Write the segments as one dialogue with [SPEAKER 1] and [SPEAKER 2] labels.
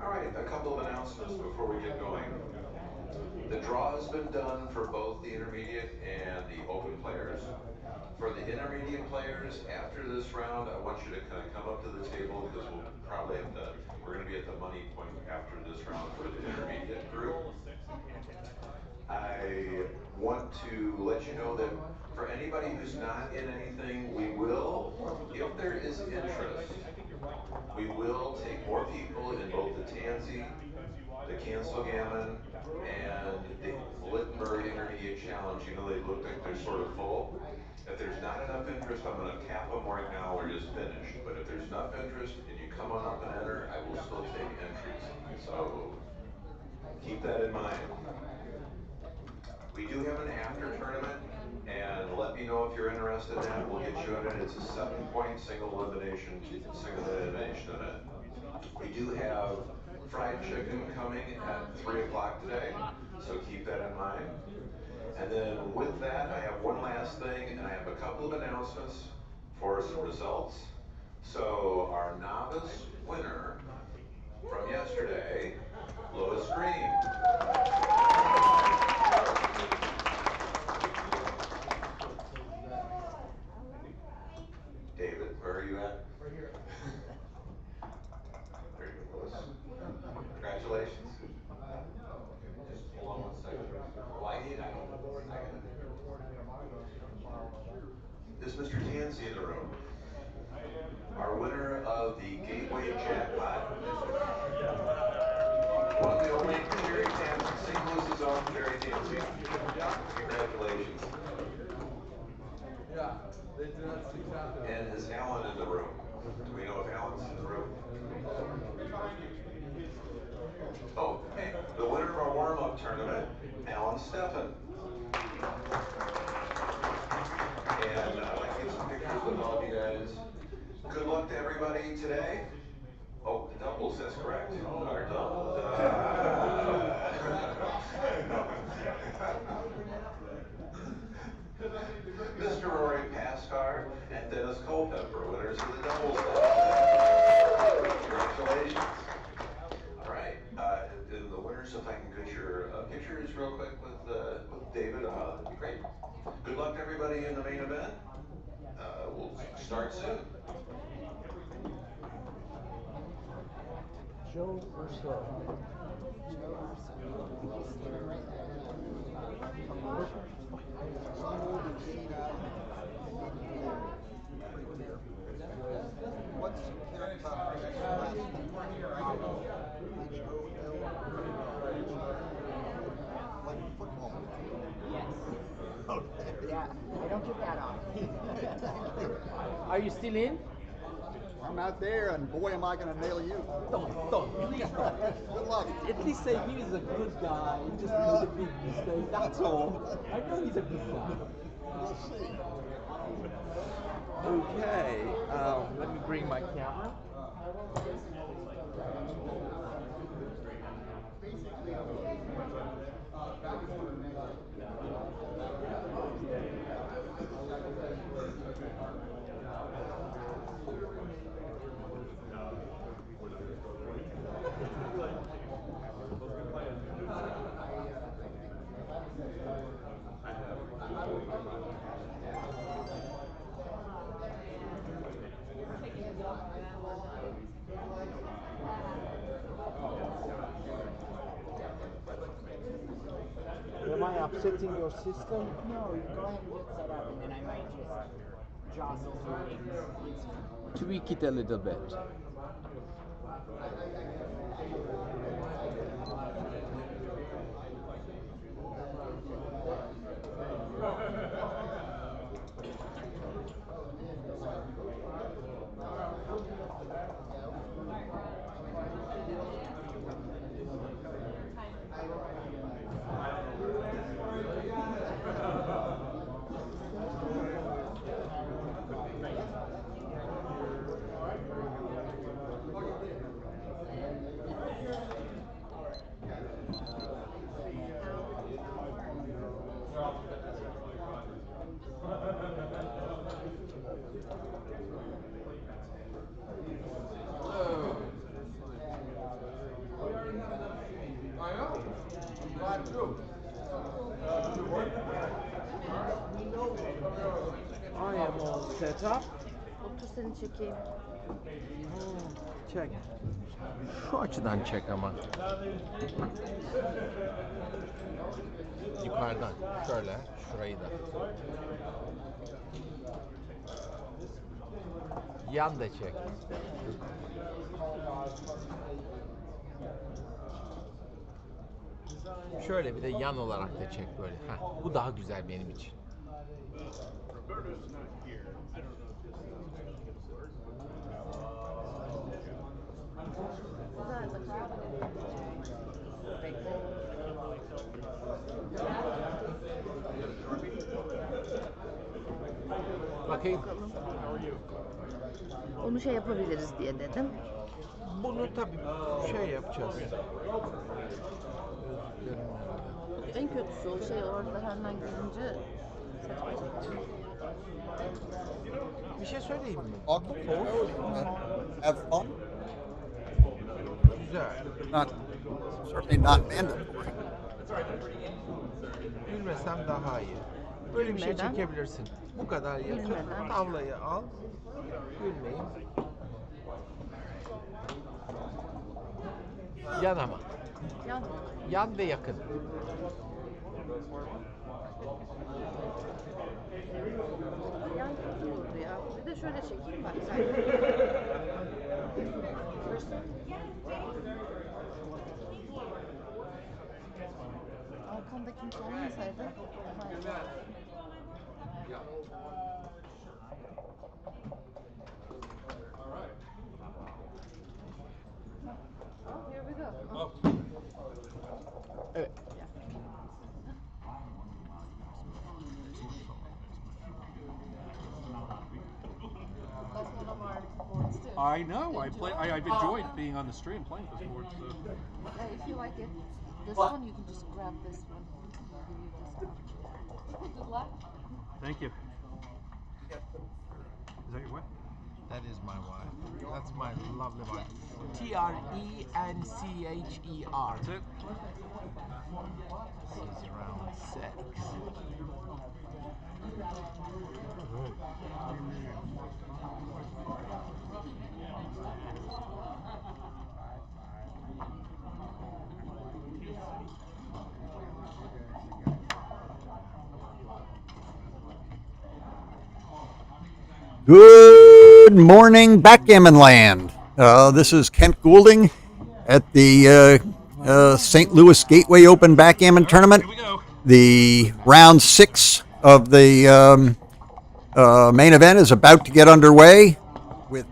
[SPEAKER 1] All right, a couple of announcements before we get going. The draw has been done for both the intermediate and the open players. For the intermediate players, after this round, I want you to kind of come up to the table because we'll probably have to, we're going to be at the money point after this round for the intermediate group. I want to let you know that for anybody who's not in anything, we will, if there is interest, we will take more people in both the Tansy, the Senkiwicz, and the Littenberg Intermediate Challenge. You know, they look like they're sort of full. If there's not enough interest, I'm going to cap them right now or just finish. But if there's enough interest and you come on up and enter, I will still take entries. So keep that in mind. We do have an after tournament, and let me know if you're interested in that. We'll get you in it. It's a 7-point single elimination event. We do have fried chicken coming at 3 o'clock today, so keep that in mind. And then with that, I have one last thing, and I have a couple of announcements for some results. So our novice winner from yesterday, Lois Green. David, where are you at?
[SPEAKER 2] Right here.
[SPEAKER 1] There you go, Lois. Congratulations. Just hold on 1 second. Well, I Is Mr. Tansy in the room? Our winner of the Gateway Jackpot. One of the only Jerry Tansy, St. Louis's own Jerry Tansy. Congratulations.
[SPEAKER 2] Yeah, they do that exactly.
[SPEAKER 1] And is Alan in the room? Do we know if Alan's in the room? Oh, hey, the winner of our warm-up tournament, Alan Steffen. And I'd like to get some pictures with all of you guys. Good luck to everybody today. Oh, the doubles, that's correct. Our doubles. Mr. Rory Pascar and Dennis Culpepper, winners of the doubles. Congratulations. All right, the winners, if I can get your pictures real quick with David, that'd be great. Good luck to everybody in the main event. We'll start soon.
[SPEAKER 3] Joe Urso.
[SPEAKER 4] What's their like football?
[SPEAKER 2] Are you still in?
[SPEAKER 4] I'm out there, and boy, am I going to nail you.
[SPEAKER 2] Don't.
[SPEAKER 4] Good luck.
[SPEAKER 2] At least say he is a good guy. He just made a big mistake. That's all. I know he's a good guy.
[SPEAKER 4] We'll see.
[SPEAKER 2] Okay. Let me bring my camera. Am I upsetting your system?
[SPEAKER 3] No, you go ahead and get set up, and then I might just jostle through things.
[SPEAKER 2] Tweak it a little bit. I am all set up.
[SPEAKER 3] Otur seni çekeyim.
[SPEAKER 2] Çek. Şu açıdan çek ama. Yukarıdan. Şöyle. Şurayı da. Yan da çek. Şöyle bir de yan olarak da çek böyle. Heh, bu daha güzel benim için. Bakayım.
[SPEAKER 3] Onu şey yapabiliriz diye dedim.
[SPEAKER 2] Bunu tabii şey yapacağız.
[SPEAKER 3] En kötüsü o şey orada hemen görünce
[SPEAKER 2] Bir şey söyleyeyim mi?
[SPEAKER 4] Have fun.
[SPEAKER 2] Güzel.
[SPEAKER 4] Certainly not mandatory.
[SPEAKER 2] Gülmesem daha iyi. Böyle bir şey
[SPEAKER 3] Gülmeden.
[SPEAKER 2] çekebilirsin. Bu kadar yakın.
[SPEAKER 3] Gülmeden.
[SPEAKER 2] Tavlayı al. Gülmeyin. Yan ama.
[SPEAKER 3] yan.
[SPEAKER 2] Yan ve yakın.
[SPEAKER 3] Yan kötü oldu ya. Bir de şöyle çekeyim bak sen. Arkanda kimse olmasaydı. Oh, here we go.
[SPEAKER 2] Evet.
[SPEAKER 3] That's one of our boards too.
[SPEAKER 5] I know. I've enjoyed being on the stream playing this board. So.
[SPEAKER 3] If you like it, this one you can just grab this one. I'll give you this one. Good luck.
[SPEAKER 5] Thank you. Is that your wife?
[SPEAKER 2] That is my wife. That's my lovely wife. Trencher.
[SPEAKER 5] That's it.
[SPEAKER 2] She's around 6.
[SPEAKER 4] Good morning, Backgammon land. This is Kent Goulding at the St. Louis Gateway Open Backgammon Tournament.
[SPEAKER 5] Here we go.
[SPEAKER 4] The round 6 of the Main event is about to get underway with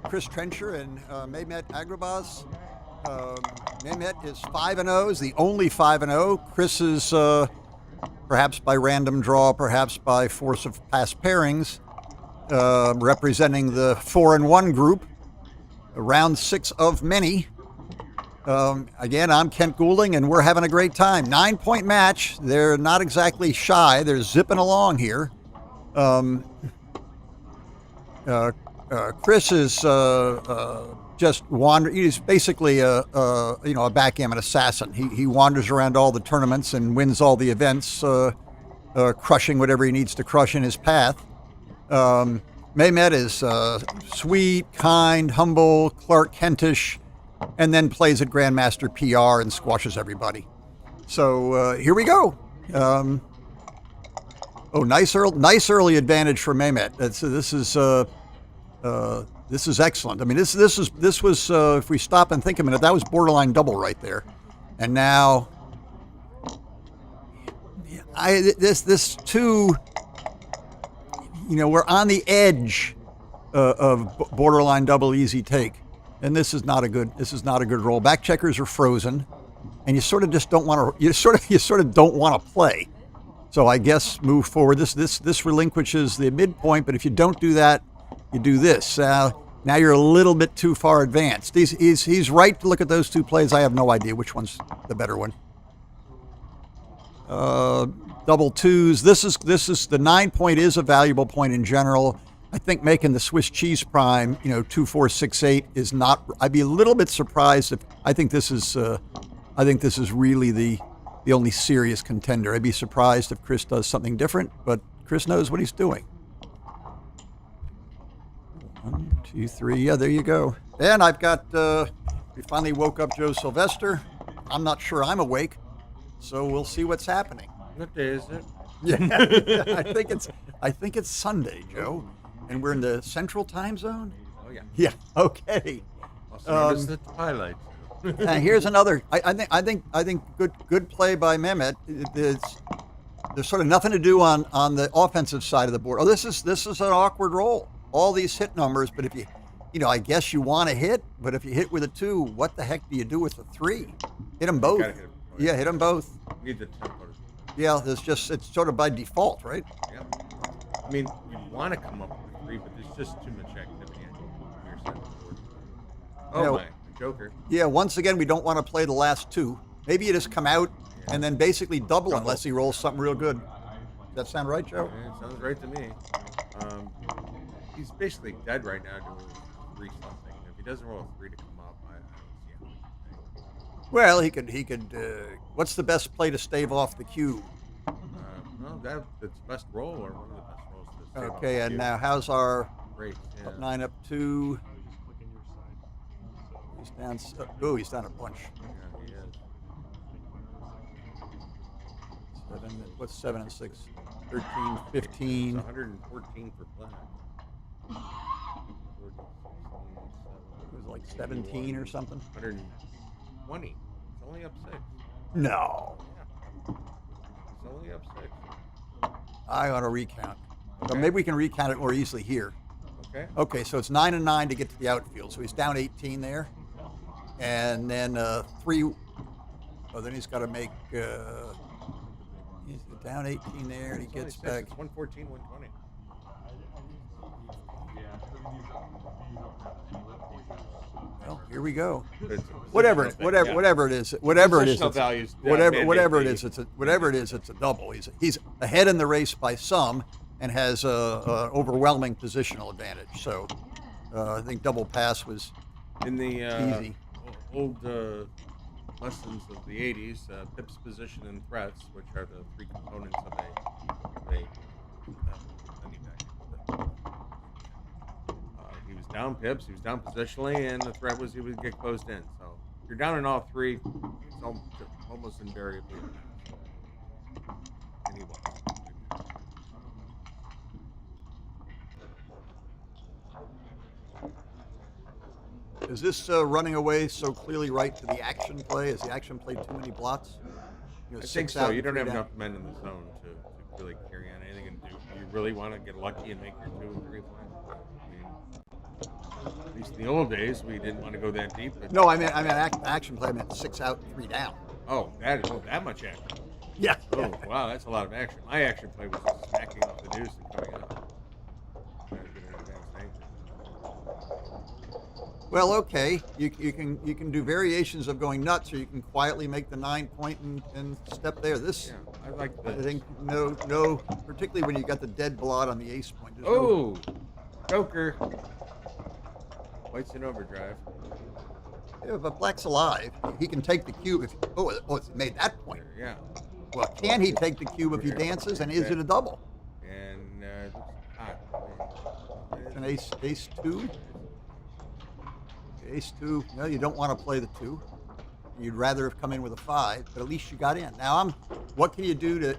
[SPEAKER 4] Chris Trencher and Mehmet Agirbas. Mehmet is 5-0, is the only 5-0. Chris is perhaps by random draw, perhaps by force of past pairings, representing the 4-1 group. Round 6 of many. Again, I'm Kent Goulding, and we're having a great time. 9-point match. They're not exactly shy. They're zipping along here. Chris is just wandering. He's basically a backgammon assassin. He wanders around all the tournaments and wins all the events, crushing whatever he needs to crush in his path. Mehmet is sweet, kind, humble, Clark Kentish, and then plays at Grandmaster PR and squashes everybody. So here we go. Nice early advantage for Mehmet. This is excellent. I mean, this was if we stop and think a minute, that was borderline double right there, and now this two. We're on the edge of borderline double easy take, and this is not a good roll. Back checkers are frozen, and you sort of just don't want to. You sort of don't want to play. So I guess move forward. This relinquishes the midpoint, but if you don't do that, you do this. Now you're a little bit too far advanced. He's right to look at those two plays. I have no idea which one's the better one. Double twos. This is the 9-point is a valuable point in general. I think making the Swiss cheese prime, 2, 4, 6, 8 is not. I'd be a little bit surprised if I think this is really the only serious contender. I'd be surprised if Chris does something different, but Chris knows what he's doing. 1, 2, 3. Yeah, there you go. And I've got. We finally woke up Joe Sylvester. I'm not sure I'm awake, so we'll see what's happening.
[SPEAKER 6] What day is it?
[SPEAKER 4] Yeah, I think it's Sunday, Joe, and we're in the Central Time Zone.
[SPEAKER 6] Oh yeah.
[SPEAKER 4] Yeah. Okay.
[SPEAKER 6] Also notice the twilight.
[SPEAKER 4] Here's another. I think good play by Mehmet. There's sort of nothing to do on the offensive side of the board. Oh, this is an awkward roll. All these hit numbers, but if I guess you want to hit, but if you hit with a 2, what the heck do you do with a 3? Hit them both.
[SPEAKER 6] Gotta hit 'em.
[SPEAKER 4] Yeah, hit them both.
[SPEAKER 6] Need the tempo.
[SPEAKER 4] Yeah, it's sort of by default, right?
[SPEAKER 6] Yeah. I mean, you want to come up with a 3, but there's just too much activity on your side of the board. Oh my, Joker.
[SPEAKER 4] Yeah, once again, we don't want to play the last 2. Maybe you just come out and then basically double unless he rolls something real good. Does that sound right, Joe?
[SPEAKER 6] Yeah, it sounds right to me. He's basically dead right now doing 3 something. If he doesn't roll a 3 to come up, I don't see how he can.
[SPEAKER 4] Well, he could. What's the best play to stave off the cue?
[SPEAKER 6] Well, that's the best roll or one of the best rolls to stave off
[SPEAKER 4] Okay,
[SPEAKER 6] the
[SPEAKER 4] and
[SPEAKER 6] cue.
[SPEAKER 4] now how's our
[SPEAKER 6] Great, yeah.
[SPEAKER 4] up 9, up 2? He's down. He's down a bunch.
[SPEAKER 6] Yeah, he is.
[SPEAKER 4] 7. What's 7 and 6? 13,
[SPEAKER 6] It's
[SPEAKER 4] 15.
[SPEAKER 6] 114 for black.
[SPEAKER 4] It was like 17 or something.
[SPEAKER 6] 120. It's only up 6.
[SPEAKER 4] No.
[SPEAKER 6] Yeah. It's only up 6.
[SPEAKER 4] I ought to recount. So
[SPEAKER 6] Okay.
[SPEAKER 4] maybe we can recount it more easily here.
[SPEAKER 6] Okay.
[SPEAKER 4] Okay, so it's 9 and 9 to get to the outfield. So he's down 18 there, and then 3. Oh, then he's got to make. He's down 18 there, and he
[SPEAKER 6] It's only
[SPEAKER 4] gets
[SPEAKER 6] 6.
[SPEAKER 4] back.
[SPEAKER 6] It's 114, 120.
[SPEAKER 4] Well, here we go.
[SPEAKER 6] It's
[SPEAKER 4] Whatever
[SPEAKER 6] a
[SPEAKER 4] it is,
[SPEAKER 6] positional
[SPEAKER 4] whatever it is,
[SPEAKER 6] Positional
[SPEAKER 4] it's,
[SPEAKER 6] values,
[SPEAKER 4] whatever it
[SPEAKER 6] mandate
[SPEAKER 4] is, it's a double. He's ahead in the race by some, and has a overwhelming positional advantage. So I think double pass was
[SPEAKER 6] In the
[SPEAKER 4] easy.
[SPEAKER 6] old lessons of the 80s, pips, position, and threats, which are the 3 components of a money bag. He was down pips, he was down positionally, and the threat was he would get closed in. So if you're down in all 3, it's almost invariably. And he was.
[SPEAKER 4] Is this running away so clearly right to the action play? Is the action play too many blots?
[SPEAKER 6] I think
[SPEAKER 4] 6
[SPEAKER 6] so.
[SPEAKER 4] out
[SPEAKER 6] You
[SPEAKER 4] and
[SPEAKER 6] don't
[SPEAKER 4] 3
[SPEAKER 6] have
[SPEAKER 4] down.
[SPEAKER 6] enough men in the zone to really carry on anything, and you really want to get lucky and make your 2 and 3 play? I mean, at least in the old days, we didn't want to go that deep. But
[SPEAKER 4] No, I mean action play. I meant 6 out, 3 down.
[SPEAKER 6] oh, that much action.
[SPEAKER 4] Yeah.
[SPEAKER 6] Oh, wow, that's a lot of action. My action play was just smacking off the deuce and coming up. Trying to get an advanced anchor.
[SPEAKER 4] Well, okay. You can do variations of going nuts, or you can quietly make the 9 point and step there. This,
[SPEAKER 6] Yeah, I like
[SPEAKER 4] I
[SPEAKER 6] this.
[SPEAKER 4] think, no, particularly when you got the dead blot on the ace point. There's
[SPEAKER 6] Oh, Joker. White's in overdrive.
[SPEAKER 4] yeah, but black's alive. He can take the cube if. It's made that point.
[SPEAKER 6] Yeah.
[SPEAKER 4] Well, can he take the cube if he dances? And is it a double?
[SPEAKER 6] And it looks hot.
[SPEAKER 4] It's an ace 2. Ace 2. No, you don't want to play the 2. You'd rather have come in with a 5, but at least you got in. Now, what can you do to?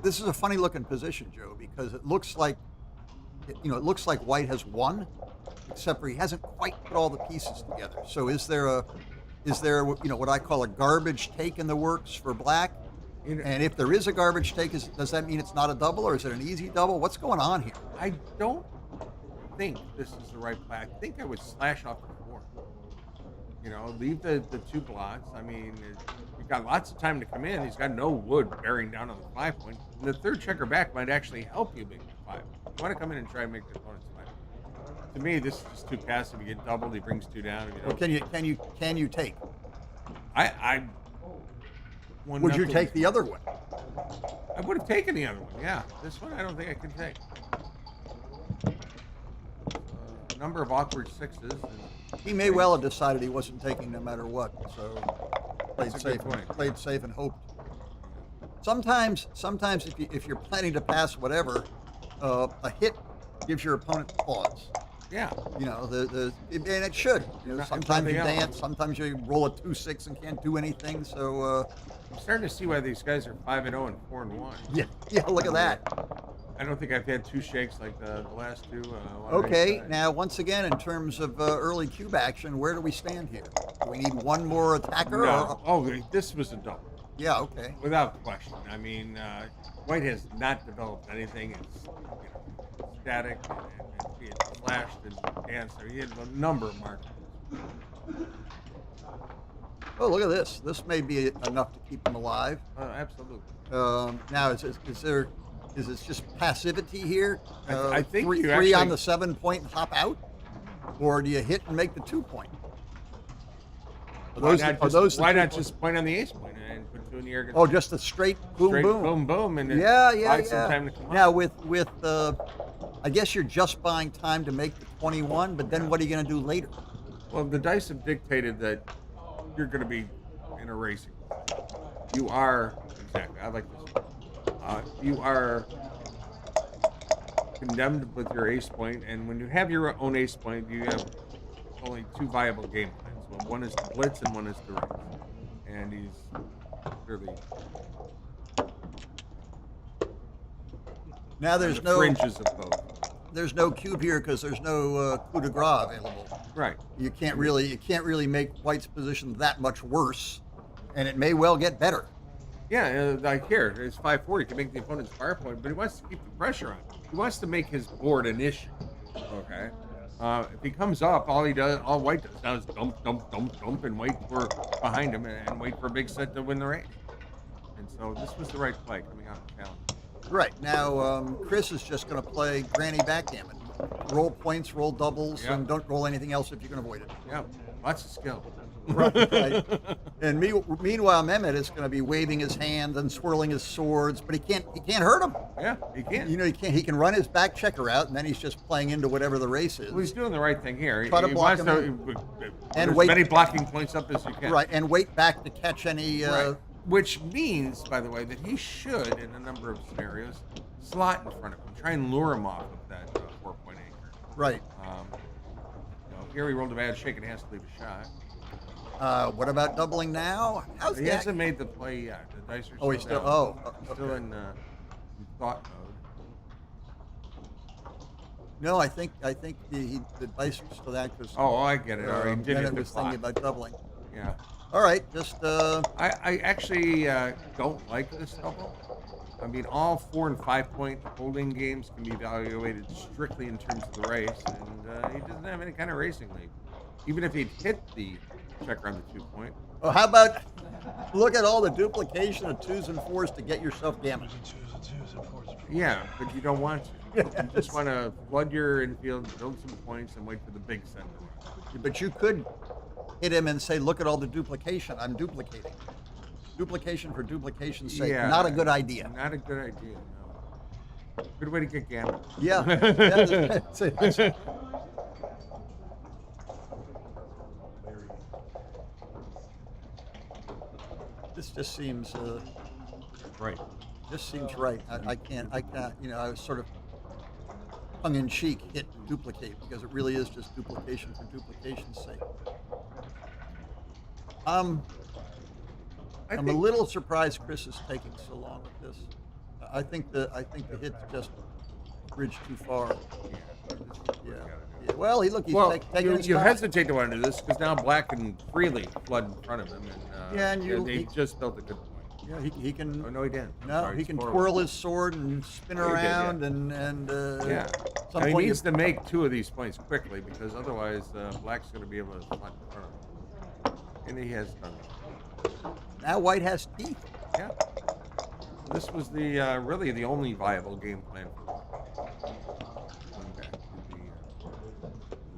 [SPEAKER 4] This is a funny looking position, Joe, because it looks like, it looks like White has won, except for he hasn't quite put all the pieces together. So is there what I call a garbage take in the works for Black? And if there is a garbage take, does that mean it's not a double, or is it an easy double? What's going on here?
[SPEAKER 6] I don't think this is the right play. I think I would slash off the 4. Leave the 2 blots. I mean, you've got lots of time to come in. He's got no wood bearing down on the 5 point. And the 3rd checker back might actually help you make the 5. You want to come in and try and make the opponent's 5. To me, this is just too passive. You get doubled. He brings 2 down. If you
[SPEAKER 4] Well,
[SPEAKER 6] don't,
[SPEAKER 4] can you take?
[SPEAKER 6] I
[SPEAKER 4] Would you take the other one?
[SPEAKER 6] I would have taken the other one. Yeah, this one I don't think I can take. Number of awkward 6s. And
[SPEAKER 4] He may well have decided he wasn't taking no matter what, so played
[SPEAKER 6] That's a good
[SPEAKER 4] safe.
[SPEAKER 6] point.
[SPEAKER 4] Played safe and hoped. Sometimes if you're planning to pass whatever, a hit gives your opponent pause.
[SPEAKER 6] yeah,
[SPEAKER 4] And it should.
[SPEAKER 6] If
[SPEAKER 4] Sometimes you
[SPEAKER 6] nothing else.
[SPEAKER 4] dance, sometimes you roll a 2-6 and can't do anything. So
[SPEAKER 6] I'm starting to see why these guys are 5-0 and 4-1.
[SPEAKER 4] yeah, look at that.
[SPEAKER 6] I don't think I've had 2 shakes like the last 2.
[SPEAKER 4] Okay, now once again, in terms of early cube action, where do we stand here? Do we need one more attacker?
[SPEAKER 6] No. Oh, this was a double.
[SPEAKER 4] Yeah, okay.
[SPEAKER 6] Without question. I mean, White has not developed anything. It's static and he had flashed and danced. He had a number of markers.
[SPEAKER 4] Oh, look at this. This may be enough to keep him alive.
[SPEAKER 6] Absolutely.
[SPEAKER 4] Now, is it just passivity here?
[SPEAKER 6] I think
[SPEAKER 4] three,
[SPEAKER 6] you
[SPEAKER 4] three on
[SPEAKER 6] actually-
[SPEAKER 4] the 7 point and hop out, or do you hit and make the 2 point?
[SPEAKER 6] Why not just
[SPEAKER 4] the 2
[SPEAKER 6] just point on the ace point and put 2 in the air?
[SPEAKER 4] Oh, just a straight boom,
[SPEAKER 6] straight
[SPEAKER 4] boom.
[SPEAKER 6] boom, boom, and then
[SPEAKER 4] Yeah.
[SPEAKER 6] buy some time to come up.
[SPEAKER 4] Now with I guess you're just buying time to make the 21, but then what are you going to do later?
[SPEAKER 6] Well, the dice have dictated that you're going to be in a racing. You are exactly. I like this. You are condemned with your ace point, and when you have your own ace point, you have only 2 viable game plans. Well, one is to blitz and one is to race. And he's clearly
[SPEAKER 4] Now there's
[SPEAKER 6] on the fringes of both.
[SPEAKER 4] There's no cube here because there's no coup de grace available.
[SPEAKER 6] Right.
[SPEAKER 4] You can't really make White's position that much worse, and it may well get better.
[SPEAKER 6] Yeah, like here, it's 540 to make the opponent's fire point, but he wants to keep the pressure on. He wants to make his board an issue. Okay. If he comes up, all White does now is dump, and wait for behind him and wait for a big set to win the race. And so this was the right play coming out of the challenge.
[SPEAKER 4] Right now, Chris is just going to play Granny Backgammon. Roll points, roll doubles,
[SPEAKER 6] Yeah.
[SPEAKER 4] and don't roll anything else if you can avoid it.
[SPEAKER 6] Yeah, lots of skill.
[SPEAKER 4] Right. And meanwhile, Mehmet is going to be waving his hands and swirling his swords, but he can't hurt him.
[SPEAKER 6] Yeah, he can.
[SPEAKER 4] He can run his back checker out, and then he's just playing into whatever the race is.
[SPEAKER 6] Well, he's doing the right thing here.
[SPEAKER 4] Try to
[SPEAKER 6] He
[SPEAKER 4] block
[SPEAKER 6] wants
[SPEAKER 4] him
[SPEAKER 6] to
[SPEAKER 4] And
[SPEAKER 6] as
[SPEAKER 4] wait-
[SPEAKER 6] many blocking points up as you can.
[SPEAKER 4] Right, and wait back to catch any.
[SPEAKER 6] Right. Which means, by the way, that he should, in a number of scenarios, slot in front of him, try and lure him off of that 4-point anchor.
[SPEAKER 4] Right.
[SPEAKER 6] Here he rolled a bad shake and has to leave a shot.
[SPEAKER 4] What about doubling now? How's
[SPEAKER 6] He
[SPEAKER 4] that?
[SPEAKER 6] hasn't made the play yet. The dice are
[SPEAKER 4] Oh, he's still.
[SPEAKER 6] down.
[SPEAKER 4] Oh,
[SPEAKER 6] Still
[SPEAKER 4] okay.
[SPEAKER 6] in thought mode.
[SPEAKER 4] No, I think the dice are still that because.
[SPEAKER 6] Oh, I get it. All right, did hit
[SPEAKER 4] Mehmet
[SPEAKER 6] the
[SPEAKER 4] was thinking
[SPEAKER 6] clock.
[SPEAKER 4] about doubling.
[SPEAKER 6] Yeah.
[SPEAKER 4] All right, just.
[SPEAKER 6] I actually don't like this double. I mean, all 4 and 5 point holding games can be evaluated strictly in terms of the race, and he doesn't have any kind of racing lead. Even if he'd hit the checker on the 2 point.
[SPEAKER 4] Well, how about look at all the duplication of 2s and 4s to get yourself gammon?
[SPEAKER 6] Yeah, but you don't want to. You just want to flood your infield, build some points, and wait for the big center.
[SPEAKER 4] But you could hit him and say, look at all the duplication. I'm duplicating. Duplication for duplication's sake.
[SPEAKER 6] Yeah,
[SPEAKER 4] Not a good idea.
[SPEAKER 6] Not a good idea, no. Good way to get gammon.
[SPEAKER 4] Yeah. That's it. This just seems
[SPEAKER 6] Right.
[SPEAKER 4] This seems right. I can't. You know, I was sort of tongue-in-cheek hit duplicate because it really is just duplication for duplication's sake. I'm a little surprised Chris is taking so long with this. I think the hit's just bridged too far. Yeah. Well, he's taking his
[SPEAKER 6] you
[SPEAKER 4] time.
[SPEAKER 6] hesitate to want to do this because now Black can freely flood in front of him, and they just built a good point.
[SPEAKER 4] Yeah, he can.
[SPEAKER 6] Oh no, he didn't.
[SPEAKER 4] No,
[SPEAKER 6] Sorry,
[SPEAKER 4] he can
[SPEAKER 6] spoiler.
[SPEAKER 4] twirl his sword and spin
[SPEAKER 6] He did,
[SPEAKER 4] around
[SPEAKER 6] yeah.
[SPEAKER 4] and
[SPEAKER 6] Yeah.
[SPEAKER 4] some
[SPEAKER 6] Now, he
[SPEAKER 4] point
[SPEAKER 6] needs to make 2 of these points quickly because otherwise Black's going to be able to flood in front of him. And he has done it.
[SPEAKER 4] now White has teeth.
[SPEAKER 6] Yeah. This was the really the only viable game plan for White. Going back to the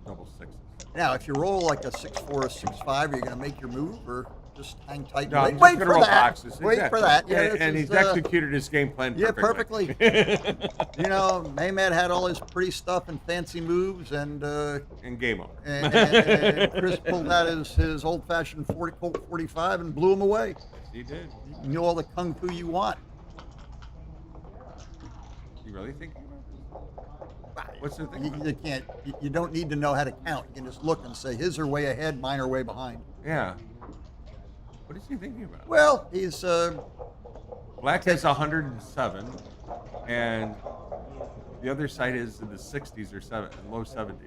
[SPEAKER 6] double sixes.
[SPEAKER 4] Now, if you roll like a 6-4 or 6-5, are you going to make your move or just hang tight?
[SPEAKER 6] No,
[SPEAKER 4] And
[SPEAKER 6] I'm
[SPEAKER 4] wait
[SPEAKER 6] just
[SPEAKER 4] for
[SPEAKER 6] gonna roll
[SPEAKER 4] that.
[SPEAKER 6] boxes.
[SPEAKER 4] Wait
[SPEAKER 6] Exactly.
[SPEAKER 4] for that.
[SPEAKER 6] And he's executed his game plan perfectly.
[SPEAKER 4] You know, Mehmet had all his pretty stuff and fancy moves, and
[SPEAKER 6] And game over.
[SPEAKER 4] and Chris pulled out his old-fashioned Colt 45 and blew him away.
[SPEAKER 6] He did.
[SPEAKER 4] You know all the kung fu you want.
[SPEAKER 6] You really think? What's the thing?
[SPEAKER 4] You can't. You don't need to know how to count. You can just look and say his are way ahead, mine are way behind.
[SPEAKER 6] Yeah. What is he thinking about?
[SPEAKER 4] Well, he's
[SPEAKER 6] Black has 107, and the other side is in the 60s or low 70s. I mean,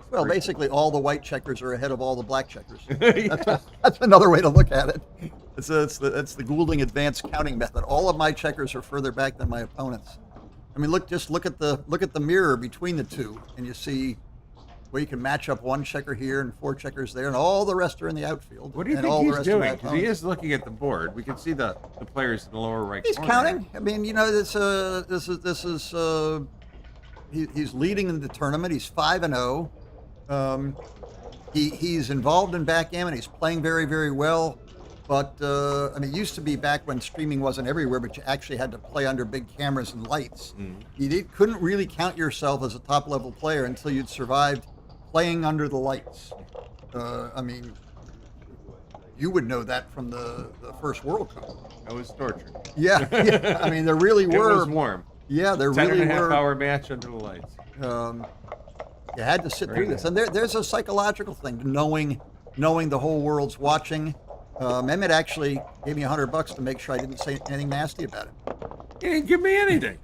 [SPEAKER 4] well,
[SPEAKER 6] pretty-
[SPEAKER 4] basically all the white checkers are ahead of all the black checkers. That's another way to look at it. It's the Goulding advanced counting method. All of my checkers are further back than my opponents. I mean, look at the mirror between the two, and you see where you can match up 1 checker here and 4 checkers there, and all the rest are in the outfield.
[SPEAKER 6] What do you
[SPEAKER 4] and all
[SPEAKER 6] think
[SPEAKER 4] the
[SPEAKER 6] he's
[SPEAKER 4] rest of my
[SPEAKER 6] doing? Because he
[SPEAKER 4] opponents.
[SPEAKER 6] is looking at the board. We can see the players in the lower right
[SPEAKER 4] He's
[SPEAKER 6] corner.
[SPEAKER 4] counting. I mean, you know, this is he's leading in the tournament. He's 5-0. He's involved in backgammon. He's playing very, very well. But I mean, it used to be back when streaming wasn't everywhere, but you actually had to play under big cameras and lights. You couldn't really count yourself as a top-level player until you'd survived playing under the lights. I mean, you would know that from the first World Cup.
[SPEAKER 6] That was torture.
[SPEAKER 4] Yeah, yeah. I mean, there really
[SPEAKER 6] It
[SPEAKER 4] were.
[SPEAKER 6] was warm.
[SPEAKER 4] Yeah, there
[SPEAKER 6] 10
[SPEAKER 4] really
[SPEAKER 6] and a half
[SPEAKER 4] were.
[SPEAKER 6] hour match under the lights.
[SPEAKER 4] You had to sit
[SPEAKER 6] Very
[SPEAKER 4] through this,
[SPEAKER 6] nice.
[SPEAKER 4] and there's a psychological thing to knowing the whole world's watching. Mehmet actually gave me $100 to make sure I didn't say anything nasty about it.
[SPEAKER 6] He didn't give me anything.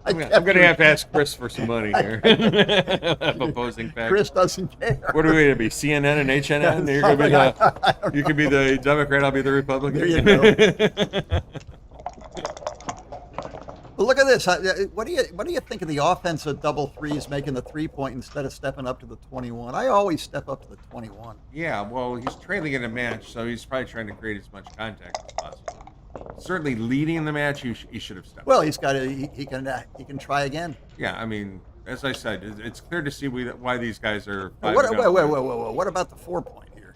[SPEAKER 6] I'm going to have to ask Chris for some money here. Opposing fact.
[SPEAKER 4] Chris doesn't care.
[SPEAKER 6] What are we going to be? CNN and HNN? You're going to be you could be the Democrat. I'll be the Republican.
[SPEAKER 4] There you go. But look at this. What do you think of the offensive double threes making the 3-point instead of stepping up to the 21? I always step up to the 21.
[SPEAKER 6] Yeah, well, he's trailing in a match, so he's probably trying to create as much contact as possible. Certainly, leading in the match, he should have stepped.
[SPEAKER 4] Well, he's got to. He can try again.
[SPEAKER 6] Yeah, I mean, as I said, it's clear to see why these guys are.
[SPEAKER 4] Wait. What about the 4-point here?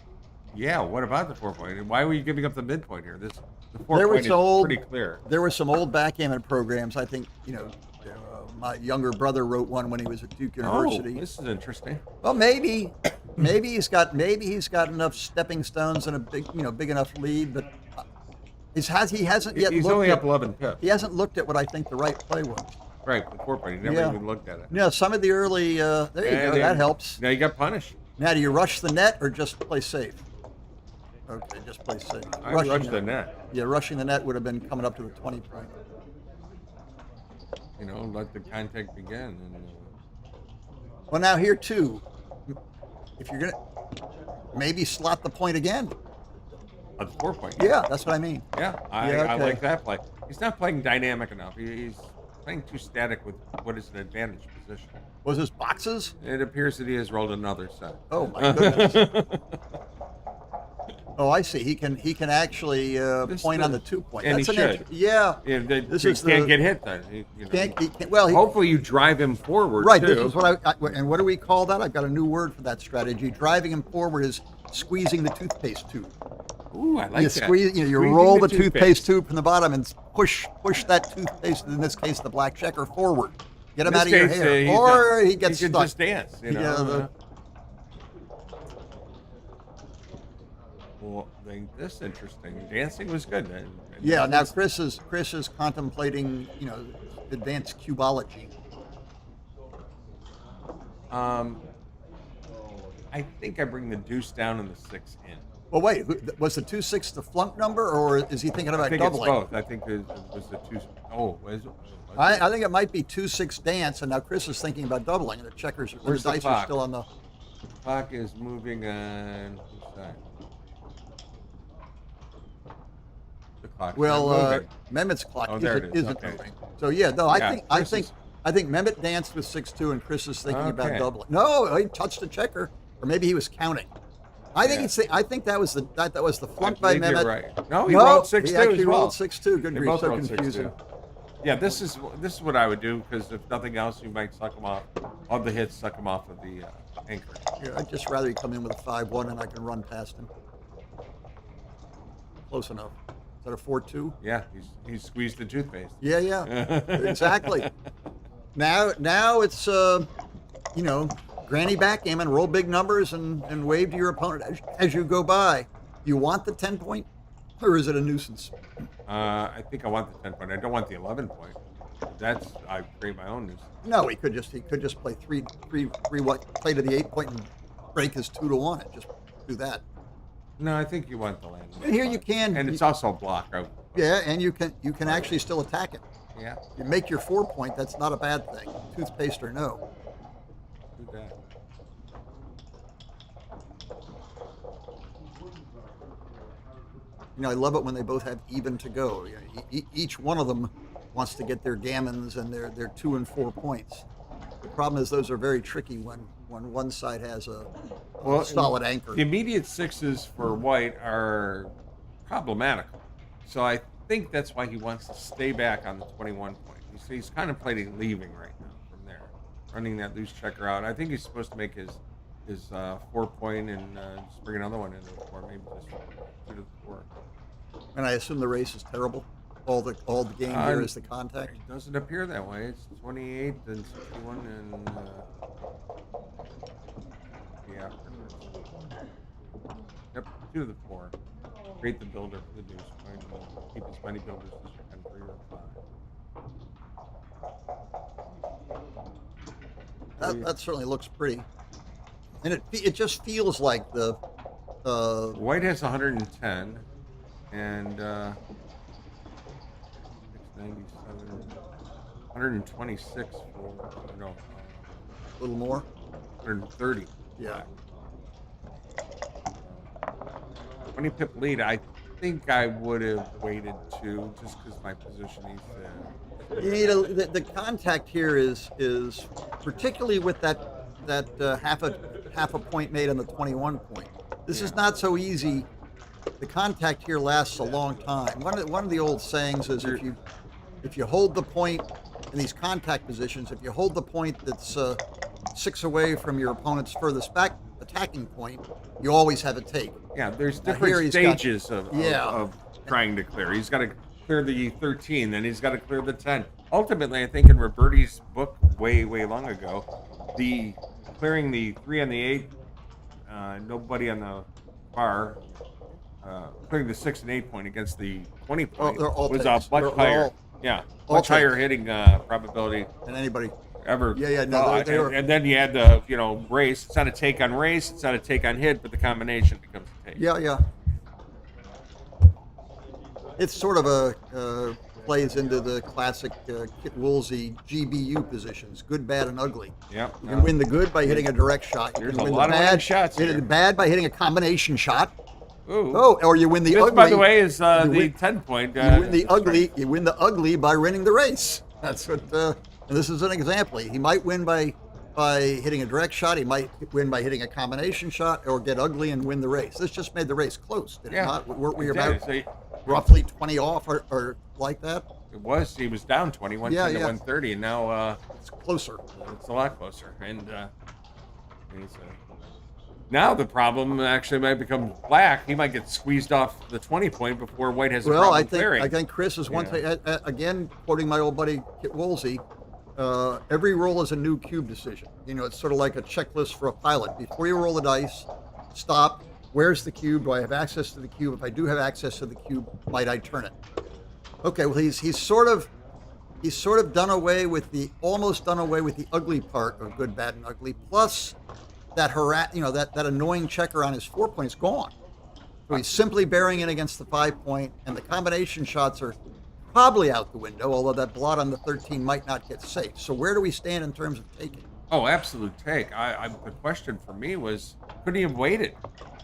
[SPEAKER 6] Yeah, what about the 4-point? Why were you giving up the midpoint here? The
[SPEAKER 4] There
[SPEAKER 6] 4-point
[SPEAKER 4] was
[SPEAKER 6] is pretty clear.
[SPEAKER 4] There were some old backgammon programs. I think my younger brother wrote one when he was at Duke University.
[SPEAKER 6] Oh, this is interesting.
[SPEAKER 4] Well, maybe he's got enough stepping stones and a big enough lead, but he hasn't yet.
[SPEAKER 6] He's
[SPEAKER 4] looked
[SPEAKER 6] only
[SPEAKER 4] at,
[SPEAKER 6] up 11 pips.
[SPEAKER 4] He hasn't looked at what I think the right play was.
[SPEAKER 6] Right, the 4-point. He never even looked at it.
[SPEAKER 4] Yeah, some of the early. There you go. That helps.
[SPEAKER 6] Now you got punished.
[SPEAKER 4] Now, do you rush the net or just play safe? Okay, just play safe.
[SPEAKER 6] I rushed the net.
[SPEAKER 4] Yeah, rushing the net would have been coming up to the 20-point.
[SPEAKER 6] Let the contact begin. And,
[SPEAKER 4] Well, now here too, if you're gonna maybe slot the point again.
[SPEAKER 6] a 4-point.
[SPEAKER 4] Yeah, that's what I mean.
[SPEAKER 6] Yeah, I
[SPEAKER 4] Yeah, okay.
[SPEAKER 6] like that play. He's not playing dynamic enough. He's playing too static with what is an advantage position.
[SPEAKER 4] Was this boxes?
[SPEAKER 6] It appears that he has rolled another set.
[SPEAKER 4] Oh my goodness. Oh, I see. He can actually point on the 2 point.
[SPEAKER 6] And
[SPEAKER 4] That's
[SPEAKER 6] he should.
[SPEAKER 4] Yeah.
[SPEAKER 6] This
[SPEAKER 4] This is
[SPEAKER 6] can't
[SPEAKER 4] the-
[SPEAKER 6] get hit then.
[SPEAKER 4] Well,
[SPEAKER 6] Hopefully you drive him forward.
[SPEAKER 4] right.
[SPEAKER 6] Too.
[SPEAKER 4] This is what and what do we call that? I've got a new word for that strategy. Driving him forward is squeezing the toothpaste tube.
[SPEAKER 6] Ooh, I like
[SPEAKER 4] You
[SPEAKER 6] that.
[SPEAKER 4] squeeze, you
[SPEAKER 6] Squeezing
[SPEAKER 4] roll the toothpaste tube from the bottom and push that toothpaste, in this case the black checker, forward. Get him
[SPEAKER 6] In
[SPEAKER 4] out of
[SPEAKER 6] this
[SPEAKER 4] your
[SPEAKER 6] case,
[SPEAKER 4] hair, or he gets
[SPEAKER 6] can
[SPEAKER 4] stuck.
[SPEAKER 6] just dance. You know.
[SPEAKER 4] Yeah,
[SPEAKER 6] Well, I think this is interesting. Dancing was good.
[SPEAKER 4] Yeah. Now Chris is contemplating, advanced cubology.
[SPEAKER 6] I think I bring the deuce down and the 6 in.
[SPEAKER 4] Well, wait. Was the 2-6 the flunk number, or is he thinking about
[SPEAKER 6] I think
[SPEAKER 4] doubling?
[SPEAKER 6] it's both. I think it was the 2. Oh, was it?
[SPEAKER 4] I think it might be 2-6 dance, and now Chris is thinking about doubling. And the checkers,
[SPEAKER 6] Where's
[SPEAKER 4] the
[SPEAKER 6] the
[SPEAKER 4] dice
[SPEAKER 6] clock?
[SPEAKER 4] are still on the.
[SPEAKER 6] The clock is moving on. Who's that? The clock.
[SPEAKER 4] Well,
[SPEAKER 6] moving.
[SPEAKER 4] Mehmet's clock
[SPEAKER 6] Oh, there it is.
[SPEAKER 4] isn't
[SPEAKER 6] Okay.
[SPEAKER 4] moving. So yeah, no,
[SPEAKER 6] Yeah,
[SPEAKER 4] I think Mehmet danced with 6-2, and Chris is thinking about
[SPEAKER 6] Okay.
[SPEAKER 4] doubling. No, he touched the checker, or maybe he was counting. I think
[SPEAKER 6] Yeah.
[SPEAKER 4] I think that was the flunk
[SPEAKER 6] I
[SPEAKER 4] by
[SPEAKER 6] believe
[SPEAKER 4] Mehmet.
[SPEAKER 6] you're right. No, he rolled 6-2
[SPEAKER 4] He actually
[SPEAKER 6] as well.
[SPEAKER 4] rolled 6-2. Good
[SPEAKER 6] They
[SPEAKER 4] grief,
[SPEAKER 6] both
[SPEAKER 4] so
[SPEAKER 6] rolled
[SPEAKER 4] confusing.
[SPEAKER 6] 6-2. Yeah, this is what I would do, because if nothing else, you might suck him off. All the hits suck him off of the anchor.
[SPEAKER 4] Yeah, I'd just rather he come in with a 5-1 and I can run past him. Close enough. Is that a 4-2?
[SPEAKER 6] Yeah, he's squeezed the toothpaste.
[SPEAKER 4] Yeah, exactly. Now it's granny backgammon, roll big numbers and wave to your opponent as you go by. You want the 10 point, or is it a nuisance?
[SPEAKER 6] I think I want the 10 point. I don't want the 11 point. I create my own nuisance.
[SPEAKER 4] No, he could just play three what play to the 8 point and break his 2-1 and just do that.
[SPEAKER 6] No, I think you want the land.
[SPEAKER 4] And here you can,
[SPEAKER 6] And it's also a block.
[SPEAKER 4] yeah, and you can actually still attack it.
[SPEAKER 6] Yeah,
[SPEAKER 4] You make your 4 point. That's not a bad thing. Toothpaste or no.
[SPEAKER 6] do that.
[SPEAKER 4] I love it when they both have even to go. Each one of them wants to get their gammons and their 2 and 4 points. The problem is those are very tricky when one side has a solid anchor.
[SPEAKER 6] The immediate 6s for white are problematical. So I think that's why he wants to stay back on the 21 point. He's contemplating leaving right now from there, running that loose checker out. I think he's supposed to make his 4 point and just bring another one into the 4, maybe just 2 to the 4.
[SPEAKER 4] And I assume the race is terrible. All the game here is the contact.
[SPEAKER 6] It doesn't appear that way. It's 28 and 61 and yeah. Yep, 2 to the 4. Create the builder for the deuce point. Keep as many builders as you can, 3 or 5.
[SPEAKER 4] That certainly looks pretty. And it just feels like the
[SPEAKER 6] White has 110 and 697, 126 for no,
[SPEAKER 4] a little more.
[SPEAKER 6] 130.
[SPEAKER 4] Yeah.
[SPEAKER 6] 20 pip lead. I think I would have waited 2 just because my position is
[SPEAKER 4] You need the contact here is particularly with that half a point made on the 21 point. This is not so easy. The contact here lasts a long time. One of the old sayings is if you hold the point in these contact positions, if you hold the point that's 6 away from your opponent's furthest back attacking point, you always have a take.
[SPEAKER 6] Yeah, there's
[SPEAKER 4] Now
[SPEAKER 6] different
[SPEAKER 4] here he's
[SPEAKER 6] stages
[SPEAKER 4] got-
[SPEAKER 6] of trying to clear. He's got to clear the 13, then he's got to clear the 10. Ultimately, I think in Roberti's book way long ago, the clearing the 3 and the 8, nobody on the bar, clearing the 6 and 8 point against the 20 point
[SPEAKER 4] they're all
[SPEAKER 6] was
[SPEAKER 4] takes.
[SPEAKER 6] a much
[SPEAKER 4] They're
[SPEAKER 6] higher,
[SPEAKER 4] all
[SPEAKER 6] much higher
[SPEAKER 4] takes.
[SPEAKER 6] hitting probability
[SPEAKER 4] And anybody,
[SPEAKER 6] ever.
[SPEAKER 4] Yeah, no, they were-
[SPEAKER 6] and then you had the race. It's not a take on race. It's not a take on hit, but the combination becomes a take.
[SPEAKER 4] yeah. It's sort of plays into the classic Kit Woolsey GBU positions, good, bad, and ugly.
[SPEAKER 6] Yep.
[SPEAKER 4] You can win the good by hitting a direct shot. You
[SPEAKER 6] There's
[SPEAKER 4] can
[SPEAKER 6] a
[SPEAKER 4] win
[SPEAKER 6] lot
[SPEAKER 4] the
[SPEAKER 6] of
[SPEAKER 4] bad,
[SPEAKER 6] winning shots
[SPEAKER 4] hit
[SPEAKER 6] here.
[SPEAKER 4] the bad by hitting a combination shot,
[SPEAKER 6] Ooh.
[SPEAKER 4] Oh, or you win the
[SPEAKER 6] This,
[SPEAKER 4] ugly.
[SPEAKER 6] by the way, is the
[SPEAKER 4] win-
[SPEAKER 6] 10-point.
[SPEAKER 4] You win the ugly. You win the ugly by winning the race. That's what. And this is an example. He might win by hitting a direct shot. He might win by hitting a combination shot, or get ugly and win the race. This just made the race close, did it not? Weren't we about roughly 20 off or like that?
[SPEAKER 6] It was. He was down 20, went to 130, and now
[SPEAKER 4] It's closer.
[SPEAKER 6] it's a lot closer. And now the problem actually might become black. He might get squeezed off the 20-point before white has a
[SPEAKER 4] Well,
[SPEAKER 6] problem clearing.
[SPEAKER 4] I think Chris is one thing. Again, quoting my old buddy Kit Woolsey, every roll is a new cube decision. You know, it's sort of like a checklist for a pilot. Before you roll the dice, stop. Where's the cube? Do I have access to the cube? If I do have access to the cube, might I turn it? Okay. Well, he's sort of done away with almost done away with the ugly part of good, bad, and ugly. Plus, that that annoying checker on his 4-point is gone. So he's simply bearing in against the 5-point, and the combination shots are probably out the window, although that blot on the 13 might not get safe. So where do we stand in terms of taking?
[SPEAKER 6] Oh, absolute take. The question for me was, could he have waited?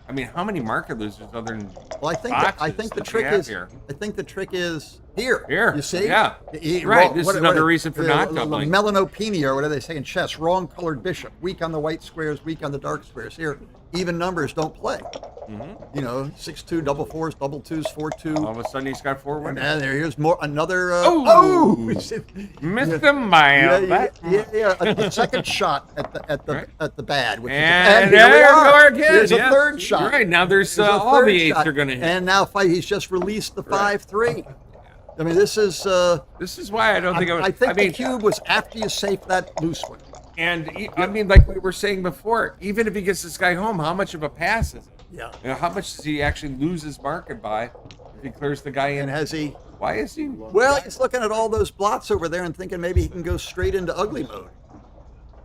[SPEAKER 6] I mean, how many market losers other than
[SPEAKER 4] Well, I think the trick is here. I think the trick is here.
[SPEAKER 6] Here,
[SPEAKER 4] you see?
[SPEAKER 6] yeah, right. This is another reason for not doubling.
[SPEAKER 4] Melanopenia, or what do they say in chess? Wrong colored bishop. Weak on the white squares, weak on the dark squares. Here, even numbers don't play.
[SPEAKER 6] Mm-hmm.
[SPEAKER 4] You know, 6-2, double fours, double twos, 4-2.
[SPEAKER 6] All of a sudden, he's got 4 winners.
[SPEAKER 4] And here's another.
[SPEAKER 6] Missed him by
[SPEAKER 4] a second shot at the bad. Which
[SPEAKER 6] and
[SPEAKER 4] here we are.
[SPEAKER 6] Again.
[SPEAKER 4] There's a third shot.
[SPEAKER 6] You're right. Now there's all the 8s are going to hit.
[SPEAKER 4] And now he's just released the 5-3. I mean, this is
[SPEAKER 6] why I don't think
[SPEAKER 4] I think the cube was after you safe that loose one.
[SPEAKER 6] And I mean, like we were saying before, even if he gets this guy home, how much of a pass is it?
[SPEAKER 4] Yeah.
[SPEAKER 6] You know, how much does he actually lose his market by if he clears the guy in?
[SPEAKER 4] And has he?
[SPEAKER 6] Why is he?
[SPEAKER 4] Well, he's looking at all those blots over there and thinking maybe he can go straight into ugly mode.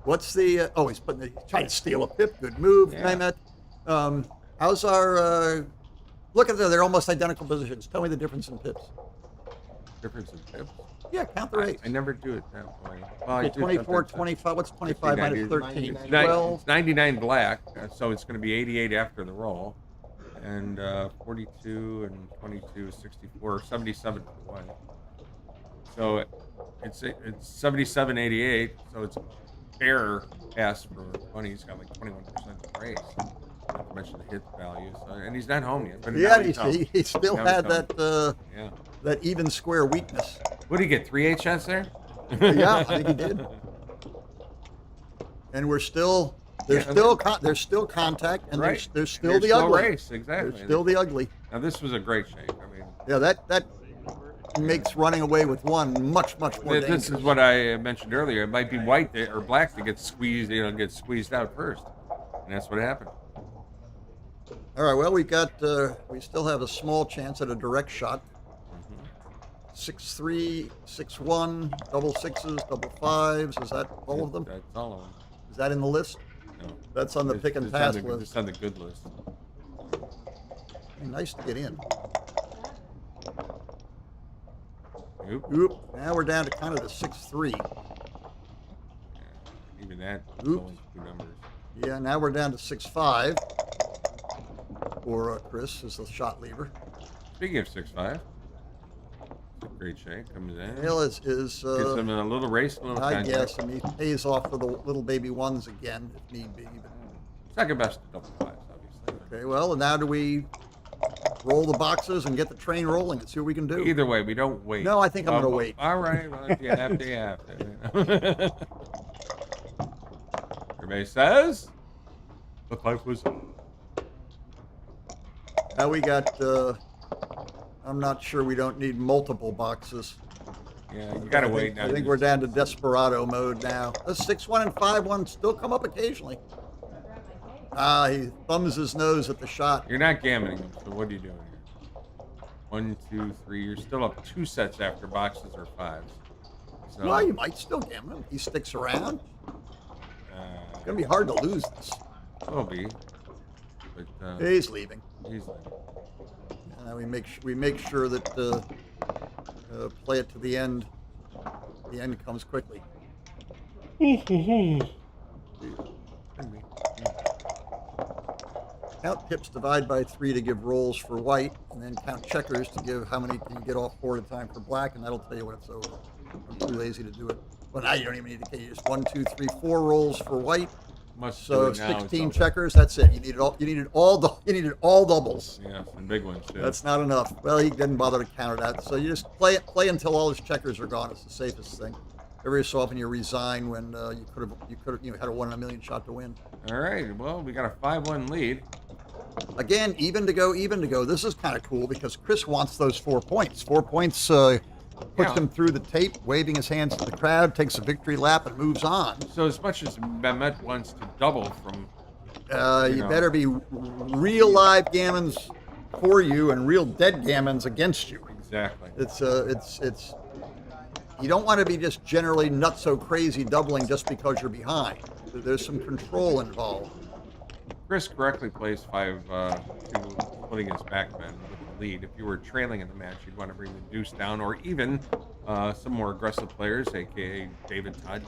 [SPEAKER 4] What's the? He's trying to steal a pip. Good move, Mehmet. How's our? Look at they're almost identical positions. Tell me the difference in pips.
[SPEAKER 6] Difference in pips?
[SPEAKER 4] Yeah, count the race.
[SPEAKER 6] I never do it that way. Well,
[SPEAKER 4] 24, 25. What's 25 minus 13?
[SPEAKER 6] It's
[SPEAKER 4] 12.
[SPEAKER 6] 99 black, so it's going to be 88 after the roll. And 42 and 22 is 64, 77 for white. So it's 77, 88. So it's a fair pass for money. He's got like 21% of the race. Not to mention the hit value. So, and he's not home yet. But
[SPEAKER 4] Yeah, he still had that even square weakness.
[SPEAKER 6] What did he get? 3 HS there?
[SPEAKER 4] Yeah, I think he did. And there's still contact, and
[SPEAKER 6] right.
[SPEAKER 4] there's still the ugly
[SPEAKER 6] race. Exactly.
[SPEAKER 4] There's still the ugly.
[SPEAKER 6] Now this was a great shake. I mean,
[SPEAKER 4] yeah, that makes running away with one much more dangerous.
[SPEAKER 6] This is what I mentioned earlier. It might be white or black that gets squeezed. Gets squeezed out first, and that's what happened.
[SPEAKER 4] All right. Well, we still have a small chance at a direct shot. 6-3, 6-1, double sixes, double fives. Is that all of them?
[SPEAKER 6] That's all of them.
[SPEAKER 4] Is that in the list?
[SPEAKER 6] No.
[SPEAKER 4] That's on the pick and pass list.
[SPEAKER 6] It's on the good list.
[SPEAKER 4] Nice to get in.
[SPEAKER 6] Oop.
[SPEAKER 4] Now we're down to kind of the 6-3.
[SPEAKER 6] Yeah, even that.
[SPEAKER 4] Oops.
[SPEAKER 6] Two numbers.
[SPEAKER 4] Yeah, now we're down to 6-5. For Chris is the shot lever.
[SPEAKER 6] Speaking of 6-5. Great shake comes in.
[SPEAKER 4] Hale is
[SPEAKER 6] gives him a little race, a little
[SPEAKER 4] I
[SPEAKER 6] contact.
[SPEAKER 4] guess, and he pays off for the little baby ones again, if need be.
[SPEAKER 6] Second best double fives, obviously.
[SPEAKER 4] Okay, well, now do we roll the boxes and get the train rolling and see what we can do?
[SPEAKER 6] Either way, we don't wait.
[SPEAKER 4] No, I think I'm going to wait.
[SPEAKER 6] All right, well, if you have to, you have to. Everybody says the pipe was up.
[SPEAKER 4] Now we got, I'm not sure we don't need multiple boxes.
[SPEAKER 6] Yeah, you got to wait now.
[SPEAKER 4] I think we're down to desperado mode now. The 6-1 and 5-1 still come up occasionally. He thumbs his nose at the shot.
[SPEAKER 6] You're not gammoning him, so what are you doing here? 1, 2, 3. You're still up 2 sets after boxes or fives. So,
[SPEAKER 4] Well, you might still gammon him. He sticks around. It's going to be hard to lose this.
[SPEAKER 6] Will be. But
[SPEAKER 4] He's leaving.
[SPEAKER 6] he's like,
[SPEAKER 4] We make sure that play it to the end. The end comes quickly. count pips, divide by 3 to give rolls for white, and then count checkers to give how many can you get off 4 at a time for black, and that'll tell you when it's over. I'm too lazy to do it. Well, now you don't even need to count. You just 1, 2, 3, 4 rolls for white.
[SPEAKER 6] Must
[SPEAKER 4] So
[SPEAKER 6] do it now,
[SPEAKER 4] 16
[SPEAKER 6] it's
[SPEAKER 4] checkers. That's it. You needed all doubles.
[SPEAKER 6] Yeah, some big ones too.
[SPEAKER 4] That's not enough. Well, he didn't bother to counter that. So you just play until all his checkers are gone. It's the safest thing. Every so often you resign when you could have had a 1 in a million shot to win.
[SPEAKER 6] All right. Well, we got a 5-1 lead.
[SPEAKER 4] Again, even to go. This is kind of cool because Chris wants those 4 points. 4 points puts him through the tape, waving his hands to the crowd, takes a victory lap, and moves on.
[SPEAKER 6] So as much as Mehmet wants to double from,
[SPEAKER 4] you better be real live gammons for you and real dead gammons against you.
[SPEAKER 6] exactly.
[SPEAKER 4] It's you don't want to be just generally not so crazy doubling just because you're behind. There's some control involved.
[SPEAKER 6] Chris correctly plays 5-2, putting his backman with the lead. If you were trailing in the match, you'd want to bring the deuce down, or even some more aggressive players, aka David Todd.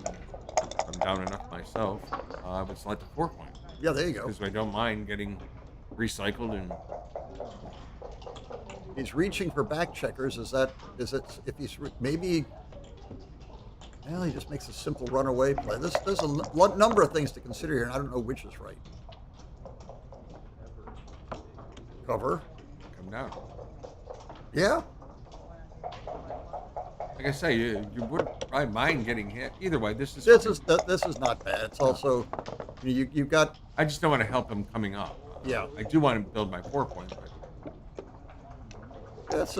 [SPEAKER 6] I'm down enough myself. I would select a 4 point.
[SPEAKER 4] Yeah, there you go.
[SPEAKER 6] Because I don't mind getting recycled and.
[SPEAKER 4] He's reaching for back checkers. Is it? If he's maybe. Well, he just makes a simple runaway play. There's a number of things to consider here, and I don't know which is right. Cover.
[SPEAKER 6] Come down.
[SPEAKER 4] Yeah.
[SPEAKER 6] Like I say, you wouldn't probably mind getting hit. Either way, this is
[SPEAKER 4] not bad. It's also you've got.
[SPEAKER 6] I just don't want to help him coming up.
[SPEAKER 4] Yeah.
[SPEAKER 6] I do want to build my 4 points. But
[SPEAKER 4] That's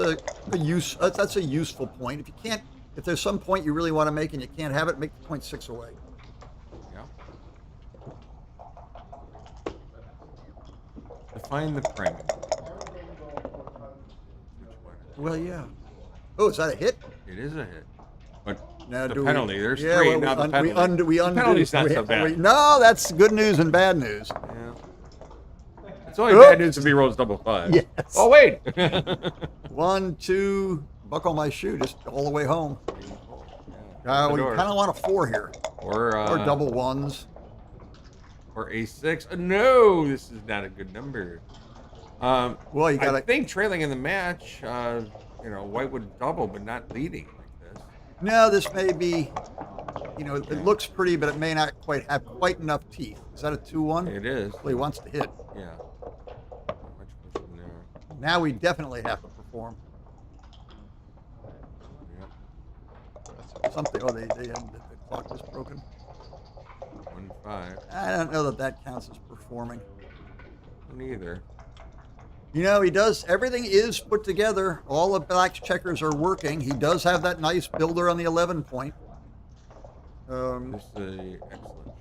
[SPEAKER 4] a useful point. If there's some point you really want to make and you can't have it, make the point 6 away.
[SPEAKER 6] yeah. Define the framing.
[SPEAKER 4] Well, yeah. Oh, is that a hit?
[SPEAKER 6] It is a hit. But
[SPEAKER 4] Now,
[SPEAKER 6] the
[SPEAKER 4] do
[SPEAKER 6] penalty,
[SPEAKER 4] we,
[SPEAKER 6] there's
[SPEAKER 4] yeah,
[SPEAKER 6] 3.
[SPEAKER 4] well,
[SPEAKER 6] Now the penalty.
[SPEAKER 4] we undo.
[SPEAKER 6] The penalty's not
[SPEAKER 4] we-
[SPEAKER 6] so bad.
[SPEAKER 4] no, that's good news and bad news.
[SPEAKER 6] Yeah. It's only bad news if he rolls double 5.
[SPEAKER 4] Yes.
[SPEAKER 6] Oh, wait.
[SPEAKER 4] 1, 2, buckle my shoe, just all the way home. Well, you kind of want a 4 here,
[SPEAKER 6] or
[SPEAKER 4] double ones.
[SPEAKER 6] Or a 6. No, this is not a good number.
[SPEAKER 4] Well, you got
[SPEAKER 6] I think trailing in the match, White would double, but not leading like this.
[SPEAKER 4] No, this may be. It looks pretty, but it may not quite have enough teeth. Is that a 2-1?
[SPEAKER 6] It is.
[SPEAKER 4] Well, he wants to hit.
[SPEAKER 6] Yeah. Much push from there.
[SPEAKER 4] Now we definitely have to perform.
[SPEAKER 6] Yep.
[SPEAKER 4] Something. Oh, the clock was broken.
[SPEAKER 6] 1-5.
[SPEAKER 4] I don't know that counts as performing.
[SPEAKER 6] Neither.
[SPEAKER 4] He does. Everything is put together. All the black checkers are working. He does have that nice builder on the 11 point.
[SPEAKER 6] This is an excellent check.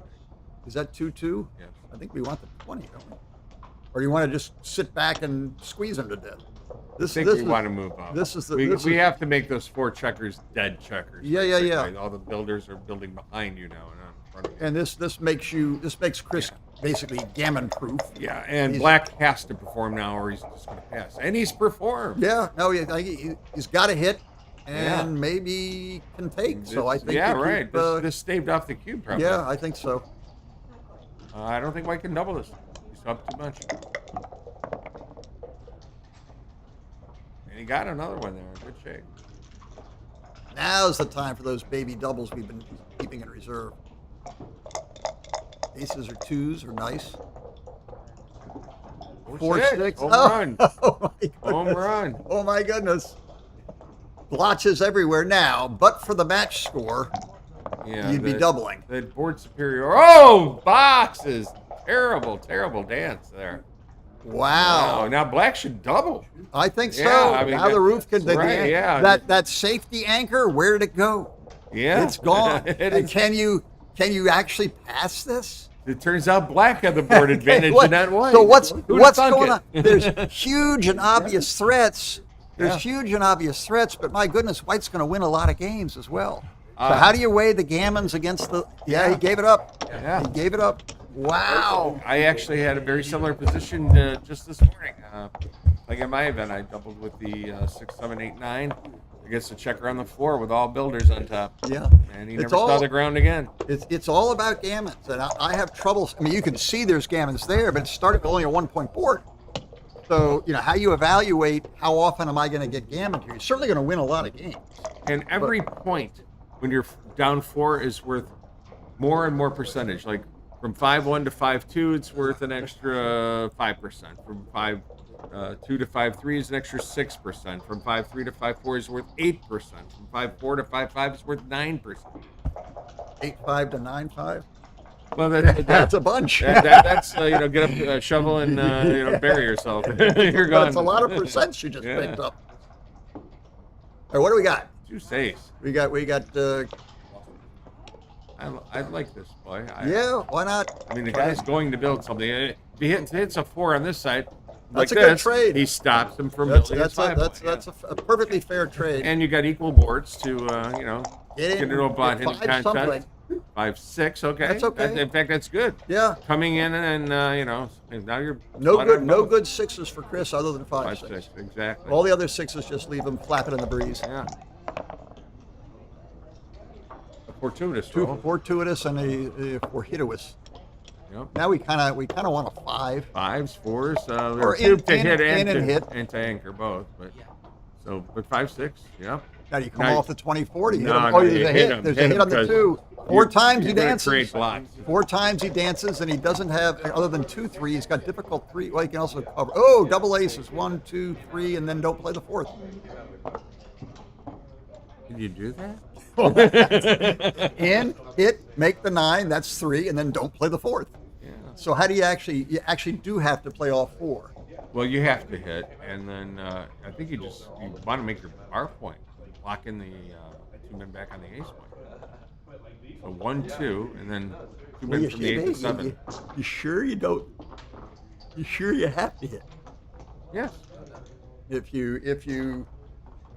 [SPEAKER 4] Is that 2-2?
[SPEAKER 6] Yes.
[SPEAKER 4] I think we want the 20, don't we? Or do you want to just sit back and squeeze him to death?
[SPEAKER 6] I think we want to move up. We have to make those 4 checkers dead checkers.
[SPEAKER 4] Yeah.
[SPEAKER 6] Right? All the builders are building behind you now and not in front of you.
[SPEAKER 4] And this makes Chris basically gammon proof.
[SPEAKER 6] Yeah, and Black has to perform now, or he's just going to pass. And he's performed.
[SPEAKER 4] Yeah, no, he's got a hit, and maybe can take. So I think.
[SPEAKER 6] Yeah, right. This staved off the cube, probably.
[SPEAKER 4] Yeah, I think so.
[SPEAKER 6] I don't think White can double this. He's up too much. And he got another one there. Good shake.
[SPEAKER 4] Now's the time for those baby doubles we've been keeping in reserve. Aces or 2s are nice. 4, 6.
[SPEAKER 6] Home run.
[SPEAKER 4] Oh my goodness.
[SPEAKER 6] Home run.
[SPEAKER 4] Oh my goodness. Blotches everywhere now, but for the match score, you'd be doubling.
[SPEAKER 6] The board superior. Oh, boxes. Terrible, terrible dance there.
[SPEAKER 4] Wow.
[SPEAKER 6] Now Black should double.
[SPEAKER 4] I think so.
[SPEAKER 6] Yeah, I mean,
[SPEAKER 4] now the roof can.
[SPEAKER 6] Right, yeah.
[SPEAKER 4] That safety anchor, where did it go?
[SPEAKER 6] Yeah.
[SPEAKER 4] It's gone. And can you actually pass this?
[SPEAKER 6] It turns out Black had the board advantage in that one.
[SPEAKER 4] So what's
[SPEAKER 6] Who'd
[SPEAKER 4] going on?
[SPEAKER 6] it?
[SPEAKER 4] There's huge and obvious threats. Huge and obvious threats, but my goodness, White's going to win a lot of games as well. So how do you weigh the gammons against the? Yeah, he gave it up.
[SPEAKER 6] Yeah.
[SPEAKER 4] He gave it up. Wow.
[SPEAKER 6] I actually had a very similar position just this morning. Like at my event, I doubled with the 6, 7, 8, 9, He gets to check around the floor with all builders on top.
[SPEAKER 4] Yeah.
[SPEAKER 6] And he
[SPEAKER 4] It's
[SPEAKER 6] never saw
[SPEAKER 4] all-
[SPEAKER 6] the ground again.
[SPEAKER 4] It's all about gammons, and I have troubles. I mean, you can see there's gammons there, but it started with only a 1-point board. So, how you evaluate how often am I going to get gammon here? You're certainly going to win a lot of games.
[SPEAKER 6] And every point when you're down 4 is worth more and more percentage. Like from 5-1 to 5-2, it's worth an extra 5%. From 5-2 to 5-3 is an extra 6%. From 5-3 to 5-4 is worth 8%. From 5-4 to 5-5 is worth 9%.
[SPEAKER 4] 8-5 to 9-5.
[SPEAKER 6] Well,
[SPEAKER 4] That's a bunch.
[SPEAKER 6] that's get up a shovel and bury yourself. You're gone.
[SPEAKER 4] That's a lot of percents you just picked up. All right, what do we got?
[SPEAKER 6] 2 saves.
[SPEAKER 4] We got.
[SPEAKER 6] I like this boy.
[SPEAKER 4] Yeah, why not?
[SPEAKER 6] I mean, the guy's going to build something. If he hits a 4 on this side, like
[SPEAKER 4] That's a good
[SPEAKER 6] this,
[SPEAKER 4] trade.
[SPEAKER 6] he stops him from
[SPEAKER 4] That's
[SPEAKER 6] building his 5.
[SPEAKER 4] a perfectly fair trade.
[SPEAKER 6] And you got equal boards to
[SPEAKER 4] Get
[SPEAKER 6] into a bot
[SPEAKER 4] get
[SPEAKER 6] hitting
[SPEAKER 4] 5
[SPEAKER 6] contest.
[SPEAKER 4] something.
[SPEAKER 6] 5-6, okay.
[SPEAKER 4] That's okay.
[SPEAKER 6] In fact, that's good.
[SPEAKER 4] Yeah.
[SPEAKER 6] Coming in and now you're
[SPEAKER 4] No
[SPEAKER 6] spot
[SPEAKER 4] good.
[SPEAKER 6] on
[SPEAKER 4] No
[SPEAKER 6] both.
[SPEAKER 4] good 6s for Chris other than 5-6.
[SPEAKER 6] 5-6, exactly.
[SPEAKER 4] All the other 6s just leave them flapping in the breeze.
[SPEAKER 6] Yeah. A fortuitous
[SPEAKER 4] Too
[SPEAKER 6] roll.
[SPEAKER 4] fortuitous and a fortuitous.
[SPEAKER 6] Yep.
[SPEAKER 4] Now we kind of want a 5.
[SPEAKER 6] 5s, 4s,
[SPEAKER 4] Or
[SPEAKER 6] or two to
[SPEAKER 4] in
[SPEAKER 6] hit
[SPEAKER 4] and
[SPEAKER 6] and
[SPEAKER 4] hit.
[SPEAKER 6] to anchor both. But 5-6, yeah.
[SPEAKER 4] Now you come
[SPEAKER 6] Now-
[SPEAKER 4] off the 24 to hit
[SPEAKER 6] No,
[SPEAKER 4] him.
[SPEAKER 6] no,
[SPEAKER 4] Oh,
[SPEAKER 6] you
[SPEAKER 4] there's a
[SPEAKER 6] hit
[SPEAKER 4] hit.
[SPEAKER 6] him.
[SPEAKER 4] There's
[SPEAKER 6] Hit
[SPEAKER 4] a hit
[SPEAKER 6] him
[SPEAKER 4] on the
[SPEAKER 6] because
[SPEAKER 4] 2. 4 times he
[SPEAKER 6] you're gonna
[SPEAKER 4] dances.
[SPEAKER 6] create blocks.
[SPEAKER 4] 4 times he dances, and he doesn't have, other than 2-3, he's got difficult 3. Well, he can also cover. Oh, double aces. 1, 2, 3, and then don't play the 4th.
[SPEAKER 6] Did you do that?
[SPEAKER 4] In, hit, make the 9. That's 3, and then don't play the 4th.
[SPEAKER 6] Yeah.
[SPEAKER 4] So how do you actually do have to play all 4?
[SPEAKER 6] Well, you have to hit, and then I think you want to make your bar point, lock in the 2 men back on the ace point. So 1, 2, and then 2 men from the 8 to 7.
[SPEAKER 4] You sure you don't? You sure you have to hit?
[SPEAKER 6] Yes.
[SPEAKER 4] If you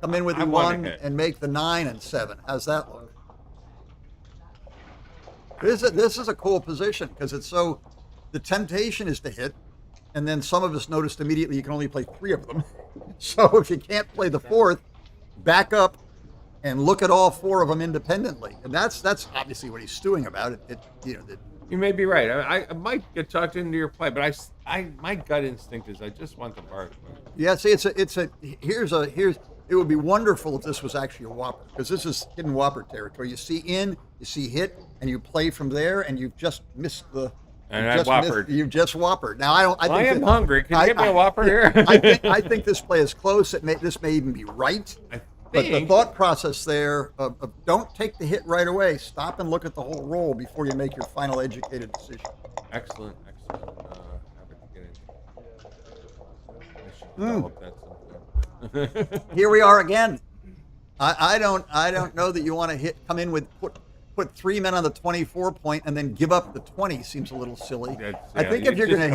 [SPEAKER 4] come in with
[SPEAKER 6] I
[SPEAKER 4] the
[SPEAKER 6] wanna
[SPEAKER 4] 1
[SPEAKER 6] hit.
[SPEAKER 4] and make the 9 and 7, how's that look? This is a cool position because it's so. The temptation is to hit, and then some of us noticed immediately you can only play 3 of them. So if you can't play the 4th, back up and look at all 4 of them independently, and that's obviously what he's stewing about.
[SPEAKER 6] You may be right. I might get talked into your play, but my gut instinct is I just want the bar point.
[SPEAKER 4] Yeah, see, here's it would be wonderful if this was actually a whopper, because this is hidden whopper territory. You see in, you see hit, and you play from there, and you've just missed the.
[SPEAKER 6] And I whoppered.
[SPEAKER 4] You've just whoppered. Now I
[SPEAKER 6] am hungry. Can you get me a whopper here?
[SPEAKER 4] I think this play is close. This may even be right. But the thought process there of don't take the hit right away. Stop and look at the whole roll before you make your final educated decision.
[SPEAKER 6] Excellent. How about you get in? I should develop that sometime.
[SPEAKER 4] Here we are again. I don't know that you want to come in with put 3 men on the 24 point and then give up the 20 seems a little silly. I think if you're going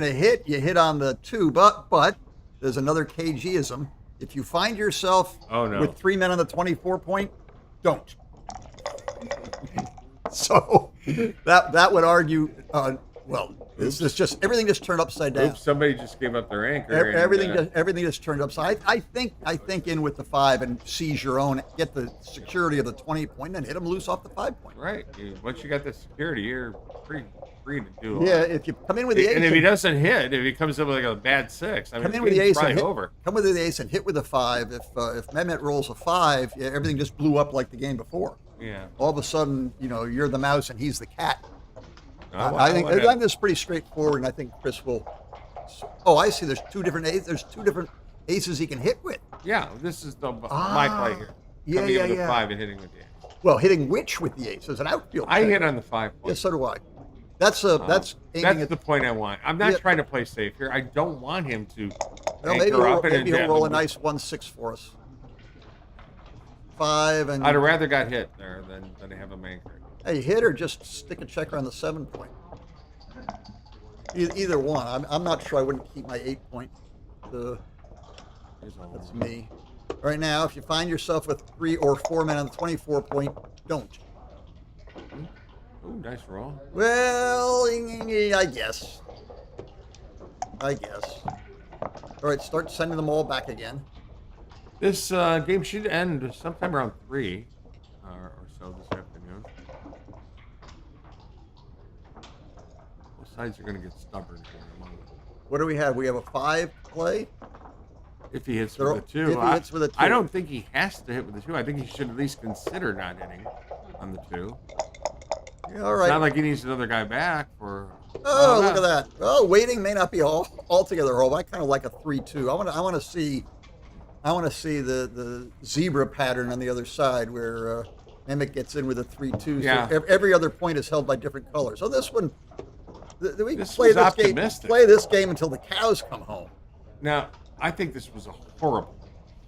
[SPEAKER 4] to hit, you hit on the 2. But there's another KGism. If you find yourself with 3 men on the 24 point, don't. So that would argue. This is just everything just turned upside down.
[SPEAKER 6] Oops, somebody just gave up their anchor.
[SPEAKER 4] Everything just turned upside. I think in with the 5 and seize your own, get the security of the 20 point, and hit them loose off the 5 point.
[SPEAKER 6] Right. Once you got the security, you're pretty free to do.
[SPEAKER 4] Yeah. If you come in with the 8,
[SPEAKER 6] and if he doesn't hit, if he comes up with like a bad 6, I mean,
[SPEAKER 4] come in with the ace and hit,
[SPEAKER 6] over.
[SPEAKER 4] Come with the ace and hit with a 5. If Mehmet rolls a 5, everything just blew up like the game before.
[SPEAKER 6] Yeah.
[SPEAKER 4] All of a sudden, you're the mouse and he's the cat.
[SPEAKER 6] I
[SPEAKER 4] think this is pretty straightforward, and I think Chris will. Oh, I see. There's 2 different aces. There's 2 different aces he can hit with.
[SPEAKER 6] Yeah, this is my play here.
[SPEAKER 4] Yeah,
[SPEAKER 6] Coming in with
[SPEAKER 4] yeah.
[SPEAKER 6] a 5 and hitting with the ace.
[SPEAKER 4] Well, hitting which with the ace is an outfield.
[SPEAKER 6] I
[SPEAKER 4] check.
[SPEAKER 6] hit on the 5 point.
[SPEAKER 4] Yes, so do I. That's aiming at
[SPEAKER 6] the point I want. I'm not trying to play safe here. I don't want him to
[SPEAKER 4] maybe
[SPEAKER 6] anchor up
[SPEAKER 4] maybe he'll roll a nice 1-6 for us. 5 and.
[SPEAKER 6] I'd have rather got hit there than have him anchored.
[SPEAKER 4] Hey, hit or just stick a checker on the 7 point. Either one. I'm not sure. I wouldn't keep my 8 point. That's me. Right now, if you find yourself with 3 or 4 men on the 24 point, don't.
[SPEAKER 6] Ooh, nice roll.
[SPEAKER 4] Well, I guess. All right, start sending them all back again.
[SPEAKER 6] This game should end sometime around 3 or so this afternoon. Both sides are going to get stubborn here in a moment.
[SPEAKER 4] What do we have? We have a 5 play.
[SPEAKER 6] If he hits
[SPEAKER 4] They're-
[SPEAKER 6] with a 2.
[SPEAKER 4] if he hits with a
[SPEAKER 6] I
[SPEAKER 4] 2.
[SPEAKER 6] don't think he has to hit with a 2. I think he should at least consider not hitting on the 2.
[SPEAKER 4] Yeah, all
[SPEAKER 6] It's
[SPEAKER 4] right.
[SPEAKER 6] not like he needs another guy back for.
[SPEAKER 4] Oh, look at that. Oh, waiting may not be altogether horrible. I kind of like a 3-2. I want to see the zebra pattern on the other side where Mehmet gets in with a 3-2.
[SPEAKER 6] Yeah.
[SPEAKER 4] So every other point is held by different colors. So this one, we can
[SPEAKER 6] This
[SPEAKER 4] play
[SPEAKER 6] was
[SPEAKER 4] this game.
[SPEAKER 6] optimistic.
[SPEAKER 4] Play this game until the cows come home.
[SPEAKER 6] Now, I think this was a horrible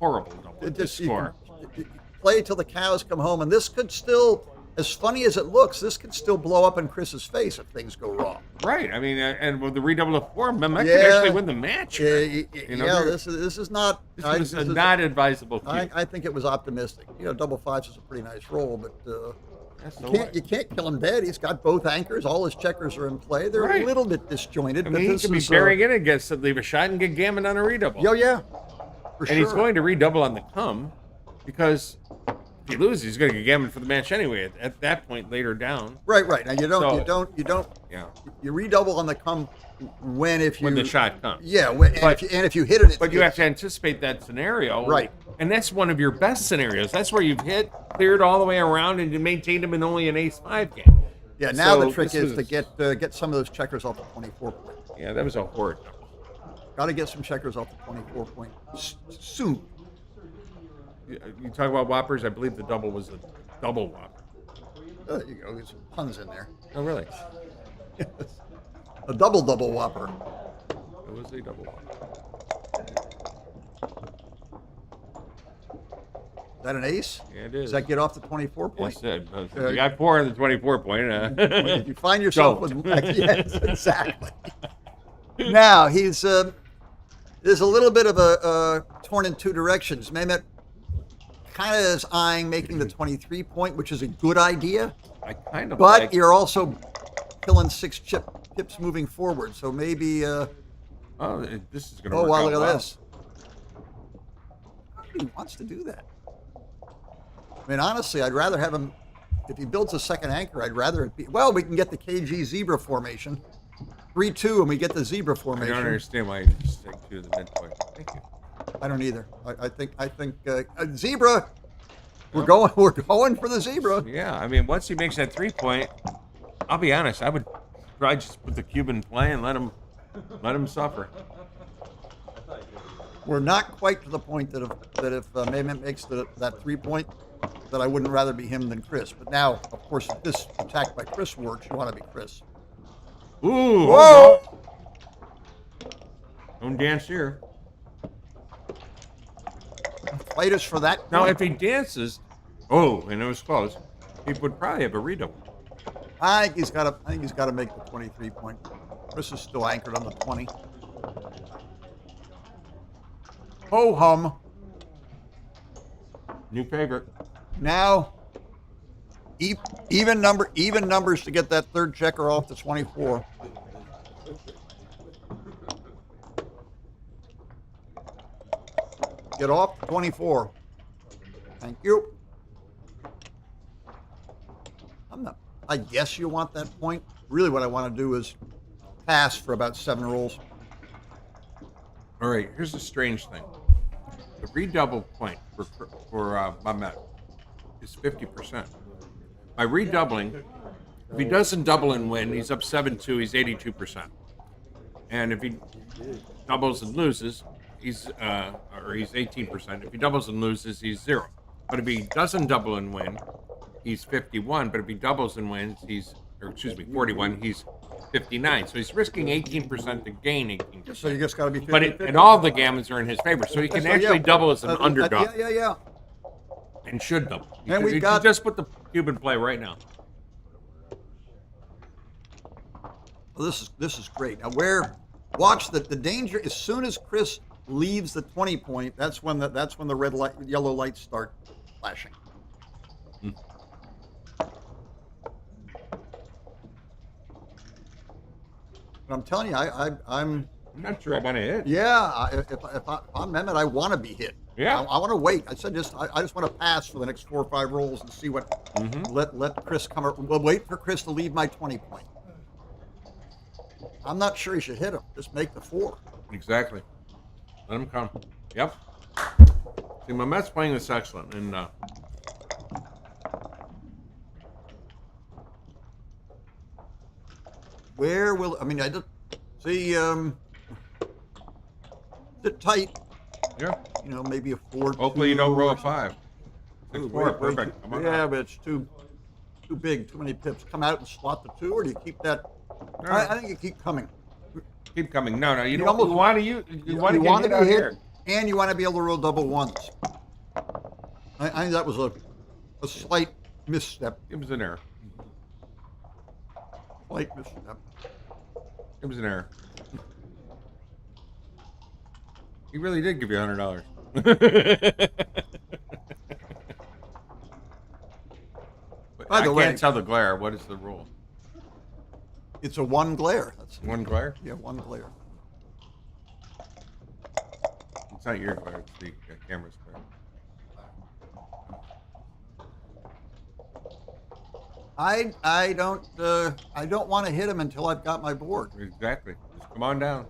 [SPEAKER 6] double.
[SPEAKER 4] It
[SPEAKER 6] This
[SPEAKER 4] just- you
[SPEAKER 6] score.
[SPEAKER 4] can play till the cows come home, and this could still, as funny as it looks, this could still blow up in Chris's face if things go wrong.
[SPEAKER 6] Right. I mean, and with the redouble of 4, Mehmet
[SPEAKER 4] Yeah.
[SPEAKER 6] could actually win the match.
[SPEAKER 4] Yeah,
[SPEAKER 6] You know,
[SPEAKER 4] yeah,
[SPEAKER 6] there-
[SPEAKER 4] this is not.
[SPEAKER 6] This was a not advisable cue.
[SPEAKER 4] I think it was optimistic. You know, double 5s is a pretty nice roll, but
[SPEAKER 6] That's
[SPEAKER 4] you
[SPEAKER 6] so
[SPEAKER 4] can't
[SPEAKER 6] what?
[SPEAKER 4] you can't kill him dead. He's got both anchors. All his checkers are in play. They're
[SPEAKER 6] Right.
[SPEAKER 4] a little bit disjointed,
[SPEAKER 6] I
[SPEAKER 4] but
[SPEAKER 6] mean, he
[SPEAKER 4] this
[SPEAKER 6] could be
[SPEAKER 4] is
[SPEAKER 6] burying it and leave a shot and get gammon on a redouble.
[SPEAKER 4] yeah, for
[SPEAKER 6] and
[SPEAKER 4] sure.
[SPEAKER 6] he's going to redouble on the come because if he loses, he's going to get gammon for the match anyway. At that point, later down,
[SPEAKER 4] right. Now you don't
[SPEAKER 6] yeah,
[SPEAKER 4] you redouble on the come when
[SPEAKER 6] the shot comes.
[SPEAKER 4] Yeah,
[SPEAKER 6] But-
[SPEAKER 4] and if you hit it,
[SPEAKER 6] But you have to anticipate that scenario,
[SPEAKER 4] Right.
[SPEAKER 6] And that's one of your best scenarios. That's where you've hit, cleared all the way around, and you maintained him in only an ace-5 game.
[SPEAKER 4] Yeah, now
[SPEAKER 6] So
[SPEAKER 4] the trick
[SPEAKER 6] this
[SPEAKER 4] is to
[SPEAKER 6] was-
[SPEAKER 4] get some of those checkers off the 24 point.
[SPEAKER 6] Yeah, that was a horrid double.
[SPEAKER 4] Got to get some checkers off the 24 point soon.
[SPEAKER 6] You talk about whoppers. I believe the double was a double whopper.
[SPEAKER 4] There you go. There's some puns in there.
[SPEAKER 6] Oh, really?
[SPEAKER 4] A double whopper.
[SPEAKER 6] It was a double whopper.
[SPEAKER 4] Is that an ace?
[SPEAKER 6] Yeah, it is.
[SPEAKER 4] Does that get off the 24 point?
[SPEAKER 6] Yes, you got 4 on the 24 point.
[SPEAKER 4] If you find yourself
[SPEAKER 6] Don't.
[SPEAKER 4] with yes, exactly. Now he's there's a little bit of a torn in two directions. Mehmet kind of is eyeing making the 23 point, which is a good idea,
[SPEAKER 6] I kind of
[SPEAKER 4] but
[SPEAKER 6] like.
[SPEAKER 4] you're also killing 6 chips moving forward. So maybe
[SPEAKER 6] This is going to
[SPEAKER 4] oh
[SPEAKER 6] work
[SPEAKER 4] wow,
[SPEAKER 6] out
[SPEAKER 4] look at
[SPEAKER 6] well.
[SPEAKER 4] this. He wants to do that. I mean, honestly, I'd rather have him. If he builds a second anchor, I'd rather it be. Well, we can get the KG zebra formation, 3-2, and we get the zebra
[SPEAKER 6] I
[SPEAKER 4] formation.
[SPEAKER 6] don't understand why you just stick to the midpoint. Thank you.
[SPEAKER 4] I don't either. I think zebra. We're going for the zebra.
[SPEAKER 6] Yeah, I mean, once he makes that 3-point, I'll be honest, I would probably just put the cube in play and let him suffer.
[SPEAKER 4] We're not quite to the point that if Mehmet makes that 3-point, that I wouldn't rather be him than Chris. But now, of course, if this attack by Chris works, you want to be Chris.
[SPEAKER 6] Ooh!
[SPEAKER 4] Whoa!
[SPEAKER 6] Don't dance here.
[SPEAKER 4] Fight us for that.
[SPEAKER 6] Now,
[SPEAKER 4] point.
[SPEAKER 6] if he dances, and it was close, he would probably have a redouble.
[SPEAKER 4] I think he's got to make the 23 point. Chris is still anchored on the 20. Ho hum.
[SPEAKER 6] New favorite.
[SPEAKER 4] Now, even numbers to get that third checker off the 24. Get off the 24. Thank you. I guess you want that point. Really, what I want to do is pass for about 7 rolls.
[SPEAKER 6] All right, here's the strange thing. The redouble point for Mehmet is 50%. By redoubling, if he doesn't double and win, he's up 7-2, he's 82%. And if he doubles and loses, he's 18%. If he doubles and loses, he's 0. But if he doesn't double and win, he's 51. But if he doubles and wins, 41, he's 59. So he's risking 18% to gain 18%.
[SPEAKER 4] So you just got to be 50.
[SPEAKER 6] But and all the gammons are in his favor, so he can
[SPEAKER 4] So,
[SPEAKER 6] actually
[SPEAKER 4] yeah.
[SPEAKER 6] double as an underdog
[SPEAKER 4] Yeah.
[SPEAKER 6] and should double.
[SPEAKER 4] And we've
[SPEAKER 6] You
[SPEAKER 4] got-
[SPEAKER 6] just put the cube in play right now.
[SPEAKER 4] Well, this is great. Now watch the danger as soon as Chris leaves the 20 point, that's when the yellow lights start flashing. But I'm telling you, I'm
[SPEAKER 6] I'm not sure I want to hit.
[SPEAKER 4] yeah. If I'm Mehmet, I want to be hit.
[SPEAKER 6] Yeah.
[SPEAKER 4] I want to wait. I said I just want to pass for the next 4 or 5 rolls and see what. Let Chris come. We'll wait for Chris to leave my 20 point. I'm not sure he should hit him. Just make the 4.
[SPEAKER 6] Exactly. Let him come. Yep. See, Mehmet's playing this excellent, and
[SPEAKER 4] where will I mean? I just see. Sit tight.
[SPEAKER 6] yeah.
[SPEAKER 4] You know, maybe a 4.
[SPEAKER 6] Hopefully you don't roll a 5. 6
[SPEAKER 4] Ooh,
[SPEAKER 6] 4,
[SPEAKER 4] wait,
[SPEAKER 6] perfect. Come on.
[SPEAKER 4] yeah, but it's too big, too many pips. Come out and slot the 2, or do you keep that?
[SPEAKER 6] No.
[SPEAKER 4] I think you keep coming.
[SPEAKER 6] Keep coming. No, you don't
[SPEAKER 4] almost-
[SPEAKER 6] want to use. You want to
[SPEAKER 4] want
[SPEAKER 6] get
[SPEAKER 4] to
[SPEAKER 6] hit
[SPEAKER 4] be
[SPEAKER 6] out
[SPEAKER 4] hit,
[SPEAKER 6] here.
[SPEAKER 4] and you want to be able to roll double 1s. I think that was a slight misstep.
[SPEAKER 6] It was an error.
[SPEAKER 4] Slight misstep.
[SPEAKER 6] It was an error. He really did give you $100.
[SPEAKER 4] By the
[SPEAKER 6] I
[SPEAKER 4] way-
[SPEAKER 6] can't tell the glare. What is the rule?
[SPEAKER 4] It's a 1 glare. That's
[SPEAKER 6] 1 glare?
[SPEAKER 4] yeah, 1 glare.
[SPEAKER 6] It's not your glare. It's the camera's glare.
[SPEAKER 4] I don't want to hit him until I've got my board.
[SPEAKER 6] Exactly. Just come on down.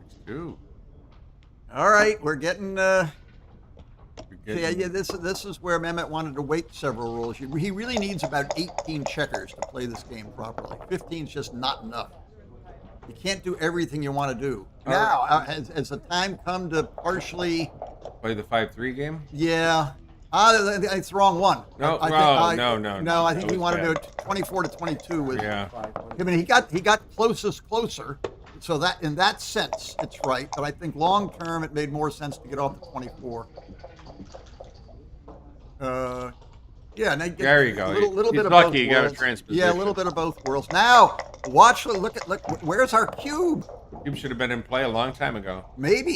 [SPEAKER 6] It's 2.
[SPEAKER 4] All right, we're getting.
[SPEAKER 6] You're getting-
[SPEAKER 4] Yeah. This is where Mehmet wanted to wait several rolls. He really needs about 18 checkers to play this game properly. 15 is just not enough. You can't do everything you want to do. Now, has the time come to partially?
[SPEAKER 6] Play the 5-3 game?
[SPEAKER 4] Yeah. It's the wrong one.
[SPEAKER 6] No, no.
[SPEAKER 4] No, I think
[SPEAKER 6] That
[SPEAKER 4] we
[SPEAKER 6] was
[SPEAKER 4] want to do
[SPEAKER 6] bad.
[SPEAKER 4] it 24 to 22. Was,
[SPEAKER 6] Yeah.
[SPEAKER 4] I mean, he got closer. So that in that sense, it's right. But I think long term, it made more sense to get off the 24. Yeah, and they get
[SPEAKER 6] There you go.
[SPEAKER 4] Little
[SPEAKER 6] He's
[SPEAKER 4] bit of
[SPEAKER 6] lucky
[SPEAKER 4] both
[SPEAKER 6] he got a
[SPEAKER 4] worlds.
[SPEAKER 6] transposition.
[SPEAKER 4] Yeah, a little bit of both worlds. Now, look. Where's our cube?
[SPEAKER 6] You should have been in play a long time ago.
[SPEAKER 4] Maybe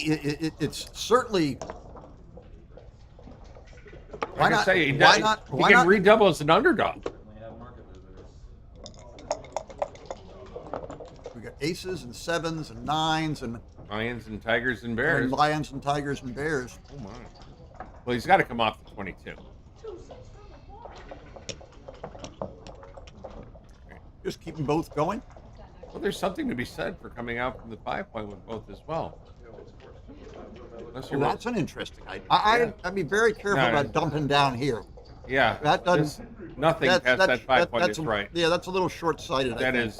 [SPEAKER 4] it's certainly. Why
[SPEAKER 6] Like I
[SPEAKER 4] not?
[SPEAKER 6] say, he
[SPEAKER 4] Why not?
[SPEAKER 6] He
[SPEAKER 4] Why
[SPEAKER 6] can
[SPEAKER 4] not?
[SPEAKER 6] redouble as an underdog.
[SPEAKER 4] We got aces and 7s and 9s and
[SPEAKER 6] Lions and tigers and bears.
[SPEAKER 4] lions and tigers and bears.
[SPEAKER 6] Oh my. Well, he's got to come off the 22.
[SPEAKER 4] Just keep them both going.
[SPEAKER 6] Well, there's something to be said for coming out from the 5-point with both as well. Unless
[SPEAKER 4] Well,
[SPEAKER 6] you're
[SPEAKER 4] that's an interesting idea. I'd be very careful
[SPEAKER 6] No,
[SPEAKER 4] about dumping down here.
[SPEAKER 6] yeah.
[SPEAKER 4] that doesn't-
[SPEAKER 6] Nothing past that 5-point is right.
[SPEAKER 4] Yeah, that's a little short-sighted.
[SPEAKER 6] That is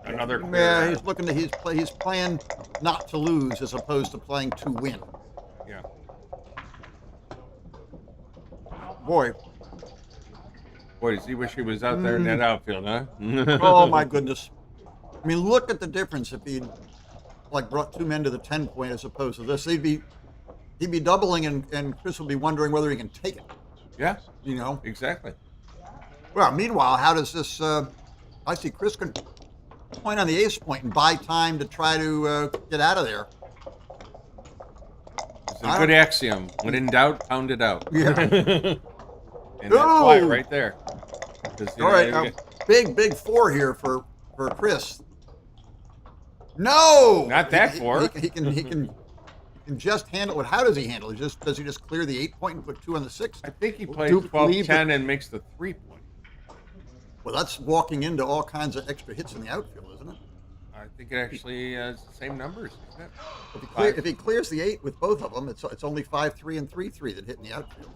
[SPEAKER 6] another.
[SPEAKER 4] Yeah, he's looking to he's playing not to lose as opposed to playing to win.
[SPEAKER 6] Yeah.
[SPEAKER 4] Boy,
[SPEAKER 6] Boy, does he wish he was out there in that outfield, huh?
[SPEAKER 4] oh my goodness! I mean, look at the difference if he'd like brought 2 men to the 10-point as opposed to this. He'd be doubling, and Chris would be wondering whether he can take it.
[SPEAKER 6] Yeah,
[SPEAKER 4] You know.
[SPEAKER 6] exactly.
[SPEAKER 4] Well, meanwhile, how does this? I see Chris can point on the ace point and buy time to try to get out of there.
[SPEAKER 6] It's a good axiom. When in doubt, pound it out.
[SPEAKER 4] Yeah.
[SPEAKER 6] And that's why
[SPEAKER 4] Ooh.
[SPEAKER 6] right there. 'Cause, you
[SPEAKER 4] All
[SPEAKER 6] know,
[SPEAKER 4] right,
[SPEAKER 6] you get-
[SPEAKER 4] big 4 here for Chris. No,
[SPEAKER 6] Not that 4.
[SPEAKER 4] He can just handle it. How does he handle it? Does he just clear the 8-point and put 2 on the 6?
[SPEAKER 6] I think he plays
[SPEAKER 4] Duke
[SPEAKER 6] 12-10 and makes the 3-point.
[SPEAKER 4] Well, that's walking into all kinds of extra hits in the outfield, isn't it?
[SPEAKER 6] I think it actually has the same numbers, isn't it?
[SPEAKER 4] If he clears the 8 with both of them, it's only 5-3 and 3-3 that hit in the outfield.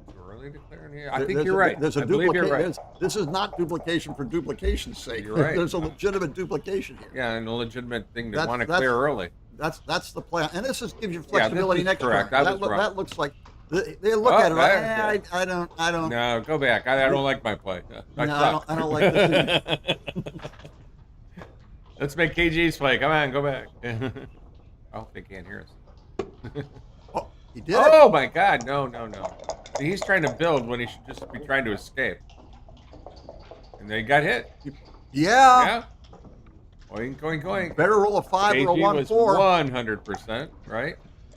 [SPEAKER 6] Too early to clear in here. I think
[SPEAKER 4] There's
[SPEAKER 6] you're right.
[SPEAKER 4] There's a
[SPEAKER 6] I believe you're right.
[SPEAKER 4] This is not duplication for duplication's sake.
[SPEAKER 6] You're right.
[SPEAKER 4] There's a legitimate duplication here.
[SPEAKER 6] Yeah, and a legitimate thing to
[SPEAKER 4] That's-
[SPEAKER 6] want to
[SPEAKER 4] that's-
[SPEAKER 6] clear early.
[SPEAKER 4] That's the plan, and this gives you
[SPEAKER 6] this
[SPEAKER 4] flexibility
[SPEAKER 6] is
[SPEAKER 4] next
[SPEAKER 6] correct.
[SPEAKER 4] time.
[SPEAKER 6] I was wrong.
[SPEAKER 4] That looks like they look
[SPEAKER 6] Oh,
[SPEAKER 4] at it. Like,
[SPEAKER 6] there.
[SPEAKER 4] I don't.
[SPEAKER 6] No, go back. I don't like my play. I
[SPEAKER 4] No,
[SPEAKER 6] suck.
[SPEAKER 4] I don't like this.
[SPEAKER 6] Let's make KG's play. Come on, go back. Oh, they can't hear us.
[SPEAKER 4] Oh, he did it.
[SPEAKER 6] Oh my God! No. See, he's trying to build when he should just be trying to escape. And they got hit.
[SPEAKER 4] Yeah.
[SPEAKER 6] Yeah. Going.
[SPEAKER 4] Better roll a 5 or a
[SPEAKER 6] KG
[SPEAKER 4] 1
[SPEAKER 6] was
[SPEAKER 4] 4.
[SPEAKER 6] 100%, right?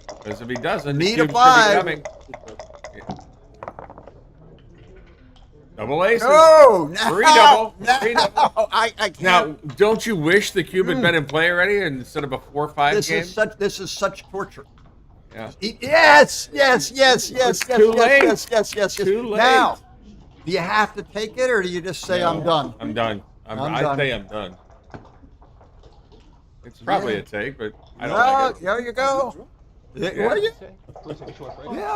[SPEAKER 6] Because if he doesn't,
[SPEAKER 4] Need
[SPEAKER 6] the
[SPEAKER 4] a
[SPEAKER 6] cube should be
[SPEAKER 4] 5.
[SPEAKER 6] coming. Yeah. Double aces.
[SPEAKER 4] No, no,
[SPEAKER 6] Three double.
[SPEAKER 4] no.
[SPEAKER 6] Three double.
[SPEAKER 4] I can't.
[SPEAKER 6] Now, don't you wish the cube had been in play already instead of a 4-5
[SPEAKER 4] this
[SPEAKER 6] game?
[SPEAKER 4] is such torture.
[SPEAKER 6] Yeah.
[SPEAKER 4] Yes.
[SPEAKER 6] Too late.
[SPEAKER 4] Yes.
[SPEAKER 6] Too late.
[SPEAKER 4] Now, do you have to take it, or do you just say I'm done?
[SPEAKER 6] I'm done. I say I'm done. It's probably a take, but I don't like it.
[SPEAKER 4] There you go.
[SPEAKER 6] Yeah.
[SPEAKER 4] Yeah.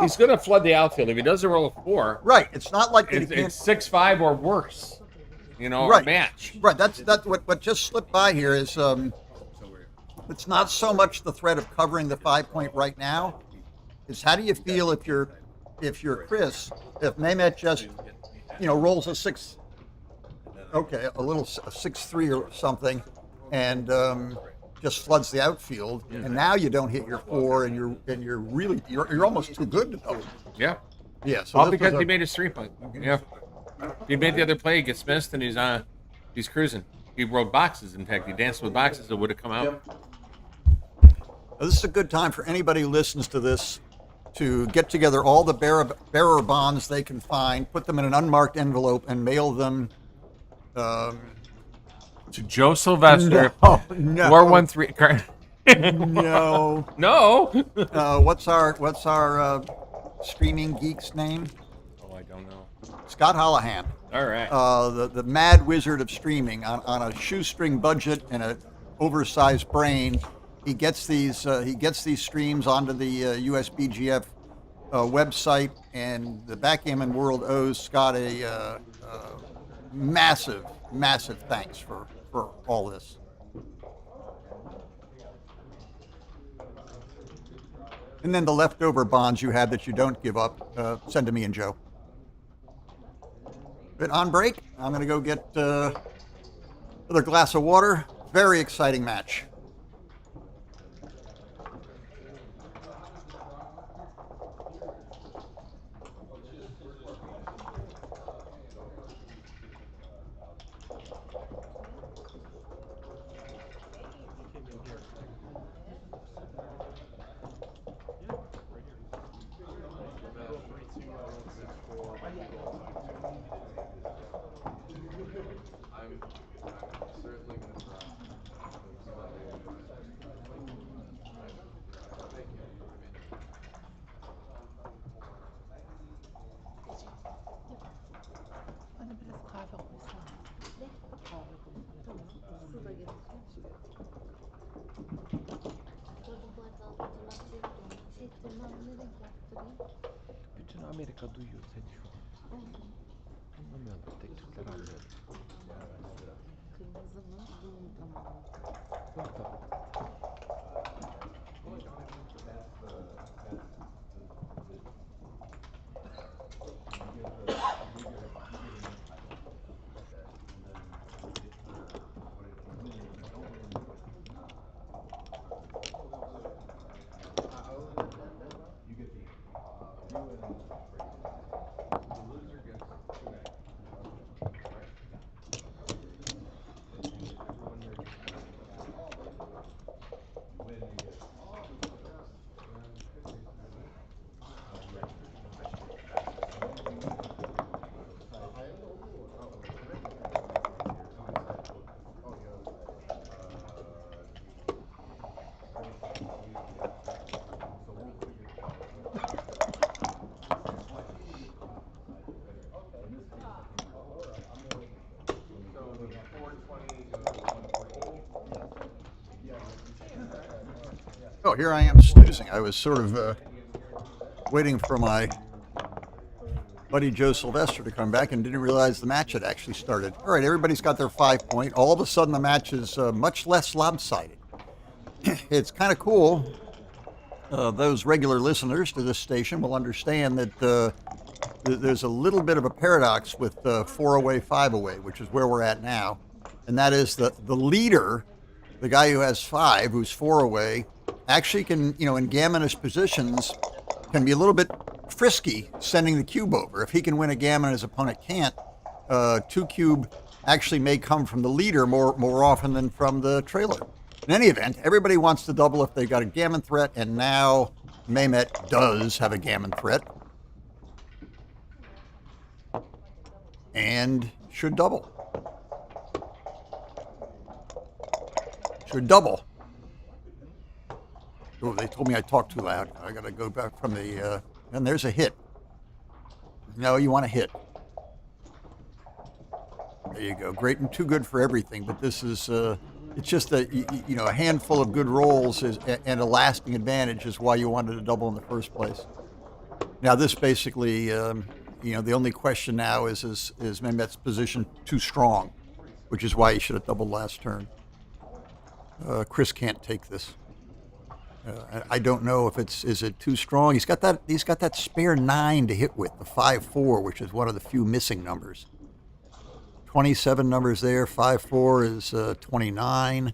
[SPEAKER 6] He's going to flood the outfield. If he doesn't roll a 4,
[SPEAKER 4] Right. It's not like that he
[SPEAKER 6] it's
[SPEAKER 4] can't.
[SPEAKER 6] 6-5 or worse.
[SPEAKER 4] Right.
[SPEAKER 6] A match.
[SPEAKER 4] Right. That's what just slipped by here is it's not so much the threat of covering the 5-point right now. Is how do you feel if you're Chris, if Mehmet just rolls a 6, a 6-3 or something, and just floods the outfield, and now you don't hit your 4, and you're really almost too good to double.
[SPEAKER 6] Yeah.
[SPEAKER 4] Yeah. So
[SPEAKER 6] All because he made his 3-point. Yeah. If he made the other play, he gets missed, and he's cruising. He rolled boxes. In fact, he danced with boxes that would have come out.
[SPEAKER 4] This is a good time for anybody who listens to this to get together all the bearer bonds they can find, put them in an unmarked envelope, and mail them.
[SPEAKER 6] To Joe Sylvester.
[SPEAKER 4] No.
[SPEAKER 6] 413.
[SPEAKER 4] No.
[SPEAKER 6] No.
[SPEAKER 4] What's our streaming geek's name?
[SPEAKER 6] Oh, I don't know.
[SPEAKER 4] Scott Holohan.
[SPEAKER 6] All right.
[SPEAKER 4] The mad wizard of streaming on a shoestring budget and an oversized brain. He gets these streams onto the USBGF website, and the Backgammon world owes Scott a massive thanks for all this. And then the leftover bonds you had that you don't give up, send to me and Joe. But on break, I'm going to go get another glass of water. Very exciting match.
[SPEAKER 2] Bütün Amerika duyuyor seni şu an. Anlamıyorum. Tek Türkler anlıyor.
[SPEAKER 3] Kırmızı mı? Zoom tamam.
[SPEAKER 2] Yok tabii.
[SPEAKER 4] Oh, here I am snoozing. I was sort of waiting for my buddy Joe Sylvester to come back and didn't realize the match had actually started. All right, everybody's got their 5-point. All of a sudden, the match is much less lopsided. It's kind of cool. Those regular listeners to this station will understand that there's a little bit of a paradox with 4 away, 5 away, which is where we're at now. And that is the leader, the guy who has 5, who's 4 away, actually can, in gammonish positions, can be a little bit frisky sending the cube over. If he can win a gammon, his opponent can't. 2 cube actually may come from the leader more often than from the trailer. In any event, everybody wants to double if they've got a gammon threat, and now Mehmet does have a gammon threat. and should double. Should double. Oh, they told me I talked too loud. I got to go back from the, and there's a hit. No, you want to hit. There you go. Great and too good for everything, but this is, it's just that, you know, a handful of good rolls and a lasting advantage is why you wanted to double in the first place. Now this basically, you know, the only question now is Mehmet's position too strong, which is why he should have doubled last turn. Chris can't take this. I don't know if is it too strong. He's got that spare 9 to hit with, the 5-4, which is one of the few missing numbers. 27 numbers there. 5-4 is 29.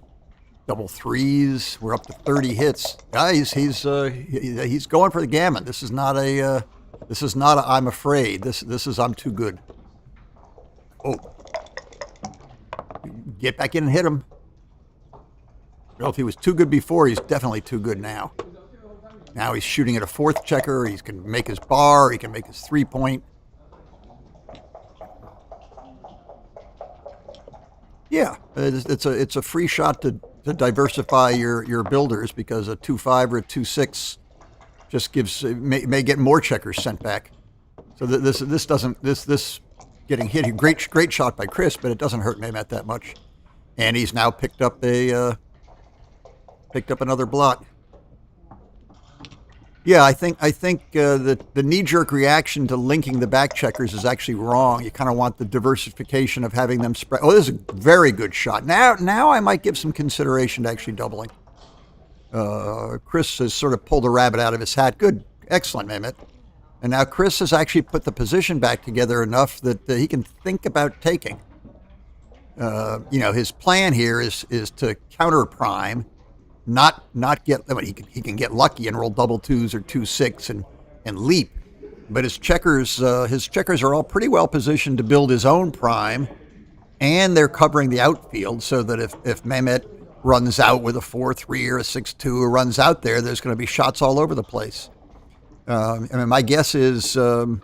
[SPEAKER 4] Double threes. We're up to 30 hits. Guys, he's going for the gammon. This is not a I'm afraid. This is I'm too good. Oh, get back in and hit him. Well, if he was too good before, he's definitely too good now. Now he's shooting at a 4th checker. He can make his bar. He can make his 3-point. Yeah, it's a free shot to diversify your builders, because a 2-5 or a 2-6 just may get more checkers sent back. So this getting hit, great shot by Chris, but it doesn't hurt Mehmet that much. And he's now picked up another blot. Yeah, I think the knee-jerk reaction to linking the back checkers is actually wrong. You kind of want the diversification of having them spread. Oh, this is a very good shot. Now I might give some consideration to actually doubling. Chris has sort of pulled a rabbit out of his hat. Good, excellent, Mehmet. And now Chris has actually put the position back together enough that he can think about taking. You know, his plan here is to counter prime. Not get. I mean, he can get lucky and roll double 2s or 2-6 and leap, but his checkers are all pretty well positioned to build his own prime, and they're covering the outfield so that if Mehmet runs out with a 4-3 or a 6-2 or runs out there, there's going to be shots all over the place. I mean, my guess is, you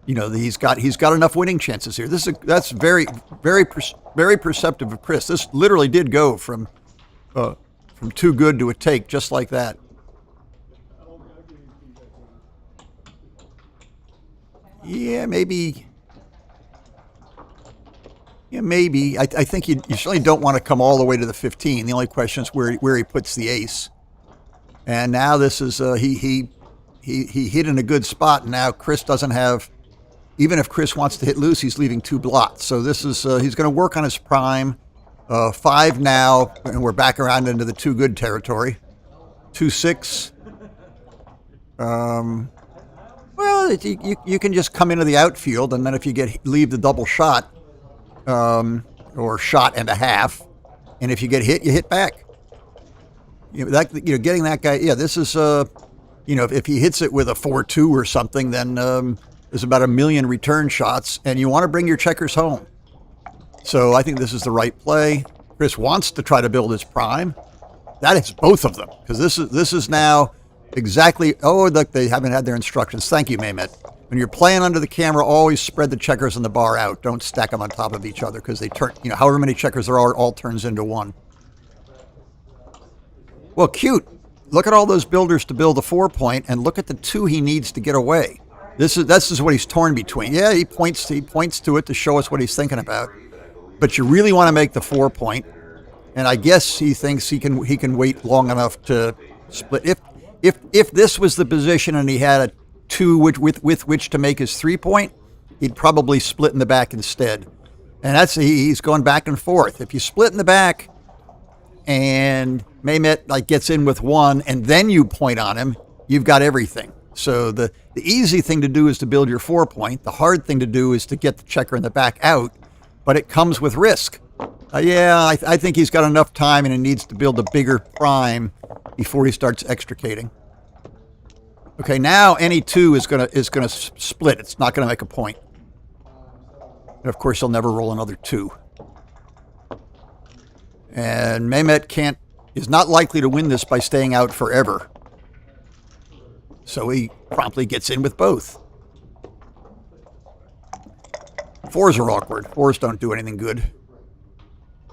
[SPEAKER 4] know, he's got enough winning chances here. That's very perceptive of Chris. This literally did go from too good to a take, just like that. Yeah, maybe. Yeah, maybe. I think you certainly don't want to come all the way to the 15. The only question is where he puts the ace. And now this is he hit in a good spot. And now Chris doesn't have. Even if Chris wants to hit loose, he's leaving 2 blots. So this is he's going to work on his prime. 5 now, and we're back around into the too good territory. 2-6. Well, you can just come into the outfield, and then if you leave the double shot, or shot and a half, and if you get hit, you hit back. Getting that guy. Yeah, this is if he hits it with a 4-2 or something, then there's about 1 million return shots, and you want to bring your checkers home. So I think this is the right play. Chris wants to try to build his prime. That is both of them, because this is now exactly. Oh, look, they haven't had their instructions. Thank you, Mehmet. When you're playing under the camera, always spread the checkers and the bar out. Don't stack them on top of each other, because they turn. However many checkers there are, all turns into 1. Well, cute. Look at all those builders to build a 4-point, and look at the 2 he needs to get away. This is what he's torn between. Yeah, he points to it to show us what he's thinking about. But you really want to make the 4-point, and I guess he thinks he can wait long enough to split. If this was the position and he had a 2 with which to make his 3-point, he'd probably split in the back instead. And he's going back and forth. If you split in the back, and Mehmet gets in with 1, and then you point on him, you've got everything. So the easy thing to do is to build your 4-point. The hard thing to do is to get the checker in the back out. But it comes with risk. I think he's got enough time, and he needs to build a bigger prime before he starts extricating. Okay, now any 2 is gonna split. It's not gonna make a point. And of course, he'll never roll another 2. And Mehmet is not likely to win this by staying out forever. So he promptly gets in with both. Fours are awkward. Fours don't do anything good.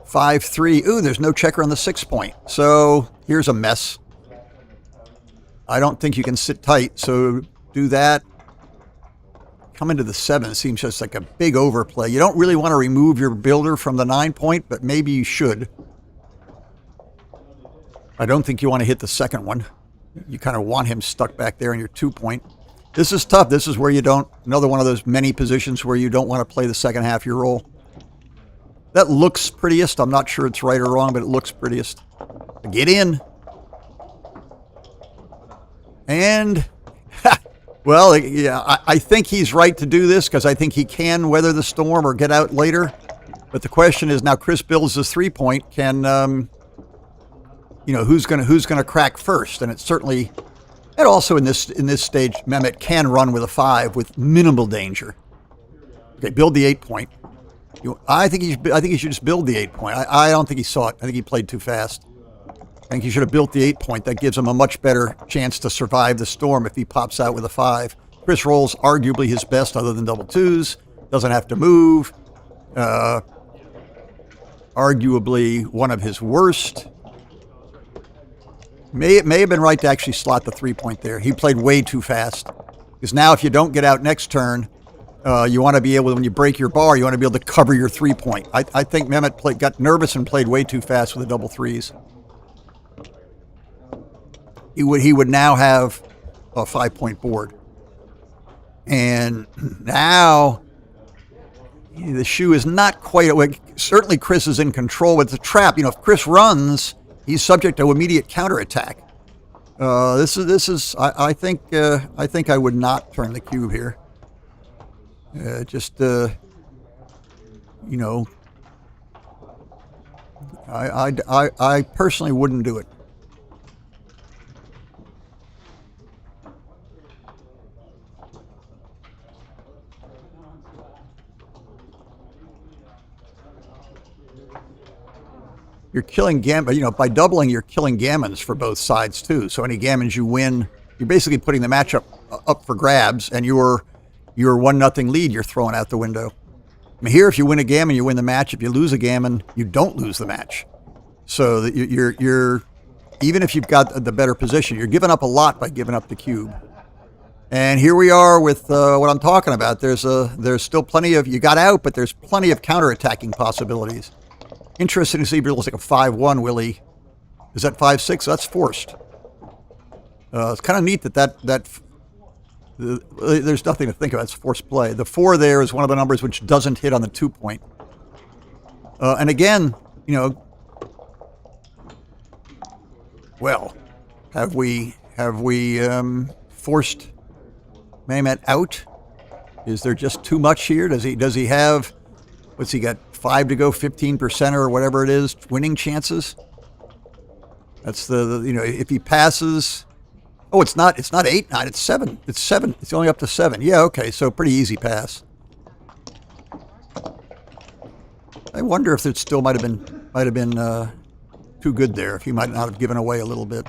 [SPEAKER 4] 5-3. Ooh, there's no checker on the 6 point. So here's a mess. I don't think you can sit tight, so do that. Come into the 7 seems just like a big overplay. You don't really want to remove your builder from the 9 point, but maybe you should. I don't think you want to hit the second one. You kind of want him stuck back there in your 2 point. This is tough. This is where you don't, another one of those many positions where you don't want to play the second half of your roll. That looks prettiest. I'm not sure it's right or wrong, but it looks prettiest. Get in. And, well, yeah, I think he's right to do this because I think he can weather the storm or get out later. But the question is now Chris builds his 3 point. Can, who's gonna crack first? And it's certainly, and also in this stage, Mehmet can run with a 5 with minimal danger. Okay, build the 8 point. I think he should just build the 8 point. I don't think he saw it. I think he played too fast. I think he should have built the 8 point. That gives him a much better chance to survive the storm if he pops out with a 5. Chris rolls arguably his best other than double 2s. Doesn't have to move. Arguably one of his worst. May have been right to actually slot the 3 point there. He played way too fast. Because now if you don't get out next turn, you want to be able, when you break your bar, you want to be able to cover your 3 point. I think Mehmet got nervous and played way too fast with the double 3s. He would now have a 5 point board. And now the shoe is not quite, certainly Chris is in control with the trap. If Chris runs, he's subject to immediate counterattack. This is. I think I would not turn the cube here. I personally wouldn't do it. You're killing gammon, by doubling, you're killing gammons for both sides too. So any gammons you win, you're basically putting the matchup up for grabs, and your 1-0 lead you're throwing out the window. I mean, here, if you win a gammon, you win the match. If you lose a gammon, you don't lose the match. So that you're even if you've got the better position, you're giving up a lot by giving up the cube. And here we are with what I'm talking about. There's still plenty of, you got out, but there's plenty of counterattacking possibilities. Interesting to see if it looks like a 5-1, Willie. Is that 5-6? That's forced. It's kind of neat that there's nothing to think about. It's forced play. The 4 there is one of the numbers which doesn't hit on the 2 point. And again, well, have we forced Mehmet out? Is there just too much here? Does he have, what's he got? 5 to go, 15% or whatever it is, winning chances. That's if he passes. Oh, it's not 8-9, it's 7. It's 7. It's only up to 7. Yeah, okay, so pretty easy pass. I wonder if it still might have been too good there. If he might not have given away a little bit.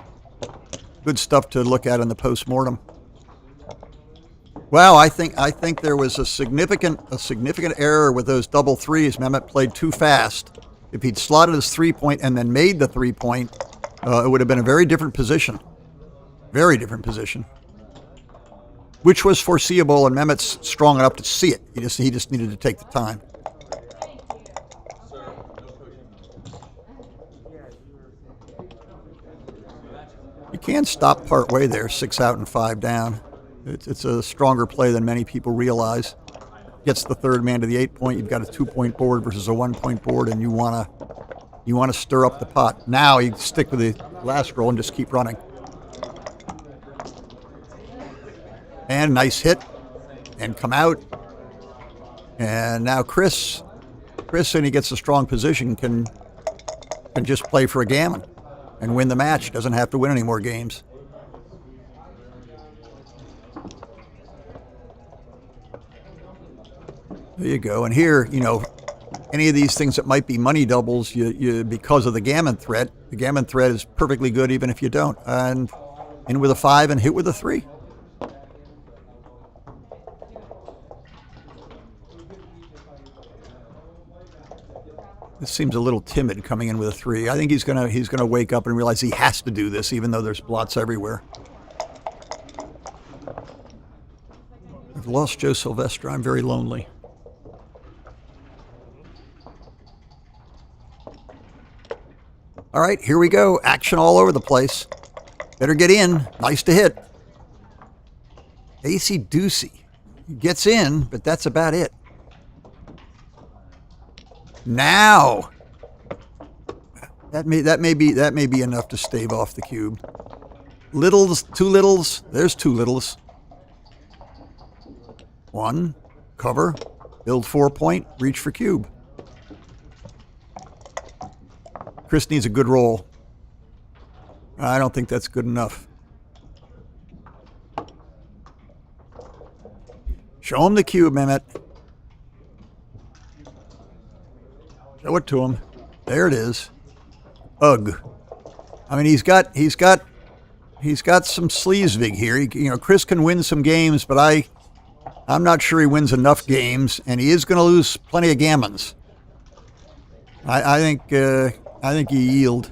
[SPEAKER 4] Good stuff to look at in the post-mortem. Well, I think there was a significant error with those double 3s. Mehmet played too fast. If he'd slotted his 3 point and then made the 3 point, it would have been a very different position. Very different position. Which was foreseeable, and Mehmet's strong enough to see it. He just needed to take the time. You can stop part way there, 6 out and 5 down. It's a stronger play than many people realize. Gets the third man to the 8 point. You've got a 2 point board versus a 1 point board, and you want to stir up the pot. Now you stick with the last roll and just keep running. And nice hit, and come out. And now Chris, and he gets a strong position, can just play for a gammon and win the match. Doesn't have to win any more games. There you go. And here, any of these things that might be money doubles, you because of the gammon threat. The gammon threat is perfectly good even if you don't. And in with a 5 and hit with a 3. This seems a little timid coming in with a 3. I think he's gonna wake up and realize he has to do this, even though there's blots everywhere. I've lost Joe Sylvester. I'm very lonely. All right, here we go. Action all over the place. Better get in. Nice to hit. AC Doocy gets in, but that's about it. Now, that may be enough to stave off the cube. Littles, 2 littles. There's 2 littles. 1, cover, build 4-point, reach for cube. Chris needs a good roll. I don't think that's good enough. Show him the cube, Mehmet. Show it to him. There it is. Ugh. I mean, he's got some sleazevig here. Chris can win some games, but I'm not sure he wins enough games, and he is going to lose plenty of gammons. I think he yield.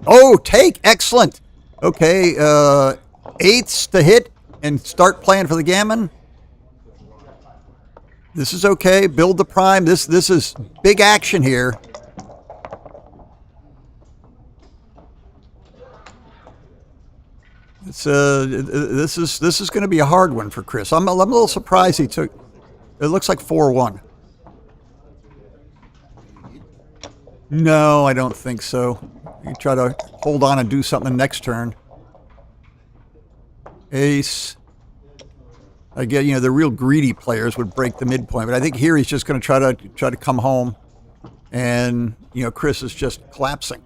[SPEAKER 4] Oh, take! Excellent! Okay, 8s to hit and start playing for the gammon. This is okay. Build the prime. This is big action here. It's this is going to be a hard one for Chris. I'm a little surprised he took. It looks like 4-1. No, I don't think so. You try to hold on and do something next turn. Ace. I get, the real greedy players would break the midpoint, but I think here he's just going to try to come home, and Chris is just collapsing.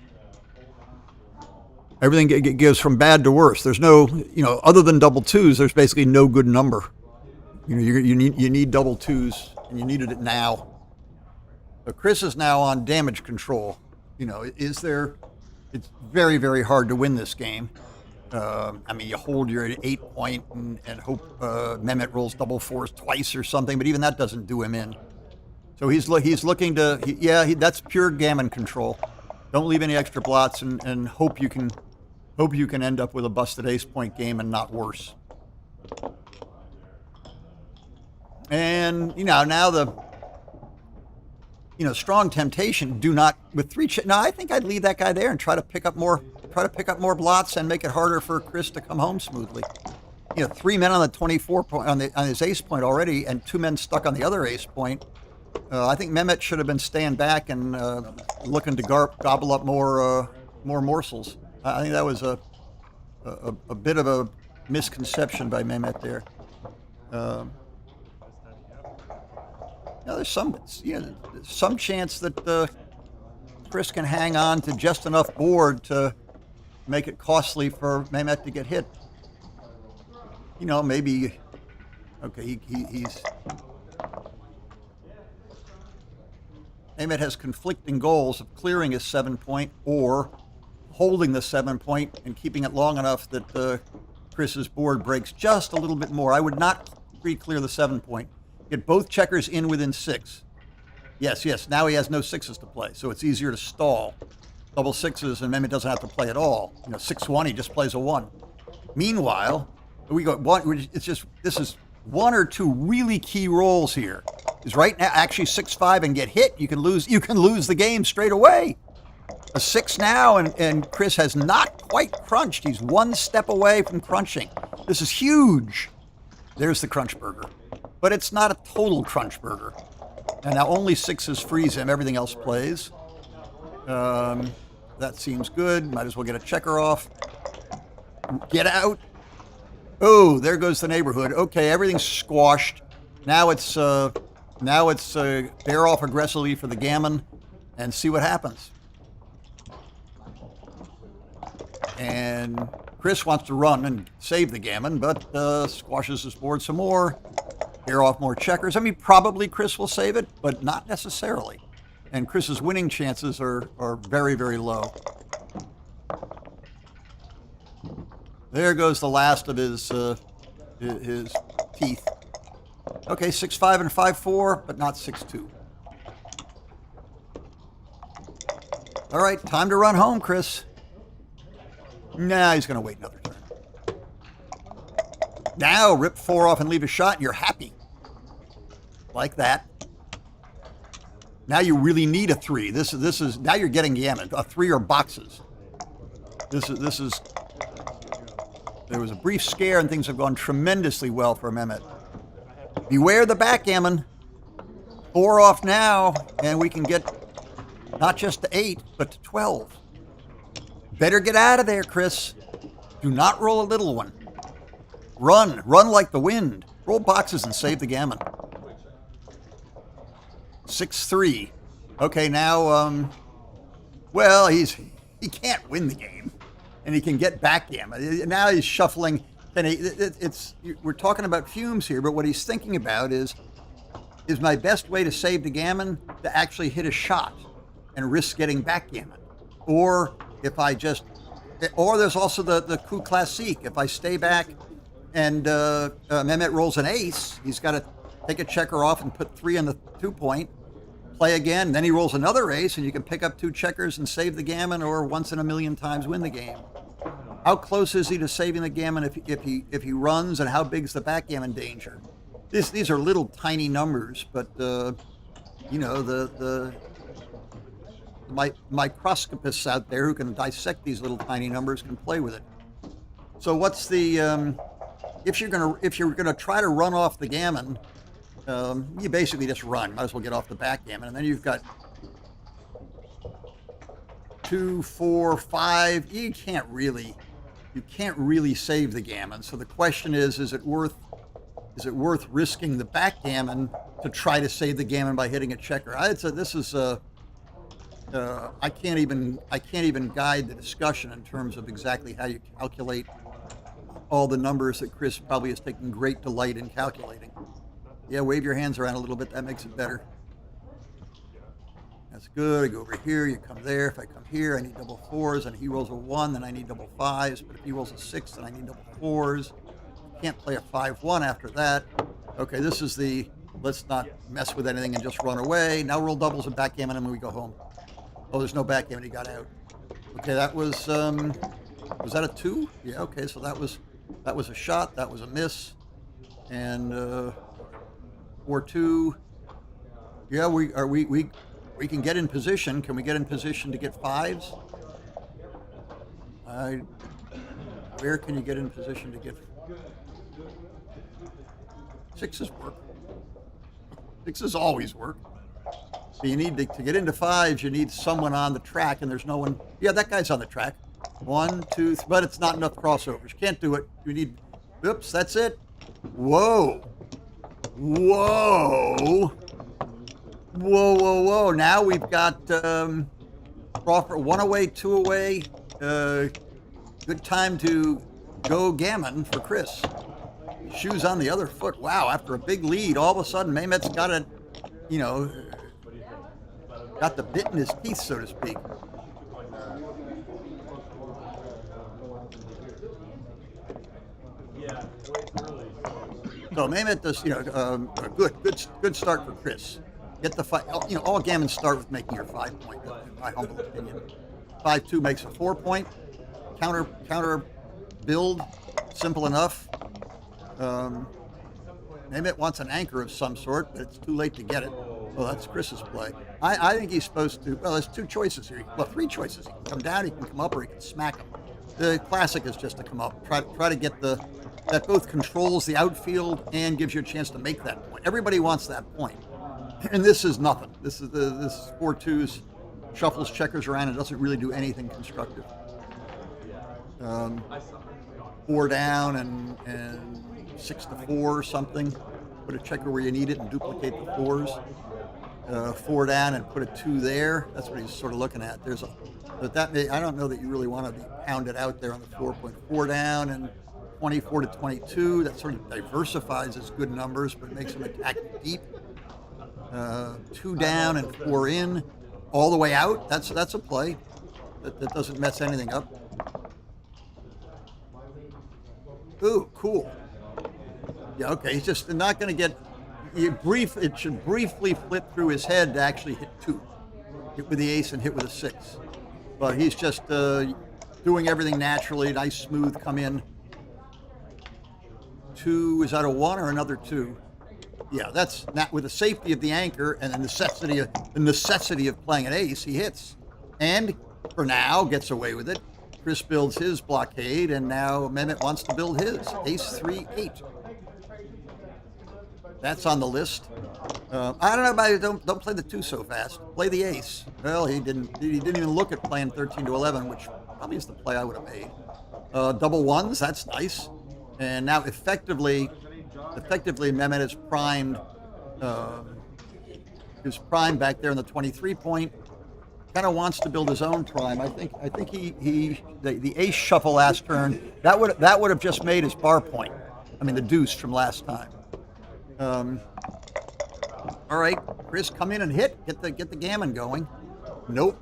[SPEAKER 4] Everything goes from bad to worse. There's no, other than double 2s, there's basically no good number. You need double 2s, and you needed it now. But Chris is now on damage control. It's very, very hard to win this game. I mean, you hold your 8-point and hope Mehmet rolls double 4s twice or something, but even that doesn't do him in. So he's looking to, that's pure gammon control. Don't leave any extra blots and hope you can end up with a busted ace-point game and not worse. And now the strong temptation. Do not with 3. No, I think I'd leave that guy there and try to pick up more blots and make it harder for Chris to come home smoothly. 3 men on the 24 point on his ace point already, and 2 men stuck on the other ace point. I think Mehmet should have been staying back and looking to gobble up more morsels. I think that was a bit of a misconception by Mehmet there. There's some chance that Chris can hang on to just enough board to make it costly for Mehmet to get hit. Maybe. Okay, he's. Mehmet has conflicting goals of clearing his 7-point or holding the 7-point and keeping it long enough that Chris's board breaks just a little bit more. I would not pre-clear the 7-point. Get both checkers in within 6. Yes. Now he has no 6s to play, so it's easier to stall. Double 6s, and Mehmet doesn't have to play at all. 6-1, he just plays a 1. Meanwhile, we go one. It's just this is 1 or 2 really key rolls here. Is right now actually 6-5 and get hit. You can lose the game straight away. A 6 now, and Chris has not quite crunched. He's 1 step away from crunching. This is huge. There's the crunch burger. But it's not a total crunch burger. And now only 6s freeze him. Everything else plays. That seems good. Might as well get a checker off. Get out. Oh, there goes the neighborhood. Okay, everything's squashed. Now it's bear off aggressively for the gammon and see what happens. And Chris wants to run and save the gammon, but squashes his board some more. Bear off more checkers. I mean, probably Chris will save it, but not necessarily. And Chris's winning chances are very, very low. There goes the last of his teeth. Okay, 6-5 and 5-4, but not 6-2. All right, time to run home, Chris. Nah, he's going to wait another turn. Now, rip 4 off and leave a shot, and you're happy. Like that. Now you really need a 3. This is now you're getting gammon. A 3 or boxes. This is. There was a brief scare, and things have gone tremendously well for Mehmet. Beware the backgammon. 4 off now, and we can get not just to 8, but to 12. Better get out of there, Chris. Do not roll a little one. Run like the wind. Roll boxes and save the gammon. 6-3. Okay, now, well, he can't win the game, and he can get backgammon. Now he's shuffling. And we're talking about fumes here, but what he's thinking about is my best way to save the gammon to actually hit a shot and risk getting backgammon, or if I just, or there's also the coup classique. If I stay back and Mehmet rolls an ace, he's got to take a checker off and put 3 on the 2-point. Play again, then he rolls another ace, and you can pick up 2 checkers and save the gammon, or once in a million times win the game. How close is he to saving the gammon if he runs, and how big's the backgammon danger? These are little tiny numbers, but you know, the microscopists out there who can dissect these little tiny numbers can play with it. So what's the if you're gonna try to run off the gammon? You basically just run. Might as well get off the backgammon, and then you've got 2, 4, 5. You can't really save the gammon. So the question is it worth risking the backgammon to try to save the gammon by hitting a checker? I can't even guide the discussion in terms of exactly how you calculate all the numbers that Chris probably has taken great delight in calculating. Yeah, wave your hands around a little bit. That makes it better. That's good. I go over here. You come there. If I come here, I need double 4s. And he rolls a 1, then I need double 5s. But if he rolls a 6, then I need double 4s. Can't play a 5-1 after that. Okay, this is the let's not mess with anything and just run away. Now roll doubles and backgammon, and then we go home. Oh, there's no backgammon. He got out. Okay, that was that a 2? Yeah. Okay, so that was a shot. That was a miss. And 4-2. Yeah, we can get in position. Can we get in position to get 5s? Where can you get in position to get 6s work? 6s always work. So you need to get into 5s, you need someone on the track, and there's no one. Yeah, that guy's on the track. 1, 2, 3, but it's not enough crossovers. You can't do it. You need. Oops, that's it. Whoa. Whoa. Whoa, whoa, whoa. Now we've got Crawford 1 away, 2 away. Good time to go gammon for Chris. Shoes on the other foot. Wow, after a big lead, all of a sudden Mehmet's got it, got the bit in his teeth, so to speak. So Mehmet does, a good start for Chris. Get the 5. All gammons start with making your 5-point. In my humble opinion, 5-2 makes a 4-point. Counter build, simple enough. Mehmet wants an anchor of some sort, but it's too late to get it. Well, that's Chris's play. I think he's supposed to. Well, there's 2 choices here. Well, 3 choices. He can come down, he can come up, or he can smack him. The classic is just to come up. Try to get that both controls the outfield and gives you a chance to make that point. Everybody wants that point, and this is nothing. This is 4-2s, shuffles checkers around, and doesn't really do anything constructive. 4 down and 6-4 or something. Put a checker where you need it and duplicate the 4s. 4 down and put a 2 there. That's what he's sort of looking at. I don't know that you really want to be pounded out there on the 4.4 down and 24 to 22. That sort of diversifies his good numbers, but makes him attack deep. 2 down and 4 in, all the way out. That's a play. That doesn't mess anything up. Ooh, cool. Yeah, okay. He's just not going to get. It should briefly flip through his head to actually hit 2. Hit with the ace and hit with a 6. but he's just doing everything naturally. Nice smooth come in. 2, is that a 1 or another 2? Yeah, that's not with the safety of the anchor and the necessity of playing an ace. He hits, and for now gets away with it. Chris builds his blockade, and now Mehmet wants to build his ace 3-8. That's on the list. I don't know about it. Don't play the 2 so fast. Play the ace. Well, he didn't even look at playing 13 to 11, which probably is the play I would have made. Double 1s. That's nice. And now effectively Mehmet is primed. His prime back there in the 23 point. Kind of wants to build his own prime. I think the ace shuffle last turn that would have just made his bar point. I mean the deuce from last time. All right, Chris, come in and hit. Get the gammon going. Nope.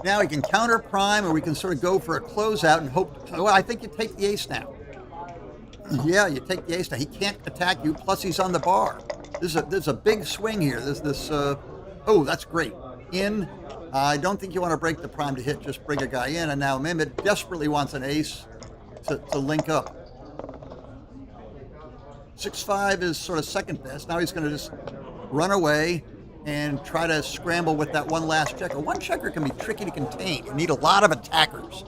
[SPEAKER 4] Now he can counter prime, or we can sort of go for a closeout and hope. Well, I think you take the ace now. Yeah, you take the ace now. He can't attack you. Plus, he's on the bar. There's a big swing here. Oh, that's great. In. I don't think you want to break the prime to hit. Just bring a guy in. And now Mehmet desperately wants an ace to link up. 6-5 is sort of second best. Now he's going to just run away and try to scramble with that one last checker. One checker can be tricky to contain. You need a lot of attackers.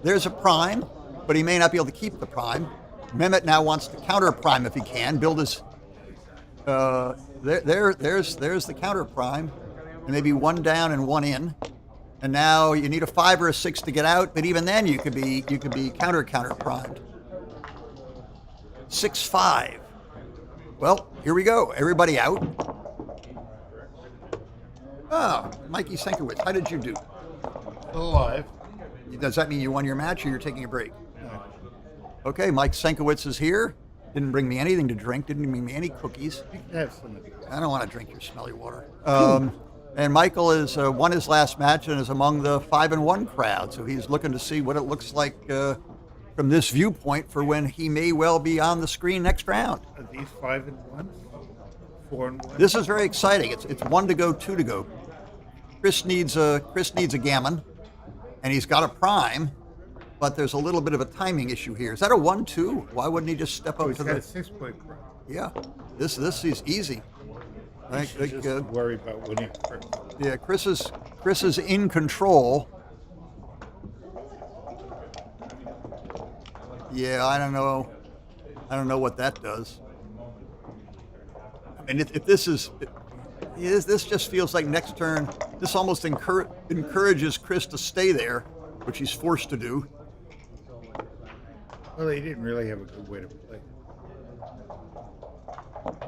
[SPEAKER 4] There's a prime, but he may not be able to keep the prime. Mehmet now wants to counter prime if he can. Build his. There's the counter prime, and maybe 1 down and 1 in. And now you need a 5 or a 6 to get out. But even then, you could be counter primed. 6-5. Well, here we go. Everybody out. Oh, Mikey Senkiwicz, how did you do?
[SPEAKER 7] Alive.
[SPEAKER 4] Does that mean you won your match or you're taking a break? No. Okay, Mike Senkiwicz is here. Didn't bring me anything to drink. Didn't bring me any cookies.
[SPEAKER 7] You can have some of these.
[SPEAKER 4] I don't want to drink your smelly water. And Michael is won his last match and is among the 5-1 crowd. So he's looking to see what it looks like from this viewpoint for when he may well be on the screen next round.
[SPEAKER 7] Are these 5-1? 4-1?
[SPEAKER 4] This is very exciting. It's 1 to go, 2 to go. Chris needs a gammon, and he's got a prime, but there's a little bit of a timing issue here. Is that a 1-2? Why wouldn't he just step up
[SPEAKER 7] He's
[SPEAKER 4] to
[SPEAKER 7] got
[SPEAKER 4] the?
[SPEAKER 7] a 6-point prime.
[SPEAKER 4] Yeah, this is easy.
[SPEAKER 7] You should just worry about winning first.
[SPEAKER 4] Yeah, Chris is in control. Yeah, I don't know what that does. I mean, if this is. This just feels like next turn, this almost encourages Chris to stay there, which he's forced to do.
[SPEAKER 7] Well, he didn't really have a good way to play.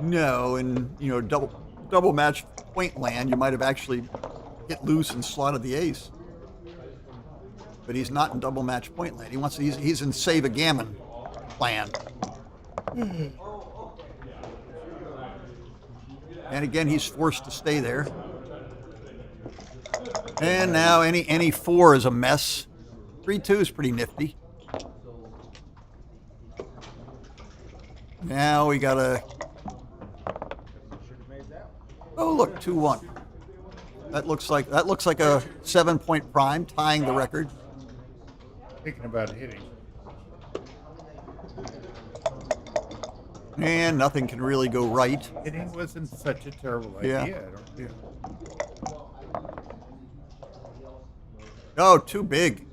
[SPEAKER 4] No, and double match point land, you might have actually hit loose and slotted the ace. But he's not in double match point land. He's in save a gammon plan. And again, he's forced to stay there. And now any 4 is a mess. 3-2 is pretty nifty. Now we gotta. Oh look, 2-1. That looks like a 7-point prime, tying the record.
[SPEAKER 7] Thinking about hitting.
[SPEAKER 4] And nothing can really go right.
[SPEAKER 7] Hitting wasn't such a terrible idea. I don't think.
[SPEAKER 4] Oh, too big.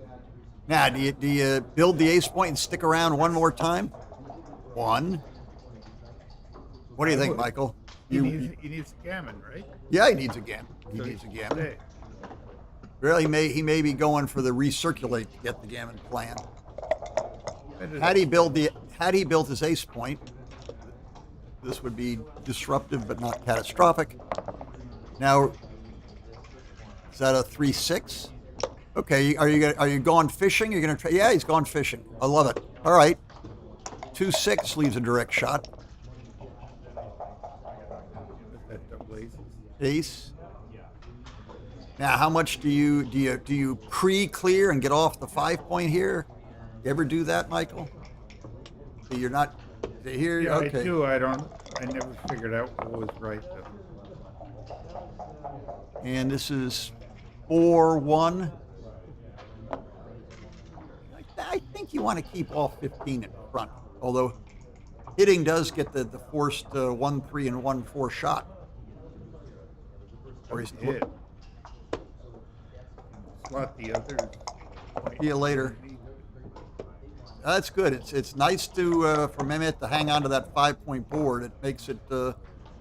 [SPEAKER 4] Now, do you build the ace point and stick around one more time? 1. What do you think, Michael?
[SPEAKER 7] He needs gammon, right?
[SPEAKER 4] Yeah, he needs a gammon. He
[SPEAKER 7] So
[SPEAKER 4] needs a
[SPEAKER 7] he
[SPEAKER 4] gammon.
[SPEAKER 7] stay.
[SPEAKER 4] Really, he may be going for the recirculate to get the gammon plan. Had he built his ace point, this would be disruptive but not catastrophic. Now, is that a 3-6? Okay, are you going fishing? You're gonna try? Yeah, he's going fishing. I love it. All right, 2-6 leaves a direct shot.
[SPEAKER 7] That double aces.
[SPEAKER 4] Ace. Now, how much do you pre-clear and get off the 5-point here? You ever do that, Michael? So you're not here.
[SPEAKER 7] Yeah,
[SPEAKER 4] Okay.
[SPEAKER 7] I do. I never figured out what was right though.
[SPEAKER 4] And this is 4-1. think you want to keep all 15 in front, although hitting does get the forced 1-3 and 1-4 shot. Or he's
[SPEAKER 7] Hit. Slot the others.
[SPEAKER 4] See you later. That's good. It's nice to for Mehmet to hang on to that 5-point board. It makes it a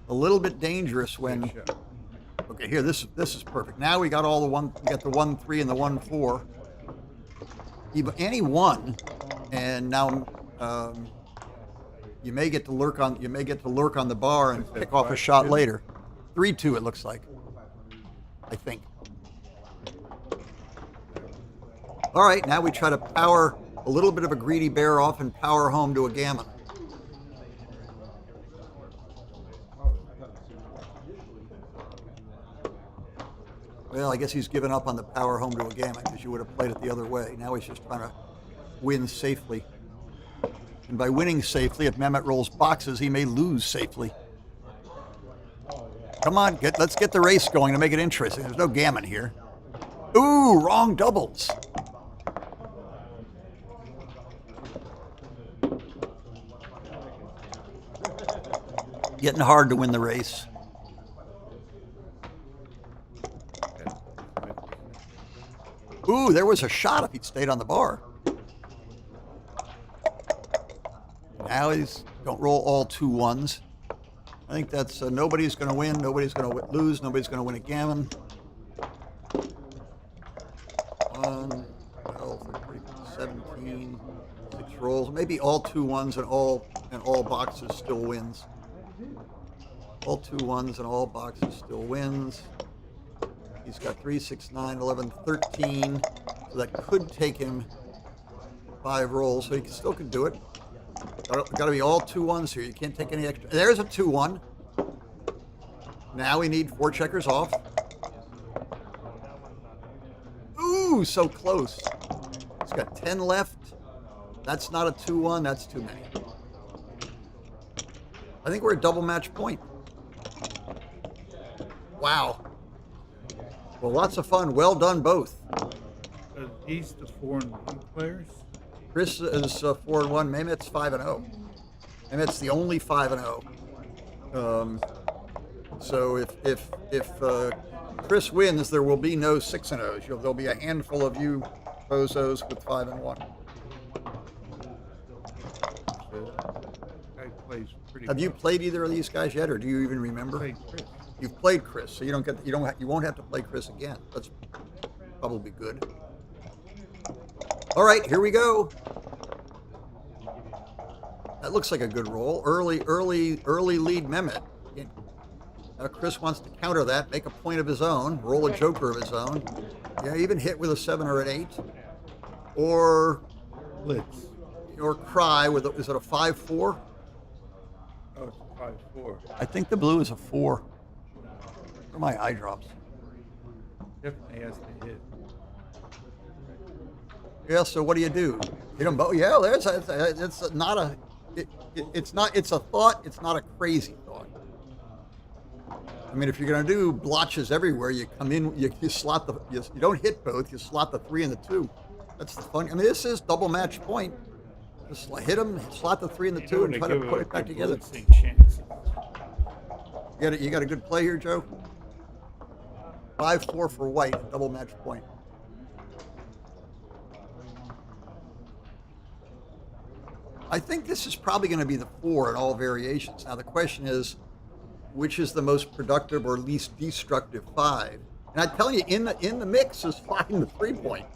[SPEAKER 4] little bit dangerous when.
[SPEAKER 7] Good shot.
[SPEAKER 4] Okay, here this is perfect. Now we got all the one. We got the 1-3 and the 1-4. And he won, and now you may get to lurk on the bar and pick off a shot later. 3-2 it looks like. I think. All right, now we try to power a little bit of a greedy bear off and power home to a gammon. Well, I guess he's given up on the power home to a gammon because you would have played it the other way. Now he's just trying to win safely. And by winning safely, if Mehmet rolls boxes, he may lose safely. Come on, let's get the race going to make it interesting. There's no gammon here. Ooh, wrong doubles. Getting hard to win the race. Ooh, there was a shot if he'd stayed on the bar. Now he's don't roll all 2 1s. I think that's nobody's going to win, nobody's going to lose, nobody's going to win a gammon. 1, 12, 17, 6 rolls. Maybe all 2 1s and all boxes still wins. All 2 1s and all boxes still wins. He's got 3, 6, 9, 11, 13. So that could take him 5 rolls. So he still could do it. Got to be all 2 1s here. You can't take any extra. There's a 2-1. Now we need 4 checkers off. Ooh, so close. He's got 10 left. That's not a 2-1. That's too many. I think we're at double match point. Wow. Well, lots of fun. Well done, both.
[SPEAKER 7] These the 4-1 players.
[SPEAKER 4] Chris is 4-1. Mehmet's 5-0. Mehmet's the only 5-0. So if Chris wins, there will be no 6-0s. There'll be a handful of you bozos with 5-1.
[SPEAKER 7] Guy plays pretty.
[SPEAKER 4] Have you played either of these guys yet, or do you even remember?
[SPEAKER 7] Played Chris.
[SPEAKER 4] You've played Chris, so you won't have to play Chris again. That's probably good. All right, here we go. That looks like a good roll. Early lead Mehmet. Now Chris wants to counter that, make a point of his own, roll a joker of his own. Yeah, even hit with a 7 or an 8, or
[SPEAKER 7] Blitz.
[SPEAKER 4] or cry with is it a 5-4?
[SPEAKER 7] Oh, it's a 5-4.
[SPEAKER 4] I think the blue is a 4. Where are my eye drops?
[SPEAKER 7] Definitely has to hit.
[SPEAKER 4] Yeah, so what do? Hit them both? Yeah, it's not a, it's a thought, it's not a crazy thought. I mean, if you're going to do blotches everywhere, you come in, you slot you don't hit both, you slot the 3 and the 2. That's the fun. I mean, this is double match point. Just hit them, slot the 3 and the 2, and try to put it back together.
[SPEAKER 7] Chance.
[SPEAKER 4] You got a good play here, Joe? 5-4 for white, double match point. I think this is probably going to be the 4 in all variations. Now the question is, which is the most productive or least destructive 5? And I tell you, in the mix is finding the 3-point.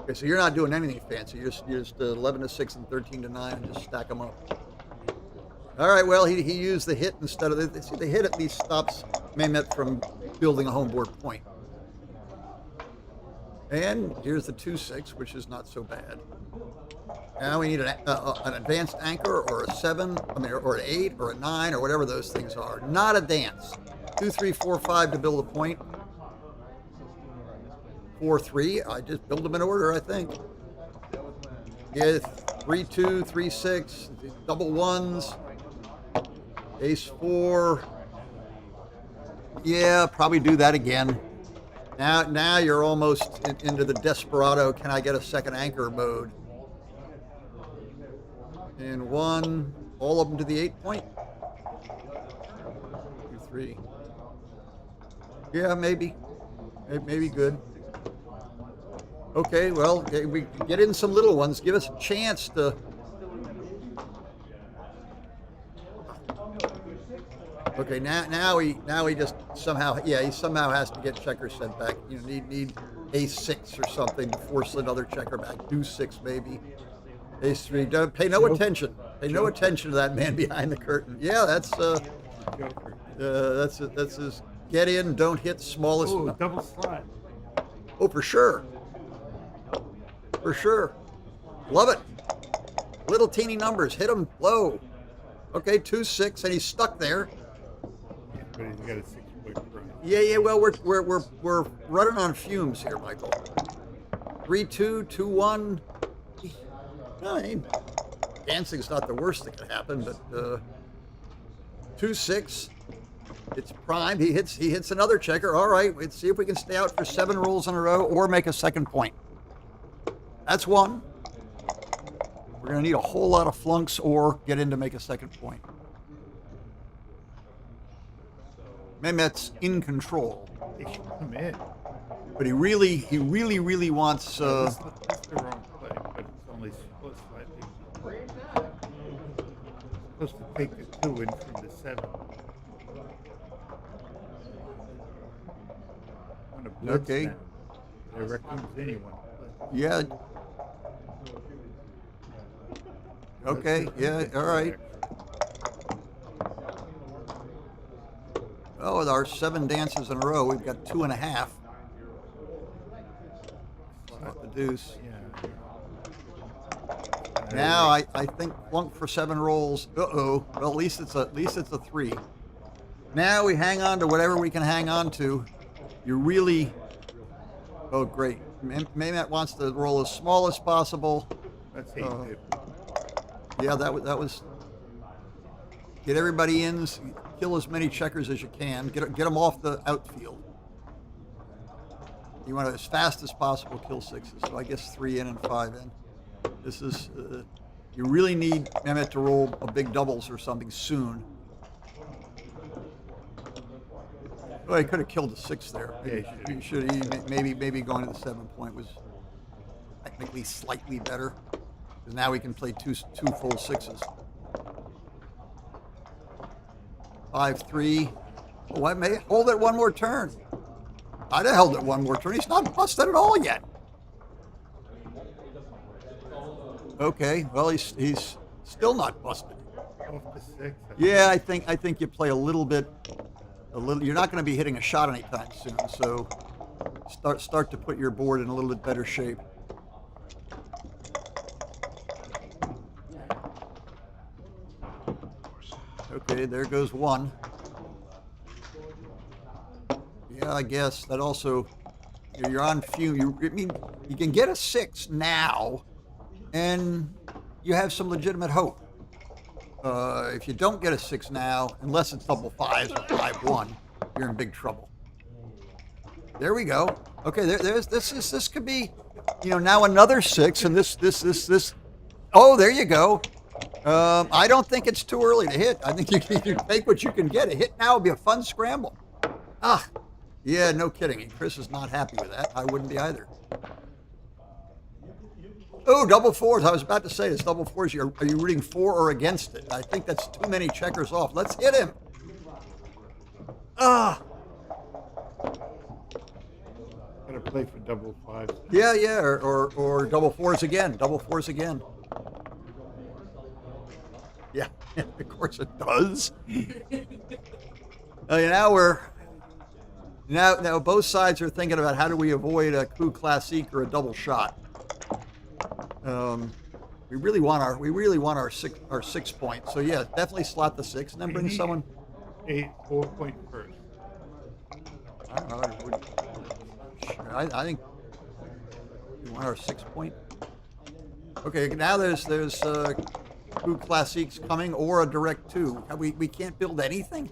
[SPEAKER 4] Okay, so you're not doing anything fancy. You're just 11-6 and 13-9, and just stack them up. All right. Well, he used the hit instead of the hit. At least stops Mehmet from building a homeboard point. And here's the 2-6, which is not so bad. Now we need an advanced anchor or a 7, or an 8 or a 9 or whatever those things are. Not a dance. 2, 3, 4, 5 to build a point. 4, 3. I just build them in order, I think. Yeah, 3, 2, 3, 6. Double 1s. Ace 4. Yeah, probably do that again. Now you're almost into the desperado. Can I get a second anchor mode? And one, all of them to the 8 point. 2, 3. Yeah, maybe good. Okay, well, we get in some little ones. Give us a chance to. Okay, now he just somehow he somehow has to get checkers sent back. You know, need ace-6 or something to force another checker back. Deuce-6 maybe. Ace-3. Don't pay no attention. Pay no attention to that man behind the curtain. Yeah, that's his get in, don't hit, smallest.
[SPEAKER 7] Oh, double slide.
[SPEAKER 4] Oh, for sure. For sure. Love it. Little teeny numbers. Hit him low. Okay, 2-6, and he's stuck there.
[SPEAKER 7] But he's got a 6 point prize.
[SPEAKER 4] Yeah. Well, we're running on fumes here, Michael. 3-2, 2-1. No, I mean, dancing's not the worst that could happen, but 2-6. It's prime. He hits another checker. All right, let's see if we can stay out for 7 rolls in a row or make a second point. That's one. We're going to need a whole lot of flunks or get in to make a second point. Mehmet's in control,
[SPEAKER 7] They should come in.
[SPEAKER 4] but he really wants.
[SPEAKER 7] That's the wrong play, but it's only slightly. Supposed to take the 2 in from the 7. On a blitz
[SPEAKER 4] Okay.
[SPEAKER 7] now. I reckon anyone.
[SPEAKER 4] Yeah. Okay. Yeah. All right. Well, with our 7 dances in a row, we've got 2.5. Not the deuce.
[SPEAKER 7] Yeah.
[SPEAKER 4] Now I think flunk for 7 rolls. Uh-oh. Well, at least it's a 3. Now we hang on to whatever we can hang on to. You really. Oh, great. Mehmet wants to roll as small as possible.
[SPEAKER 7] That's 8-2.
[SPEAKER 4] Yeah, that was. Get everybody in. Kill as many checkers as you can. Get them off the outfield. You want to, as fast as possible, kill 6s. So I guess 3 in and 5 in. This is. You really need Mehmet to roll a big doubles or something soon. Oh, he could have killed the 6 there.
[SPEAKER 7] Yeah,
[SPEAKER 4] He should. Maybe going to the 7 point was technically slightly better, because now we can play two full 6s. 5-3. Oh, I may hold it one more turn. I'd have held it one more turn. He's not busted at all yet. Okay. Well, he's still not busted.
[SPEAKER 7] Off the 6.
[SPEAKER 4] Yeah, I think you play a little. You're not going to be hitting a shot anytime soon, so start to put your board in a little bit better shape. Okay, there goes 1. Yeah, I guess that also you're on fume. You can get a 6 now, and you have some legitimate hope. If you don't get a 6 now, unless it's double 5s or 5-1, you're in big trouble. There we go. Okay, this could be, now another 6, and this. Oh, there you go. I don't think it's too early to hit. I think you can take what you can get. A hit now would be a fun scramble. Yeah, no kidding. Chris is not happy with that. I wouldn't be either. Oh, double 4s. I was about to say this. Double 4s. Are you rooting for or against it? I think that's too many checkers off. Let's hit him.
[SPEAKER 7] Gotta play for double 5s.
[SPEAKER 4] Yeah, or double 4s again. Double 4s again. Yeah, of course it does. Now both sides are thinking about how do we avoid a coup classique or a double shot. We really want our 6 point. So yeah, definitely slot the 6 and then bring someone.
[SPEAKER 7] 4 point first.
[SPEAKER 4] I don't know. I think we want our 6 point. Okay, now there's coup classiques coming or a direct 2. We can't build anything.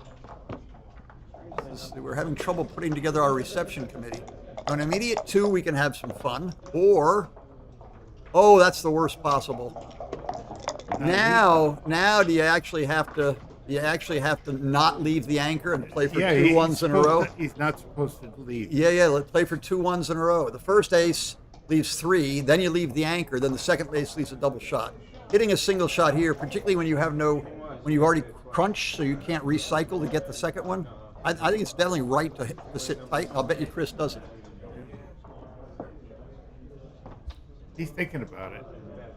[SPEAKER 4] We're having trouble putting together our reception committee. On immediate 2, we can have some fun. Or, oh, that's the worst possible. Now, do you actually have to not leave the anchor and play for two ones in a row?
[SPEAKER 7] He's not supposed to leave.
[SPEAKER 4] Yeah. Let's play for 2 ones in a row. The first ace leaves 3, then you leave the anchor, then the second ace leaves a double shot. Hitting a single shot here, particularly when you've already crunched, so you can't recycle to get the second one. I think it's definitely right to sit tight. I'll bet you Chris doesn't.
[SPEAKER 7] He's thinking about it.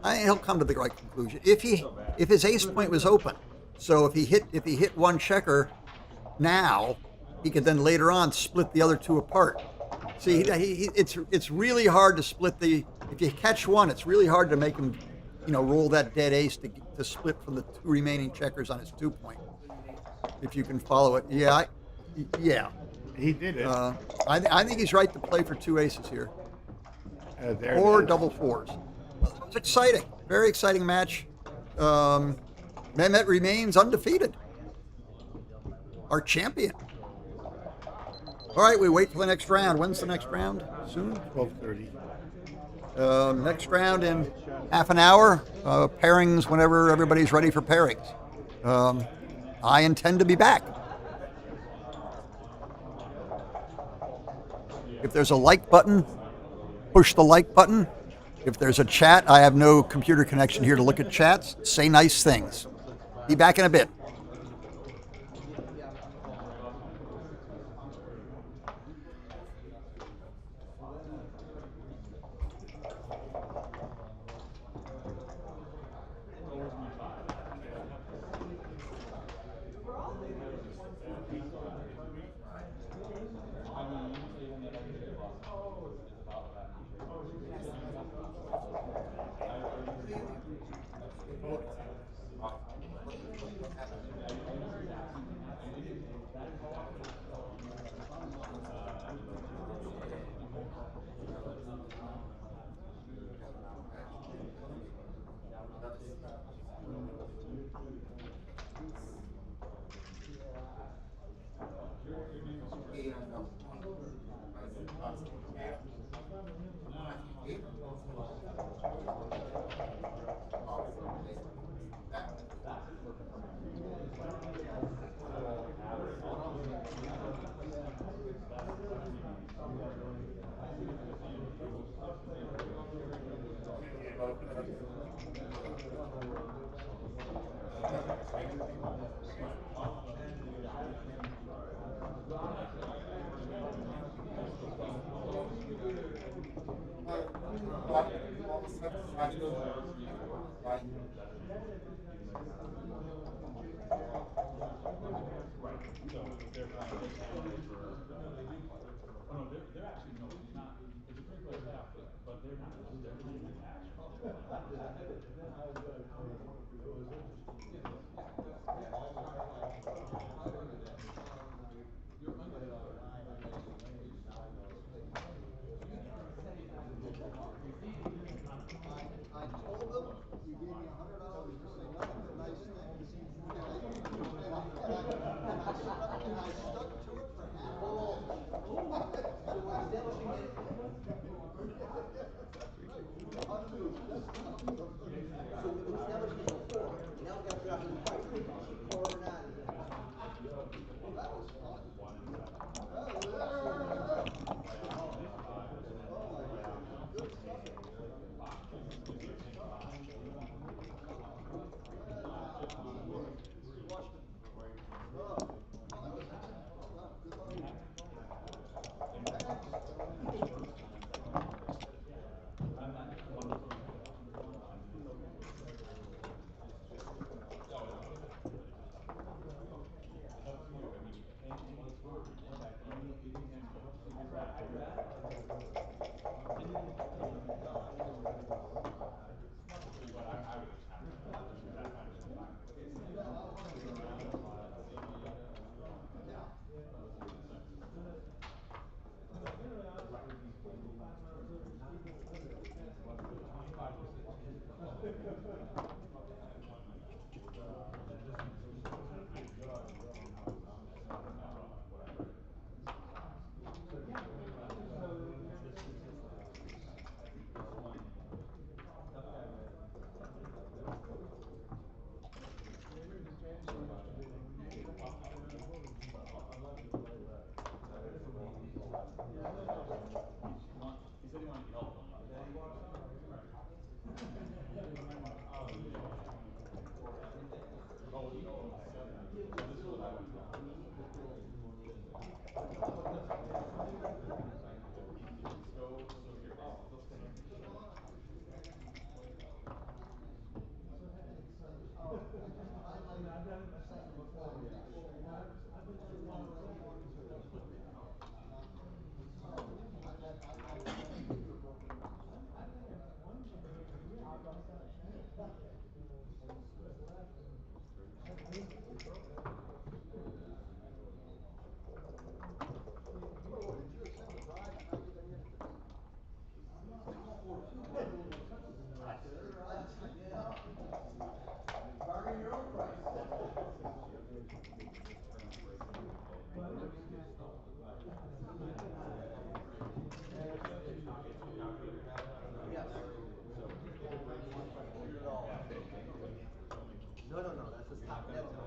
[SPEAKER 4] I think he'll come to the right conclusion. If his ace point was open, so if he hit one checker now, he could then later on split the other 2 apart. See, it's really hard to split the. If you catch one, it's really hard to make him, roll that dead ace to split from the 2 remaining checkers on his 2 point. If you can follow it, yeah.
[SPEAKER 7] He did it.
[SPEAKER 4] I think he's right to play for 2 aces here,
[SPEAKER 7] There
[SPEAKER 4] or
[SPEAKER 7] it is.
[SPEAKER 4] double 4s. It's exciting, very exciting match. Mehmet remains undefeated, our champion. All right, we wait for the next round. When's the next round? Soon?
[SPEAKER 7] 12:30.
[SPEAKER 4] Next round in half an hour. Pairings whenever everybody's ready for pairings. I intend to be back. If there's a like button, push the like button. If there's a chat, I have no computer connection here to look at chats. Say nice things. Be back in a bit.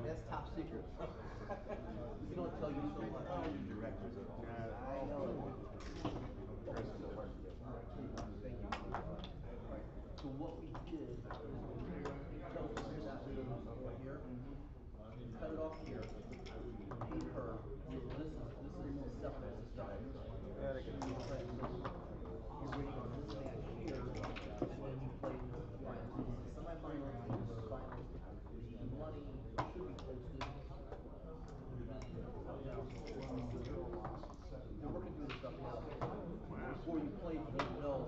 [SPEAKER 2] That's top secret. We don't tell you so much. Directors at all. I know. Thank you. So what we did is tell us here's that here. Cut it off here. Paid her. So this is separate. You're waiting on this match here, and then you play the finals. Semifinals, finals. The money should be posted. They're working through the stuff now. Before you play, you don't know.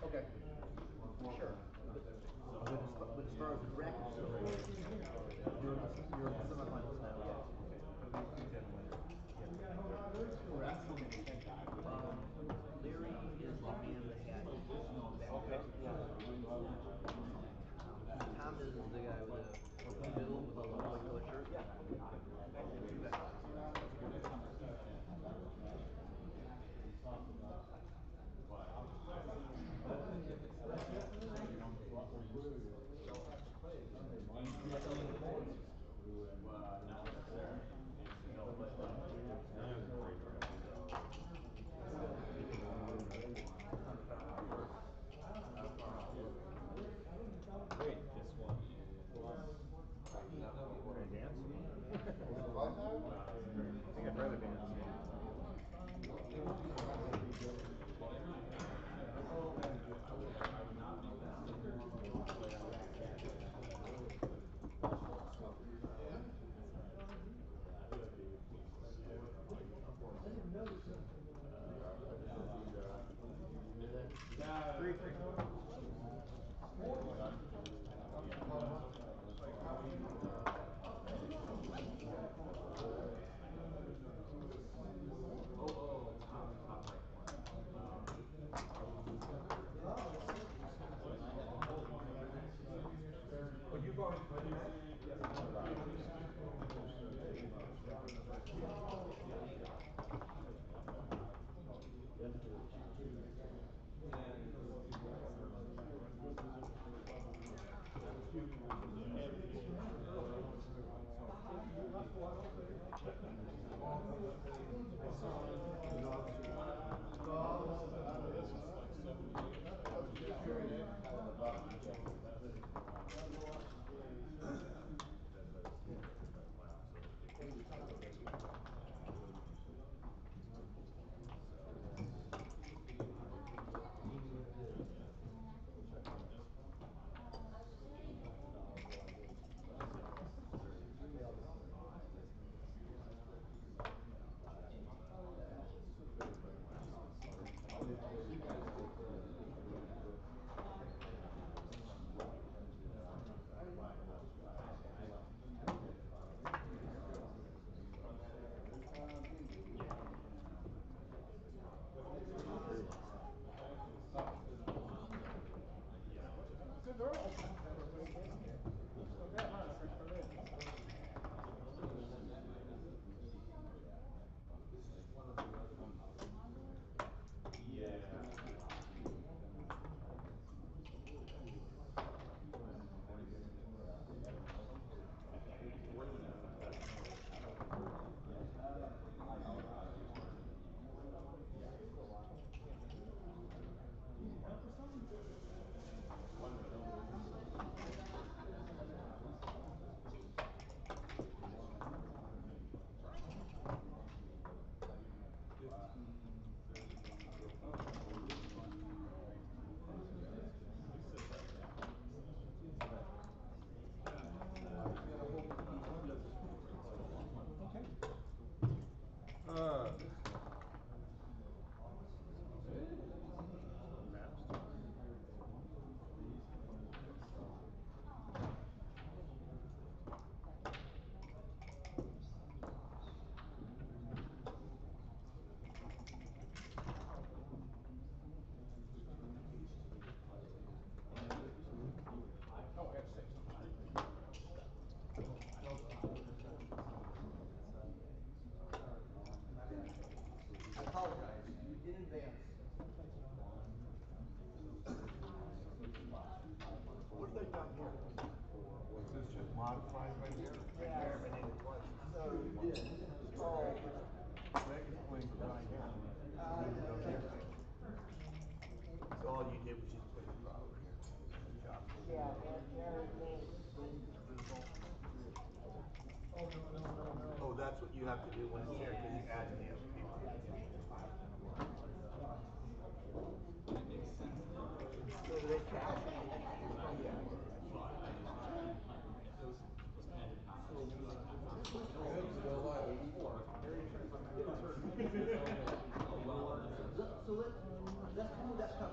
[SPEAKER 2] Okay. Sure. But as far as the bracket goes, you're in the semifinals now. Correct. Larry is the man that had Tom is the guy with the bill with the white color shirt. So all you did was just put it over here. Good job. Oh, that's what you have to do when it's there because you add the other people. So do they cash? Let's do that stuff.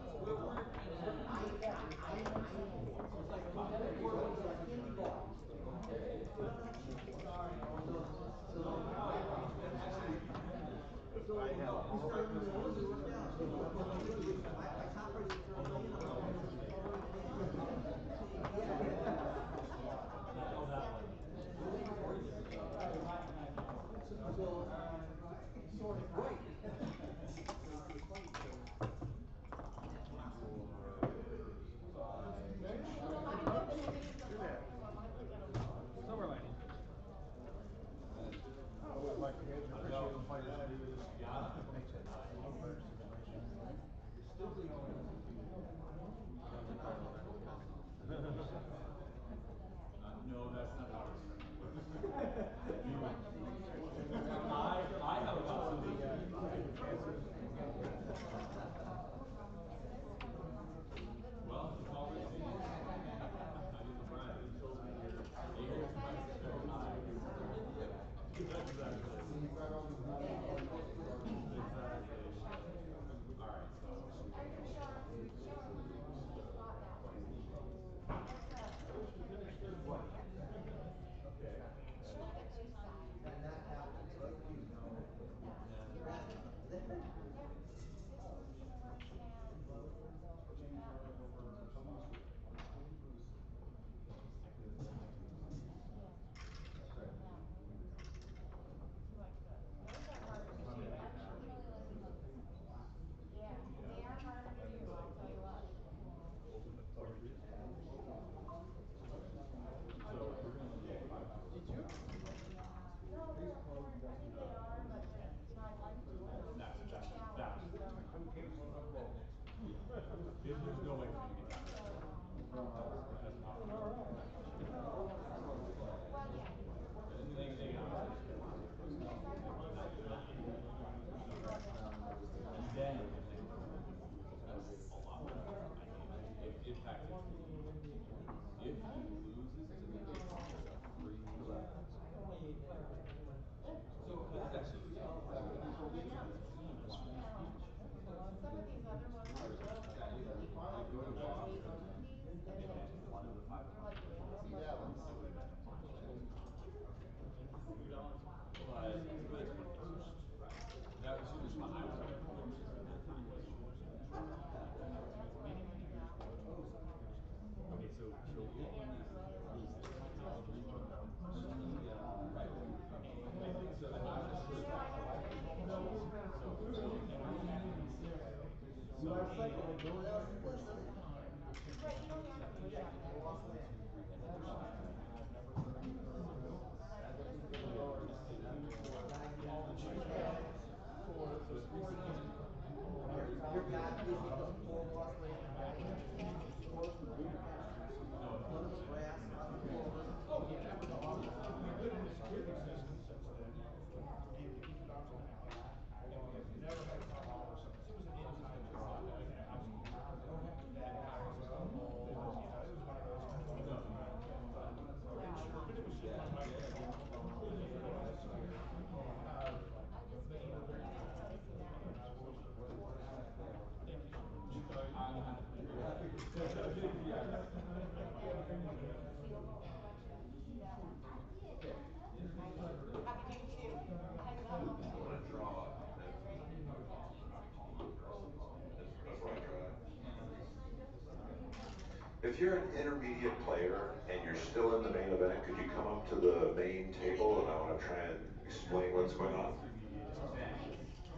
[SPEAKER 1] If you're an intermediate player and you're still in the main event, could you come up to the main table and I want to try and explain what's going on?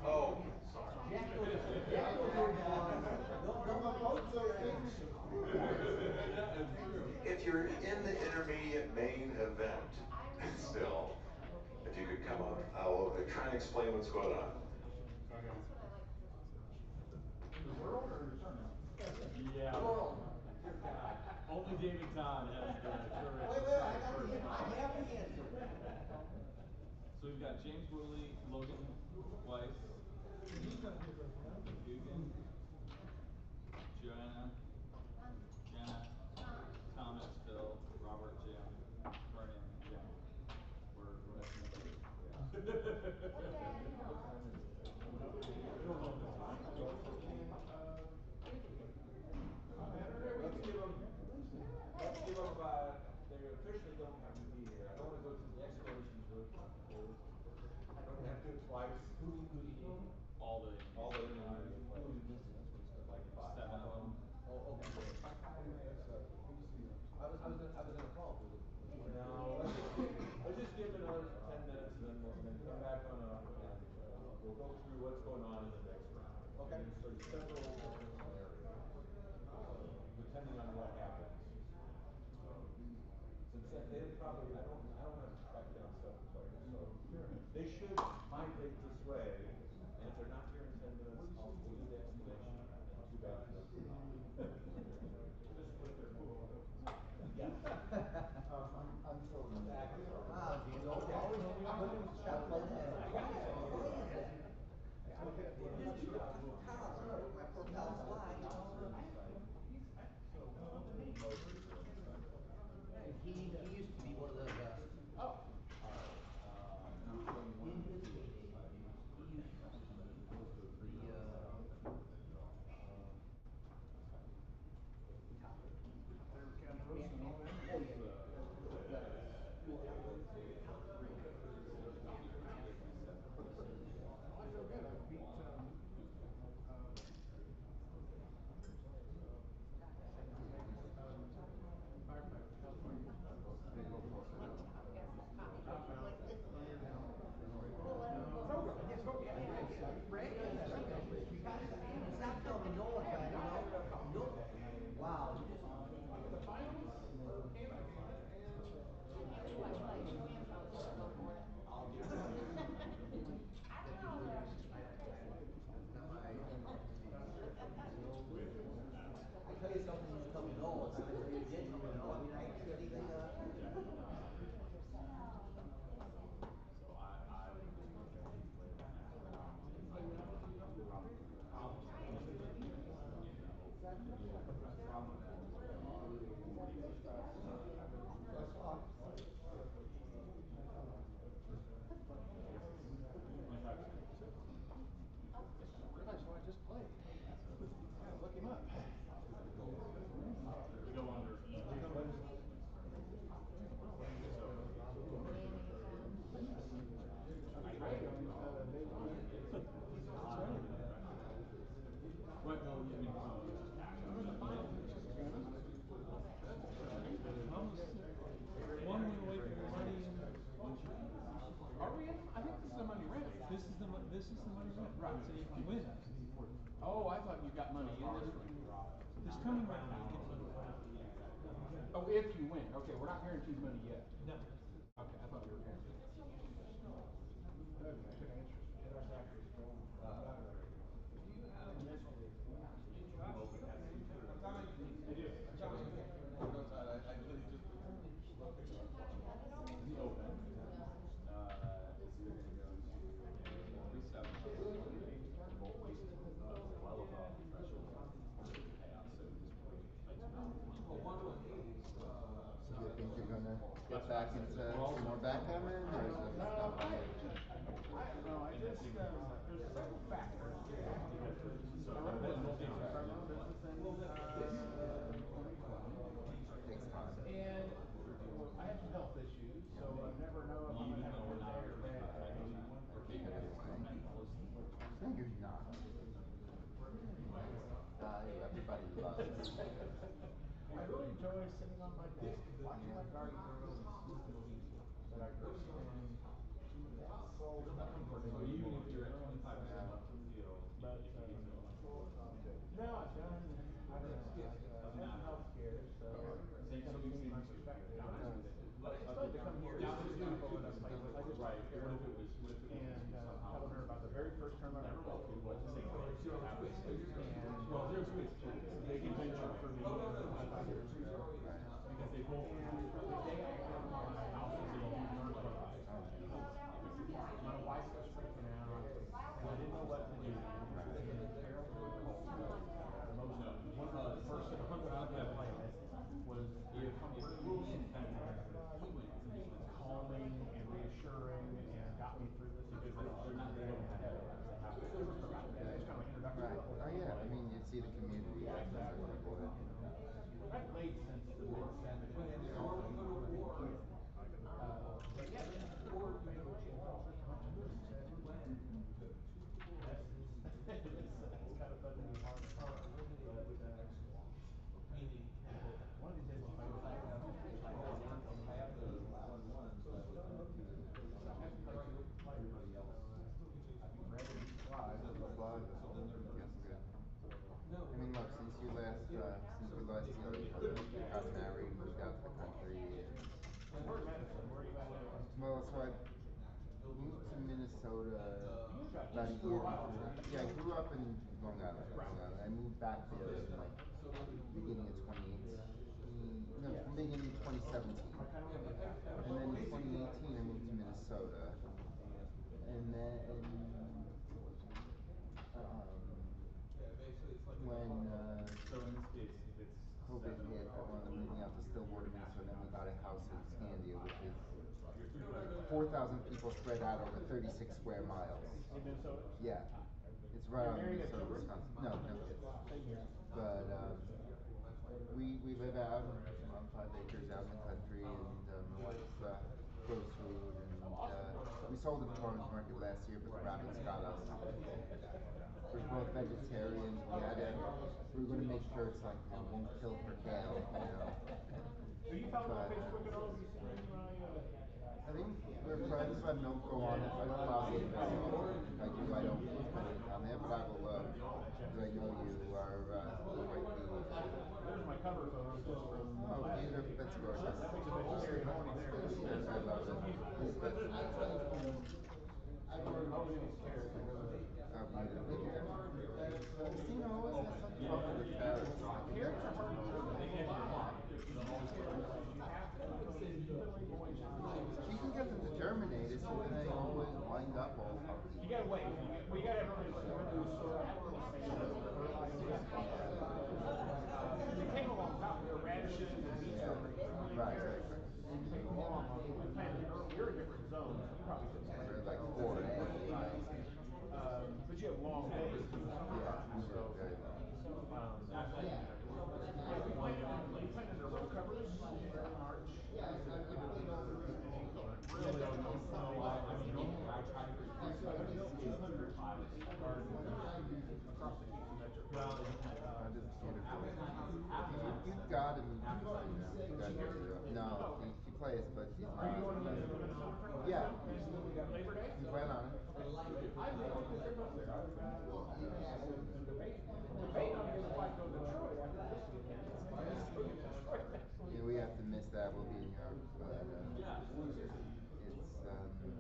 [SPEAKER 1] Oh, if you're in the intermediate main event, still, if you could come up, I'll try and explain what's going on.
[SPEAKER 8] Yeah. Only David Todd has the courage.
[SPEAKER 2] Wait, I got the answer.
[SPEAKER 8] So we've got James Woodley, Logan Weiss, Goulding, Jana, Thomas, Phil, Robert, Jim, Vernon, Jim. We're missing a few.
[SPEAKER 9] Let's give them about, they officially don't have to be here. I don't want to go through the explanations real quick. I don't have to do it twice. Who do you need?
[SPEAKER 8] All the
[SPEAKER 9] Like 5.
[SPEAKER 8] 7 of them.
[SPEAKER 2] Oh, okay. I was in a call for this.
[SPEAKER 9] No, let's just give them another 10 minutes and then we'll come back on and we'll go through what's going on in the next round.
[SPEAKER 2] Okay.
[SPEAKER 9] And there's several different scenarios, depending on what happens. Since they probably, I don't have to track down stuff for players, so they should migrate this way. And if they're not here in 10 minutes, I'll do the explanation. And too bad for them. Just with their pool. Yeah. I'm totally.
[SPEAKER 2] James, always shot like that. My poor pal's fly. He used to be one of the best.
[SPEAKER 8] Oh.
[SPEAKER 2] In his heyday, he used to be Wow. I tell you something, you tell me no. It's not you did tell me no. I mean, I actually think they
[SPEAKER 5] That's what I just played. Yeah, look him up.
[SPEAKER 8] We go under E. What? No, you mean,
[SPEAKER 5] One went away from the money. Are we in? I think this is the money rent. This is the money rent. Right. So if you win. Oh, I thought you got money in this coming round. Oh, if you win. Okay, we're not guaranteed money yet. No. Okay, I thought we were guaranteed.
[SPEAKER 8] the open. Is going to go to 47. Well above the threshold payout. So
[SPEAKER 10] Do you think you're gonna get back into some more backgammon, or is it stop?
[SPEAKER 5] I don't know. I just there's several factors. So I run a business. I run a business in 2020, and I have some health issues, so I never know if I'm gonna have a good day or a bad day.
[SPEAKER 10] No, you're not. Everybody loves it.
[SPEAKER 5] I really enjoy sitting on my desk, watching my garden grow, but I just
[SPEAKER 8] So even if you're at 25% left of the field,
[SPEAKER 5] but
[SPEAKER 8] if you get to
[SPEAKER 5] no, I've done, I don't know, I've had health care, so.
[SPEAKER 8] so we've seen
[SPEAKER 5] Right. And telling her about the very first term I ever went to was Senkiwicz. And well, there's a big adventure for me 25 years ago. Because they both the day I got my house was a huge earthquake. My wife was freaking out, and I didn't know what to do. And it was terribly cold. One of the first songs I played was comforting and calming and reassuring, and got me through this because they're not dead in heaven. It was kind of like introduction.
[SPEAKER 10] Right. Oh yeah. I mean, you see the community aspect of people that.
[SPEAKER 5] I've played since the mid-70s. But yeah, this is the work we do. It's kind of fun to be part of. One of these days we'll find
[SPEAKER 10] I mean, look, since we last, got married, moved out to the country.
[SPEAKER 5] We're in Madison. Where are you at now?
[SPEAKER 10] Well, so I moved to Minnesota about a year before. Yeah, I grew up in Long Island. I moved back there in like beginning of 2018. No, beginning of 2017. And then in 2018 I moved to Minnesota. And then when COVID hit, I wanted to moving out to Stillwater, Minnesota, and we got a house in Scandia, which is 4,000 people spread out over 36 square miles.
[SPEAKER 5] In Minnesota?
[SPEAKER 10] Yeah. It's right on Minnesota, Wisconsin. No kids. But we live out on 5 acres out in the country, and my wife grows food, and we sold at the farmers market last year, but the rabbits got us. We're both vegetarians. We were going to make sure it's like won't kill for kale,
[SPEAKER 5] So you found on Facebook and all?
[SPEAKER 10] I think we're friends, but I don't go on it. I don't follow it very often. If I do, I don't spend it on there, but I will because I know you are quite pleased.
[SPEAKER 5] There's my cover photo just from.
[SPEAKER 10] Oh, Peter, that's gorgeous.
[SPEAKER 5] That makes a vegetarian horny there.
[SPEAKER 10] I love it. Christina always has something wrong with her carrots.
[SPEAKER 5] Carrots are hard to
[SPEAKER 10] She can get them to germinate, it's just they always wind up all funky.
[SPEAKER 5] You gotta wait. Well, you gotta have really like they take a long time. They're radishes and beets.
[SPEAKER 10] Right.
[SPEAKER 5] You're in different zones. You probably did
[SPEAKER 10] They're like 4 days.
[SPEAKER 5] But you have long days too.
[SPEAKER 10] Yeah, so good.
[SPEAKER 5] We planted the row covers in March. Really don't know. I mean, I try to create 200 gardens across the Casey Metro.
[SPEAKER 10] That is beautiful. You've got to move to Minnesota. No, she plays, but she's not.
[SPEAKER 5] Are you going to Minnesota?
[SPEAKER 10] Yeah.
[SPEAKER 5] Labor Day?
[SPEAKER 10] You plan on it?
[SPEAKER 5] I've been on the trip up there. Debate on if I go to Detroit after this weekend.
[SPEAKER 10] Yeah, we have to miss that. We'll be in Europe, but it's it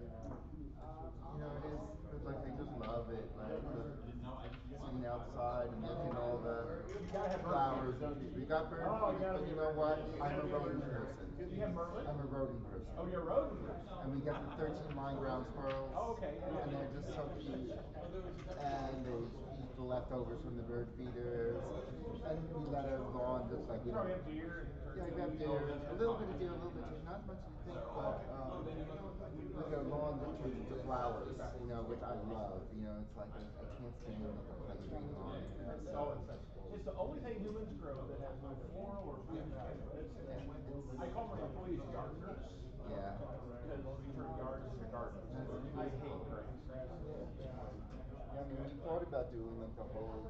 [SPEAKER 10] is like I just love it. Like sitting outside and looking at all the flowers. We got birds, but you know what? I'm a rodent person.
[SPEAKER 5] You have Merlin?
[SPEAKER 10] I'm a rodent person.
[SPEAKER 5] Oh, you're a rodent person.
[SPEAKER 10] And we get the 13 line ground squirrels.
[SPEAKER 5] Oh, okay.
[SPEAKER 10] And they're just so cute. And they eat the leftovers from the bird feeders. And we let her go on just like,
[SPEAKER 5] You probably have deer.
[SPEAKER 10] yeah, we have deer. A little bit of deer, a little bit of deer. Not as much as you think, but we got long retreats to flowers, which I love. It's like I can't stand it with the plate reading on it.
[SPEAKER 5] It's the only thing humans grow that has no floral or fruit value. I call my employees gardeners.
[SPEAKER 10] Yeah.
[SPEAKER 5] Because we turn yards into gardens. I hate grass.
[SPEAKER 10] Yeah, I mean, we thought about doing like the whole,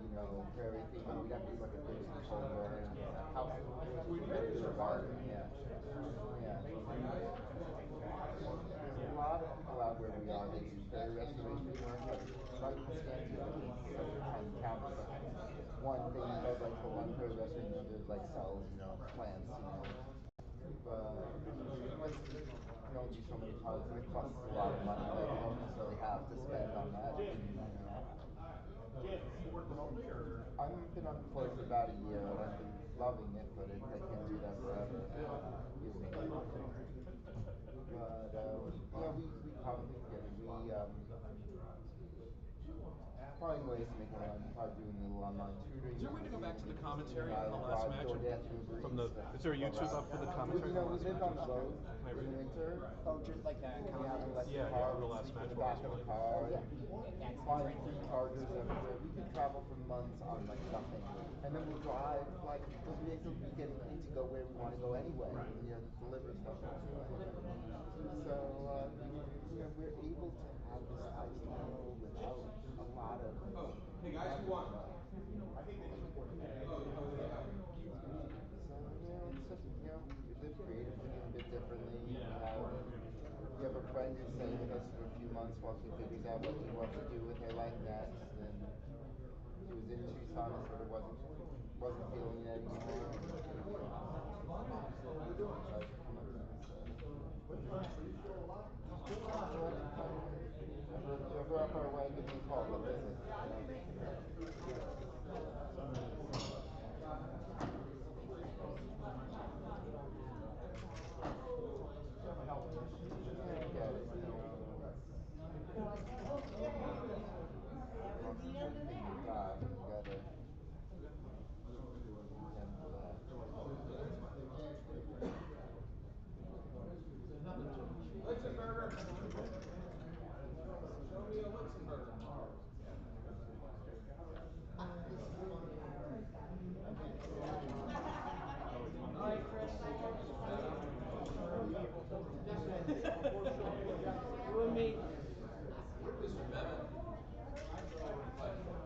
[SPEAKER 10] prairie thing, but we'd have to do like a big solar and a house. We'd have to do a garden, yeah. Yeah. There's a lot of people out where we are, they do prairie restoration work, but right in Scandinavia, it's such a tiny town. One thing does like for one prairie restoration, others like sells, plants, But can only do so many cards, and it costs a lot of money that you don't necessarily have to spend on that. You know. I've been unemployed for about a year, and I've been loving it, but I can't do that forever. But yeah, we probably get it. Finding ways to make money. I'm probably doing a little online tutoring.
[SPEAKER 5] Is there a way to go back to the commentary
[SPEAKER 10] I
[SPEAKER 5] on the last match? From the, is there a YouTube up for the commentary?
[SPEAKER 10] You know, we live on the
[SPEAKER 5] Okay.
[SPEAKER 10] road
[SPEAKER 5] Can I
[SPEAKER 10] in
[SPEAKER 5] read
[SPEAKER 10] the
[SPEAKER 5] it?
[SPEAKER 10] winter.
[SPEAKER 2] Oh, just like that.
[SPEAKER 10] We have electric
[SPEAKER 5] Yeah,
[SPEAKER 10] car,
[SPEAKER 5] for the last
[SPEAKER 10] sleep in
[SPEAKER 5] match
[SPEAKER 10] the
[SPEAKER 5] while I
[SPEAKER 10] back
[SPEAKER 5] was
[SPEAKER 10] of the
[SPEAKER 5] playing.
[SPEAKER 10] car.
[SPEAKER 2] Yeah. And that's
[SPEAKER 10] Find
[SPEAKER 2] right.
[SPEAKER 10] free chargers everywhere. We could travel for months on like nothing, and then we'll drive like we'll be able to get to go where we want to go anyway. And, you know, just deliver stuff. So you know, we're able to have this lifestyle without a lot of.
[SPEAKER 9] Hey guys, who won?
[SPEAKER 10] So it's just, you know, we live creatively a bit differently. We have a friend who's staying with us for a few months while she figures out what she wants to do with her life next. And she was in Tucson and sort of wasn't feeling it anymore. If we're up our way, give me a call. We'll visit.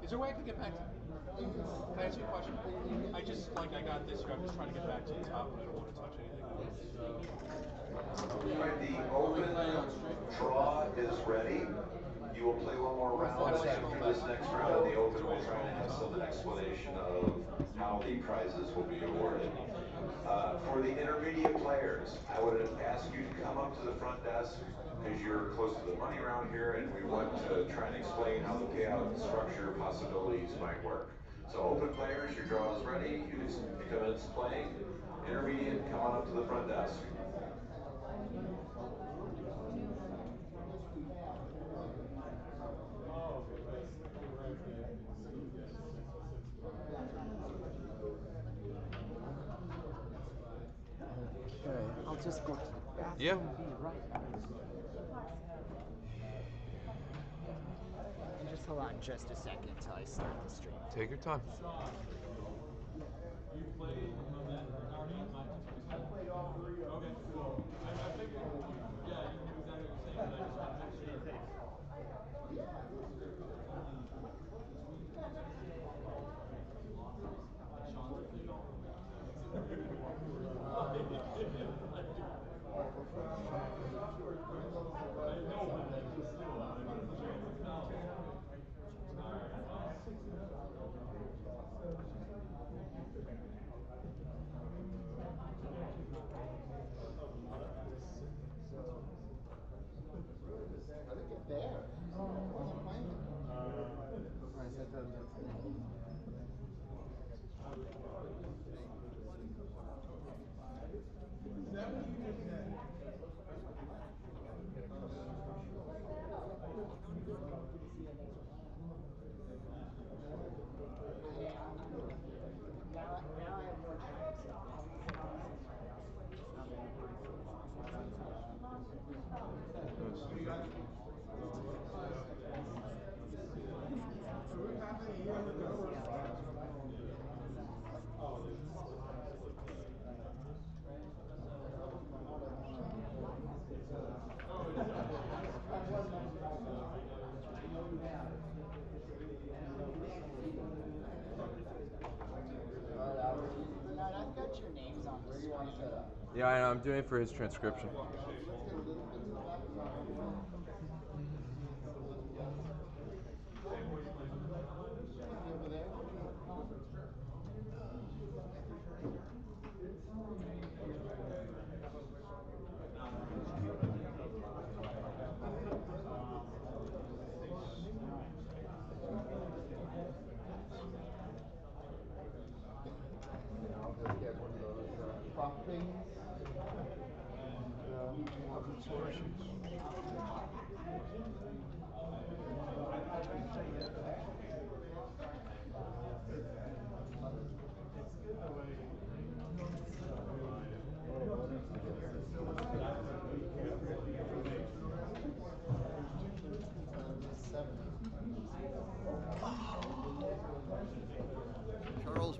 [SPEAKER 5] Is there a way I can get back to, can I ask you a question? I got this here, I'm just trying to get back to the top, and I don't want to touch anything.
[SPEAKER 1] All right, the open draw is ready. You will play one more round after this next round, and the open will try to have some explanation of how the prizes will be awarded. For the intermediate players, I would ask you to come up to the front desk because you're close to the money round here, and we want to try and explain how the payout structure possibilities might work. So open players, your draw is ready. You just commence playing. Intermediate, come on up to the front desk.
[SPEAKER 2] Okay, I'll just go to the bathroom.
[SPEAKER 5] Yeah.
[SPEAKER 2] And be right back. And just hold on just a second until I start the stream.
[SPEAKER 5] Take your time.
[SPEAKER 8] You played Mehmet Agirbas? I played all three of them. Okay, cool. I figured, yeah, you knew exactly what you're saying, but I just wanted to make sure.
[SPEAKER 11] Yeah, I know. I'm doing it for his transcription.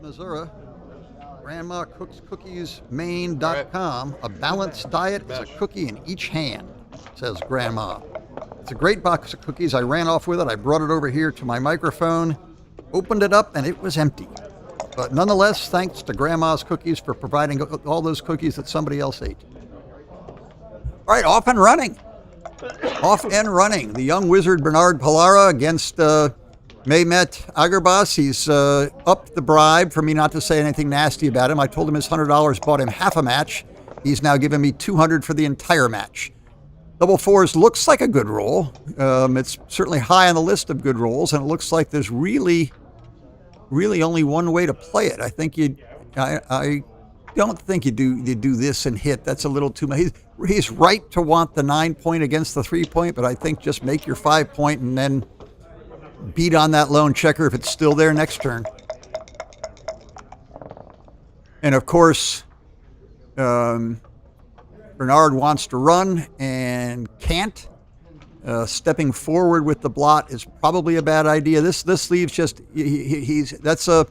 [SPEAKER 4] Missouri. Grandma Cooks Cookies Maine.com. A balanced diet is a cookie in each hand, says Grandma. It's a great box of cookies. I ran off with it. I brought it over here to my microphone, opened it up, and it was empty. But nonetheless, thanks to Grandma's Cookies for providing all those cookies that somebody else ate. All right, off and running. Off and running. The young wizard Bernard Pollara against Mehmet Agirbas. He's upped the bribe for me not to say anything nasty about him. I told him his $100 bought him half a match. He's now given me $200 for the entire match. Double fours looks like a good roll. It's certainly high on the list of good rolls, and it looks like there's really only one way to play it. I think I don't think you do this and hit. That's a little too much. He's right to want the 9-point against the 3-point, but I think just make your 5-point and then beat on that lone checker if it's still there next turn. And of course, Bernard wants to run and can't. Stepping forward with the blot is probably a bad idea. This leaves just that's a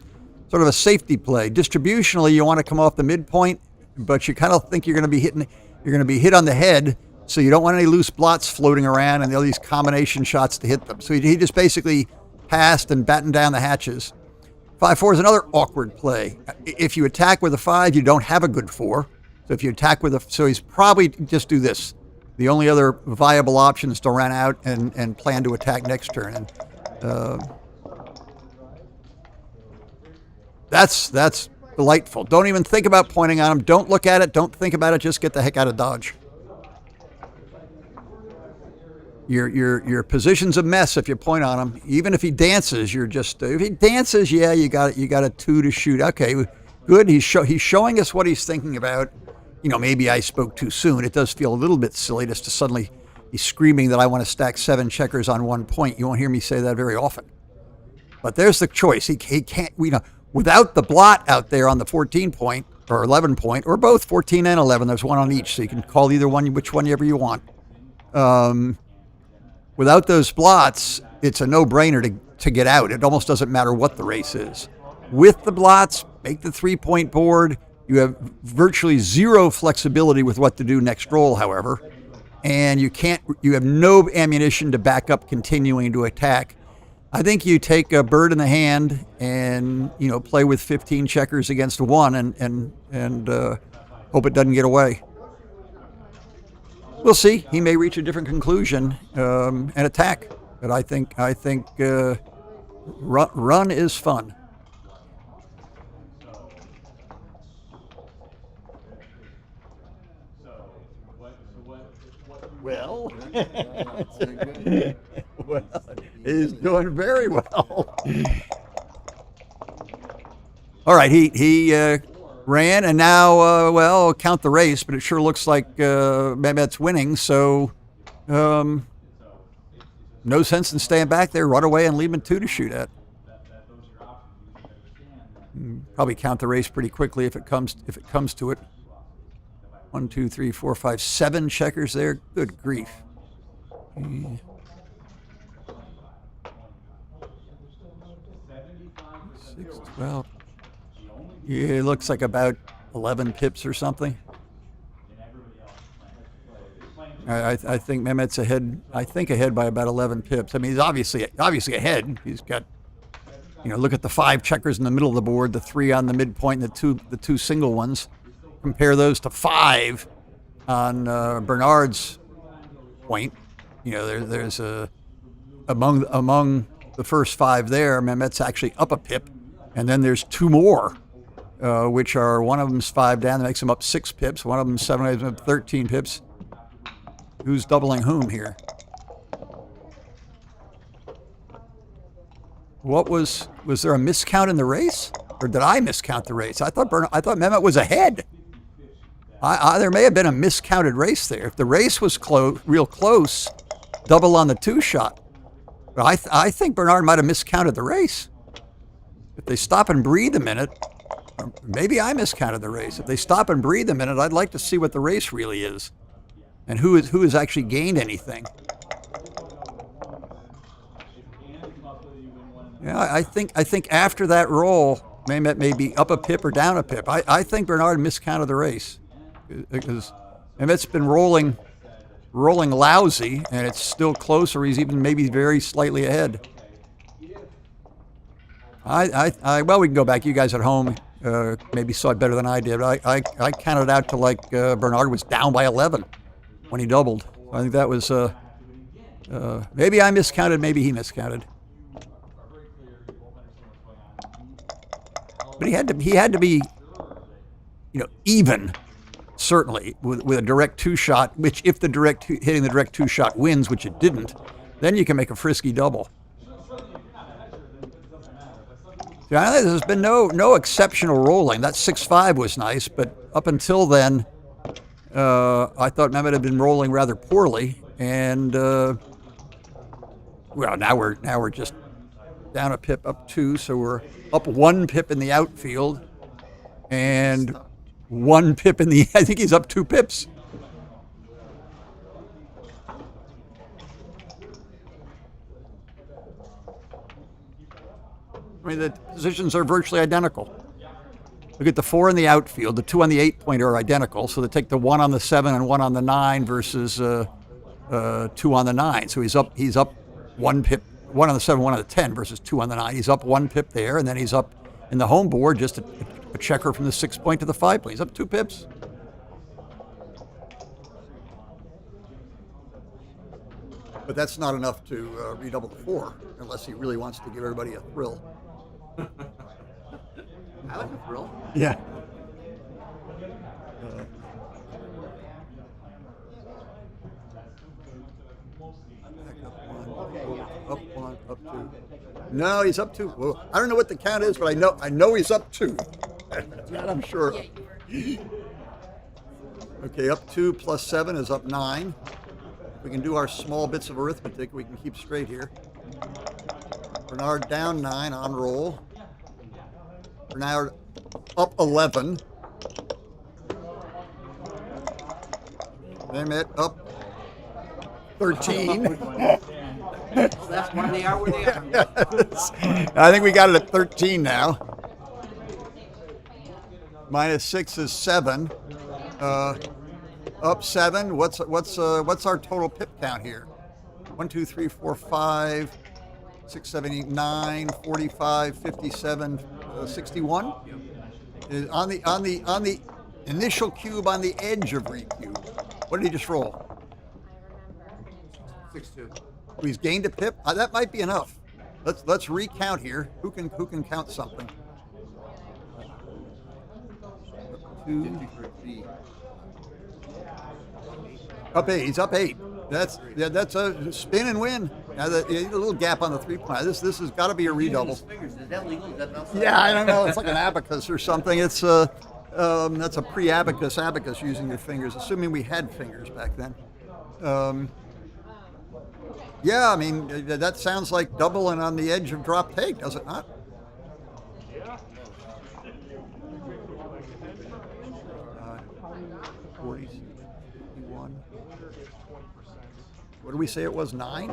[SPEAKER 4] sort of a safety play. Distributionally, you want to come off the midpoint, but you kind of think you're going to be hit on the head, so you don't want any loose blots floating around and all these combination shots to hit them. So he just basically passed and battened down the hatches. 5-4 is another awkward play. If you attack with a 5, you don't have a good 4. So if you attack with so he's probably just do this. The only other viable option is to run out and plan to attack next turn. And that's delightful. Don't even think about pointing on him. Don't look at it. Don't think about it. Just get the heck out of Dodge. Your position's a mess if you point on him. Even if he dances, you're just if he dances, yeah, you got a 2 to shoot. Okay, good. He's showing us what he's thinking about. You know, maybe I spoke too soon. It does feel a little bit silly just to suddenly be screaming that I want to stack 7 checkers on 1 point. You won't hear me say that very often. But there's the choice. He can't. Without the blot out there on the 14-point or 11-point or both 14 and 11. There's one on each, so you can call either one, which one ever you want. Without those blots, it's a no-brainer to get out. It almost doesn't matter what the race is. With the blots, make the 3-point board. You have virtually zero flexibility with what to do next roll, however, and you have no ammunition to back up continuing to attack. I think you take a bird in the hand and play with 15 checkers against 1 and hope it doesn't get away. We'll see. He may reach a different conclusion and attack, but I think run is fun. Well, he's doing very well. All right, he ran, and now, count the race, but it sure looks like Mehmet's winning, so no sense in staying back there. Run away and leave him 2 to shoot at. Probably count the race pretty quickly if it comes to it. 1, 2, 3, 4, 5, 7 checkers there. Good grief. Six, 12. Yeah, it looks like about 11 pips or something. I think Mehmet's ahead. I think ahead by about 11 pips. I mean, he's obviously ahead. He's got, look at the 5 checkers in the middle of the board, the 3 on the midpoint, and the two single ones. Compare those to 5 on Bernard's point. There's among the first 5 there, Mehmet's actually up a pip, and then there's 2 more, which are one of them's 5 down, that makes him up 6 pips. One of them's 7, makes him up 13 pips. Who's doubling whom here? Was there a miscount in the race, or did I miscount the race? I thought Mehmet was ahead. There may have been a miscounted race there. If the race was real close, double on the 2 shot. But I think Bernard might have miscounted the race. If they stop and breathe a minute, maybe I miscounted the race. If they stop and breathe a minute, I'd like to see what the race really is, and who has actually gained anything. Yeah, I think after that roll, Mehmet may be up a pip or down a pip. I think Bernard miscounted the race because Mehmet's been rolling lousy, and it's still close, or he's even maybe very slightly ahead. Well, we can go back. You guys at home maybe saw it better than I did. I counted out to like Bernard was down by 11 when he doubled. I think that was maybe I miscounted, maybe he miscounted. But he had to be, even, certainly with a direct two shot. Which, if the hitting the direct two shot wins, which it didn't, then you can make a frisky double. There's been no exceptional rolling. That 6-5 was nice, but up until then, I thought Mehmet had been rolling rather poorly, and now we're just down a pip, up 2, so we're up 1 pip in the outfield, and 1 pip in the. I think he's up 2 pips. I mean, the positions are virtually identical. Look at the 4 in the outfield. The 2 on the 8-pointer are identical. So they take the 1 on the 7 and 1 on the 9 versus 2 on the 9. So he's up 1 pip, 1 on the 7, 1 on the 10 versus 2 on the 9. He's up 1 pip there, and then he's up in the home board just a checker from the 6-point to the 5-point. He's up 2 pips. But that's not enough to redouble the 4, unless he really wants to give everybody a thrill.
[SPEAKER 2] I like a thrill.
[SPEAKER 4] Yeah. Up 1, up 2. No, he's up 2. Well, I don't know what the count is, but I know he's up 2. That I'm sure of. Okay, up 2 plus 7 is up 9. If we can do our small bits of arithmetic, we can keep straight here. Bernard down 9 on roll. Bernard up 11. Mehmet up 13.
[SPEAKER 2] That's one they are where they are.
[SPEAKER 4] I think we got it at 13 now. Minus 6 is 7. Up 7. What's our total pip count here? 1, 2, 3, 4, 5, 6, 7, 8, 9, 45, 57, 61. On the initial cube on the edge of recube. What did he just roll?
[SPEAKER 2] 6-2.
[SPEAKER 4] He's gained a pip. That might be enough. Let's recount here. Who can count something? 2, 3. Up 8. He's up 8. That's a spin and win. Now a little gap on the 3-point. This has got to be a redouble.
[SPEAKER 2] Is that legal? Is that not
[SPEAKER 4] Yeah, I don't know. It's like an abacus or something. It's that's a pre-abacus abacus using your fingers, assuming we had fingers back then. Yeah, I mean that sounds like doubling on the edge of drop take, does it not? 40, 51. What did we say it was? 9?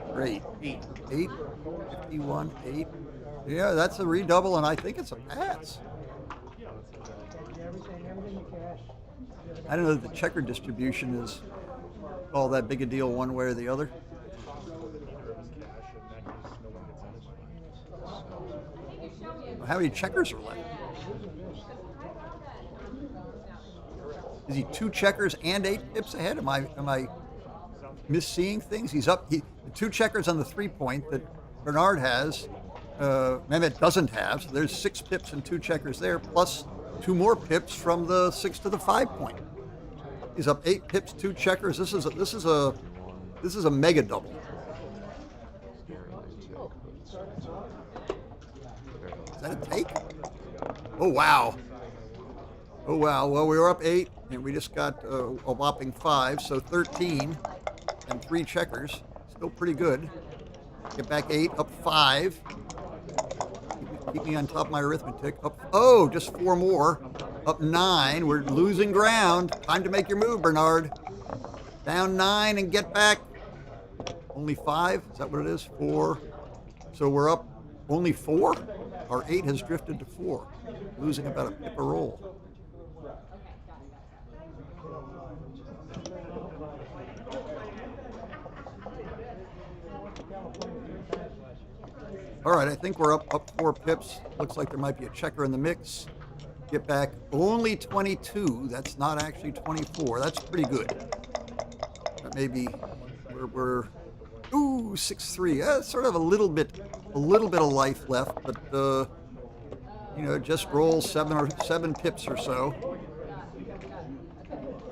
[SPEAKER 4] Or 8? 8, 51, 8. Yeah, that's a redouble, and I think it's a pass. I don't know that the checker distribution is all that big a deal one way or the other. How many checkers are left? Is he 2 checkers and 8 pips ahead? Am I misseeing things? He's up. The 2 checkers on the 3-point that Bernard has, Mehmet doesn't have. So there's 6 pips and 2 checkers there, plus 2 more pips from the 6 to the 5-point. He's up 8 pips, 2 checkers. This is a mega double. Is that a take? Oh wow. Oh wow. Well, we were up 8, and we just got a whopping 5, so 13 and 3 checkers. Still pretty good. Get back 8, up 5. Keep me on top of my arithmetic. Up, just 4 more. Up 9. We're losing ground. Time to make your move, Bernard. Down 9 and get back. Only 5. Is that what it is? 4. So we're up only 4? Our 8 has drifted to 4, losing about a pip a roll. All right, I think we're up 4 pips. Looks like there might be a checker in the mix. Get back only 22. That's not actually 24. That's pretty good. But maybe we're 6-3. Sort of a little bit of life left, but just roll 7 pips or so.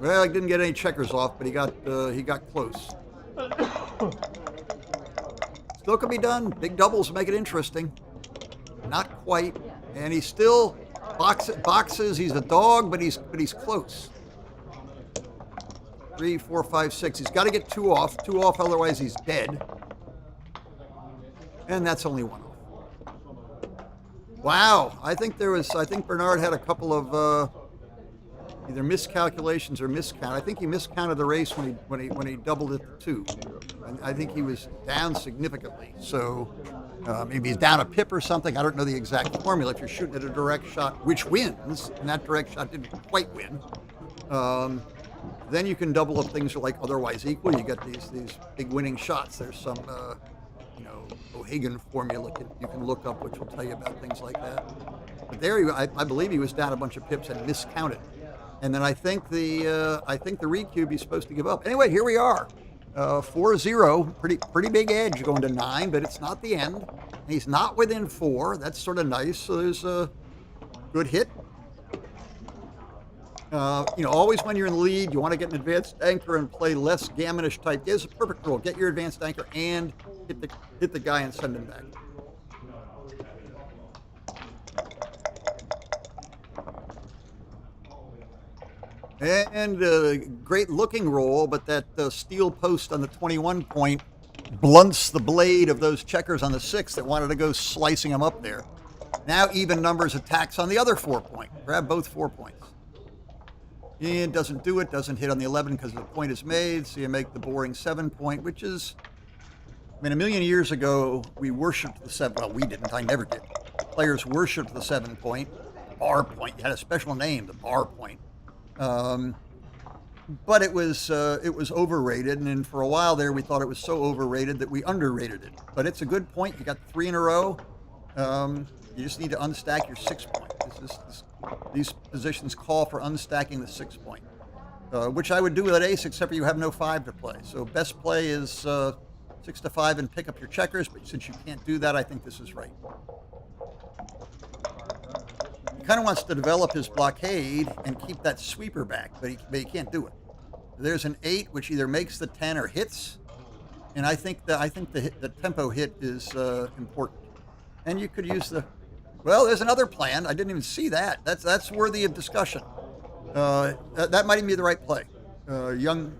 [SPEAKER 4] Well, I didn't get any checkers off, but he got close. Still can be done. Big doubles make it interesting. Not quite, and he's still boxes. He's a dog, but he's close. 3, 4, 5, 6. He's got to get 2 off. 2 off, otherwise he's dead. And that's only 1 off. Wow, I think Bernard had a couple of either miscalculations or miscount. I think he miscounted the race when he doubled it to 2. I think he was down significantly. So maybe he's down a pip or something. I don't know the exact formula. If you're shooting at a direct shot, which wins, and that direct shot didn't quite win, then you can double up things are like otherwise equal. You get these big winning shots. There's some Eshaghian formula you can look up, which will tell you about things like that. But there, I believe he was down a bunch of pips and miscounted. And then I think the recube he's supposed to give up. Anyway, here we are, 4-0, pretty big edge going to 9, but it's not the end. He's not within 4. That's sort of nice. So there's a good hit. Always when you're in the lead, you want to get an advanced anchor and play less gammonish type. It's a perfect rule. Get your advanced anchor and hit the guy and send him back. And great looking roll, but that steel post on the 21 point blunts the blade of those checkers on the 6 that wanted to go slicing them up there. Now even numbers attacks on the other 4 point. Grab both 4 points. And doesn't do it, doesn't hit on the 11 because the point is made, so you make the boring 7 point, which is, a million years ago, we worshipped the 7, well, we didn't, I never did. Players worshipped the 7 point, bar point, it had a special name, the bar point. But it was overrated, and for a while there, we thought it was so overrated that we underrated it. But it's a good point, you got 3 in a row. You just need to unstack your 6 point. These positions call for unstacking the 6 point, which I would do with an ace, except for you have no 5 to play. So best play is 6 to 5 and pick up your checkers, but since you can't do that, I think this is right. He kind of wants to develop his blockade and keep that sweeper back, but he can't do it. There's an 8, which either makes the 10 or hits, and I think the tempo hit is important. And you could use well, there's another plan. I didn't even see that. That's worthy of discussion. That might even be the right play. Young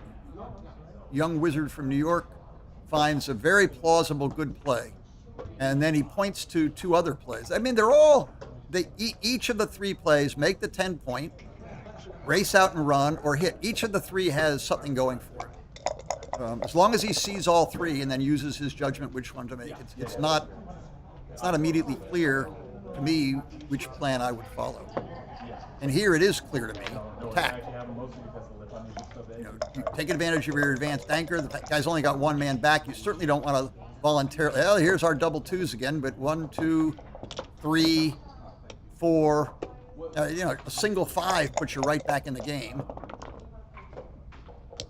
[SPEAKER 4] wizard from New York finds a very plausible good play, and then he points to 2 other plays. They're all each of the 3 plays make the 10 point, race out and run, or hit. Each of the 3 has something going for it. As long as he sees all 3 and then uses his judgment which one to make. It's not immediately clear to me which plan I would follow. And here it is clear to me. Attack. You take advantage of your advanced anchor. The guy's only got 1 man back. You certainly don't want to voluntarily. Well, here's our double 2s again, but 1, 2, 3, 4. A single 5 puts you right back in the game.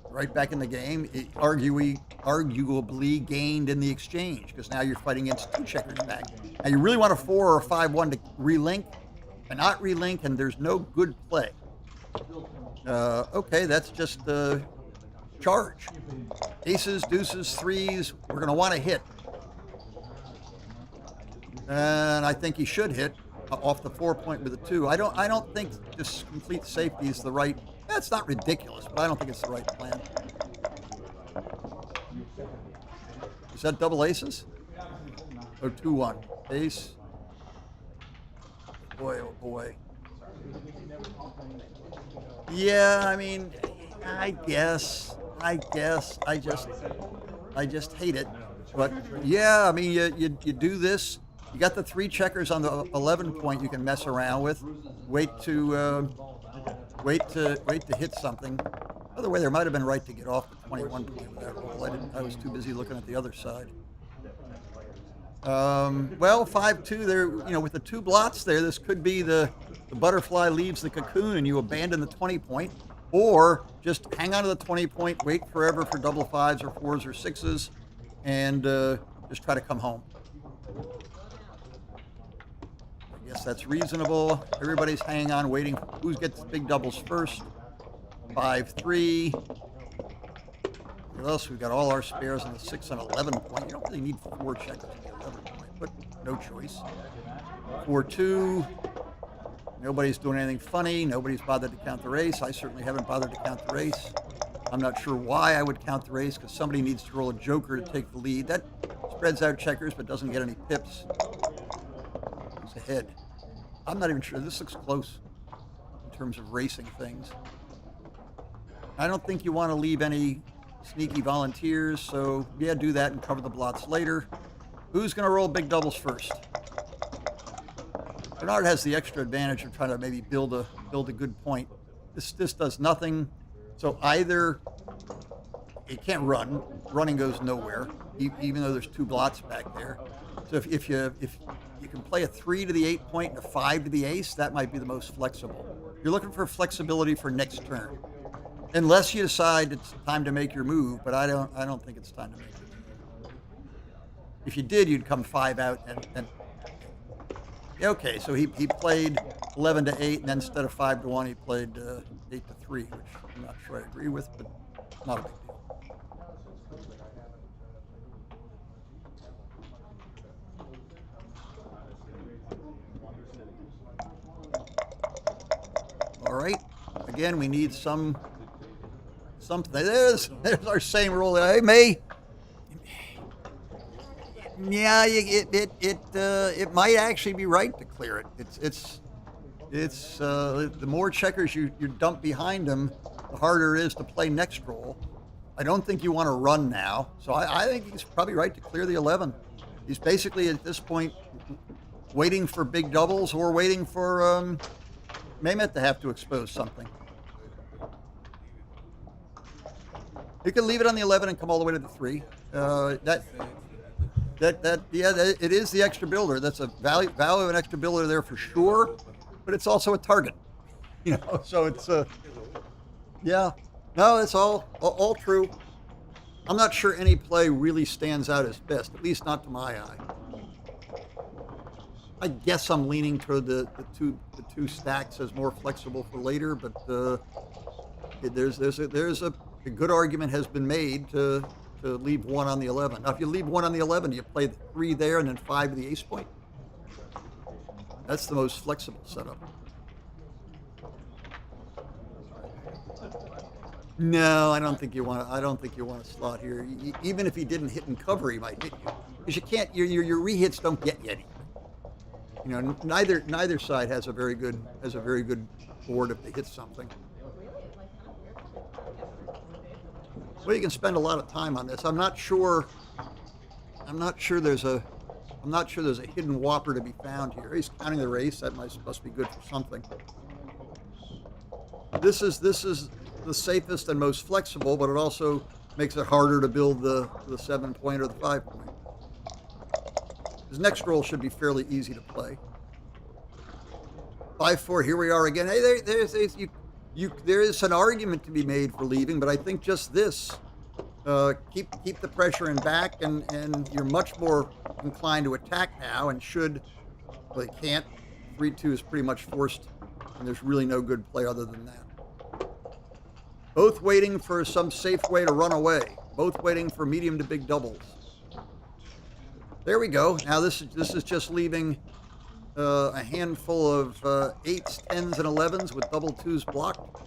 [SPEAKER 4] Right back in the game. It arguably gained in the exchange because now you're fighting against 2 checkers back. Now you really want a 4 or 5-1 to relink, but not relink, and there's no good play. Okay, that's just charge. Aces, deuces, 3s. We're going to want to hit, and I think he should hit off the 4 point with a 2. I don't think just complete safety is the right. That's not ridiculous, but I don't think it's the right plan. Is that double aces? Or 2-1? Ace. Boy, oh boy. Yeah, I guess. I just hate it. But yeah, you do this. You got the 3 checkers on the 11 point you can mess around with. Wait to hit something. By the way, there might have been right to get off the 21 point with that roll. I was too busy looking at the other side. Well, 5-2 there, with the 2 blots there, this could be the butterfly leaves the cocoon and you abandon the 20 point, or just hang on to the 20 point, wait forever for double 5s or 4s or 6s, and just try to come home. I guess that's reasonable. Everybody's hanging on, waiting. Who gets big doubles first? 5-3. What else? We've got all our spares on the 6 and 11 point. You don't really need 4 checkers on the 11 point, but no choice. 4-2. Nobody's doing anything funny. Nobody's bothered to count the race. I certainly haven't bothered to count the race. I'm not sure why I would count the race, because somebody needs to roll a joker to take the lead. That spreads out checkers, but doesn't get any pips. It's ahead. I'm not even sure. This looks close in terms of racing things. I don't think you want to leave any sneaky volunteers, so yeah, do that and cover the blots later. Who's going to roll big doubles first? Bernard has the extra advantage of trying to maybe build a good point. This does nothing. So either it can't run. Running goes nowhere, even though there's 2 blots back there. So if you can play a 3 to the 8 point and a 5 to the ace, that might be the most flexible. You're looking for flexibility for next turn, unless you decide it's time to make your move. But I don't think it's time to make it. If you did, you'd come 5 out and okay. So he played 11 to 8, and then instead of 5 to 1, he played 8 to 3, which I'm not sure I agree with, but not a big deal. All right. Again, we need something. There's our same rule. Hey, May. Yeah, it might actually be right to clear it. It's the more checkers you dump behind him, the harder it is to play next roll. I don't think you want to run now, so I think he's probably right to clear the 11. He's basically at this point waiting for big doubles or waiting for Mehmet to have to expose something. You can leave it on the 11 and come all the way to the 3. It is the extra builder. That's a value of an extra builder there for sure, but it's also a target. So it's yeah. No, it's all true. I'm not sure any play really stands out as best, at least not to my eye. I guess I'm leaning toward the two stacks as more flexible for later, but there's a good argument has been made to leave 1 on the 11. Now, if you leave 1 on the 11, you play the 3 there and then 5 to the ace point. That's the most flexible setup. No, I don't think you want to slot here. Even if he didn't hit and cover, he might hit you, because you can't. Your rehits don't get you anything. Neither side has a very good board if they hit something. Well, you can spend a lot of time on this. I'm not sure there's a hidden whopper to be found here. He's counting the race. That must be good for something. This is the safest and most flexible, but it also makes it harder to build the 7 point or the 5 point. His next roll should be fairly easy to play. 5-4. Here we are again. Hey, there is an argument to be made for leaving, but I think just this keep the pressure in back, and you're much more inclined to attack now. And well, you can't. 3-2 is pretty much forced, and there's really no good play other than that. Both waiting for some safe way to run away. Both waiting for medium to big doubles. There we go. Now this is just leaving a handful of 8s, 10s, and 11s with double 2s blocked.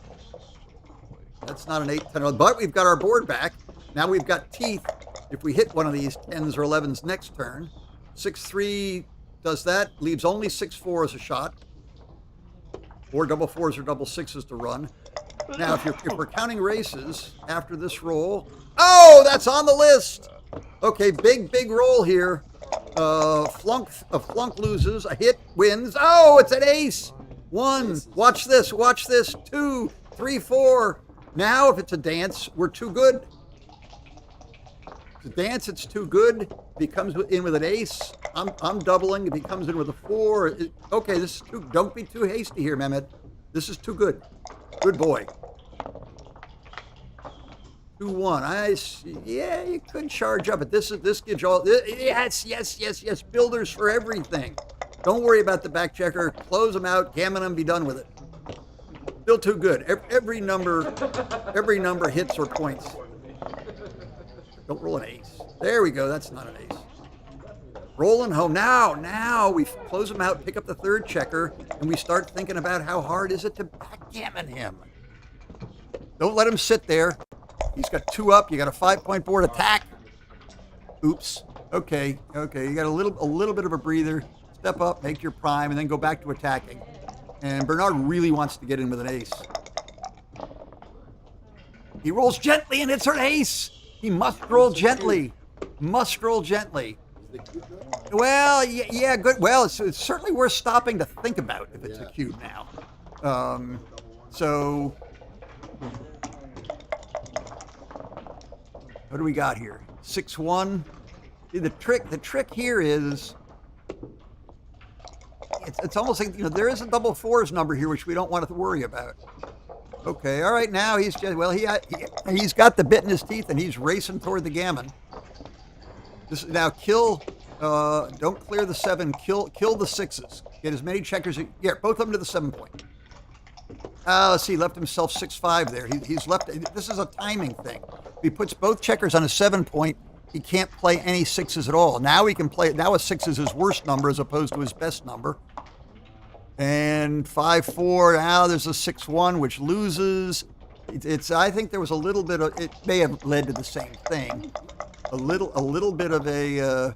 [SPEAKER 4] That's not an 8, 10, but we've got our board back. Now we've got teeth if we hit one of these 10s or 11s next turn. 6-3 does that, leaves only 6-4 as a shot, or double 4s or double 6s to run. Now, if we're counting races after this roll, oh, that's on the list. Okay, big roll here. flunk loses, a hit wins. Oh, it's an ace. 1, watch this, 2, 3, 4. Now, if it's a dance, we're too good. If it's a dance, it's too good. If he comes in with an ace, I'm doubling. If he comes in with a 4, okay, this is too, don't be too hasty here, Mehmet. This is too good. Good boy. 2-1. Yeah, you could charge up, but this gives you all. Yes. Builders for everything. Don't worry about the back checker. Close them out, gammon them, be done with it. Still too good. Every number hits or points. Don't roll an ace. There we go. That's not an ace. Rolling home. Now we close them out, pick up the third checker, and we start thinking about how hard is it to backgammon him. Don't let him sit there. He's got 2 up. You got a 5-point board attack. Oops. Okay. You got a little bit of a breather. Step up, make your prime, and then go back to attacking. And Bernard really wants to get in with an ace. He rolls gently, and it's an ace. He must roll gently. Well, yeah, good. Well, it's certainly worth stopping to think about if it's a cube now. So, what do we got here? 6-1. See, the trick here is it's almost like, there is a double 4s number here which we don't want to worry about. Okay, all right, now he's just, well, he's got the bit in his teeth and he's racing toward the gammon. Now don't clear the 7, kill the 6s. Get as many checkers, both of them to the 7-point. Let's see, he left himself 6-5 there. He's left, this is a timing thing. If he puts both checkers on a 7-point, he can't play any 6s at all. Now he can play, now a 6 is his worst number as opposed to his best number. And 5-4, now there's a 6-1, which loses. I think there was a little bit of, it may have led to the same thing. A little bit of a,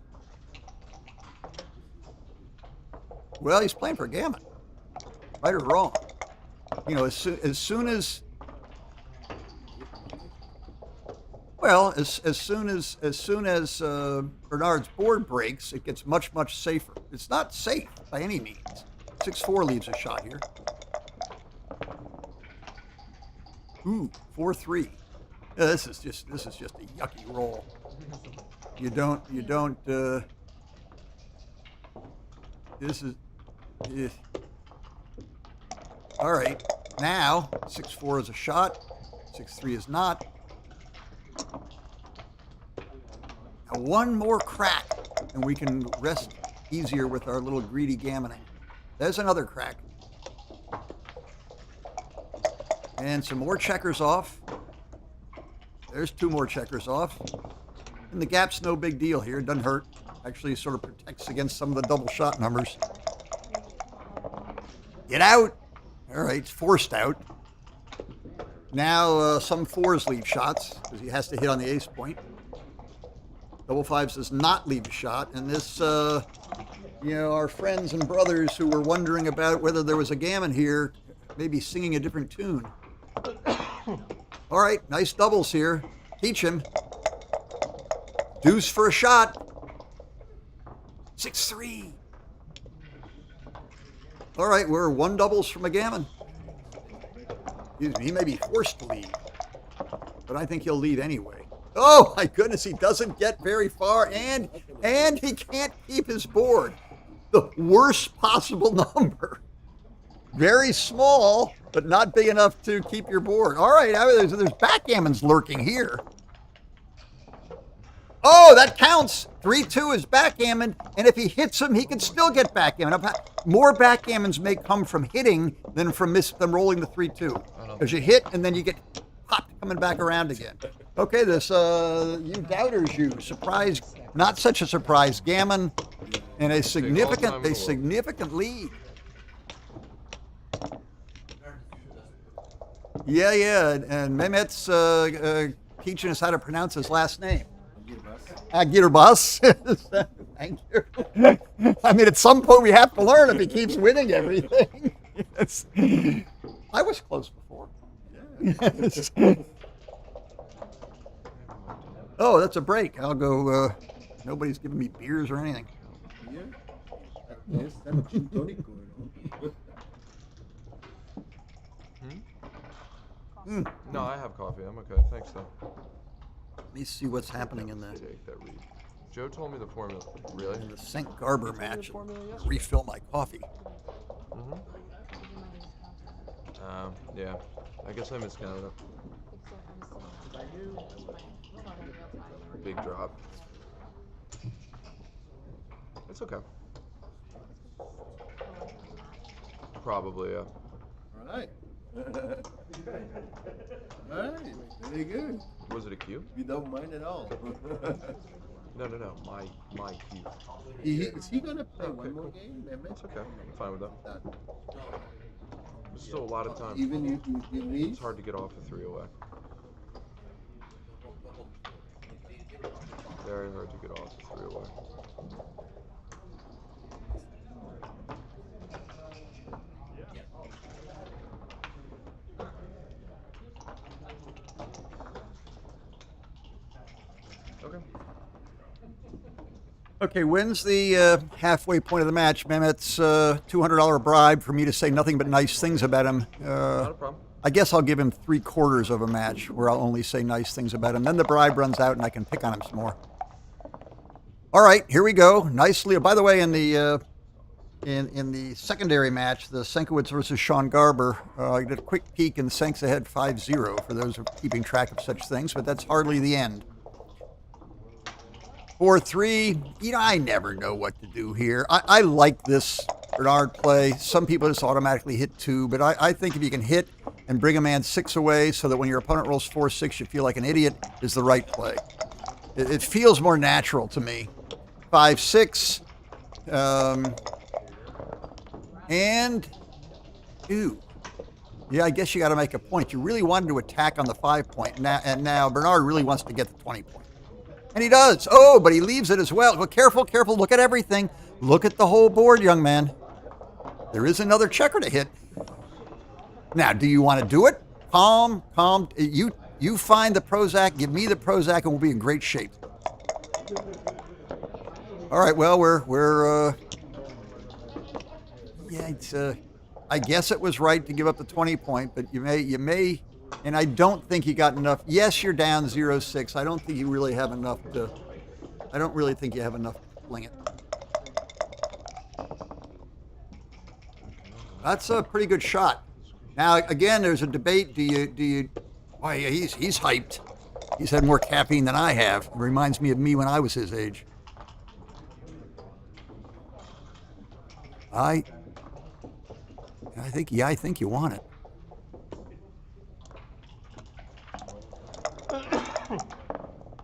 [SPEAKER 4] well, he's playing for gammon. Right or wrong. As soon as Bernard's board breaks, it gets much safer. It's not safe by any means. 6-4 leaves a shot here. Ooh, 4-3. Yeah, this is just a yucky roll. You don't. This is. All right. Now 6-4 is a shot. 6-3 is not. Now one more crack, and we can rest easier with our little greedy gammoning. There's another crack. And some more checkers off. There's 2 more checkers off. And the gap's no big deal here. It doesn't hurt. Actually, sort of protects against some of the double shot numbers. Get out. All right, it's forced out. Now some 4s leave shots because he has to hit on the ace point. Double 5s does not leave a shot. And this, our friends and brothers who were wondering about whether there was a gammon here, maybe singing a different tune. All right, nice doubles here. Teach him. Deuce for a shot. 6-3. All right, we're 1 doubles from a gammon. Excuse me, he may be forced to lead, but I think he'll lead anyway. Oh my goodness, he doesn't get very far, and he can't keep his board. The worst possible number. Very small, but not big enough to keep your board. All right, there's backgammons lurking here. Oh, that counts. 3-2 is backgammon, and if he hits him, he can still get backgammon. More backgammons may come from hitting than from rolling the 3-2. Because you hit, and then you get popped coming back around again. Okay, this, you doubters, you. Surprise, not such a surprise. Gammon, and a significant lead. Yeah, and Mehmet's teaching us how to pronounce his last name. Agirbas. Thank you. I mean, at some point we have to learn if he keeps winning everything. I was close before. Yes. Oh, that's a break. I'll go. Nobody's giving me beers or anything.
[SPEAKER 7] beer. Yes, that's gin tonic going on.
[SPEAKER 11] No, I have coffee. I'm okay. Thanks, though.
[SPEAKER 4] Let me see what's happening in the
[SPEAKER 11] Take that read. Joe told me the formula. Really?
[SPEAKER 4] in the St. Garber
[SPEAKER 11] told me the
[SPEAKER 4] match.
[SPEAKER 11] formula
[SPEAKER 4] And
[SPEAKER 11] yesterday.
[SPEAKER 4] refill my coffee.
[SPEAKER 11] Yeah. I guess I miscounted it. Big drop. It's okay. Probably, yeah.
[SPEAKER 7] All right. All right. Very good.
[SPEAKER 11] Was it a cue?
[SPEAKER 7] You don't mind at all.
[SPEAKER 11] No. My cue.
[SPEAKER 7] Is he gonna play one more game, Mehmet?
[SPEAKER 11] It's okay. I'm fine with that.
[SPEAKER 7] That.
[SPEAKER 11] There's still a lot of time.
[SPEAKER 7] Even you leave?
[SPEAKER 11] It's hard to get off a 3 away. Very hard to get off a 3 away. Okay.
[SPEAKER 4] Okay, when's the halfway point of the match? Mehmet's $200 bribe for me to say nothing but nice things about him.
[SPEAKER 11] Not a problem.
[SPEAKER 4] I guess I'll give him 3/4 of a match where I'll only say nice things about him. Then the bribe runs out and I can pick on him some more. All right, here we go. Nicely. By the way, in the secondary match, the Senkiwicz versus Sean Garber, I did a quick peek and Senk's ahead 5-0 for those who are keeping track of such things, but that's hardly the end. 4-3, I never know what to do here. I like this Bernard play. Some people just automatically hit 2, but I think if you can hit and bring a man 6 away so that when your opponent rolls 4-6, you feel like an idiot, is the right play. It feels more natural to me. 5-6, and 2. Yeah, I guess you got to make a point. You really wanted to attack on the 5 point, and now Bernard really wants to get the 20 point. And he does. Oh, but he leaves it as well. Well, careful, careful. Look at everything. Look at the whole board, young man. There is another checker to hit. Now, do you want to do it? Calm. You find the Prozac, give me the Prozac, and we'll be in great shape. All right, well, yeah, it's I guess it was right to give up the 20 point, but you may, and I don't think you got enough. Yes, you're down 0-6. I don't think you really have enough to. I don't really think you have enough to fling it. That's a pretty good shot. Now again, there's a debate. Do you? Boy, yeah, he's hyped. He's had more caffeine than I have. It reminds me of me when I was his age. I think you want it.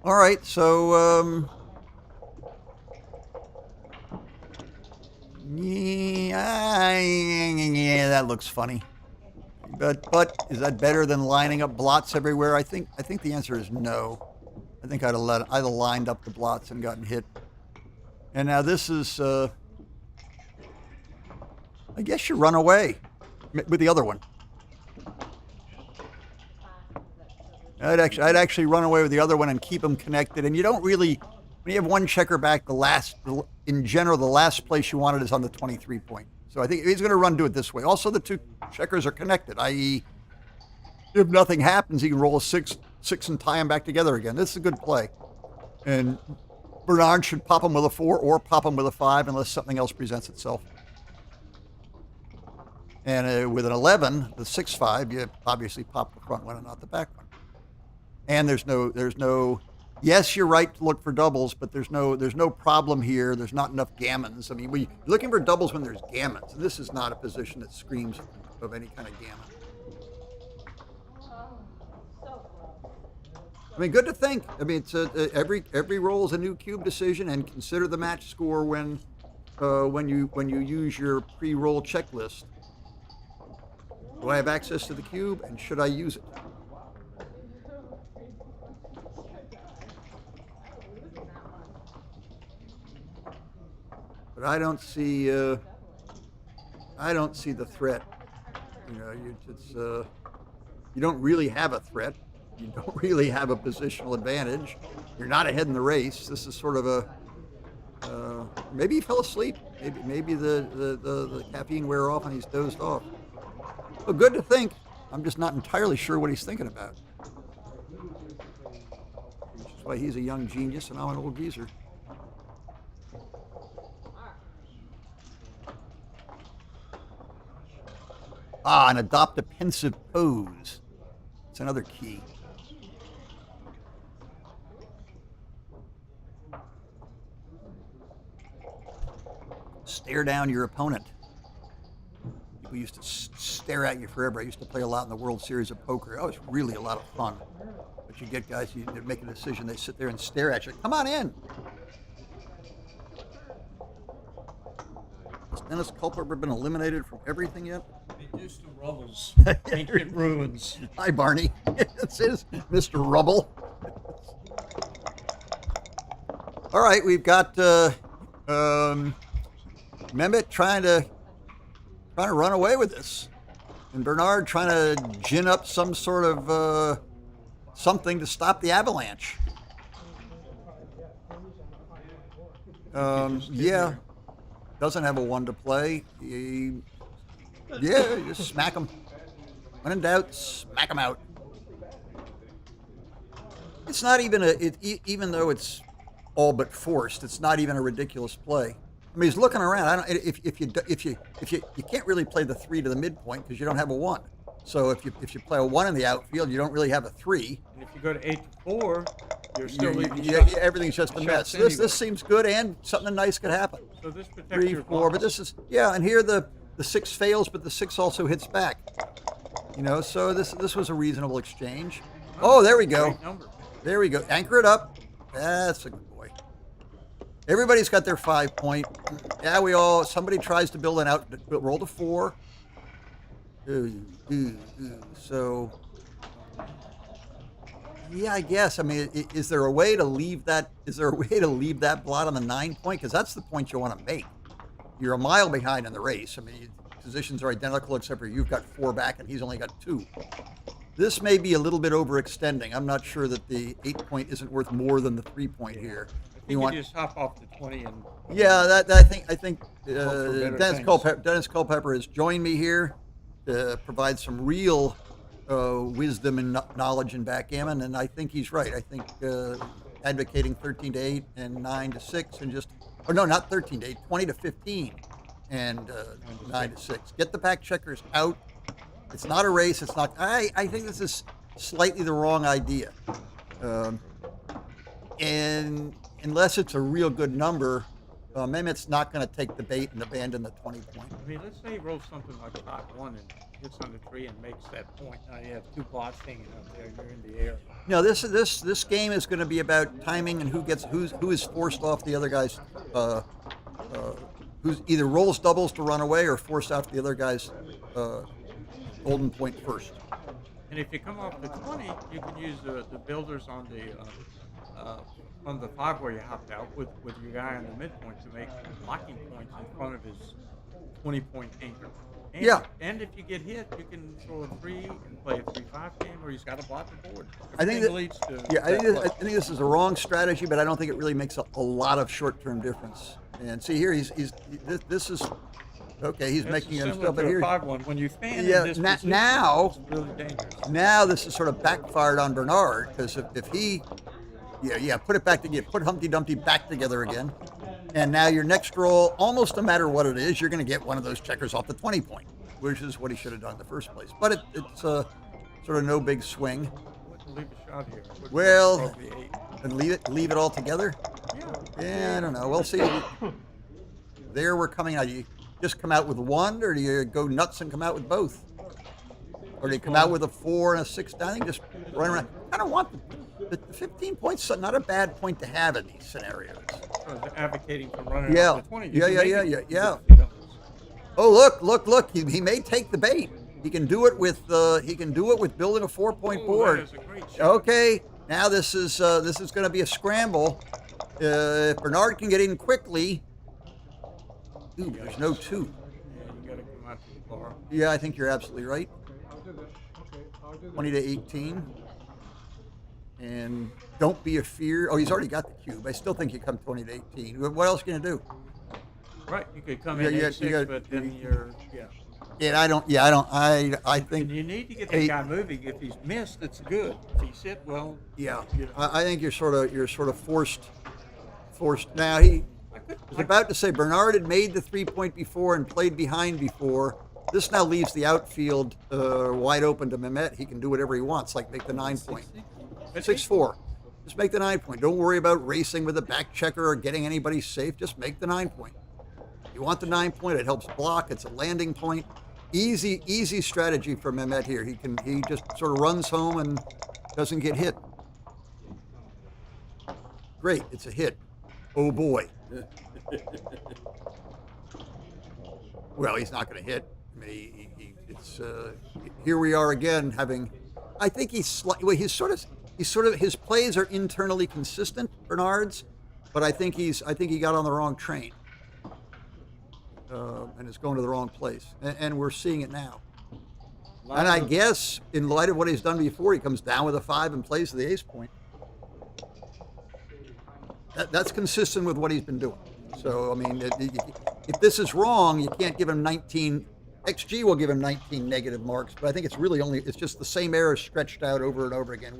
[SPEAKER 4] All right, so yeah, that looks funny. But is that better than lining up blots everywhere? I think the answer is no. I think I'd have lined up the blots and gotten hit. And now this is, I guess you run away with the other one. I'd actually run away with the other one and keep them connected. And you don't really, when you have one checker back, in general, the last place you want it is on the 23 point. So I think he's going to do it this way. Also, the 2 checkers are connected, i.e., if nothing happens, he can roll a 6 and tie them back together again. This is a good play. And Bernard should pop him with a 4 or pop him with a 5 unless something else presents itself. And with an 11, the 6-5, you obviously pop the front one and not the back one. And there's no. Yes, you're right to look for doubles, but there's no problem here. There's not enough gammons. I mean, you're looking for doubles when there's gammons. And this is not a position that screams of any kind of gammon. I mean, good to think. I mean, it's every roll is a new cube decision, and consider the match score when you use your pre-roll checklist. Do I have access to the cube, and should I use it? But I don't see the threat. You don't really have a threat. You don't really have a positional advantage. You're not ahead in the race. This is sort of maybe he fell asleep. Maybe the caffeine wear off and he's dozed off. Well, good to think. I'm just not entirely sure what he's thinking about. Which is why he's a young genius and I'm an old geezer. Ah, and adopt a pensive pose. It's another key. Stare down your opponent. People used to stare at you forever. I used to play a lot in the World Series of Poker. Oh, it was really a lot of fun. But you get guys, you make a decision, they sit there and stare at you. Come on in. Has Dennis Culpepper been eliminated from everything yet?
[SPEAKER 7] Reduce to rubbles. Ancient ruins.
[SPEAKER 4] Hi, Barney. This is Mr. Rubble. All right, we've got Mehmet trying to run away with this, and Bernard trying to gin up some sort of something to stop the avalanche. Yeah, doesn't have a 1 to play. Yeah, just smack him. When in doubt, smack him out. It's not even even though it's all but forced, it's not even a ridiculous play. I mean, he's looking around. If you can't really play the 3 to the midpoint because you don't have a 1. So if you play a 1 in the outfield, you don't really have a 3.
[SPEAKER 7] And if you go to 8 to 4, you're still leaving
[SPEAKER 4] everything's just a mess.
[SPEAKER 7] shots anyway.
[SPEAKER 4] This seems good, and something nice could happen.
[SPEAKER 7] So this protects
[SPEAKER 4] 3,
[SPEAKER 7] your
[SPEAKER 4] 4, but
[SPEAKER 7] blocks.
[SPEAKER 4] this is and here the 6 fails, but the 6 also hits back. You know, so this was a reasonable exchange. Oh, there we go.
[SPEAKER 7] Great number.
[SPEAKER 4] There we go. Anchor it up. That's a good boy. Everybody's got their 5 point. Yeah, somebody tries to build an out, roll to 4. So, yeah, I guess. I mean, is there a way to leave that? Is there a way to leave that blot on the 9 point? Because that's the point you want to make. You're a mile behind in the race. I mean, positions are identical except for you've got 4 back and he's only got 2. This may be a little bit overextending. I'm not sure that the 8 point isn't worth more than the 3 point here.
[SPEAKER 7] You just hop off to 20 and.
[SPEAKER 4] Yeah, I think
[SPEAKER 7] Dennis
[SPEAKER 4] Culpepper has joined me here to provide some real wisdom and knowledge in backgammon, and I think he's right. I think advocating 13 to 8 and 9 to 6 and not 13 to 8, 20 to 15 and 9 to 6. Get the back checkers out. It's not a race. It's not. I think this is slightly the wrong idea, and unless it's a real good number, Mehmet's not going to take the bait and abandon the 20 point.
[SPEAKER 7] I mean, let's say he rolls something like 5-1 and hits on the 3 and makes that point. Now you have 2 blots hanging up there. You're in the air.
[SPEAKER 4] No, this game is going to be about timing and who is forced off the other guy's, who's either rolls doubles to run away or forced out the other guy's golden point first.
[SPEAKER 7] And if you come off the 20, you can use the builders on the 5 where you hopped out with your guy on the midpoint to make blocking points in front of his 20-point anchor. And,
[SPEAKER 4] yeah.
[SPEAKER 7] And if you get hit, you can throw a 3 and play a 3-5 game, or he's got to block the board.
[SPEAKER 4] I think
[SPEAKER 7] leads to
[SPEAKER 4] I think this is a wrong strategy, but I don't think it really makes a lot of short-term difference. And see here, this is okay. He's making it himself, but here
[SPEAKER 7] 5-1 when you fan in this position,
[SPEAKER 4] now
[SPEAKER 7] it's really dangerous.
[SPEAKER 4] Now this is sort of backfired on Bernard because if he. Yeah, put it back together. Put Humpty Dumpty back together again. And now your next roll, almost no matter what it is, you're going to get one of those checkers off the 20 point, which is what he should have done in the first place. But it's sort of no big swing.
[SPEAKER 7] Leave a shot here.
[SPEAKER 4] Well, and leave it all together?
[SPEAKER 7] Yeah,
[SPEAKER 4] I don't know. We'll see. There we're coming out. You just come out with 1, or do you go nuts and come out with both? Or do you come out with a 4 and a 6 down and just run around? I don't want the 15 points. Not a bad point to have in these scenarios.
[SPEAKER 7] Advocating for running off the 20.
[SPEAKER 4] Yeah. Oh, look! He may take the bait. He can do it with building a 4-point board. Okay, now this is going to be a scramble. If Bernard can get in quickly. Ooh, there's no 2.
[SPEAKER 7] Yeah, you got to come out to the bar.
[SPEAKER 4] Yeah, I think you're absolutely right. 20 to 18. And don't be a fear. Oh, he's already got the cube. I still think you come 20 to 18. What else are you going to do?
[SPEAKER 7] Right, you could come
[SPEAKER 4] Yeah,
[SPEAKER 7] in
[SPEAKER 4] yeah,
[SPEAKER 7] at
[SPEAKER 4] you
[SPEAKER 7] 6,
[SPEAKER 4] got-
[SPEAKER 7] but then you're, yeah.
[SPEAKER 4] Yeah, I think.
[SPEAKER 7] And you need to get that
[SPEAKER 4] eight-
[SPEAKER 7] guy moving. If he's missed, it's good. If he's hit, well,
[SPEAKER 4] Yeah,
[SPEAKER 7] you know.
[SPEAKER 4] I think you're sort of forced. Now he was about to say Bernard had made the 3-point before and played behind before. This now leaves the outfield wide open to Mehmet. He can do whatever he wants, like make the 9-point. 6-4. Just make the 9-point. Don't worry about racing with a back checker or getting anybody safe. Just make the 9-point. You want the 9-point. It helps block. It's a landing point. Easy strategy for Mehmet here. He just sort of runs home and doesn't get hit. Great, it's a hit. Oh boy. Well, he's not going to hit. I mean, it's here we are again having. I think he's sort of his plays are internally consistent, Bernard's, but I think he got on the wrong train. And is going to the wrong place, and we're seeing it now. And I guess, in light of what he's done before, he comes down with a 5 and plays to the ace point. That's consistent with what he's been doing. So, I mean, if this is wrong, you can't give him 19. XG will give him 19 negative marks, but I think it's just the same error stretched out over and over again.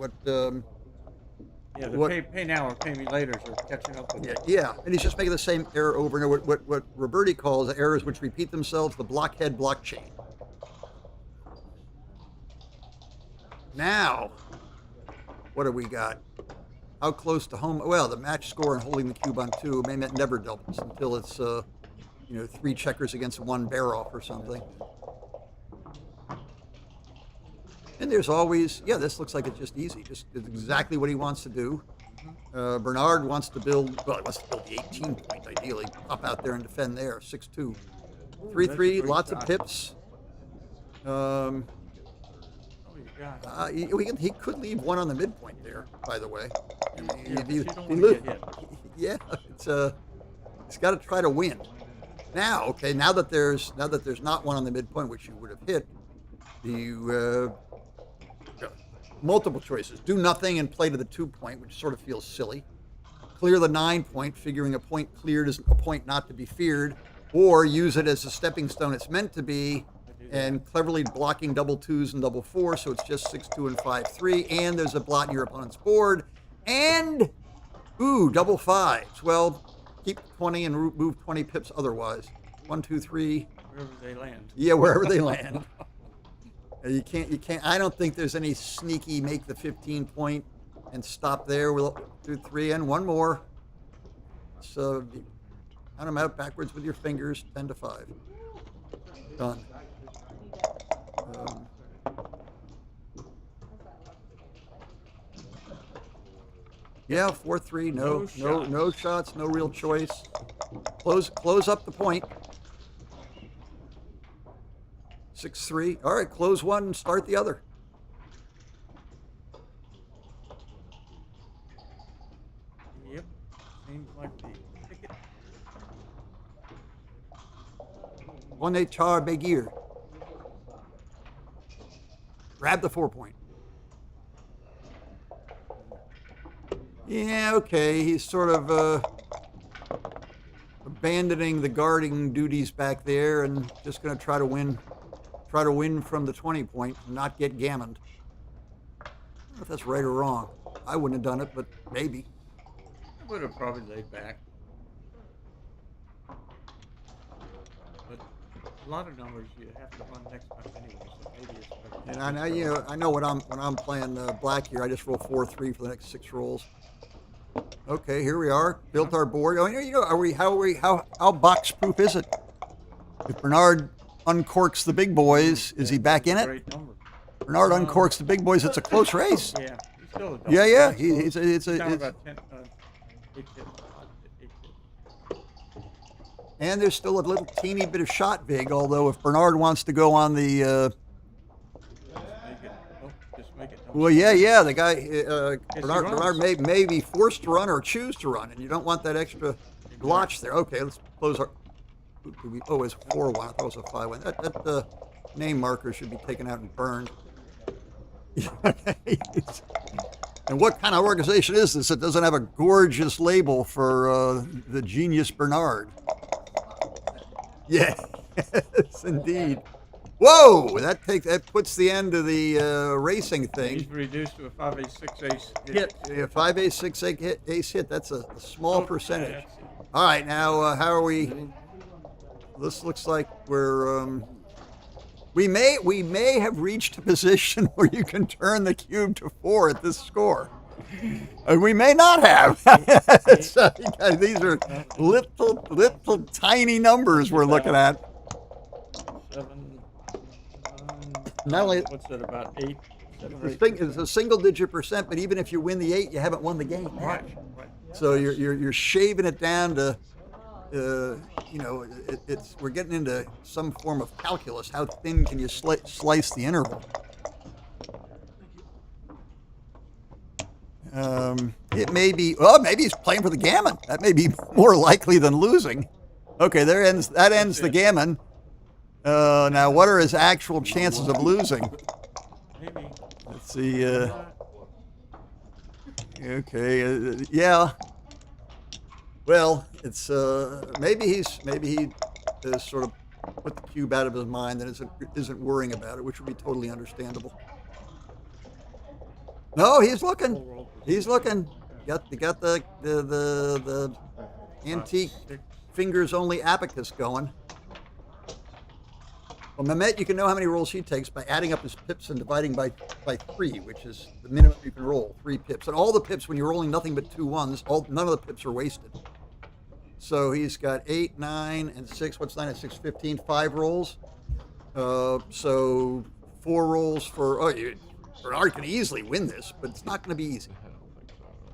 [SPEAKER 7] Yeah, the pay now or pay me later are catching up with it.
[SPEAKER 4] Yeah, and he's just making the same error over and over. What Roberti calls errors which repeat themselves, the blockhead blockchain. Now, what do we got? How close to home? Well, the match score and holding the cube on 2, Mehmet never doubles until it's 3 checkers against 1 bear off or something. And there's always, this looks like it's just easy. Just exactly what he wants to do. Bernard wants to build, the 18-point ideally. Pop out there and defend there, 6-2. 3-3, lots of pips. He could leave 1 on the midpoint there, by the way. I mean, he's got to try to win. Now that there's not 1 on the midpoint, which you would have hit, multiple choices. Do nothing and play to the 2-point, which sort of feels silly. Clear the 9-point, figuring a point cleared is a point not to be feared, or use it as a stepping stone it's meant to be, and cleverly blocking double 2s and double 4, so it's just 6-2 and 5-3, and there's a blot in your opponent's board, and double 5s. Well, keep 20 and move 20 pips otherwise. 1, 2, 3.
[SPEAKER 7] Wherever they land.
[SPEAKER 4] Yeah, wherever they land. You can't. I don't think there's any sneaky make the 15-point and stop there. We'll do 3 and 1 more. So count them out backwards with your fingers. 10 to 5. Done. Yeah, 4-3. No shots. No real choice. Close up the point. 6-3. All right, close 1 and start the other.
[SPEAKER 7] Yep. Seems like the ticket.
[SPEAKER 4] 1-8 char begir. Grab the 4-point. Yeah, okay. He's sort of abandoning the guarding duties back there and just going to try to win from the 20-point and not get gammoned. I don't know if that's right or wrong. I wouldn't have done it, but maybe.
[SPEAKER 7] I would have probably laid back. But a lot of numbers you have to run next time anyway, so maybe it's better.
[SPEAKER 4] And I know when I'm playing black here, I just roll 4-3 for the next 6 rolls. Okay, here we are. Built our board. How box proof is it? If Bernard uncorks the big boys, is he back in it?
[SPEAKER 7] Great number.
[SPEAKER 4] Bernard uncorks the big boys. It's a close race.
[SPEAKER 7] Yeah, he's still a double.
[SPEAKER 4] Yeah.
[SPEAKER 7] It's about 10, 8 tips.
[SPEAKER 4] And there's still a little teeny bit of shot vig. Although if Bernard wants to go on the,
[SPEAKER 7] Just make it.
[SPEAKER 4] well, the guy Bernard may be forced to run or choose to run, and you don't want that extra blotch there. Okay, let's close our. It's 4-1. I thought it was a 5-1. That name marker should be taken out and burned. And what kind of organization is this that doesn't have a gorgeous label for the genius Bernard? Yes, indeed. Whoa! That puts the end of the racing thing.
[SPEAKER 7] He's reduced to a 5 ace 6 ace
[SPEAKER 4] Hit. Yeah, 5 ace 6 ace hit. That's a small
[SPEAKER 7] Oh,
[SPEAKER 4] percentage.
[SPEAKER 7] yeah, that's it.
[SPEAKER 4] All right, now how are we? This looks like we're we may have reached a position where you can turn the cube to 4 at this score. We may not have. These are little tiny numbers we're looking at.
[SPEAKER 7] 7,
[SPEAKER 4] Not only
[SPEAKER 7] what's that, about 8, 7 or 8?
[SPEAKER 4] it's a single-digit percent, but even if you win the 8, you haven't won the game.
[SPEAKER 7] Right.
[SPEAKER 4] So you're shaving it down to, we're getting into some form of calculus. How thin can you slice the interval? It may be. Well, maybe he's playing for the gammon. That may be more likely than losing. Okay, that ends the gammon. Now, what are his actual chances of losing?
[SPEAKER 7] Maybe.
[SPEAKER 4] Let's see. Okay. Yeah. Well, it's maybe he has sort of put the cube out of his mind and isn't worrying about it, which would be totally understandable. No, he's looking. He's looking. You got the antique fingers only abacus going. Well, Mehmet, you can know how many rolls he takes by adding up his pips and dividing by 3, which is the minimum you can roll, 3 pips. And all the pips, when you're rolling nothing but 2 1s, none of the pips are wasted. So he's got 8, 9, and 6. What's 9 and 6? 15, 5 rolls. So 4 rolls for. Bernard can easily win this, but it's not going to be easy.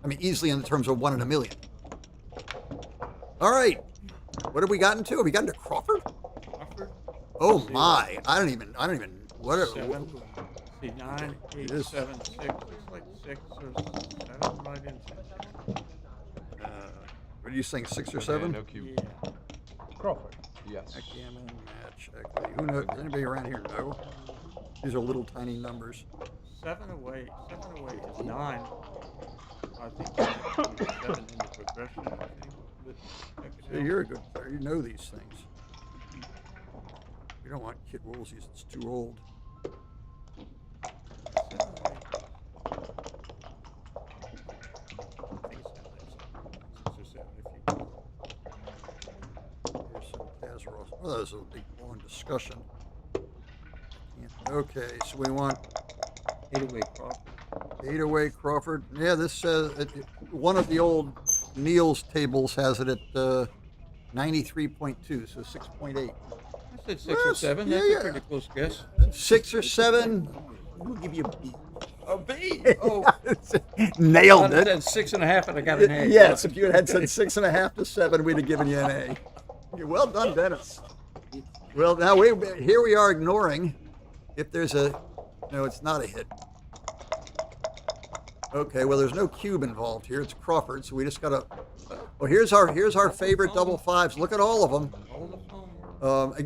[SPEAKER 4] I mean, easily in terms of 1 in a million. All right. What have we gotten to? Have we gotten to Crawford? Oh my! I don't even. What?
[SPEAKER 7] 7. See, 9, 8, 7, 6. Looks like 6 or 7 right in.
[SPEAKER 4] What are you saying? 6 or 7?
[SPEAKER 11] No cube.
[SPEAKER 7] Yeah.
[SPEAKER 8] Crawford.
[SPEAKER 11] Yes.
[SPEAKER 4] Backgammon match equity. Who knows? Does anybody around here know? These are little tiny numbers.
[SPEAKER 7] 7 away is 9. I think 7 in the progression. I think.
[SPEAKER 4] Yeah, you're a good player. You know these things. You don't want Kit Woolsey's. It's too old. Here's some Kazaros. Oh, that was a big, long discussion. Okay, so we want
[SPEAKER 7] 8 away Crawford.
[SPEAKER 4] 8 away Crawford. Yeah, this says one of the old Neil's tables has it at 93.2, so 6.8.
[SPEAKER 7] I said 6 or 7.
[SPEAKER 4] Yeah,
[SPEAKER 7] That's
[SPEAKER 4] yeah.
[SPEAKER 7] a pretty close guess.
[SPEAKER 4] 6 or 7.
[SPEAKER 2] We'll give you a B.
[SPEAKER 7] A B. Oh,
[SPEAKER 4] Nailed
[SPEAKER 7] I
[SPEAKER 4] it.
[SPEAKER 7] said 6.5, and I got an A.
[SPEAKER 4] Yes, if you had said 6.5 to 7, we'd have given you an A. Well done, Dennis. Well, now here we are ignoring if there's a. No, it's not a hit. Okay, well, there's no cube involved here. It's Crawford, so we just gotta. Well, here's our favorite double 5s. Look at all of them.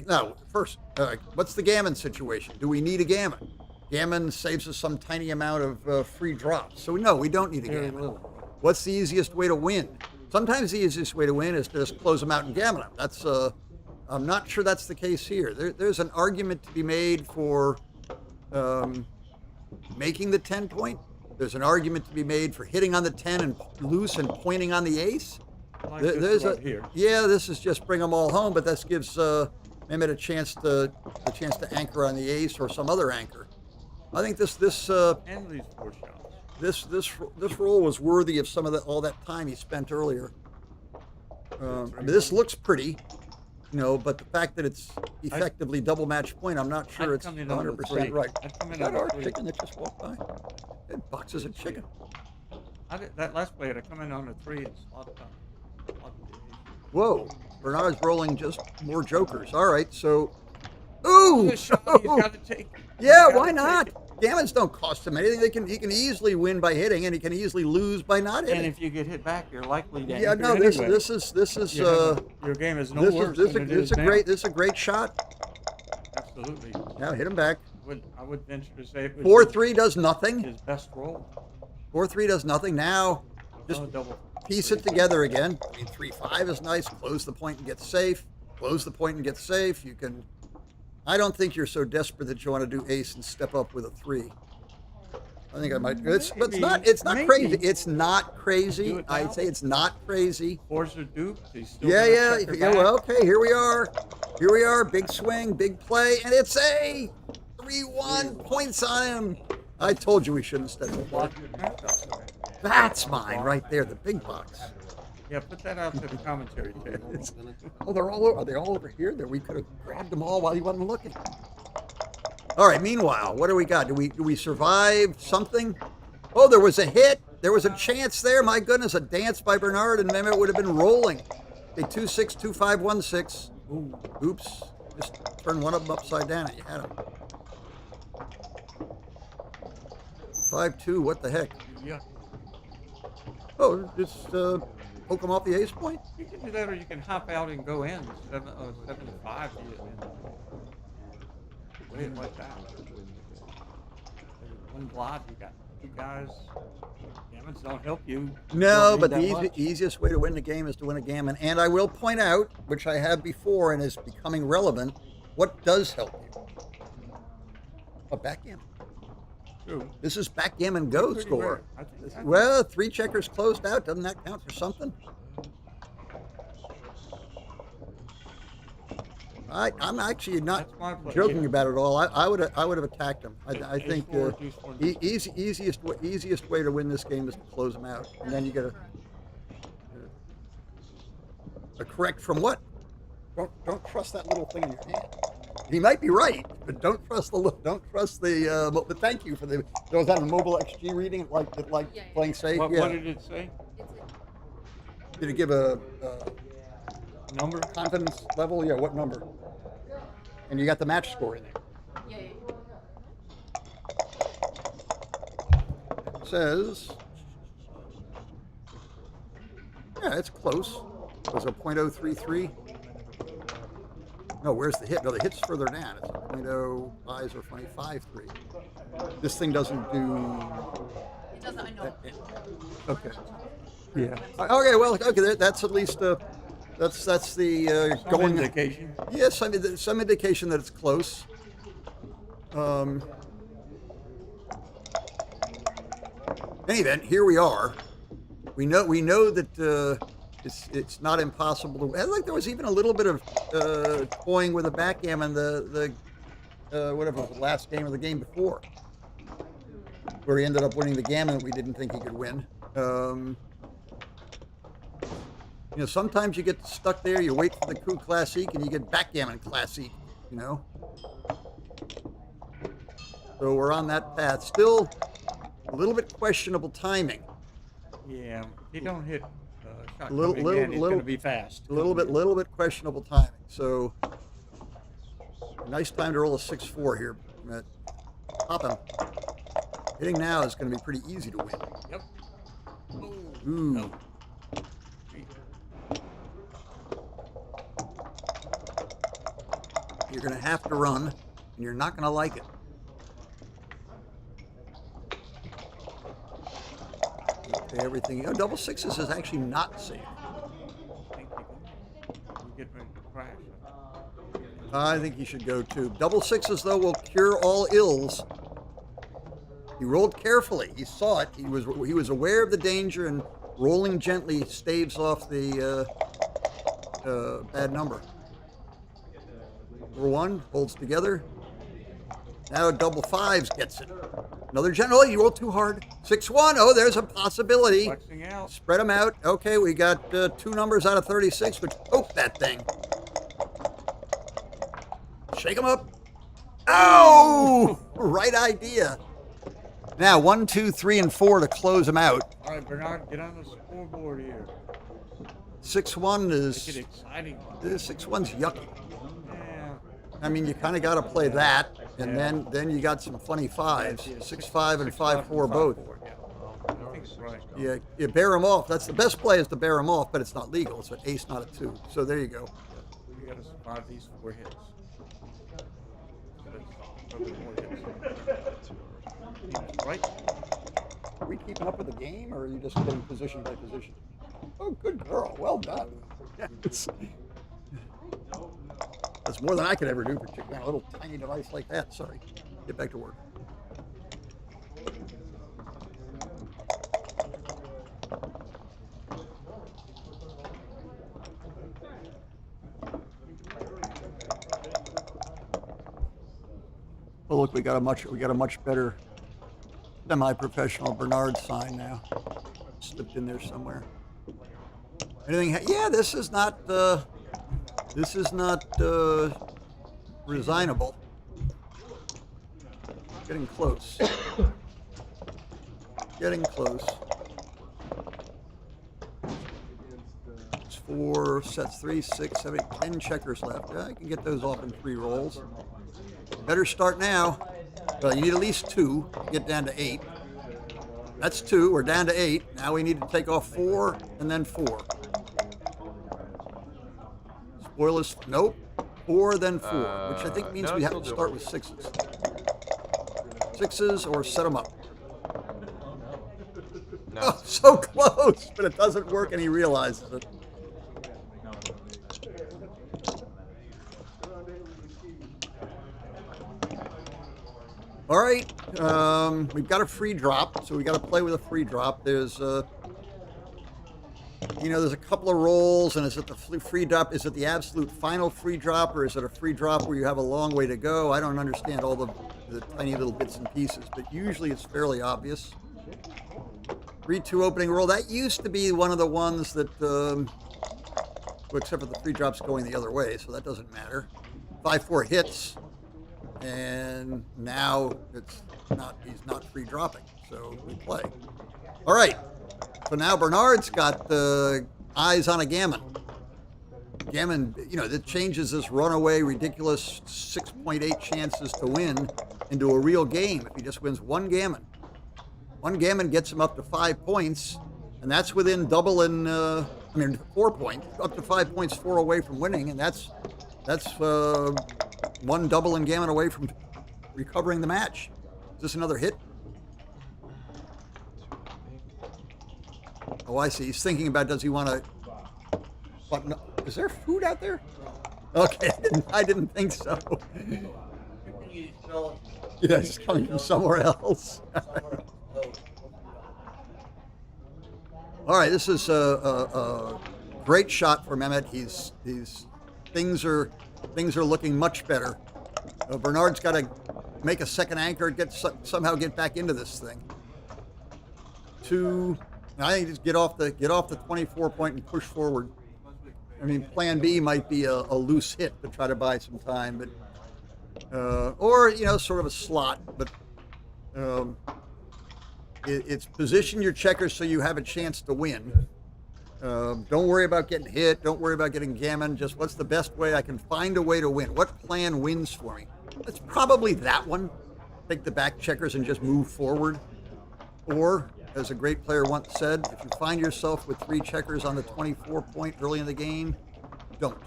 [SPEAKER 4] Now, first, what's the gammon situation? Do we need a gammon? Gammon saves us some tiny amount of free drops. So no, we don't need a gammon. What's the easiest way to win? Sometimes the easiest way to win is to just close them out and gammon them. That's I'm not sure that's the case here. There's an argument to be made for making the 10 point. There's an argument to be made for hitting on the 10 and loose and pointing on the ace. There's this is just bring them all home, but this gives Mehmet a chance to anchor on the ace or some other anchor. I think this
[SPEAKER 7] And lose 4 shots.
[SPEAKER 4] this roll was worthy of some of all that time he spent earlier. I mean, this looks pretty, but the fact that it's effectively double match point, I'm not sure it's 100% right. Is that our chicken that just walked by? It boxes of chicken.
[SPEAKER 7] That last play, I'd come in on a 3 and slot time.
[SPEAKER 4] Whoa, Bernard's rolling just more jokers. All right, so. Ooh!
[SPEAKER 7] He's got to take.
[SPEAKER 4] Yeah, why not? Gammons don't cost him anything. He can easily win by hitting, and he can easily lose by not hitting.
[SPEAKER 7] And if you get hit back, you're likely to.
[SPEAKER 4] Yeah, no, this is.
[SPEAKER 7] Your game is no worse.
[SPEAKER 4] This is a great shot.
[SPEAKER 7] Absolutely.
[SPEAKER 4] Now hit him back.
[SPEAKER 7] I would venture to say it was
[SPEAKER 4] 4-3 does nothing.
[SPEAKER 7] his best roll.
[SPEAKER 4] 4-3 does nothing. Now, just
[SPEAKER 7] Double.
[SPEAKER 4] piece it together again. I mean, 3-5 is nice. Close the point and get safe. close the point and get safe. You can. I don't think you're so desperate that you want to do ace and step up with a 3. I think I might. But it's not. It's not crazy. It's not crazy. I'd say it's not crazy.
[SPEAKER 7] Fours are duped. He's still
[SPEAKER 4] Yeah.
[SPEAKER 7] gonna check her
[SPEAKER 4] Well,
[SPEAKER 7] back.
[SPEAKER 4] okay. Here we are. Here we are. Big swing, big play, and it's a 3-1 points on him. I told you we shouldn't step up. That's mine right there, the big box.
[SPEAKER 7] Yeah, put that out to the commentary table.
[SPEAKER 4] Oh, they're all over. Are they all over here? There, we could have grabbed them all while you wasn't looking. All right. Meanwhile, what do we got? Do we survive something? Oh, there was a hit. There was a chance there. My goodness, a dance by Bernard and Mehmet would have been rolling. Okay, 2-6, 2-5, 1-6. Ooh, oops. Just turn one of them upside down and you had them. 5-2. What the heck?
[SPEAKER 7] Yeah.
[SPEAKER 4] Oh, just poke them off the ace point.
[SPEAKER 7] You can do that, or you can hop out and go in 7-5. Way it like that. One blot, you got 2 guys. Gammons don't help you.
[SPEAKER 4] No,
[SPEAKER 7] Don't
[SPEAKER 4] but
[SPEAKER 7] need
[SPEAKER 4] the
[SPEAKER 7] that much.
[SPEAKER 4] easiest way to win the game is to win a gammon. And I will point out, which I have before and is becoming relevant, what does help you? A backgammon.
[SPEAKER 7] True.
[SPEAKER 4] This is Backgammon Go
[SPEAKER 7] Pretty
[SPEAKER 4] score.
[SPEAKER 7] rare. I think-
[SPEAKER 4] Well, 3 checkers closed out. Doesn't that count for something? I'm actually not
[SPEAKER 7] That's my play.
[SPEAKER 4] joking
[SPEAKER 7] Yeah.
[SPEAKER 4] about it all. I would have attacked him. I think
[SPEAKER 7] Ace-4, deuce-4, deuce-4.
[SPEAKER 4] easiest way to win this game is to close them out, and then you get a correct from what? Don't trust that little thing in your hand. He might be right, but don't trust the. But thank you for the. Was that a mobile XG reading? Like
[SPEAKER 3] Yeah.
[SPEAKER 4] playing safe?
[SPEAKER 7] What,
[SPEAKER 4] Yeah.
[SPEAKER 7] what did it say?
[SPEAKER 4] Did it give a
[SPEAKER 7] Number?
[SPEAKER 4] confidence level? Yeah. What number? And you got the match score in there.
[SPEAKER 3] Yeah.
[SPEAKER 4] It says. Yeah, it's close. It was a .033. No, where's the hit? No, the hit's further down. It's a .0 eyes are funny 5.3. This thing doesn't do.
[SPEAKER 3] It doesn't, I know.
[SPEAKER 4] Okay. Yeah. Okay. Well. Okay. That's at least. That's the
[SPEAKER 7] Some
[SPEAKER 4] going.
[SPEAKER 7] indication.
[SPEAKER 4] Yes. I mean, some indication that it's close. In any event, here we are. We know that it's not impossible to. I like there was even a little bit of toying with the backgammon the whatever the last game or the game before, where he ended up winning the gammon that we didn't think he could win. Sometimes you get stuck there. You wait for the coup classique, and you get backgammon classique. So we're on that path. Still a little bit questionable timing.
[SPEAKER 7] Yeah, if you don't hit shot
[SPEAKER 4] Little-
[SPEAKER 7] coming
[SPEAKER 4] little-
[SPEAKER 7] in, it's
[SPEAKER 4] little-
[SPEAKER 7] going to be fast.
[SPEAKER 4] A little bit questionable timing. So nice time to roll a 6-4 here. Popping. Hitting now is going to be pretty easy to win.
[SPEAKER 7] Yep.
[SPEAKER 4] Ooh.
[SPEAKER 7] No.
[SPEAKER 4] You're going to have to run, and you're not going to like it. Okay, everything. Double sixes is actually not safe.
[SPEAKER 7] You get ready to crash.
[SPEAKER 4] I think he should go too. Double sixes, though, will cure all ills. He rolled carefully. He saw it. He was aware of the danger, and rolling gently staves off the bad number. Number 1 holds together. Now double fives gets it. Another general. You rolled too hard. 6-1. Oh, there's a possibility.
[SPEAKER 7] Flexing out.
[SPEAKER 4] Spread them out. Okay, we got 2 numbers out of 36, which poke that thing. Shake them up. Oh! Right idea. Now 1, 2, 3, and 4 to close them out.
[SPEAKER 7] All right, Bernard, get on the scoreboard here.
[SPEAKER 4] 6-1
[SPEAKER 7] Make it
[SPEAKER 4] is.
[SPEAKER 7] exciting.
[SPEAKER 4] 6-1's yucky.
[SPEAKER 7] Yeah.
[SPEAKER 4] I mean, you kind of got to play that, and
[SPEAKER 7] Yeah.
[SPEAKER 4] then you got some funny fives.
[SPEAKER 7] Yeah,
[SPEAKER 4] 6-5 and
[SPEAKER 7] 6-5
[SPEAKER 4] 5-4 both.
[SPEAKER 7] Yeah. I think it's right.
[SPEAKER 4] Yeah, you bear them off. That's the best play is to bear them off, but it's not legal. It's an ace, not a 2. So there you go.
[SPEAKER 7] You got to survive these 4 hits. Probably more hits. Right?
[SPEAKER 4] Are we keeping up with the game, or are you just getting position by position? Oh, good girl. Well done. Yes. It's more than I could ever do, particularly on a little tiny device like that. Sorry. Get back to work. Oh, look, we got a much better semi-professional Bernard sign now. Slipped in there somewhere. Anything? Yeah, this is not resignable. Getting close. Getting close. It's 4 sets, 3, 6, 7, 8, 10 checkers left. Yeah, I can get those off in 3 rolls. Better start now. Well, you need at least 2 to get down to 8. That's 2. We're down to 8. Now we need to take off 4 and then 4. Spoilers. Nope. 4 then 4, which I think means
[SPEAKER 11] no,
[SPEAKER 4] we have
[SPEAKER 11] still
[SPEAKER 4] to start
[SPEAKER 11] doable.
[SPEAKER 4] with 6s. 6s or set them up.
[SPEAKER 11] No.
[SPEAKER 4] Oh, so close, but it doesn't work, and he realizes it. All right, we've got a free drop, so we got to play with a free drop. There's, there's a couple of rolls, and is it the free drop? Is it the absolute final free drop, or is it a free drop where you have a long way to go? I don't understand all the tiny little bits and pieces, but usually it's fairly obvious. 3-2 opening roll. That used to be one of the ones that, well, except for the free drops going the other way, so that doesn't matter. 5-4 hits. And now he's not free dropping, so we play. All right, so now Bernard's got the eyes on a gammon. Gammon, that changes this runaway, ridiculous 6.8 chances to win into a real game if he just wins one gammon. One gammon gets him up to 5 points, and that's within double and 4 points, up to 5 points, 4 away from winning, and that's one double and gammon away from recovering the match. Is this another hit? Oh, I see. He's thinking about, does he want to... But no, is there food out there? Okay, I didn't think so. Yeah, it's coming from somewhere else. All right, this is a great shot for Mehmet. Things are looking much better. Bernard's got to make a second anchor, somehow get back into this thing. 2, I think just get off the 24 point and push forward. I mean, plan B might be a loose hit to try to buy some time, but or sort of a slot, but it's position your checkers so you have a chance to win. Don't worry about getting hit. Don't worry about getting gammon. Just what's the best way I can find a way to win? What plan wins for me? It's probably that one. Take the back checkers and just move forward. Or, as a great player once said, if you find yourself with 3 checkers on the 24 point early in the game, don't.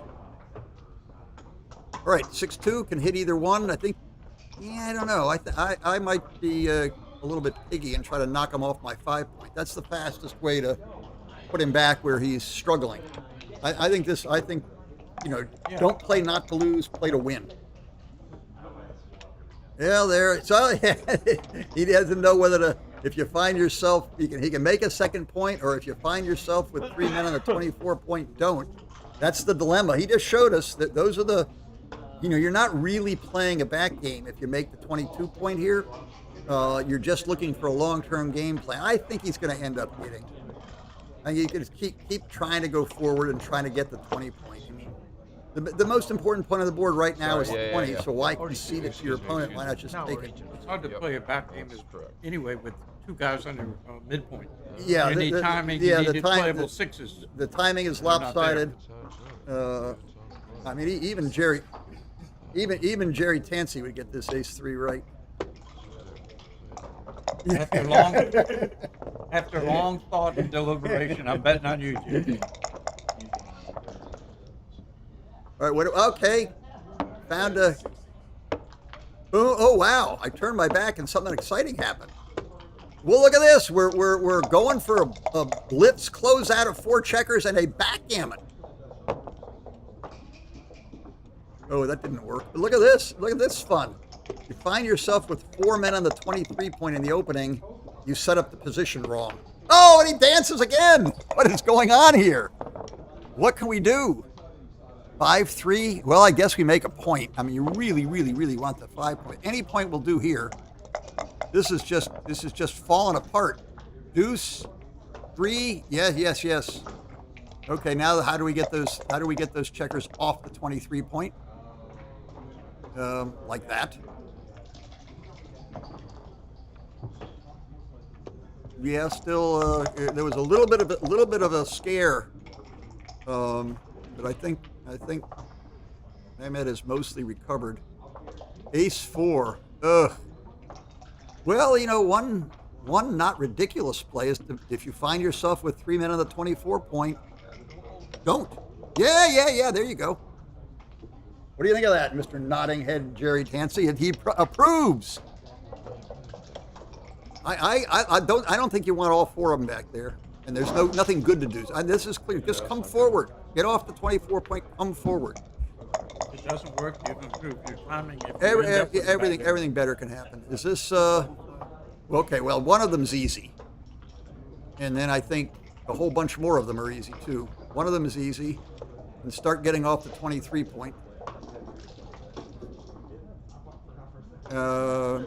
[SPEAKER 4] All right, 6-2 can hit either one. I think, I don't know. I might be a little bit piggy and try to knock him off my 5 point. That's the fastest way to put him back where he's struggling. I think, don't play not to lose, play to win. Yeah, there. So he doesn't know whether to. If you find yourself, he can make a second point, or if you find yourself with 3 men on a 24 point, don't. That's the dilemma. He just showed us that those are the. You're not really playing a back game if you make the 22 point here. You're just looking for a long-term game plan. I think he's going to end up hitting. And you can just keep trying to go forward and trying to get the 20 point. I mean, the most important point on the board right now is the 20. So why concede it to your opponent? Why not just take it?
[SPEAKER 7] It's hard to play a back game anyway with 2 guys on your midpoint.
[SPEAKER 4] Yeah,
[SPEAKER 7] you need timing. You need playable 6s.
[SPEAKER 4] The timing is lopsided. I mean, even Jerry Tansey would get this ace-3 right.
[SPEAKER 7] After long thought and deliberation, I'm betting on you, Jim.
[SPEAKER 4] All right, okay. Found a... Oh, wow. I turned my back and something exciting happened. Well, look at this. We're going for a blitz closeout of 4 checkers and a backgammon. Oh, that didn't work. But look at this. Look at this fun. You find yourself with 4 men on the 23 point in the opening. You set up the position wrong. Oh, and he dances again. What is going on here? What can we do? 5-3. Well, I guess we make a point. I mean, you really, really, really want the 5 point. Any point will do here. This is just falling apart. Deuce. 3. Yes, yes. Okay, now how do we get those checkers off the 23 point? Like that. Yeah, still there was a little bit of a scare, but I think Mehmet is mostly recovered. Ace 4. Ugh. Well, you know, one not ridiculous play is if you find yourself with 3 men on the 24 point, don't. Yeah. There you go. What do you think of that, Mr. Nodding Head Jerry Tansey? And he approves. I don't think you want all 4 of them back there, and there's nothing good to do. This is clear. Just come forward. Get off the 24 point. Come forward.
[SPEAKER 7] If it doesn't work, you can improve your timing.
[SPEAKER 4] Everything better can happen. Is this okay? Well, one of them's easy, and then I think a whole bunch more of them are easy too. One of them is easy, and start getting off the 23 point.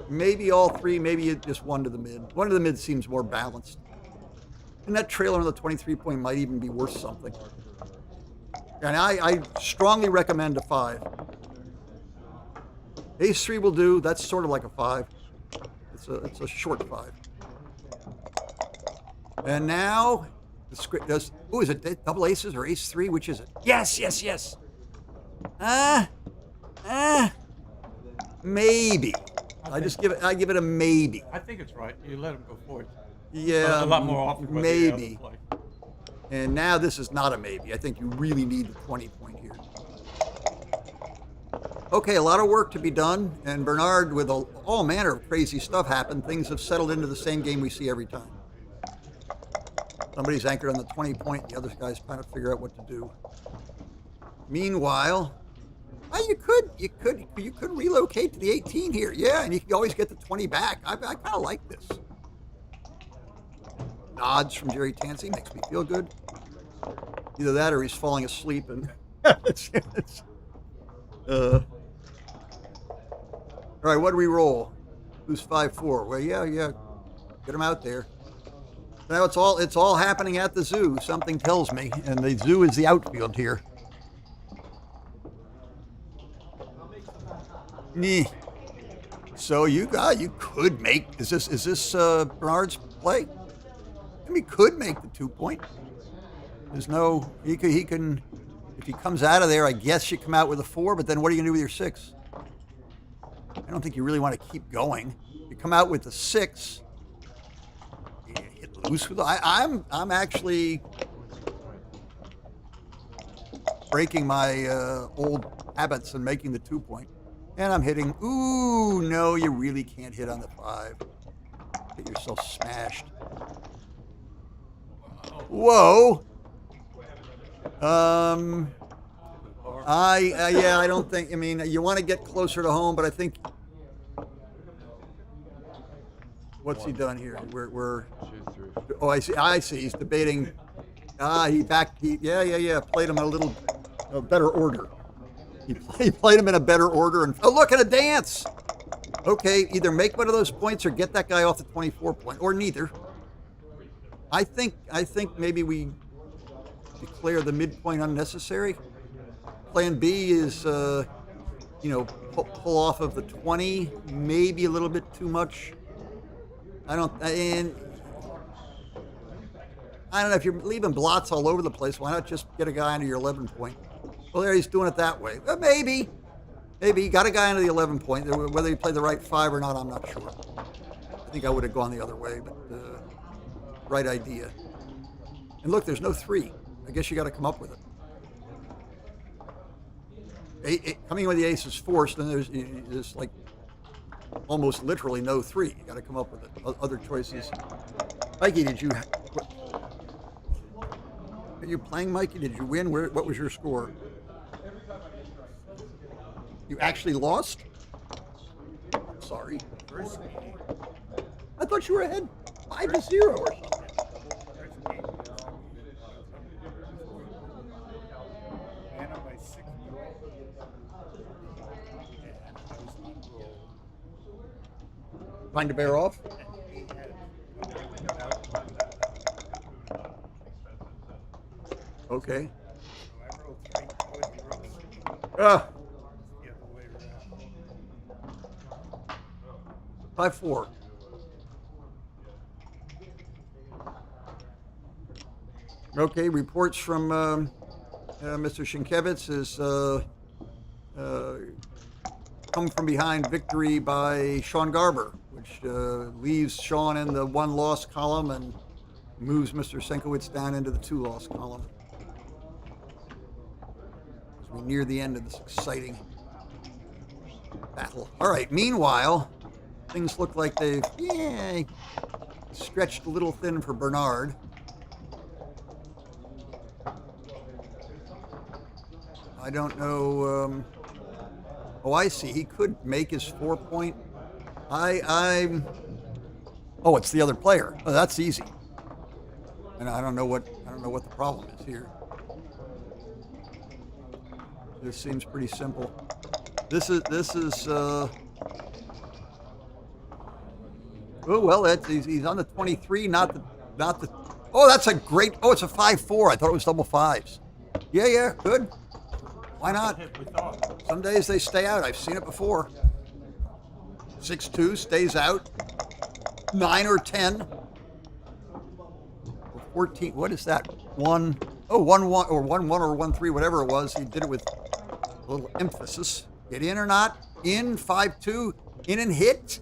[SPEAKER 4] Maybe all 3, maybe just one to the mid. One to the mid seems more balanced. And that trailer on the 23 point might even be worth something. And I strongly recommend a 5. Ace 3 will do. That's sort of like a 5. It's a short 5. And now the script does. Ooh, is it double aces or ace 3? Which is it? Yes. Maybe. I give it a maybe.
[SPEAKER 7] I think it's right. You let him go forward.
[SPEAKER 4] Yeah,
[SPEAKER 7] a lot more often.
[SPEAKER 4] Maybe. And now this is not a maybe. I think you really need the 20 point here. Okay, a lot of work to be done. And Bernard, with all manner of crazy stuff happened, things have settled into the same game we see every time. Somebody's anchored on the 20 point. The other guy's trying to figure out what to do. Meanwhile, you could relocate to the 18 here. Yeah, and you can always get the 20 back. I kind of like this. Nods from Jerry Tansey makes me feel good. Either that or he's falling asleep and all right, what do we roll? Who's 5-4? Well, yeah. Get him out there. Now it's all happening at the zoo, something tells me, and the zoo is the outfield here. So you could make, is this Bernard's play? I mean, could make the 2 point. There's no, he can, if he comes out of there, I guess you come out with a 4, but then what are you gonna do with your 6? I don't think you really want to keep going. You come out with the 6, you hit loose with I'm actually breaking my old habits and making the 2 point. And I'm hitting, ooh, no, you really can't hit on the 5. Get yourself smashed. Whoa. I don't think, I mean, you want to get closer to home, but I think, what's he done here? We're oh, I see, he's debating, yeah, played him in a better order. He played him in a better order, and oh, look at a dance. Okay, either make one of those points or get that guy off the 24 point, or neither. I think maybe we declare the midpoint unnecessary. Plan B is, pull off of the 20, maybe a little bit too much. I don't know if you're leaving blots all over the place. Why not just get a guy under your 11 point? Well, there he's doing it that way. Maybe he got a guy under the 11 point. Whether he played the right 5 or not, I'm not sure. I think I would have gone the other way, but right idea. And look, there's no 3. I guess you got to come up with it. Coming with the ace is forced, and there's like almost literally no 3. You got to come up with it. Other choices. Mikey, are you playing, Mikey? Did you win? What was your score? You actually lost? Sorry.
[SPEAKER 6] First game.
[SPEAKER 4] I thought you were ahead 5-0 or something.
[SPEAKER 6] First game. And on my 6th roll. And I was on roll.
[SPEAKER 4] Trying to bear off?
[SPEAKER 6] And he had
[SPEAKER 4] Okay.
[SPEAKER 6] so I rolled 3. I would be rolling
[SPEAKER 4] Ah,
[SPEAKER 6] the other way around.
[SPEAKER 4] 5-4. Okay, reports from Mr. Senkiwicz is come from behind victory by Sean Garber, which leaves Sean in the 1-loss column and moves Mr. Senkiwicz down into the 2-loss column. As we near the end of this exciting battle. All right, meanwhile, things look like they've stretched a little thin for Bernard. I don't know. Oh, I see. He could make his 4-point. Oh, it's the other player. Oh, that's easy. And I don't know what the problem is here. This seems pretty simple. This is. Oh well, he's on the 23, not the. Oh, that's a great. Oh, it's a 5-4. I thought it was double fives. Yeah, good. Why not? Some days they stay out. I've seen it before. 6-2 stays out. 9 or 10. Or 14. What is that? 1-1 or 1-1 or 1-3, whatever it was. He did it with a little emphasis. Get in or not? In. 5-2. In and hit.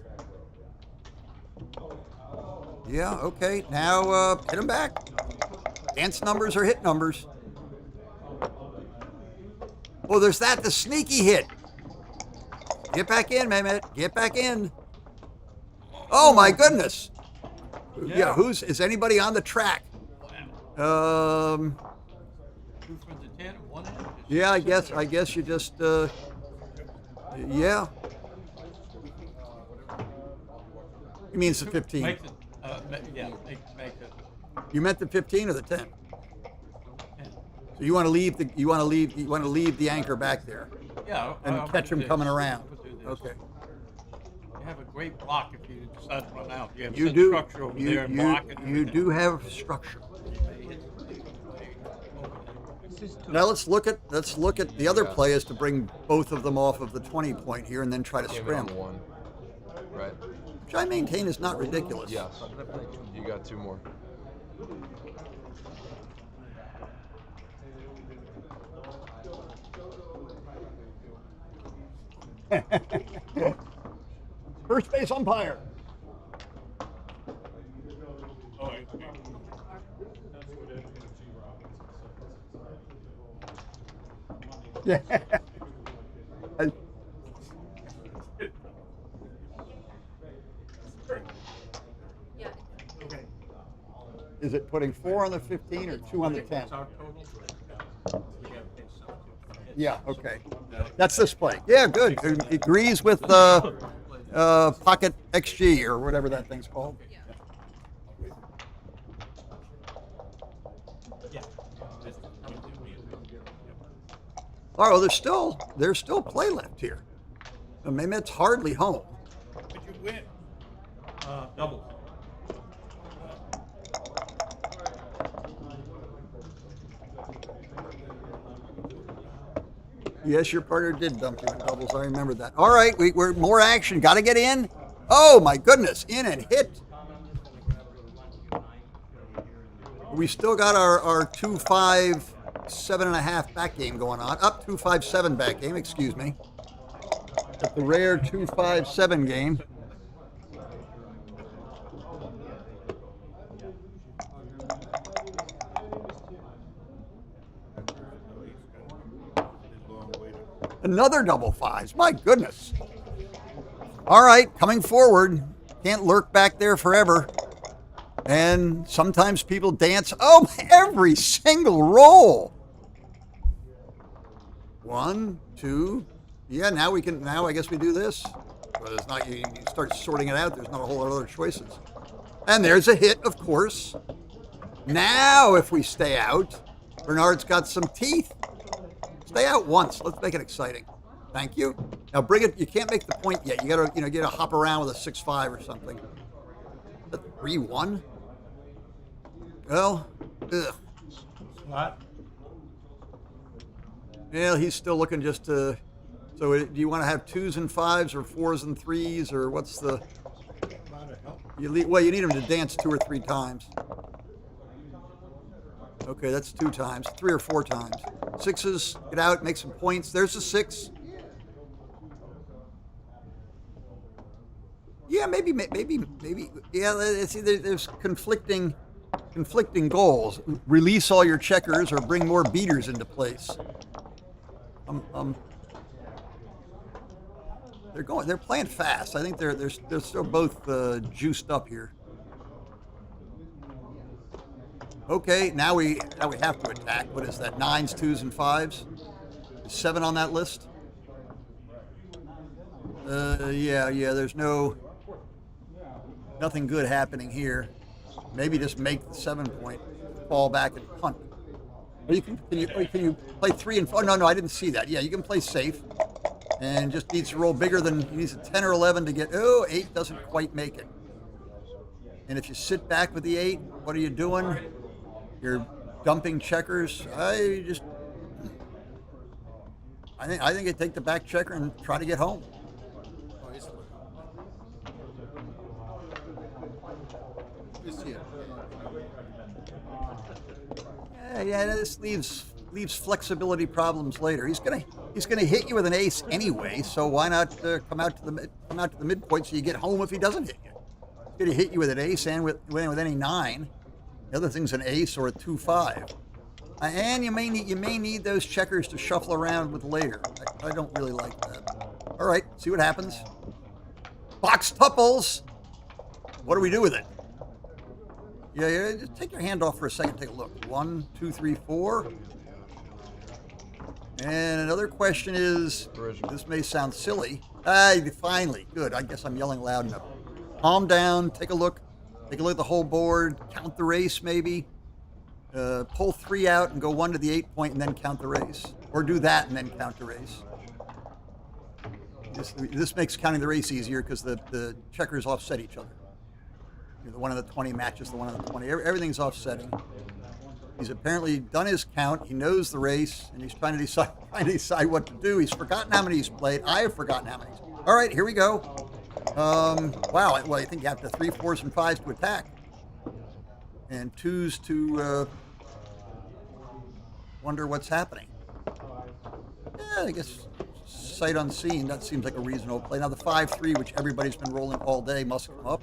[SPEAKER 4] Yeah. Okay. Now hit him back. Dance numbers or hit numbers. Oh, there's that, the sneaky hit. Get back in, Mehmet. Get back in. Oh, my goodness. Yeah, is anybody on the track?
[SPEAKER 7] 2 for the 10, 1 in.
[SPEAKER 4] Yeah, I guess you just, yeah. He means the 15.
[SPEAKER 7] Make it, make it.
[SPEAKER 4] You meant the 15 or the 10? So you want to leave the anchor back there.
[SPEAKER 7] Yeah.
[SPEAKER 4] And catch him coming around. Okay.
[SPEAKER 7] You have a great block if you decide to run out. You have
[SPEAKER 4] You
[SPEAKER 7] some
[SPEAKER 4] do.
[SPEAKER 7] structure over there and block it.
[SPEAKER 4] You do have structure. Now let's look at the other play is to bring both of them off of the 20-point here and then try to
[SPEAKER 11] Came in
[SPEAKER 4] scrim.
[SPEAKER 11] on 1. Right.
[SPEAKER 4] Which I maintain is not ridiculous.
[SPEAKER 11] Yes. You got 2 more.
[SPEAKER 4] First base umpire.
[SPEAKER 8] Oh, that's what
[SPEAKER 4] Yeah. Is it putting 4 on the 15 or 2 on the 10? Yeah, okay. That's this play. Yeah, good. It agrees with Pocket XG or whatever that thing's called. Oh, there's still play left here. Mehmet's hardly home.
[SPEAKER 7] But you win. Double.
[SPEAKER 4] Yes, your partner did dump you in doubles. I remember that. All right, we're more action. Got to get in. Oh my goodness, in and hit. We still got our 2-5, 7.5 back game going on. Up 2-5-7 back game. Excuse me. At the rare 2-5-7 game. Another double fives. My goodness. All right, coming forward. Can't lurk back there forever. And sometimes people dance. Oh, every single roll. 1, 2, Yeah, now we can. Now I guess we do this. But it's not. You start sorting it out. There's not a whole lot of other choices. And there's a hit, of course. Now, if we stay out, Bernard's got some teeth. Stay out once. Let's make it exciting. Thank you. Now bring it. You can't make the point yet. You gotta, you gotta hop around with a 6-5 or something. The 3-1. Well, ugh.
[SPEAKER 7] What?
[SPEAKER 4] Yeah, he's still looking just to. So, do you want to have 2s and 5s or 4s and 3s or what's the? You need him to dance 2 or 3 times. Okay, that's 2 times, 3 or 4 times. 6s, get out, make some points. There's a 6. Yeah, maybe. Yeah, see, there's conflicting goals. Release all your checkers or bring more beaters into place. They're playing fast. I think they're still both juiced up here. Okay, now we have to attack. What is that? 9s, 2s, and 5s. Is 7 on that list? Yeah. There's nothing good happening here. Maybe just make the 7-point, fall back and punt. Or can you play 3 and 4? No, I didn't see that. Yeah, you can play safe, and just needs to roll bigger than he needs a 10 or 11 to get. Oh, 8 doesn't quite make it. And if you sit back with the 8, what are you doing? You're dumping checkers. I think you take the back checker and try to get home. Yeah, this leaves flexibility problems later. He's gonna hit you with an ace anyway, so why not come out to the midpoint so you get home if he doesn't hit you? He's gonna hit you with an ace and with any 9. The other thing's an ace or a 2-5. And you may need those checkers to shuffle around with later. I don't really like that. All right, see what happens. Box tuples. What do we do with it? Yeah, just take your hand off for a second. Take a look. 1, 2, 3, 4. And another question is, this may sound silly. Finally, good. I guess I'm yelling loud enough. Calm down. Take a look. Take a look at the whole board. Count the race, maybe. Pull 3 out and go 1 to the 8-point and then count the race. Or do that and then count the race. This makes counting the race easier because the checkers offset each other. The 1 in the 20 matches the 1 in the 20. Everything's offsetting. He's apparently done his count. He knows the race, and he's trying to decide what to do. He's forgotten how many he's played. I have forgotten how many. All right, here we go. Wow. Well, I think you have to 3, 4s, and 5s to attack, and 2s to wonder what's happening. Yeah, I guess sight unseen. That seems like a reasonable play. Now the 5-3, which everybody's been rolling all day, must come up.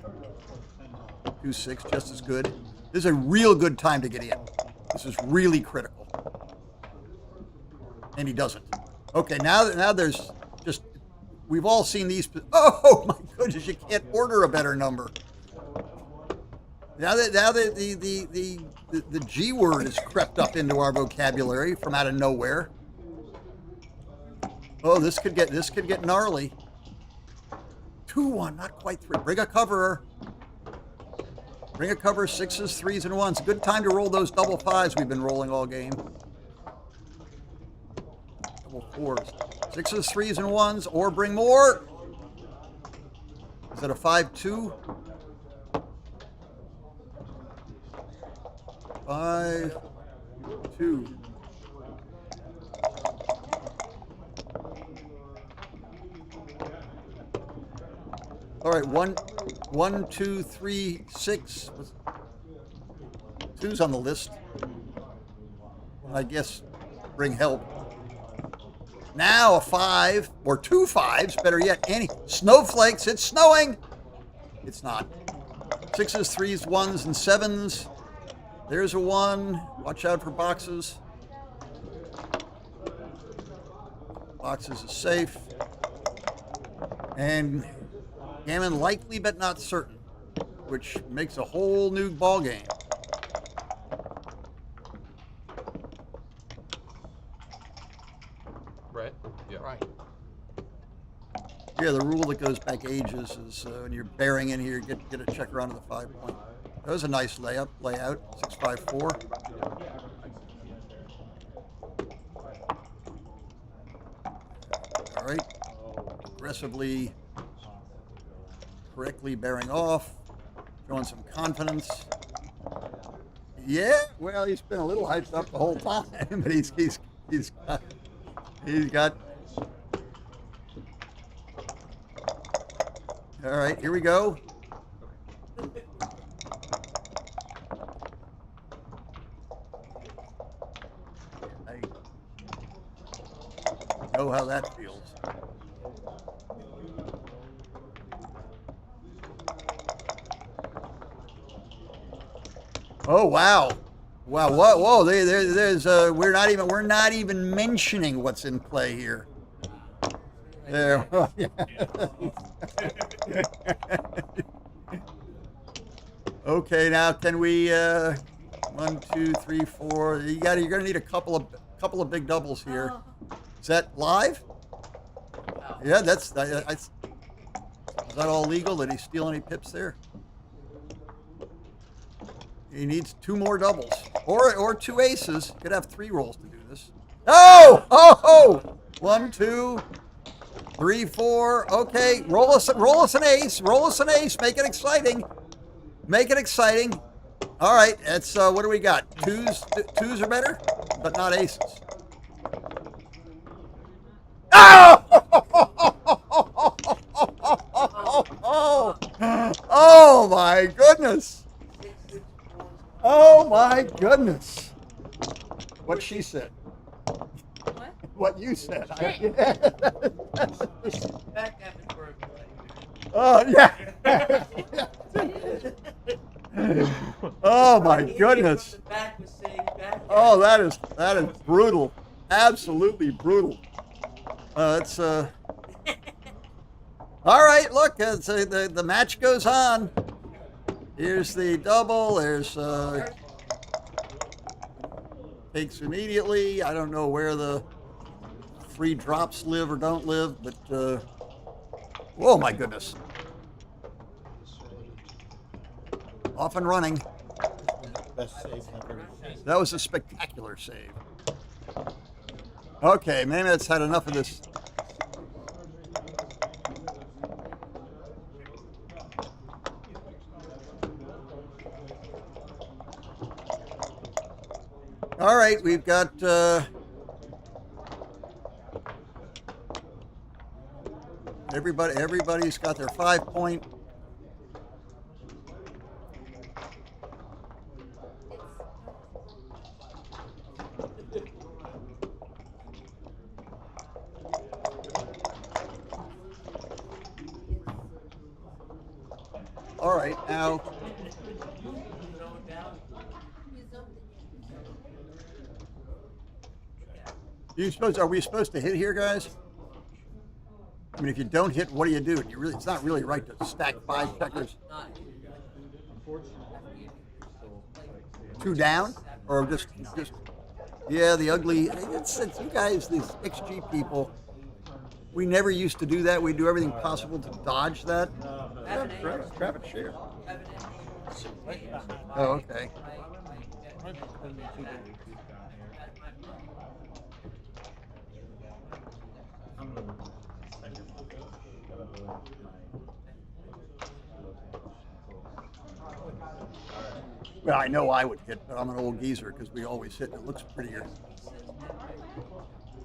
[SPEAKER 4] 2-6, just as good. This is a real good time to get in. This is really critical. And he doesn't. Okay, now there's just, we've all seen these. Oh my goodness, you can't order a better number. Now that the G word has crept up into our vocabulary from out of nowhere. Oh, this could get gnarly. 2-1, not quite 3. Bring a coverer. Bring a cover, 6s, 3s, and 1s. Good time to roll those double 5s we've been rolling all game. Double 4s. 6s, 3s, and 1s, or bring more. Is that a 5-2? 5-2. All right, 1, 2, 3, 6. 2's on the list. I guess bring help. Now a 5 or 2 5s, better yet, any snowflakes. It's snowing. It's not. 6s, 3s, 1s, and 7s. There's a 1. Watch out for boxes. Boxes is safe. And gammon likely but not certain, which makes a whole new ball game.
[SPEAKER 11] Right? Yeah.
[SPEAKER 2] Right.
[SPEAKER 4] Yeah, the rule that goes back ages is when you're bearing in here, get a checker onto the 5 point. That was a nice layout. 6-5-4. All right. Aggressively, correctly bearing off, showing some confidence. Yeah, well, he's been a little hyped up the whole time, but he's got. All right, here we go. I know how that feels. Oh wow, wow! Whoa! There's we're not even mentioning what's in play here. There. Okay, now can we? 1, 2, 3, 4. You're gonna need a couple of big doubles here. Is that live? Yeah, is that all legal? Did he steal any pips there? He needs 2 more doubles, or 2 aces. Could have 3 rolls to do this. Oh! 1, 2, 3, 4. Okay, roll us an ace. Roll us an ace. Make it exciting. Make it exciting. All right, that's what do we got? Twos are better, but not aces. Oh my goodness. Oh my goodness. What she said.
[SPEAKER 3] What?
[SPEAKER 4] What you said.
[SPEAKER 2] Backgammon for a
[SPEAKER 4] Oh yeah. Oh my goodness. Oh, that is brutal. Absolutely brutal. It's all right. Look, the match goes on. Here's the double. There's takes immediately. I don't know where the free drops live or don't live, but oh my goodness. Off and running.
[SPEAKER 10] Best save ever.
[SPEAKER 4] That was a spectacular save. Okay, Mehmet's had enough of this. All right, we've got everybody's got their 5 point. All right, now. Are we supposed to hit here, guys? I mean, if you don't hit, what do you do? It's not really right to stack 5 checkers. 2 down, or just. Yeah, the ugly. It's you guys, these XG people. We never used to do that. We do everything possible to dodge that. Grab it, share. Oh, okay. Well, I know I would hit, but I'm an old geezer because we always hit and it looks prettier.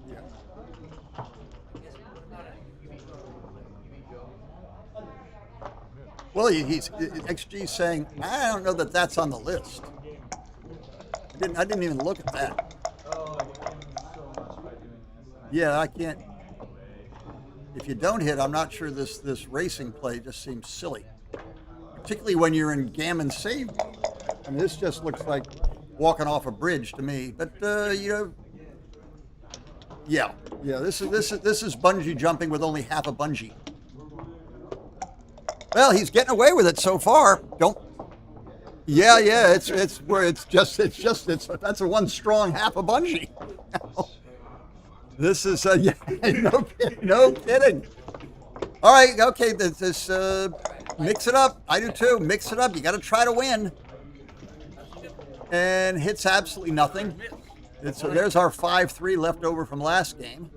[SPEAKER 4] Yeah. Well, XG's saying, I don't know that that's on the list. I didn't even look at that. Yeah, I can't. If you don't hit, I'm not sure this racing play just seems silly, particularly when you're in gammon save. I mean, this just looks like walking off a bridge to me. But yeah. This is bungee jumping with only half a bungee. Well, he's getting away with it so far. Yeah. It's where that's a one strong half a bungee. This is no kidding. All right, okay, this mix it up. I do too. Mix it up. You got to try to win. And hits absolutely nothing. So there's our 5-3 left over from last game.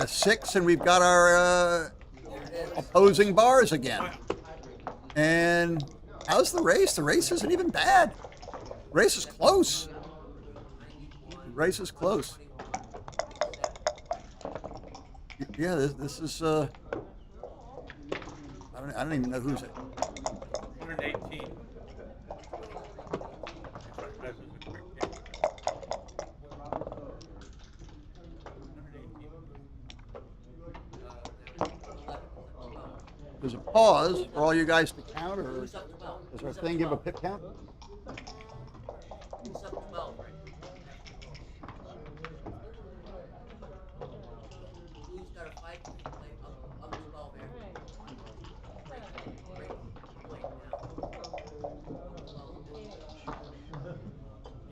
[SPEAKER 4] 6, and we've got our opposing bars again. And how's the race? The race isn't even bad. The race is close. The race is close. Yeah, this is. I don't even know who's it.
[SPEAKER 7] 118.
[SPEAKER 4] There's a pause for all you guys to count, or does our thing give a pip count?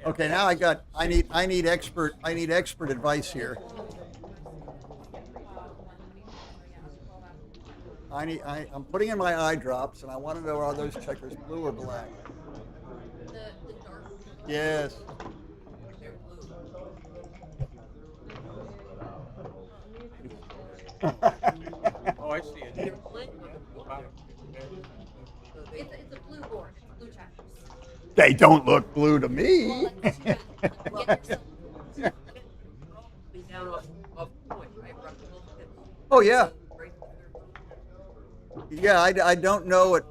[SPEAKER 4] Okay, now I need expert advice here. I'm putting in my eye drops, and I want to know, are those checkers blue or black?
[SPEAKER 3] The dark.
[SPEAKER 4] Yes.
[SPEAKER 3] They're blue.
[SPEAKER 7] Oh, I see it.
[SPEAKER 3] It's a blue board. It's blue checkers.
[SPEAKER 4] They don't look blue to me. Oh yeah. Yeah, I don't know at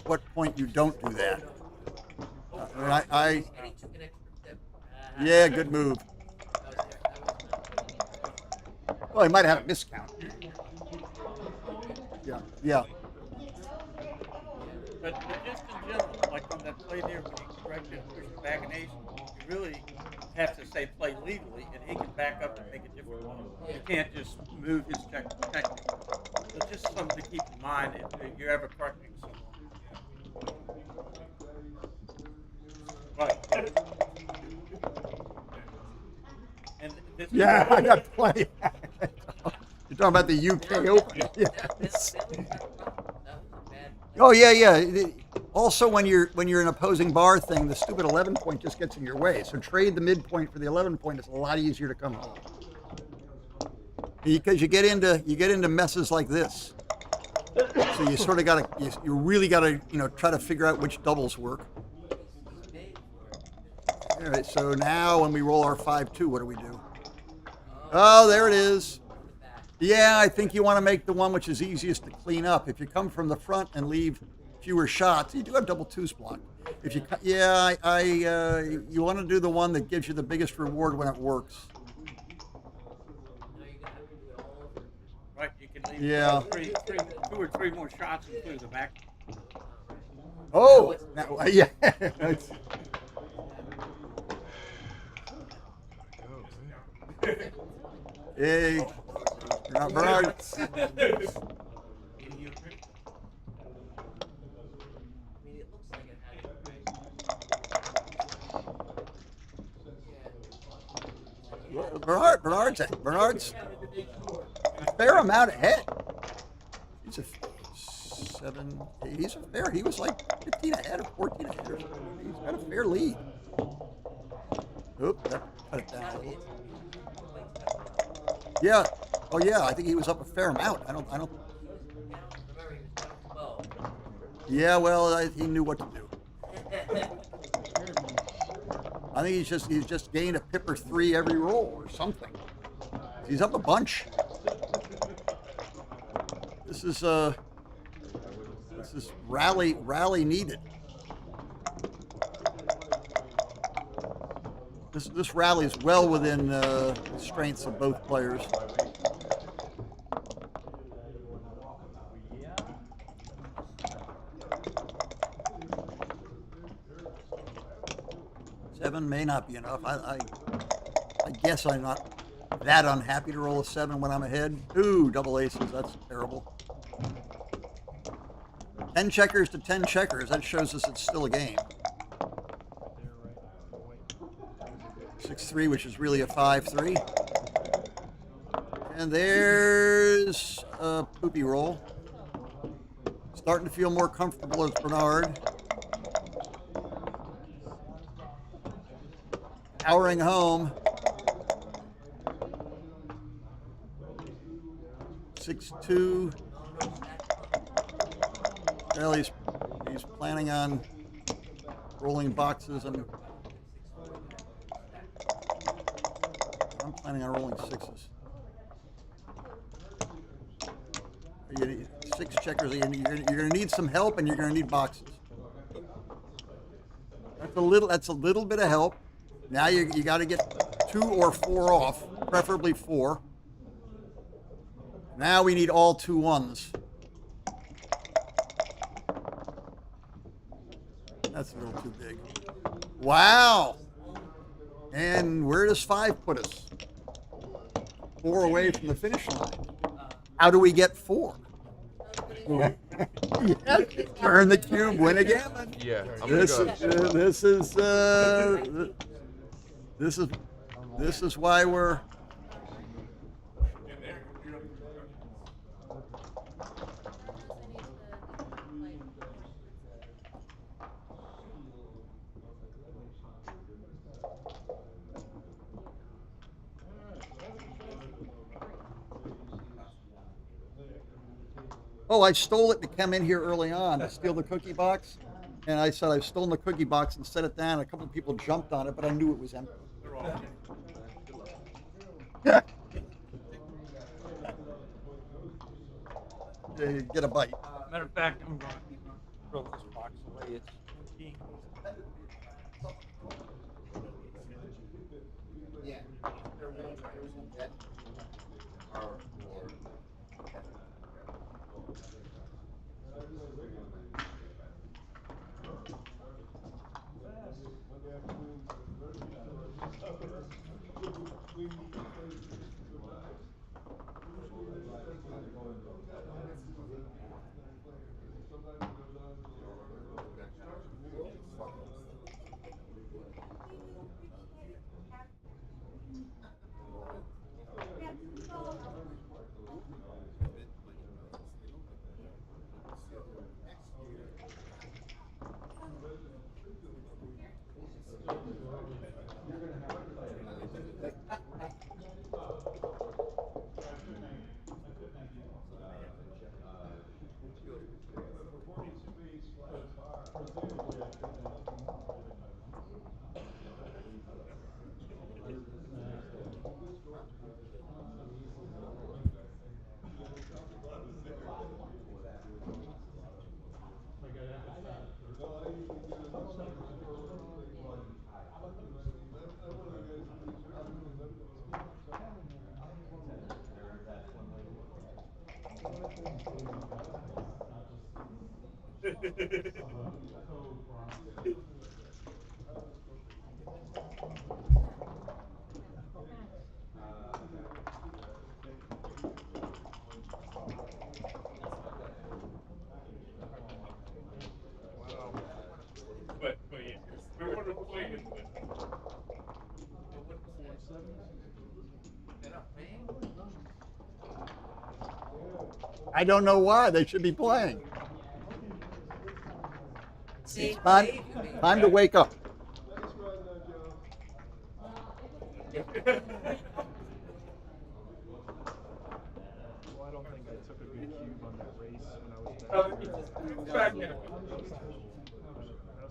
[SPEAKER 4] what point you don't do that. Yeah, good move. Well, he might have had a miscount. Yeah.
[SPEAKER 7] But just in general, like on that play there when he corrected and pushed the back and ace, you really have to say play legally, and he can back up and make a different one. You can't just move his check technique. So just something to keep in mind if you're ever correcting someone. Right. And this
[SPEAKER 4] Yeah, I got plenty. You're talking about the UK Open. Yes. Oh yeah. Also, when you're an opposing bar thing, the stupid 11 point just gets in your way. So trade the midpoint for the 11 point. It's a lot easier to come home because you get into messes like this. So you sort of you really gotta try to figure out which doubles work. All right. So now when we roll our 5-2, what do we do? Oh, there it is. Yeah, I think you want to make the one which is easiest to clean up. If you come from the front and leave fewer shots, you do have double twos blocked. If you, you want to do the one that gives you the biggest reward when it works.
[SPEAKER 7] Right, you can leave two or three more shots and clear the back.
[SPEAKER 4] Oh, now, yeah. Hey, Bernard. Bernard's a fair amount ahead. He's a 7, 8. He's a fair. He was like 15 ahead or 14 ahead or something. He's got a fair lead. Oop, that cut it down a little. Yeah. Oh yeah, I think he was up a fair amount. I don't. Yeah, well, he knew what to do. I think he's just gained a pip or 3 every roll or something. He's up a bunch. This is rally needed. This rally is well within the strengths of both players. Seven may not be enough. I guess I'm not that unhappy to roll a 7 when I'm ahead. Ooh, double aces. That's terrible. 10 checkers to 10 checkers. That shows us it's still a game. 6-3, which is really a 5-3. And there's a poopy roll. Starting to feel more comfortable as Bernard. Powering home. 6-2. Well, he's planning on rolling boxes. I'm planning on rolling sixes. Six checkers. You're going to need some help, and you're going to need boxes. That's a little bit of help. Now you got to get 2 or 4 off, preferably 4. Now we need all 2 ones. That's a little too big. Wow. And where does 5 put us? 4 away from the finish line. How do we get 4? Yes. Turn the cube, win a gammon.
[SPEAKER 11] Yeah, I'm
[SPEAKER 4] This is why we're. Oh, I stole it to come in here early on to steal the cookie box. And I said, I've stolen the cookie box and set it down. A couple of people jumped on it, but I knew it was empty. Get a bite.
[SPEAKER 7] Matter of fact, I'm going to throw this box away. It's empty.
[SPEAKER 4] I don't know why. They should be playing. It's time to wake up.
[SPEAKER 8] Well, I don't think I took a good cube on that race when I was back there. That was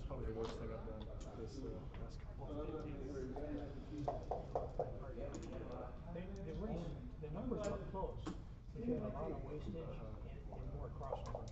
[SPEAKER 8] probably the worst thing I've done this last couple of days. The numbers are close. But you had a lot of wastage and more crossovers.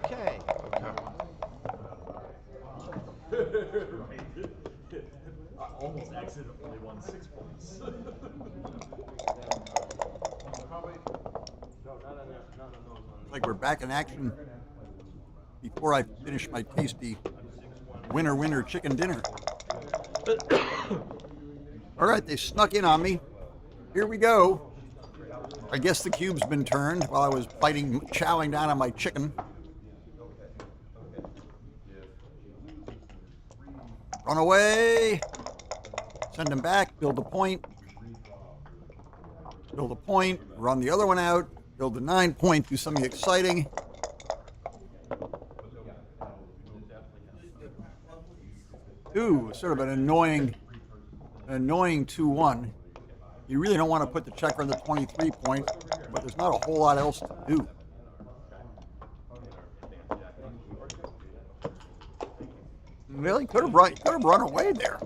[SPEAKER 2] Okay.
[SPEAKER 8] I almost accidentally won 6 points.
[SPEAKER 4] Like we're back in action before I finish my tasty winner chicken dinner. All right, they snuck in on me. Here we go. I guess the cube's been turned while I was chowing down on my chicken. Run away. Send him back. Build a point. Build a point. Run the other one out. Build a 9 point. Do something exciting. Ooh, sort of an annoying 2-1. You really don't want to put the checker on the 23 point, but there's not a whole lot else to do. Really, could have run away there.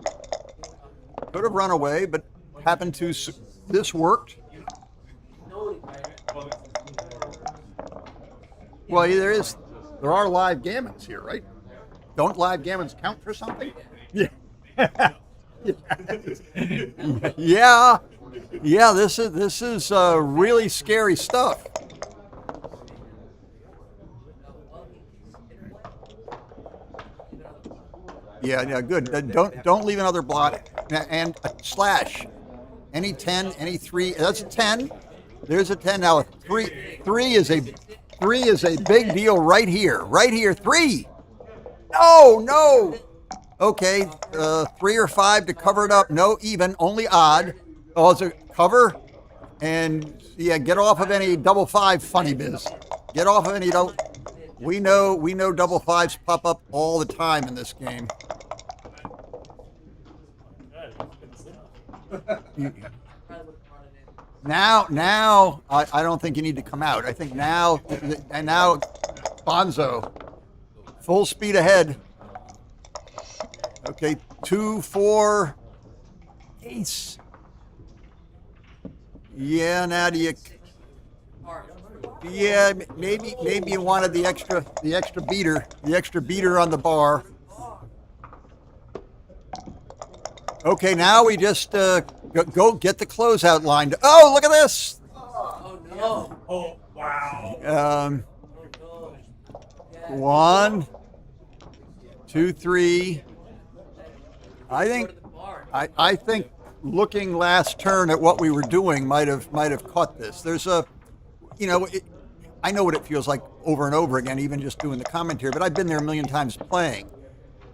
[SPEAKER 4] Could have run away, but happened to. This worked. Well, there are live gammons here, right? Don't live gammons count for something? Yeah. Yeah. This is really scary stuff. Yeah, good. Don't leave another blot. And a slash. Any 10, any 3. That's a 10. There's a 10. Now three is a big deal right here. Right here. 3. No. Okay, 3 or 5 to cover it up. No even, only odd. Oh, it's a cover. And yeah, get off of any double 5 funny biz. Get off of any double. We know double 5s pop up all the time in this game. Now, I don't think you need to come out. I think now, Bonzo, full speed ahead. Okay, 2, 4, ace. Yeah, now do you? Yeah, maybe you wanted the extra beater on the bar. Okay, now we just go get the closeout line. Oh, look at this!
[SPEAKER 5] Oh no! Oh wow!
[SPEAKER 4] 1, 2, 3. I think looking last turn at what we were doing might have caught this. There's a, I know what it feels like over and over again, even just doing the commentary. But I've been there a million times playing,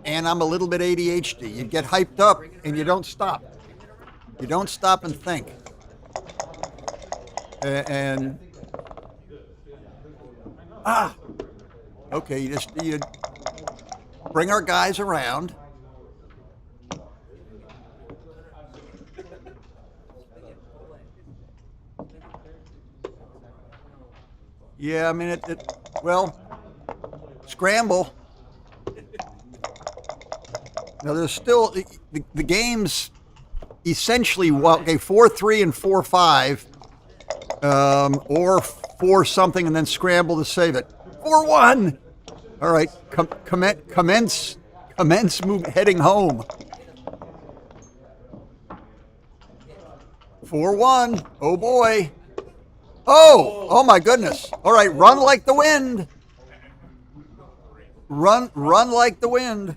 [SPEAKER 4] and I'm a little bit ADHD. You get hyped up and you don't stop. You don't stop and think. Okay, you bring our guys around. Yeah, I mean, well, scramble. Now, there's still, the game's essentially, 4-3 and 4-5, or 4-something and then scramble to save it. 4-1! All right, commence move, heading home. 4-1, oh boy. Oh my goodness. All right, run like the wind. Run like the wind.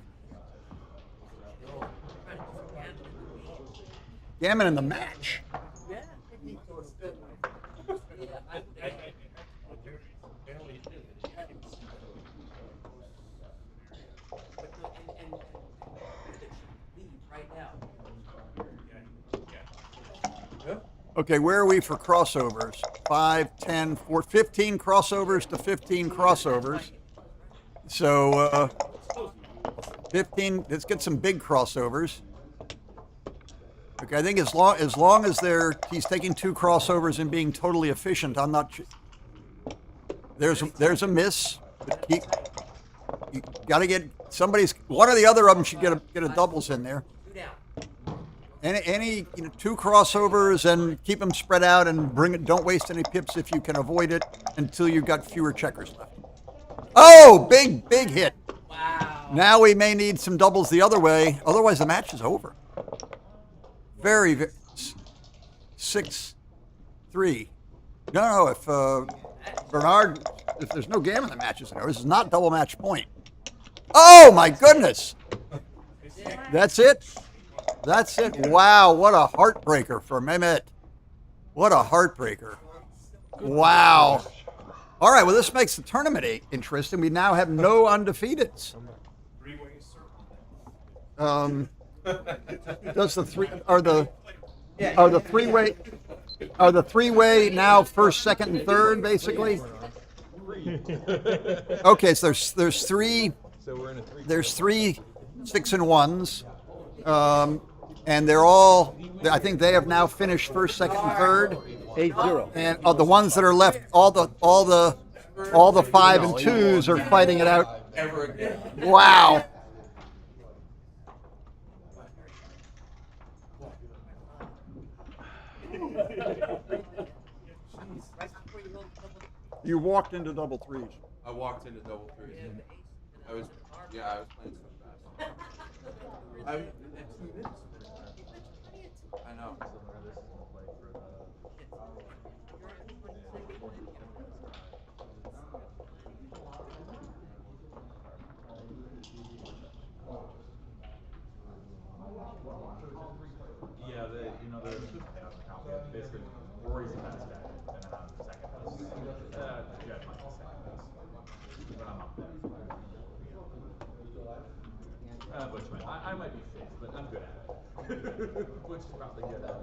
[SPEAKER 4] Gammon in the match. Okay, where are we for crossovers? 5, 10, 4, 15 crossovers to 15 crossovers. So 15. Let's get some big crossovers. Okay, I think as long as he's taking 2 crossovers and being totally efficient, I'm not. There's a miss. But you got to get one or the other of them should get a doubles in there. Any two crossovers and keep them spread out and bring it. Don't waste any pips if you can avoid it until you've got fewer checkers left. Oh, big hit.
[SPEAKER 12] Wow.
[SPEAKER 4] Now we may need some doubles the other way. Otherwise, the match is over. Very 6-3. No. If Bernard, if there's no gammon, the match is over. This is not double match point. Oh my goodness. That's it. That's it. Wow, what a heartbreaker for Mehmet. What a heartbreaker. Wow. All right, well, this makes the tournament interesting. We now have no undefeateds. Does the three-way now first, second, and third basically? Okay, so there's three 6 and 1s. And they're all, I think they have now finished first, second, and third.
[SPEAKER 2] 8-0.
[SPEAKER 4] And the ones that are left, all the 5 and 2s are fighting it out.
[SPEAKER 12] Ever again.
[SPEAKER 4] Wow. You walked into double threes.
[SPEAKER 6] I walked into double threes. I was playing so fast. I know.
[SPEAKER 9] Yeah, there's basically Rory's the best at it, and then I'm second best. Jeff might be second best, but I'm up there. I might be fifth, but I'm good at it. Which is probably good at it.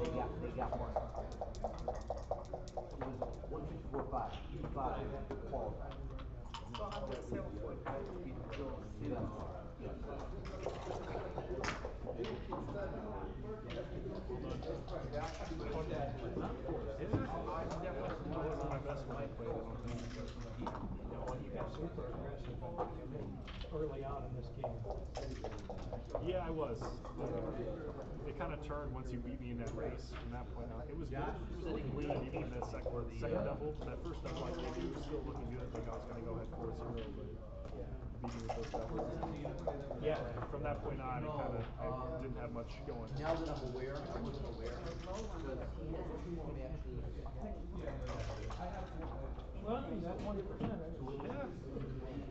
[SPEAKER 2] They got one. It was 154.5. 5 qualified.
[SPEAKER 8] So how does sale for guys be still
[SPEAKER 2] Yes.
[SPEAKER 8] It wasn't my best one I played, I don't think.
[SPEAKER 12] You got super aggressive early on in this game.
[SPEAKER 8] Yeah, I was. It kind of turned once you beat me in that race. From that point on, it was good. It was looking good. Even in that second double, that first double I think it was still looking good. Like I was going to go ahead 4-0, but beat me with those doubles.
[SPEAKER 12] Yeah.
[SPEAKER 8] From that point on, it kind of I didn't have much going.
[SPEAKER 2] Now that I'm aware, I wasn't aware, because he has a form actually.
[SPEAKER 12] Well, you got 20%.
[SPEAKER 8] Yeah,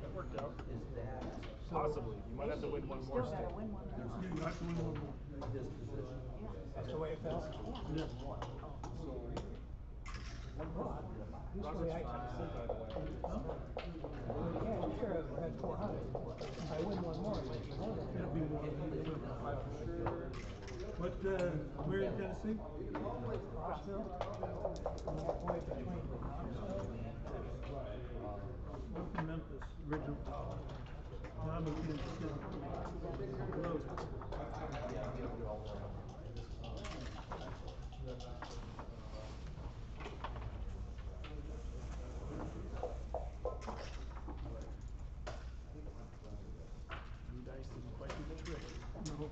[SPEAKER 8] that worked out.
[SPEAKER 2] Is that
[SPEAKER 8] Possibly. You might have to win one more
[SPEAKER 3] Still
[SPEAKER 8] still.
[SPEAKER 3] gotta win one.
[SPEAKER 12] You have to win one more.
[SPEAKER 2] this position?
[SPEAKER 12] That's the way it felt.
[SPEAKER 2] He has one. So
[SPEAKER 12] Usually I can see. Yeah, you sure had 400. If I win one more, it'll be more. What, where in Tennessee? Rossville? Halfway between Rossville and Memphis, originally. Now I'm in Kansas City. Road.
[SPEAKER 8] New dice didn't quite do the trick.
[SPEAKER 12] No.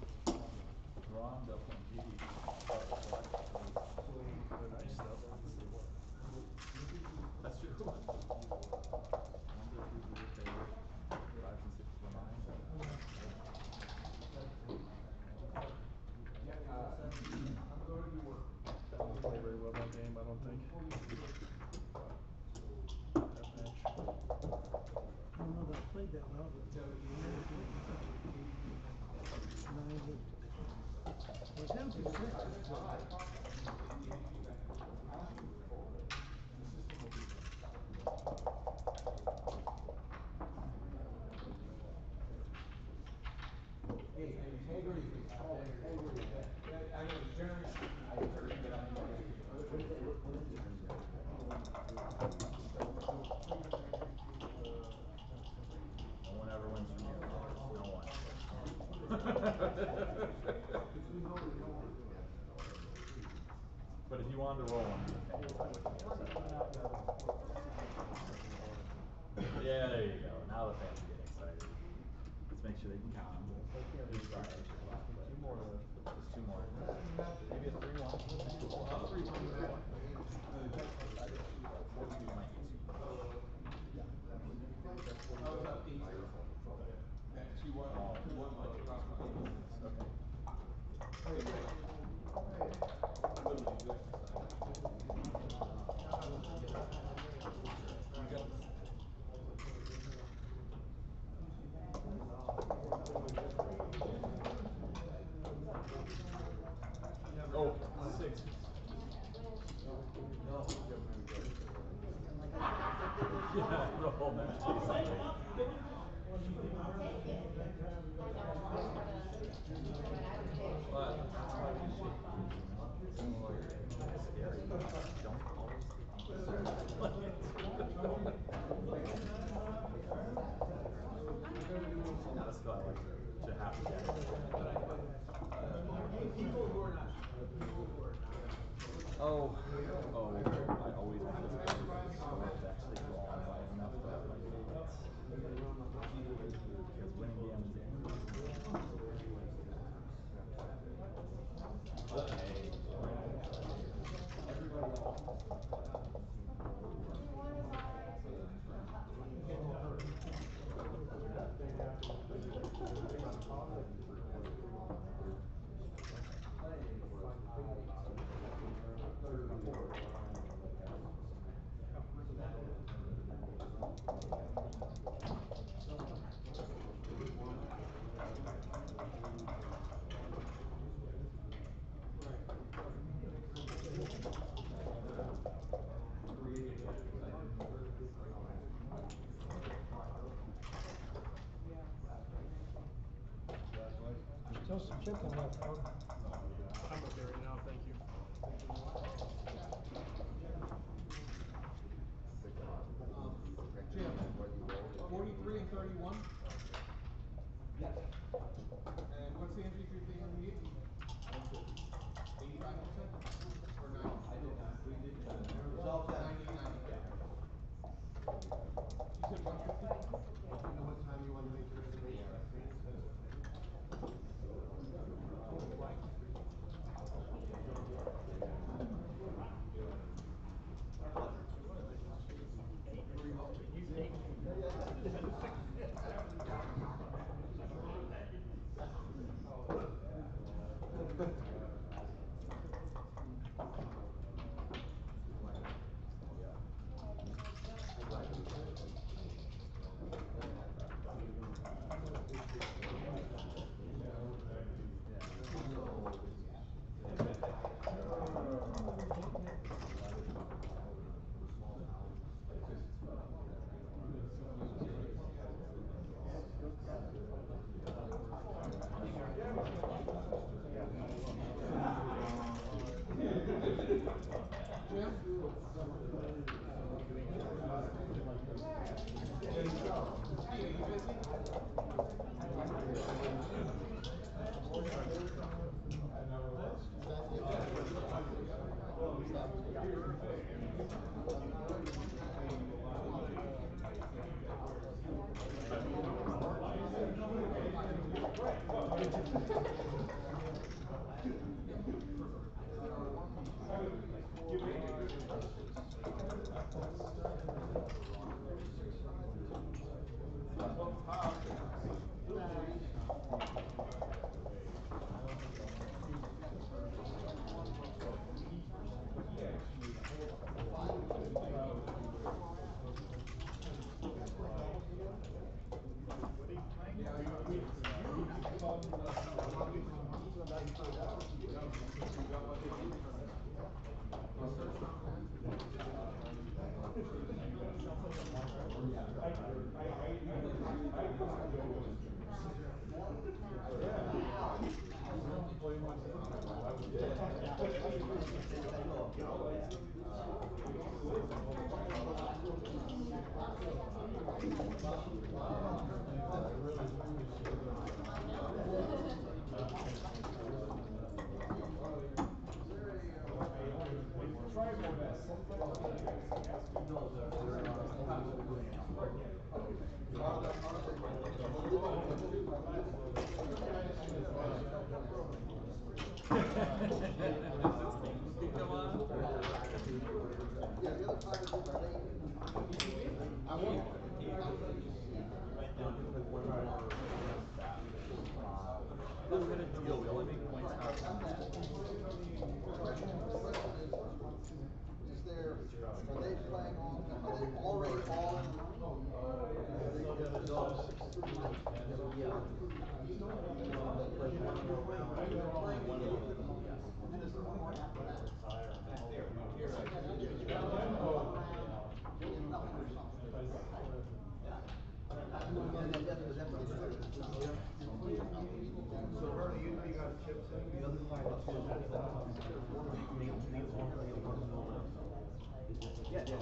[SPEAKER 8] They're nice though.
[SPEAKER 9] That's true. 1, 2, 3, 4, 5, 6, 7, 9.
[SPEAKER 8] That won't play very well that game, I don't think. That match.
[SPEAKER 12] I don't know that I played that well, but 9-8. Well, it's down to 6.
[SPEAKER 9] No one ever wins from you. No one. But if you wanted to roll one, yeah, there you go. Now the fans are getting excited. Let's make sure they can count. Two more. Just 2 more. Maybe a 3-1. 3-1. Oh, 6. Yeah, the whole match basically. But that's why we should scary. Don't always hit Not a skill I like to have to Oh, I always want this game to actually go on by enough that my because winning games
[SPEAKER 12] Still some chicken left, though.
[SPEAKER 8] I'm okay right now, thank you.
[SPEAKER 5] Jim, 43 and 31?
[SPEAKER 2] Yes.
[SPEAKER 5] And what's the entry fee on the 85% or 90?
[SPEAKER 2] I did not, we did, results at
[SPEAKER 5] 90, 90.
[SPEAKER 2] yeah.
[SPEAKER 5] You said 150?
[SPEAKER 9] You know what time you want to make your reservation?
[SPEAKER 2] Are they playing on, are they already all in the room? Yeah. There's one more round. And then is there one more after that? Nothing or something. That's what it's good. So Bernie, you know you got chips in the other side of two. Yeah, yeah, yeah.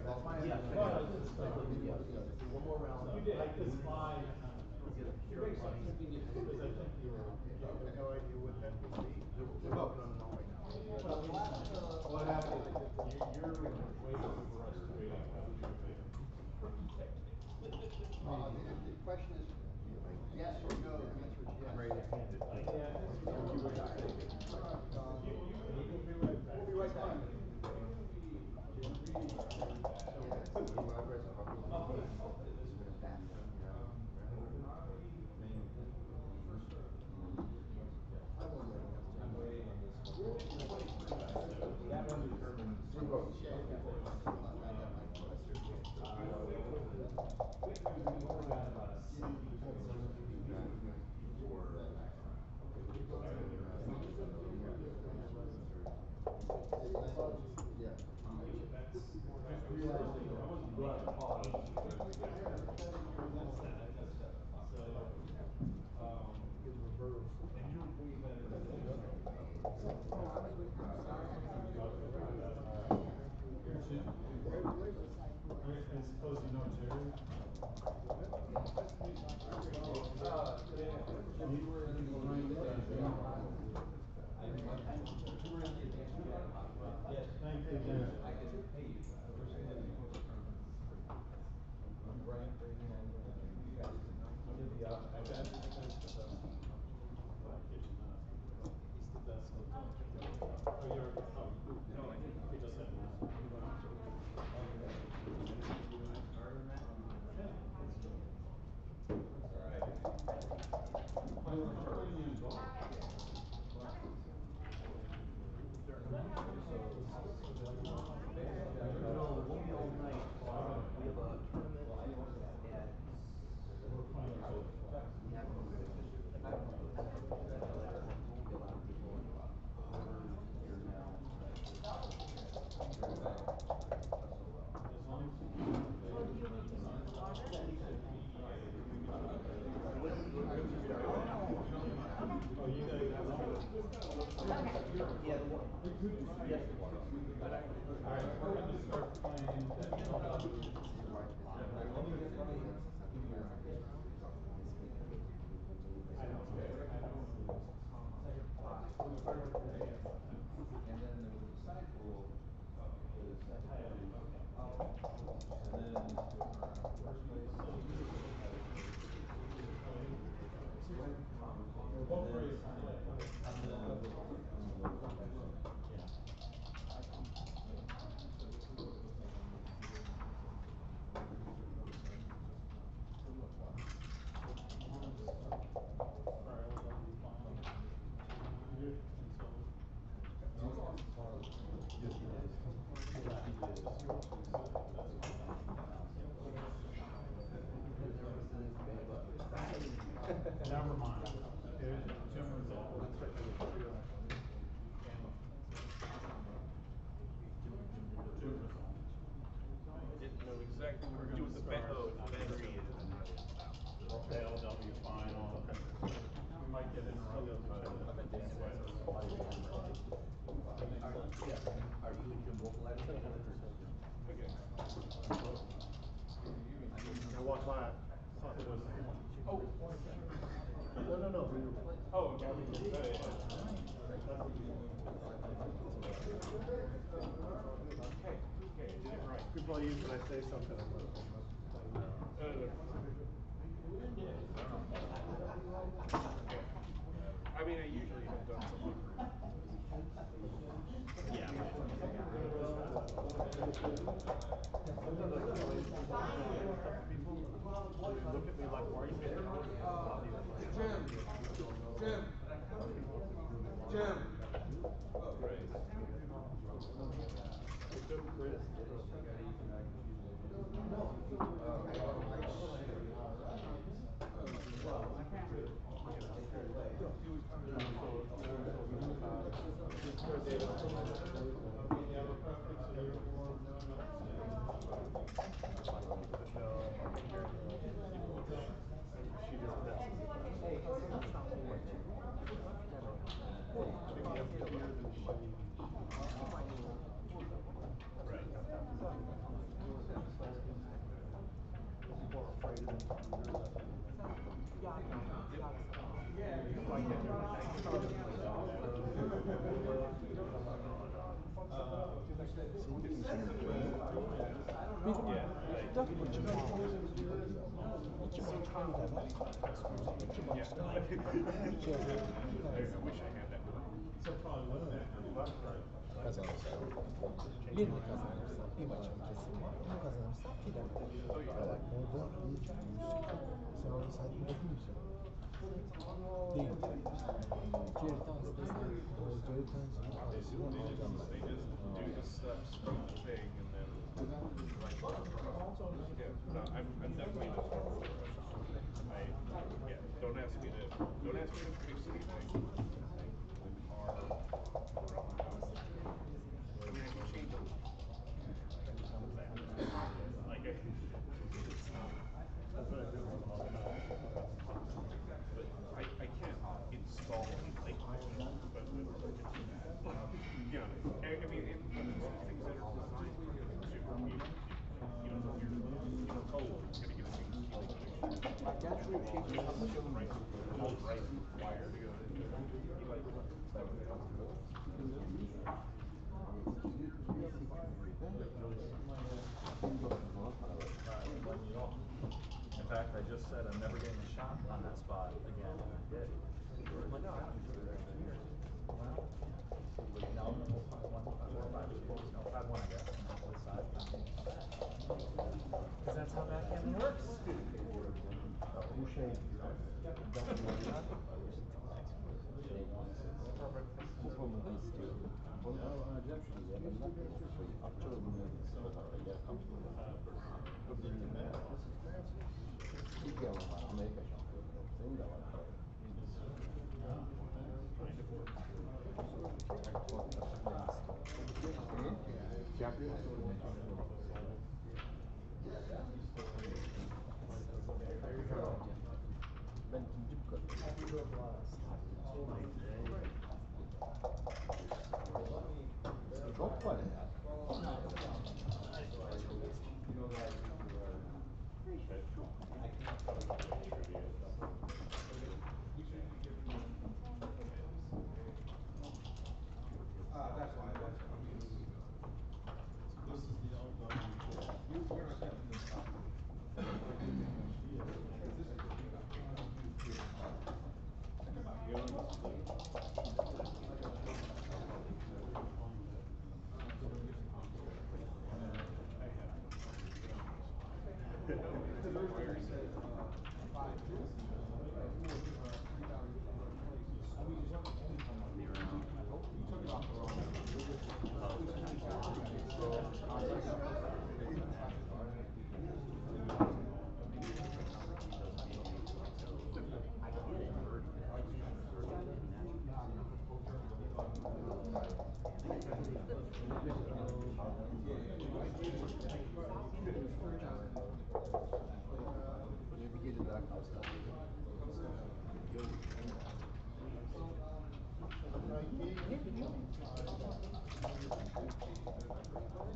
[SPEAKER 2] That's my one more round. You did. Like this five. Get pure money. Because I think you have no idea what that would be. They're working on it all right now. What happened? You're way overestimating how big they are. The question is yes or no. The answer is yes.
[SPEAKER 10] I'm ready to hand it.
[SPEAKER 2] We'll be right back.
[SPEAKER 10] Yeah, it's a library, it's a public. It's in a bathroom, you know.
[SPEAKER 12] suppose you know Jerry? Thank you, Dan.
[SPEAKER 9] I can pay you. Right. You guys can divvy up. And then there was a side pool that is competitive. And then first place.
[SPEAKER 12] Never mind. Jim was
[SPEAKER 5] Didn't know exactly what to do with the battery.
[SPEAKER 12] the LW final. We might get interrupted by the
[SPEAKER 9] Are you vocalizing?
[SPEAKER 12] I walked by. Thought it was.
[SPEAKER 5] Oh.
[SPEAKER 12] No. We were playing.
[SPEAKER 5] Oh, okay. Okay, did it right.
[SPEAKER 12] People usually I say something.
[SPEAKER 5] I mean, I usually have done some locker. Yeah.
[SPEAKER 12] Look at me like, why are you getting
[SPEAKER 5] Jim. I'm definitely the don't ask me to fix anything. The car, I mean, I can change a lot. Like I can't install a light bulb, but you know, I mean,
[SPEAKER 8] In fact, I just said I'm never getting a shot on that spot again, and I did. I'm like, oh, I haven't used it in 2 years. Well, no, 5-1, no, 5-1, I guess. Because that's how backgammon works.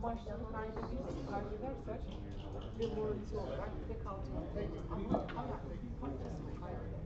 [SPEAKER 3] Maçları kaybedersek, kaybedersek demoralize olarak bir de kalacağız. Ama hayat, parçasını kaybedersek.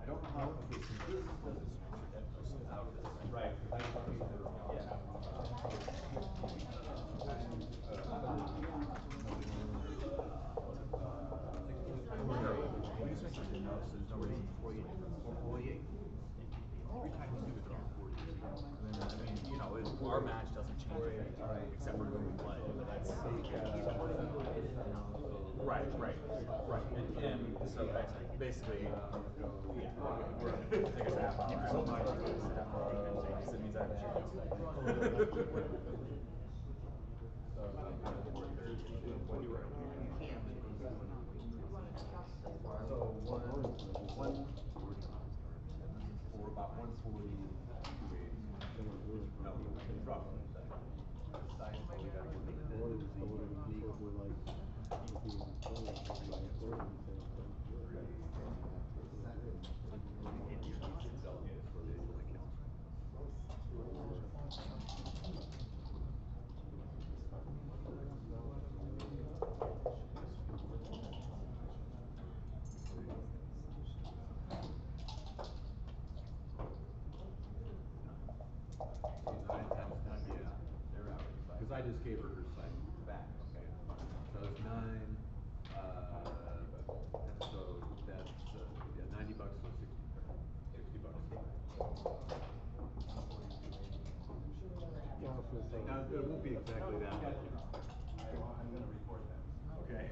[SPEAKER 9] don't know how, okay, so this doesn't out of this. Right. We just make sure you know, so there's no reason to 48. Every time you do it, they're on 40. And then, I mean, you know, our match doesn't change anything, except for who we play. But that's right. And so basically, yeah, we're take us half hour. So much because it means I have a chance. So one for about 140. No, roughly. Science, we gotta get because I just gave her side back. Okay. So it's 9. So that's yeah, $90. So $60. Now it won't be exactly that. But I'm going to report that. Okay.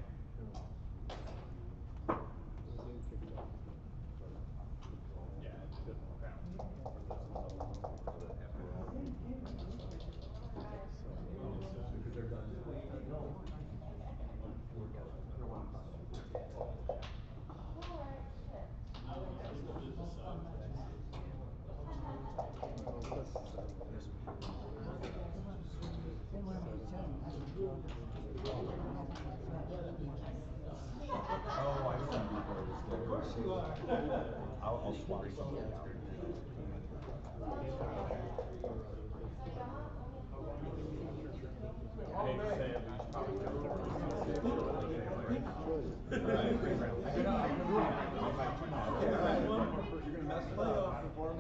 [SPEAKER 9] Yeah. Because they're done. Oh, I see. Of course you are. I'll swap something out.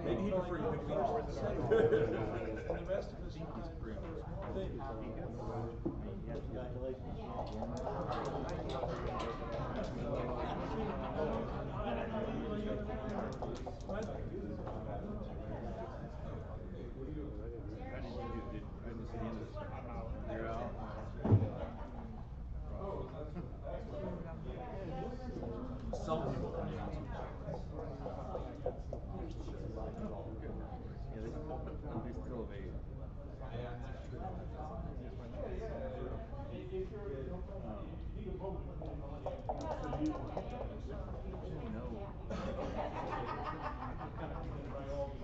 [SPEAKER 9] Maybe he preferred you pick first.
[SPEAKER 12] And the rest of us sometimes
[SPEAKER 6] You're out.
[SPEAKER 9] Some people come in on 2 pilots.
[SPEAKER 6] Yeah, they still evade.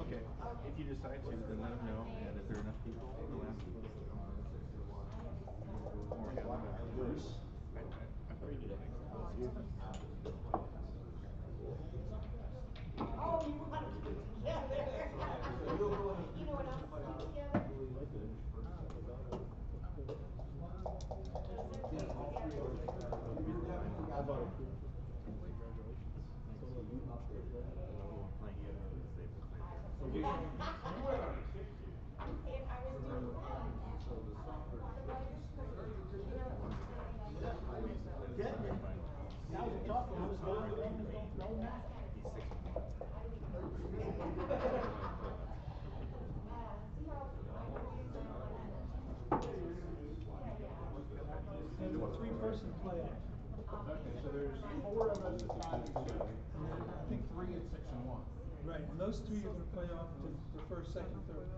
[SPEAKER 6] Okay, if you decide to, then let them know, and if there are enough people, they'll ask you. I thought you did.
[SPEAKER 3] Oh, you want to put it together? You know what else to put together? I'm saying I was doing well. Otherwise, you know,
[SPEAKER 2] Now you're talking, I was going to them and don't know that.
[SPEAKER 3] see how
[SPEAKER 12] And a 3-person playoff.
[SPEAKER 5] Okay, so there's 4 of us at 5 and 6.
[SPEAKER 12] And then I think
[SPEAKER 5] 3 at 6 and 1.
[SPEAKER 12] Right, and those 3 are going to play off to for first, second, third.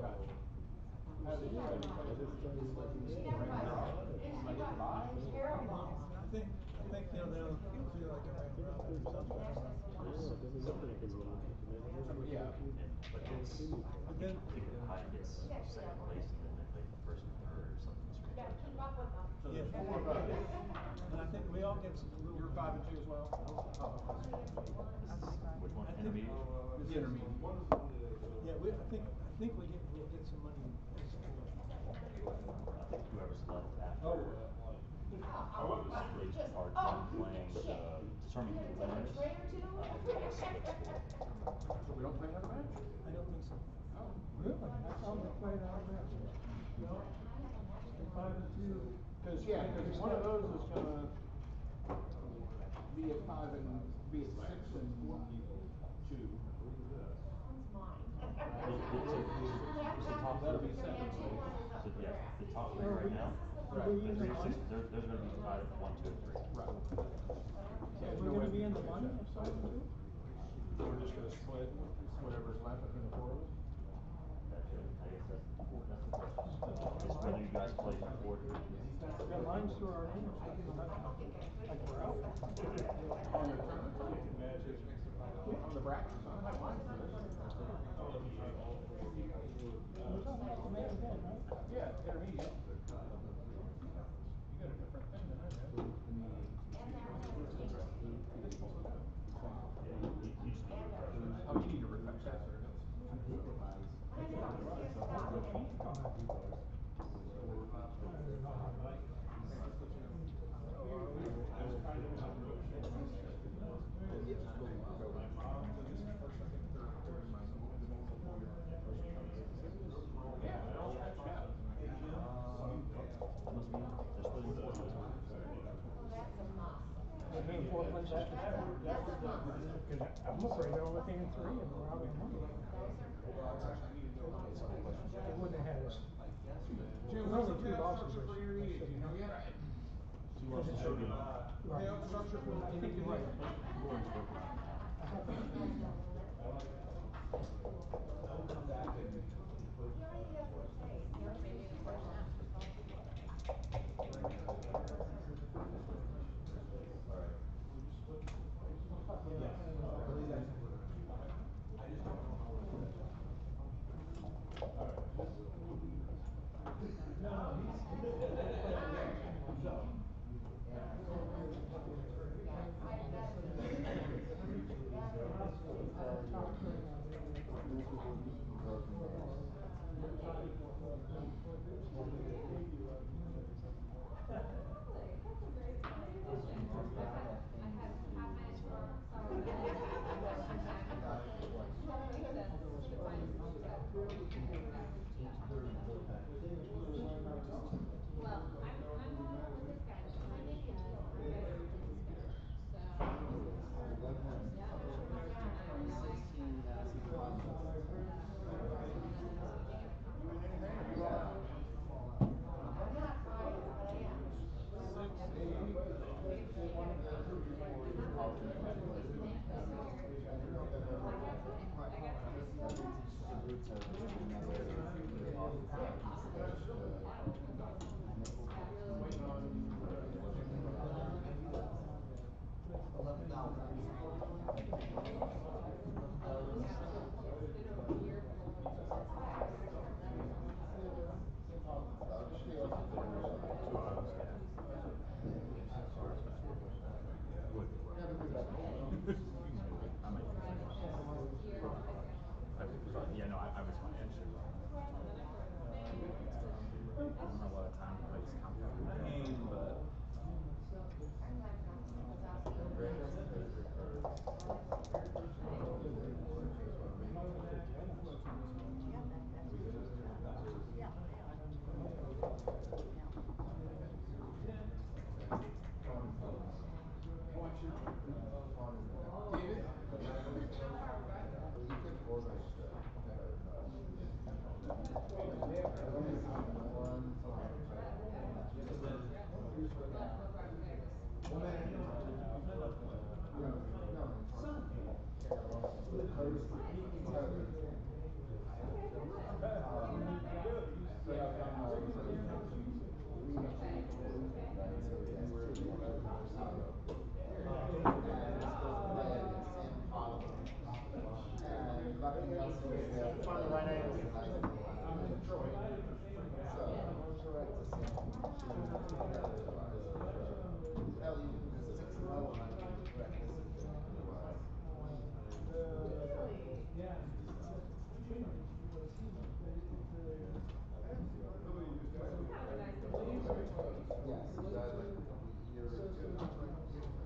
[SPEAKER 5] Gotcha. How do you play?
[SPEAKER 12] I think you know they'll feel like a round robin or something.
[SPEAKER 5] Yeah.
[SPEAKER 12] But then
[SPEAKER 3] second place and then they play first and third or something. You gotta keep up with them.
[SPEAKER 5] So there's 4 of us.
[SPEAKER 12] and I think we all get some little.
[SPEAKER 5] You're 5 and 2 as well? Oh.
[SPEAKER 9] Which one?
[SPEAKER 12] I think
[SPEAKER 9] Intermediate?
[SPEAKER 5] The intermediate.
[SPEAKER 12] Yeah, I think we'll get some money.
[SPEAKER 9] I think whoever's left after.
[SPEAKER 3] Oh,
[SPEAKER 9] It's hard fun playing the determine who the winner is. That's the next board.
[SPEAKER 5] So we don't play another match?
[SPEAKER 12] I don't think so.
[SPEAKER 5] Oh.
[SPEAKER 12] Really? I thought we played our match. Five and two.
[SPEAKER 5] Cause one of those is gonna be at 5 and be at 6 and 2.
[SPEAKER 9] The top
[SPEAKER 5] That'll be
[SPEAKER 9] three.
[SPEAKER 5] 7.
[SPEAKER 9] So yeah, the top three right now,
[SPEAKER 12] Right.
[SPEAKER 9] the 3 to 6, they're gonna be divided 1, 2, and 3.
[SPEAKER 5] Right.
[SPEAKER 12] So we're gonna be in the money of five and two?
[SPEAKER 5] We're just gonna split whatever's left between the 4 of us?
[SPEAKER 9] I guess that's the question. Is whether you guys play for 4.
[SPEAKER 12] Yeah, mine's through our name. Like we're out.
[SPEAKER 5] On the tournament side? On the brackets, I don't have mine for this.
[SPEAKER 12] We're talking about the main event, right?
[SPEAKER 5] Yeah, intermediate. You got a different thing than I did. Oh, you need to refresh that, sir.
[SPEAKER 12] We're doing 4 places. I'm afraid they're only paying 3 and we're out of money. They wouldn't have had us.
[SPEAKER 5] Jim,
[SPEAKER 12] There's
[SPEAKER 5] what's
[SPEAKER 12] only
[SPEAKER 5] the
[SPEAKER 12] 2
[SPEAKER 5] payout
[SPEAKER 12] losses.
[SPEAKER 5] structure for intermediate, do you know yet?
[SPEAKER 12] Right.
[SPEAKER 5] Payout structure for intermediate?
[SPEAKER 12] Right. I haven't.
[SPEAKER 9] Yeah, no, I was fine. I don't have a lot of time to play this complicated game, but
[SPEAKER 10] Yes, he died like a year or two.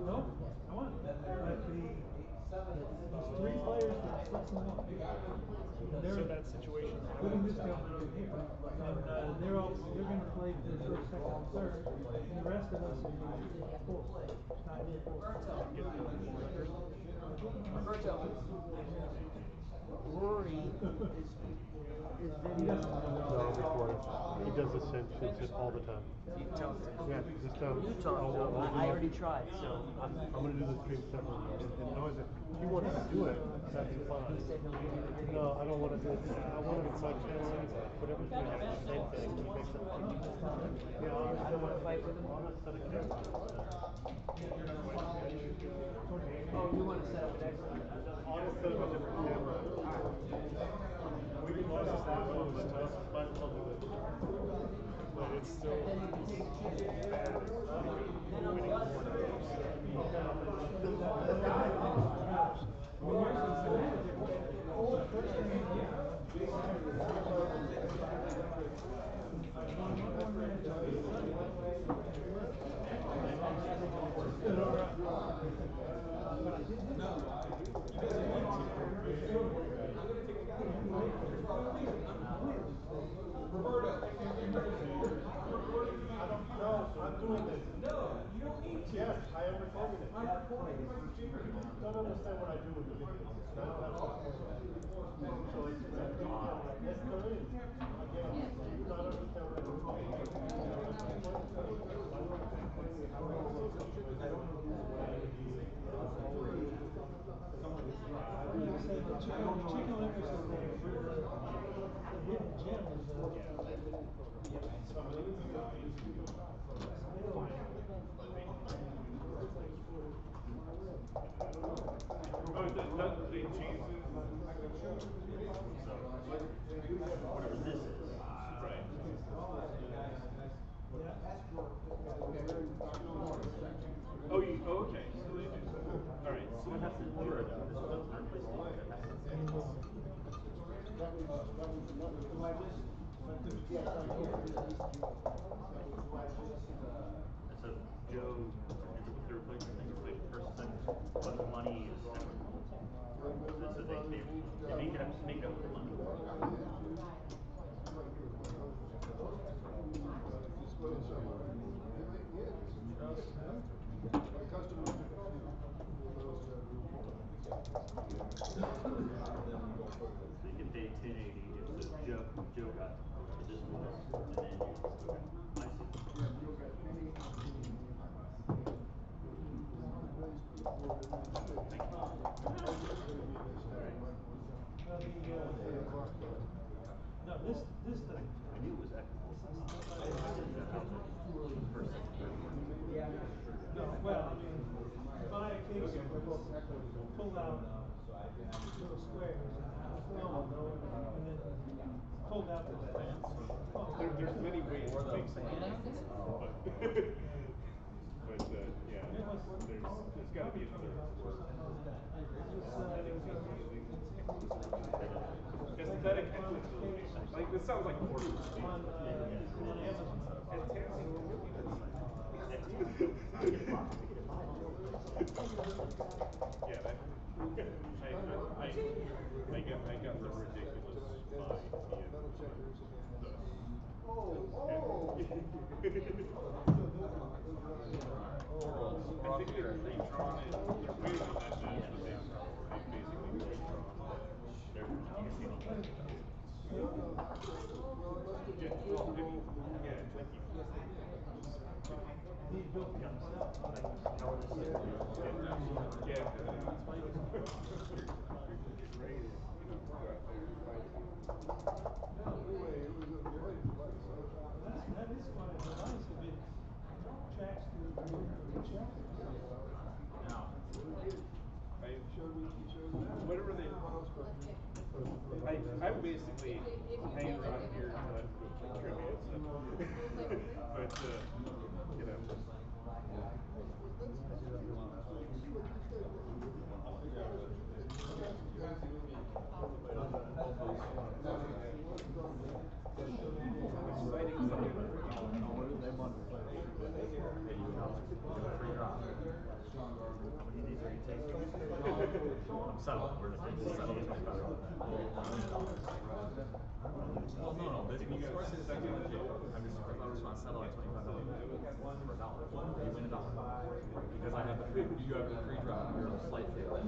[SPEAKER 12] No, I won. But there's 3 players that are 6-1.
[SPEAKER 8] So that situation.
[SPEAKER 12] Including this gentleman over here. And they're gonna play for the first, second, and third. And the rest of us will be fourth. Tied in
[SPEAKER 3] Rory is video.
[SPEAKER 12] No,
[SPEAKER 3] recording.
[SPEAKER 12] He does this since all the time.
[SPEAKER 3] You tell him.
[SPEAKER 12] Yeah, just
[SPEAKER 3] You talk to him. I already tried, so
[SPEAKER 12] I'm gonna do the stream separately. And knowing that he wants to do it, that's fine. No, I don't want to do it. I want it on my channel anyway. Put everything on the same thing. He makes it fun. Yeah,
[SPEAKER 3] I don't want to fight with him.
[SPEAKER 12] I'm not set a camera.
[SPEAKER 3] Oh, you want to set up an extra?
[SPEAKER 12] I'll set up a different camera. We can watch this thing go, but might as well do it.
[SPEAKER 8] But it's still bad. Winning
[SPEAKER 12] No, I'm doing this. No, you don't need to. Yes, I am recording it. I'm recording it. Don't understand what I do with the video. I don't have software. So it's yes, there is. Again, you not understand what I do. I don't know. Chicken livers is the hidden gem is
[SPEAKER 8] Oh, that they changed it.
[SPEAKER 9] Whatever this is.
[SPEAKER 8] Right. Oh, you, oh, okay. So they did. All right.
[SPEAKER 9] So what happened in Florida? This was a third place team that happened. And so Joe ends up with third place. I think the person said, but the money is separate. So they make it up with the money. So you can pay 1080 if Joe got to this place, and then I
[SPEAKER 12] no, this thing.
[SPEAKER 9] I knew it was equitable. I didn't know how the first
[SPEAKER 12] No, well, I mean, buy a case pull out little squares and then pulled out the fence.
[SPEAKER 8] There's many ways to make some money. But yeah, there's got to be another aesthetic equity. Like this sounds like a horse. Yeah, that, I got the ridiculous buy I think they're redrawn it. Way on that match, but they basically redrawn their
[SPEAKER 12] That is quite nice if it tracks the chapters.
[SPEAKER 8] Whatever they I'm basically hanging around here until I go play trivia, so but you know.
[SPEAKER 9] I'm settled. We're in a big settled. Well, no, this is legit. I'm just trying to settle at $25 for $1. You win $1 because I have the free. You have the free drop. You're a slight favorite.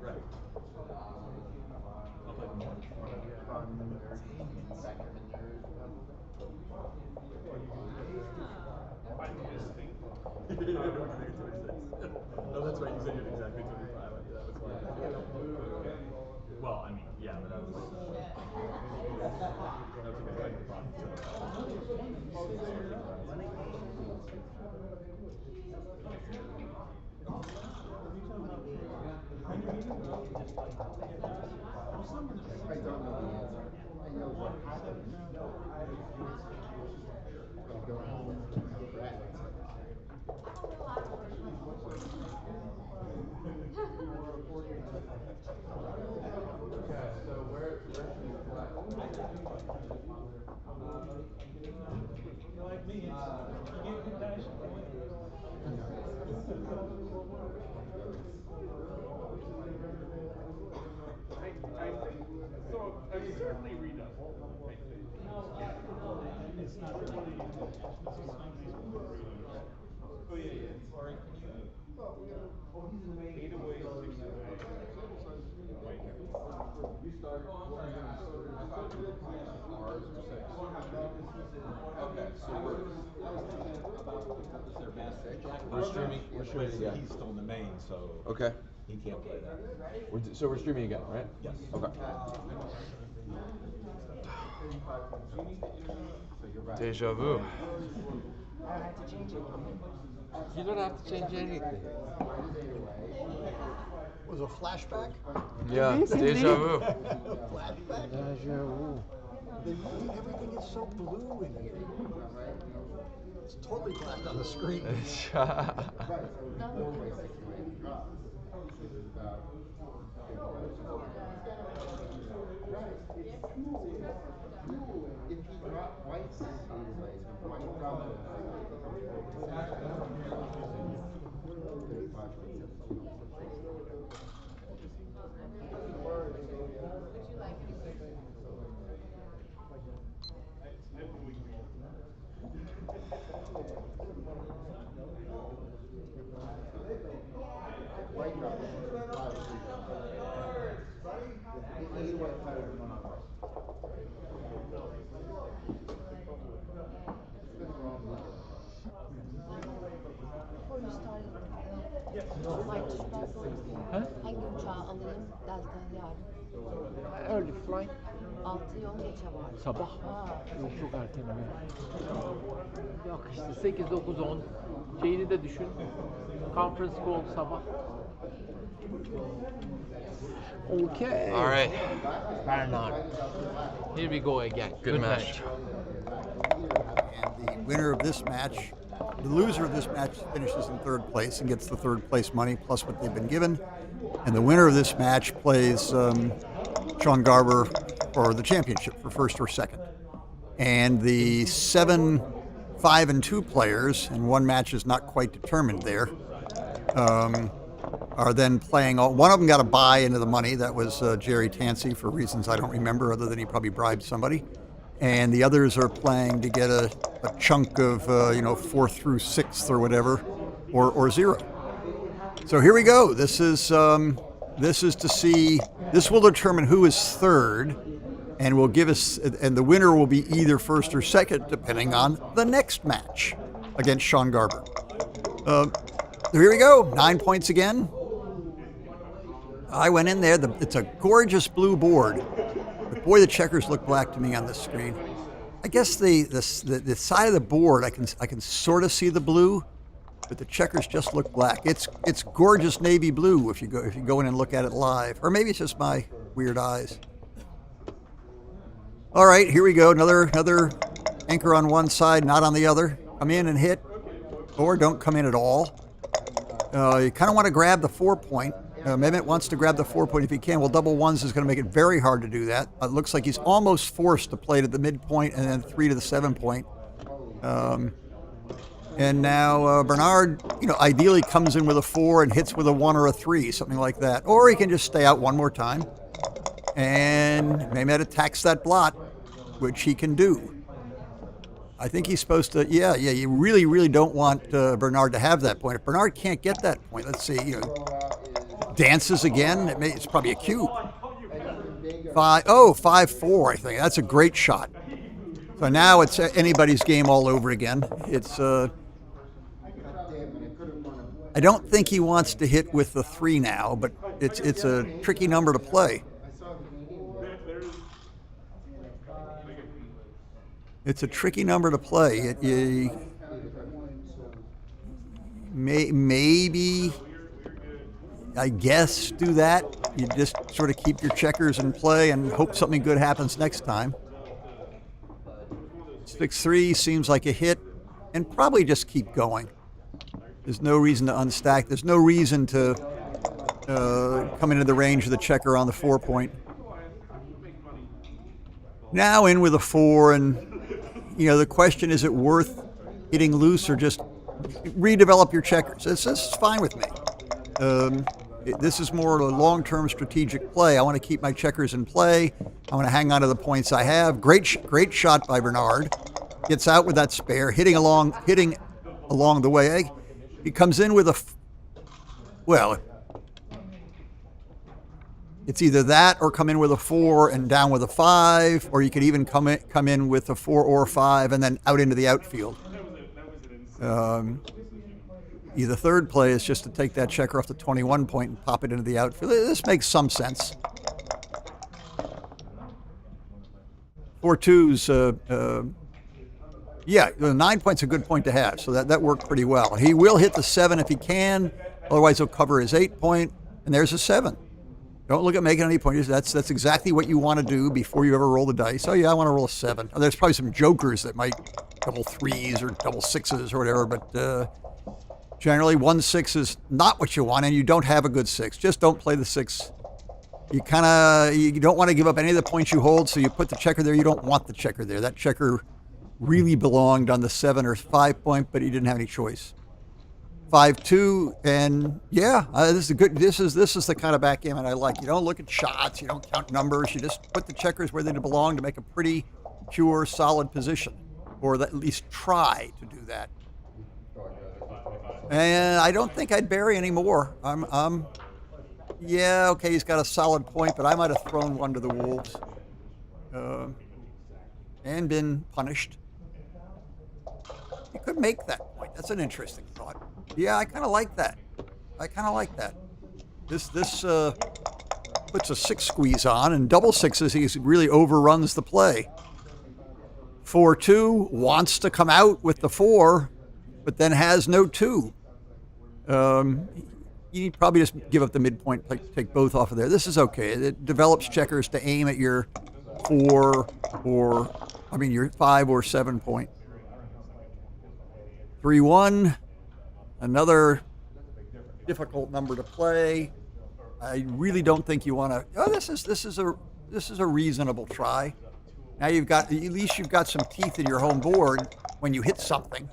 [SPEAKER 9] Right. I'll play the more.
[SPEAKER 8] I'm listening.
[SPEAKER 9] No, that's right. You said you're exactly 25. That was why. Well, I mean, yeah, but that was like. That was a good way to talk.
[SPEAKER 10] I don't know the answer. I know what happened. I don't know what Brad looks like.
[SPEAKER 12] Okay, so where should we play? You're like me, you get compassion for it.
[SPEAKER 8] So I'm certainly redone.
[SPEAKER 12] It's not really.
[SPEAKER 8] Oh yeah, yeah. Sorry, can you? 8 away, 6 away.
[SPEAKER 12] You start.
[SPEAKER 13] Okay, so we're about to pick up this their basket. We're streaming again.
[SPEAKER 12] He's still in the main, so
[SPEAKER 13] Okay.
[SPEAKER 12] he can't play that.
[SPEAKER 13] So we're streaming again, right?
[SPEAKER 12] Yes.
[SPEAKER 13] Okay.
[SPEAKER 11] Deja vu.
[SPEAKER 13] You don't have to change anything.
[SPEAKER 4] Was a flashback?
[SPEAKER 11] Yeah, deja vu.
[SPEAKER 4] Flashback?
[SPEAKER 13] Deja vu.
[SPEAKER 4] Everything is so blue in here. It's totally black on the screen.
[SPEAKER 10] If he got whites, he's like white problem.
[SPEAKER 3] Hangi uçağı alayım? Delta yarın.
[SPEAKER 13] Early flight.
[SPEAKER 3] 6'yı 10 geçe var.
[SPEAKER 13] Sabah. Yok çok erken mi? Yok işte 8, 9, 10. Şeyini de düşün. Conference call sabah. Okay.
[SPEAKER 11] All right.
[SPEAKER 13] Bernard. Here we go again.
[SPEAKER 11] Good match.
[SPEAKER 4] And the winner of this match, the loser of this match finishes in third place and gets the third place money plus what they've been given. And the winner of this match plays Sean Garber for the championship for first or second. And the 7, 5, and 2 players, and one match is not quite determined there, are then playing. One of them got a buy into the money. That was Jerry Tansey for reasons I don't remember, other than he probably bribed somebody. And the others are playing to get a chunk of 4th through 6th or whatever, or 0. So here we go. This is to see. This will determine who is third, and will give us. And the winner will be either first or second, depending on the next match against Sean Garber. Here we go. 9 points again. I went in there. It's a gorgeous blue board. But boy, the checkers look black to me on this screen. I guess the side of the board I can sort of see the blue, but the checkers just look black. It's gorgeous navy blue if you go in and look at it live, or maybe it's just my weird eyes. All right, here we go. Another anchor on one side, not on the other. Come in and hit, or don't come in at all. You kind of want to grab the 4-point. Mehmet wants to grab the 4-point if he can. Well, double ones is going to make it very hard to do that. It looks like he's almost forced to play to the midpoint and then 3 to the 7-point. And now Bernard, ideally comes in with a 4 and hits with a 1 or a 3, something like that. Or he can just stay out one more time. And Mehmet attacks that blot, which he can do. I think he's supposed to, you really, really don't want Bernard to have that point. If Bernard can't get that point, let's see, dances again, it's probably a cube. 5-4, I think. That's a great shot. So now it's anybody's game all over again. It's, I don't think he wants to hit with the 3 now, but it's a tricky number to play. It's a tricky number to play. Maybe, I guess, do that. You just sort of keep your checkers in play and hope something good happens next time. 6-3 seems like a hit, and probably just keep going. There's no reason to unstack. There's no reason to come into the range of the checker on the 4-point. Now in with a 4, and the question, is it worth hitting loose or just redevelop your checkers? This is fine with me. This is more of a long-term strategic play. I want to keep my checkers in play. I want to hang on to the points I have. Great shot by Bernard. Gets out with that spare, hitting along the way. He comes in with it's either that or come in with a 4 and down with a 5, or you could even come in with a 4 or 5 and then out into the outfield. The third play is just to take that checker off the 21 point and pop it into the outfield. This makes some sense. 4-2's, yeah, the 9 point's a good point to have, so that worked pretty well. He will hit the 7 if he can, otherwise he'll cover his 8 point, and there's a 7. Don't look at making any pointers. That's exactly what you want to do before you ever roll the dice. Oh yeah, I want to roll a 7. Oh, there's probably some jokers that might double 3s or double 6s or whatever, but generally 1-6 is not what you want, and you don't have a good 6. Just don't play the 6. You don't want to give up any of the points you hold, so you put the checker there. You don't want the checker there. That checker really belonged on the 7 or 5 point, but he didn't have any choice. 5-2, and yeah, this is a good. This is the kind of backgammon I like. You don't look at shots. You don't count numbers. You just put the checkers where they belong to make a pretty pure, solid position, or at least try to do that. And I don't think I'd bury any more. Yeah, okay, he's got a solid point, but I might have thrown one to the wolves and been punished. You could make that point. That's an interesting thought. Yeah, I kind of like that. This puts a 6 squeeze on, and double 6s, he really overruns the play. 4-2 wants to come out with the 4, but then has no 2. You probably just give up the midpoint, take both off of there. This is okay. It develops checkers to aim at your 4 or, your 5 or 7 point. 3-1, another difficult number to play. I really don't think you want to. Oh, this is a reasonable try. Now at least you've got some teeth in your home board when you hit something.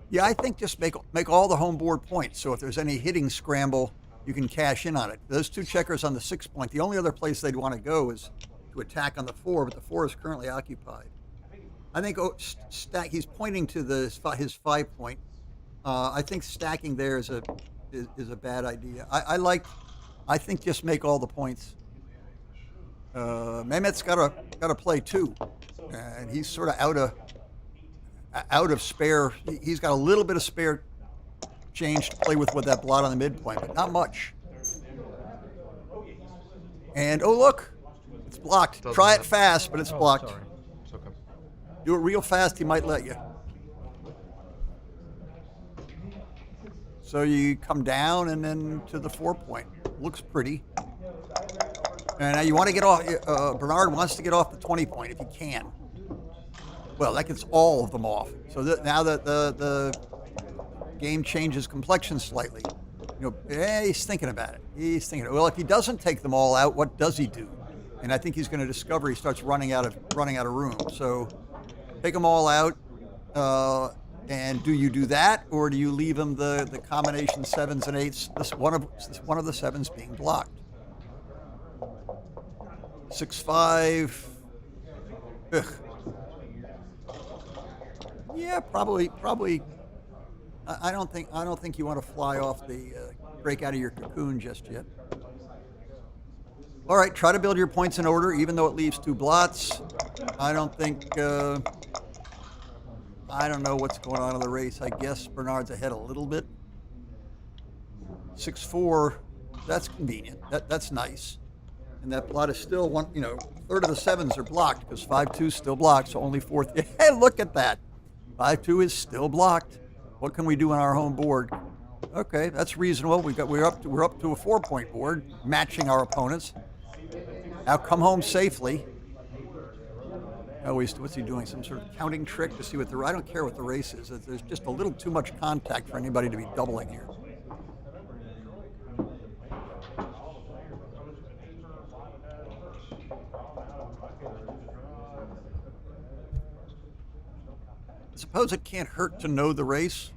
[SPEAKER 4] Yeah, I think just make all the home board points. So if there's any hitting scramble, you can cash in on it. Those 2 checkers on the 6 point. The only other place they'd want to go is to attack on the 4, but the 4 is currently occupied. I think he's pointing to his 5 point. I think stacking there is a bad idea. I think just make all the points. Mehmet's got to play too, and he's sort of out of spare. He's got a little bit of spare change to play with that blot on the midpoint, but not much. And oh look, it's blocked. Try it fast, but it's blocked.
[SPEAKER 11] Sorry. It's okay.
[SPEAKER 4] Do it real fast, he might let you. So you come down and then to the 4 point. Looks pretty. And now you want to get off. Bernard wants to get off the 20 point if he can. Well, that gets all of them off. So now that the game changes complexion slightly, he's thinking about it. Well, if he doesn't take them all out, what does he do? And I think he's going to discover he starts running out of room. So take them all out. And do you do that, or do you leave him the combination 7s and 8s? One of the 7s being blocked. 6-5. Ugh. Yeah, probably. I don't think you want to fly off break out of your cocoon just yet. All right, try to build your points in order, even though it leaves 2 blots. I don't think. I don't know what's going on in the race. I guess Bernard's ahead a little bit. 6-4. That's convenient. That's nice. And that blot is still third of the 7s are blocked because 5-2 is still blocked. So only 4th. Hey, look at that. 5-2 is still blocked. What can we do on our home board? Okay, that's reasonable. We're up to a 4 point board, matching our opponents. Now come home safely. Oh, what's he doing? Some sort of counting trick to see what I don't care what the race is. There's just a little too much contact for anybody to be doubling here. I suppose it can't hurt to know the race.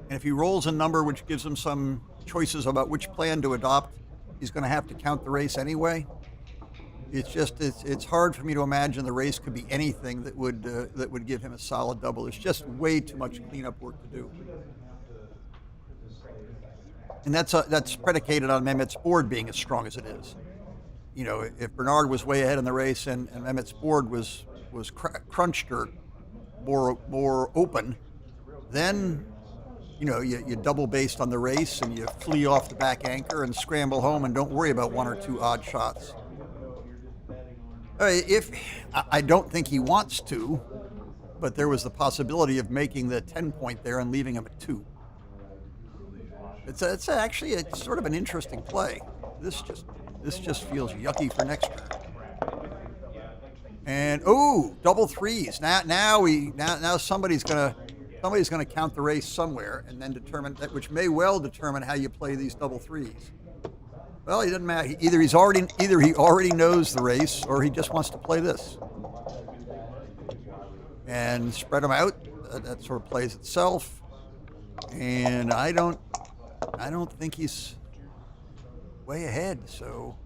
[SPEAKER 4] And if he rolls a number which gives him some choices about which plan to adopt, he's going to have to count the race anyway. It's hard for me to imagine the race could be anything that would give him a solid double. There's just way too much cleanup work to do. And that's predicated on Mehmet's board being as strong as it is. If Bernard was way ahead in the race and Mehmet's board was crunched or more open, then you double based on the race and you flee off the back anchor and scramble home and don't worry about one or two odd shots. If I don't think he wants to, but there was the possibility of making the 10-point there and leaving him at 2. It's actually sort of an interesting play. This just feels yucky for next turn. And double threes. Now somebody's gonna count the race somewhere and then determine that, which may well determine how you play these double threes. Well, it doesn't matter. Either he already knows the race, or he just wants to play this and spread them out. That sort of plays itself. And I don't think he's way ahead. So.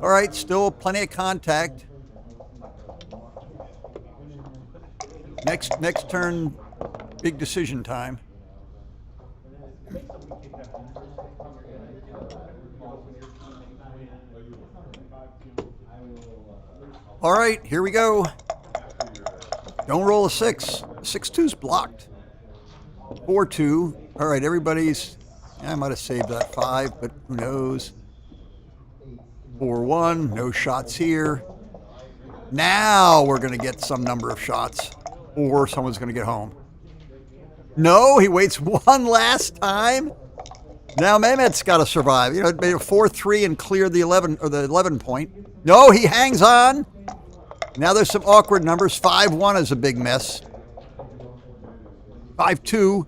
[SPEAKER 4] All right, still plenty of contact. Next turn, big decision time. All right, here we go. Don't roll a 6. 6-2's blocked. 4-2. All right, everybody's. I might have saved that 5, but who knows? 4-1, no shots here. Now we're going to get some number of shots, or someone's going to get home. No, he waits one last time. Now Mehmet's got to survive. It made a 4-3 and cleared the 11 point. No, he hangs on. Now there's some awkward numbers. 5-1 is a big mess. 5-2.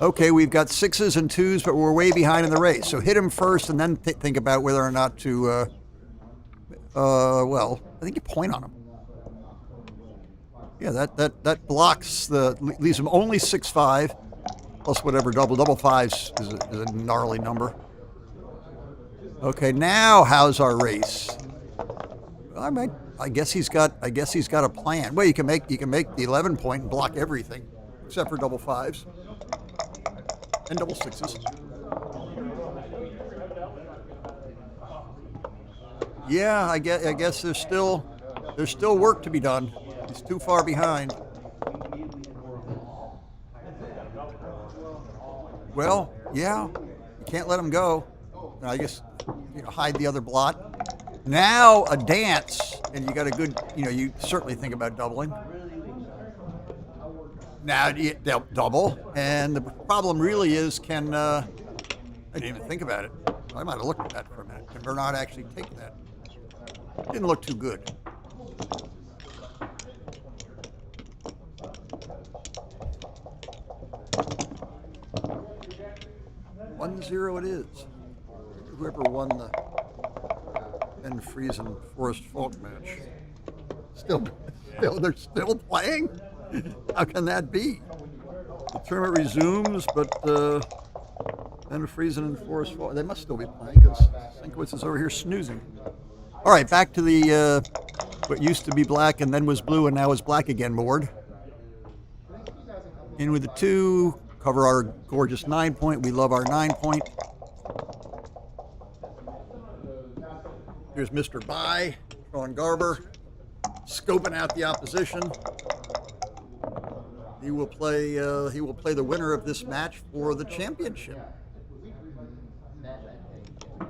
[SPEAKER 4] Okay, we've got 6s and 2s, but we're way behind in the race. So hit him first and then think about whether or not to, I think you point on him. Yeah, that blocks leaves him only 6-5, plus whatever double fives is a gnarly number. Okay, now how's our race? I guess he's got a plan. Well, you can make the 11 point and block everything except for double fives and double sixes. Yeah, I guess there's still work to be done. He's too far behind. Well, yeah, you can't let him go. I guess hide the other blot. Now a dance, and you got a good. You certainly think about doubling. Now they'll double, and the problem really is I didn't even think about it. I might have looked at that for a minute. Can Bernard actually take that? Didn't look too good. It is. Whoever won the Ben Friesen Forrest Falk match. They're still playing? How can that be? The tournament resumes, but Ben Friesen and Forrest Falk, they must still be playing because Senkiwicz is over here snoozing. All right, back to the what used to be black and then was blue and now is black again board. In with the 2. Cover our gorgeous 9 point. We love our 9 point. Here's Mr. Bye, Sean Garber, scoping out the opposition. He will play the winner of this match for the championship.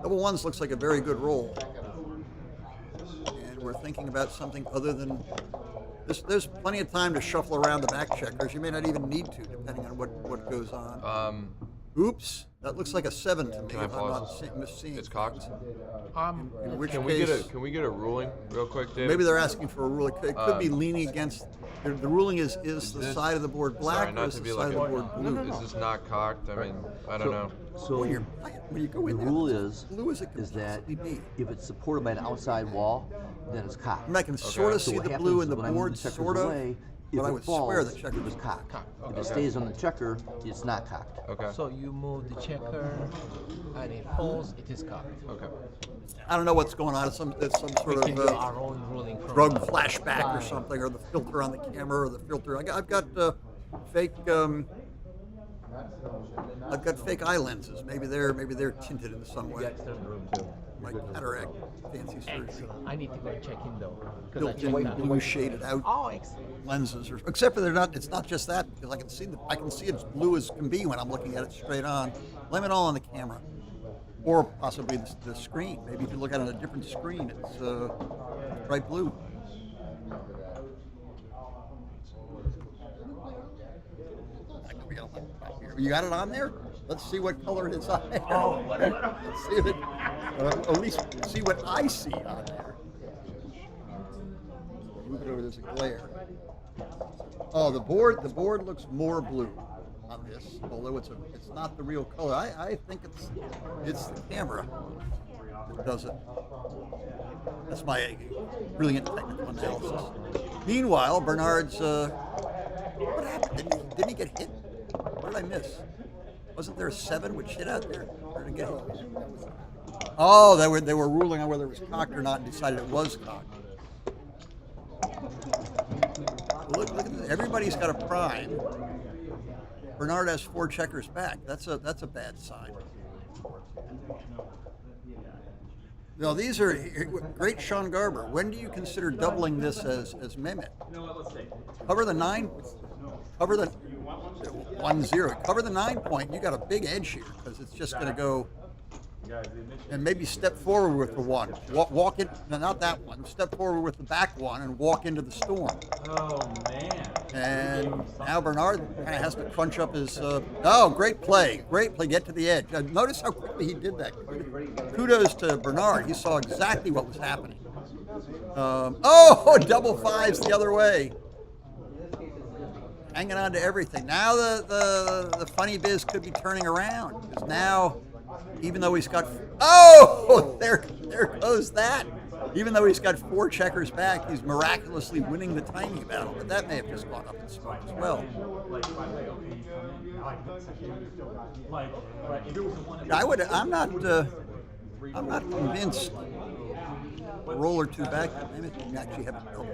[SPEAKER 4] Double ones looks like a very good roll. And we're thinking about something other than this. There's plenty of time to shuffle around the back checkers. You may not even need to, depending on what goes on. Oops, that looks like a 7 to me.
[SPEAKER 11] Can I pause?
[SPEAKER 4] I'm not seeing
[SPEAKER 11] It's cocked.
[SPEAKER 4] in which
[SPEAKER 11] Can
[SPEAKER 4] case,
[SPEAKER 11] we get a ruling real quick, David?
[SPEAKER 4] maybe they're asking for a ruling. It could be leaning against. The ruling is the
[SPEAKER 11] this-
[SPEAKER 4] side of the board black
[SPEAKER 11] Sorry,
[SPEAKER 4] or
[SPEAKER 11] not
[SPEAKER 4] is
[SPEAKER 11] to
[SPEAKER 4] the
[SPEAKER 11] be
[SPEAKER 4] side
[SPEAKER 11] like
[SPEAKER 4] of the board blue?
[SPEAKER 11] Is this not cocked? I mean, I don't know.
[SPEAKER 2] So
[SPEAKER 4] When you go
[SPEAKER 2] the
[SPEAKER 4] in there,
[SPEAKER 2] rule
[SPEAKER 4] it's blue as it can
[SPEAKER 2] is that
[SPEAKER 4] possibly be.
[SPEAKER 2] if it's supported by an outside wall, then it's cocked.
[SPEAKER 4] I mean, I can sort of
[SPEAKER 2] So
[SPEAKER 4] see
[SPEAKER 2] what
[SPEAKER 4] the blue in
[SPEAKER 2] happens
[SPEAKER 4] the
[SPEAKER 2] when I move
[SPEAKER 4] board,
[SPEAKER 2] the checkers
[SPEAKER 4] sort of,
[SPEAKER 2] away,
[SPEAKER 4] but
[SPEAKER 2] if
[SPEAKER 4] I
[SPEAKER 2] it
[SPEAKER 4] would
[SPEAKER 2] falls,
[SPEAKER 4] swear the checker
[SPEAKER 2] it was
[SPEAKER 4] was
[SPEAKER 2] cocked. If
[SPEAKER 11] Okay.
[SPEAKER 2] it stays on the checker, it's not cocked.
[SPEAKER 11] Okay.
[SPEAKER 13] So you move the checker and it falls, it is cocked.
[SPEAKER 11] Okay.
[SPEAKER 4] I don't know what's going on. It's some
[SPEAKER 13] We
[SPEAKER 4] sort
[SPEAKER 13] can do
[SPEAKER 4] of
[SPEAKER 13] our own ruling from
[SPEAKER 4] drug
[SPEAKER 13] the
[SPEAKER 4] flashback or
[SPEAKER 13] side.
[SPEAKER 4] something, or the filter on the camera, or the filter. I've got fake. I've got fake eye lenses. Maybe they're tinted in some way.
[SPEAKER 2] The external room too.
[SPEAKER 4] like cataract fancy surgery.
[SPEAKER 13] Excellent. I need to go and check in though. Because I
[SPEAKER 4] Built-in
[SPEAKER 13] checked
[SPEAKER 4] blue
[SPEAKER 13] out.
[SPEAKER 4] shaded out
[SPEAKER 3] Oh, excellent.
[SPEAKER 4] lenses, or except for they're not. It's not just that because I can see it's blue as can be when I'm looking at it straight on. Blame it all on the camera, or possibly the screen. Maybe if you look at it on a different screen, it's bright blue. You got it on there? Let's see what color it is on there.
[SPEAKER 9] Oh,
[SPEAKER 4] Let's see it. At least see what I see on there. Move it over. There's a glare. Oh, the board looks more blue on this, although it's not the real color. I think it's the camera that does it. That's my brilliant technical analysis. Meanwhile, Bernard's what happened? Didn't he get hit? What did I miss? Wasn't there a 7 with shit out there? Or did he get hit? Oh, they were ruling on whether it was cocked or not and decided it was cocked. Look at this. Everybody's got a prime. Bernard has 4 checkers back. That's a bad sign. No, these are great Sean Garber. When do you consider doubling this as Mehmet? Cover the 9. Cover the 1-0. Cover the 9 point. You got a big edge here because it's just going to go. And maybe step forward with the 1. Walk it. No, not that one. Step forward with the back 1 and walk into the storm.
[SPEAKER 9] Oh man!
[SPEAKER 4] And now Bernard kind of has to crunch up his. Oh, great play! Great play. Get to the edge. Notice how quickly he did that. Kudos to Bernard. He saw exactly what was happening. Double 5s the other way. Hanging on to everything. Now the funny biz could be turning around because now. Even though he's got, there goes that. Even though he's got 4 checkers back, he's miraculously winning the timing battle. But that may have just gone up in smoke as well. I'm not convinced. A roll or 2 back, maybe he actually have it built.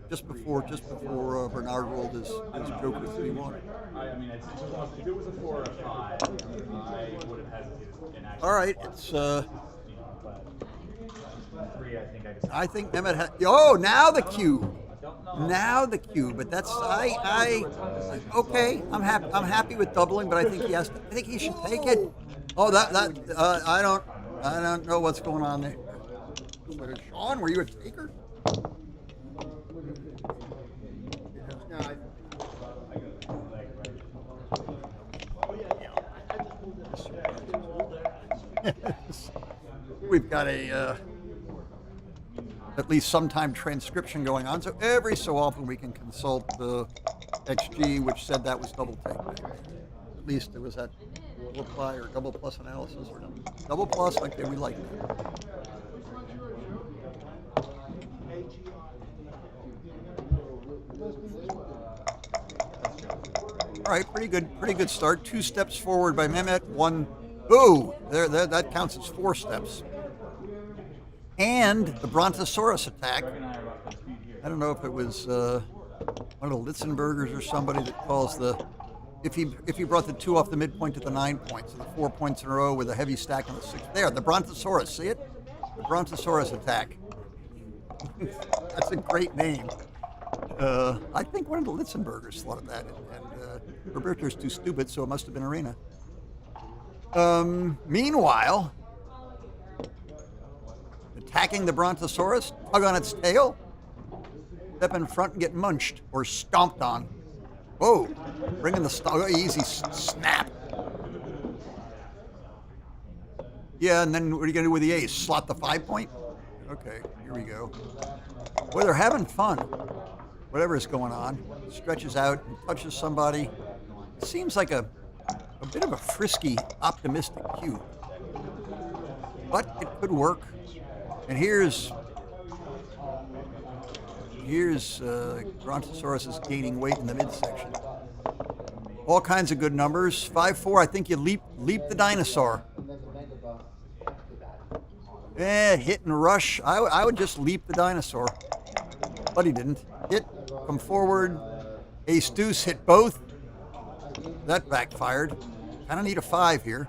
[SPEAKER 4] Just before Bernard rolled his joker 3-1.
[SPEAKER 9] If it was a 4 or a 5, I would have hesitated.
[SPEAKER 4] All right, it's.
[SPEAKER 9] 3,
[SPEAKER 4] I think Mehmet had. Oh, now the cue. Now the cue, but that's okay. I'm happy with doubling, but I think I think he should take it. Oh, I don't know what's going on there. Sean, were you a taker? We've got at least sometime transcription going on, so every so often we can consult the XG, which said that was double take. At least it was that reply or double plus analysis or something. Double plus, okay, we like that. All right, pretty good start. 2 steps forward by Mehmet, 1. Ooh, there, that counts as 4 steps. And the Brontosaurus attack. I don't know if it was one of the Litzenbergers or somebody that calls if he brought the 2 off the midpoint to the 9 points, so the 4 points in a row with a heavy stack on the 6. There, the Brontosaurus, see it? The Brontosaurus attack. That's a great name. I think one of the Litzenbergers thought of that, and Roberto's too stupid, so it must have been Arena. Meanwhile, attacking the Brontosaurus, tug on its tail, step in front and get munched or stomped on. Whoa, bringing the easy snap. Yeah, and then what are you going to do with the ace? Slot the 5 point? Okay, here we go. Boy, they're having fun. Whatever is going on. Stretches out and touches somebody. It seems like a bit of a frisky, optimistic cue. But it could work. And here's Brontosaurus is gaining weight in the midsection. All kinds of good numbers. 5-4, I think you leap the dinosaur. Hit and rush. I would just leap the dinosaur. But he didn't. Hit, come forward. Ace deuce, hit both. That backfired. Kind of need a 5 here.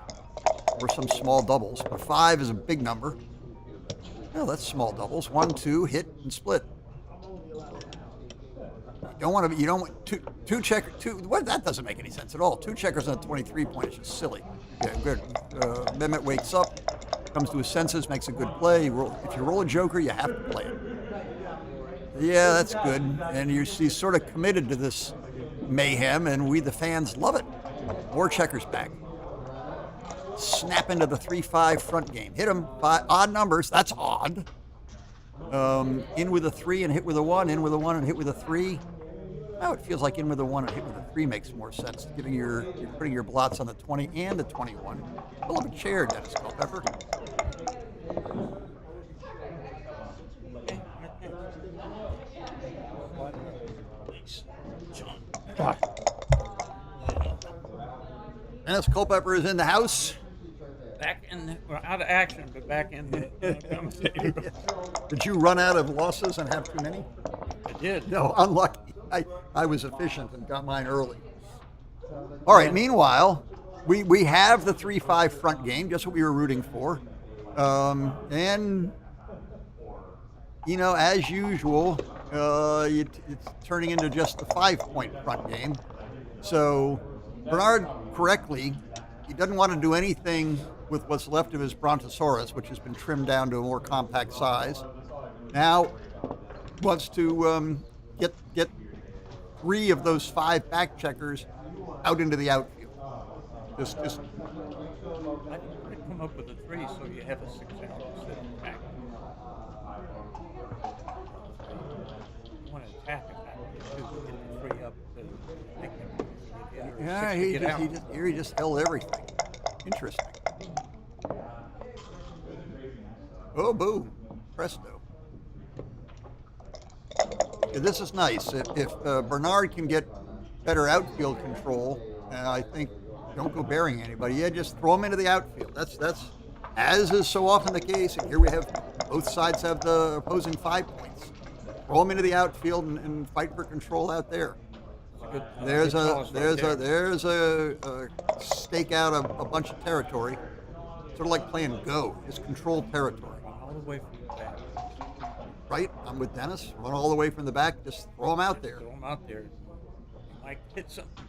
[SPEAKER 4] Or some small doubles. But 5 is a big number. Well, that's small doubles. 1, 2, hit and split. You don't want to. You don't want two checker. Two. What? That doesn't make any sense at all. 2 checkers on a 23 point is just silly. Yeah, good. Mehmet wakes up, comes to his senses, makes a good play. If you roll a joker, you have to play it. Yeah, that's good. And he's sort of committed to this mayhem, and we, the fans, love it. More checkers back. Snap into the 3-5 front game. Hit him. Odd numbers. That's odd. In with a 3 and hit with a 1. In with a 1 and hit with a 3. Oh, it feels like in with a 1 and hit with a 3 makes more sense. You're putting your blots on the 20 and the 21. Pull up a chair, Dennis Culpepper. Dennis Culpepper is in the house.
[SPEAKER 7] We're out of action, but back in the conversation.
[SPEAKER 4] Did you run out of losses and have too many?
[SPEAKER 7] I did.
[SPEAKER 4] No, unlucky. I was efficient and got mine early. All right, meanwhile, we have the 3-5 front game, just what we were rooting for. And, you know, as usual, it's turning into just the 5-point front game. So Bernard, correctly, he doesn't want to do anything with what's left of his Brontosaurus, which has been trimmed down to a more compact size. Now wants to get 3 of those 5 back checkers out into the outfield. Just
[SPEAKER 7] I come up with a 3 so you have a 6 out instead of back. You want to attack it to get the 3 up.
[SPEAKER 4] Yeah, he just held everything. Interesting. Oh, boom. Presto. Yeah, this is nice. If Bernard can get better outfield control, I think don't go burying anybody. Yeah, just throw him into the outfield. That's as is so often the case. And here we have both sides have the opposing 5 points. Throw him into the outfield and fight for control out there. There's a stake out a bunch of territory, sort of like playing Go. Just control territory.
[SPEAKER 7] All the way from the back.
[SPEAKER 4] Right, I'm with Dennis. Run all the way from the back. Just throw them out there.
[SPEAKER 7] Throw them out there. You might hit something.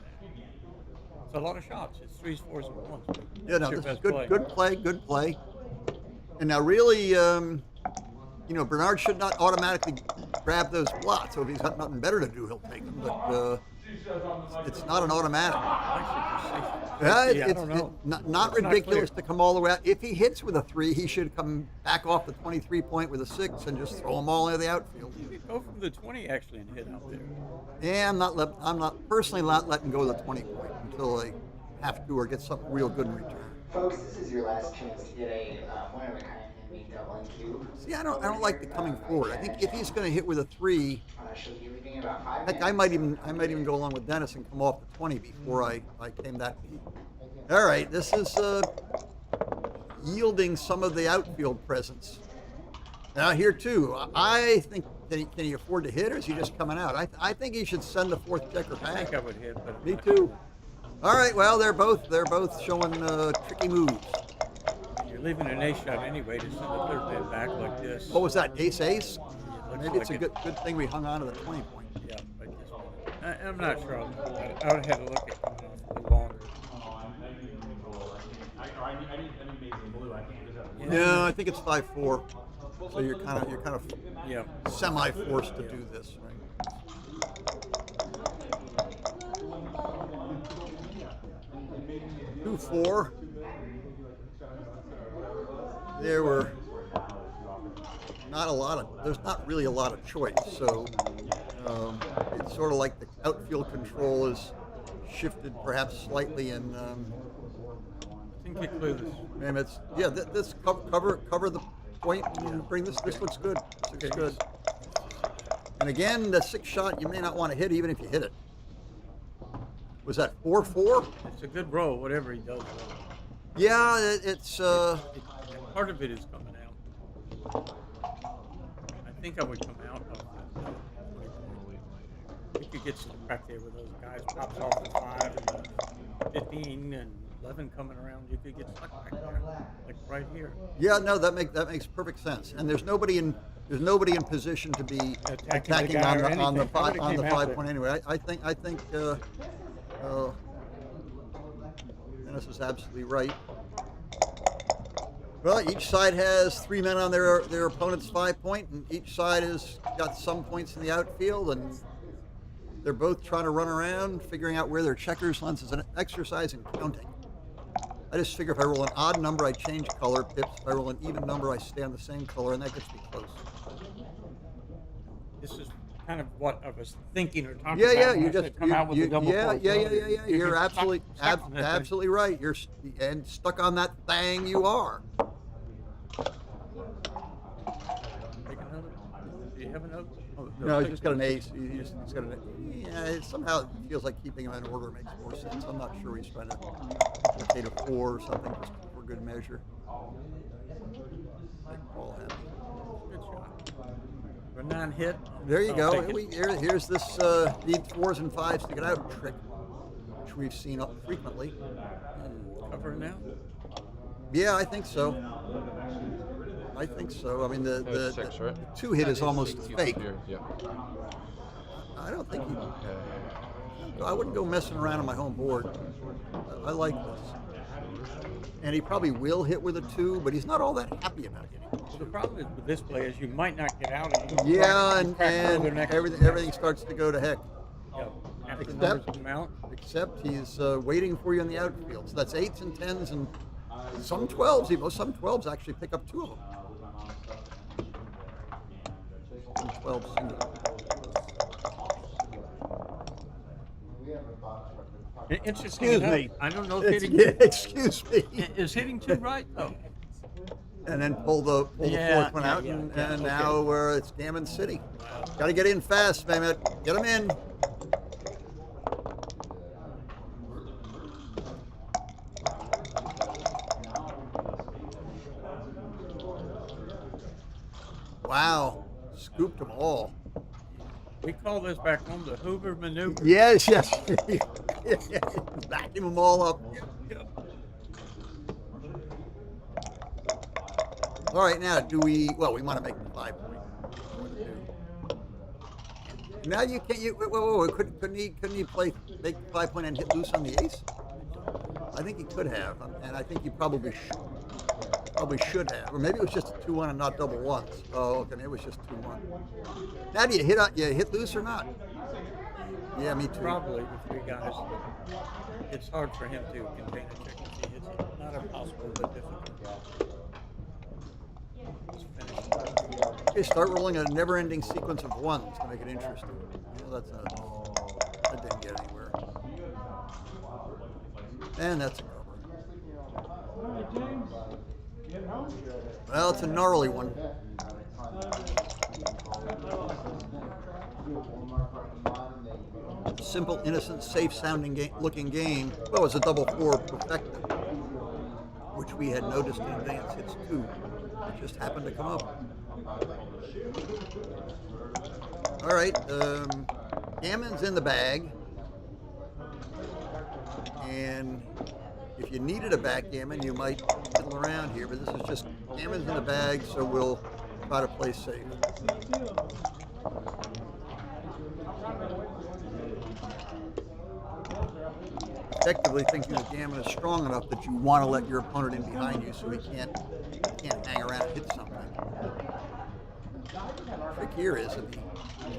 [SPEAKER 7] It's a lot of shots. It's 3s, 4s, and 1s.
[SPEAKER 4] Yeah, no, this is good play. And now, really, Bernard should not automatically grab those blots. So if he's got nothing better to do, he'll take them. But it's not an automatic. It's not ridiculous to come all the way out. If he hits with a 3, he should come back off the 23 point with a 6 and just throw them all into the outfield.
[SPEAKER 7] You could go from the 20 actually and hit out there.
[SPEAKER 4] Yeah, I'm not personally not letting go of the 20 point until I have to or get something real good in return.
[SPEAKER 14] Folks, this is your last chance to get a one-of-a-kind handmade double and cube.
[SPEAKER 4] See, I don't like the coming forward. I think if he's going to hit with a 3,
[SPEAKER 14] She'll be leaving in about 5
[SPEAKER 4] heck, I might even go along with Dennis and come off the 20 before I came that deep. All right, this is yielding some of the outfield presence. Now here too, I think can he afford to hit, or is he just coming out? I think he should send the 4th checker back.
[SPEAKER 7] I think I would hit, but
[SPEAKER 4] me too. All right, well they're both showing tricky moves.
[SPEAKER 7] You're leaving an ace shot anyway to send the 3rd man back like this.
[SPEAKER 4] What was that? Ace? Maybe it's
[SPEAKER 7] like
[SPEAKER 4] a good thing we hung on to the 20 point.
[SPEAKER 7] Yeah, I'm not sure. I would have to look at coming off a little longer.
[SPEAKER 4] No, I think it's 5-4. So you're kind of semi-forced to do this, right? 2-4. There were there's not really a lot of choice, so it's sort of like the outfield control is shifted perhaps slightly, and
[SPEAKER 7] I think we clear this.
[SPEAKER 4] Mehmet's, this cover the point and bring this. This looks good. This looks good. And again, the 6 shot you may not want to hit even if you hit it. Was that 4-4?
[SPEAKER 7] It's a good roll, whatever he does.
[SPEAKER 4] Yeah, it's.
[SPEAKER 7] Part of it is coming out. I think I would come out of that. You could get some back there with those guys. Pops off at 5 and 15 and 11 coming around, you could get stuck back there, like right here.
[SPEAKER 4] Yeah, no, that makes perfect sense. And there's nobody in position to be attacking
[SPEAKER 7] guy or
[SPEAKER 4] on the
[SPEAKER 7] anything. Nobody came
[SPEAKER 4] 5
[SPEAKER 7] after.
[SPEAKER 4] point anyway. I think Dennis is absolutely right. Well, each side has 3 men on their opponent's 5 point, and each side has got some points in the outfield, and they're both trying to run around, figuring out where their checkers lands. It's an exercise in counting. I just figure if I roll an odd number, I change color pips. If I roll an even number, I stay on the same color, and that gets me close.
[SPEAKER 7] This is kind of what I was thinking or talking
[SPEAKER 4] Yeah,
[SPEAKER 7] about.
[SPEAKER 4] yeah,
[SPEAKER 7] when
[SPEAKER 4] you
[SPEAKER 7] I
[SPEAKER 4] just
[SPEAKER 7] said come out with a double
[SPEAKER 4] yeah.
[SPEAKER 7] four. You
[SPEAKER 4] You're
[SPEAKER 7] get
[SPEAKER 4] absolutely
[SPEAKER 7] stuck on that thing.
[SPEAKER 4] absolutely right. You're and stuck on that thing. You are.
[SPEAKER 7] Take another. Do you have another? Oh,
[SPEAKER 4] No, he's
[SPEAKER 7] take
[SPEAKER 4] just got an
[SPEAKER 7] two.
[SPEAKER 4] ace. He's got an. Yeah, somehow it feels like keeping him in order makes more sense. I'm not sure he's trying to duplicate a 4 or something just for good measure. Make Paul happy.
[SPEAKER 7] Good shot. For non-hit.
[SPEAKER 4] There you
[SPEAKER 7] I'll
[SPEAKER 4] go.
[SPEAKER 7] take it.
[SPEAKER 4] Here's this need 4s and 5s to get out trick, which we've seen frequently.
[SPEAKER 7] Cover now.
[SPEAKER 4] Yeah, I think so. I think so. I mean, the
[SPEAKER 11] 6, right?
[SPEAKER 4] 2 hit is almost a fake.
[SPEAKER 11] Here, yeah.
[SPEAKER 4] I don't think he. I wouldn't go messing around on my home board. I like this. And he probably will hit with a 2, but he's not all that happy about hitting.
[SPEAKER 7] The problem is with this play is you might not get out. And
[SPEAKER 4] Yeah, and
[SPEAKER 7] next
[SPEAKER 4] everything starts to go to heck.
[SPEAKER 7] After the numbers
[SPEAKER 4] Except,
[SPEAKER 7] come out.
[SPEAKER 4] except he's waiting for you in the outfield. So that's 8s and 10s and some 12s. Some 12s actually pick up 2 of them. Some 12 single.
[SPEAKER 7] Interesting
[SPEAKER 4] Excuse
[SPEAKER 7] enough,
[SPEAKER 4] me.
[SPEAKER 7] I don't know if hitting.
[SPEAKER 4] Excuse me.
[SPEAKER 7] Is hitting 2 right though?
[SPEAKER 4] And then pull the fourth one out, and
[SPEAKER 7] okay.
[SPEAKER 4] now it's Gammon City. Got to get in fast, Mehmet. Get him in. Wow, scooped them all.
[SPEAKER 7] We call this back home the Hoover maneuver.
[SPEAKER 4] Yes. Backing them all up. All right, now we want to make the 5 point. Now you can't. Whoa. Couldn't he make the 5 point and hit loose on the ace? I think he could have, and I think he probably should have, or maybe it was just a 2-1 and not double ones. Oh, okay, maybe it was just 2-1. Now do you hit loose or not? Yeah, me too.
[SPEAKER 7] Probably with 3 guys. It's hard for him to contain a check if he hits it. Not impossible, but difficult.
[SPEAKER 4] Okay, start rolling a never-ending sequence of 1s to make it interesting. That didn't get anywhere. And that's a cover. Well, it's a gnarly one. Simple, innocent, safe-sounding looking game. Well, it's a double 4 perfected, which we had noticed in advance. It's 2. It just happened to come up. All right, Gammon's in the bag, and if you needed a backgammon, you might fiddle around here, but this is just Gammon's in the bag, so we'll try to play safe. Effectively thinking the gammon is strong enough that you want to let your opponent in behind you so he can't hang around and hit something. The trick here is if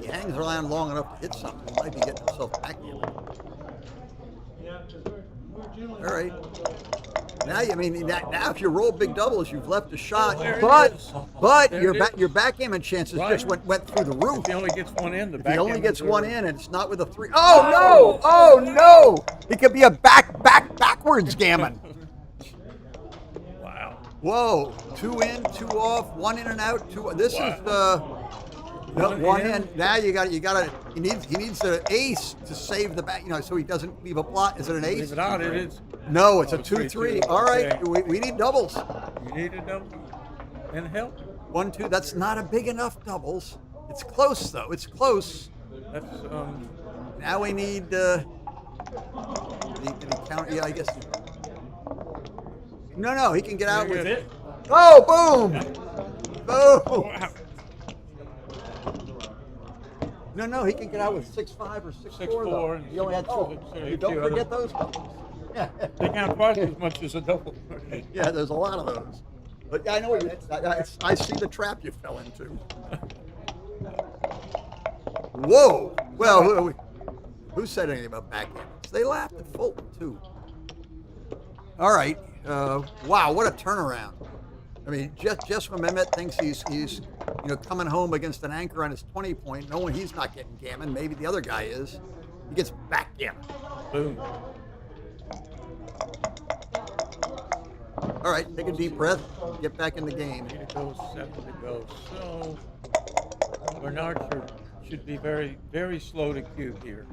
[SPEAKER 4] he hangs around long enough to hit something, he might be getting himself backgammon. All right. Now if you roll big doubles, you've left a shot, but your backgammon chances just went through the roof.
[SPEAKER 7] If he only gets one in,
[SPEAKER 4] If he only gets one in, and it's not with a 3. Oh no! It could be a backwards gammon.
[SPEAKER 7] Wow.
[SPEAKER 4] Whoa! 2 in, 2 off, 1 in and out. 2. This is one in. Now he needs an ace to save the back. So he doesn't leave a blot. Is it an ace?
[SPEAKER 7] Leave it out. It is.
[SPEAKER 4] No, it's a 2-3. All right, we need doubles.
[SPEAKER 7] You need a double and help.
[SPEAKER 4] 1, 2. That's not a big enough doubles. It's close though. It's close.
[SPEAKER 7] That's
[SPEAKER 4] Now we need. Did he count? Yeah, I guess. No, he can get out with
[SPEAKER 7] That's
[SPEAKER 4] it. Oh, boom! Boom!
[SPEAKER 7] Wow.
[SPEAKER 4] No, he can get out with 6'5" or 6'4".
[SPEAKER 7] 6'4",
[SPEAKER 4] though.
[SPEAKER 7] and
[SPEAKER 4] He only had
[SPEAKER 7] two-
[SPEAKER 4] you don't
[SPEAKER 7] two
[SPEAKER 4] forget
[SPEAKER 7] other-
[SPEAKER 4] those ones. Yeah.
[SPEAKER 7] They count twice as much as a double.
[SPEAKER 4] Yeah, there's a lot of those. But I know what I see the trap you fell into. Whoa! Well, who said anything about backgammon? They laughed at Fulton too. All right. Wow, what a turnaround! I mean, just when Mehmet thinks he's coming home against an anchor on his 20-point, knowing he's not getting gammon, maybe the other guy is. He gets backgammon.
[SPEAKER 7] Boom.
[SPEAKER 4] All right, take a deep breath. Get back in the game.
[SPEAKER 7] 8 to go, 7 to go. So Bernard should be very, very slow to cue here.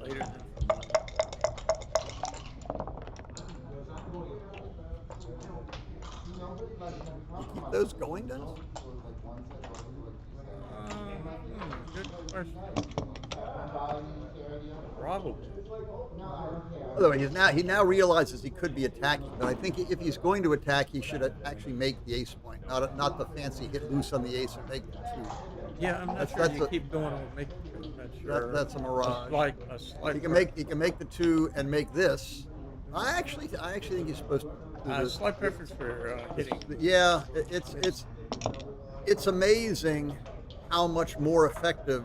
[SPEAKER 7] Later than
[SPEAKER 4] You keep those going, Dennis?
[SPEAKER 7] good question. Probably.
[SPEAKER 4] Although he now realizes he could be attacking, but I think if he's going to attack, he should actually make the ace point, not the fancy hit loose on the ace and make the 2.
[SPEAKER 7] Yeah, I'm not sure you keep going and make. I'm not sure.
[SPEAKER 4] That's a mirage.
[SPEAKER 7] A slight.
[SPEAKER 4] He can make the 2 and make this. I actually think he's supposed to. Do this.
[SPEAKER 7] Slight preference for hitting.
[SPEAKER 4] Yeah, it's amazing how much more effective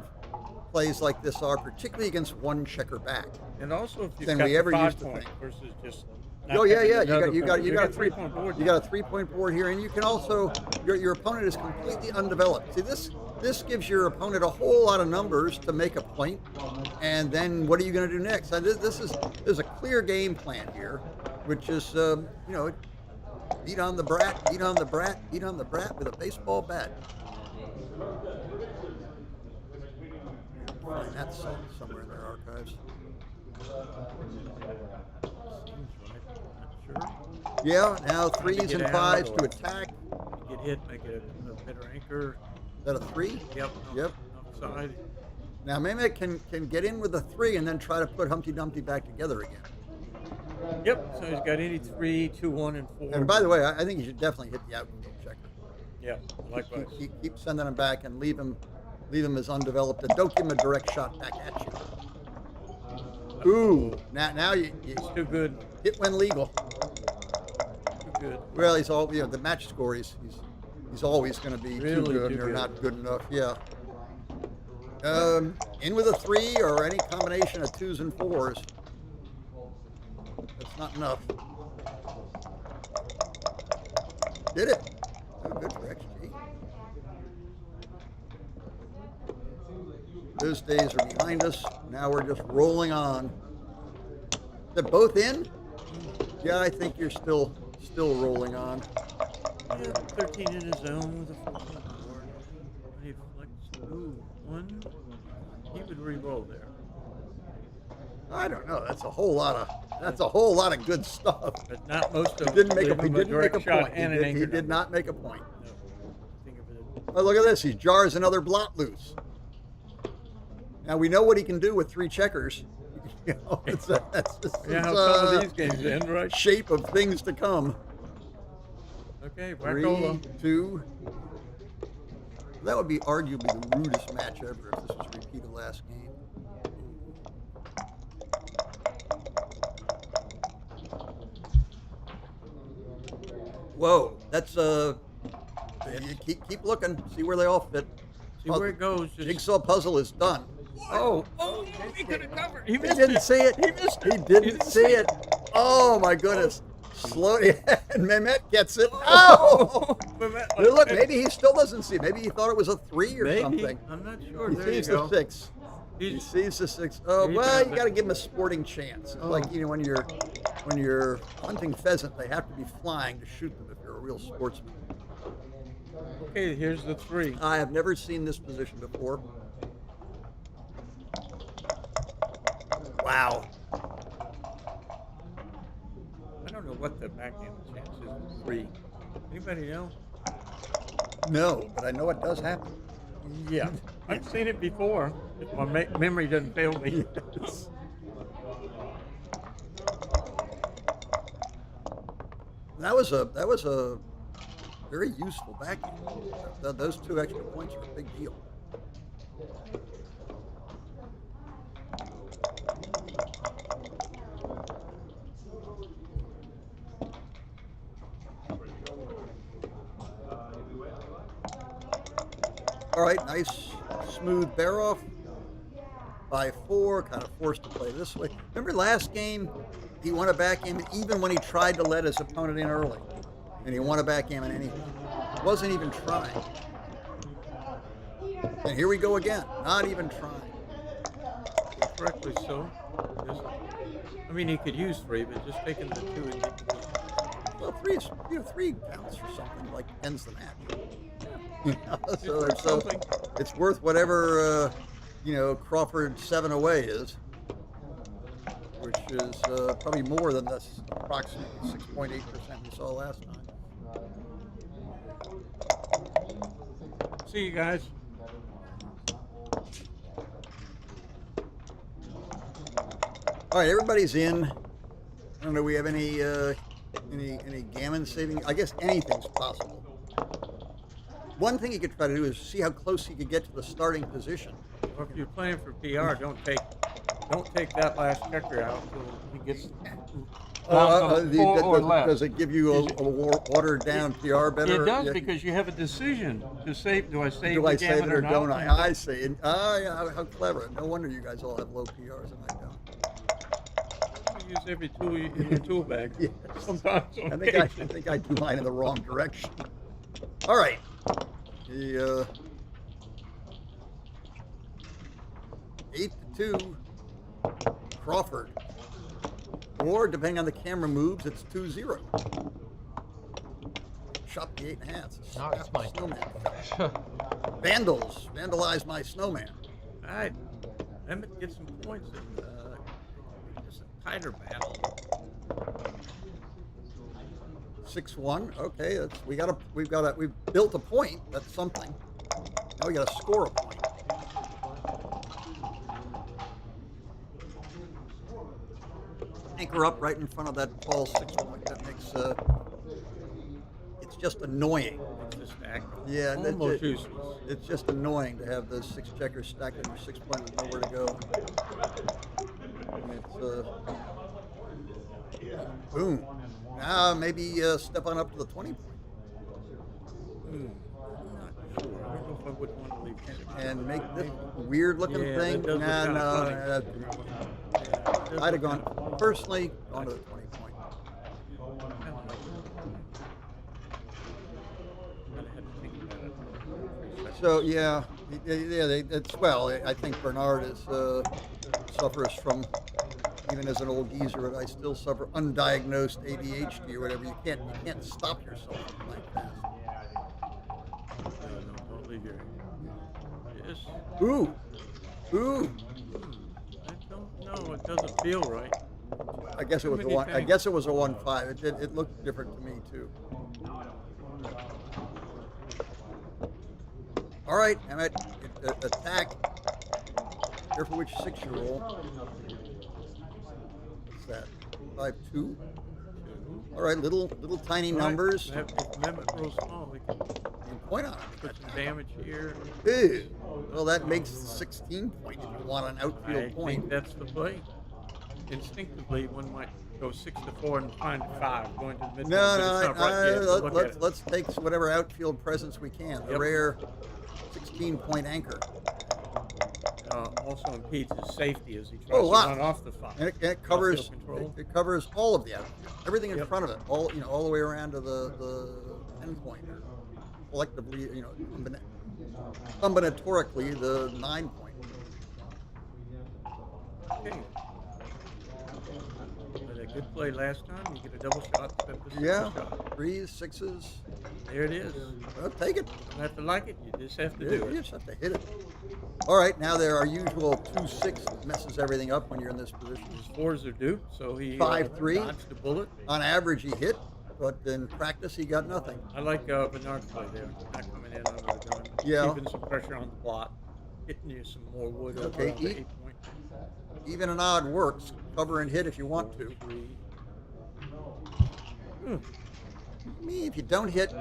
[SPEAKER 4] plays like this are, particularly against one checker back.
[SPEAKER 7] And also, if you've
[SPEAKER 4] than
[SPEAKER 7] got
[SPEAKER 4] we
[SPEAKER 7] the
[SPEAKER 4] ever
[SPEAKER 7] 5
[SPEAKER 4] used to
[SPEAKER 7] point
[SPEAKER 4] think.
[SPEAKER 7] versus just.
[SPEAKER 4] Oh yeah. You got a
[SPEAKER 7] 3 point board.
[SPEAKER 4] You got a 3-point board here, and you can also your opponent is completely undeveloped. See, this gives your opponent a whole lot of numbers to make a point, and then what are you going to do next? And there's a clear game plan here, which is beat on the brat with a baseball bat. Find that somewhere in their archives. Yeah, now 3s and 5s to attack.
[SPEAKER 7] Get hit, make it a better anchor.
[SPEAKER 4] Is that a 3?
[SPEAKER 7] Yep. Outside.
[SPEAKER 4] Now Mehmet can get in with a 3 and then try to put Humpty Dumpty back together again.
[SPEAKER 7] Yep. So he's got any 3, 2, 1, and 4.
[SPEAKER 4] And by the way, I think you should definitely hit the outfield checker.
[SPEAKER 7] Yeah. Likewise.
[SPEAKER 4] Keep sending him back and leave him as undeveloped, and don't give him a direct shot back at you. Ooh, now you
[SPEAKER 7] too good.
[SPEAKER 4] Hit when legal.
[SPEAKER 7] Too good.
[SPEAKER 4] Well, he's all the match score. He's always going to be
[SPEAKER 7] Really
[SPEAKER 4] too good
[SPEAKER 7] too
[SPEAKER 4] or
[SPEAKER 7] good.
[SPEAKER 4] not good enough. Yeah. In with a 3 or any combination of 2s and 4s. That's not enough. Did it? Oh, good for XG. Those days are behind us. Now we're just rolling on. They're both in? Yeah, I think you're still rolling on.
[SPEAKER 7] Yeah, 13 in his zone with a 14 board. He flicks. Ooh, 1. He would re-roll there.
[SPEAKER 4] I don't know. That's a whole lot of good stuff.
[SPEAKER 7] But not most of
[SPEAKER 4] He didn't make a
[SPEAKER 7] direct shot
[SPEAKER 4] point.
[SPEAKER 7] and
[SPEAKER 4] He
[SPEAKER 7] an
[SPEAKER 4] did,
[SPEAKER 7] anchor
[SPEAKER 4] he did
[SPEAKER 7] number.
[SPEAKER 4] not make a point.
[SPEAKER 7] No. Think of it.
[SPEAKER 4] Oh, look at this. He jars another blot loose. Now we know what he can do with 3 checkers. That's just
[SPEAKER 7] Yeah, how some of these games end, right?
[SPEAKER 4] Shape of things to come.
[SPEAKER 7] Okay,
[SPEAKER 4] 3,
[SPEAKER 7] Barcola.
[SPEAKER 4] 2. That would be arguably the rudest match ever if this was a repeat of last game. Whoa, that's you keep looking, see where they all fit.
[SPEAKER 7] See where it goes.
[SPEAKER 4] Jigsaw puzzle is done.
[SPEAKER 7] Oh, he could have covered. He
[SPEAKER 4] He
[SPEAKER 7] missed
[SPEAKER 4] didn't
[SPEAKER 7] it.
[SPEAKER 4] see it.
[SPEAKER 7] He missed it.
[SPEAKER 4] He didn't see it. Oh my goodness. Slowly, and Mehmet gets it. Oh! Look, maybe he still doesn't see it. Maybe he thought it was a 3 or
[SPEAKER 7] Maybe.
[SPEAKER 4] something.
[SPEAKER 7] I'm not sure.
[SPEAKER 4] He
[SPEAKER 7] There
[SPEAKER 4] sees
[SPEAKER 7] you go.
[SPEAKER 4] the 6. He sees the 6. Oh,
[SPEAKER 7] He's
[SPEAKER 4] well,
[SPEAKER 7] got
[SPEAKER 4] you got to give him a sporting chance. It's like when you're hunting pheasant, they have to be flying to shoot them if you're a real sportsman.
[SPEAKER 7] Okay, here's the 3.
[SPEAKER 4] I have never seen this position before. Wow.
[SPEAKER 7] I don't know what the backgammon chance is with 3. Anybody know?
[SPEAKER 4] No, but I know it does happen.
[SPEAKER 7] Yeah, I've seen it before. If my memory doesn't fail me.
[SPEAKER 4] Yes. that was a very useful backhand. Those 2 extra points are a big deal. All right, nice smooth bear off by 4, kind of forced to play this way. Remember last game, he won a backgammon even when he tried to let his opponent in early. And he won a backgammon anyway. Wasn't even trying. And here we go again, not even trying.
[SPEAKER 7] Correctly so. I mean, he could use 3, but just taking the 2 and making it.
[SPEAKER 4] Well, 3 counts for something, like ends the match. So it's worth whatever, Crawford 7 away is, which is probably more than this approximately 6.8% we saw last time.
[SPEAKER 7] See you guys.
[SPEAKER 4] All right, everybody's in. I don't know. We have any gammon saving? I guess anything's possible. One thing you could try to do is see how close you could get to the starting position.
[SPEAKER 7] Well, if you're playing for PR, don't take that last checker out until he gets down to 4 or less.
[SPEAKER 4] Does it give you a watered down PR better?
[SPEAKER 7] It does, because you have a decision to save. Do I save the
[SPEAKER 4] save it or
[SPEAKER 7] not?
[SPEAKER 4] don't I? I see. And, yeah, how clever. No wonder you guys all have low PRs and I don't.
[SPEAKER 7] You use every tool in your tool bag.
[SPEAKER 4] Yes.
[SPEAKER 7] Sometimes.
[SPEAKER 4] I think I do mine in the wrong direction. All right. The 8-2 Crawford. Or depending on the camera moves, it's 2-0. Shot the 8.5.
[SPEAKER 13] No, it's mine.
[SPEAKER 4] Snowman. Vandalize my snowman.
[SPEAKER 7] All right. Mehmet gets some points in just a tighter battle.
[SPEAKER 4] 6-1. Okay, we've built a point. That's something. Now we got to score a point. Anchor up right in front of that tall 6 point. That makes it's just annoying.
[SPEAKER 7] It's just active.
[SPEAKER 4] Yeah,
[SPEAKER 7] Almost useless.
[SPEAKER 4] It's just annoying to have those 6 checkers stacked on your 6 point with nowhere to go. And it's boom. Now maybe step on up to the 20 point.
[SPEAKER 7] I'm not sure. I don't know if I would want to leave him.
[SPEAKER 4] And make this weird looking thing.
[SPEAKER 7] That does look kinda funny.
[SPEAKER 4] I'd have gone personally onto the 20 point. So yeah, I think Bernard is suffers from, even as an old geezer, but I still suffer undiagnosed ADHD or whatever. You can't stop yourself from playing fast.
[SPEAKER 7] Don't leave your. Yes.
[SPEAKER 4] Ooh.
[SPEAKER 7] I don't know. It doesn't feel right.
[SPEAKER 4] I guess it was a 1. I guess it was a 1-5. It looked different to me too. All right, Mehmet, attack. Careful which 6 you roll. What's that? 5-2. All right, little tiny numbers.
[SPEAKER 7] If Mehmet rolls small, we can
[SPEAKER 4] point on it.
[SPEAKER 7] Put some damage here.
[SPEAKER 4] Ew. Well, that makes 16 points if you want an outfield
[SPEAKER 7] I
[SPEAKER 4] point.
[SPEAKER 7] think that's the play. Instinctively, one might go 6-4 and find a 5 going to the midfield.
[SPEAKER 4] No, let's take whatever outfield presence we can. The rare 16-point anchor.
[SPEAKER 7] Also impedes his safety as he tries to
[SPEAKER 4] lot.
[SPEAKER 7] run off the 5.
[SPEAKER 4] And it covers all of the outfield, everything in front of it, all the way around to the end point, or collectively, combinatorically the 9 point.
[SPEAKER 7] Okay. Had a good play last time. You get a double shot.
[SPEAKER 4] Yeah, 3s, 6s.
[SPEAKER 7] There it is.
[SPEAKER 4] Well, take it.
[SPEAKER 7] You don't have to like it. You just have to do it.
[SPEAKER 4] You just have to hit it. All right, now there are usual 2-6 that messes everything up when you're in this position.
[SPEAKER 7] His 4s are due, so he
[SPEAKER 4] 5-3.
[SPEAKER 7] dodged the bullet.
[SPEAKER 4] On average, he hit, but in practice, he got nothing.
[SPEAKER 7] I like Bernard's play there. Not coming in under the gun.
[SPEAKER 4] Yeah.
[SPEAKER 7] Keeping some pressure on the plot. Hitting you some more wood over
[SPEAKER 4] Okay,
[SPEAKER 7] the 8 point.
[SPEAKER 4] Even an odd works. Cover and hit if you want to. I mean, if you don't hit,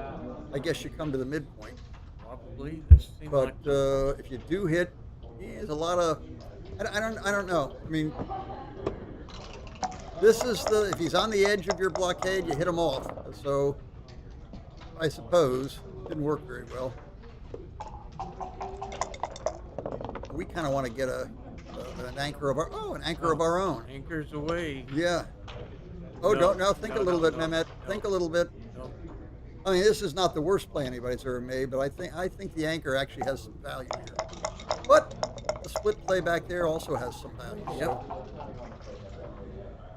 [SPEAKER 4] I guess you come to the midpoint.
[SPEAKER 7] Probably. This seems
[SPEAKER 4] But
[SPEAKER 7] like
[SPEAKER 4] if you do hit, there's a lot of. I don't know. I mean, this is the. If he's on the edge of your blockade, you hit him off. So, I suppose didn't work very well. We kind of want to get an anchor of our own.
[SPEAKER 7] anchors away.
[SPEAKER 4] Yeah. Oh, no, think a little bit, Mehmet. Think a little bit.
[SPEAKER 7] No.
[SPEAKER 4] I mean, this is not the worst play anybody's ever made, but I think the anchor actually has some value here. But the split play back there also has some value. So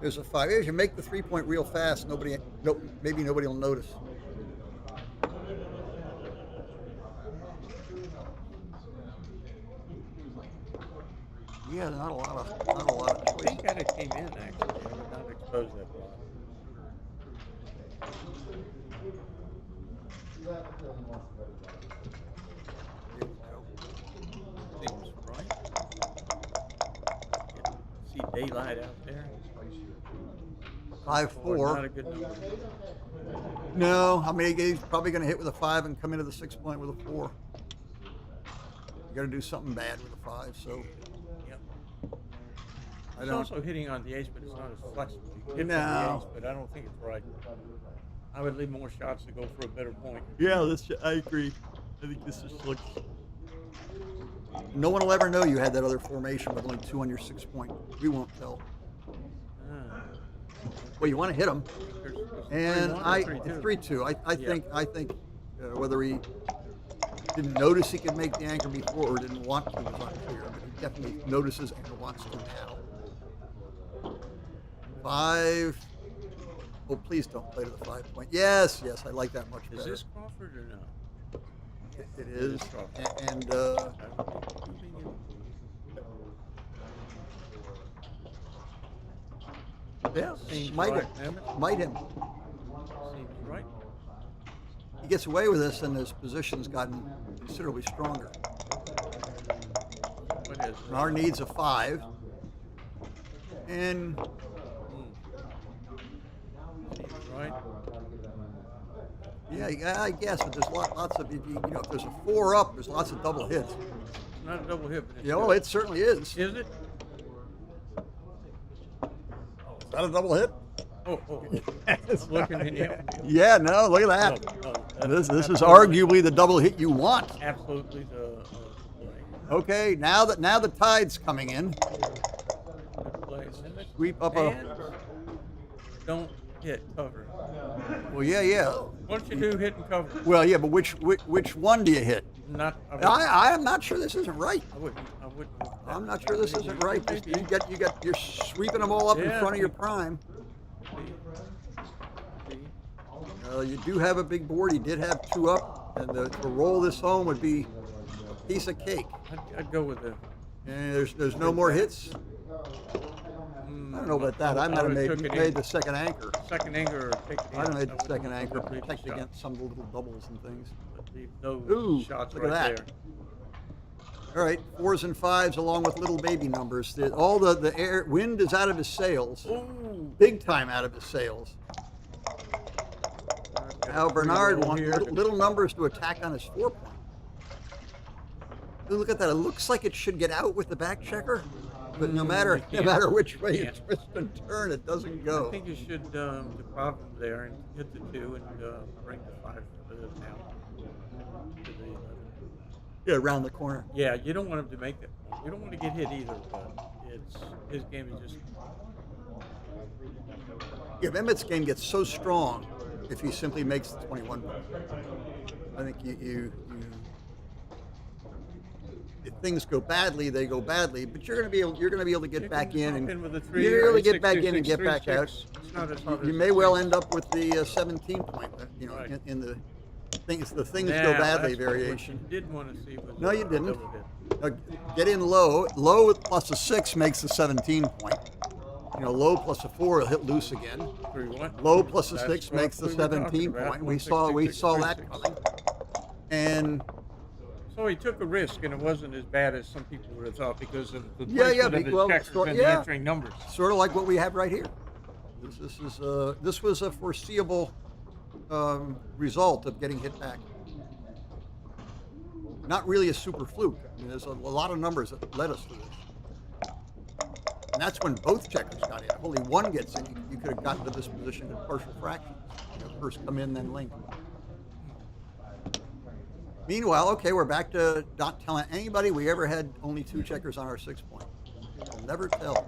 [SPEAKER 4] there's a 5. If you make the 3-point real fast, maybe nobody will notice. Yeah, not a lot of
[SPEAKER 7] I
[SPEAKER 4] choice.
[SPEAKER 7] think that it came in actually. I would not expose that block. Seems right. See daylight out there.
[SPEAKER 4] 5-4.
[SPEAKER 7] Not a good number.
[SPEAKER 4] No, I mean he's probably going to hit with a 5 and come into the 6-point with a 4. You got to do something bad with a 5. So
[SPEAKER 7] Yep.
[SPEAKER 4] I
[SPEAKER 7] It's
[SPEAKER 4] don't.
[SPEAKER 7] also hitting on the ace, but it's not as flexible. You hit
[SPEAKER 4] No.
[SPEAKER 7] on the ace, but I don't think it's right. I would leave more shots to go for a better point.
[SPEAKER 4] Yeah, I agree. I think this just looks. No one will ever know you had that other formation with only 2 on your 6-point. We won't tell. Well, you want to hit him, and 3-2. I think whether he didn't notice he could make the anchor before or didn't want to was unclear, but he definitely notices and wants to now. 5. Oh, please don't play to the 5-point. Yes, I like that much better.
[SPEAKER 7] Is this Crawford or no?
[SPEAKER 4] It is, and yeah,
[SPEAKER 7] Seems
[SPEAKER 4] might
[SPEAKER 7] right,
[SPEAKER 4] him.
[SPEAKER 7] Mehmet.
[SPEAKER 4] Might him.
[SPEAKER 7] Seems right.
[SPEAKER 4] He gets away with this, and his position's gotten considerably stronger.
[SPEAKER 7] What is
[SPEAKER 4] And our need's a 5, and
[SPEAKER 7] Seems right.
[SPEAKER 4] yeah, I guess, but there's lots of if there's a 4 up, there's lots of double hits.
[SPEAKER 7] It's not a double hit, but it's
[SPEAKER 4] Yeah, well, it certainly is.
[SPEAKER 7] Is it?
[SPEAKER 4] Is that a double hit?
[SPEAKER 7] Oh. I'm looking in here.
[SPEAKER 4] Yeah, no, look at that.
[SPEAKER 7] No,
[SPEAKER 4] This is arguably the double hit you want.
[SPEAKER 7] absolutely the play.
[SPEAKER 4] Okay, now the tide's coming in.
[SPEAKER 7] Good play.
[SPEAKER 4] Sweep up
[SPEAKER 7] And don't hit cover.
[SPEAKER 4] Well, yeah.
[SPEAKER 7] Once you do hit and cover,
[SPEAKER 4] Well, yeah, but which one do you hit?
[SPEAKER 7] not.
[SPEAKER 4] I am not sure this isn't right.
[SPEAKER 7] I wouldn't.
[SPEAKER 4] I'm not sure this isn't right. You're sweeping them all up in
[SPEAKER 7] Yeah.
[SPEAKER 4] front of your prime. You do have a big board. He did have 2 up, and to roll this home would be a piece of cake.
[SPEAKER 7] I'd go with the.
[SPEAKER 4] And there's no more hits. I don't know about that. I might have made the second anchor.
[SPEAKER 7] Second anchor or take it in.
[SPEAKER 4] I don't know the
[SPEAKER 7] would
[SPEAKER 4] second anchor,
[SPEAKER 7] leave the
[SPEAKER 4] protect
[SPEAKER 7] shot.
[SPEAKER 4] against some little doubles and things.
[SPEAKER 7] Leave those
[SPEAKER 4] Ooh,
[SPEAKER 7] shots
[SPEAKER 4] look
[SPEAKER 7] right
[SPEAKER 4] at that.
[SPEAKER 7] there.
[SPEAKER 4] All right, 4s and 5s along with little baby numbers. All the air wind is out of his sails.
[SPEAKER 7] Ooh.
[SPEAKER 4] Big time out of his sails. Now Bernard wants little numbers to attack on his 4-point. Ooh, look at that. It looks like it should get out with the back checker, but no matter which way you twist and turn, it doesn't go.
[SPEAKER 7] I think you should deprive him there and hit the 2 and bring the 5 down to the 11.
[SPEAKER 4] Yeah, around the corner.
[SPEAKER 7] Yeah, you don't want him to make that point. You don't want to get hit either, but his game is just.
[SPEAKER 4] Yeah, Mehmet's game gets so strong if he simply makes the 21 point. I think you if things go badly, they go badly, but you're going to be able to get back in, and
[SPEAKER 7] with a 3
[SPEAKER 4] you're
[SPEAKER 7] or
[SPEAKER 4] able to
[SPEAKER 7] a
[SPEAKER 4] get back
[SPEAKER 7] 6,
[SPEAKER 4] in and
[SPEAKER 7] 6,
[SPEAKER 4] get back
[SPEAKER 7] 3,
[SPEAKER 4] out.
[SPEAKER 7] 6. It's not as hard
[SPEAKER 4] You
[SPEAKER 7] as
[SPEAKER 4] may
[SPEAKER 7] it
[SPEAKER 4] well
[SPEAKER 7] seems.
[SPEAKER 4] end up with the 17 point, in the things go
[SPEAKER 7] Now,
[SPEAKER 4] badly
[SPEAKER 7] that's what
[SPEAKER 4] variation.
[SPEAKER 7] you didn't want to see was
[SPEAKER 4] No, you
[SPEAKER 7] a
[SPEAKER 4] didn't.
[SPEAKER 7] double hit.
[SPEAKER 4] Get in low. Low plus a 6 makes the 17 point. Low plus a 4 will hit loose again.
[SPEAKER 7] 3-1.
[SPEAKER 4] Low plus a
[SPEAKER 7] That's
[SPEAKER 4] 6
[SPEAKER 7] what
[SPEAKER 4] makes the
[SPEAKER 7] we were talking
[SPEAKER 4] 17
[SPEAKER 7] about.
[SPEAKER 4] point. We
[SPEAKER 7] 1, 6,
[SPEAKER 4] saw
[SPEAKER 7] 6, 6,
[SPEAKER 4] that
[SPEAKER 7] 6.
[SPEAKER 4] coming. And
[SPEAKER 7] So he took a risk, and it wasn't as bad as some people would have thought because of the
[SPEAKER 4] Yeah,
[SPEAKER 7] placement of his checkers and the entering numbers.
[SPEAKER 4] Sort of like what we have right here. This was a foreseeable result of getting hit back. Not really a super fluke. I mean, there's a lot of numbers that led us to this. And that's when both checkers got in. If only one gets in, you could have gotten to this position in partial fractions. First come in, then link. Meanwhile, okay, we're back to not telling anybody we ever had only 2 checkers on our 6 point. We'll never tell.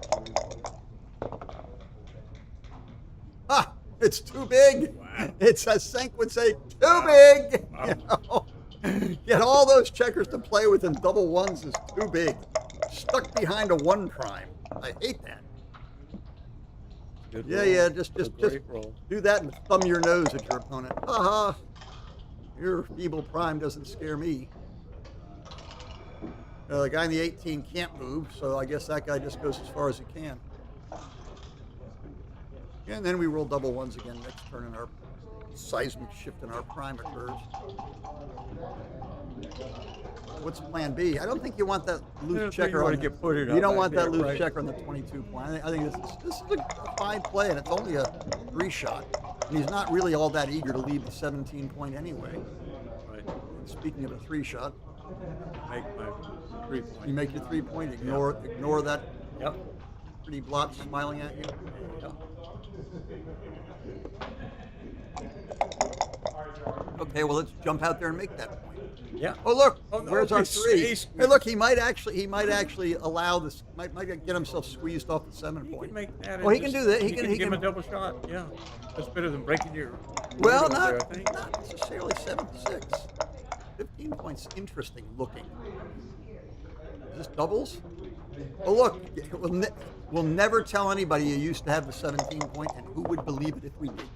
[SPEAKER 4] Ah, it's too big. Wow. It's, as Senk would say, too big. Wow. You know? Get all those checkers to play with in double ones is too big. Stuck behind a 1 prime. I hate that.
[SPEAKER 7] Good
[SPEAKER 4] yeah,
[SPEAKER 7] roll.
[SPEAKER 4] yeah, just
[SPEAKER 7] Roll.
[SPEAKER 4] do that and thumb your nose at your opponent. Haha, your feeble prime doesn't scare me. The guy in the 18 can't move, so I guess that guy just goes as far as he can. And then we roll double ones again next turn, and our seismic shift in our prime occurs. What's plan B? I don't think you want that loose checker on. You don't want that loose checker on the 22 point. I think this is a fine play, and it's only a 3 shot. And he's not really all that eager to leave the 17 point anyway.
[SPEAKER 7] Right.
[SPEAKER 4] And speaking of a 3 shot,
[SPEAKER 7] make my 3 point.
[SPEAKER 4] You make your 3 point. Ignore that.
[SPEAKER 7] Yep.
[SPEAKER 4] Pretty blot smiling at you.
[SPEAKER 7] Yep.
[SPEAKER 4] Okay, well, let's jump out there and make that point.
[SPEAKER 7] Yeah.
[SPEAKER 4] Oh, look,
[SPEAKER 7] Oh, no,
[SPEAKER 4] where's our 3?
[SPEAKER 7] he's-
[SPEAKER 4] Hey, look, he might actually allow this. Might get himself squeezed off the 7
[SPEAKER 7] He
[SPEAKER 4] point.
[SPEAKER 7] can make that.
[SPEAKER 4] Oh, he can do that. He
[SPEAKER 7] can
[SPEAKER 4] can.
[SPEAKER 7] give him a double shot. Yeah, that's better than breaking your.
[SPEAKER 4] Well,
[SPEAKER 7] window there, I think.
[SPEAKER 4] not necessarily 7-6. 15 points interesting looking. Is this doubles? Oh, look, we'll never tell anybody you used to have the 17 point, and who would believe it if we did?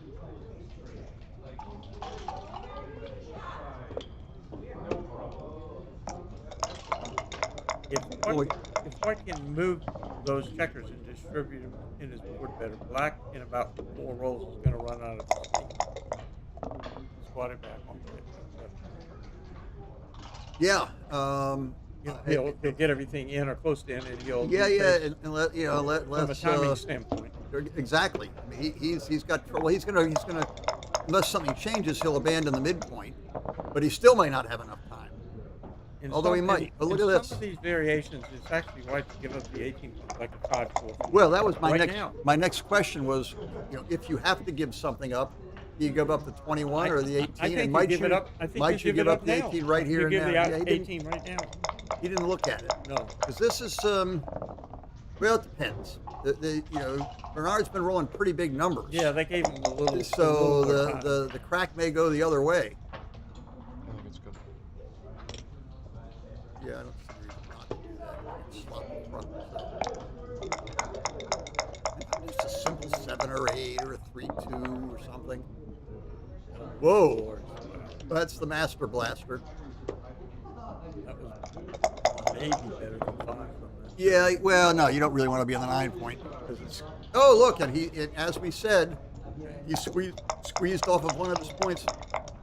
[SPEAKER 7] If White can move those checkers and distribute them in his board better, Black in about 4 rolls is going to run out of steam. Squat it back on it.
[SPEAKER 4] Yeah.
[SPEAKER 7] He'll get everything in or close to in, and he'll.
[SPEAKER 4] Yeah, and let
[SPEAKER 7] from a timing standpoint.
[SPEAKER 4] Exactly. I mean, he's got trouble. He's gonna unless something changes, he'll abandon the midpoint, but he still may not have enough time. Although he might. But look at this.
[SPEAKER 7] Some of these variations, it's actually White to give up the 18 like a 5-4.
[SPEAKER 4] Well, that was
[SPEAKER 7] right now.
[SPEAKER 4] my next question was, if you have to give something up, do you give up the 21 or the 18?
[SPEAKER 7] I think
[SPEAKER 4] and might
[SPEAKER 7] give it up. I think
[SPEAKER 4] might you give up the 18 right here and now?
[SPEAKER 7] Yeah, the 18 right now.
[SPEAKER 4] He didn't look at it.
[SPEAKER 7] No.
[SPEAKER 4] Because this is well, it depends. Bernard's been rolling pretty big numbers.
[SPEAKER 7] Yeah, they gave him a little.
[SPEAKER 4] So the crack may go the other way.
[SPEAKER 11] I think it's good.
[SPEAKER 4] Yeah, I don't see a reason not to do that. Slot in front. Just a simple 7 or 8 or a 3-2 or something. Whoa, that's the Master Blaster.
[SPEAKER 7] That was maybe better than 5.
[SPEAKER 4] Yeah, well, no, you don't really want to be on the 9 point. Oh, look, and as we said, he squeezed off of one of his points.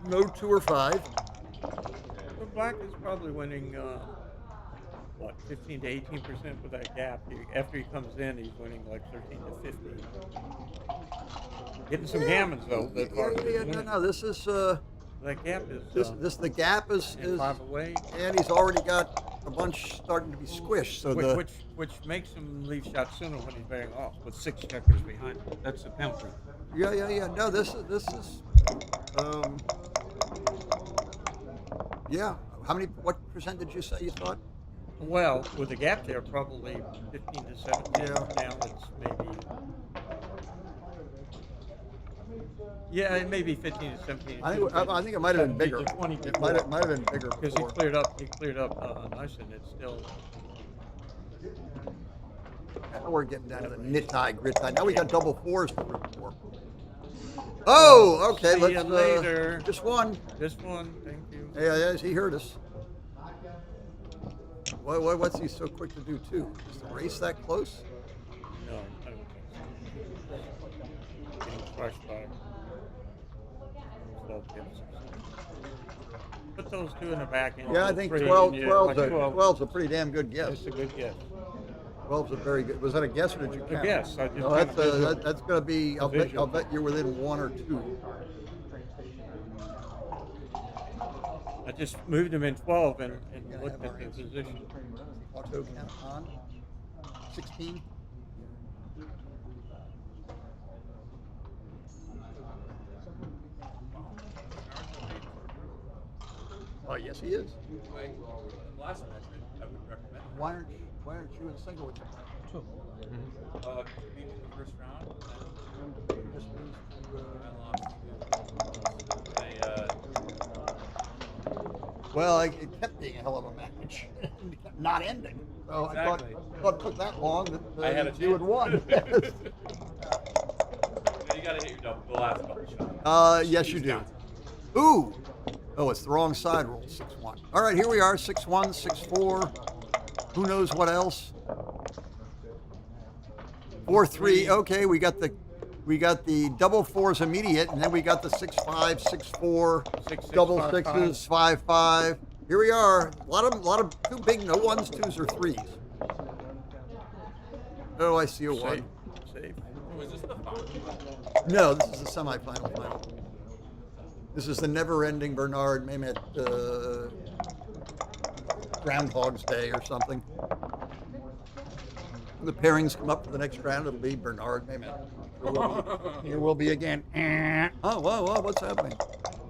[SPEAKER 4] No 2 or 5.
[SPEAKER 7] So Black is probably winning, 15 to 18% with that gap. After he comes in, he's winning like 13 to 15. Getting some gammons though.
[SPEAKER 4] No, this is.
[SPEAKER 7] That gap is.
[SPEAKER 4] The gap is
[SPEAKER 7] 5 away.
[SPEAKER 4] And he's already got a bunch starting to be squished. So
[SPEAKER 7] which makes him leave shots sooner when he's bearing off with 6 checkers behind him. That's the penalty.
[SPEAKER 4] Yeah. No, this is. Yeah. What percent did you say you thought?
[SPEAKER 7] Well, with the gap there, probably 15 to 17.
[SPEAKER 4] Yeah.
[SPEAKER 7] Now it's maybe. Yeah, it may be 15 to 17.
[SPEAKER 4] I think it might have been bigger.
[SPEAKER 7] 20
[SPEAKER 4] it might have been bigger
[SPEAKER 7] because he cleared up nice, and it's still.
[SPEAKER 4] Now we're getting down to the nit-tie, grit-tie. Now we got double 4s to root for. Oh, okay.
[SPEAKER 7] See you later.
[SPEAKER 4] Just one.
[SPEAKER 7] Just one. Thank you.
[SPEAKER 4] Yeah, he heard us. What's he so quick to do too? Is the race that close?
[SPEAKER 7] No, I don't think so. Getting crushed by 12 tips. Put those 2 in the back end.
[SPEAKER 4] Yeah, I think
[SPEAKER 7] 12.
[SPEAKER 4] 12's a pretty damn good guess.
[SPEAKER 7] It's a good guess.
[SPEAKER 4] 12's a very good. Was that a guess or did you count?
[SPEAKER 7] A guess.
[SPEAKER 4] No, that's going to be. I'll bet you're within 1 or 2.
[SPEAKER 7] I just moved him in 12 and
[SPEAKER 4] We're gonna
[SPEAKER 7] looked
[SPEAKER 4] have
[SPEAKER 7] at
[SPEAKER 4] our
[SPEAKER 7] the
[SPEAKER 4] answer.
[SPEAKER 7] position.
[SPEAKER 4] Auto count on. 16. Oh, yes, he is.
[SPEAKER 7] Last match, I would recommend.
[SPEAKER 4] Why aren't you and Senkiwicz?
[SPEAKER 13] Two.
[SPEAKER 7] Beat in the first round.
[SPEAKER 4] This means well, it kept being a hell of a match. It kept not ending. So
[SPEAKER 7] Exactly.
[SPEAKER 4] I thought it took that long that
[SPEAKER 7] I had a
[SPEAKER 4] you had
[SPEAKER 7] chance.
[SPEAKER 4] won.
[SPEAKER 7] You gotta hit your double, the last couple shots.
[SPEAKER 4] Yes, you do. Ooh. Oh, it's the wrong side roll. 6-1. All right, here we are. 6-1, 6-4. Who knows what else? 4-3. Okay, we got the double fours immediate, and then we got the 6-5, 6-4, double
[SPEAKER 7] 5,
[SPEAKER 4] sixes, 5-5. Here we are. A lot of two big no ones, twos, or threes. Oh, I see a one.
[SPEAKER 7] Safe. Was this the final?
[SPEAKER 4] No, this is the semifinal final. This is the never-ending Bernard Mehmet Groundhog's Day or something. When the pairings come up for the next round, it'll be Bernard Mehmet. Here will be again. Oh, whoa, what's happening?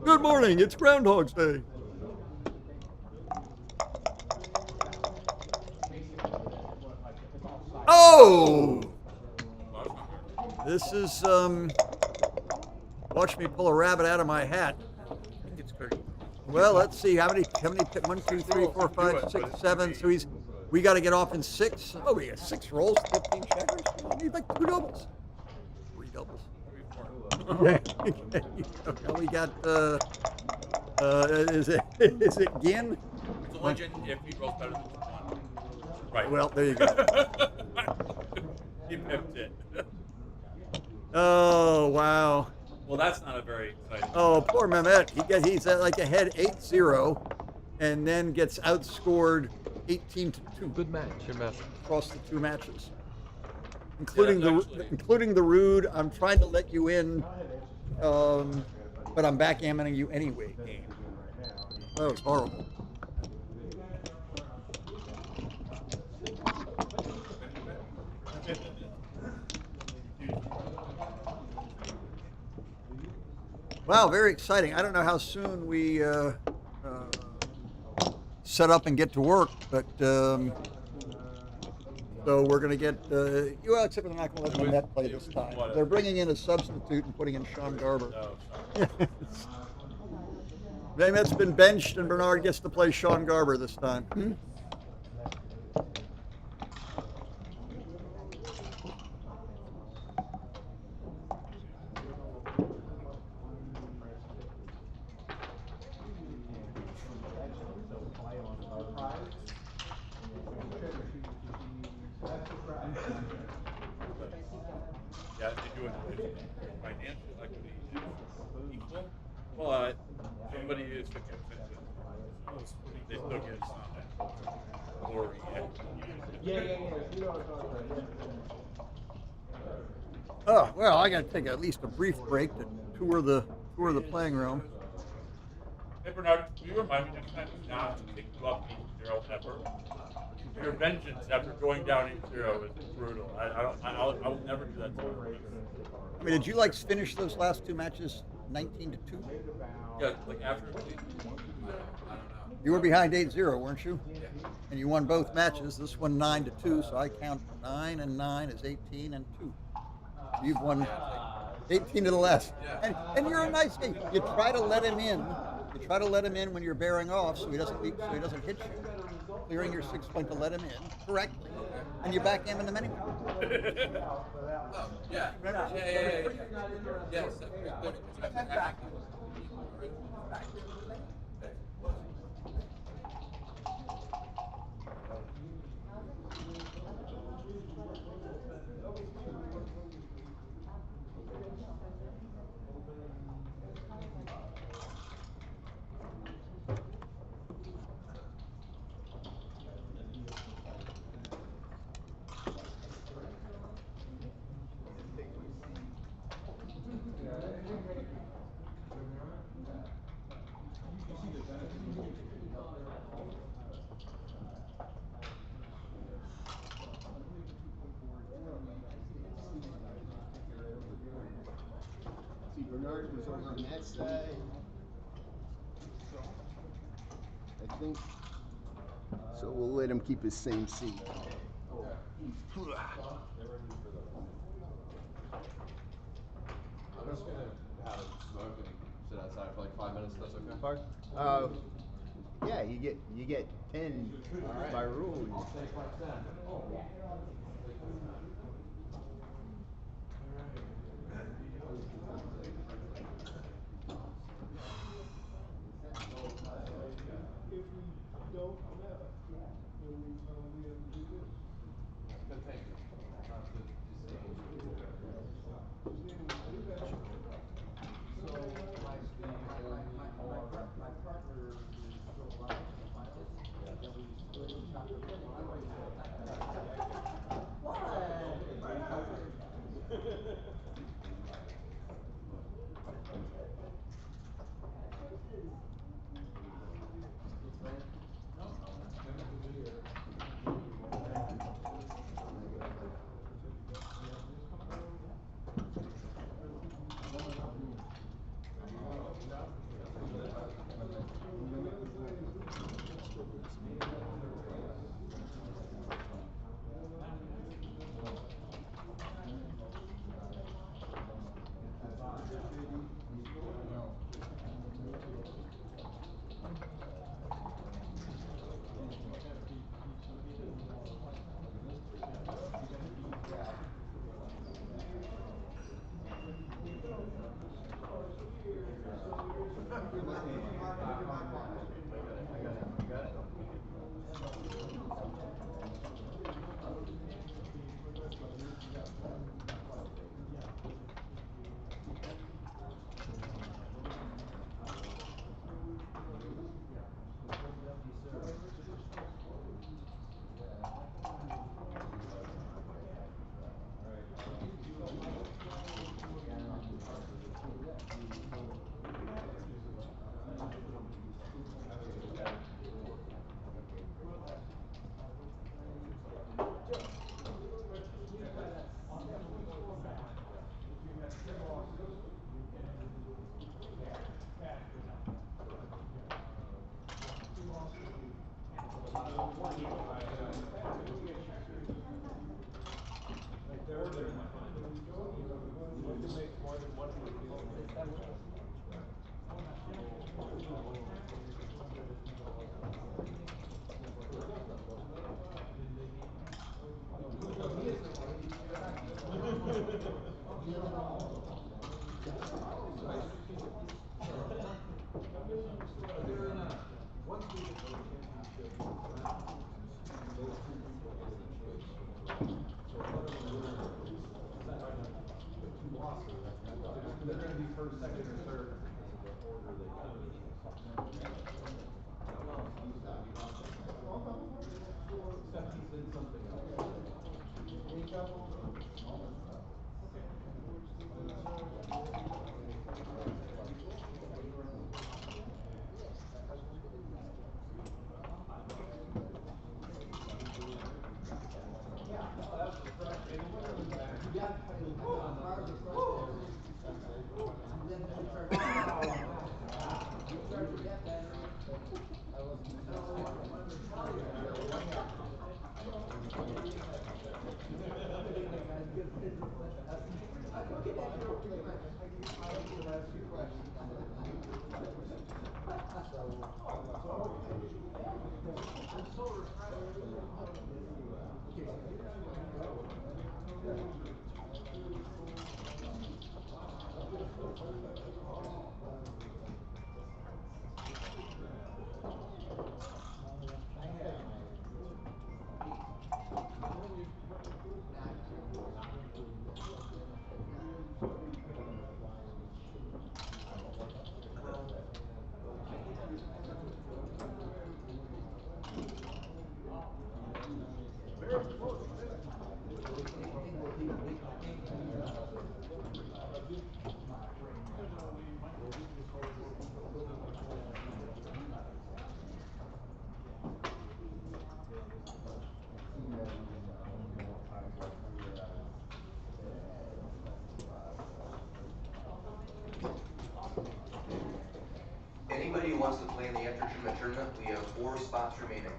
[SPEAKER 4] Good morning, it's Groundhog's Day. Oh! This is, watch me pull a rabbit out of my hat. Well, let's see, how many, 1, 2, 3, 4, 5, 6, 7, so we got to get off in 6. Oh, we got 6 rolls, 15 checkers. We need like 2 doubles. 3 doubles. Okay. Now we got, is it Gin?
[SPEAKER 7] It's a legend if he rolls better than 1. Right.
[SPEAKER 4] Well, there you go.
[SPEAKER 7] He pipped it.
[SPEAKER 4] Oh, wow.
[SPEAKER 7] Well, that's not a very exciting.
[SPEAKER 4] Oh, poor Mehmet. He's at like ahead 8-0 and then gets outscored 18-2.
[SPEAKER 13] Good match.
[SPEAKER 11] Good match.
[SPEAKER 4] Across the 2 matches. Including the rude, I'm trying to let you in, but I'm backgammoning you anyway game. That was horrible. Wow, very exciting. I don't know how soon we set up and get to work, but so we're going to get, well, except for they're not going to let Mehmet play this time. They're bringing in a substitute and putting in Sean Garber. Mehmet's been benched and Bernard gets to play Sean Garber this time.
[SPEAKER 7] Yeah, they do it financial equity equal, but somebody is the consensus. They still get some glory.
[SPEAKER 4] Oh, well, I got to take at least a brief break to tour the playing room.
[SPEAKER 7] Hey Bernard, will you remind me next time not to pick you up 8-0 ever? Your vengeance after going down 8-0 is brutal. I will never do that to you.
[SPEAKER 4] I mean, did you like finish those last 2 matches 19-2?
[SPEAKER 7] Yeah, like after I don't know.
[SPEAKER 4] You were behind 8-0, weren't you? Yeah. And you won both matches. This one 9-2, so I count 9 and 9 as 18 and 2. So you've won 18 to the last. And you're a nice guy. You try to let him in. You try to let him in when you're bearing off, so he doesn't hit you. Clearing your 6-point to let him in correctly, and you backgammon him anyway.
[SPEAKER 7] Oh, yeah. Yeah. Yes.
[SPEAKER 10] Gardner's over on that side. I think. So we'll let him keep his same seat.
[SPEAKER 11] I'm just gonna have it smoke and sit outside for like 5 minutes. That's okay.
[SPEAKER 10] Park. Yeah, you get 10 by rule.
[SPEAKER 11] I'll take like 10.
[SPEAKER 12] If we don't know, then we probably have to do this.
[SPEAKER 11] Good, thank you. Not to disdain.
[SPEAKER 2] My partner is still alive in the finals. And we split each other.
[SPEAKER 11] They're going to be first, second, or third because of the order they come in. Except he said something else.
[SPEAKER 1] anybody who wants to play in the after tournament, we have 4 spots remaining.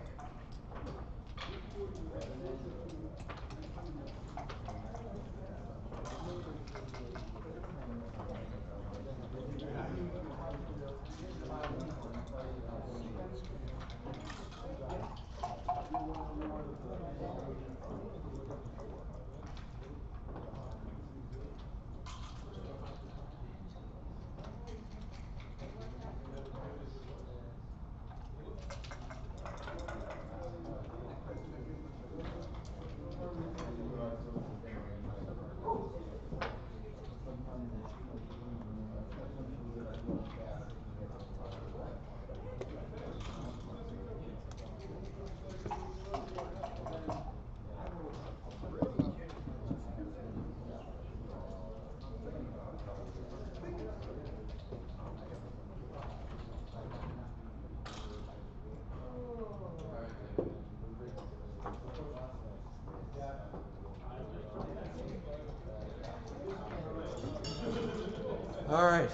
[SPEAKER 11] All right.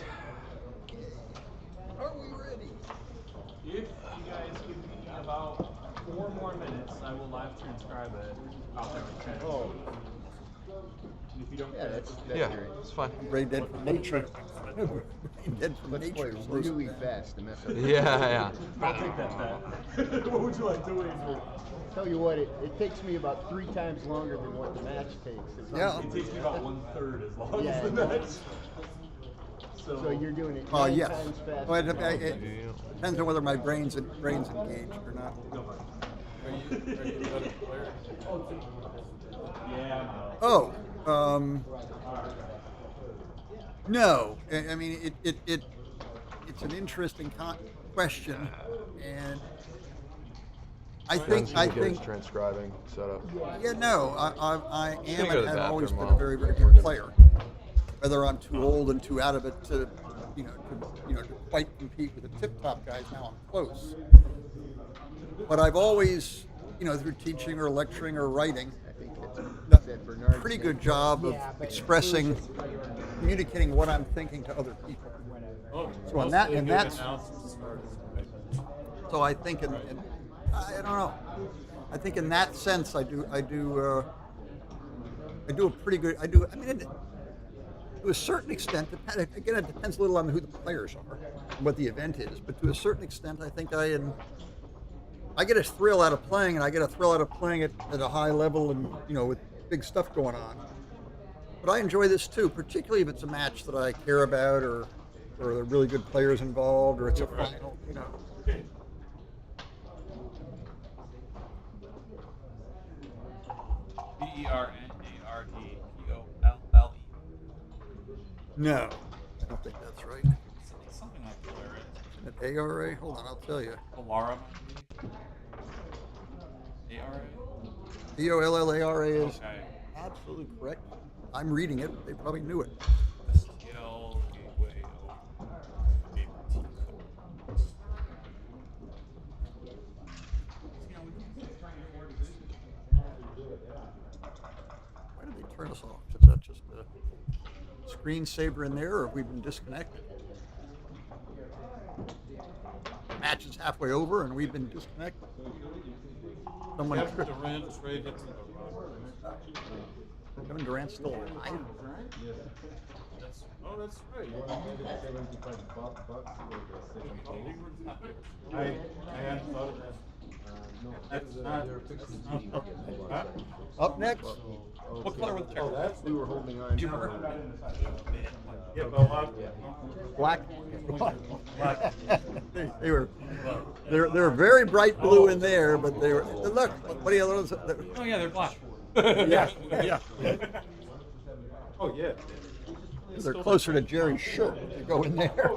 [SPEAKER 10] Are we ready?
[SPEAKER 8] If you guys give me about 4 more minutes, I will live transcribe it out there with chat.
[SPEAKER 10] Oh.
[SPEAKER 8] And if you don't
[SPEAKER 10] Yeah,
[SPEAKER 8] get
[SPEAKER 10] that's
[SPEAKER 8] it,
[SPEAKER 11] Yeah,
[SPEAKER 10] great.
[SPEAKER 11] it's fine.
[SPEAKER 4] Brain dead from nature. Brain dead from
[SPEAKER 10] Let's play
[SPEAKER 4] nature.
[SPEAKER 10] really fast to mess up.
[SPEAKER 11] Yeah.
[SPEAKER 8] I'll take that bet. What would you like to win?
[SPEAKER 10] Tell you what, it takes me about 3 times longer than what the match takes.
[SPEAKER 4] Yeah.
[SPEAKER 8] It takes me about 1/3 as long
[SPEAKER 10] Yeah,
[SPEAKER 8] as the
[SPEAKER 10] it
[SPEAKER 8] match.
[SPEAKER 10] does. So you're doing it
[SPEAKER 4] Oh
[SPEAKER 10] 9
[SPEAKER 4] yes.
[SPEAKER 10] times faster.
[SPEAKER 4] Well, it depends on whether my brain's engaged or not.
[SPEAKER 7] Are you a better player?
[SPEAKER 8] Yeah.
[SPEAKER 4] Oh, no. I mean, it's an interesting question, and I think
[SPEAKER 11] transcribing setup.
[SPEAKER 4] yeah, no, I am
[SPEAKER 11] gonna go to
[SPEAKER 4] and
[SPEAKER 11] the
[SPEAKER 4] have always
[SPEAKER 11] bathroom
[SPEAKER 4] been a
[SPEAKER 11] while
[SPEAKER 4] very, very
[SPEAKER 11] we're
[SPEAKER 4] good
[SPEAKER 11] gonna-
[SPEAKER 4] player. Whether I'm too old and too out of it to quite compete with the tip-top guys, now I'm close. But I've always, through teaching or lecturing or writing,
[SPEAKER 10] I think
[SPEAKER 4] done
[SPEAKER 10] that's
[SPEAKER 4] a
[SPEAKER 10] Bernard's
[SPEAKER 4] pretty
[SPEAKER 10] thing.
[SPEAKER 4] good job of expressing, communicating what I'm thinking to other people. So in that, so I think I don't know. I think in that sense, I do a pretty good. I mean, to a certain extent, again, it depends a little on who the players are, and what the event is. But to a certain extent, I think I get a thrill out of playing, and I get a thrill out of playing at a high level, and with big stuff going on. But I enjoy this too, particularly if it's a match that I care about, or there are really good players involved, or it's a final.
[SPEAKER 7] BERNARDPOLLE.
[SPEAKER 4] No, I don't think that's right.
[SPEAKER 7] Something like Pollara.
[SPEAKER 4] An ARA? Hold on, I'll tell you.
[SPEAKER 7] Pollara might be. ARA?
[SPEAKER 4] POLLARA is
[SPEAKER 7] Okay.
[SPEAKER 4] absolutely correct. I'm reading it. They probably knew it.
[SPEAKER 7] Skill gateway.
[SPEAKER 4] Why did they turn us off? Is that just a screensaver in there, or have we been disconnected? The match is halfway over, and we've been disconnected. Someone
[SPEAKER 7] Durant's ready to get to the run.
[SPEAKER 4] Kevin Durant's still alive.
[SPEAKER 7] That's right. I hadn't thought of that. That's not.
[SPEAKER 4] Up next,
[SPEAKER 7] What color was the checker?
[SPEAKER 10] We were holding on.
[SPEAKER 7] Yeah, but
[SPEAKER 4] black. They're very bright blue in there, but they were. Look, what do you those?
[SPEAKER 7] Oh yeah, they're black.
[SPEAKER 4] Yeah.
[SPEAKER 7] Oh yeah.
[SPEAKER 4] They're closer to Jerry's shirt if you go in there.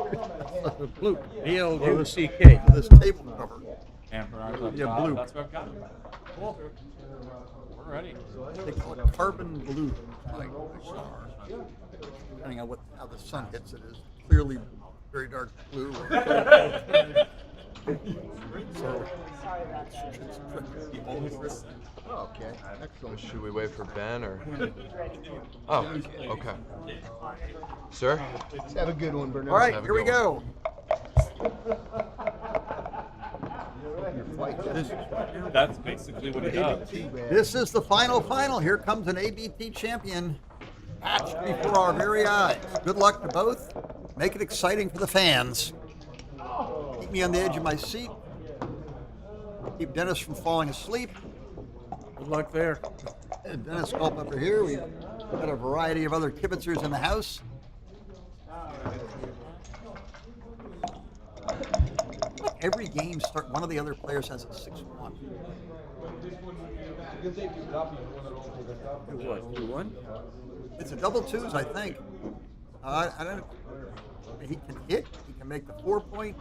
[SPEAKER 4] Blue.
[SPEAKER 13] BLUCK.
[SPEAKER 4] This table cover.
[SPEAKER 7] And Bernard's
[SPEAKER 4] Yeah, blue.
[SPEAKER 7] That's what I've got. Cool. We're ready.
[SPEAKER 4] They call it carbon blue, like the star. Depending on how the sun hits it, is clearly very dark blue. So,
[SPEAKER 10] Oh, okay. Excellent.
[SPEAKER 11] Should we wait for Ben or? Oh, okay. Sir?
[SPEAKER 10] Have a good one, Bernard.
[SPEAKER 4] all right,
[SPEAKER 11] Have a
[SPEAKER 4] here we
[SPEAKER 11] good
[SPEAKER 4] go.
[SPEAKER 7] this is right now.
[SPEAKER 15] That's basically what it does.
[SPEAKER 4] This is the final. Here comes an ABT champion hatched before our very eyes. Good luck to both. Make it exciting for the fans. Keep me on the edge of my seat. Keep Dennis from falling asleep.
[SPEAKER 7] Good luck there.
[SPEAKER 4] And Dennis Culp over here. We've got a variety of other kibitzers in the house. Every game start, one of the other players has a 6-1.
[SPEAKER 7] What? 2-1?
[SPEAKER 4] It's a double twos, I think. I don't. He can hit. He can make the 4-point.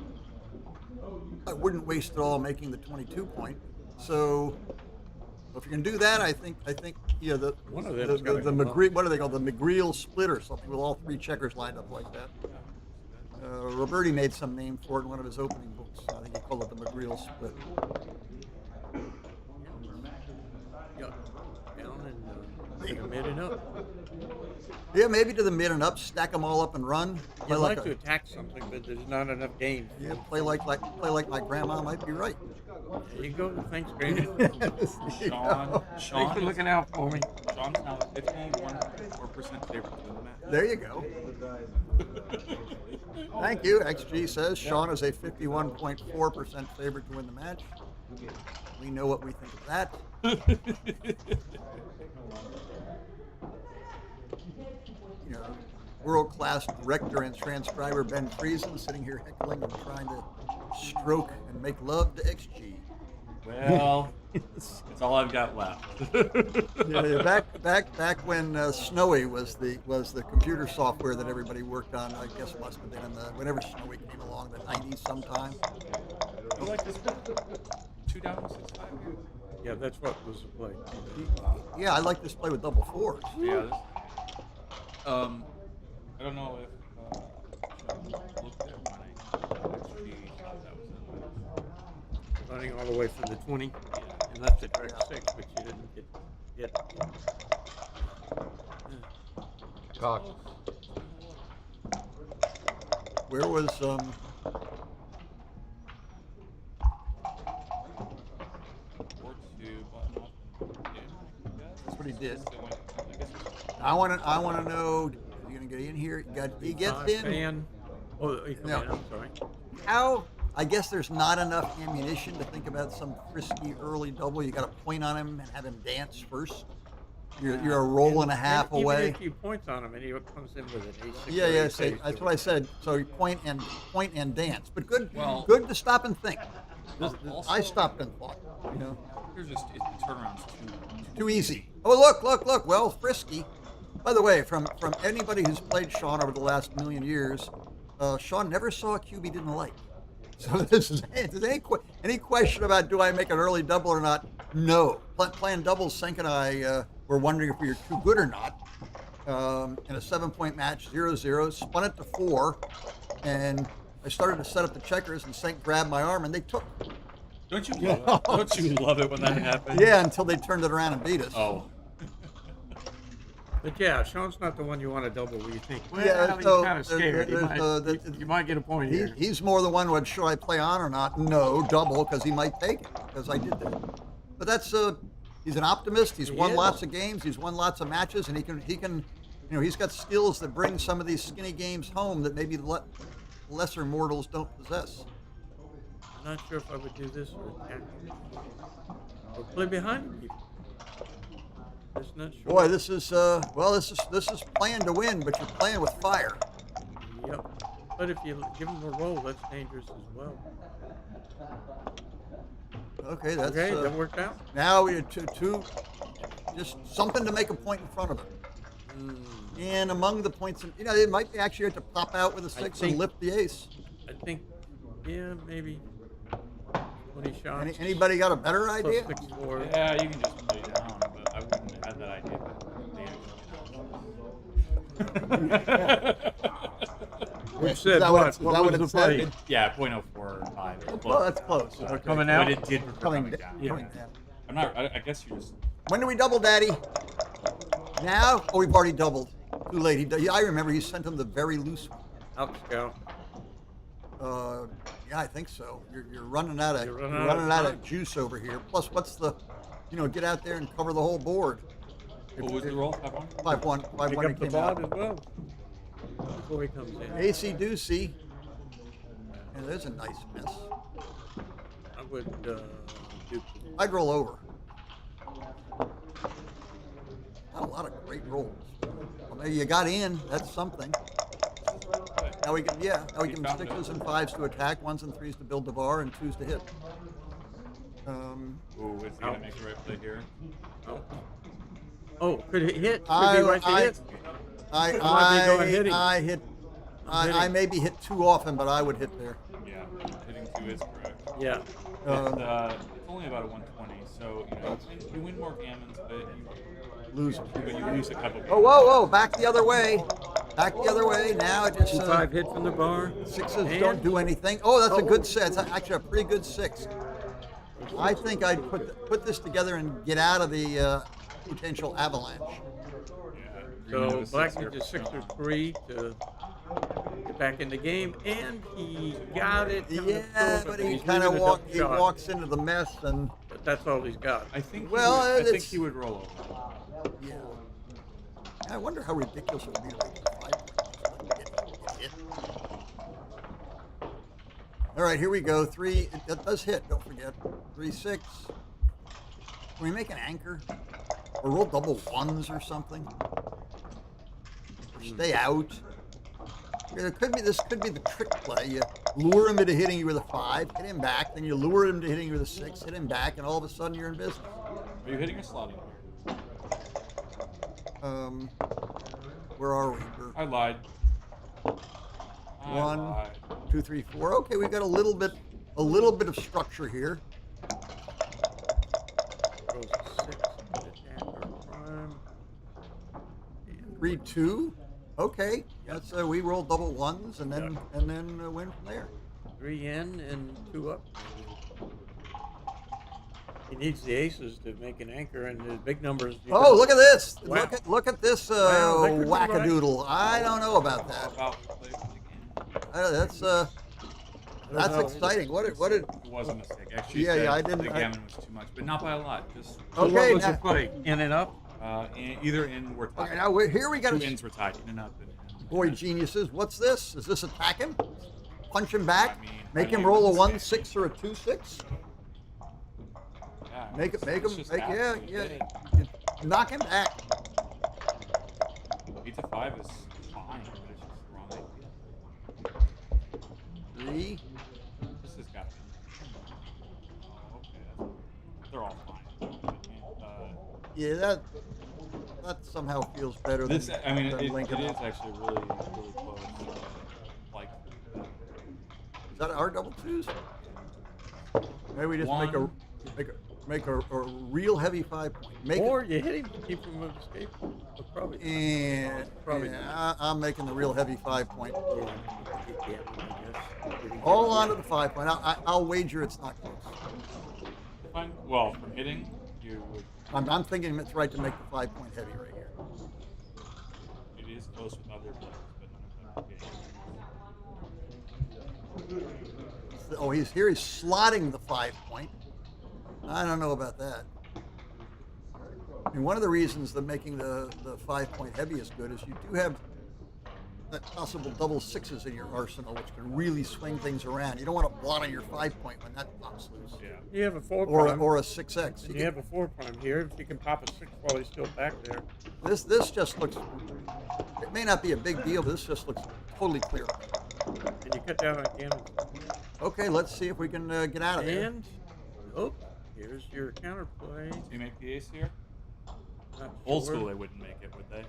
[SPEAKER 4] I wouldn't waste it all making the 22-point. So, if you can do that, I think yeah, the
[SPEAKER 7] One of
[SPEAKER 4] the
[SPEAKER 7] them's gotta go
[SPEAKER 4] McGree, what do they call the McGreal split or something with all three checkers lined up like that. Roberti made some name for it in one of his opening books. I think he called it the McGreal split.
[SPEAKER 7] Yeah. Down and to the mid and up.
[SPEAKER 4] Yeah, maybe to the mid and up, stack them all up and run.
[SPEAKER 7] I'd like to attack something, but there's not enough games.
[SPEAKER 4] Yeah, play like my grandma might be right.
[SPEAKER 7] There you go. Thanks, Granny.
[SPEAKER 15] Sean,
[SPEAKER 7] Thanks for looking out for me.
[SPEAKER 15] Sean's now 51.4% favorite to win the match.
[SPEAKER 4] There you go. Thank you. XG says Sean is a 51.4% favorite to win the match. We know what we think of that. You know, world-class director and transcriber Ben Friesen sitting here heckling and trying to stroke and make love to XG.
[SPEAKER 15] Well, it's all I've got left.
[SPEAKER 4] Yeah, back when Snowy was the computer software that everybody worked on. I guess it must have been whenever Snowy came along, the 90s sometime.
[SPEAKER 15] You like this? 2 down, 6 5.
[SPEAKER 7] Yeah, that's what was the play.
[SPEAKER 4] Yeah, I like this play with double fours.
[SPEAKER 15] Yeah. I don't know if Sean looked at running. Actually, thought that was in
[SPEAKER 7] Running all the way from the 20 and left it track 6, but you didn't get
[SPEAKER 11] Cock.
[SPEAKER 4] Where was That's what he did. I want to know. You're gonna get in here. He gets in.
[SPEAKER 7] Fan. Oh, he
[SPEAKER 4] No.
[SPEAKER 7] I'm sorry.
[SPEAKER 4] How? I guess there's not enough ammunition to think about some frisky early double. You got to point on him and have him dance first. You're a roll and a half
[SPEAKER 7] Even
[SPEAKER 4] away.
[SPEAKER 7] if you point on him and he comes in with an 8-6.
[SPEAKER 4] Yeah. That's what I said. So you point and dance. But good to stop and think. I stopped and thought. You know.
[SPEAKER 15] Here's just the turnaround's
[SPEAKER 4] Too easy. Oh, look. Well, frisky. By the way, from anybody who's played Sean over the last million years, Sean never saw a cube he didn't like. So this is any question about do I make an early double or not? No. Playing doubles, Senk and I were wondering if we were too good or not. In a 7-point match, 0-0, spun it to 4, and I started to set up the checkers, and Senk grabbed my arm, and they took.
[SPEAKER 15] Don't you love it when that happens?
[SPEAKER 4] Yeah, until they turned it around and beat us.
[SPEAKER 15] Oh.
[SPEAKER 7] But yeah, Sean's not the one you want to double where you think, well,
[SPEAKER 4] Yeah,
[SPEAKER 7] he's
[SPEAKER 4] so
[SPEAKER 7] kind of scared. You might get a point here.
[SPEAKER 4] He's more the one who should I play on or not? No, double, because he might take it, because I did that. But that's he's an optimist. He's won lots of games. He's won lots of matches, and he can you know, he's got skills that bring some of these skinny games home that maybe lesser mortals don't possess.
[SPEAKER 7] I'm not sure if I would do this or attack him. Or play behind him. Just not sure.
[SPEAKER 4] Boy, this is this is playing to win, but you're playing with fire.
[SPEAKER 7] Yep. But if you give him a roll, that's dangerous as well.
[SPEAKER 4] Okay, that's
[SPEAKER 7] that worked out.
[SPEAKER 4] Now we had two, just something to make a point in front of it. And among the points, you know, it might actually have to pop out with a 6 and lift the ace.
[SPEAKER 7] I think, yeah, maybe 20 shots.
[SPEAKER 4] Anybody got a better idea?
[SPEAKER 15] Yeah, you can just play down, but I wouldn't have had that idea.
[SPEAKER 7] We've said what? What was the play?
[SPEAKER 15] Yeah, 0.045.
[SPEAKER 4] Well, that's close.
[SPEAKER 15] Okay.
[SPEAKER 7] Coming out?
[SPEAKER 15] But it did prefer coming down.
[SPEAKER 4] Coming down.
[SPEAKER 15] I'm not. I guess you just.
[SPEAKER 4] When do we double, Daddy? Now? Oh, we've already doubled. Too late. I remember he sent him the very loose one.
[SPEAKER 7] Out scout.
[SPEAKER 4] Yeah, I think so. You're running out of
[SPEAKER 7] You're
[SPEAKER 4] you're
[SPEAKER 7] running
[SPEAKER 4] running
[SPEAKER 7] out
[SPEAKER 4] out
[SPEAKER 7] of
[SPEAKER 4] of juice over here. Plus, what's the, get out there and cover the whole board.
[SPEAKER 15] What was the roll? 5-1?
[SPEAKER 4] 5-1. 5-1
[SPEAKER 7] Pick
[SPEAKER 4] he
[SPEAKER 7] up the
[SPEAKER 4] came out.
[SPEAKER 7] bot as well before he comes in.
[SPEAKER 4] AC Doocy. And there's a nice miss.
[SPEAKER 7] I would do.
[SPEAKER 4] I'd roll over. Not a lot of great rolls. Well, there you got in. That's something. Now we can, now we give him 6s and 5s to attack, 1s and 3s to build the bar, and 2s to hit.
[SPEAKER 15] Ooh, is he gonna make the right play here?
[SPEAKER 7] Oh, could it hit? Could be right to hit.
[SPEAKER 4] I hit. I maybe hit too often, but I would hit there.
[SPEAKER 15] Yeah, hitting 2 is correct.
[SPEAKER 7] Yeah.
[SPEAKER 15] It's only about a 120, so you win more gammons, but you
[SPEAKER 4] lose.
[SPEAKER 15] But you lose a couple.
[SPEAKER 4] Oh, whoa! Back the other way. Back the other way. Now it just
[SPEAKER 7] 5 hit from the bar.
[SPEAKER 4] 6s don't do anything. Oh, that's a good set. It's actually a pretty good 6. I think I'd put this together and get out of the potential avalanche.
[SPEAKER 7] So Black needs a 6 or 3 to get back in the game, and he got it.
[SPEAKER 4] Yeah, but he kind of walks into the mess, and
[SPEAKER 7] but that's all he's got.
[SPEAKER 15] I think.
[SPEAKER 4] Well,
[SPEAKER 15] I think he would roll over.
[SPEAKER 4] Yeah. I wonder how ridiculous it would be to make a 5 point. All right, here we go. 3. That does hit. Don't forget. 3-6. Can we make an anchor, or roll double 1s or something, or stay out? It could be. This could be the trick play. You lure him into hitting you with a 5, hit him back, then you lure him to hitting you with a 6, hit him back, and all of a sudden you're in business.
[SPEAKER 15] Are you hitting or slotting here?
[SPEAKER 4] Where are we?
[SPEAKER 15] I lied.
[SPEAKER 4] 1, 2, 3, 4. Okay, we've got a little bit of structure here. 3, 2. Okay, that's we roll double 1s and then win from there.
[SPEAKER 7] 3 in and 2 up. He needs the aces to make an anchor, and the big numbers.
[SPEAKER 4] Oh, look at this!
[SPEAKER 7] Wow.
[SPEAKER 4] Look at this wackadoodle. I don't know about that. That's exciting. What did?
[SPEAKER 15] It was a mistake. Actually,
[SPEAKER 4] I didn't.
[SPEAKER 15] The gammon was too much, but not by a lot. Just
[SPEAKER 4] okay.
[SPEAKER 7] What was your play? In and up?
[SPEAKER 15] Either in or tied.
[SPEAKER 4] Okay, now here we got
[SPEAKER 15] 2 ins were tied. In and up.
[SPEAKER 4] Boy, geniuses! What's this? Is this attacking? Punch him back? Make him roll a 1-6 or a 2-6?
[SPEAKER 15] Yeah,
[SPEAKER 4] Make him. Knock him back.
[SPEAKER 15] 8 to 5 is fine, but it's just the wrong idea.
[SPEAKER 4] 3.
[SPEAKER 15] This has got. Oh, okay. They're all fine.
[SPEAKER 4] Yeah, that somehow feels better
[SPEAKER 15] This,
[SPEAKER 4] than
[SPEAKER 15] I mean,
[SPEAKER 4] than
[SPEAKER 15] it
[SPEAKER 4] Lincoln.
[SPEAKER 15] is actually really close. Like.
[SPEAKER 4] Is that our double 2s? Maybe we just make a real heavy 5 point.
[SPEAKER 7] Or you hit him to keep him from escape. Probably.
[SPEAKER 4] I'm making the real heavy 5 point.
[SPEAKER 7] Yeah,
[SPEAKER 4] All onto the 5 point. I'll wager it's not close.
[SPEAKER 15] Fine. Well, from hitting, you would.
[SPEAKER 4] I'm thinking it's right to make the 5 point heavy right here.
[SPEAKER 15] It is close with other players, but none of them are getting.
[SPEAKER 4] Oh, he's slotting the 5 point. I don't know about that. I mean, one of the reasons that making the 5 point heavy is good is you do have that possible double 6s in your arsenal, which can really swing things around. You don't want to blot on your 5 point when that pops loose.
[SPEAKER 15] Yeah.
[SPEAKER 7] You have a 4 prime.
[SPEAKER 4] Or a 6x.
[SPEAKER 7] You have a 4 prime here. If you can pop a 6 while he's still back there.
[SPEAKER 4] This just looks. It may not be a big deal, but this just looks totally clear.
[SPEAKER 7] And you cut down on gammon.
[SPEAKER 4] Okay, let's see if we can get out of there.
[SPEAKER 7] And here's your counterplay.
[SPEAKER 15] Do you make the ace here?
[SPEAKER 7] Not
[SPEAKER 15] Old
[SPEAKER 7] sure.
[SPEAKER 15] school, they wouldn't make it, would they?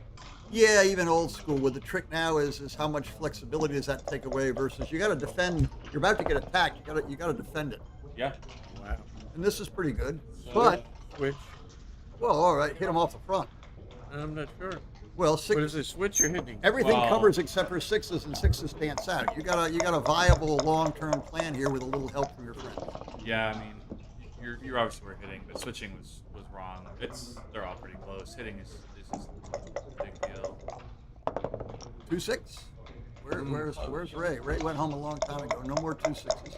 [SPEAKER 4] Yeah, even old school. With the trick now is how much flexibility does that take away versus you got to defend. You're about to get attacked. You got to defend it.
[SPEAKER 15] Yeah.
[SPEAKER 7] Wow.
[SPEAKER 4] And this is pretty good.
[SPEAKER 15] So,
[SPEAKER 4] But
[SPEAKER 7] switch.
[SPEAKER 4] Well, all right, hit him off the front.
[SPEAKER 7] I'm not sure.
[SPEAKER 4] Well,
[SPEAKER 7] What is it? Switch or hitting?
[SPEAKER 4] Everything covers except for 6s, and 6s dance out. You got a viable long-term plan here with a little help from your friends.
[SPEAKER 15] Yeah, I mean, you're obviously were hitting, but switching was wrong. They're all pretty close. Hitting is just a big deal.
[SPEAKER 4] 2-6. Where's Ray? Ray went home a long time ago. No more 2 6s.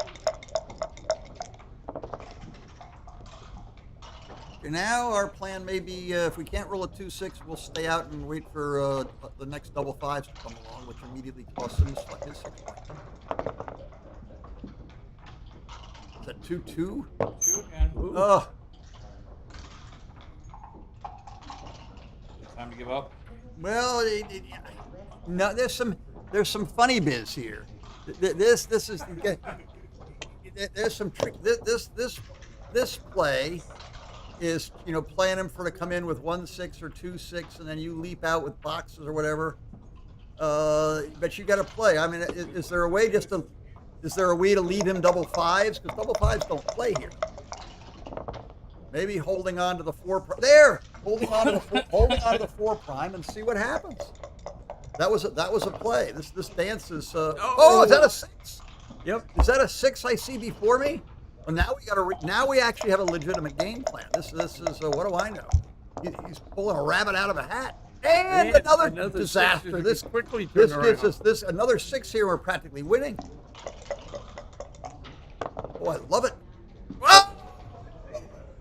[SPEAKER 4] Okay, now our plan may be if we can't roll a 2 6, we'll stay out and wait for the next double fives to come along, which immediately costs him his 6 point. Is that 2 2?
[SPEAKER 15] 2 again.
[SPEAKER 4] Oh.
[SPEAKER 15] Time to give up.
[SPEAKER 4] Well, no, there's some funny biz here. This is there's some trick. This play is playing him to come in with 1 6 or 2 6, and then you leap out with boxes or whatever. But you got to play. I mean, is there a way to leave him double fives? Because double fives don't play here. Maybe holding on to the 4 there, holding on to the 4 prime and see what happens. That was a play. This dance is. Oh, is that a 6?
[SPEAKER 7] Yep.
[SPEAKER 4] Is that a 6 I see before me? Well, now we actually have a legitimate game plan. This is what do I know? He's pulling a rabbit out of a hat. And another disaster. This
[SPEAKER 7] quickly
[SPEAKER 4] gives us another 6 here. We're practically winning. Oh, I love it. Well,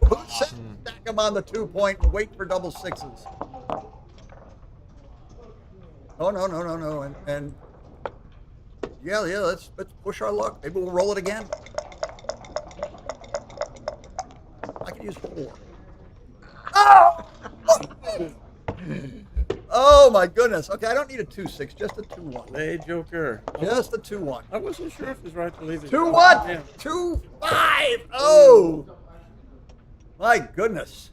[SPEAKER 4] who said stack him on the 2 point and wait for double 6s? Oh no. And yeah, let's push our luck. Maybe we'll roll it again. I can use 4. Oh! Oh my goodness. Okay, I don't need a 2 6, just a 2 1.
[SPEAKER 7] Hey, Joker.
[SPEAKER 4] Just a 2 1.
[SPEAKER 7] I wasn't sure if it was right to leave it.
[SPEAKER 4] 2 what?
[SPEAKER 7] Yeah.
[SPEAKER 4] 2 5. Oh! My goodness.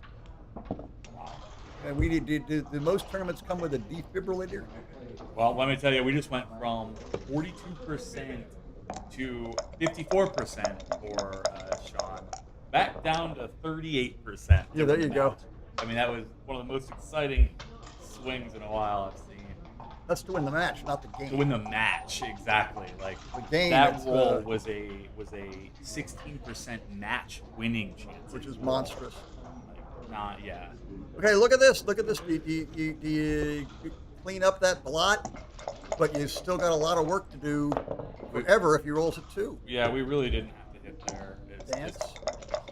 [SPEAKER 4] And we need. Do most tournaments come with a defibrillator?
[SPEAKER 15] Well, let me tell you, we just went from 42% to 54% for Sean, back down to 38%.
[SPEAKER 4] Yeah, there you go.
[SPEAKER 15] I mean, that was one of the most exciting swings in a while I've seen.
[SPEAKER 4] That's to win the match, not the game.
[SPEAKER 15] To win the match, exactly. Like
[SPEAKER 4] the game.
[SPEAKER 15] That roll was a 16% match winning chance,
[SPEAKER 4] which is monstrous.
[SPEAKER 15] Like, yeah.
[SPEAKER 4] Okay, look at this. Do you clean up that blot? But you've still got a lot of work to do forever if he rolls a 2.
[SPEAKER 15] Yeah, we really didn't have to hit there.
[SPEAKER 4] Dance?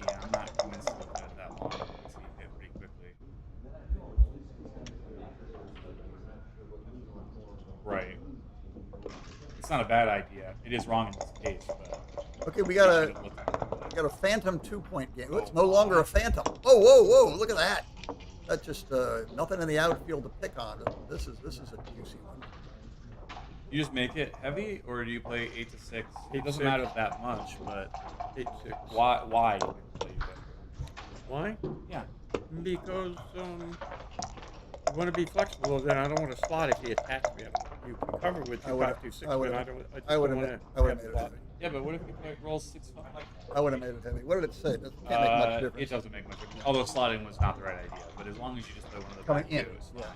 [SPEAKER 15] Yeah, I'm not convinced that that long. He hit pretty quickly. Right. It's not a bad idea. It is wrong in this case, but
[SPEAKER 4] okay, we got a phantom 2 point game. It's no longer a phantom. Oh, whoa! Look at that. That's just nothing in the outfield to pick on. This is a juicy one.
[SPEAKER 15] You just make it heavy, or do you play 8 to 6? It doesn't matter that much, but
[SPEAKER 7] 8 to 6.
[SPEAKER 15] Why?
[SPEAKER 7] Why?
[SPEAKER 15] Yeah.
[SPEAKER 7] Because you want to be flexible. Then I don't want to slot if he attacks me. You can cover with 2 5 2 6.
[SPEAKER 4] I would have made it heavy.
[SPEAKER 15] Yeah, but what if he rolls 6 5?
[SPEAKER 4] I would have made it heavy. What did it say? It can't make much difference.
[SPEAKER 15] It doesn't make much difference. Although slotting was not the right idea, but as long as you just play one of the
[SPEAKER 4] coming
[SPEAKER 15] back
[SPEAKER 4] in.
[SPEAKER 15] twos.
[SPEAKER 4] Yeah.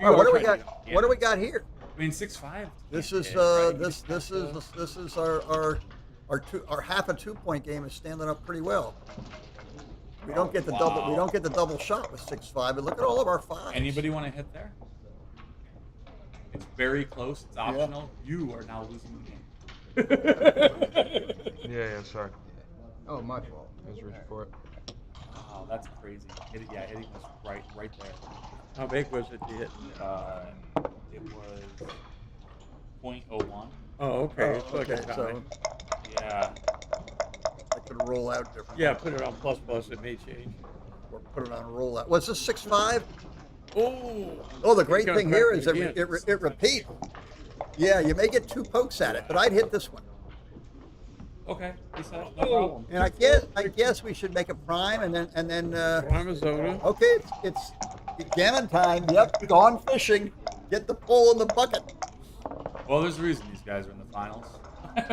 [SPEAKER 15] You
[SPEAKER 4] Oh,
[SPEAKER 15] are
[SPEAKER 4] what do we
[SPEAKER 15] trying
[SPEAKER 4] got?
[SPEAKER 15] to get
[SPEAKER 4] What do we
[SPEAKER 15] it.
[SPEAKER 4] got here?
[SPEAKER 15] I mean, 6 5.
[SPEAKER 4] This is this is our half a 2 point game is standing up pretty well. We don't get the double. We don't get the double shot with 6 5. But look at all of our 5s.
[SPEAKER 15] Anybody want to hit there? It's very close. It's optional. Yeah. You are now losing the game.
[SPEAKER 11] Yeah, sorry.
[SPEAKER 10] Oh, my fault.
[SPEAKER 11] I was reaching for it.
[SPEAKER 15] Wow, that's crazy. Hitting was right there.
[SPEAKER 7] How big was it to hit?
[SPEAKER 15] It was 0.01.
[SPEAKER 7] Oh, okay.
[SPEAKER 4] Oh, okay, so
[SPEAKER 15] yeah.
[SPEAKER 4] I could roll out different.
[SPEAKER 7] Yeah, put it on plus. It may change.
[SPEAKER 4] Or put it on roll out. Was this 6 5?
[SPEAKER 7] Oh,
[SPEAKER 4] the great thing here is it repeats. Yeah, you may get 2 pokes at it, but I'd hit this one.
[SPEAKER 15] Okay, no problem.
[SPEAKER 4] And I guess we should make a prime and then.
[SPEAKER 7] Arizona.
[SPEAKER 4] Okay, it's gammon time. Yep, gone fishing. Get the pole in the bucket.
[SPEAKER 15] Well, there's a reason these guys are in the finals.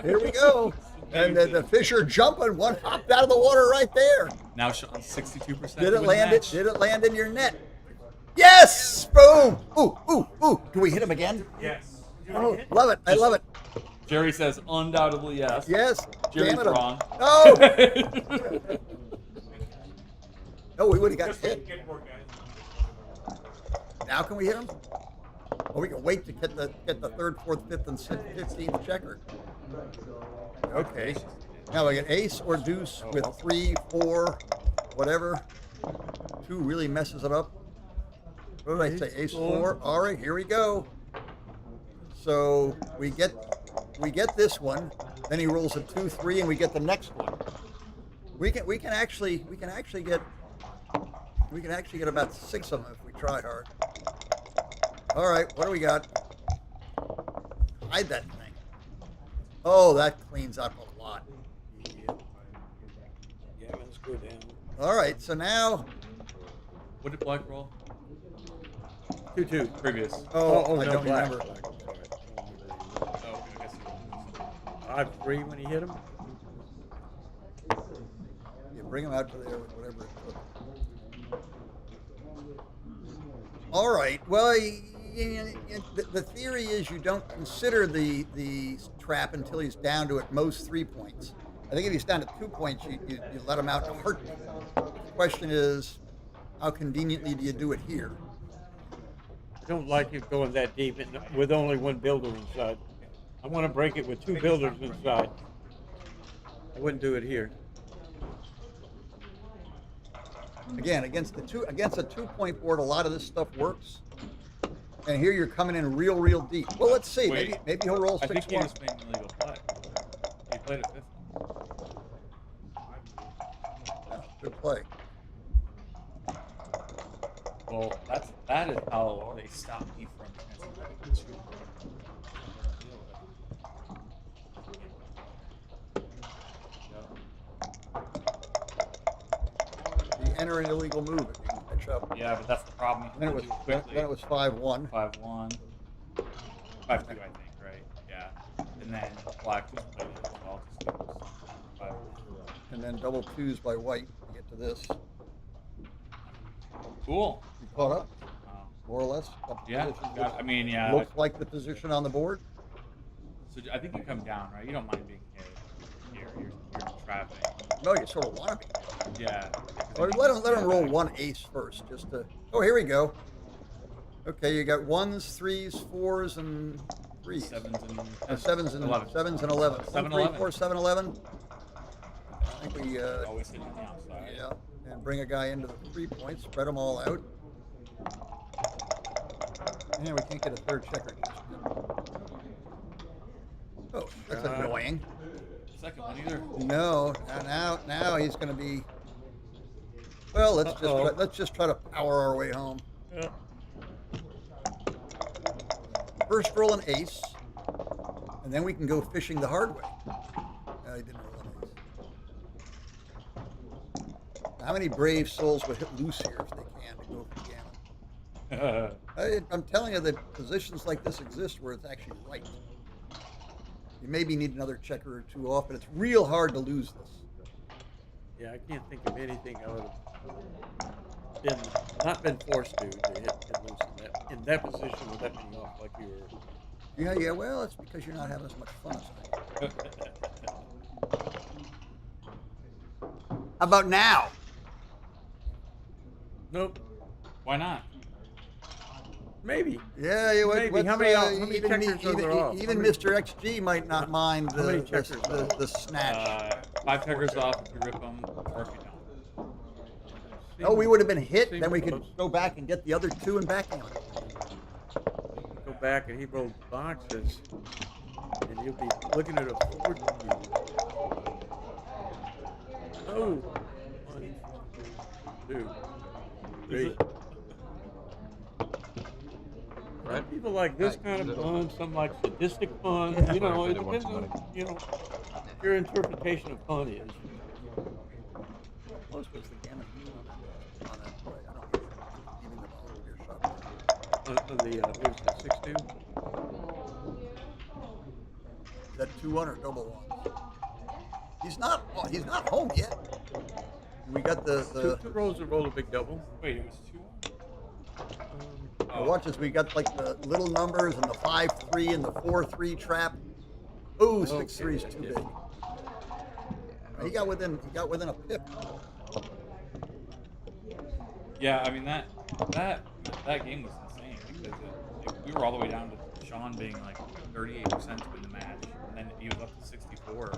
[SPEAKER 4] Here we go. And the fish are jumping. One hopped out of the water right there.
[SPEAKER 15] Now 62%.
[SPEAKER 4] Did it land? Did it land in your net? Yes! Boom! Ooh! Can we hit him again?
[SPEAKER 15] Yes.
[SPEAKER 4] Oh, love it! I love it.
[SPEAKER 15] Jerry says undoubtedly yes.
[SPEAKER 4] Yes.
[SPEAKER 15] Jerry's wrong.
[SPEAKER 4] No. No, we would have got hit. Now can we hit him? Or we can wait to get the third, fourth, fifth, and 15th checker. Okay. Now we get ace or deuce with 3, 4, whatever. 2 really messes it up. What did I say? Ace 4. All right, here we go. So we get this one. Then he rolls a 2, 3, and we get the next one. We can actually get about 6 of them if we try hard. All right, what do we got? Hide that thing. Oh, that cleans up a lot.
[SPEAKER 7] Yeah, let's go down.
[SPEAKER 4] All right, so now.
[SPEAKER 15] What did black roll?
[SPEAKER 7] 2-2.
[SPEAKER 15] Previous.
[SPEAKER 4] Oh, I
[SPEAKER 7] no,
[SPEAKER 4] don't
[SPEAKER 7] black.
[SPEAKER 4] remember.
[SPEAKER 15] Oh, I guess.
[SPEAKER 7] 5-3 when he hit him.
[SPEAKER 4] You bring him out to there, whatever it took. All right. Well, the theory is you don't consider the trap until he's down to at most 3 points. I think if he's down to 2 points, you let him out in a heartbeat. The question is, how conveniently do you do it here?
[SPEAKER 7] I don't like it going that deep with only one builder inside. I want to break it with 2 builders inside. I wouldn't do it here.
[SPEAKER 4] Again, against a 2-point board, a lot of this stuff works. And here you're coming in real deep. Well, let's see.
[SPEAKER 15] Wait,
[SPEAKER 4] maybe he'll roll 6-1.
[SPEAKER 15] I think he just made an illegal play. He played a 5th one.
[SPEAKER 4] Yeah, good play.
[SPEAKER 15] Well, that is how they stopped me from transferring the 2.
[SPEAKER 4] You enter an illegal move if you can catch up.
[SPEAKER 15] Yeah, but that's the problem.
[SPEAKER 4] Then it was 5-1.
[SPEAKER 15] 5-1. 5-2, I think, right? Yeah. And then black just played it as well. Just 5-1.
[SPEAKER 4] And then double 2s by white to get to this.
[SPEAKER 15] Cool.
[SPEAKER 4] You caught up? More or less?
[SPEAKER 15] Yeah. I mean, yeah.
[SPEAKER 4] Looks like the position on the board.
[SPEAKER 15] So I think you come down, right? You don't mind being hit here. You're trapping.
[SPEAKER 4] No, you sort of want to be.
[SPEAKER 15] Yeah.
[SPEAKER 4] Or let him roll 1 ace first, just to. Oh, here we go. Okay, you got 1s, 3s, 4s, and 3s.
[SPEAKER 15] 7s and
[SPEAKER 4] 7s and
[SPEAKER 15] 11.
[SPEAKER 4] 7s and 11.
[SPEAKER 15] 7,
[SPEAKER 4] 3,
[SPEAKER 15] 11.
[SPEAKER 4] 4, 7, 11. I think we.
[SPEAKER 15] Always hitting the outside.
[SPEAKER 4] Yeah, and bring a guy into the 3 points, spread them all out. And we can't get a third checker just yet. Oh, that's annoying.
[SPEAKER 15] Second one either.
[SPEAKER 4] No, now he's going to be. Well, let's just try to power our way home.
[SPEAKER 7] Yeah.
[SPEAKER 4] First roll an ace, and then we can go fishing the hard way. I didn't roll an ace. How many brave souls would hit loose here if they can to go for gammon? I'm telling you that positions like this exist where it's actually right. You maybe need another checker or 2 off, but it's real hard to lose this.
[SPEAKER 7] Yeah, I can't think of anything I would have not been forced to hit loose in that position with that many off like you were.
[SPEAKER 4] Yeah, well, it's because you're not having as much fun as I am. How about now?
[SPEAKER 7] Nope.
[SPEAKER 15] Why not?
[SPEAKER 7] Maybe.
[SPEAKER 4] Yeah,
[SPEAKER 7] Maybe. How many checkers are there off?
[SPEAKER 4] Even Mr. XG might not mind
[SPEAKER 7] How many checkers
[SPEAKER 4] the snatch.
[SPEAKER 15] 5 checkers off if you rip them, or if you don't.
[SPEAKER 4] Oh, we would have been hit, then we could go back and get the other 2 and backgammon.
[SPEAKER 7] Go back and he rolled boxes, and you'll be looking at a 14. Oh. 1, 2, 3.
[SPEAKER 11] Right.
[SPEAKER 7] People like this kind of fun, some like sadistic fun.
[SPEAKER 11] Yeah.
[SPEAKER 7] You know,
[SPEAKER 11] Right,
[SPEAKER 7] it
[SPEAKER 11] they want
[SPEAKER 7] depends
[SPEAKER 11] some
[SPEAKER 7] on your interpretation of fun is.
[SPEAKER 4] Most was the gammon on that play. I don't even the volunteer shot.
[SPEAKER 7] On the what was that, 6-2?
[SPEAKER 4] Is that 2-1 or double 1? He's not home yet. We got the
[SPEAKER 7] Two rolls and roll a big double.
[SPEAKER 15] Wait, it was 2-1?
[SPEAKER 4] watch this. We got like the little numbers and the 5-3 and the 4-3 trap. Ooh, 6-3 is too big. He got within a pip.
[SPEAKER 15] Yeah, I mean that game was insane because we were all the way down to Sean being like 38% to win the match, and then he was up to 64.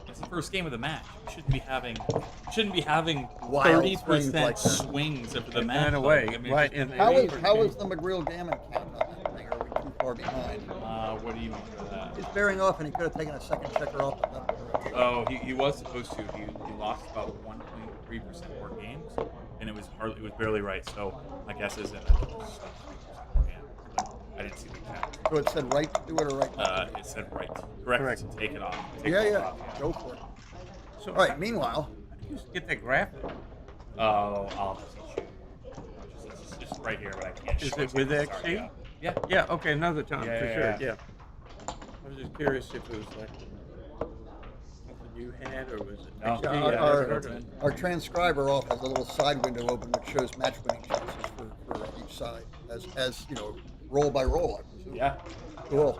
[SPEAKER 15] It's the first game of the match. We shouldn't be having
[SPEAKER 4] Wild
[SPEAKER 15] 30%
[SPEAKER 4] swings like that.
[SPEAKER 15] swings after the
[SPEAKER 6] And
[SPEAKER 15] match.
[SPEAKER 6] ran away,
[SPEAKER 15] I mean,
[SPEAKER 6] right,
[SPEAKER 15] it's just-
[SPEAKER 6] and
[SPEAKER 4] How
[SPEAKER 6] they-
[SPEAKER 4] is the McGreal-Gammon count on that thing? Are we too far behind?
[SPEAKER 15] what do you mean by that?
[SPEAKER 4] He's bearing off, and he could have taken a second checker off the left direction.
[SPEAKER 15] Oh, he was supposed to. He lost about 1.3% more games, and it was barely right. So my guess is that it was 3% more games. But I didn't see the count.
[SPEAKER 4] So it said right to do it or right not to do it?
[SPEAKER 15] It said right. Correct. Take it off. Take
[SPEAKER 4] Yeah,
[SPEAKER 15] it
[SPEAKER 4] yeah.
[SPEAKER 15] off,
[SPEAKER 4] Go for it.
[SPEAKER 6] So
[SPEAKER 4] All right, meanwhile.
[SPEAKER 6] Just get that graphic.
[SPEAKER 15] Oh, I'll just teach you. It's just right here, but I can't
[SPEAKER 6] Is
[SPEAKER 15] show
[SPEAKER 6] it with
[SPEAKER 15] Sorry,
[SPEAKER 6] XC?
[SPEAKER 15] yeah. Yeah.
[SPEAKER 6] Yeah, okay, another time,
[SPEAKER 15] Yeah,
[SPEAKER 6] for
[SPEAKER 15] yeah,
[SPEAKER 6] sure,
[SPEAKER 15] yeah.
[SPEAKER 6] yeah. I was just curious if it was like something you had, or was it?
[SPEAKER 15] No.
[SPEAKER 6] XC?
[SPEAKER 15] Yeah,
[SPEAKER 6] I never
[SPEAKER 4] Our,
[SPEAKER 6] heard of it.
[SPEAKER 4] our transcriber off has a little side window open which shows match winning chances for each side, as you know, roll by roll, I presume.
[SPEAKER 15] Yeah.
[SPEAKER 4] Cool.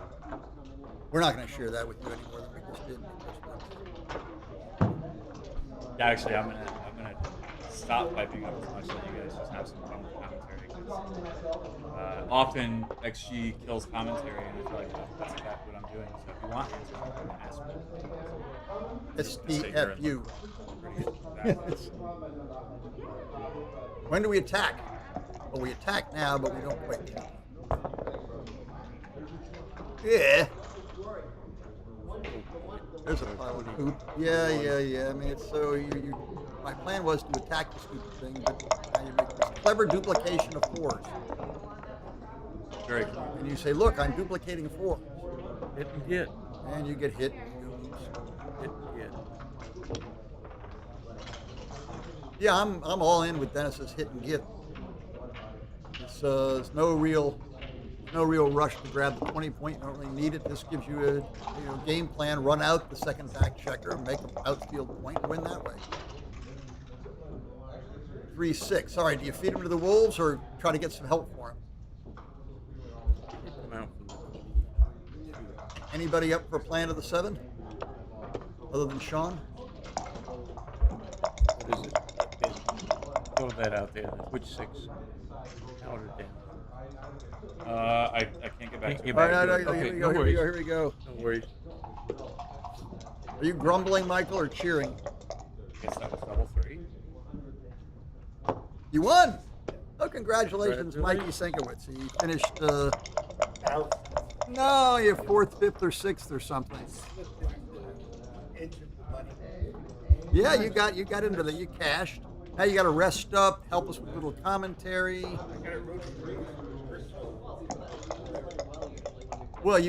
[SPEAKER 4] We're not going to share that with you any more than we just did.
[SPEAKER 15] Yeah, actually, I'm gonna stop piping up as much so you guys just have some fun with commentary. 'Cause, often XG kills commentary, and I feel like that's exactly what I'm doing. So if you want answers, you can ask me.
[SPEAKER 4] It's
[SPEAKER 15] Just sit here and
[SPEAKER 4] DFU.
[SPEAKER 15] Exactly.
[SPEAKER 4] When do we attack? Well, we attack now, but we don't quite yet. Yeah. There's a pile of poop. Yeah. I mean, it's so my plan was to attack the stupid thing, but now you make this clever duplication of fours.
[SPEAKER 15] Very cool.
[SPEAKER 4] And you say, look, I'm duplicating fours.
[SPEAKER 6] Hit and get.
[SPEAKER 4] And you get hit. And you lose.
[SPEAKER 6] Hit and get.
[SPEAKER 4] Yeah, I'm all in with Dennis's hit and get. It's no real rush to grab the 20 point. You don't really need it. This gives you a game plan. Run out the second back checker, make an outfield point, and win that way. 3-6. All right, do you feed him to the wolves or try to get some help for him?
[SPEAKER 6] Come out from the 22.
[SPEAKER 4] Anybody up for plan of the 7? Other than Sean?
[SPEAKER 6] What is it? Throw that out there. Which 6? Count it down.
[SPEAKER 15] I can't get back
[SPEAKER 6] Can't
[SPEAKER 15] to
[SPEAKER 6] get
[SPEAKER 15] it.
[SPEAKER 6] back
[SPEAKER 4] All
[SPEAKER 6] to
[SPEAKER 4] right,
[SPEAKER 6] it.
[SPEAKER 4] here
[SPEAKER 6] Okay,
[SPEAKER 4] we
[SPEAKER 6] no
[SPEAKER 4] go,
[SPEAKER 6] worries.
[SPEAKER 4] here we go.
[SPEAKER 6] No worries.
[SPEAKER 4] Are you grumbling, Michael, or cheering?
[SPEAKER 15] I guess that was double 3.
[SPEAKER 4] You won! Oh, congratulations, Mikey Senkiwicz. He finished, no, you're 4th, 5th, or 6th or something. Yeah, you got into the, you cashed. Now you got to rest up, help us with a little commentary. Well,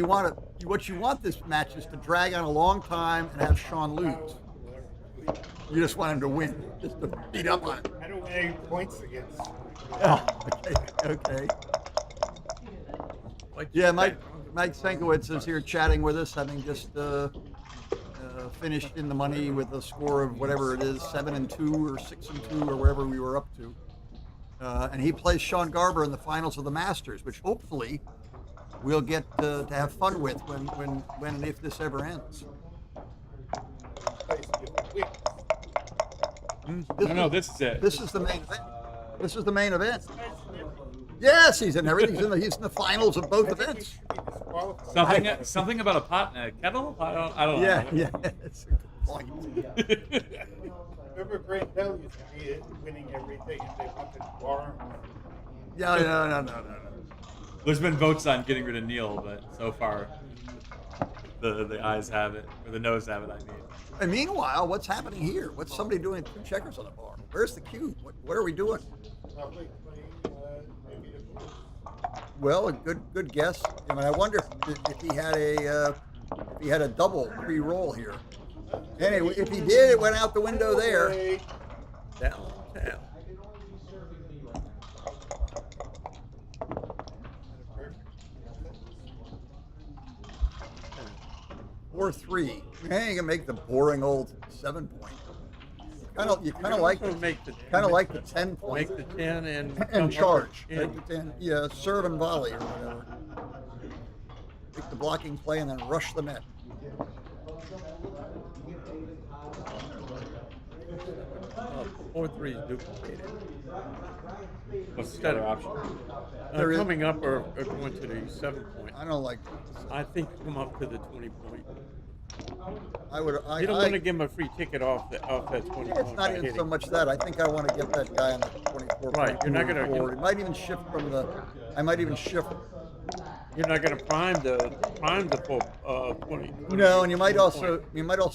[SPEAKER 4] what you want this match is to drag on a long time and have Sean lose. You just want him to win, just to beat up on it.
[SPEAKER 12] I don't want any points against.
[SPEAKER 4] Oh, okay. Yeah, Mike Senkiwicz is here chatting with us, having just finished in the money with a score of whatever it is, 7-2 or 6-2 or wherever we were up to. And he plays Sean Garber in the finals of the Masters, which hopefully we'll get to have fun with when and if this ever ends.
[SPEAKER 15] No, this is it.
[SPEAKER 4] This is the main event. This is the main event. Yes, he's in everything. He's in the finals of both events.
[SPEAKER 15] Something about a pot and a kettle? I don't know.
[SPEAKER 4] Yeah, it's a good point.
[SPEAKER 12] Remember Grant Bell used to be winning everything and they wanted Warren.
[SPEAKER 4] Yeah, no.
[SPEAKER 15] There's been votes on getting rid of Neil, but so far the eyes have it, or the nose have it, I mean.
[SPEAKER 4] And meanwhile, what's happening here? What's somebody doing 2 checkers on the bar? Where's the cube? What are we doing?
[SPEAKER 12] Probably playing maybe the Blues.
[SPEAKER 4] Well, a good guess. I mean, I wonder if he had a double pre-roll here. Anyway, if he did, it went out the window there.
[SPEAKER 6] Down.
[SPEAKER 4] 4-3. You ain't gonna make the boring old 7 point. You kind of like the 10 point.
[SPEAKER 6] Make the 10
[SPEAKER 4] and charge.
[SPEAKER 6] Yeah.
[SPEAKER 4] Make the 10. Yeah, serve and volley or whatever. Make the blocking play and then rush the net.
[SPEAKER 7] 4-3 is duplicated.
[SPEAKER 15] What's the
[SPEAKER 7] Instead
[SPEAKER 15] other
[SPEAKER 7] of
[SPEAKER 15] option?
[SPEAKER 4] There is-
[SPEAKER 7] coming up or going to the 7 point.
[SPEAKER 4] I don't like.
[SPEAKER 7] I think come up to the 20 point.
[SPEAKER 4] I would.
[SPEAKER 7] You don't want to give him a free ticket off that 20
[SPEAKER 4] It's
[SPEAKER 7] point.
[SPEAKER 4] not
[SPEAKER 7] by
[SPEAKER 4] even so
[SPEAKER 7] hitting.
[SPEAKER 4] much that. I think I want to get that guy on the 24.
[SPEAKER 7] Right, you're not gonna-
[SPEAKER 4] forward. It might even shift from the. I might even shift.
[SPEAKER 7] You're not going to prime the full 20.
[SPEAKER 4] No, and you might
[SPEAKER 7] 20
[SPEAKER 4] also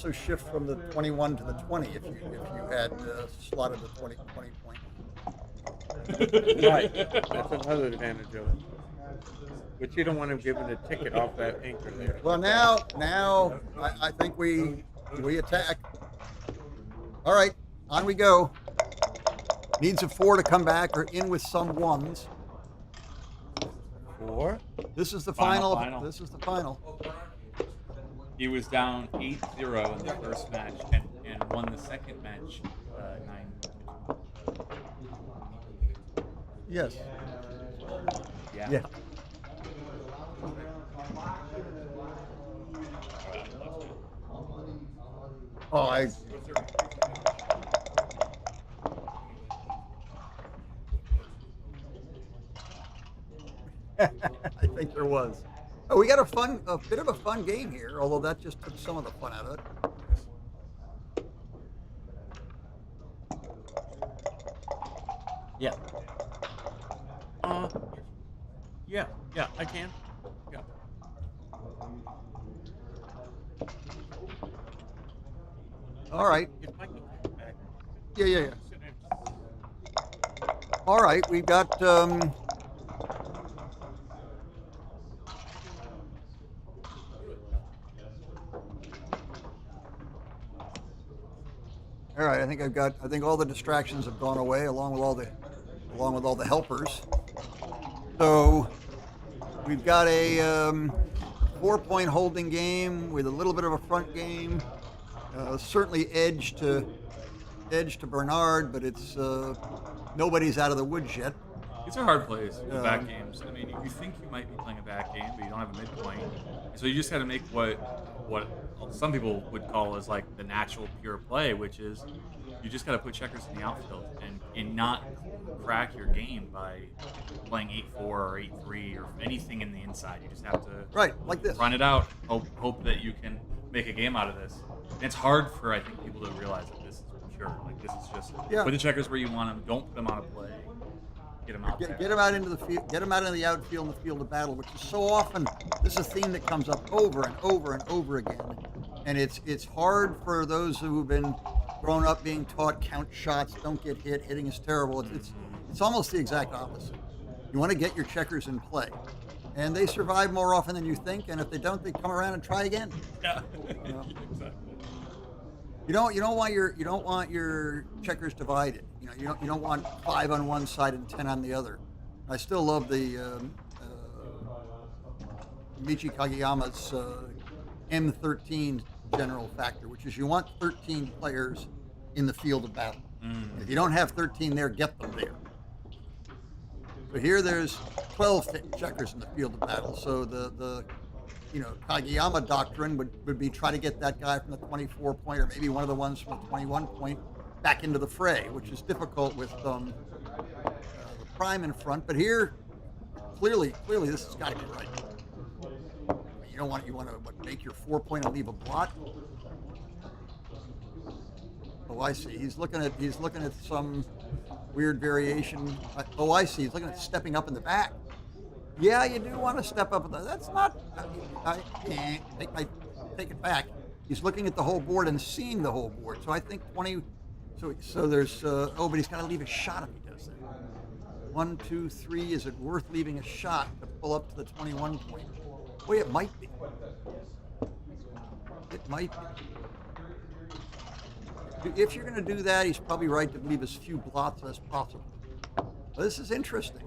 [SPEAKER 7] point.
[SPEAKER 4] shift from the 21 to the 20 if you had slotted the 20 point.
[SPEAKER 7] Right, that's another advantage of it. But you don't want him giving a ticket off that anchor there.
[SPEAKER 4] Well, now I think we attack. All right, on we go. Needs a 4 to come back or in with some 1s.
[SPEAKER 7] 4.
[SPEAKER 4] This is the
[SPEAKER 15] Final,
[SPEAKER 4] final.
[SPEAKER 15] final.
[SPEAKER 4] This is the final.
[SPEAKER 15] He was down 8-0 in the first match and won the second match 9.
[SPEAKER 4] Yes.
[SPEAKER 15] Yeah.
[SPEAKER 4] Yeah. Oh, I. I think there was. Oh, we got a bit of a fun game here, although that just took some of the fun out of it.
[SPEAKER 7] Yeah. Yeah, I can. Yeah.
[SPEAKER 4] All right.
[SPEAKER 7] If I can get back.
[SPEAKER 4] Yeah. All right, we've got. All right, I think all the distractions have gone away along with all the helpers. So we've got a 4-point holding game with a little bit of a front game. Certainly edge to Bernard, but it's nobody's out of the woods yet.
[SPEAKER 15] These are hard plays, the back games. I mean, you think you might be playing a back game, but you don't have a midpoint. So you just got to make what some people would call as like the natural pure play, which is you just got to put checkers in the outfield and not crack your game by playing 8-4 or 8-3 or anything in the inside. You just have to
[SPEAKER 4] like this.
[SPEAKER 15] Run it out. Hope that you can make a game out of this. And it's hard for I think people to realize that this is pure. Like this is just put the checkers where you want them. Don't put them on a play. Get them out.
[SPEAKER 4] Get them out into the field. Get them out into the outfield in the field of battle, which is so often. This is a theme that comes up over and over and over again, and it's hard for those who've been grown up being taught count shots, don't get hit, hitting is terrible. It's almost the exact opposite. You want to get your checkers in play, and they survive more often than you think. And if they don't, they come around and try again.
[SPEAKER 15] Yeah,
[SPEAKER 4] You know?
[SPEAKER 15] exactly.
[SPEAKER 4] You don't want your checkers divided. You don't want 5 on one side and 10 on the other. I still love the Michi Kageyama's M13 general factor, which is you want 13 players in the field of battle. If you don't have 13 there, get them there. So here there's 12 checkers in the field of battle. So the Kageyama doctrine would be try to get that guy from the 24 point or maybe one of the ones from the 21 point back into the fray, which is difficult with the prime in front. But here, clearly this has got to be right. You want to make your 4 point and leave a blot. Oh, I see. He's looking at some weird variation. Oh, I see. He's looking at stepping up in the back. Yeah, you do want to step up. That's not. I take it back. He's looking at the whole board and seeing the whole board. So I think 20. So there's. But he's got to leave a shot if he does that. 1, 2, 3. Is it worth leaving a shot to pull up to the 21 point? Boy, it might be. It might be. If you're going to do that, he's probably right to leave as few blots as possible. But this is interesting.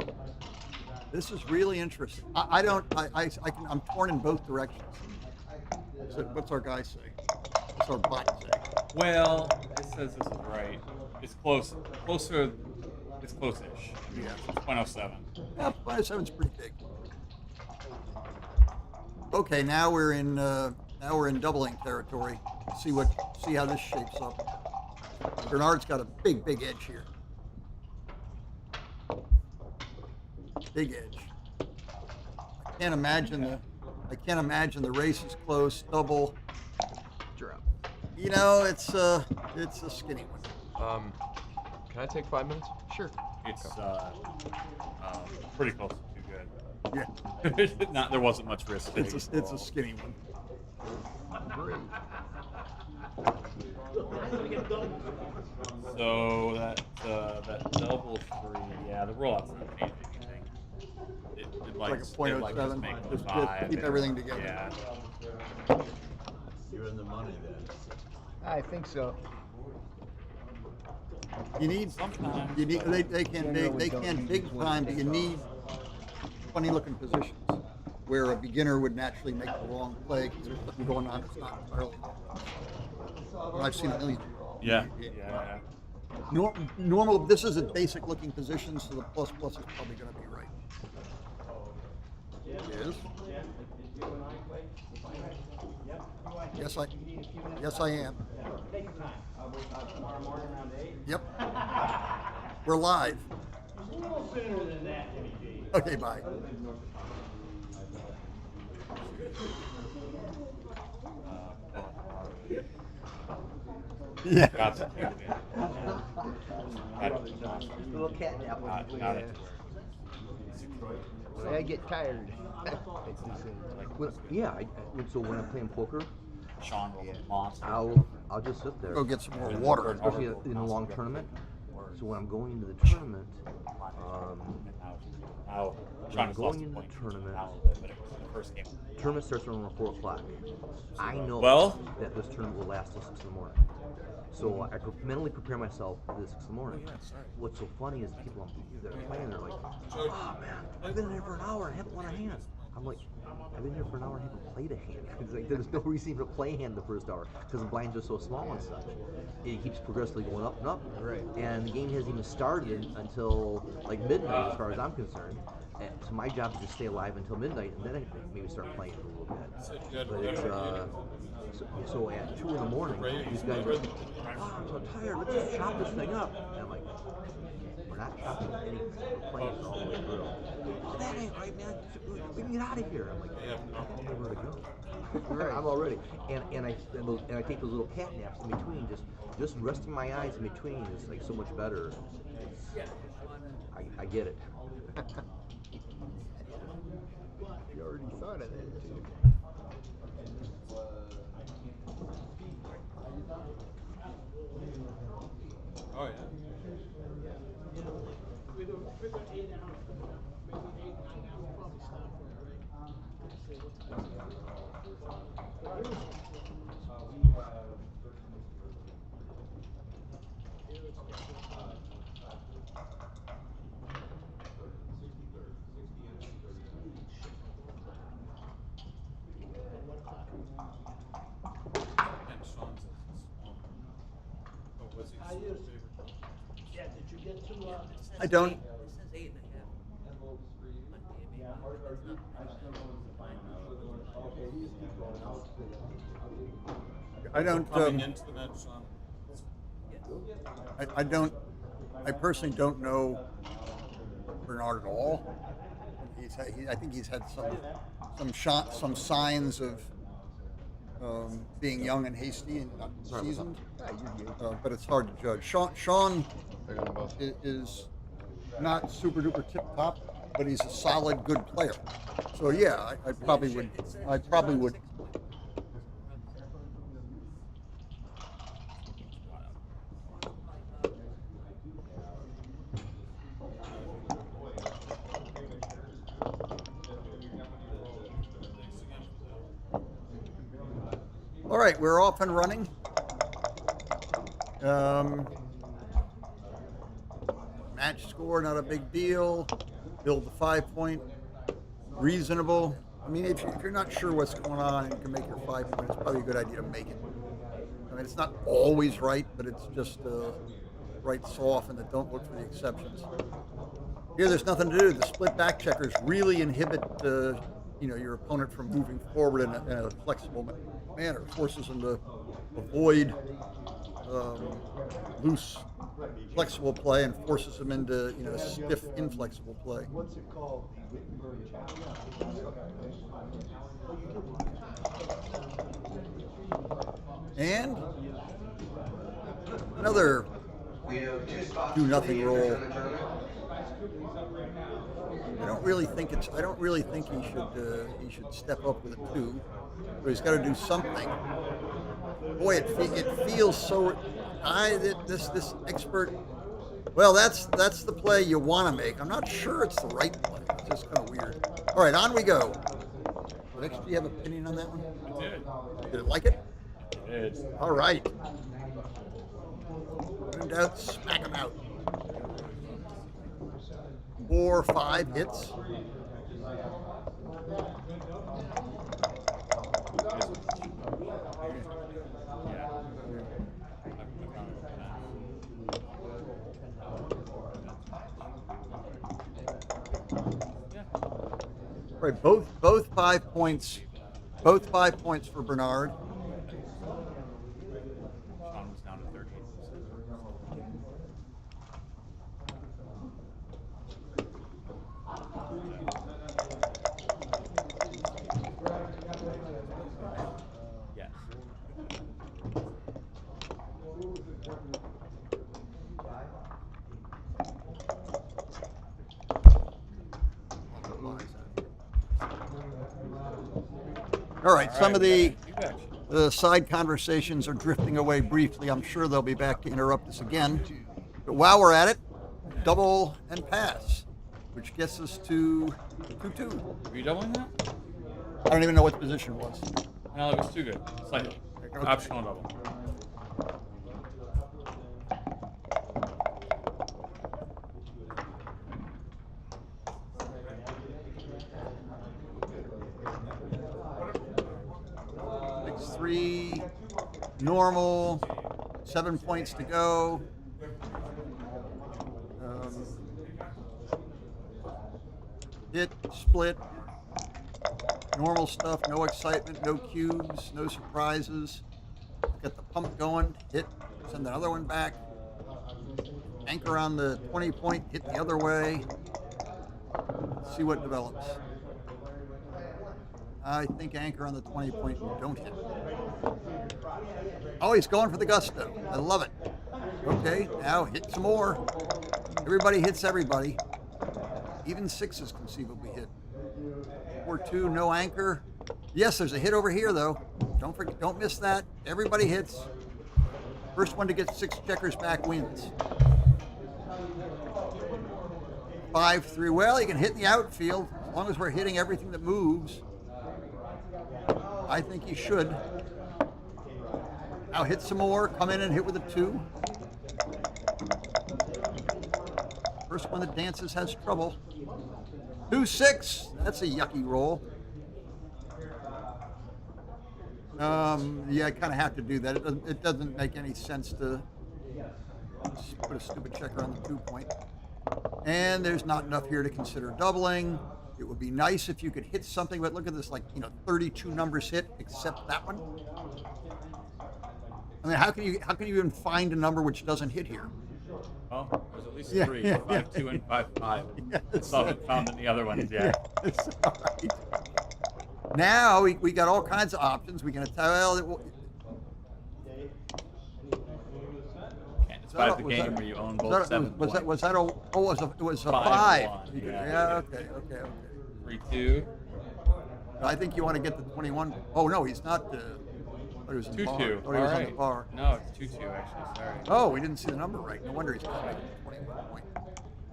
[SPEAKER 4] This is really interesting. I'm torn in both directions. So what's our guy say? What's our bot say?
[SPEAKER 15] Well, it says this is right. It's closer. It's close-ish.
[SPEAKER 4] Yeah.
[SPEAKER 15] It's 0.07.
[SPEAKER 4] Yeah, 0.07 is pretty big. Okay, now we're in doubling territory. See how this shapes up. Bernard's got a big edge here. Big edge. I can't imagine the race is close. Double.
[SPEAKER 11] Drop.
[SPEAKER 4] You know, it's a skinny one.
[SPEAKER 11] Can I take 5 minutes?
[SPEAKER 15] Sure. It's pretty close to too good.
[SPEAKER 4] Yeah.
[SPEAKER 15] There wasn't much risk.
[SPEAKER 4] It's a skinny one.
[SPEAKER 11] Great.
[SPEAKER 15] So that double three, yeah, the rollout's not changing anything. It
[SPEAKER 4] Like a
[SPEAKER 15] likes,
[SPEAKER 4] .07,
[SPEAKER 15] it likes just make
[SPEAKER 4] just
[SPEAKER 15] five.
[SPEAKER 4] keep everything together.
[SPEAKER 15] Yeah.
[SPEAKER 9] You're in the money then.
[SPEAKER 10] I think so.
[SPEAKER 4] You need
[SPEAKER 15] Sometimes,
[SPEAKER 4] they
[SPEAKER 10] Generally
[SPEAKER 4] can
[SPEAKER 10] don't
[SPEAKER 4] big
[SPEAKER 10] use one
[SPEAKER 4] time, but you
[SPEAKER 10] thing.
[SPEAKER 4] need funny looking positions where a beginner would naturally make the wrong play because there's something going on that's not entirely normal. I've seen a million.
[SPEAKER 15] Yeah.
[SPEAKER 4] Normal. This is a basic looking position, so the plus is probably going to be right. Yes. Yes, I am. Yep. We're live. Okay, bye. Yeah.
[SPEAKER 15] Got it.
[SPEAKER 10] Little catnap.
[SPEAKER 15] Got it.
[SPEAKER 10] I get tired.
[SPEAKER 2] So when I'm playing poker,
[SPEAKER 15] Sean will monster.
[SPEAKER 2] I'll just sit there.
[SPEAKER 4] Go get some more water.
[SPEAKER 2] Especially in a long tournament. So when I'm going into the tournament,
[SPEAKER 15] Now, Sean has lost
[SPEAKER 2] going
[SPEAKER 15] a
[SPEAKER 2] into the
[SPEAKER 15] point
[SPEAKER 2] tournament,
[SPEAKER 15] now a little bit, but it was the first game.
[SPEAKER 2] tournament starts around 4 o'clock. I know
[SPEAKER 15] Well-
[SPEAKER 2] that this tournament will last till 6 in the morning. So I mentally prepare myself for the 6 in the morning. What's so funny is people that are playing, they're like, oh man, I've been in here for an hour and I haven't won a hand. I'm like, I've been here for an hour and I haven't played a hand. It's like, there's no reason to play a hand the first hour because the blinds are so small and such. It keeps progressively going up and up.
[SPEAKER 10] Right.
[SPEAKER 2] And the game hasn't even started until like midnight as far as I'm concerned. And so my job is to stay alive until midnight and then I can maybe start playing a little bit. But it's, so at 2 in the morning, these guys are like, oh, I'm so tired, let's just chop this thing up. And I'm like, we're not chopping anything, we're playing this all the way through. That ain't right, man. We can get out of here. I'm like, I don't know where to go. I'm all ready. And I take those little cat naps in between, just resting my eyes in between is like so much better. I get it.
[SPEAKER 10] You already thought of that too.
[SPEAKER 15] Oh yeah.
[SPEAKER 12] With a 8 hours, maybe 8, 9 hours, probably stop there, right? Yeah, did you get to,
[SPEAKER 4] I don't.
[SPEAKER 3] This is 8.5.
[SPEAKER 4] I don't.
[SPEAKER 15] Coming into the match, Sean.
[SPEAKER 4] I don't. I personally don't know Bernard at all. I think he's had some signs of being young and hasty and not seasoned. But it's hard to judge. Sean is not super duper tip top, but he's a solid, good player. So yeah, I probably would. All right, we're off and running. Match score, not a big deal. Build the 5-point, reasonable. I mean, if you're not sure what's going on and you can make your 5 points, it's probably a good idea to make it. I mean, it's not always right, but it's just right so often that don't look for the exceptions. Here, there's nothing to do. The split back checkers really inhibit your opponent from moving forward in a flexible manner. Forces them to avoid loose, flexible play and forces him into stiff, inflexible play.
[SPEAKER 12] What's it called? The Wittenberg challenge.
[SPEAKER 4] And another
[SPEAKER 1] We have 2 spots
[SPEAKER 4] do nothing
[SPEAKER 1] for the
[SPEAKER 4] roll.
[SPEAKER 1] entries in the tournament.
[SPEAKER 4] I don't really think he should step up with a 2, but he's got to do something. Boy, it feels so. This expert. Well, that's the play you want to make. I'm not sure it's the right play. It's just kind of weird. All right, on we go. Rex, do you have an opinion on that one?
[SPEAKER 15] I did.
[SPEAKER 4] Did it like it?
[SPEAKER 15] It is.
[SPEAKER 4] All right. When in doubt, smack him out. 4 or 5 hits. Right, both 5 points. Both 5 points for Bernard.
[SPEAKER 15] Sean was down to 38%. Yes.
[SPEAKER 4] All right, some of the side conversations are drifting away briefly. I'm sure they'll be back to interrupt us again. But while we're at it, double and pass, which gets us to 2-2.
[SPEAKER 15] Were you doubling that?
[SPEAKER 4] I don't even know what the position was.
[SPEAKER 15] No, it was too good. Slightly. Optional double.
[SPEAKER 4] Three, normal, 7 points to go. Hit, split, normal stuff, no excitement, no cues, no surprises. Get the pump going, hit, send another one back. Anchor on the 20 point, hit the other way. See what develops. I think anchor on the 20 point and don't hit. Oh, he's going for the gusto. I love it. Okay, now hit some more. Everybody hits everybody. Even 6s conceivably hit. 4-2, no anchor. Yes, there's a hit over here though. Don't forget, don't miss that. Everybody hits. First one to get 6 checkers back wins. 5-3. Well, you can hit in the outfield as long as we're hitting everything that moves. I think you should. Now hit some more. Come in and hit with a 2. First one that dances has trouble. 2-6. That's a yucky roll. Yeah, I kind of have to do that. It doesn't make any sense to just put a stupid checker on the 2 point. And there's not enough here to consider doubling. It would be nice if you could hit something, but look at this, 32 numbers hit, except that one. I mean, how can you even find a number which doesn't hit here?
[SPEAKER 15] Well, there's at least 3, 5-2 and 5-5.
[SPEAKER 4] Yes.
[SPEAKER 15] So I haven't found in the other ones yet.
[SPEAKER 4] Yes. All right. Now we got all kinds of options. We can tell.
[SPEAKER 15] Can't despite the game where you own both 7 points.
[SPEAKER 4] It was a 5.
[SPEAKER 15] Yeah.
[SPEAKER 4] Okay.
[SPEAKER 15] 3-2.
[SPEAKER 4] I think you want to get the 21. Oh no, he's not. It was
[SPEAKER 15] 2-2.
[SPEAKER 4] All
[SPEAKER 15] All
[SPEAKER 4] right.
[SPEAKER 15] right. No, it's 2-2 actually. Sorry.
[SPEAKER 4] Oh, we didn't see the number right. No wonder he's not making the 21 point.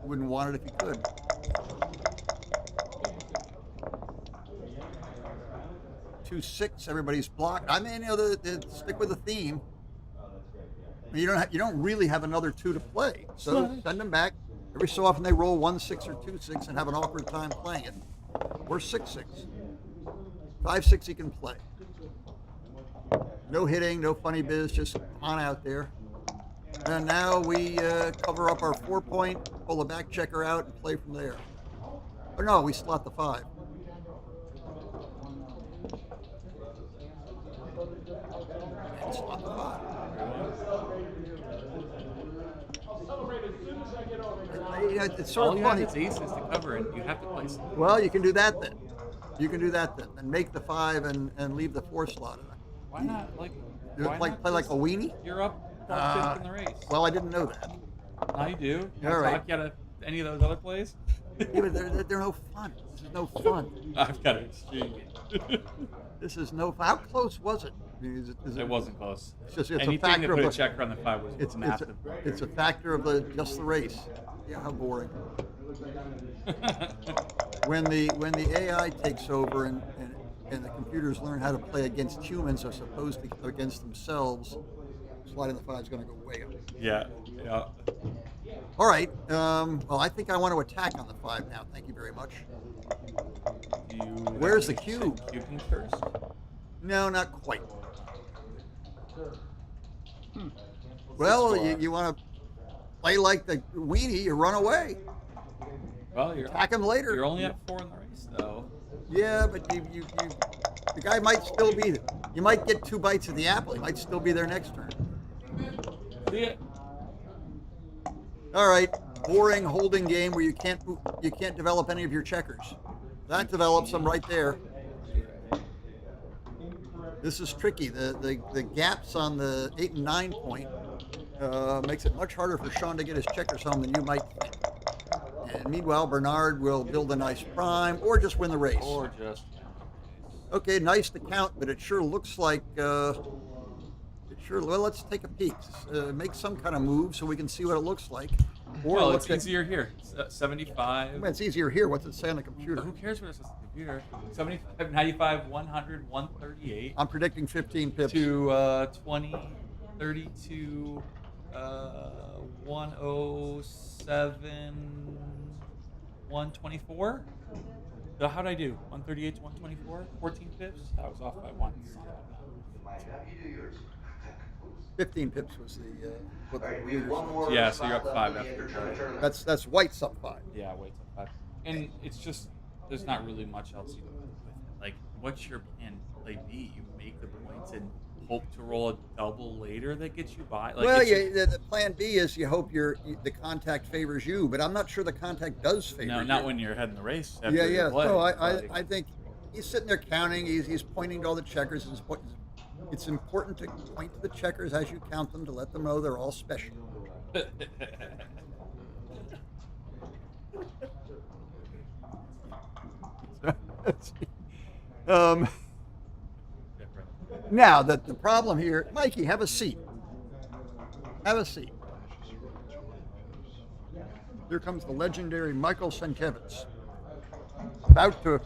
[SPEAKER 4] Wouldn't want it if he could. 2-6. Everybody's blocked. I mean, stick with the theme. You don't really have another 2 to play, so send them back. Every so often they roll 1-6 or 2-6 and have an awkward time playing it. Or 6-6. 5-6 he can play. No hitting, no funny biz, just on out there. And now we cover up our 4 point, pull the back checker out, and play from there. Or no, we slot the 5. And slot the 5. it's sort
[SPEAKER 15] All
[SPEAKER 4] of
[SPEAKER 15] you
[SPEAKER 4] funny.
[SPEAKER 15] have is aces to cover, and you have to place it.
[SPEAKER 4] Well, you can do that then. You can do that then, and make the 5 and leave the 4 slot in it.
[SPEAKER 15] Why not? Like,
[SPEAKER 4] You
[SPEAKER 15] why not
[SPEAKER 4] play like a
[SPEAKER 15] just-
[SPEAKER 4] weenie?
[SPEAKER 15] You're up 1/5 in the race.
[SPEAKER 4] Well, I didn't know that.
[SPEAKER 15] Now you do. Can
[SPEAKER 4] All
[SPEAKER 15] I
[SPEAKER 4] right.
[SPEAKER 15] talk you out of any of those other plays?
[SPEAKER 4] Yeah, but they're no fun. This is no fun.
[SPEAKER 15] I've got an exchange.
[SPEAKER 4] This is no. How close was it? I mean, is
[SPEAKER 15] It wasn't close.
[SPEAKER 4] It's
[SPEAKER 15] Anything
[SPEAKER 4] a factor
[SPEAKER 15] that put
[SPEAKER 4] of
[SPEAKER 15] a
[SPEAKER 4] the
[SPEAKER 15] checker on the 5 was
[SPEAKER 4] it's
[SPEAKER 15] massive.
[SPEAKER 4] it's a factor of just the race. Yeah, how boring. When the AI takes over and the computers learn how to play against humans as opposed to against themselves, sliding the 5 is going to go way up.
[SPEAKER 15] Yeah.
[SPEAKER 4] All right. Well, I think I want to attack on the 5 now. Thank you very much. Where's the cube?
[SPEAKER 15] Cubing first.
[SPEAKER 4] No, not quite. Well, you want to play like the weenie, you run away.
[SPEAKER 15] Well, you're
[SPEAKER 4] attack him later.
[SPEAKER 15] You're only at 4 in the race, though.
[SPEAKER 4] Yeah, but the guy might still be there. You might get 2 bites of the apple. He might still be there next turn.
[SPEAKER 15] See it?
[SPEAKER 4] All right, boring holding game where you can't develop any of your checkers. That develops them right there. This is tricky. The gaps on the 8 and 9 point makes it much harder for Sean to get his checkers home than you might think. And meanwhile, Bernard will build a nice prime or just win the race.
[SPEAKER 15] Or just.
[SPEAKER 4] Okay, nice to count, but it sure looks like well, let's take a peek. Make some kind of move so we can see what it looks like. Or
[SPEAKER 15] Well,
[SPEAKER 4] look
[SPEAKER 15] it's easier here. 75.
[SPEAKER 4] Well, it's easier here. What's it say on the computer?
[SPEAKER 15] Who cares what it says on the computer? 75, 95, 100, 138.
[SPEAKER 4] I'm predicting 15 pips.
[SPEAKER 15] To 20, 32, 107, 124. So how'd I do? 138 to 124? 14 pips? I was off by 1.
[SPEAKER 4] 15 pips was the. What the computer said.
[SPEAKER 15] Yeah, so you're up 5 after.
[SPEAKER 4] That's White's up 5.
[SPEAKER 15] Yeah, White's up 5. And it's just, there's not really much else you can do with it. Like, what's your plan play B? You make the points and hope to roll a double later that gets you by? Like,
[SPEAKER 4] Well, the plan B is you hope the contact favors you, but I'm not sure the contact does favor you.
[SPEAKER 15] No, not when you're heading the race. After
[SPEAKER 4] Yeah.
[SPEAKER 15] you play.
[SPEAKER 4] No, I think he's sitting there counting. He's pointing to all the checkers. It's important to point to the checkers as you count them to let them know they're all special. Now that the problem here, Mikey, have a seat. Have a seat. Here comes the legendary Michael Senkiwicz, about to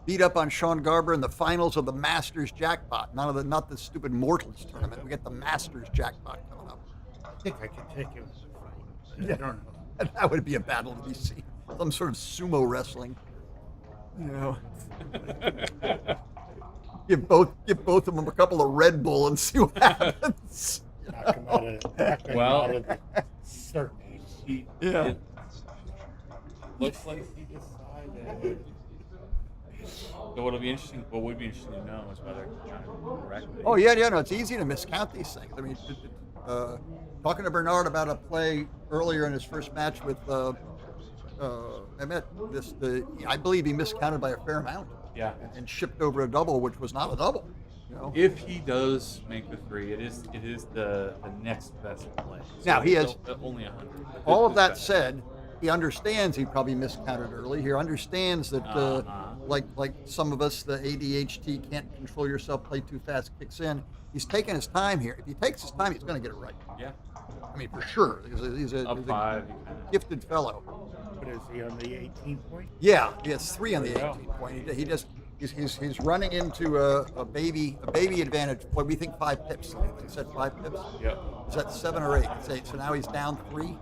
[SPEAKER 4] beat up on Sean Garber in the finals of the Masters Jackpot. Not the stupid Mortals tournament. We get the Masters Jackpot coming up.
[SPEAKER 13] I think I can take it as a fight.
[SPEAKER 4] Yeah.
[SPEAKER 13] I don't know.
[SPEAKER 4] That would be a battle to be seen. Some sort of sumo wrestling. You know. Give both of them a couple of Red Bull and see what happens.
[SPEAKER 13] Knock him out of the circle.
[SPEAKER 4] Yeah.
[SPEAKER 15] It looks like he decided. So what would be interesting to know is whether he counted correctly.
[SPEAKER 4] Oh yeah, no, it's easy to miscount these things. I mean, talking to Bernard about a play earlier in his first match with Mehmet, I believe he miscounted by a fair amount.
[SPEAKER 15] Yeah.
[SPEAKER 4] And shipped over a double, which was not a double. You know?
[SPEAKER 15] If he does make the 3, it is the next best play. So
[SPEAKER 4] Now, he has
[SPEAKER 15] still only 100.
[SPEAKER 4] all of that said, he understands he probably miscounted early. He understands that, like some of us, the ADHD, can't control yourself, play too fast, kicks in. He's taking his time here. If he takes his time, he's going to get it right.
[SPEAKER 15] Yeah.
[SPEAKER 4] I mean, for sure. He's a gifted fellow.
[SPEAKER 13] What is he on the 18 point?
[SPEAKER 4] Yeah, he has 3 on the 18 point. He's running into a baby advantage. What we think 5 pips. He said 5 pips.
[SPEAKER 15] Yep.
[SPEAKER 4] Is that 7 or 8? It's 8. So now he's down 3.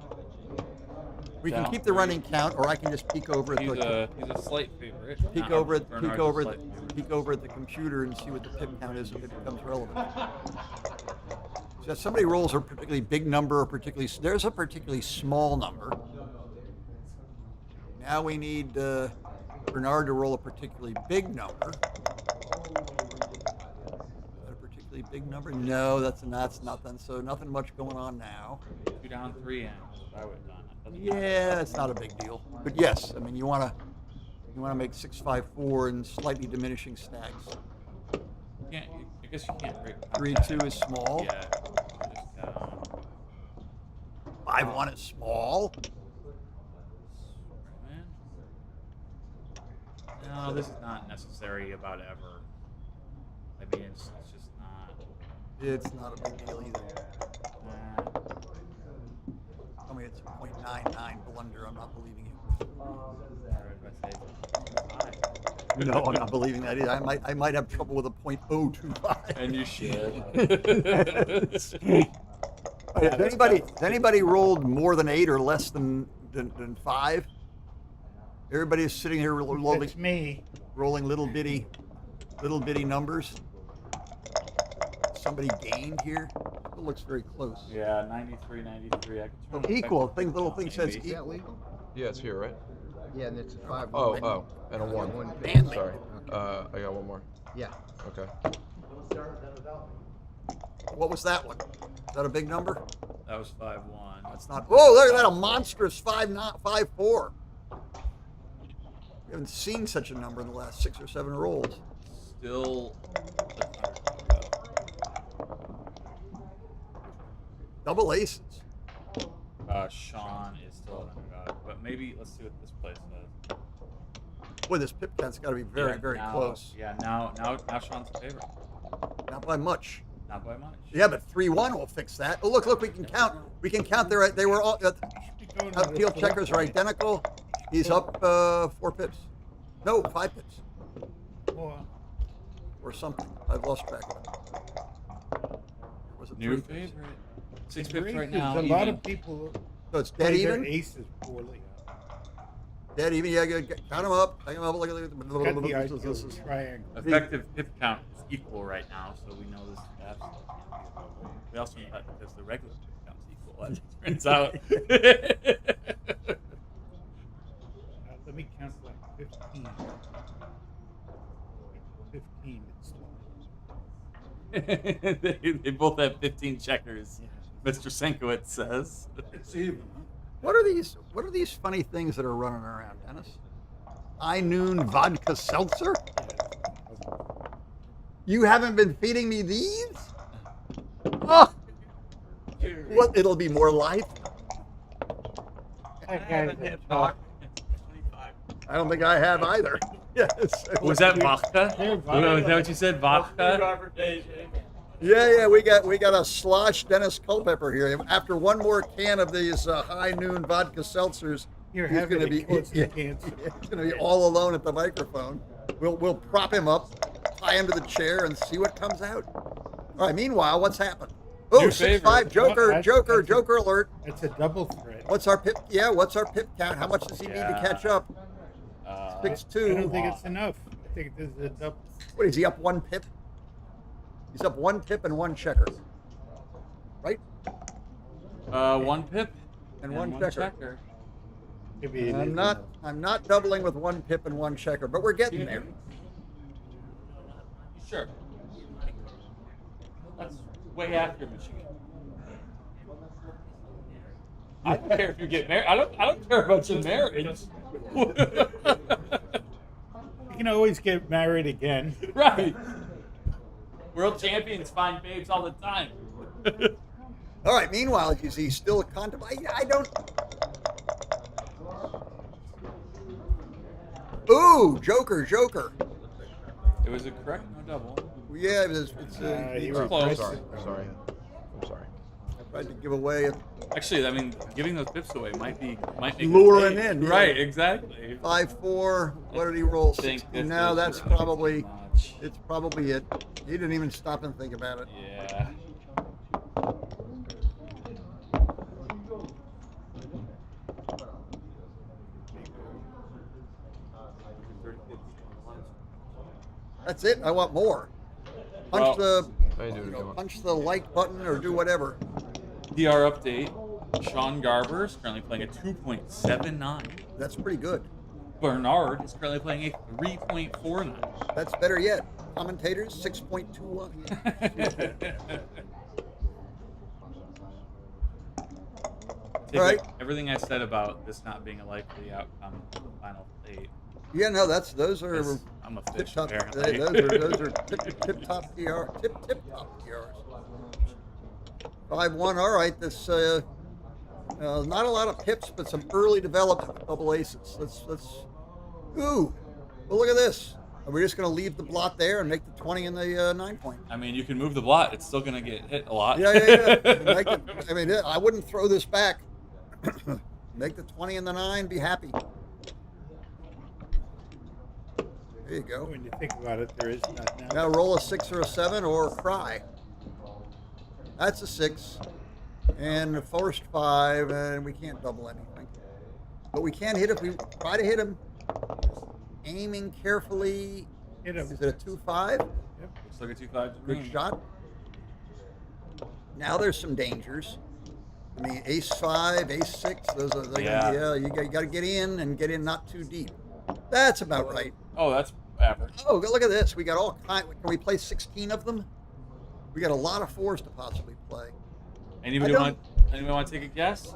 [SPEAKER 4] We can keep the
[SPEAKER 15] 3.
[SPEAKER 4] running count, or I can just peek over at
[SPEAKER 15] He's a slight favorite.
[SPEAKER 4] peek over at the computer and see what the pip count is if it becomes relevant. So if somebody rolls a particularly big number, there's a particularly small number. Now we need Bernard to roll a particularly big number. A particularly big number? No, that's nothing. So nothing much going on now.
[SPEAKER 15] 2 down, 3 in. what I would have done. That doesn't
[SPEAKER 4] Yeah, it's not a big deal. But yes, I mean, you want to make 6, 5, 4 in slightly diminishing stacks.
[SPEAKER 15] I guess you can't break.
[SPEAKER 4] 3, 2 is small.
[SPEAKER 15] Yeah. Just,
[SPEAKER 4] 5, 1 is small.
[SPEAKER 15] man. No, this is not necessary about ever. I mean, it's just not.
[SPEAKER 4] It's not a big deal either. Tell me it's a .99 blunder. I'm not believing you. No, I'm not believing that either. I might have trouble with a .025.
[SPEAKER 15] And you should.
[SPEAKER 4] Has anybody rolled more than 8 or less than 5? Everybody is sitting here rolling.
[SPEAKER 16] It's me.
[SPEAKER 4] Rolling little bitty numbers. Somebody gained here. It looks very close.
[SPEAKER 15] Yeah, 93, 93. I could turn
[SPEAKER 4] Equal. Little thing says
[SPEAKER 11] Maybe.
[SPEAKER 4] equal.
[SPEAKER 11] Yeah, it's here, right?
[SPEAKER 10] Yeah, and it's 5.
[SPEAKER 11] Oh, and a 1.
[SPEAKER 10] Manly.
[SPEAKER 11] Sorry. I got one more.
[SPEAKER 10] Yeah.
[SPEAKER 11] Okay.
[SPEAKER 4] What was that one? Is that a big number?
[SPEAKER 15] That was 5-1.
[SPEAKER 4] That's not. Whoa! Look at that! A monstrous 5-4. We haven't seen such a number in the last 6 or 7 rolls.
[SPEAKER 15] Still.
[SPEAKER 4] Double aces.
[SPEAKER 15] Sean is still an underdog, but maybe let's see what this place says.
[SPEAKER 4] Boy, this pip count's got to be very, very
[SPEAKER 15] now,
[SPEAKER 4] close.
[SPEAKER 15] Yeah, now Sean's a favorite.
[SPEAKER 4] Not by much.
[SPEAKER 15] Not by much.
[SPEAKER 4] Yeah, but 3-1 will fix that. Oh, look, we can count. We can count. They were all. Field checkers are identical. He's up 4 pips. No, 5 pips. Or something. I've lost track of it. Was it
[SPEAKER 15] New
[SPEAKER 4] 3 pips?
[SPEAKER 15] favorite. 6 pips right now.
[SPEAKER 16] A lot of people.
[SPEAKER 4] So it's dead
[SPEAKER 16] play their
[SPEAKER 4] even?
[SPEAKER 16] aces poorly.
[SPEAKER 4] Dead even. Yeah, count them up. Hang them up. Look at
[SPEAKER 16] Got the ideal triangle.
[SPEAKER 15] Effective pip count is equal right now, so we know this is absolutely. We also know that because the regular pip count is equal, as it turns out.
[SPEAKER 16] Let me count like 15. 15
[SPEAKER 15] they both have 15 checkers. Mr. Senkiwicz says.
[SPEAKER 16] It's even.
[SPEAKER 4] What are these funny things that are running around, Dennis? High noon vodka seltzer? You haven't been feeding me these? Oh, what? It'll be more life.
[SPEAKER 15] I haven't had vodka.
[SPEAKER 4] I don't think I have either. Yes.
[SPEAKER 15] Was that vodka? Was that what you said? Vodka?
[SPEAKER 4] Yeah, we got a slosh Dennis Culpepper here. After one more can of these high noon vodka seltzers,
[SPEAKER 16] He's
[SPEAKER 4] going to be all alone at the microphone. We'll prop him up, tie him to the chair, and see what comes out. All right. Meanwhile, what's happened? Oh, 6-5 Joker alert.
[SPEAKER 16] It's a double threat.
[SPEAKER 4] What's our pip? Yeah, what's our pip count? How much does he need to catch up? 6-2.
[SPEAKER 16] I don't think it's enough. I think this is a double.
[SPEAKER 4] What is he up 1 pip? He's up 1 pip and 1 checker. Right?
[SPEAKER 15] 1 pip
[SPEAKER 4] and 1 checker.
[SPEAKER 16] Maybe it
[SPEAKER 4] I'm
[SPEAKER 16] is
[SPEAKER 4] not doubling with 1 pip and 1 checker, but we're getting there.
[SPEAKER 15] Sure. That's way after Michigan. I don't care if you get married. I don't care about your marriage.
[SPEAKER 16] You can always get married again.
[SPEAKER 15] Right. World champions find babes all the time.
[SPEAKER 4] All right. Meanwhile, is he still contemplating? I don't. Ooh, Joker.
[SPEAKER 15] It was a correct, no double.
[SPEAKER 4] Yeah, it's
[SPEAKER 15] close.
[SPEAKER 11] Sorry. I'm sorry.
[SPEAKER 4] I tried to give away.
[SPEAKER 15] Actually, I mean, giving those pips away might make
[SPEAKER 4] Luring
[SPEAKER 15] a
[SPEAKER 4] in.
[SPEAKER 15] Right, exactly.
[SPEAKER 4] 5-4. What did he roll? 16. No, that's probably.
[SPEAKER 15] Much.
[SPEAKER 4] It's probably it. He didn't even stop and think about it.
[SPEAKER 15] Yeah.
[SPEAKER 4] That's it. I want more. Punch punch the like button or do whatever.
[SPEAKER 15] DR update. Sean Garber is currently playing a 2.79.
[SPEAKER 4] That's pretty good.
[SPEAKER 15] Bernard is currently playing a 3.49.
[SPEAKER 4] That's better yet. Commentators 6.21.
[SPEAKER 15] take
[SPEAKER 4] All right.
[SPEAKER 15] everything I said about this not being a likely outcome of the final 8.
[SPEAKER 4] Yeah, no, those are
[SPEAKER 15] I'm a
[SPEAKER 4] tip
[SPEAKER 15] fish,
[SPEAKER 4] top.
[SPEAKER 15] apparently.
[SPEAKER 4] Those are tip top PR, tip top PRs. 5-1. All right, this not a lot of pips, but some early development with double aces. Let's. Ooh, well, look at this. Are we just going to leave the blot there and make the 20 in the 9 point?
[SPEAKER 15] I mean, you can move the blot. It's still going to get hit a lot.
[SPEAKER 4] Yeah. I mean, I wouldn't throw this back. Make the 20 in the 9. Be happy. There you go.
[SPEAKER 16] When you think about it, there is not now.
[SPEAKER 4] Now roll a 6 or a 7 or cry. That's a 6. And the first 5, and we can't double anything. But we can hit if we try to hit him. Aiming carefully.
[SPEAKER 16] Hit him.
[SPEAKER 4] Is it a 2-5?
[SPEAKER 15] Yep. Looks like a 2-5.
[SPEAKER 4] Good shot. Now there's some dangers. I mean, ace 5, ace 6. Those are you got to get in and get in not too deep. That's about right.
[SPEAKER 15] Oh, that's average.
[SPEAKER 4] Oh, look at this. We got all kind. Can we play 16 of them? We got a lot of 4s to possibly play.
[SPEAKER 15] Anybody want to take a guess?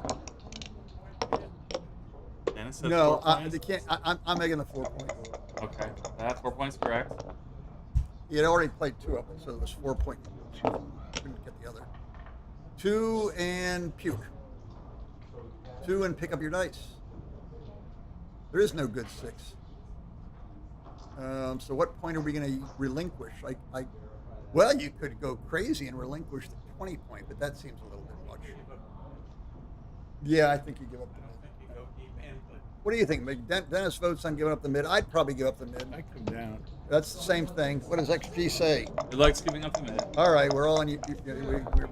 [SPEAKER 15] Dennis says
[SPEAKER 4] No,
[SPEAKER 15] 4 points.
[SPEAKER 4] they can't. I'm making the 4 points.
[SPEAKER 15] Okay, that's 4 points correct.
[SPEAKER 4] He had already played 2 of them, so it was 4 points. Couldn't get the other. 2 and puke. 2 and pick up your dice. There is no good 6. So what point are we going to relinquish? Well, you could go crazy and relinquish the 20 point, but that seems a little bit much. Yeah, I think you give up the mid. What do you think? Dennis votes on giving up the mid. I'd probably give up the mid.
[SPEAKER 16] I come down.
[SPEAKER 4] That's the same thing. What does XG say?
[SPEAKER 15] He likes giving up the mid.
[SPEAKER 4] All right, we're all on.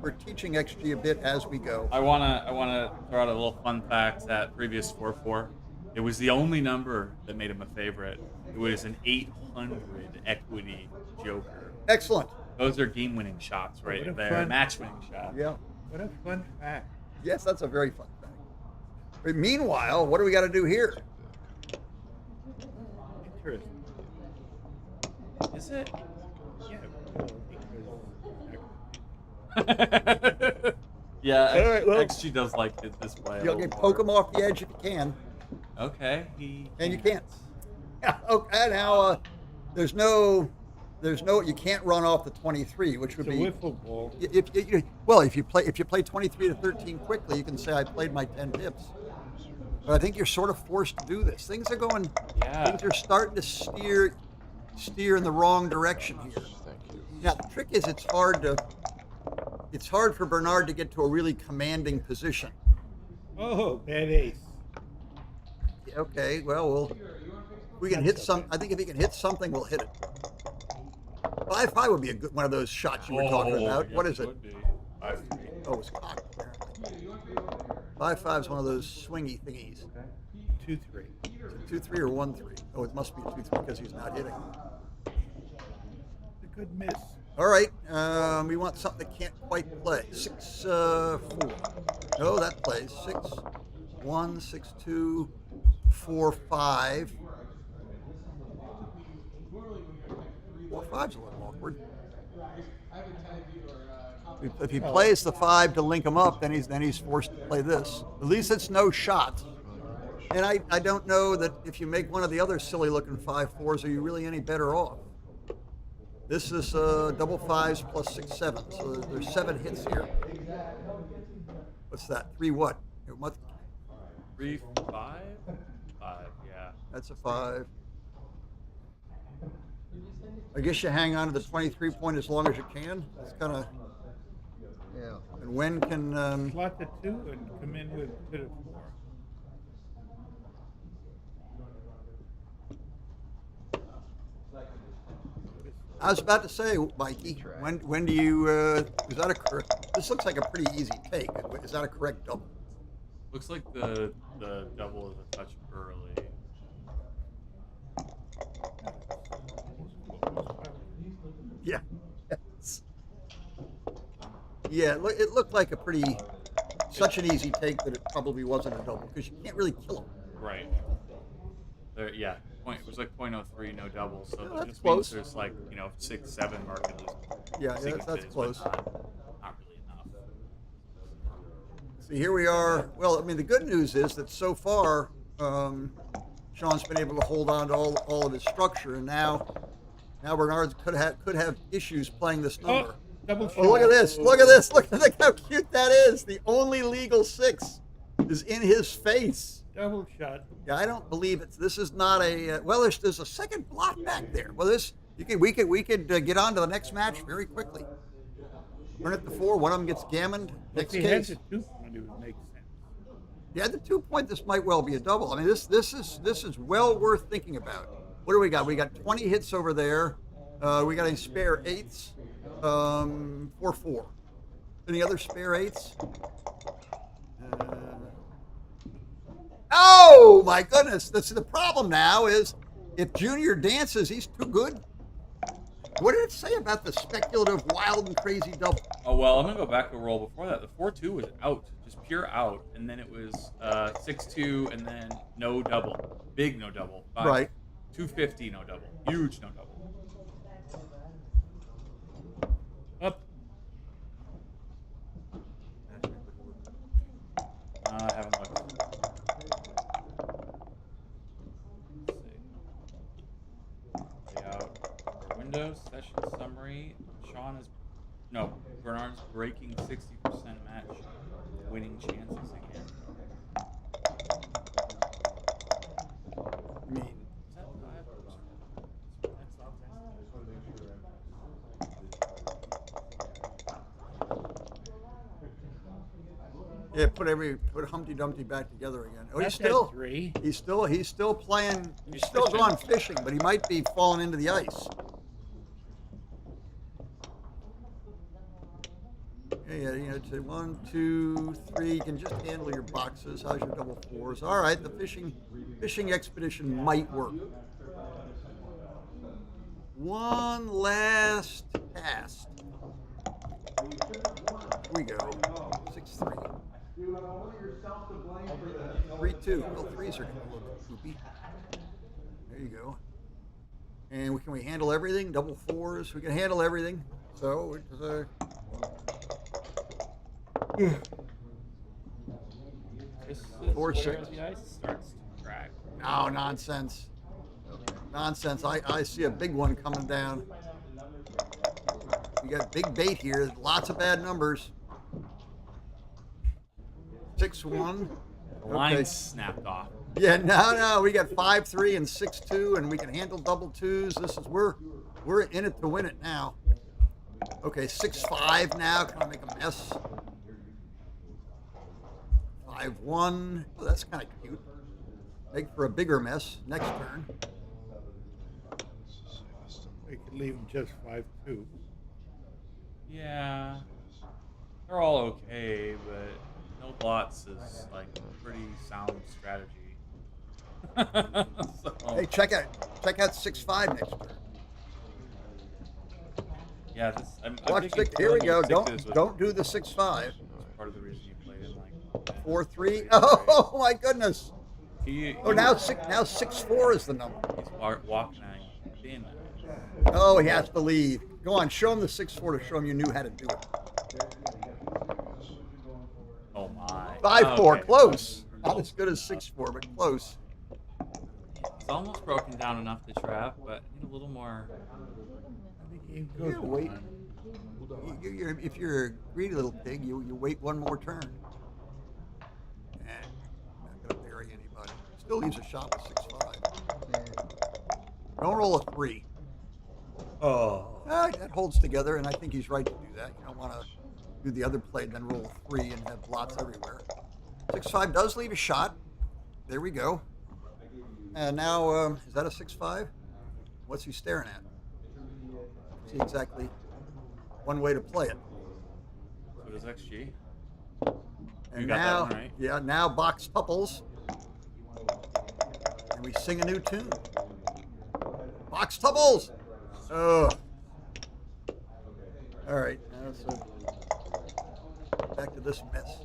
[SPEAKER 4] We're teaching XG a bit as we go.
[SPEAKER 15] I wanna throw out a little fun fact. That previous 4-4, it was the only number that made him a favorite. It was an 800 equity joker.
[SPEAKER 4] Excellent.
[SPEAKER 15] Those are game-winning shots right there. Match-winning shots.
[SPEAKER 4] Yeah.
[SPEAKER 16] What a fun fact.
[SPEAKER 4] Yes, that's a very fun fact. But meanwhile, what do we got to do here?
[SPEAKER 16] Interesting.
[SPEAKER 15] Is it?
[SPEAKER 16] Yeah,
[SPEAKER 15] Yeah,
[SPEAKER 4] All right, well,
[SPEAKER 15] XG does like it this way.
[SPEAKER 4] You can poke him off the edge if you can.
[SPEAKER 15] Okay,
[SPEAKER 4] and you can't. Okay, now you can't run off the 23, which would
[SPEAKER 16] It's a
[SPEAKER 4] be
[SPEAKER 16] wiffle ball.
[SPEAKER 4] If you play 23 to 13 quickly, you can say I played my 10 pips. But I think you're sort of forced to do this. Things are going.
[SPEAKER 15] Yeah.
[SPEAKER 4] Things are starting to steer in the wrong direction here. Now the trick is it's hard for Bernard to get to a really commanding position.
[SPEAKER 16] Oh, bad ace.
[SPEAKER 4] Okay, well, we can hit some. I think if he can hit something, we'll hit it. 5-5 would be a good one of those shots you were talking about. What is it?
[SPEAKER 15] 5-3.
[SPEAKER 4] Oh, it's cocked. 5-5 is one of those swingy thingies.
[SPEAKER 16] 2-3.
[SPEAKER 4] 2-3 or 1-3. Oh, it must be 2-3 because he's not hitting.
[SPEAKER 16] It's a good miss.
[SPEAKER 4] All right, we want something that can't quite play. 6-4. No, that plays. 6-1, 6-2, 4-5. 4-5's a little awkward. If he plays the 5 to link him up, then he's forced to play this. At least it's no shot. And I don't know that if you make one of the other silly-looking 5-4s, are you really any better off? This is double 5s plus 6-7, so there's 7 hits here. What's that? 3 what?
[SPEAKER 15] 3, 5? 5, yeah.
[SPEAKER 4] That's a 5. I guess you hang on to the 23 point as long as you can. That's kind of, yeah. And when can
[SPEAKER 16] Slot the 2 and come in with a bit of 4.
[SPEAKER 4] I was about to say, Mikey, when do you, is that a correct, this looks like a pretty easy take. Is that a correct double?
[SPEAKER 15] Looks like the double is a touch early.
[SPEAKER 4] Yeah. Yeah, it looked like a pretty, such an easy take that it probably wasn't a double because you can't really kill him.
[SPEAKER 15] Right. There, yeah. It was like 0.03, no double. So
[SPEAKER 4] that's
[SPEAKER 15] just
[SPEAKER 4] close.
[SPEAKER 15] means there's like 6-7 market.
[SPEAKER 4] Yeah, that's close.
[SPEAKER 15] Not really enough.
[SPEAKER 4] See, here we are. Well, I mean, the good news is that so far, Sean's been able to hold on to all of his structure, and now Bernard could have issues playing this number.
[SPEAKER 16] Double
[SPEAKER 4] Oh, look at this! Look at this! Look how cute that is! The only legal 6 is in his face.
[SPEAKER 16] Double shot.
[SPEAKER 4] Yeah, I don't believe it. This is not a well. There's a second block back there. Well, we could get on to the next match very quickly. Turn it to 4. One of them gets gammoned. Next
[SPEAKER 16] If he had
[SPEAKER 4] case.
[SPEAKER 16] the 2 point, it would make sense.
[SPEAKER 4] Yeah, the 2 point. This might well be a double. I mean, this is well worth thinking about. What do we got? We got 20 hits over there. We got a spare 8s. 4-4. Any other spare 8s? Oh my goodness! The problem now is if Junior dances, he's too good. What did it say about the speculative, wild, and crazy double?
[SPEAKER 15] Oh, well, I'm going to go back a roll before that. The 4-2 was out, just pure out. And then it was 6-2, and then no double. Big no double.
[SPEAKER 4] Right.
[SPEAKER 15] 250 no double. Huge no double. Up. I haven't looked. Layout. Windows, session summary. Bernard's breaking 60% match. Winning chances again.
[SPEAKER 4] I mean, yeah, put Humpty Dumpty back together again. Oh,
[SPEAKER 16] That's
[SPEAKER 4] he's still
[SPEAKER 16] at 3.
[SPEAKER 4] He's still playing. He's still
[SPEAKER 15] fishing.
[SPEAKER 4] gone fishing, but he might be falling into the ice. Yeah, it's a 1, 2, 3. You can just handle your boxes. How's your double 4s? All right, the fishing expedition might work. One last cast. Here we go. 6-3. 3-2. Well, 3s are going to look poopy. There you go. And can we handle everything? Double 4s. We can handle everything. So it's a.
[SPEAKER 15] This is
[SPEAKER 4] 4-6.
[SPEAKER 15] where the ice starts to crack.
[SPEAKER 4] No, nonsense. Nonsense. I see a big one coming down. We got big bait here. Lots of bad numbers. 6-1.
[SPEAKER 15] The line snapped off.
[SPEAKER 4] Yeah, no. We got 5-3 and 6-2, and we can handle double 2s. This is we're in it to win it now. Okay, 6-5 now. Can I make a mess? 5-1. Oh, that's kind of cute. Make for a bigger mess next turn.
[SPEAKER 16] We could leave him just 5-2.
[SPEAKER 15] Yeah. They're all okay, but no blots is like a pretty sound strategy. So,
[SPEAKER 4] Hey, check out 6-5 next turn.
[SPEAKER 15] yeah, I'm
[SPEAKER 4] Watch
[SPEAKER 15] thinking
[SPEAKER 4] 6. Here we go.
[SPEAKER 15] killing sixes was
[SPEAKER 4] Don't do the 6-5.
[SPEAKER 15] part of the reason you played in like
[SPEAKER 4] 4-3. Oh my goodness.
[SPEAKER 15] he
[SPEAKER 4] Now 6-4 is the number.
[SPEAKER 15] he's walking at thin.
[SPEAKER 4] Oh, he has to leave. Go on, show him the 6-4 to show him you knew how to do it.
[SPEAKER 15] Oh my.
[SPEAKER 4] 5-4,
[SPEAKER 15] Okay.
[SPEAKER 4] close. Not as good as 6-4, but close.
[SPEAKER 15] It's almost broken down enough to trap, but I need a little more.
[SPEAKER 4] You wait. If you're a greedy little pig, you wait one more turn. Not going to bury anybody. Still leaves a shot with 6-5. Don't roll a 3.
[SPEAKER 15] Oh.
[SPEAKER 4] That holds together, and I think he's right to do that. You don't want to do the other play, then roll a 3 and have blots everywhere. 6-5 does leave a shot. There we go. And now, is that a 6-5? What's he staring at? See exactly one way to play it.
[SPEAKER 15] So does XG.
[SPEAKER 4] And
[SPEAKER 15] You got
[SPEAKER 4] now,
[SPEAKER 15] that one right.
[SPEAKER 4] yeah, now box tupples, and we sing a new tune. Box tupples. Oh. All right. Now back to this mess.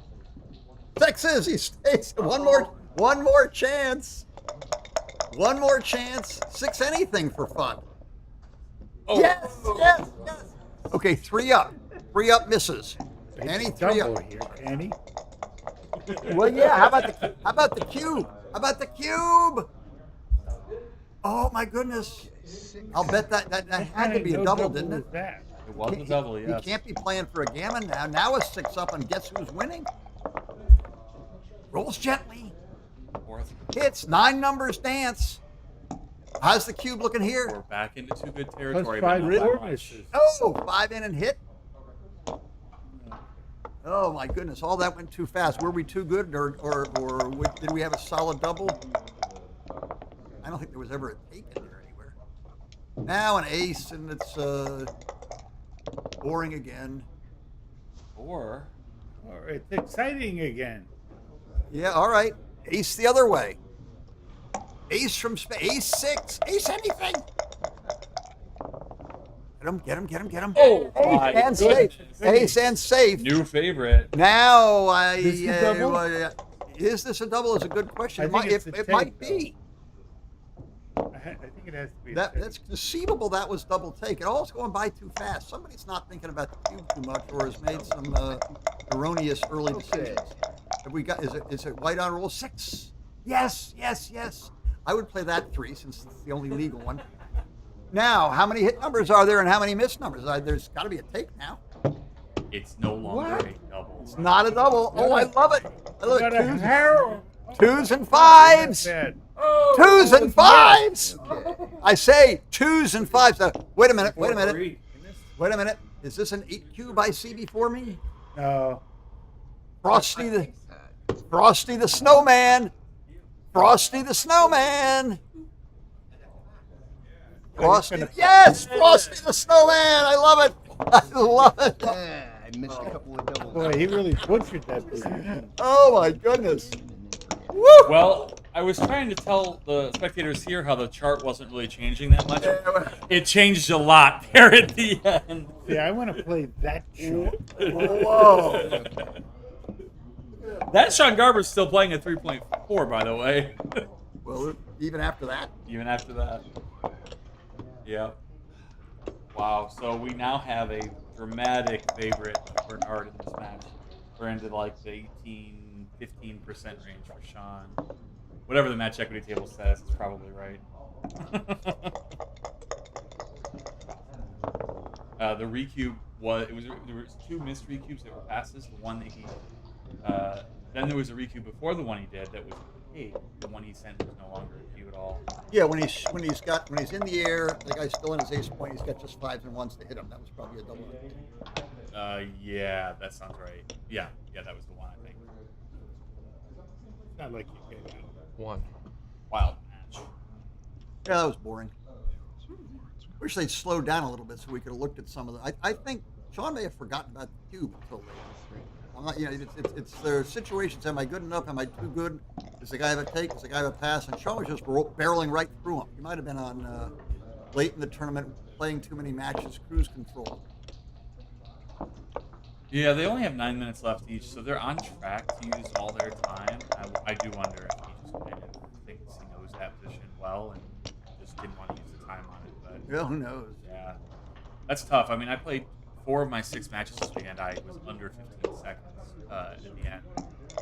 [SPEAKER 4] Sixes. He stays. One more chance. One more chance. 6 anything for fun.
[SPEAKER 15] Oh.
[SPEAKER 4] Yes. Okay, 3 up. 3 up misses.
[SPEAKER 16] He
[SPEAKER 4] Any
[SPEAKER 16] can
[SPEAKER 4] 3
[SPEAKER 16] double
[SPEAKER 4] up.
[SPEAKER 16] here, can he?
[SPEAKER 4] Well, yeah. How about the cube? How about the cube? Oh my goodness! I'll bet that had to be a double, didn't it?
[SPEAKER 15] It was a double, yes.
[SPEAKER 4] You can't be playing for a gammon now. Now it's 6 up, and guess who's winning? Rolls gently.
[SPEAKER 15] Fourth.
[SPEAKER 4] Hits 9 numbers dance. How's the cube looking here?
[SPEAKER 15] We're back into too good territory.
[SPEAKER 16] Plus
[SPEAKER 15] but
[SPEAKER 16] 5
[SPEAKER 15] not
[SPEAKER 16] more
[SPEAKER 15] that much.
[SPEAKER 16] misses.
[SPEAKER 4] Oh, 5 in and hit. Oh my goodness! All that went too fast. Were we too good, or did we have a solid double? I don't think there was ever a take in there anywhere. Now an ace, and it's boring again.
[SPEAKER 15] Or
[SPEAKER 16] it's exciting again.
[SPEAKER 4] Yeah, all right. Ace the other way. Ace from space. Ace 6. Ace anything. Get him.
[SPEAKER 15] Oh,
[SPEAKER 4] Ace
[SPEAKER 15] my
[SPEAKER 4] and safe.
[SPEAKER 15] goodness.
[SPEAKER 4] Ace and safe.
[SPEAKER 15] New favorite.
[SPEAKER 4] Now
[SPEAKER 16] Is this a double?
[SPEAKER 4] Is this a double? Is a good question.
[SPEAKER 16] I
[SPEAKER 4] It
[SPEAKER 16] think
[SPEAKER 4] might,
[SPEAKER 16] it's a
[SPEAKER 4] it
[SPEAKER 16] take,
[SPEAKER 4] might
[SPEAKER 16] though.
[SPEAKER 4] be.
[SPEAKER 16] I think it has to be.
[SPEAKER 4] That's conceivable. That was double take. It all's going by too fast. Somebody's not thinking about the cube too much, or has made some erroneous early decisions. Have we got? Is it white on roll 6? Yes. I would play that 3 since it's the only legal one. Now, how many hit numbers are there, and how many miss numbers? There's got to be a take now.
[SPEAKER 15] It's no longer
[SPEAKER 4] What?
[SPEAKER 15] a double.
[SPEAKER 4] It's not a double. Oh, I love it. I love
[SPEAKER 16] Got
[SPEAKER 4] it.
[SPEAKER 16] a harrow.
[SPEAKER 4] 2s and 5s.
[SPEAKER 16] Bad.
[SPEAKER 4] 2s and 5s. I say 2s and 5s. Wait a minute. Is this an 8 cube I see before me?
[SPEAKER 16] No.
[SPEAKER 4] Frosty the Snowman. Frosty the Snowman. Yes, Frosty the Snowman. I love it. I love it.
[SPEAKER 2] I missed a couple of doubles.
[SPEAKER 16] Boy, he really butchered that position.
[SPEAKER 4] Oh my goodness. Woo!
[SPEAKER 15] Well, I was trying to tell the spectators here how the chart wasn't really changing that much. It changed a lot there at the end.
[SPEAKER 16] Yeah, I want to play that shot.
[SPEAKER 4] Whoa.
[SPEAKER 15] That Sean Garber's still playing at 3.4, by the way.
[SPEAKER 4] Well, even after that.
[SPEAKER 15] Even after that. Yep. Wow. So we now have a dramatic favorite for Bernard in this match. We're into like the 15% range for Sean. Whatever the match equity table says is probably right. The recube there was 2 missed recubes that were passes. The one that he then there was a recube before the one he did that was paid. The one he sent was no longer a cue at all.
[SPEAKER 4] Yeah, when he's in the air, the guy's still in his ace point. He's got just 5s and 1s to hit him. That was probably a double.
[SPEAKER 15] Yeah, that sounds right. Yeah, that was the one I think.
[SPEAKER 16] Not like you get out.
[SPEAKER 11] 1.
[SPEAKER 15] Wild match.
[SPEAKER 4] Yeah, that was boring. Wish they'd slowed down a little bit so we could have looked at some of the. I think Sean may have forgotten about the cube until later. I'm not, it's there are situations. Am I good enough? Am I too good? Does the guy have a take? Does the guy have a pass? And Sean was just barreling right through him. He might have been on late in the tournament, playing too many matches, cruise control.
[SPEAKER 15] Yeah, they only have 9 minutes left each, so they're on track to use all their time. I do wonder if he just kind of thinks he knows that position well and just didn't want to use the time on it. But
[SPEAKER 4] Yeah, who knows?
[SPEAKER 15] yeah, that's tough. I mean, I played 4 of my 6 matches this weekend. I was under 15 seconds at the end,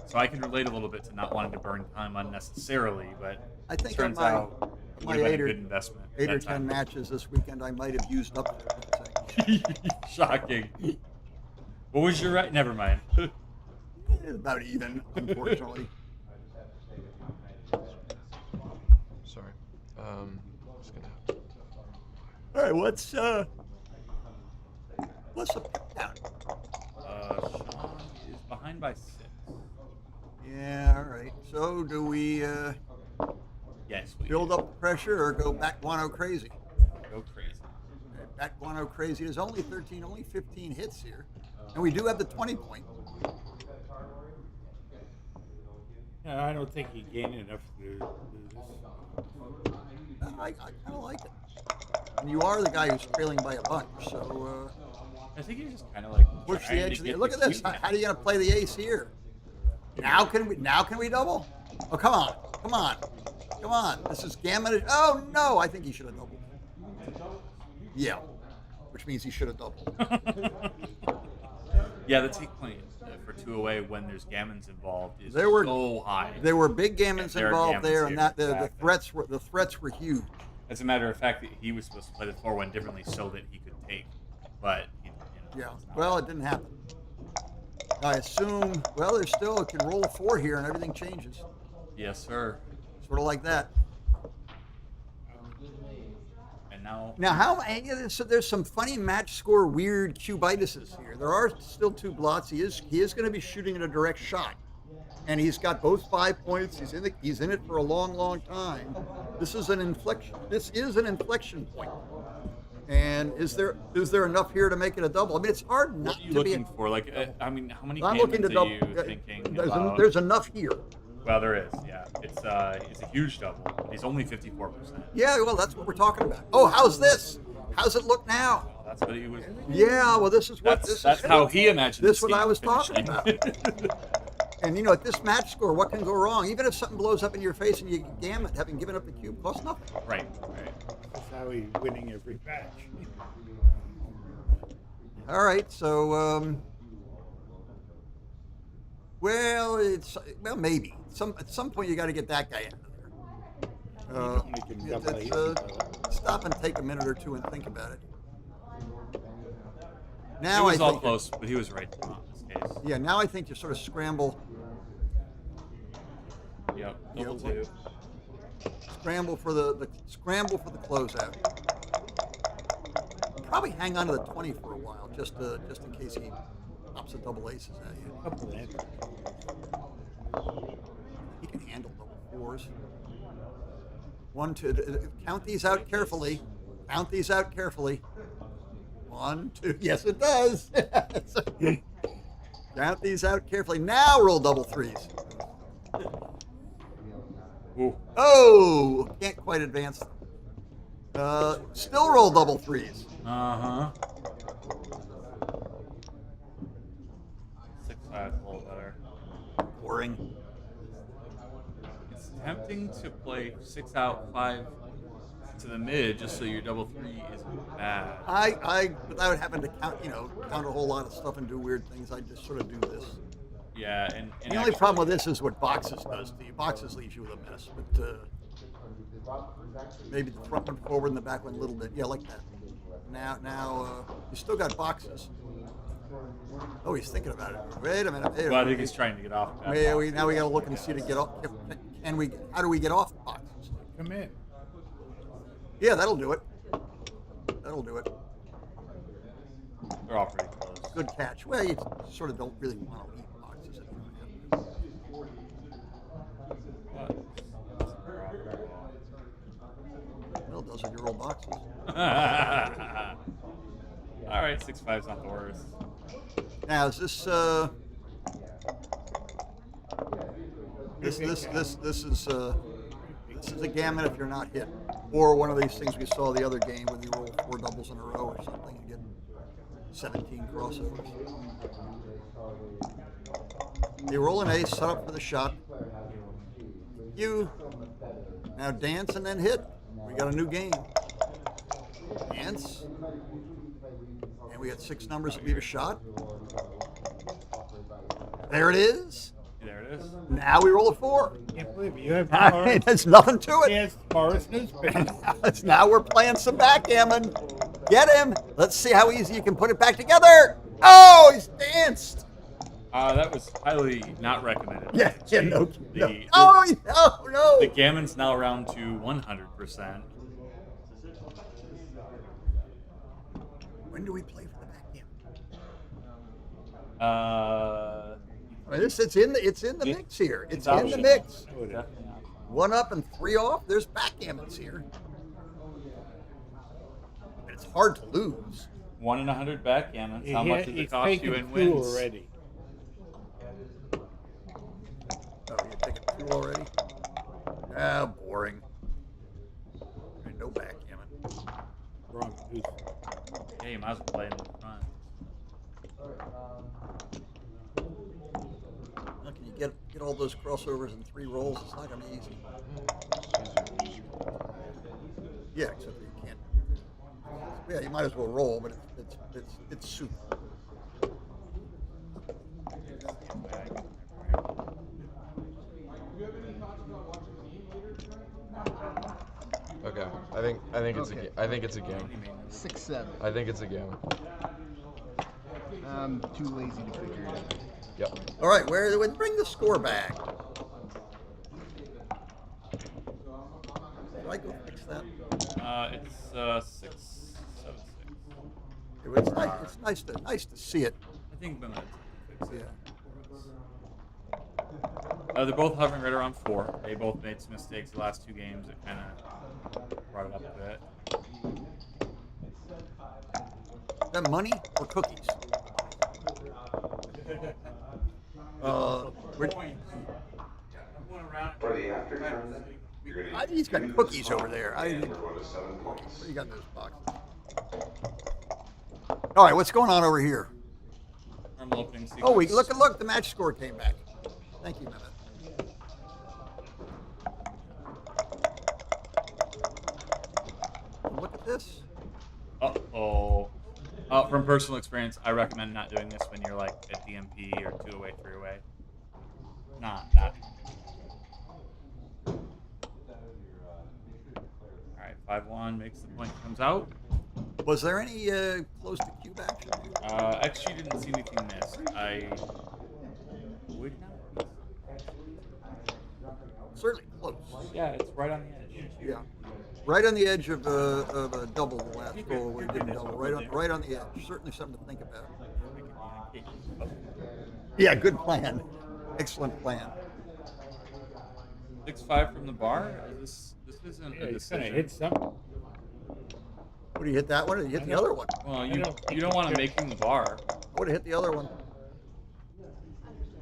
[SPEAKER 15] so I can relate a little bit to not wanting to burn time unnecessarily. But
[SPEAKER 4] I think
[SPEAKER 15] it turns out it would have been a good investment.
[SPEAKER 4] 8 or
[SPEAKER 15] that
[SPEAKER 4] 10
[SPEAKER 15] time.
[SPEAKER 4] matches this weekend, I might have used up. 15 seconds.
[SPEAKER 15] Shocking. What was your right? Never mind.
[SPEAKER 4] About even, unfortunately.
[SPEAKER 11] Sorry. Just gonna.
[SPEAKER 4] All right, what's the pick down?
[SPEAKER 15] Sean is behind by 6.
[SPEAKER 4] Yeah, all right. So do we
[SPEAKER 15] Yes, we
[SPEAKER 4] build up the pressure or go back guano crazy?
[SPEAKER 15] Go crazy.
[SPEAKER 4] Okay, back guano crazy. There's only 15 hits here. And we do have the 20 point.
[SPEAKER 16] Yeah, I don't think he gained enough to do this.
[SPEAKER 4] I kind of like it. And you are the guy who's trailing by a bunch, so
[SPEAKER 15] I think you're just kind of like
[SPEAKER 4] push the
[SPEAKER 15] trying
[SPEAKER 4] edge.
[SPEAKER 15] to
[SPEAKER 4] Of the,
[SPEAKER 15] get
[SPEAKER 4] look
[SPEAKER 15] the
[SPEAKER 4] at this.
[SPEAKER 15] cue
[SPEAKER 4] How are you going to play the ace here? Now can we double? Oh, come on. This is gammon. Oh no, I think he should have doubled. Yeah, which means he should have doubled.
[SPEAKER 15] Yeah, the take point for 2 away when there's gammons involved is
[SPEAKER 4] There were
[SPEAKER 15] so high.
[SPEAKER 4] There were big gammons
[SPEAKER 15] There are
[SPEAKER 4] involved there,
[SPEAKER 15] gammons
[SPEAKER 4] and
[SPEAKER 15] here,
[SPEAKER 4] that the
[SPEAKER 15] exactly.
[SPEAKER 4] threats were huge.
[SPEAKER 15] As a matter of fact, he was supposed to play the 4-1 differently so that he could take, but
[SPEAKER 4] Yeah. Well, it didn't happen. I assume. Well, there's still it can roll a 4 here, and everything changes.
[SPEAKER 15] Yes, sir.
[SPEAKER 4] Sort of like that.
[SPEAKER 15] And now.
[SPEAKER 4] Now, there's some funny match score weird cubitises here. There are still 2 blots. He is going to be shooting at a direct shot, and he's got both 5 points. He's in it for a long time. This is an inflection. This is an inflection point. And is there enough here to make it a double? I mean, it's hard not
[SPEAKER 15] What are you
[SPEAKER 4] to be.
[SPEAKER 15] looking for? Like, I mean, how many
[SPEAKER 4] I'm
[SPEAKER 15] gammons
[SPEAKER 4] looking to
[SPEAKER 15] are
[SPEAKER 4] double.
[SPEAKER 15] you thinking about?
[SPEAKER 4] There's enough here.
[SPEAKER 15] Well, there is. Yeah, it's a huge double. But he's only 54%.
[SPEAKER 4] Yeah, well, that's what we're talking about. Oh, how's this? How's it look now?
[SPEAKER 15] Well, that's what he was.
[SPEAKER 4] Yeah, well, this is what
[SPEAKER 15] That's how he imagined.
[SPEAKER 4] This is
[SPEAKER 15] the
[SPEAKER 4] what I
[SPEAKER 15] scheme
[SPEAKER 4] was talking
[SPEAKER 15] finishing.
[SPEAKER 4] about. And at this match score, what can go wrong? Even if something blows up in your face and you get gammon, having given up the cube costs nothing.
[SPEAKER 15] Right.
[SPEAKER 16] That's how he's winning every match.
[SPEAKER 4] All right, so maybe at some point you got to get that guy out of there. Stop and take a minute or 2 and think about it. Now
[SPEAKER 15] it was
[SPEAKER 4] I
[SPEAKER 15] all
[SPEAKER 4] think
[SPEAKER 15] close, but he was right in this case.
[SPEAKER 4] Yeah, now I think you sort of scramble.
[SPEAKER 15] Yep. Double 2.
[SPEAKER 4] Scramble for the closeout. Probably hang on to the 20 for a while, just in case he pops a double aces at you. He can handle double 4s. 1, 2. Count these out carefully. Count these out carefully. 1, 2. Yes, it does. Count these out carefully. Now roll double 3s.
[SPEAKER 15] Ooh.
[SPEAKER 4] Oh, can't quite advance them. Still roll double 3s.
[SPEAKER 15] 6-5, a little better.
[SPEAKER 4] Boring.
[SPEAKER 15] It's tempting to play 6 out, 5 to the mid, just so your double 3 isn't bad.
[SPEAKER 4] Without having to count a whole lot of stuff and do weird things, I just sort of do this.
[SPEAKER 15] Yeah, and
[SPEAKER 4] The only problem with this is what boxes does to you. Boxes leaves you with a mess, but maybe the front one forward and the back one a little bit. Yeah, like that. Now you still got boxes. Oh, he's thinking about it. Wait a minute.
[SPEAKER 15] Well, I think he's trying to get off.
[SPEAKER 4] Now we got to look and see to get off. How do we get off boxes?
[SPEAKER 16] Come in.
[SPEAKER 4] Yeah, that'll do it. That'll do it.
[SPEAKER 15] They're all pretty close.
[SPEAKER 4] Good catch. Well, you sort of don't really want to eat boxes if you don't have to. Well, those are your old boxes.
[SPEAKER 15] All right, 6-5's not the worst.
[SPEAKER 4] Now, is this this is a gammon if you're not hit, or one of these things we saw the other game where you roll 4 doubles in a row or something and get 17 crossovers. You roll an ace, set up for the shot. You now dance and then hit. We got a new game. Dance. And we got 6 numbers that leave a shot. There it is.
[SPEAKER 15] There it is.
[SPEAKER 4] Now we roll a 4.
[SPEAKER 16] Can't believe it. You have
[SPEAKER 4] There's nothing to it.
[SPEAKER 16] Yes, Forest newspaper.
[SPEAKER 4] Now we're playing some backgammon. Get him. Let's see how easy you can put it back together. Oh, he's danced.
[SPEAKER 15] That was highly not recommended.
[SPEAKER 4] Yeah, no.
[SPEAKER 15] Oh,
[SPEAKER 4] no.
[SPEAKER 15] The gammon's now around to 100%.
[SPEAKER 4] When do we play for the backgammon? It's in the mix here. It's in the mix. 1 up and 3 off. There's backgammons here. And it's hard to lose.
[SPEAKER 15] 1 in 100 backgammons. How much does it cost you in wins?
[SPEAKER 16] Already.
[SPEAKER 4] Oh, you're taking 2 already? Ah, boring. No backgammon.
[SPEAKER 16] Wrong.
[SPEAKER 15] Yeah, you might as well play in the front.
[SPEAKER 4] How can you get all those crossovers in 3 rolls? It's not going to be easy. Yeah, except you can't. Yeah, you might as well roll, but it's soup.
[SPEAKER 11] I think it's
[SPEAKER 10] Okay.
[SPEAKER 11] I think it's a game.
[SPEAKER 10] 6-7.
[SPEAKER 11] I think it's a game.
[SPEAKER 10] I'm too lazy to figure it out.
[SPEAKER 11] Yep.
[SPEAKER 4] All right, bring the score back. Did I go fix that?
[SPEAKER 15] It's 6-7-6.
[SPEAKER 4] It's nice to see it.
[SPEAKER 15] I think Mehmet fixed it.
[SPEAKER 4] Yeah.
[SPEAKER 15] They're both hovering right around 4. They both made some mistakes the last 2 games. It kind of brought it up a bit.
[SPEAKER 4] Is that money or cookies?
[SPEAKER 1] For the after tournament, you're gonna
[SPEAKER 4] He's got cookies over there.
[SPEAKER 1] and we're going to 7 points.
[SPEAKER 4] What do you got in those boxes? All right, what's going on over here?
[SPEAKER 15] Normal opening sequence.
[SPEAKER 4] Oh, look, the match score came back. Thank you, Mehmet. Look at this.
[SPEAKER 15] Uh-oh. From personal experience, I recommend not doing this when you're like at DMP or 2-away, 3-away. Not. Alright, 5-1 makes the point, comes out.
[SPEAKER 4] Was there any close to cube action?
[SPEAKER 15] Actually didn't see anything missed. I would not.
[SPEAKER 4] Certainly close.
[SPEAKER 15] Yeah, it's right on the edge.
[SPEAKER 4] Yeah. Right on the edge of a double, the last goal where he didn't double. Right on the edge. Certainly something to think about. Yeah, good plan. Excellent plan.
[SPEAKER 15] 6-5 from the bar. This isn't a
[SPEAKER 16] He's gonna
[SPEAKER 15] decision.
[SPEAKER 16] hit something.
[SPEAKER 4] What, do you hit that one or do you hit the other one?
[SPEAKER 15] Well, you don't want to make him the bar.
[SPEAKER 4] I would have hit the other one.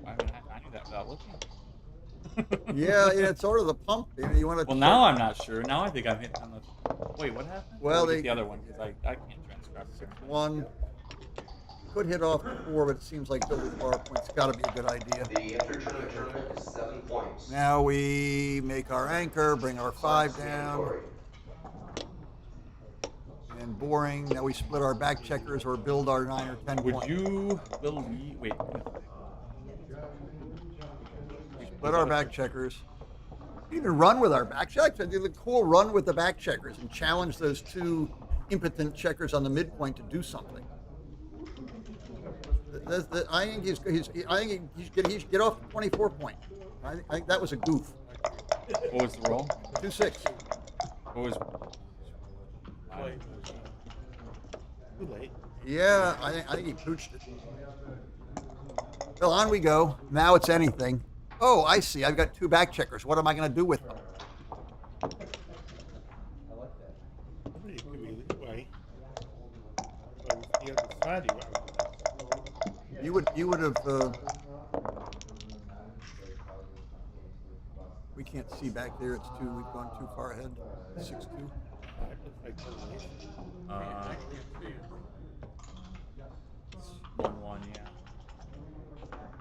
[SPEAKER 15] I knew that without looking.
[SPEAKER 4] Yeah, it's sort of the pump. You want to.
[SPEAKER 15] Well, now I'm not sure. Now I think I'm hitting on the. Wait, what happened?
[SPEAKER 4] Well,
[SPEAKER 15] Or the other one because I can't transcribe.
[SPEAKER 4] 6-1. Could hit off the 4, but it seems like building the bar point's got to be a good idea.
[SPEAKER 1] The inter-tournament is 7 points.
[SPEAKER 4] Now we make our anchor, bring our 5 down. And boring. Now we split our back checkers or build our 9 or 10
[SPEAKER 15] Would
[SPEAKER 4] points.
[SPEAKER 15] you believe? Wait.
[SPEAKER 4] Split our back checkers. Even run with our back checkers. I did a cool run with the back checkers and challenge those 2 impotent checkers on the midpoint to do something. I think he should get off the 24 point. I think that was a goof.
[SPEAKER 15] What was the roll?
[SPEAKER 4] 2-6.
[SPEAKER 15] What was?
[SPEAKER 16] Too late.
[SPEAKER 4] Yeah, I think he pooched it. Well, on we go. Now it's anything. Oh, I see. I've got 2 back checkers. What am I going to do with them?
[SPEAKER 16] It could be this way. But the other side,
[SPEAKER 4] You would have. We can't see back there. It's 2. We've gone too far ahead. 6-2.
[SPEAKER 15] 1-1, yeah.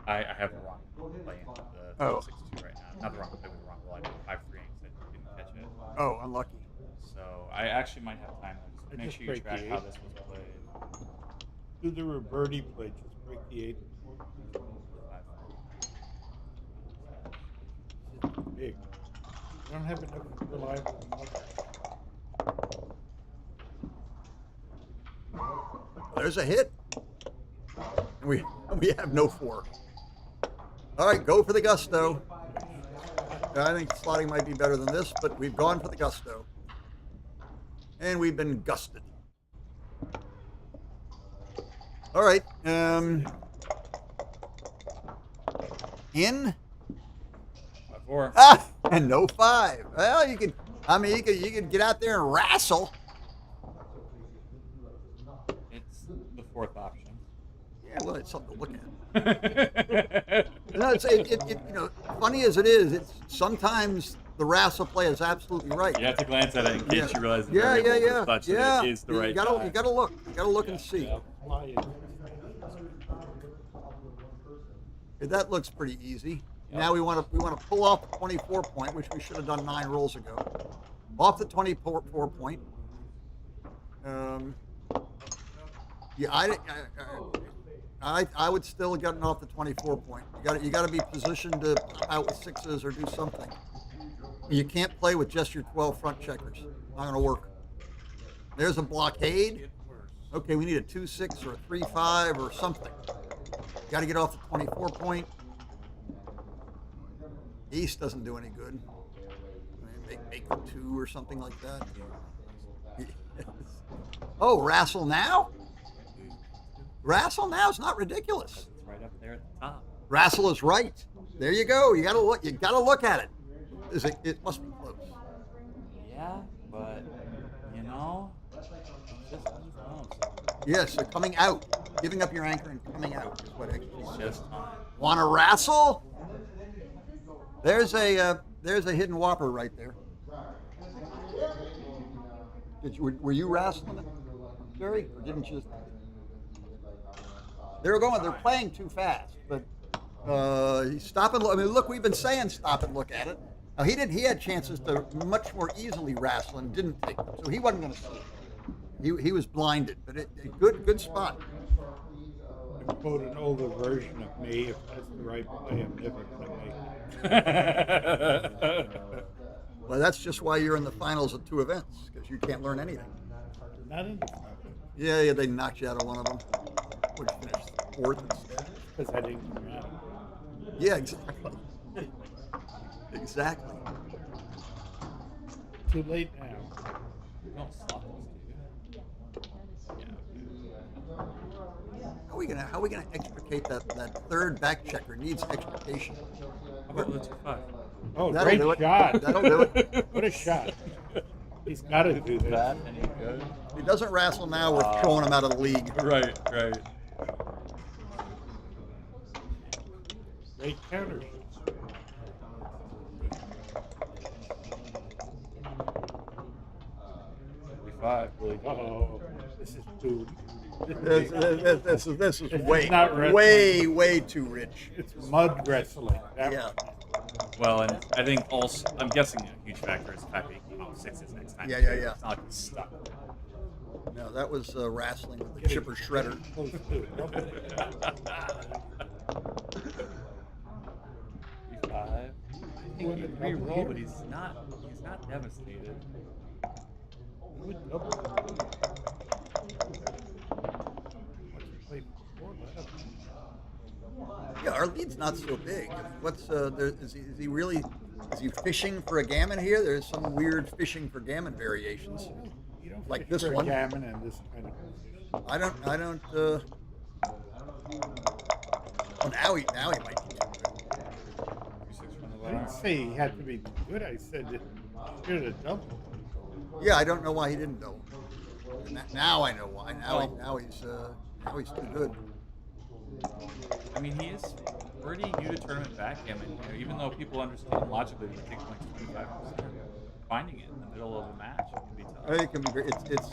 [SPEAKER 15] I have the wrong play into the 6-2 right now. Not the wrong play, but the wrong play. 5-3 instead. Didn't catch it.
[SPEAKER 4] Oh, unlucky.
[SPEAKER 15] So I actually might have time to make sure you track how this was played.
[SPEAKER 16] Do the Roberti play. Just break the 8. This is big. I don't have enough reliable markers.
[SPEAKER 4] There's a hit. And we have no 4. All right, go for the gusto. I think slotting might be better than this, but we've gone for the gusto. And we've been gusted. All right. In.
[SPEAKER 15] 5-4.
[SPEAKER 4] Ah, and no 5. Well, you could get out there and wrestle.
[SPEAKER 15] It's the 4th option.
[SPEAKER 4] Yeah, well, it's something to look at. No, funny as it is, it's sometimes the wrestle play is absolutely right.
[SPEAKER 15] You have to glance at it in case you realize the
[SPEAKER 4] Yeah.
[SPEAKER 15] it is the right
[SPEAKER 4] You gotta look. You gotta look and see. That looks pretty easy. Yep. Now we want to pull off the 24 point, which we should have done 9 rolls ago. Off the 24 point. Yeah, I would still have gotten off the 24 point. You got to be positioned to out with 6s or do something. You can't play with just your 12 front checkers. Not gonna work. There's a blockade. Okay, we need a 2-6 or a 3-5 or something. Got to get off the 24 point. East doesn't do any good. Make the 2 or something like that. Oh, Rassel now? Rassel now is not ridiculous.
[SPEAKER 15] It's right up there at the top.
[SPEAKER 4] Rassel is right. There you go. You gotta look. You gotta look at it. It must be close.
[SPEAKER 15] Yeah, but you know, it's just close.
[SPEAKER 4] Yes, they're coming out. Giving up your anchor and coming out is what actually
[SPEAKER 15] It's just time.
[SPEAKER 4] Want to wrestle? There's a hidden whopper right there. Were you wrestling it, Jerry, or didn't you? They're playing too fast, but stop and look. I mean, look, we've been saying stop and look at it. Now he didn't. He had chances to much more easily wrestle and didn't take them, so he wasn't going to see it. He was blinded, but good spot.
[SPEAKER 16] To quote an older version of me, if that's the right play, I'm never going to make it.
[SPEAKER 4] Well, that's just why you're in the finals of 2 events, because you can't learn anything.
[SPEAKER 16] Not in the finals.
[SPEAKER 4] Yeah, they knocked you out of one of them. Would you finish 4th instead?
[SPEAKER 16] Because I didn't come out.
[SPEAKER 4] Yeah, exactly. Exactly.
[SPEAKER 16] Too late now.
[SPEAKER 15] Don't stop us,
[SPEAKER 4] How are we gonna extricate that third back checker? Needs extrication.
[SPEAKER 15] How about the 2-5?
[SPEAKER 16] Oh,
[SPEAKER 4] That'll
[SPEAKER 16] great
[SPEAKER 4] do it.
[SPEAKER 16] shot.
[SPEAKER 4] That'll do it.
[SPEAKER 16] What a shot. He's got to do this.
[SPEAKER 15] That any good?
[SPEAKER 4] If he doesn't wrestle now, we're throwing him out of the league.
[SPEAKER 15] Right.
[SPEAKER 16] Great counter.
[SPEAKER 15] 3-5, really good.
[SPEAKER 16] Oh, this is too.
[SPEAKER 4] This is way,
[SPEAKER 16] not wrestling.
[SPEAKER 4] way too rich.
[SPEAKER 16] It's mud wrestling. That
[SPEAKER 4] Yeah.
[SPEAKER 16] one.
[SPEAKER 15] Well, and I think also, I'm guessing a huge factor is the fact that he came out 6s next time.
[SPEAKER 4] Yeah.
[SPEAKER 15] It's not like he's stuck.
[SPEAKER 4] No, that was wrestling with the chipper shredder.
[SPEAKER 16] Close to it.
[SPEAKER 15] 3-5. I think he can re-roll, but he's not devastated.
[SPEAKER 16] Good double. What's he played before?
[SPEAKER 4] Yeah, our lead's not so big. What's is he really? Is he fishing for a gammon here? There's some weird fishing for gammon variations,
[SPEAKER 16] You don't
[SPEAKER 4] like
[SPEAKER 16] fish
[SPEAKER 4] this
[SPEAKER 16] for a
[SPEAKER 4] one.
[SPEAKER 16] gammon in this kind of position.
[SPEAKER 4] I don't. Oh, now he might be too
[SPEAKER 16] I didn't say he had to be good. I said that he should have doubled.
[SPEAKER 4] good. Yeah, I don't know why he didn't double. Now I know why. Now he's too good.
[SPEAKER 15] I mean, he is pretty new to tournament backgammon. You know, even though people understand logically that he takes points 25%, finding it in the middle of a match can be tough.
[SPEAKER 4] It can be great. It's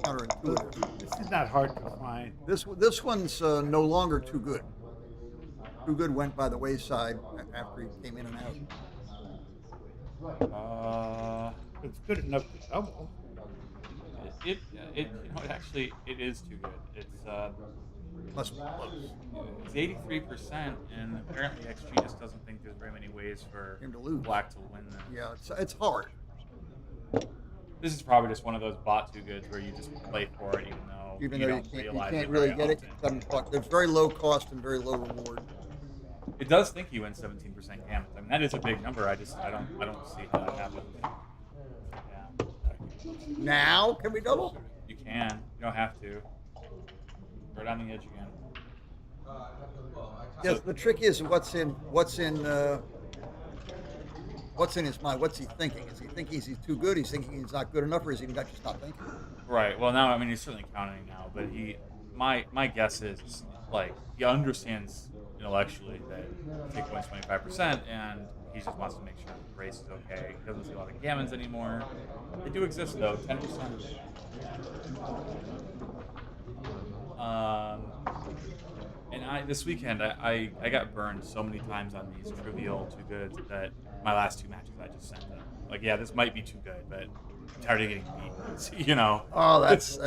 [SPEAKER 4] counterintuitive.
[SPEAKER 16] This is not hard to find.
[SPEAKER 4] This one's no longer too good. Too good went by the wayside after he came in and out.
[SPEAKER 16] It's good enough to double.
[SPEAKER 15] It actually is too good. It's
[SPEAKER 4] Must be close.
[SPEAKER 15] It's 83%, and apparently XG just doesn't think there's very many ways for
[SPEAKER 4] him to lose.
[SPEAKER 15] Black to win this.
[SPEAKER 4] Yeah, it's hard.
[SPEAKER 15] This is probably just one of those bot too goods where you just play for it, even though
[SPEAKER 4] you
[SPEAKER 15] realize
[SPEAKER 4] can't
[SPEAKER 15] it
[SPEAKER 4] really
[SPEAKER 15] very
[SPEAKER 4] get it.
[SPEAKER 15] often.
[SPEAKER 4] There's very low cost and very low reward.
[SPEAKER 15] It does think you win 17% gammons. I mean, that is a big number. I don't see how that happens. Yeah.
[SPEAKER 4] Now can we double?
[SPEAKER 15] You can. You don't have to. Go down the edge again.
[SPEAKER 4] Yes, the trick is what's in his mind. What's he thinking? Is he thinking he's too good? He's thinking he's not good enough, or is he just not thinking?
[SPEAKER 15] Right. Well, now I mean he's certainly counting now, but my guess is like he understands intellectually that take points 25%, and he just wants to make sure the race is okay. He doesn't see a lot of gammons anymore. They do exist though, 10%. And this weekend I got burned so many times on these trivial too goods that my last 2 matches I just sent them. Like, yeah, this might be too good, but I'm tired of getting beat.
[SPEAKER 4] Oh, that's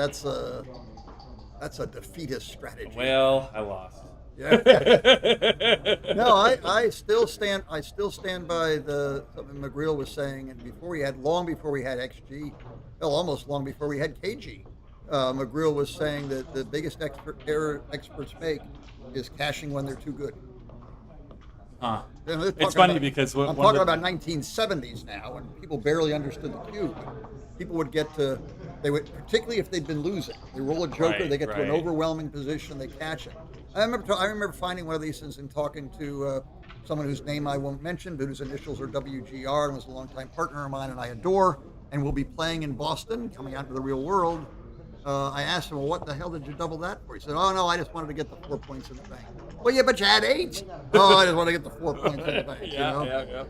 [SPEAKER 4] a defeatist strategy.
[SPEAKER 15] Well, I lost.
[SPEAKER 4] Yeah. No, I still stand by something McGreal was saying, and long before we had XG, well, almost long before we had KG. McGreal was saying that the biggest error experts make is caching when they're too good.
[SPEAKER 15] Huh.
[SPEAKER 4] It's
[SPEAKER 15] funny because
[SPEAKER 4] I'm talking about 1970s now, when people barely understood the cube. People would particularly if they'd been losing. They roll a joker, they get to an overwhelming position, they catch it. I remember finding one of these things and talking to someone whose name I won't mention, but whose initials are WGR and was a longtime partner of mine and I adore, and will be playing in Boston, coming out to the real world. I asked him, well, what the hell did you double that for? He said, oh, no, I just wanted to get the 4 points in the bank. Well, yeah, but you had 8. Oh, I just want to get the 4 points in the bank.
[SPEAKER 15] Yeah.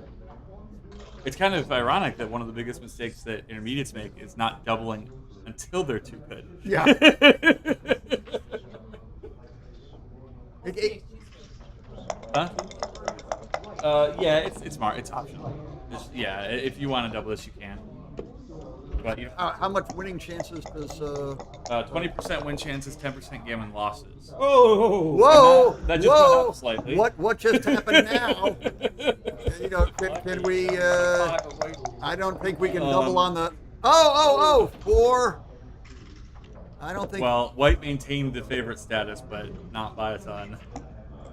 [SPEAKER 15] It's kind of ironic that one of the biggest mistakes that intermediates make is not doubling until they're too good.
[SPEAKER 4] Yeah.
[SPEAKER 15] Huh? Yeah, it's smart. It's optional. If you want to double this, you can. But
[SPEAKER 4] how much winning chances does
[SPEAKER 15] 20% win chances, 10% gammon losses.
[SPEAKER 4] Whoa!
[SPEAKER 15] That just went up slightly.
[SPEAKER 4] What just happened now? Can we? I don't think we can double on the. 4. I don't think.
[SPEAKER 15] Well, white maintained the favorite status, but not by a ton.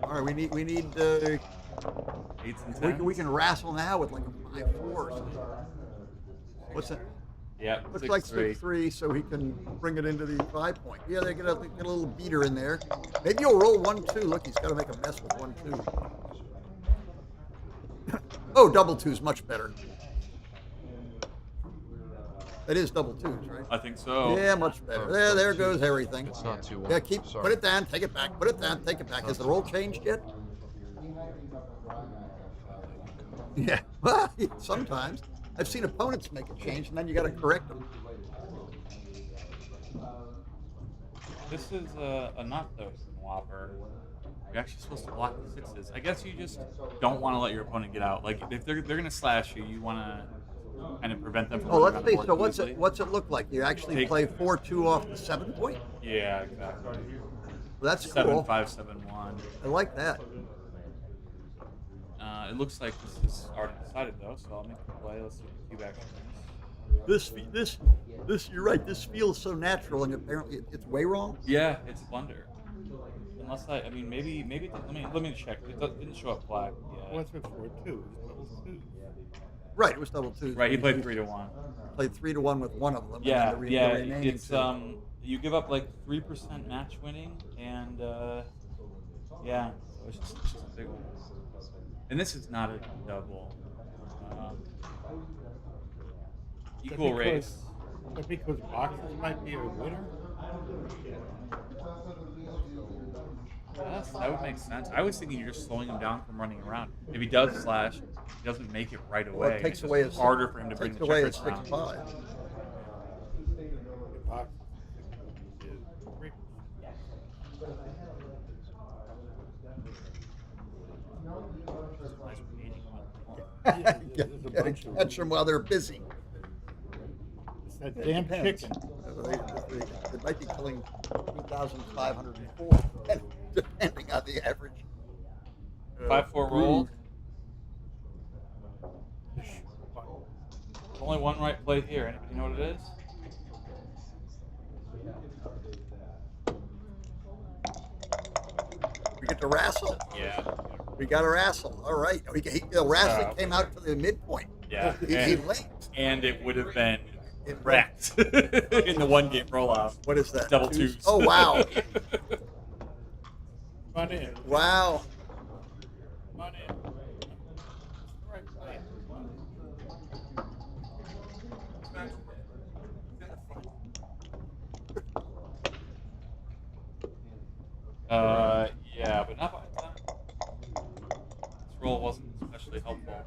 [SPEAKER 4] All right, we need
[SPEAKER 15] 8s and 10s.
[SPEAKER 4] We can wrestle now with like a 5-4. What's that?
[SPEAKER 15] Yeah,
[SPEAKER 4] looks like 6-3, so he can bring it into the 5 point. Yeah, they get a little beater in there. Maybe he'll roll 1-2. Look, he's got to make a mess with 1-2. Oh, double 2's much better. It is double 2s, right?
[SPEAKER 15] I think so.
[SPEAKER 4] Yeah, much better. There goes everything.
[SPEAKER 11] It's not 2-1.
[SPEAKER 4] Yeah, put it down, take it back, put it down, take it back. Has the roll changed yet? Yeah, well, sometimes. I've seen opponents make a change, and then you got to correct them.
[SPEAKER 15] This is a not though whopper. You're actually supposed to block the 6s. I guess you just don't want to let your opponent get out. Like if they're gonna slash you, you want to kind of prevent them from.
[SPEAKER 4] Let's see. So what's it look like? You actually play 4-2 off the 7 point?
[SPEAKER 15] Yeah, exactly.
[SPEAKER 4] Well, that's
[SPEAKER 15] 7-5,
[SPEAKER 4] cool.
[SPEAKER 15] 7-1.
[SPEAKER 4] I like that.
[SPEAKER 15] It looks like this is already decided though, so I'll make the play. Let's see what the cube action is.
[SPEAKER 4] This, you're right. This feels so natural, and apparently it's way wrong.
[SPEAKER 15] Yeah, it's a blunder. Unless maybe. Let me check. It didn't show up black. Yeah.
[SPEAKER 16] What's it for? 2?
[SPEAKER 4] Right, it was double 2s.
[SPEAKER 15] Right, he played 3-1.
[SPEAKER 4] Played 3-1 with one of them.
[SPEAKER 15] Yeah,
[SPEAKER 4] and the remaining
[SPEAKER 15] it's
[SPEAKER 4] 2.
[SPEAKER 15] You give up like 3% match winning, and so it's just a big one. And this is not a double. Equal race.
[SPEAKER 16] But because boxes might be a winner?
[SPEAKER 15] Yes, that would make sense. I was thinking you're just slowing him down from running around. If he does slash, he doesn't make it right away.
[SPEAKER 4] Well, it takes away
[SPEAKER 15] it's harder for him to bring the checkers around.
[SPEAKER 4] 6-5. Catch them while they're busy.
[SPEAKER 16] It's that damn chicken.
[SPEAKER 4] They might be killing 2,504, depending on the average.
[SPEAKER 15] 5-4 roll. Only one right play here. Anybody know what it is?
[SPEAKER 4] We get to wrestle.
[SPEAKER 15] Yeah.
[SPEAKER 4] We got to wrestle. All right. Wrestling came out to the midpoint.
[SPEAKER 15] Yeah.
[SPEAKER 4] He linked.
[SPEAKER 15] And it would have been wrecked in the one game rollout.
[SPEAKER 4] What is that?
[SPEAKER 15] Double 2s.
[SPEAKER 4] Oh, wow.
[SPEAKER 16] Come on in.
[SPEAKER 4] Wow.
[SPEAKER 16] Come on in. Right play.
[SPEAKER 15] Yeah, but not by a ton. This roll wasn't especially helpful.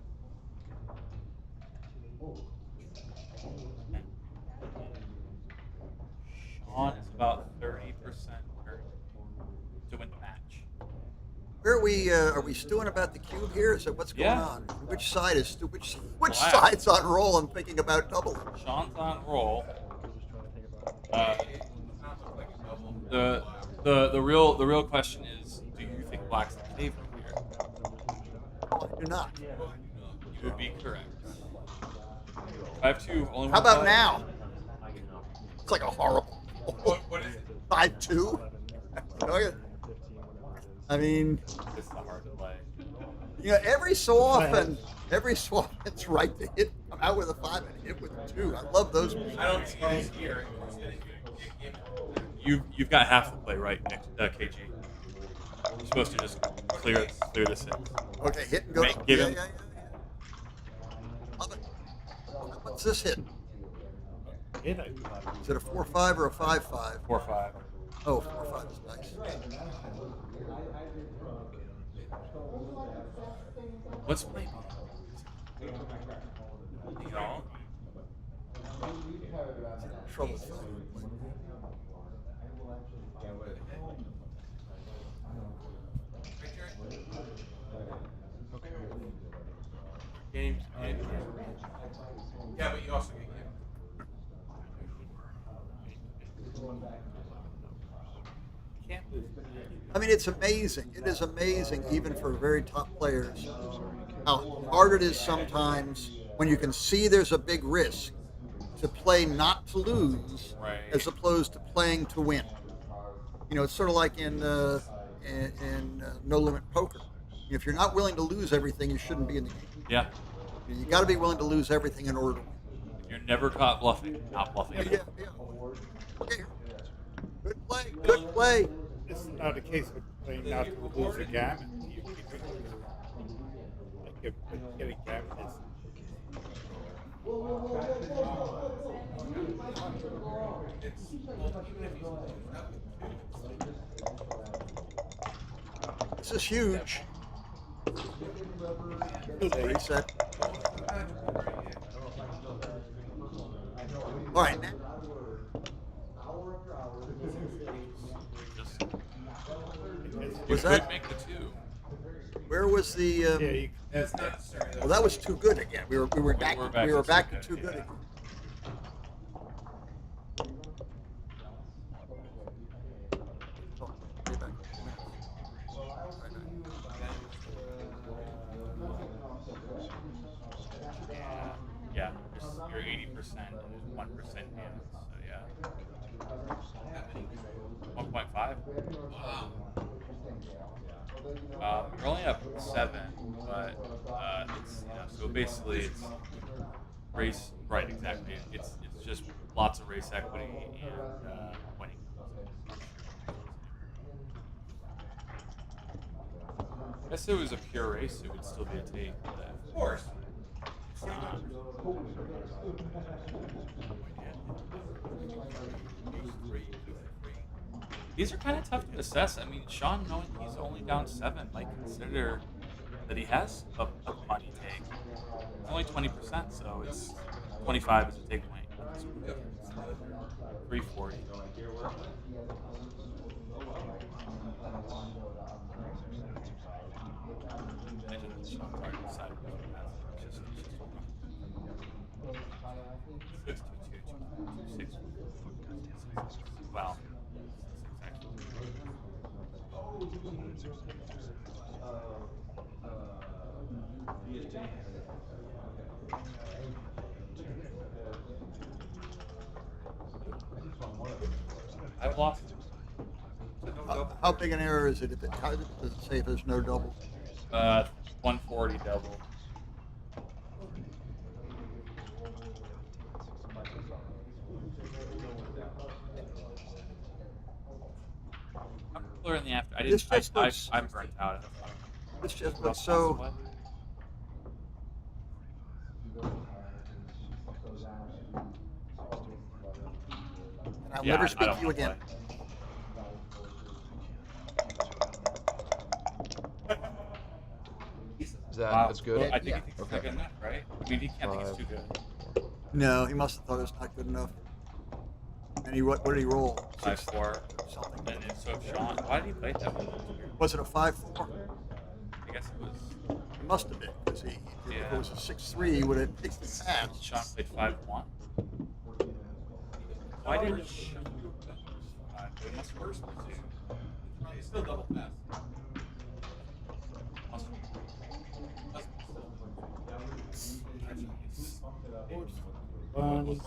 [SPEAKER 15] Sean is about 30% to win the match.
[SPEAKER 4] Where are we? Are we stewing about the cube here? Is that what's going on? Which side is which side's on roll and thinking about doubling?
[SPEAKER 15] Sean's on roll. The real question is, do you think black's the favorite here.
[SPEAKER 4] No, I do not.
[SPEAKER 15] You would be correct. 5-2, only
[SPEAKER 4] How
[SPEAKER 15] one
[SPEAKER 4] about
[SPEAKER 15] play.
[SPEAKER 4] now? It's like a horrible.
[SPEAKER 15] What is it?
[SPEAKER 4] 5-2? I mean,
[SPEAKER 15] It's not hard to play.
[SPEAKER 4] you know, every so often it's right to hit, come out with a 5 and hit with a 2. I love those.
[SPEAKER 15] I don't see this here. You've got half the play right, KG. You're supposed to just clear this in.
[SPEAKER 4] Okay, hit and go.
[SPEAKER 15] Give
[SPEAKER 4] Yeah,
[SPEAKER 15] him.
[SPEAKER 4] yeah, yeah. Love it. What's this hit? Is it a 4-5 or a 5-5?
[SPEAKER 15] 4-5.
[SPEAKER 4] Oh, 4-5 is nice.
[SPEAKER 15] Let's play. Y'all.
[SPEAKER 4] Trouble.
[SPEAKER 15] Game. Yeah, but you also get
[SPEAKER 4] I mean, it's amazing. It is amazing, even for very top players, how hard it is sometimes when you can see there's a big risk to play not to lose,
[SPEAKER 15] right,
[SPEAKER 4] as opposed to playing to win. You know, it's sort of like in no limit poker. If you're not willing to lose everything, you shouldn't be in the game.
[SPEAKER 15] Yeah.
[SPEAKER 4] You got to be willing to lose everything in order to win.
[SPEAKER 15] You're never caught bluffing. Not bluffing.
[SPEAKER 4] Yeah. Okay. Good play. Good play.
[SPEAKER 16] This is not a case of playing not to lose a gammon. You could like get a gammon is.
[SPEAKER 4] This is huge. Reset. All right. Was that?
[SPEAKER 15] Make the 2.
[SPEAKER 4] Where was the? Well, that was too good again. We were back to too good again.
[SPEAKER 15] Yeah, you're 80% and there's 1% hands, so yeah. 1.5. You're only up 7, but it's so basically it's race right exactly. It's just lots of race equity and winning. I guess if it was a pure race, it would still be a take. But of course. It's not. These are kind of tough to assess. I mean, Sean, knowing he's only down 7, might consider that he has a money take. It's only 20%, so it's 25 as a take point. 340. Wow. I've lost.
[SPEAKER 4] How big an error is it? How does it say if there's no double?
[SPEAKER 15] 140 double. I'm cooler in the after. I'm burnt out.
[SPEAKER 4] This just looks so. And I'll never speak to you again.
[SPEAKER 11] That's good.
[SPEAKER 15] Well, I think he thinks it's not good enough, right? I mean, he can't think it's too good.
[SPEAKER 4] No, he must have thought it was not good enough. And what did he roll?
[SPEAKER 15] 5-4.
[SPEAKER 4] Something.
[SPEAKER 15] And so Sean, why did he play that one?
[SPEAKER 4] Was it a 5-4?
[SPEAKER 15] I guess it was.
[SPEAKER 4] It must have been, because if it was a 6-3, he would have picked the pass.
[SPEAKER 15] Sean played 5-1. Why didn't Sean? It must have worse. It's still double pass.
[SPEAKER 16] Bunny.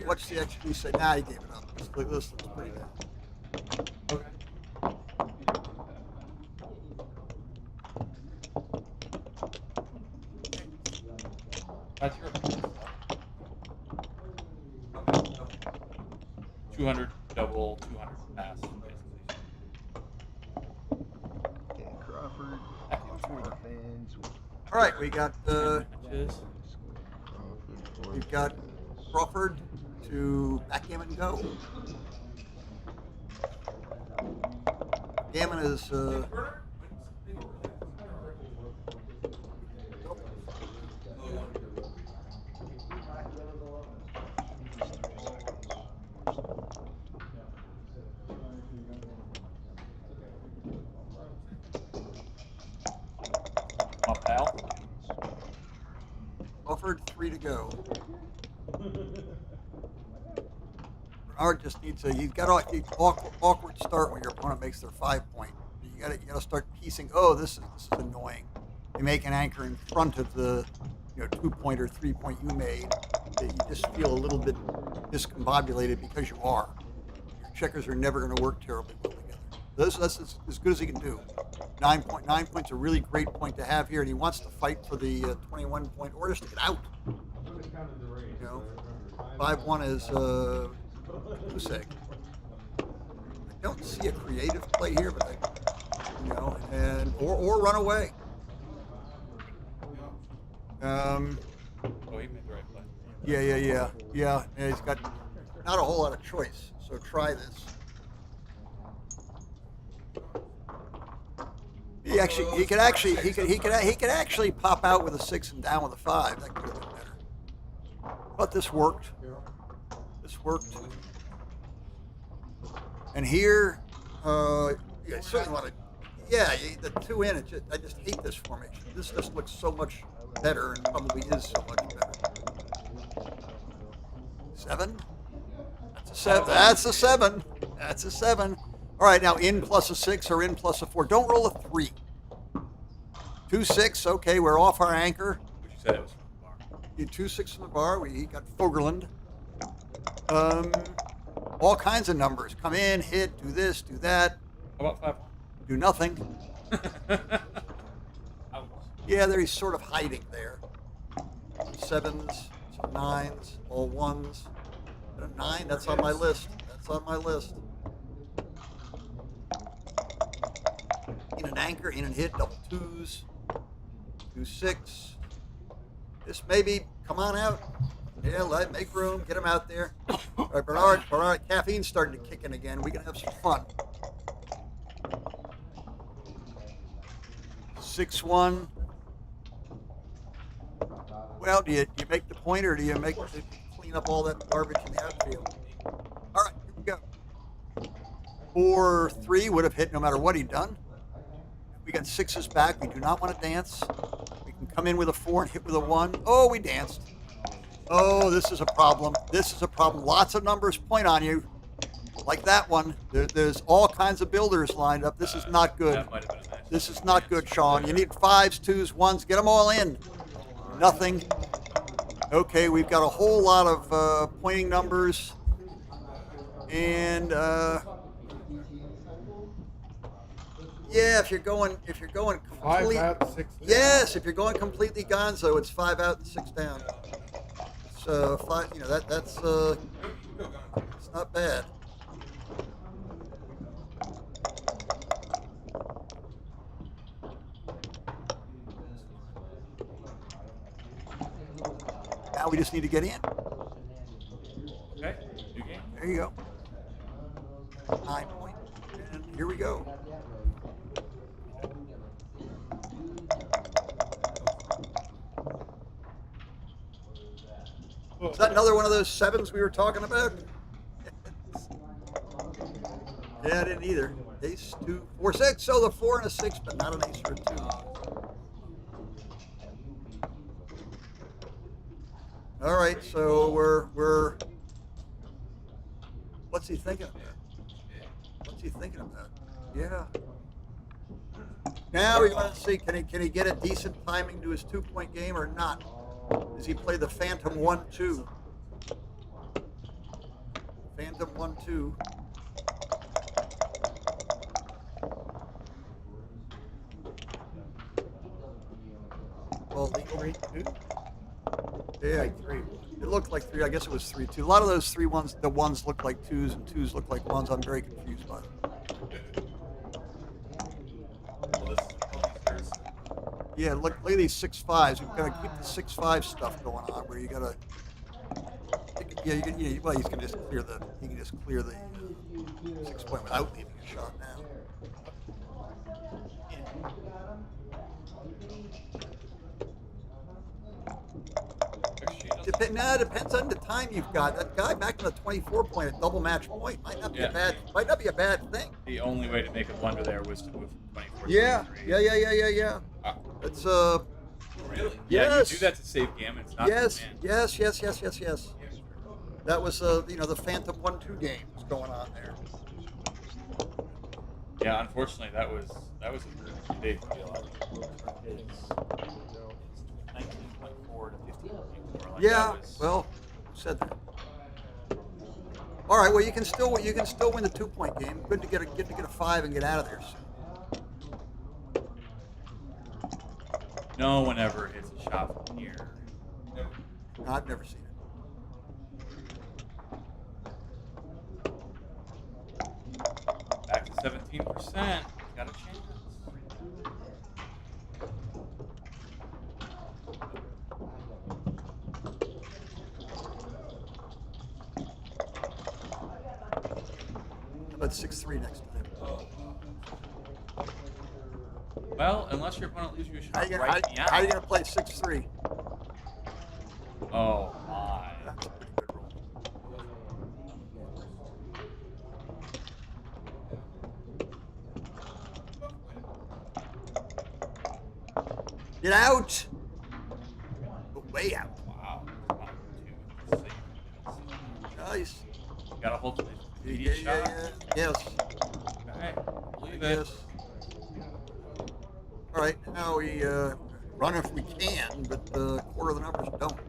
[SPEAKER 4] What's the XP say? Nah, he gave it up. This looks pretty good.
[SPEAKER 15] Okay. That's your 200 double, 200 pass.
[SPEAKER 10] Dan Crawford. Fans.
[SPEAKER 4] All right, we got we've got Crawford to Backgammon go. Gammon is
[SPEAKER 15] My pal.
[SPEAKER 4] Crawford 3 to go. Bernard just needs he's got an awkward start when your opponent makes their 5-point. You gotta start piecing. Oh, this is annoying. You make an anchor in front of the 2-point or 3-point you made. You just feel a little bit discombobulated because you are. Your checkers are never going to work terribly well together. That's as good as he can do. 9 points a really great point to have here, and he wants to fight for the 21-point or just to get out. 5-1 is Kusek. I don't see a creative play here, but or run away.
[SPEAKER 15] Oh, he made the right play.
[SPEAKER 4] Yeah. And he's got not a whole lot of choice, so try this. He could actually pop out with a 6 and down with a 5. That could have been better. But this worked. And here, you certainly want to. Yeah, the 2 in. I just hate this formation. This just looks so much better, and probably is so much better. 7. That's a 7. That's a 7. All right, now in plus a 6 or in plus a 4. Don't roll a 3. 2 6. Okay, we're off our anchor.
[SPEAKER 15] But you said it was from the bar.
[SPEAKER 4] You 2 6 from the bar. We got Fogerland. All kinds of numbers. Come in, hit, do this, do that.
[SPEAKER 15] How about 5?
[SPEAKER 4] Do nothing. Yeah, there he's sort of hiding there. 7s, some 9s, all 1s. But a 9, that's on my list. In an anchor, in and hit, double 2s. 2 6. This maybe, come on out. Yeah, make room, get him out there. All right, Bernard, caffeine's starting to kick in again. We can have some fun. 6-1. Well, do you make the point, or do you clean up all that garbage in the outfield? All right, here we go. 4-3 would have hit no matter what he'd done. We got 6s back. We do not want to dance. We can come in with a 4 and hit with a 1. Oh, we danced. Oh, this is a problem. Lots of numbers point on you. Like that one. There's all kinds of builders lined up. This is not good. This is not good, Sean. You need 5s, 2s, 1s. Get them all in. Nothing. Okay, we've got a whole lot of pointing numbers. And yeah, if you're going
[SPEAKER 16] 5 out, 6 down.
[SPEAKER 4] Yes, if you're going completely gonzo, it's 5 out and 6 down. It's 5. That's it's not bad. Now we just need to get in.
[SPEAKER 15] Okay, new game.
[SPEAKER 4] There you go. 9 points. And here we go. Is that another one of those 7s we were talking about? Yeah, I didn't either. Ace, 2, 4, 6. So the 4 and a 6, but not an ace or a 2. All right, so we're. What's he thinking about? Yeah. Now we want to see, can he get a decent timing to his 2-point game or not? Does he play the Phantom 1-2? Phantom 1-2. Well, legal. Yeah, 3. It looked like 3. I guess it was 3-2. A lot of those 3 ones, the ones look like 2s and 2s look like 1s. I'm very confused by them. Yeah, look at these 6-5s. We've got to keep the 6-5 stuff going on, where you got to. Yeah, you can. Yeah, well, he can just clear the. He can just clear the 6-point without leaving a shot now. Depends on the time you've got. That guy back in the 24-point, a double match point, might not be a bad. Might not be a bad thing.
[SPEAKER 15] The only way to make a blunder there was to move from 24
[SPEAKER 4] Yeah,
[SPEAKER 15] to 23.
[SPEAKER 4] yeah. It's
[SPEAKER 15] Really?
[SPEAKER 4] Yes.
[SPEAKER 15] Yeah, you do that to save gammons, not
[SPEAKER 4] yes,
[SPEAKER 15] to win.
[SPEAKER 4] yes. That was the Phantom 1-2 game was going on there.
[SPEAKER 15] Yeah, unfortunately, that was a big deal. It's 19.4 to 15.4. Like
[SPEAKER 4] Yeah,
[SPEAKER 15] that was,
[SPEAKER 4] well, said that. All right, well you can still win the 2-point game. Good to get a 5 and get out of there soon.
[SPEAKER 15] no one ever hits a shot from here.
[SPEAKER 4] No, I've never seen it.
[SPEAKER 15] Back to 17%. Got a chance.
[SPEAKER 4] How about 6-3 next time?
[SPEAKER 15] Well, unless your opponent leaves you a
[SPEAKER 4] How
[SPEAKER 15] shot
[SPEAKER 4] you
[SPEAKER 15] right
[SPEAKER 4] gonna,
[SPEAKER 15] now.
[SPEAKER 4] how you gonna play 6-3?
[SPEAKER 15] Oh my.
[SPEAKER 4] That's a pretty good roll. Get out! Way out.
[SPEAKER 15] Wow.
[SPEAKER 4] Nice.
[SPEAKER 15] You gotta hold the immediate shot.
[SPEAKER 4] Yes.
[SPEAKER 15] Okay. Believe it.
[SPEAKER 4] Yes. All right, now we run if we can, but a quarter of the numbers don't.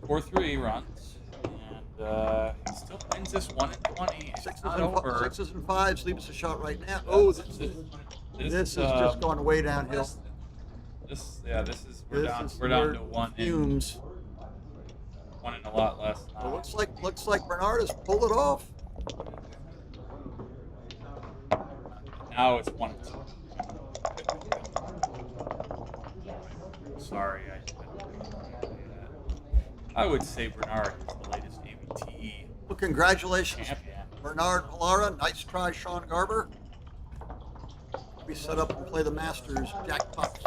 [SPEAKER 15] 4-3 runs, and he still wins this 1-20. It's not over.
[SPEAKER 4] 6s and 5s leave us a shot right now. Oh, this is just going way downhill.
[SPEAKER 15] We're down to 1
[SPEAKER 4] fumes.
[SPEAKER 15] And a lot less.
[SPEAKER 4] It looks like Bernard has pulled it off.
[SPEAKER 15] Now it's 1-2. Sorry, I would say Bernard is the latest ABTE.
[SPEAKER 4] Well, congratulations,
[SPEAKER 15] champion.
[SPEAKER 4] Bernard Pollara. Nice try, Sean Garber. We set up and play the Masters Jackpot.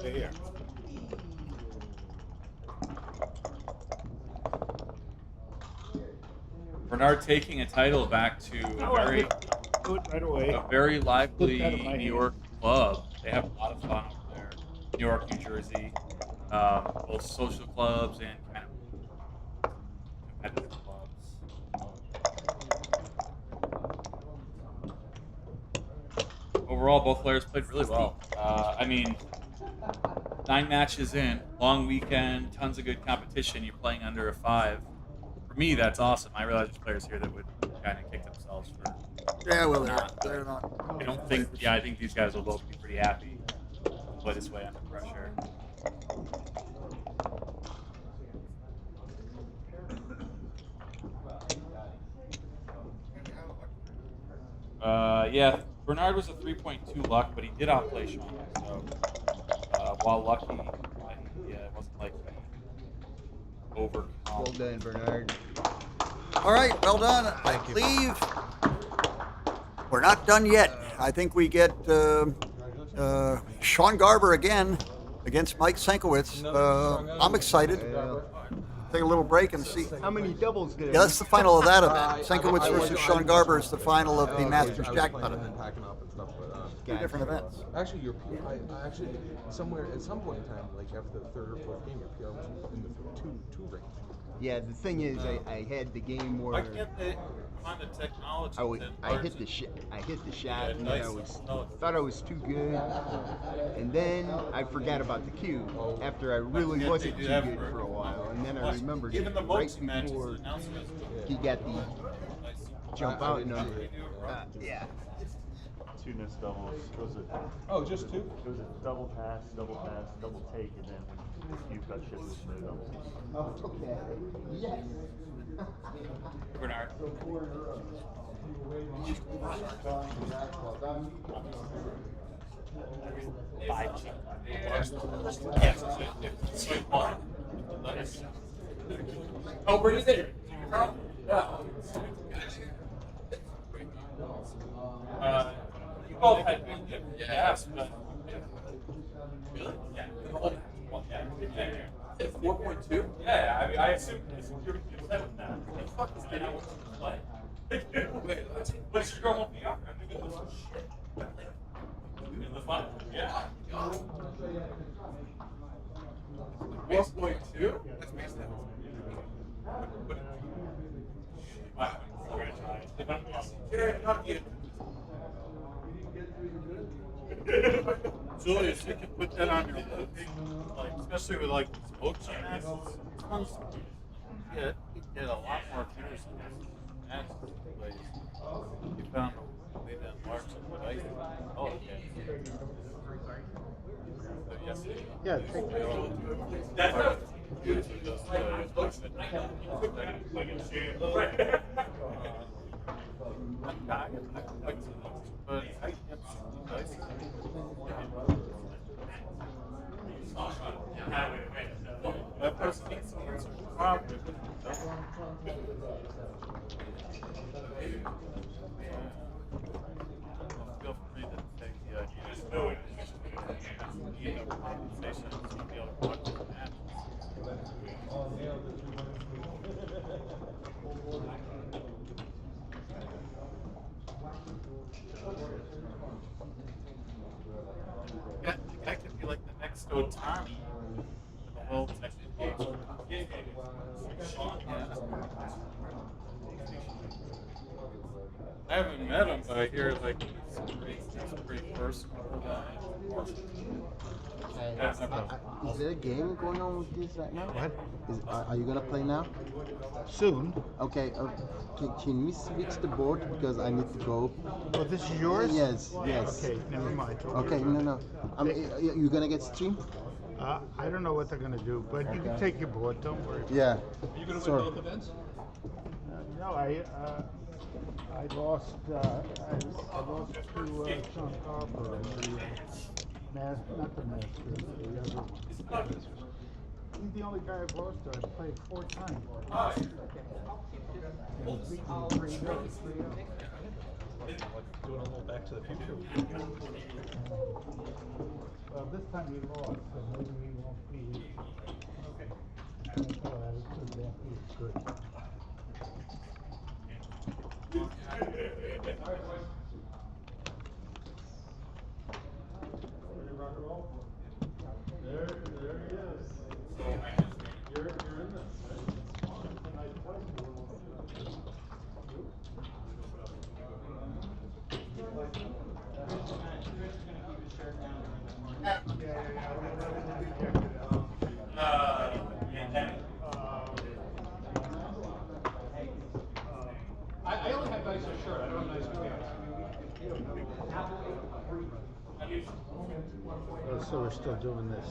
[SPEAKER 16] Yeah.
[SPEAKER 15] Bernard taking a title back to a very lively New York club. They have a lot of fun over there. New York, New Jersey, both social clubs and kind of competitive clubs. Overall, both players played really well. I mean, 9 matches in, long weekend, tons of good competition. You're playing under a 5. For me, that's awesome. I realize there's players here that would kind of kick themselves for.
[SPEAKER 4] Yeah, well, they're not.
[SPEAKER 15] I don't think. Yeah, I think these guys will both be pretty happy to play this way under pressure. Yeah, Bernard was a 3.2 luck, but he did outplay Sean. So while lucky, it wasn't like he overcome.
[SPEAKER 10] Well done, Bernard.
[SPEAKER 4] All right, well done. I believe we're not done yet. I think we get Sean Garber again against Mike Senkiwicz. I'm excited. Take a little break and see.
[SPEAKER 10] How many doubles did it?
[SPEAKER 4] Yeah, that's the final of that event. Senkiwicz versus Sean Garber is the final of the Masters Jackpot event.
[SPEAKER 9] Packing up and stuff, but
[SPEAKER 4] Two different events.
[SPEAKER 17] Actually, your PR, I actually somewhere at some point in time, like after the third or fourth game, your PR was in the two range.
[SPEAKER 18] Yeah, the thing is, I had the game where
[SPEAKER 15] Why can't they find the technology?
[SPEAKER 18] I hit the shot, and then thought I was too good, and then I forgot about the cue after I really wasn't too good for a while, and then I remembered it right before he got the jump out and under it. Yeah.
[SPEAKER 8] Two missed doubles. It was a,
[SPEAKER 5] Oh, just two?
[SPEAKER 8] It was a double pass, double take, and then you got shit with the double.
[SPEAKER 18] Oh, okay. Yes.
[SPEAKER 15] Bernard. Five. Yes. Oh, where is it? You both had good yes, but really? Yeah. Yeah. 4.2? Yeah, I mean, I assume you're upset with that. What the fuck is that? I want you to play. What's your normal PR? I'm doing this shit. In the final? Yeah. 4.2? That's messed up. Not you. Julius, you can put that on your list, like, especially with like smoke matches. Yeah, you get a lot more views in matches. Like, you found they didn't march what I did. Oh, okay. So, yes.
[SPEAKER 12] Yeah, take it.
[SPEAKER 15] That's how views are just like a shame. I like to, but I can't see that person needs to answer the problem. Feel free to take the idea. Just know it. You know, compensation is to be able to watch the matches. Yeah, that could be like the next Otani. The whole technical game. I haven't met him, but I hear like he's pretty personal.
[SPEAKER 18] Is there a game going on with this right now?
[SPEAKER 12] What?
[SPEAKER 18] Are you gonna play now?
[SPEAKER 12] Soon.
[SPEAKER 18] Okay. Can we switch the board because I need to go?
[SPEAKER 12] Oh, this is yours?
[SPEAKER 18] Yes.
[SPEAKER 12] Okay, never mind.
[SPEAKER 18] Okay, no. You gonna get streamed?
[SPEAKER 12] I don't know what they're gonna do, but you can take your board. Don't worry.
[SPEAKER 18] Yeah.
[SPEAKER 5] Are you going to
[SPEAKER 18] Sorry.
[SPEAKER 5] win both events?
[SPEAKER 12] No, I lost. I lost to Sean Garber in the not the Masters, the other. He's the only guy I've lost to. I've played 4 times. And he's beaten me 3-0.
[SPEAKER 5] Doing a little Back to the Future.
[SPEAKER 12] Well, this time he lost, so maybe he won't be. Oh, that was good. That was good.
[SPEAKER 19] There he is. You're in this,
[SPEAKER 5] I only have nicer shirt. I don't have nicer pants.
[SPEAKER 12] Oh, so we're still doing this.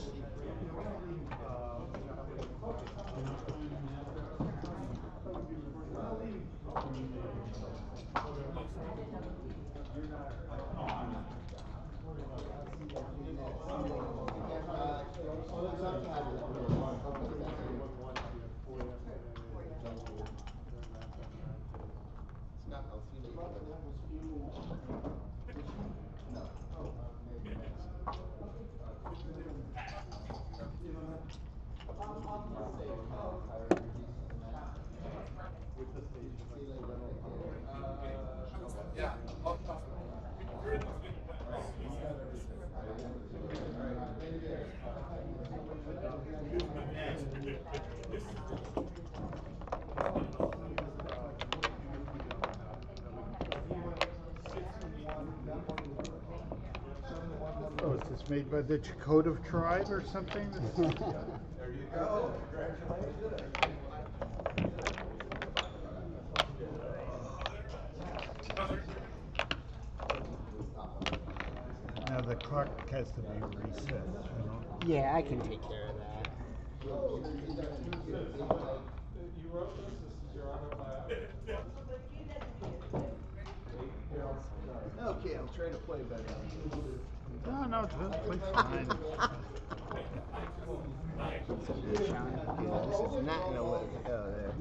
[SPEAKER 12] Oh, is this made by the Chakotay tribe or something?
[SPEAKER 1] There you go. Congratulations.
[SPEAKER 12] Now the clock has to be reset, you know?
[SPEAKER 20] Yeah, I can take care of that.
[SPEAKER 12] You wrote this? This is your autobiography?
[SPEAKER 18] Okay, I'll try to play better.
[SPEAKER 12] No, play fine.
[SPEAKER 18] Yeah, this is not gonna let me go there.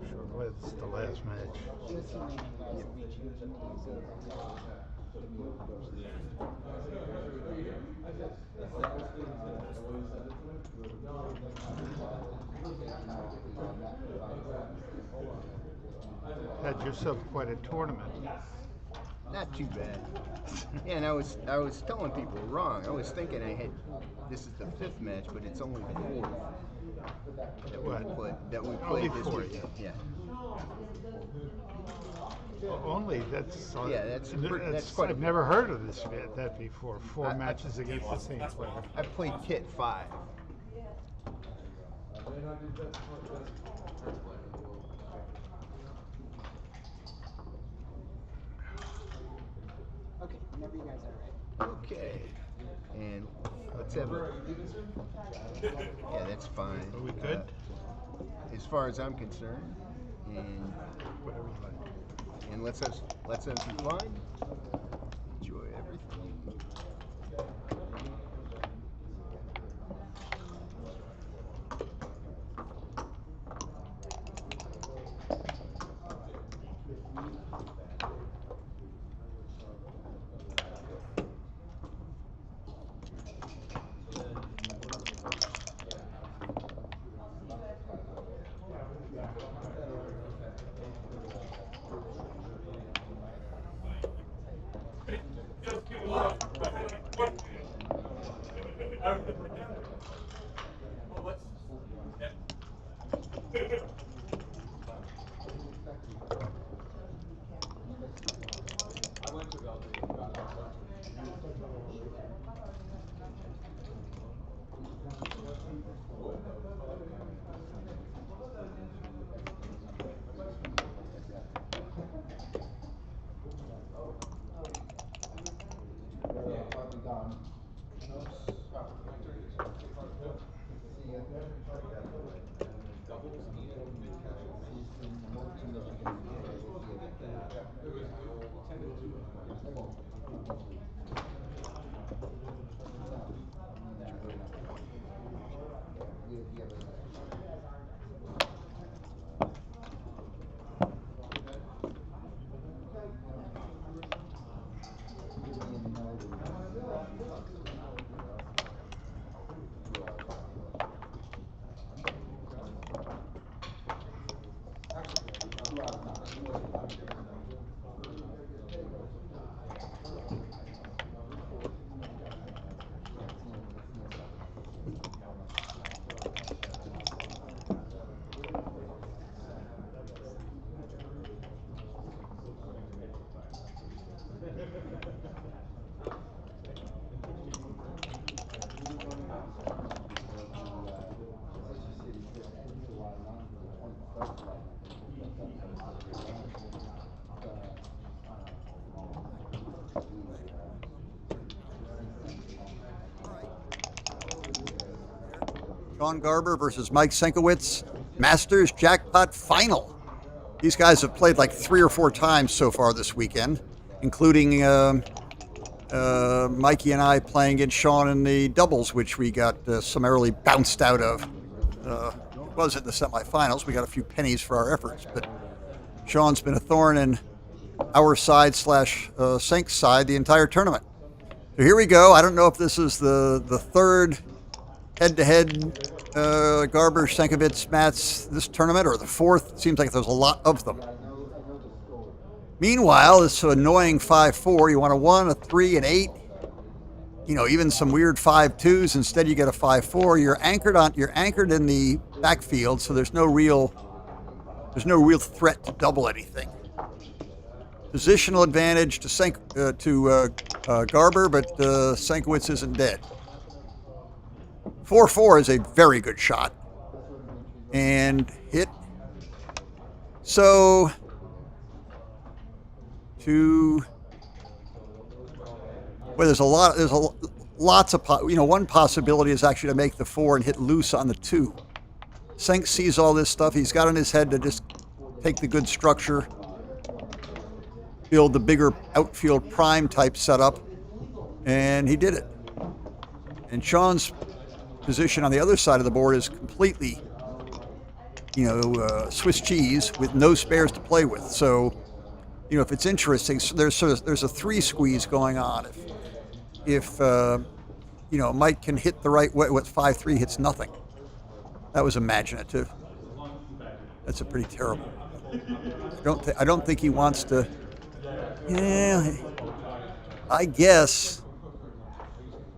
[SPEAKER 12] Sure, glad it's the last match. Had yourself quite a tournament.
[SPEAKER 18] Not too bad. Yeah, and I was telling people wrong. I was thinking this is the 5th match, but it's only the 4th that we played this weekend. Yeah.
[SPEAKER 12] Well, only that's
[SPEAKER 18] that's quite.
[SPEAKER 12] I've never heard of that before. 4 matches against the same player.
[SPEAKER 18] I played Kit 5.
[SPEAKER 20] Okay, whenever you guys are ready.
[SPEAKER 18] Okay. And let's have it. Yeah, that's fine.
[SPEAKER 12] Are we good?
[SPEAKER 18] As far as I'm concerned. And
[SPEAKER 12] whatever you like.
[SPEAKER 18] And let's have some fun. Enjoy everything.
[SPEAKER 4] Sean Garber versus Mike Senkiwicz, Masters Jackpot Final. These guys have played like 3 or 4 times so far this weekend, including Mikey and I playing against Sean in the doubles, which we got summarily bounced out of. It was in the semifinals. We got a few pennies for our efforts, but Sean's been a thorn in our side / Senk's side the entire tournament. So here we go. I don't know if this is the 3rd head-to-head Garber Senkiwicz match this tournament or the 4th. It seems like there's a lot of them. Meanwhile, this annoying 5-4, you want a 1, a 3, an 8. You know, even some weird 5-2s. Instead, you get a 5-4. You're anchored in the backfield, so there's no real threat to double anything. Positional advantage to Garber, but Senkiwicz isn't dead. 4-4 is a very good shot, and hit. So there's lots of one possibility is actually to make the 4 and hit loose on the 2. Senk sees all this stuff. He's got in his head to just take the good structure, build the bigger outfield prime type setup, and he did it. And Sean's position on the other side of the board is completely, Swiss cheese with no spares to play with. So, if it's interesting, so there's a 3 squeeze going on. If Mike can hit the right way, what 5-3 hits nothing. That was imaginative. That's a pretty terrible. I don't think he wants to. Yeah, I guess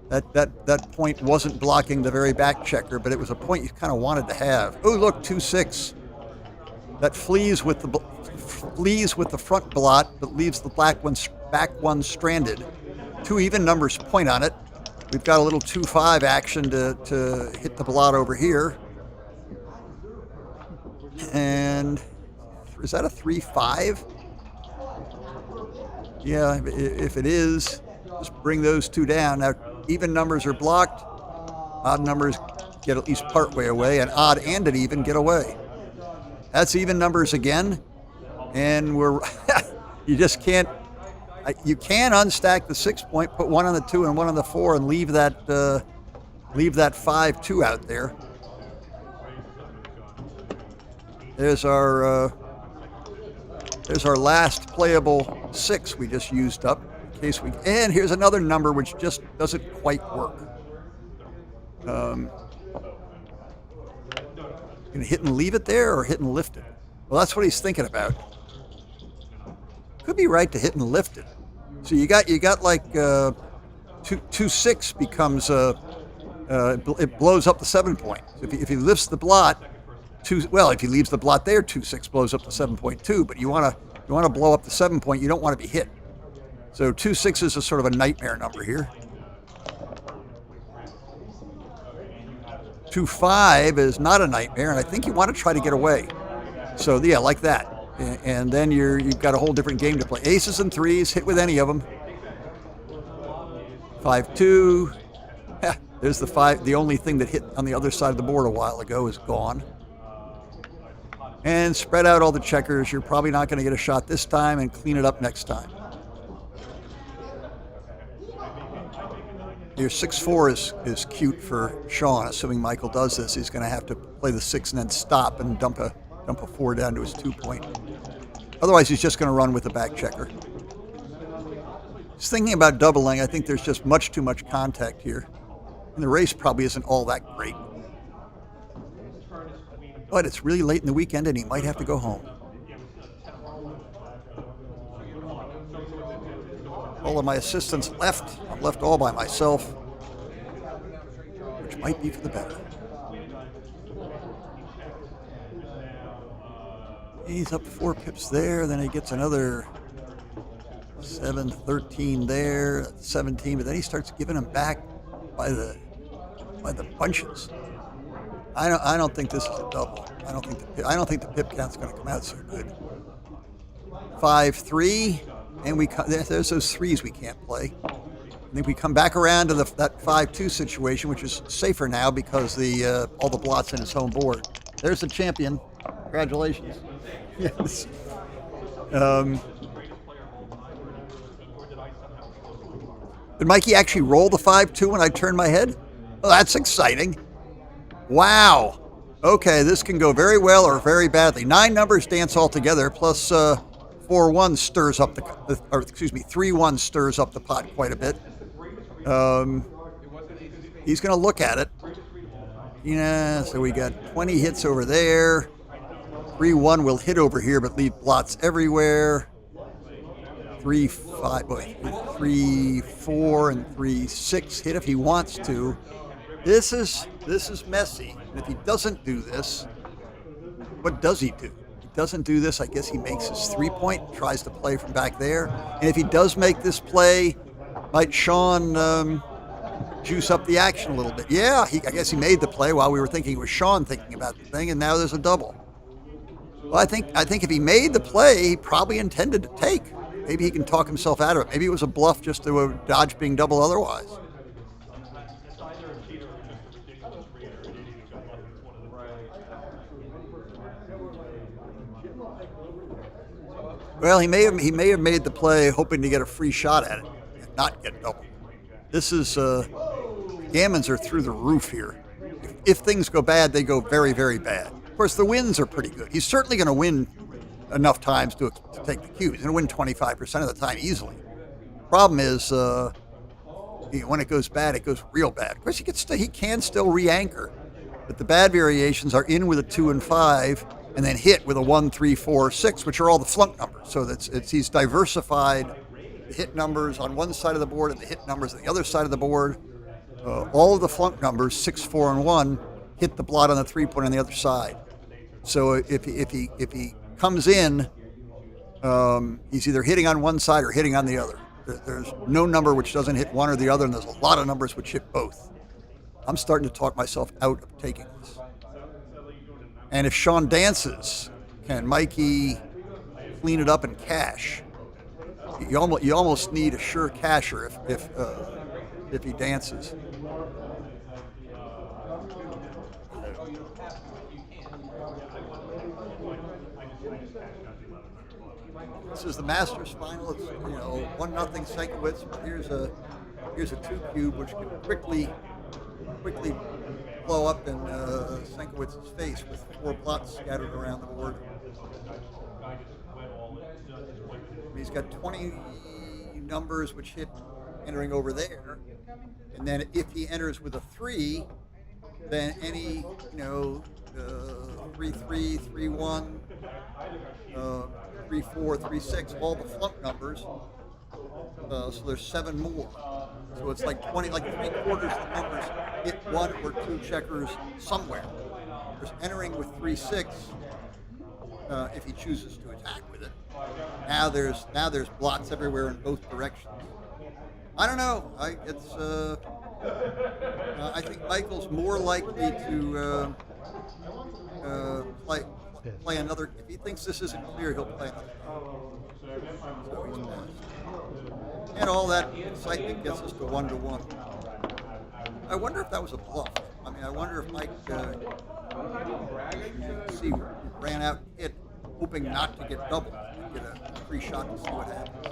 [SPEAKER 4] that point wasn't blocking the very back checker, but it was a point you kind of wanted to have. Oh, look, 2-6. That flees with the front blot, but leaves the back one stranded. 2 even numbers point on it. We've got a little 2-5 action to hit the blot over here. And is that a 3-5? Yeah, if it is, just bring those 2 down. Now, even numbers are blocked. Odd numbers get at least part way away, and odd and an even get away. That's even numbers again, and you just can't. You can unstack the 6 point, put 1 on the 2 and 1 on the 4, and leave that 5-2 out there. There's our last playable 6 we just used up. And here's another number which just doesn't quite work. Gonna hit and leave it there or hit and lift it? Well, that's what he's thinking about. Could be right to hit and lift it. So you got like 2-6 becomes it blows up the 7 point. So if he lifts the blot, if he leaves the blot there, 2-6 blows up the 7.2. But you want to blow up the 7 point. You don't want to be hit. So 2-6 is a sort of a nightmare number here. 2-5 is not a nightmare, and I think you want to try to get away. So yeah, like that. And then you've got a whole different game to play. Aces and 3s, hit with any of them. 5-2. There's the 5. The only thing that hit on the other side of the board a while ago is gone. And spread out all the checkers. You're probably not going to get a shot this time, and clean it up next time. Your 6-4 is cute for Sean. Assuming Michael does this, he's going to have to play the 6 and then stop and dump a 4 down to his 2 point. Otherwise, he's just going to run with the back checker. Just thinking about doubling, I think there's just much too much contact here. And the race probably isn't all that great. But it's really late in the weekend and he might have to go home. All of my assistants left. I'm left all by myself, which might be for the better. He's up 4 pips there, then he gets another 7-13 there, 17, but then he starts giving them back by the bunches. I don't think this is a double. I don't think the pip count's going to come out so good. 5-3, and there's those 3s we can't play. I think we come back around to that 5-2 situation, which is safer now because all the blots in his home board. There's the champion. Congratulations. Yes. Did Mikey actually roll the 5-2 when I turned my head? Oh, that's exciting. Wow. Okay, this can go very well or very badly. 9 numbers dance all together, plus 4-1 stirs up 3-1 stirs up the pot quite a bit. He's going to look at it. Yeah, so we got 20 hits over there. 3-1 will hit over here, but leave blots everywhere. 3-5, boy, 3-4 and 3-6 hit if he wants to. This is messy. And if he doesn't do this, what does he do? He doesn't do this. I guess he makes his 3-point, tries to play from back there. And if he does make this play, might Sean juice up the action a little bit? Yeah, I guess he made the play while we were thinking it was Sean thinking about the thing, and now there's a double. Well, I think if he made the play, he probably intended to take. Maybe he can talk himself out of it. Maybe it was a bluff just to dodge being double otherwise. Well, he may have made the play hoping to get a free shot at it and not get doubled. This is gammons are through the roof here. If things go bad, they go very, very bad. Of course, the wins are pretty good. He's certainly going to win enough times to take the cue. He's going to win 25% of the time easily. Problem is, when it goes bad, it goes real bad. Of course, he can still re-anchor, but the bad variations are in with a 2 and 5, and then hit with a 1, 3, 4, 6, which are all the flunk numbers. So he's diversified the hit numbers on one side of the board and the hit numbers on the other side of the board. All of the flunk numbers, 6, 4, and 1, hit the blot on the 3-point on the other side. So if he comes in, he's either hitting on one side or hitting on the other. There's no number which doesn't hit one or the other, and there's a lot of numbers which hit both. I'm starting to talk myself out of taking this. And if Sean dances, can Mikey clean it up and cash? You almost need a sure casher if he dances. This is the Masters final. It's 1-0 Senkiwicz. Here's a 2 cube which can quickly blow up in Senkiwicz's face with 4 plots scattered around the board. He's got 20 numbers which hit entering over there, and then if he enters with a 3, then any 3-3, 3-1, 3-4, 3-6, all the flunk numbers. So there's 7 more. So it's like 20, like 3/4 of the numbers hit 1 or 2 checkers somewhere. There's entering with 3-6 if he chooses to attack with it. Now there's blots everywhere in both directions. I don't know. I think Michael's more likely to play another. If he thinks this isn't clear, he'll play another. So he's passed. And all that excitement gets us to 1-1. I wonder if that was a bluff. I mean, I wonder if Mike ran out and hit, hoping not to get doubled, and get a free shot to see what happens.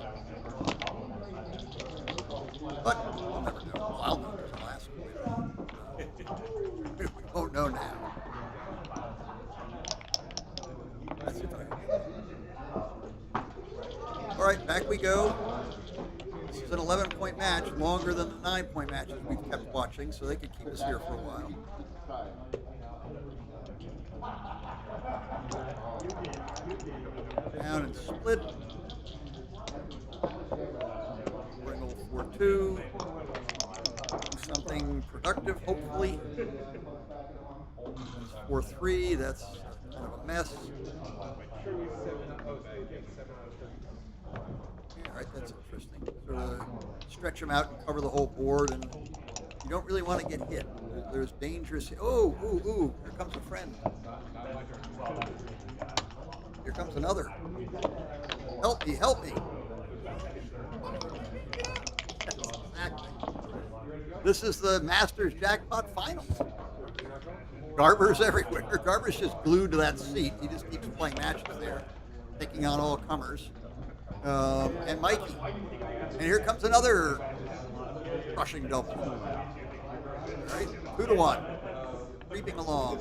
[SPEAKER 4] But we'll never know. Well, I'll know until I ask him. We won't know now. That's it. All right, back we go. This is an 11-point match, longer than the 9-point matches we've kept watching, so they could keep us here for a while. Down and split. Bring 4-2. Do something productive, hopefully. 4-3, that's kind of a mess. All right, that's interesting. Sort of stretch them out and cover the whole board, and you don't really want to get hit. There's dangerous. Oh, ooh, here comes a friend. Here comes another. Help me. Exactly. This is the Masters Jackpot Finals. Garber's everywhere. Garber's just glued to that seat. He just keeps playing matches there, taking on all comers. And Mikey. And here comes another crushing double. All right, 2-1. Creeping along.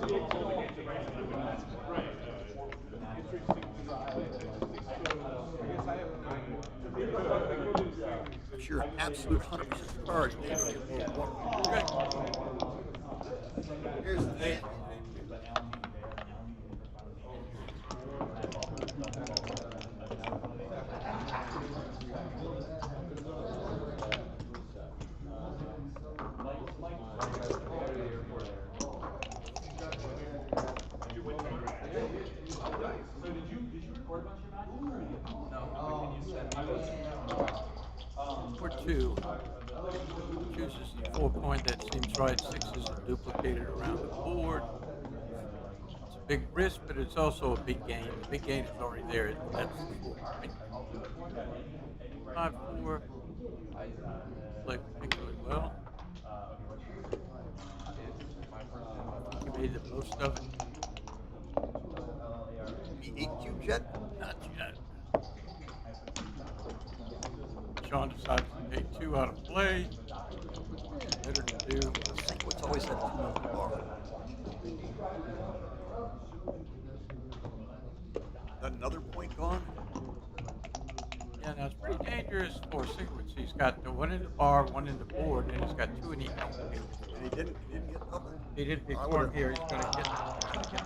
[SPEAKER 4] It's your absolute 100% card. Okay. Here's the thing.
[SPEAKER 7] 2. Chooses the 4 point that seems right. 6s are duplicated around the board. It's a big risk, but it's also a big gain. The big gain is already there. That's the 4 point. 5-4. Played particularly well. He made the most of it.
[SPEAKER 4] The 8 cube jet?
[SPEAKER 7] Not yet. Sean decides to take 2 out of play. Better to do.
[SPEAKER 4] Senkiwicz always had 2 on the bar. Got another point gone?
[SPEAKER 7] Yeah, now it's pretty dangerous for Senkiwicz. He's got the 1 in the bar, 1 in the board, and he's got 2 in the out.
[SPEAKER 4] And he didn't get double.
[SPEAKER 7] He didn't before him here. He's going to get.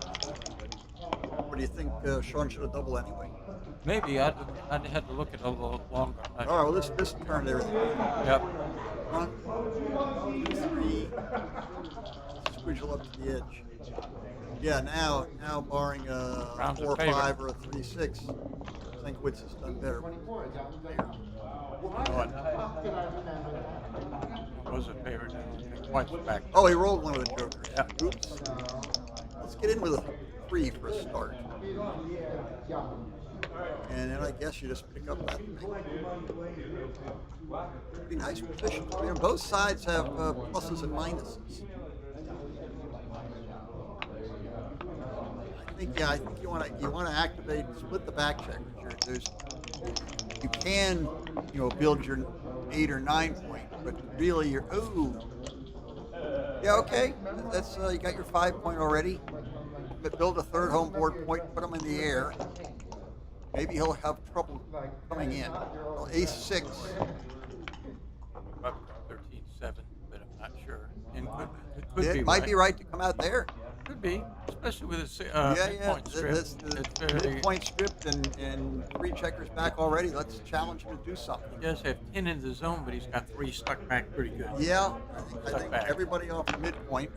[SPEAKER 4] What do you think Sean should have doubled anyway?
[SPEAKER 7] Maybe I'd have to look at it a little longer.
[SPEAKER 4] All right, well, this turned everything.
[SPEAKER 7] Yep.
[SPEAKER 4] 1, 2, 3. Squiggle up to the edge. Yeah, now barring a
[SPEAKER 7] Rounds
[SPEAKER 4] 4
[SPEAKER 7] of favor.
[SPEAKER 4] 5 or a 3 6, Senkiwicz has done better.
[SPEAKER 7] Was a favorite. Twice back.
[SPEAKER 4] Oh, he rolled one with a joker.
[SPEAKER 7] Yeah.
[SPEAKER 4] Oops. Let's get in with a 3 for a start. And then I guess you just pick up that thing. Pretty nice position. I mean, both sides have pluses and minuses. I think you want to activate, split the back checkers. You can build your 8 or 9 point, but really you're yeah, okay. That's you got your 5 point already. But build a third home board point, put him in the air. Maybe he'll have trouble coming in. Well, ace 6.
[SPEAKER 7] Probably 13-7, but I'm not sure. And it
[SPEAKER 4] Might be right to come out there.
[SPEAKER 7] Could be, especially with a midpoint strip.
[SPEAKER 4] The midpoint stripped and 3 checkers back already. Let's challenge him to do something.
[SPEAKER 7] He does have 10 in the zone, but he's got 3 stuck back pretty good.
[SPEAKER 4] Yeah, I think everybody off the midpoint.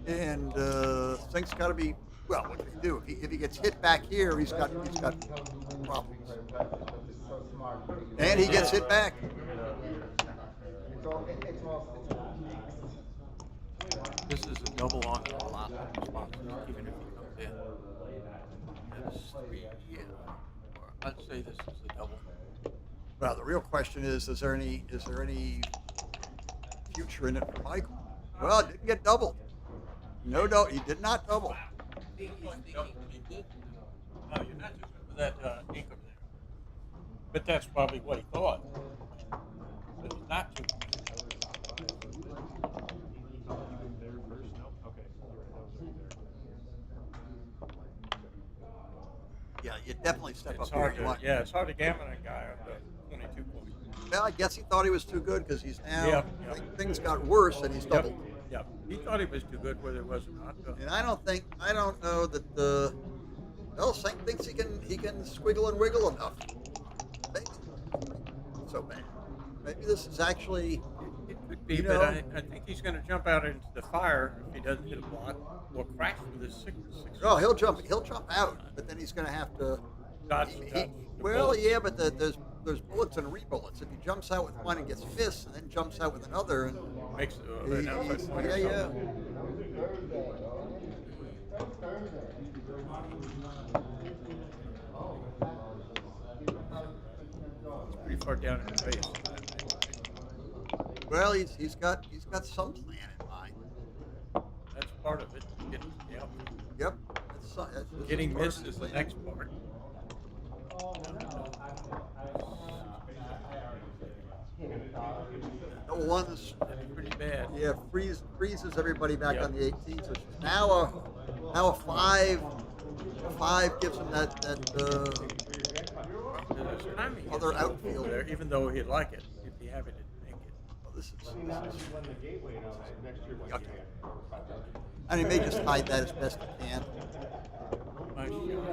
[SPEAKER 4] And Sink's got to be, well, what can he do? If he gets hit back here, he's got problems. And he gets hit back.
[SPEAKER 7] This is a double on a lot of responses, even if he comes in. That's 3, yeah. Or I'd say this is a double.
[SPEAKER 4] Well, the real question is there any future in it for Michael? Well, it didn't get doubled. No, he did not double.
[SPEAKER 7] He did. No, you're not too good with that ink over there. But that's probably what he thought. But he's not too good.
[SPEAKER 4] Yeah, you definitely step
[SPEAKER 7] It's
[SPEAKER 4] up
[SPEAKER 7] hard
[SPEAKER 4] here.
[SPEAKER 7] to, it's hard to gammon a guy on the 22 point.
[SPEAKER 4] Well, I guess he thought he was too good because he's now.
[SPEAKER 7] Yep.
[SPEAKER 4] Things got worse and he's doubled.
[SPEAKER 7] Yep. He thought he was too good, whether it was or not.
[SPEAKER 4] And I don't know that Sink thinks he can squiggle and wiggle enough. Maybe not so bad. Maybe this is actually.
[SPEAKER 7] It could be, but I think he's going to jump out into the fire if he doesn't hit a block or crash with his 6.
[SPEAKER 4] Oh, he'll jump out, but then he's going to have to.
[SPEAKER 7] Dodge.
[SPEAKER 4] Well, yeah, but there's bullets and rebullets. If he jumps out with one and gets missed, and then jumps out with another, and
[SPEAKER 7] makes an outside point.
[SPEAKER 4] Yeah.
[SPEAKER 7] Pretty far down in the base.
[SPEAKER 4] Well, he's got some plan in mind.
[SPEAKER 7] That's part of it.
[SPEAKER 4] Yep.
[SPEAKER 7] Getting missed is the next part.
[SPEAKER 4] No one's
[SPEAKER 7] pretty bad.
[SPEAKER 4] Yeah, freezes everybody back on the 18th. So now a 5. A 5 gives him that other outfield
[SPEAKER 7] there, even though he'd like it, he'd be happy to make it.
[SPEAKER 4] Well, this is and he may just hide that as best he can.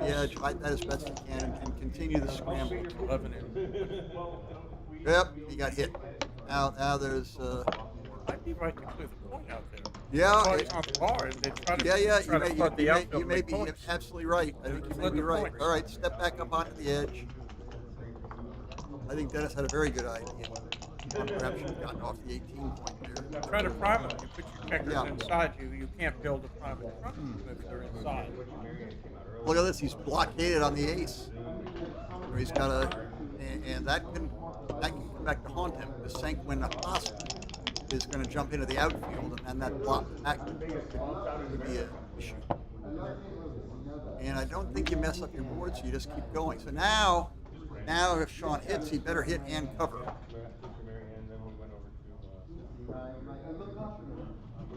[SPEAKER 4] Yeah, hide that as best he can and continue the scramble.
[SPEAKER 7] 11 in.
[SPEAKER 4] Yep, he got hit. Now there's.
[SPEAKER 7] Might be right to clear the point out there.
[SPEAKER 4] Yeah.
[SPEAKER 7] On the bar, and they try to
[SPEAKER 4] You may be absolutely right. I think you may be right. All right, step back up onto the edge. I think Dennis had a very good idea. Perhaps should have gotten off the 18 point there.
[SPEAKER 7] Try to prime them. You put your checkers
[SPEAKER 4] Yeah.
[SPEAKER 7] inside you. You can't build a prime in front of them if they're inside.
[SPEAKER 4] Look at this. He's blockaded on the ace. Where he's got a, and that can come back to haunt him. The Senkiwicz is going to jump into the outfield, and then that block back could be an issue. And I don't think you mess up your board, so you just keep going. So now if Sean hits, he better hit and cover.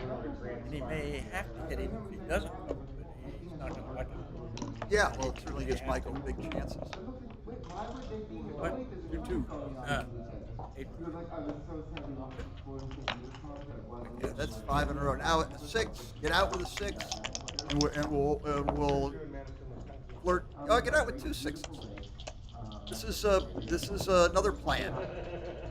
[SPEAKER 7] And he may have to hit him if he doesn't cover, but he's not going to like it.
[SPEAKER 4] Yeah, well, it certainly gives Michael big chances.
[SPEAKER 7] What?
[SPEAKER 4] 2-2. Yeah, that's 5 in a row. Now at 6, get out with a 6, and we'll flirt. Oh, get out with 2 6s. This is another plan.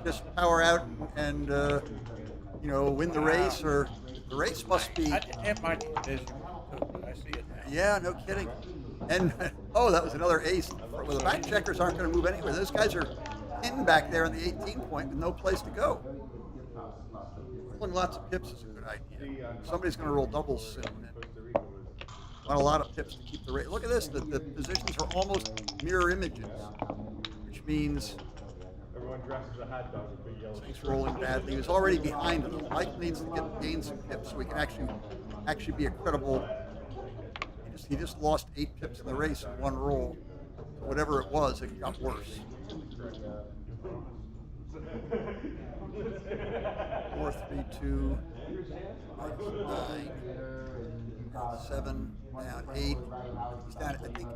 [SPEAKER 4] Just power out and win the race, or the race must be.
[SPEAKER 7] I didn't have my decision. I see it now.
[SPEAKER 4] Yeah, no kidding. And that was another ace. Well, the back checkers aren't going to move anywhere. Those guys are pinned back there on the 18 point with no place to go. Pulling lots of pips is a good idea. Somebody's going to roll doubles soon. Want a lot of pips to keep the race. Look at this. The positions are almost mirror images, which means he's rolling badly. He was already behind him. Mike needs to gain some pips so he can actually be a credible. He just lost 8 pips in the race in one roll. So whatever it was, it got worse. 4-3-2, 9, 7, down 8. He's down, I think,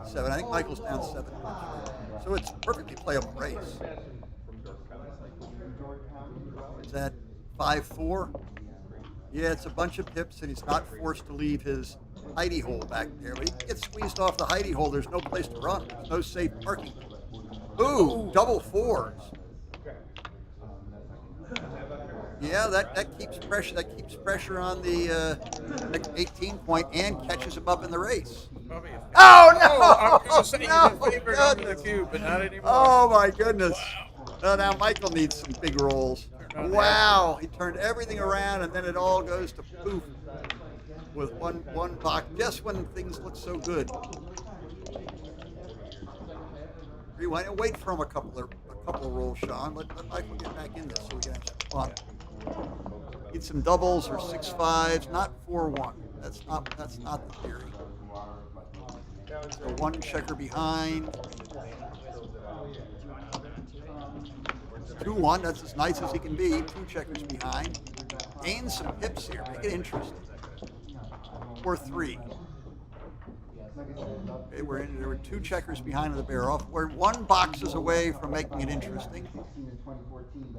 [SPEAKER 4] 7. I think Michael's down 7. So it's a perfectly playable race. Is that 5-4? Yeah, it's a bunch of pips, and he's not forced to leave his hidey hole back there. But he can get squeezed off the hidey hole. There's no place to run. There's no safe parking. Ooh, double 4s. Yeah, that keeps pressure. That keeps pressure on the 18 point and catches him up in the race. Oh no!
[SPEAKER 7] I was going to say
[SPEAKER 4] No,
[SPEAKER 7] he was favored under the cube, but not anymore.
[SPEAKER 4] Oh my goodness! Now Michael needs some big rolls. Wow, he turned everything around, and then it all goes to poof with one box. Just when things look so good. Rewind and wait for him a couple of rolls, Sean. Let Michael get back in this so we can have some fun. Need some doubles or 6-5s, not 4-1. That's not the theory. So 1 checker behind. 2-1, that's as nice as he can be. 2 checkers behind. Gain some pips here, make it interesting. 4-3. Okay, there were 2 checkers behind the bear off. We're 1 box is away from making it interesting.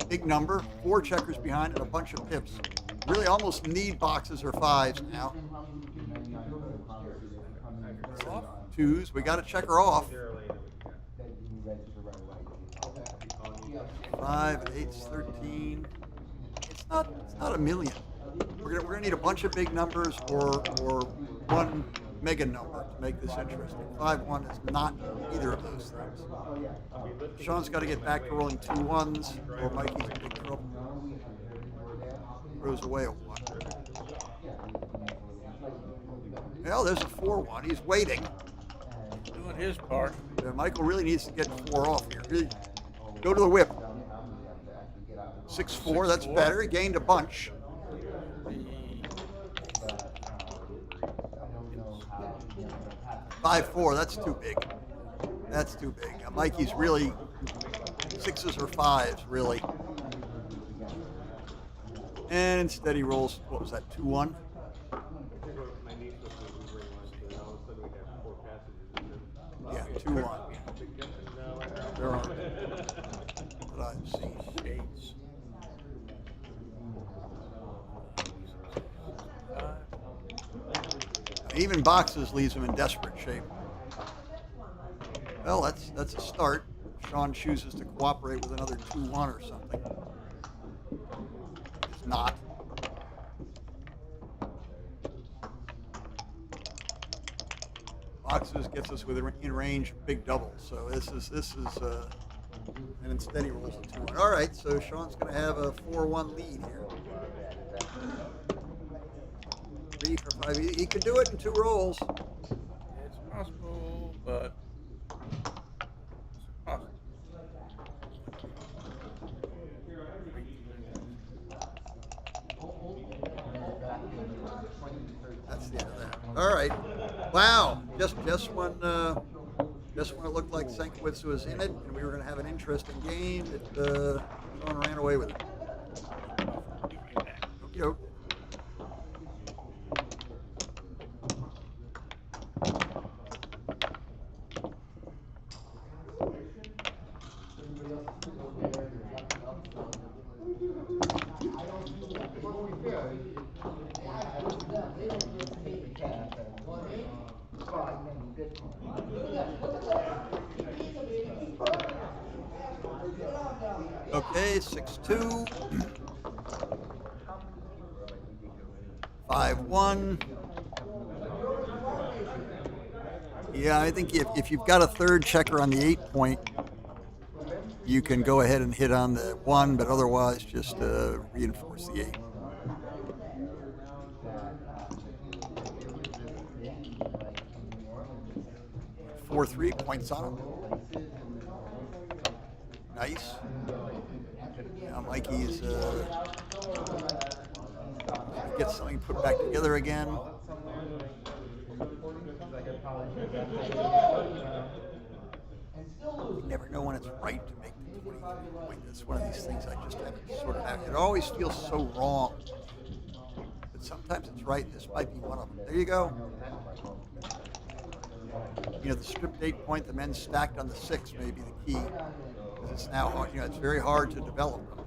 [SPEAKER 4] Big number, 4 checkers behind and a bunch of pips. Really almost need boxes or 5s now. 2s, we got to checker off. 5, 8's 13. It's not a million. We're gonna need a bunch of big numbers or 1 mega number to make this interesting. 5-1 is not either of those things. Sean's got to get back to rolling 2 1s, or Mikey's in big trouble. Throws away a 1. Well, there's a 4-1. He's waiting.
[SPEAKER 7] Doing his part.
[SPEAKER 4] Michael really needs to get 4 off here. Really, go to the whip. 6-4. That's better. He gained a bunch. 5-4, that's too big. That's too big. Mikey's really 6s or 5s, really. And instead he rolls, what was that, 2-1? Yeah, 2-1. There are that I've seen. Even boxes leaves him in desperate shape. Well, that's a start. Sean chooses to cooperate with another 2-1 or something. It's not. Boxes gets us in range big doubles. So this is And instead he rolls a 2-1. All right, so Sean's going to have a 4-1 lead here. 3 for 5. He could do it in 2 rolls.
[SPEAKER 7] It's possible, but it's possible.
[SPEAKER 4] That's the end of that. All right. Wow. Just when it looked like Senkiwicz was in it and we were going to have an interesting game, Sean ran away with it. Okey-doke. Okay, 6-2. 5-1. Yeah, I think if you've got a third checker on the 8-point, you can go ahead and hit on the 1, but otherwise just reinforce the 8. 4-3 points on him. Nice. Now Mikey's get something put back together again. You never know when it's right to make the 23 point. It's one of these things I just haven't sorted out. It always feels so wrong. But sometimes it's right. This might be one of them. There you go. You know, the stripped 8-point, the men stacked on the 6 may be the key. Because it's now, it's very hard to develop them.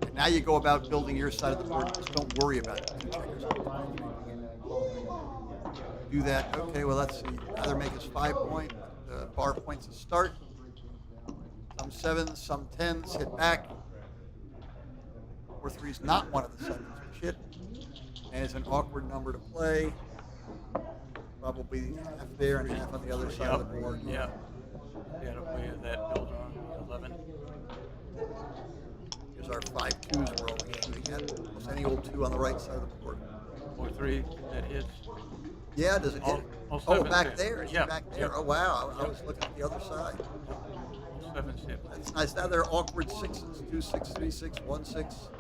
[SPEAKER 4] And now you go about building your side of the board. Just don't worry about it. 2 checkers. Do that. Okay, well, let's see. Either make us 5-point. Bar points to start. Some 7s, some 10s. Hit back. 4-3 is not one of the 7s, which hit. And it's an awkward number to play. Probably half there and half on the other side of the board.
[SPEAKER 7] Yeah. Yeah, to play that builder on the 11.
[SPEAKER 4] Here's our 5-2s we're always shooting at. Almost any old 2 on the right side of the board.
[SPEAKER 7] 4-3, that hits.
[SPEAKER 4] Yeah, does it hit?
[SPEAKER 7] All
[SPEAKER 4] Back
[SPEAKER 7] hits.
[SPEAKER 4] there. It's
[SPEAKER 7] Yeah.
[SPEAKER 4] back there.
[SPEAKER 7] Yeah.
[SPEAKER 4] Oh, wow. I was looking at the other side.
[SPEAKER 7] All 7 hits.
[SPEAKER 4] That's nice. Now they're awkward 6s. 2-6, 3-6, 1-6.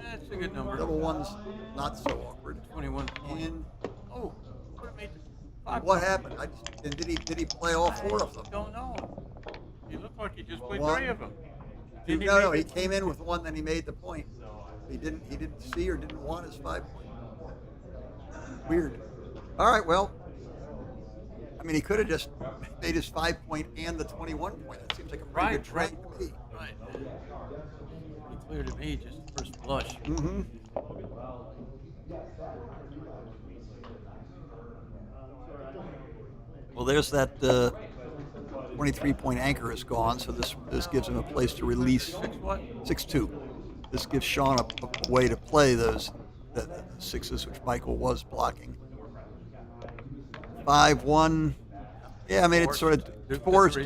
[SPEAKER 7] That's a good number.
[SPEAKER 4] Double 1's not so awkward.
[SPEAKER 7] 21.
[SPEAKER 4] And
[SPEAKER 7] oh, what made 5?
[SPEAKER 4] What happened? And did he play all 4 of them?
[SPEAKER 7] Don't know. He looked like he just played
[SPEAKER 4] 1.
[SPEAKER 7] 3 of them.
[SPEAKER 4] No, he came in with 1, then he made the point. He didn't see or didn't want his 5-point. Weird. All right, well, I mean, he could have just made his 5-point and the 21-point. That seems like a pretty good trade to me.
[SPEAKER 7] Right. Pretty clear to me, just first blush.
[SPEAKER 4] Mm-hmm. Well, there's that 23-point anchor is gone, so this gives him a place to release 6-2. This gives Sean a way to play those the 6s, which Michael was blocking. 5-1. Yeah, I mean, it's sort of forced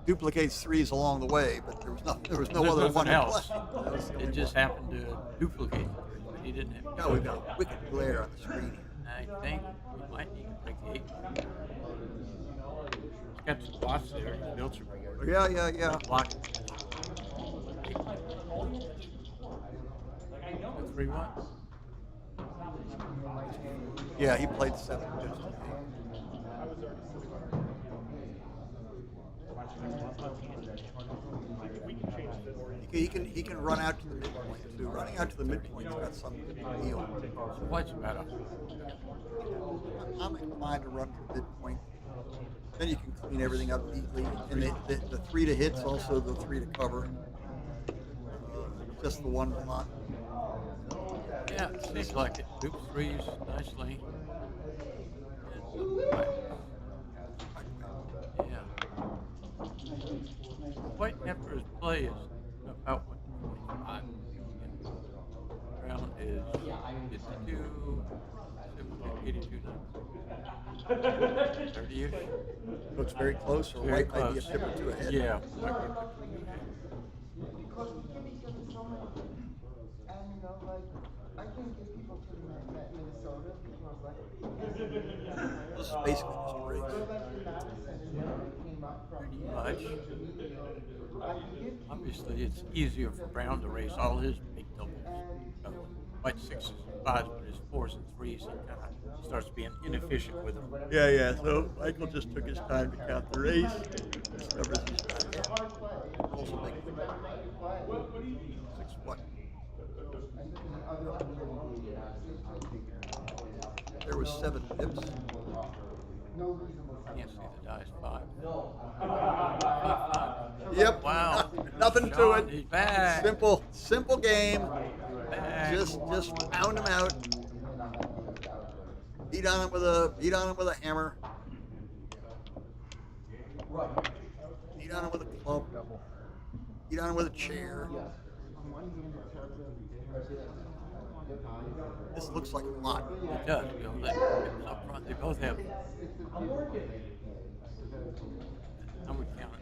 [SPEAKER 4] duplicates 3s along the way, but there was no other one to
[SPEAKER 7] else.
[SPEAKER 4] play.
[SPEAKER 7] It just happened to duplicate the 3, but he didn't have.
[SPEAKER 4] No, we've got a wicked glare on the screen.
[SPEAKER 7] I think we might need to break the 8. He's got some spots there. He's built some.
[SPEAKER 4] Yeah.
[SPEAKER 7] Block. 3-1.
[SPEAKER 4] Yeah, he played 7. He can run out to the midpoint too. Running out to the midpoint's got some deal.
[SPEAKER 7] What's better?
[SPEAKER 4] I'm inclined to run to the midpoint. Then you can clean everything up neatly. And the 3 to hit's also the 3 to cover. Just the 1 block.
[SPEAKER 7] Yeah, it seems like it. Dupes 3s nicely. Yeah. White after his play is about 145. Round is 52, 82 now. 30-ish.
[SPEAKER 4] Looks very close, or
[SPEAKER 7] Very
[SPEAKER 4] White might be a
[SPEAKER 7] close.
[SPEAKER 4] tip or two ahead.
[SPEAKER 7] Yeah. Might be a tip or two ahead.
[SPEAKER 10] Because we give each other so many things, and you know, like, I can't give people to Minnesota because, like,
[SPEAKER 4] This is basically just a race.
[SPEAKER 10] what about the Madison and came up from
[SPEAKER 7] Much.
[SPEAKER 10] I can give
[SPEAKER 7] Obviously, it's easier for Brown to race all his big doubles. White 6s and 5s, but his 4s and 3s, he kind of starts being inefficient with them.
[SPEAKER 4] Yeah. So Michael just took his time to count the race. Discovers his time. Also make it 6 what? There was 7 pips.
[SPEAKER 7] Can't see the dice. 5.
[SPEAKER 4] Yep.
[SPEAKER 7] Wow.
[SPEAKER 4] Nothing to
[SPEAKER 7] Sean,
[SPEAKER 4] it.
[SPEAKER 7] he's back.
[SPEAKER 4] Simple game.
[SPEAKER 7] Back.
[SPEAKER 4] Just pound him out. Beat on him with a hammer. Beat on him with a club. Beat on him with a chair. This looks like a lot.
[SPEAKER 7] It does. You know, that pips up front. They both have. I would count it.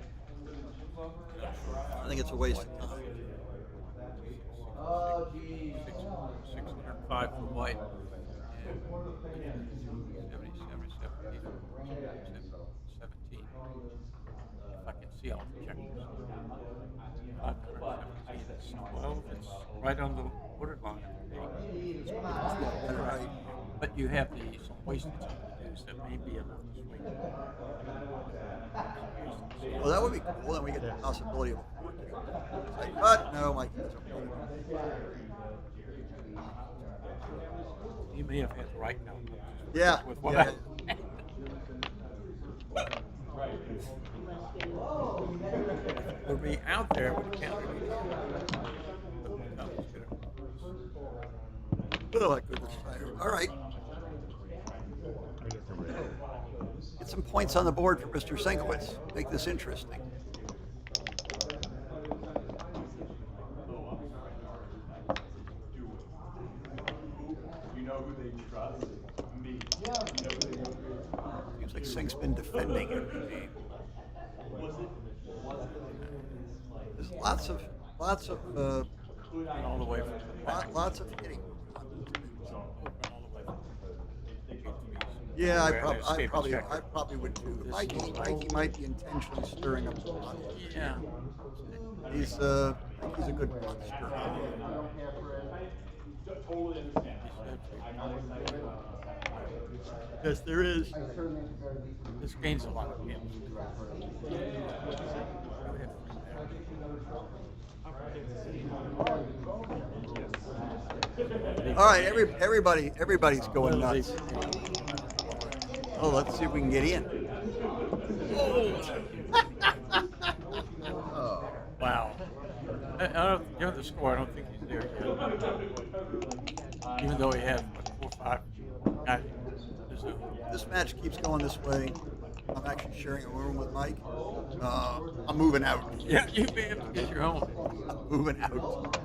[SPEAKER 4] I think it's a waste of time.
[SPEAKER 7] 605 for White. And 70, 17. If I can see all the checkers. 517. 12. It's right on the borderline.
[SPEAKER 4] Right.
[SPEAKER 7] But you have some wasted time to do, so that may be enough to swing.
[SPEAKER 4] Well, that would be cool. Then we get the possibility of a 4-2. But no, Mike doesn't.
[SPEAKER 7] He may have had the right now.
[SPEAKER 4] Yeah.
[SPEAKER 7] With what
[SPEAKER 4] Yeah.
[SPEAKER 7] Would be out there with the counter.
[SPEAKER 4] Oh my goodness. All right. Get some points on the board for Mr. Senkiwicz. Make this interesting.
[SPEAKER 12] You know who they trust? Me.
[SPEAKER 4] Seems like Sink's been defending every game. There's lots of
[SPEAKER 7] all the way from
[SPEAKER 4] lots of hitting. Yeah, I probably would too. Mikey might be intentionally stirring up the pot.
[SPEAKER 7] Yeah.
[SPEAKER 4] He's a good monster.
[SPEAKER 12] Totally understand.
[SPEAKER 4] Yes, there is.
[SPEAKER 7] This gains a lot of hits.
[SPEAKER 4] All right, everybody's going nuts. Oh, let's see if we can get in.
[SPEAKER 7] Oh. Wow. I don't, you know the score, I don't think he's there yet. Even though he has 4-5 guys.
[SPEAKER 4] This match keeps going this way. I'm actually sharing a room with Mike. I'm moving out.
[SPEAKER 7] Yeah, you may have to get your own.
[SPEAKER 4] I'm moving out.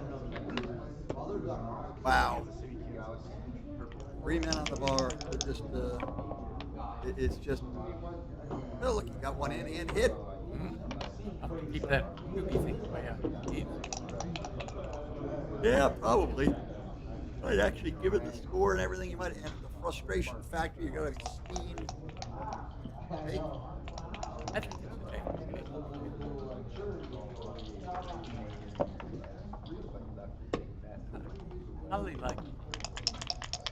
[SPEAKER 4] Wow. 3 men on the bar. They're just, it's just, oh, look, you got one in and hit.
[SPEAKER 7] I'm going to keep that goofy thing away out.
[SPEAKER 4] Yeah, probably. Might actually give it the score and everything. You might have the frustration factor. You're going to be steamed. Hey.
[SPEAKER 7] I think it's okay. How do they like it?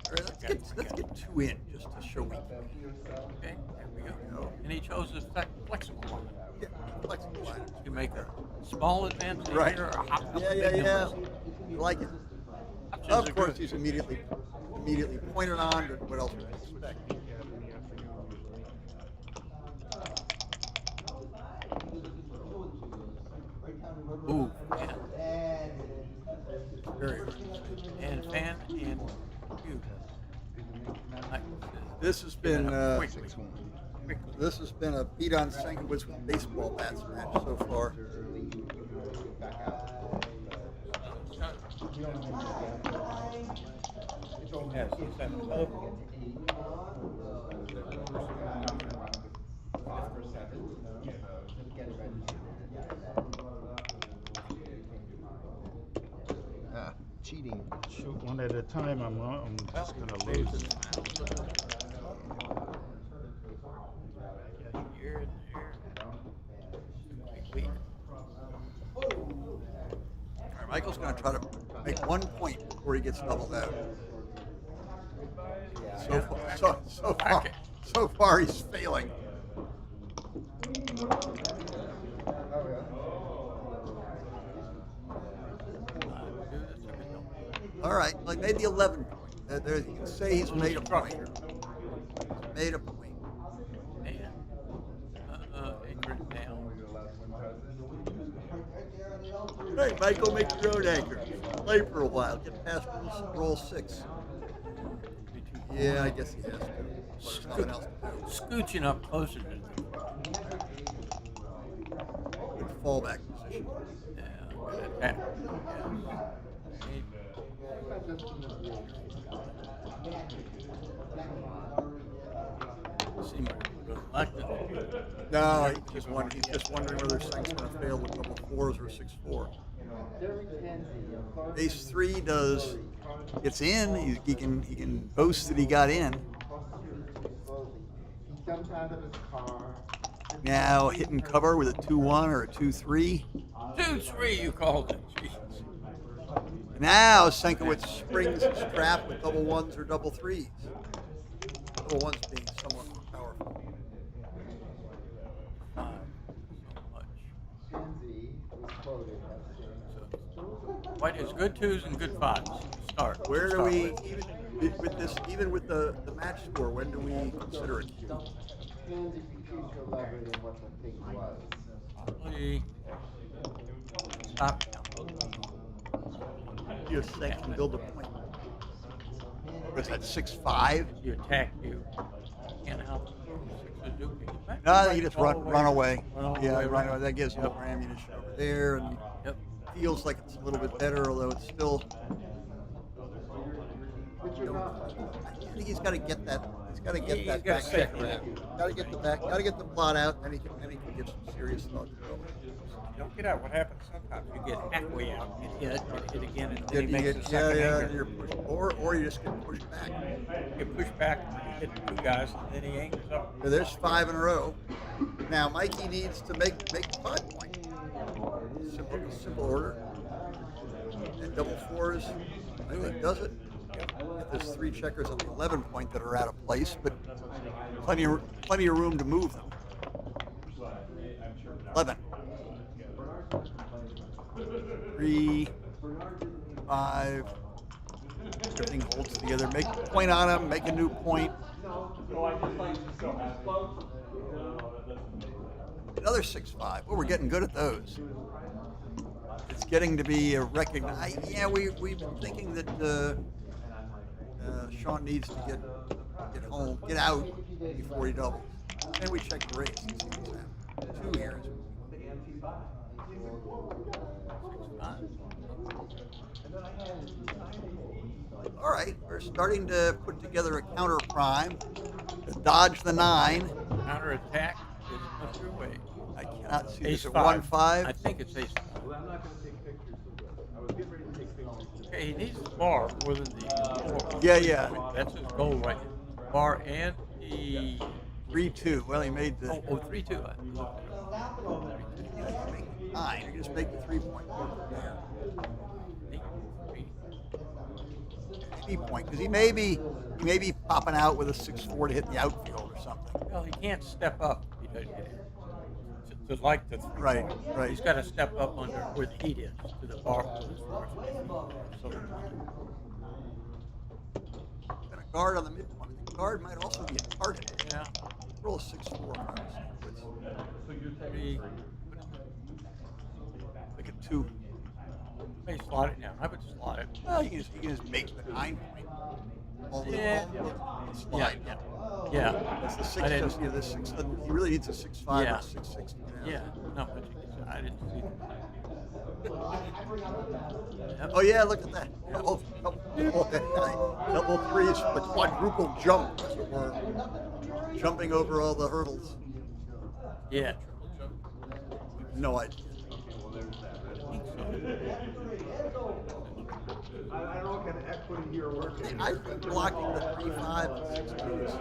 [SPEAKER 4] All right, let's get 2 in just to show weakness.
[SPEAKER 7] Okay, there we go. And he chose a flexible one.
[SPEAKER 4] Yeah, flexible line.
[SPEAKER 7] You make a small advance
[SPEAKER 4] Right.
[SPEAKER 7] here or hop up
[SPEAKER 4] Yeah.
[SPEAKER 7] the big
[SPEAKER 4] I
[SPEAKER 7] numbers.
[SPEAKER 4] like it.
[SPEAKER 7] Options
[SPEAKER 4] Of
[SPEAKER 7] are
[SPEAKER 4] course,
[SPEAKER 7] good.
[SPEAKER 4] he's immediately pointed on, but what else would you expect?
[SPEAKER 7] Ooh, yeah.
[SPEAKER 4] Very
[SPEAKER 7] And fan and cube.
[SPEAKER 4] This has been
[SPEAKER 7] Quickly.
[SPEAKER 4] this has been a beat on Senkiwicz with baseball bats match so far.
[SPEAKER 7] Yes, he's having
[SPEAKER 18] cheating.
[SPEAKER 12] Shoot one at a time. I'm just gonna lose.
[SPEAKER 7] Here and there. Weak.
[SPEAKER 4] All right, Michael's going to try to make 1 point before he gets doubled out. So far he's failing. All right, like made the 11 point. There, you can say he's made a point. He's made a point.
[SPEAKER 7] Anchor down.
[SPEAKER 4] Hey, Michael, make your own anchor. Play for a while. Get past roll 6. Yeah, I guess he has to. There's nothing else to do.
[SPEAKER 7] Scooching up closer to
[SPEAKER 4] Good fallback position.
[SPEAKER 7] Yeah, good attack. Seem reluctant.
[SPEAKER 4] No, he's just wondering whether Senk's going to fail with double 4s or 6-4. Ace 3 gets in. He can boast that he got in. Now hit and cover with a 2-1 or a 2-3.
[SPEAKER 7] 2-3, you called it. Jeez.
[SPEAKER 4] Now Senkiwicz springs his trap with double 1s or double 3s. Double 1s being somewhat more powerful.
[SPEAKER 7] White has good 2s and good 5s. Start.
[SPEAKER 4] Where do we, even with the match score, when do we consider it?
[SPEAKER 7] Probably stop.
[SPEAKER 4] You Senk can build a point. Was that 6-5?
[SPEAKER 7] You attack, you can't help.
[SPEAKER 4] No, you just run away. Run away. That gives more ammunition over there, and feels like it's a little bit better, although it's still. I think he's got to get that. He's got to get that back check around. Got to get the back. Got to get the plot out, and he can give some serious thought to it.
[SPEAKER 7] You don't get out. What happens sometimes? You get halfway out, get hit again, and then he
[SPEAKER 4] You
[SPEAKER 7] makes
[SPEAKER 4] get,
[SPEAKER 7] the second anchor.
[SPEAKER 4] you're pushed, or you just get pushed back.
[SPEAKER 7] Get pushed back, hit 2 guys, and then he anchors up.
[SPEAKER 4] So there's 5 in a row. Now Mikey needs to make 5 points. Simple order. And double 4s, I think does it. There's 3 checkers on the 11 point that are out of place, but plenty of room to move them. 11. 3, 5. Everything holds together. Make a point on him. Make a new point. Another 6-5. Well, we're getting good at those. It's getting to be a recognized. Yeah, we've been thinking that Sean needs to get home, get out before he doubles. Then we check the race and see what's happening. 2 here. All right, we're starting to put together a counter prime to dodge the 9.
[SPEAKER 7] Counter attack is up your way.
[SPEAKER 4] I cannot see
[SPEAKER 7] Ace
[SPEAKER 4] this at
[SPEAKER 7] 5.
[SPEAKER 4] 1-5.
[SPEAKER 7] I think it's Ace 5.
[SPEAKER 17] Well, I'm not going to take pictures. I was getting ready to take pictures.
[SPEAKER 7] Okay, he needs the bar more than the.
[SPEAKER 4] Yeah.
[SPEAKER 7] That's his goal right here. Bar and the.
[SPEAKER 4] 3-2. Well, he made the.
[SPEAKER 7] 3-2.
[SPEAKER 4] Yeah, you make 9. You just make the 3-point. Yeah. 3 point, because he may be popping out with a 6-4 to hit the outfield or something.
[SPEAKER 7] Well, he can't step up. He doesn't get it. To like the 3.
[SPEAKER 4] Right.
[SPEAKER 7] He's got to step up under where the heat is to the bar. So,
[SPEAKER 4] Got a guard on the midpoint. The guard might also be a target.
[SPEAKER 7] Yeah.
[SPEAKER 4] Roll a 6-4.
[SPEAKER 7] 3.
[SPEAKER 4] Like a 2.
[SPEAKER 7] May slot it down. I would slot it.
[SPEAKER 4] Well, you can just make the 9 point.
[SPEAKER 7] Yeah.
[SPEAKER 4] Slide.
[SPEAKER 7] Yeah.
[SPEAKER 4] That's the 6. Just, the 6. He really needs a 6-5 or a 6-6.
[SPEAKER 7] Yeah. Not much. I didn't see that.
[SPEAKER 4] Oh yeah, look at that. Double 3s for the quadruple jump. So we're jumping over all the hurdles.
[SPEAKER 7] Yeah.
[SPEAKER 4] No idea.
[SPEAKER 12] I don't know what kind of equity you're working.
[SPEAKER 4] I think blocking the 3-5 and 6-2 is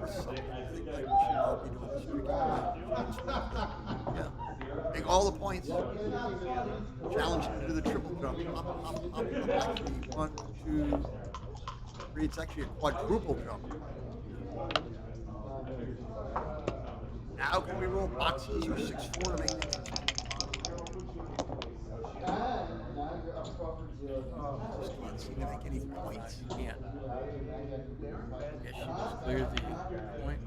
[SPEAKER 4] worth something. I think we should all be doing this freaking yeah. Take all the points. Challenge them to do the triple jump. Up. Actually, 1, 2, 3. It's actually a quadruple jump. Now can we roll boxes or 6-4 to make it? Just can't seem to make any points.
[SPEAKER 7] Can't. Guess she just clears the point.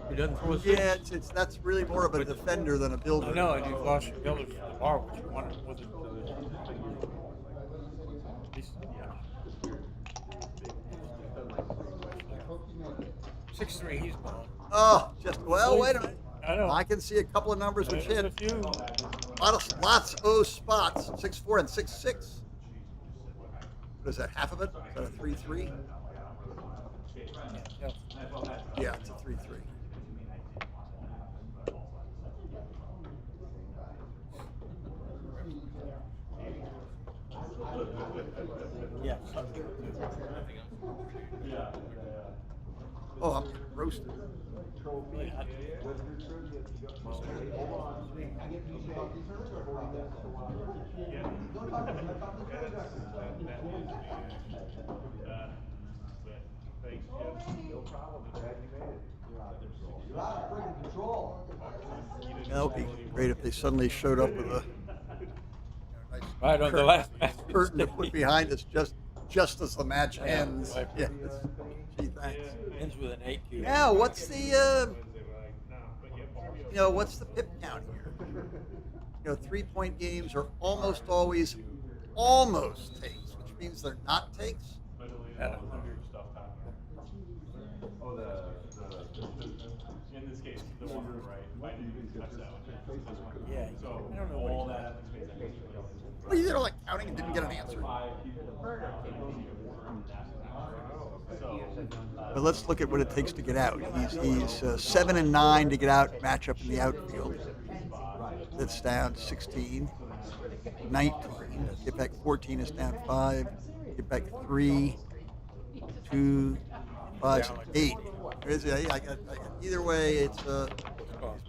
[SPEAKER 7] He doesn't throw a six.
[SPEAKER 4] Yeah, it's that's really more of a defender than a builder.
[SPEAKER 7] I know, and you've lost your builder to the bar, which you wanted with it. 6-3, he's gone.
[SPEAKER 4] Oh, just well. Wait a minute.
[SPEAKER 7] I know.
[SPEAKER 4] I can see a couple of numbers which
[SPEAKER 7] There's
[SPEAKER 4] hit.
[SPEAKER 7] a few.
[SPEAKER 4] Lots of spots. 6-4 and 6-6. What is that? Half of it? Is that a 3-3? Yeah, it's a 3-3.
[SPEAKER 7] Yeah.
[SPEAKER 4] Oh, I'm getting roasted. That would be great if they suddenly showed up with a nice
[SPEAKER 7] Right on the last match.
[SPEAKER 4] curtain to put behind us just as the match ends. Yeah. Gee, thanks.
[SPEAKER 7] Ends with an 8-2.
[SPEAKER 4] Now, what's the what's the pip count here? 3-point games are almost always almost takes, which means they're not takes.
[SPEAKER 7] Yeah.
[SPEAKER 8] Oh, in this case, the one on the right, I didn't touch that one.
[SPEAKER 7] Yeah.
[SPEAKER 8] So
[SPEAKER 7] I don't know
[SPEAKER 8] all
[SPEAKER 7] what
[SPEAKER 8] that space.
[SPEAKER 4] Well, you did like counting and didn't get an answer. But let's look at what it takes to get out. He's 7 and 9 to get out, matchup in the outfield. That's down 16, 19. Get back 14 is down 5. Get back 3, 2, 5, 8. I got either way. It's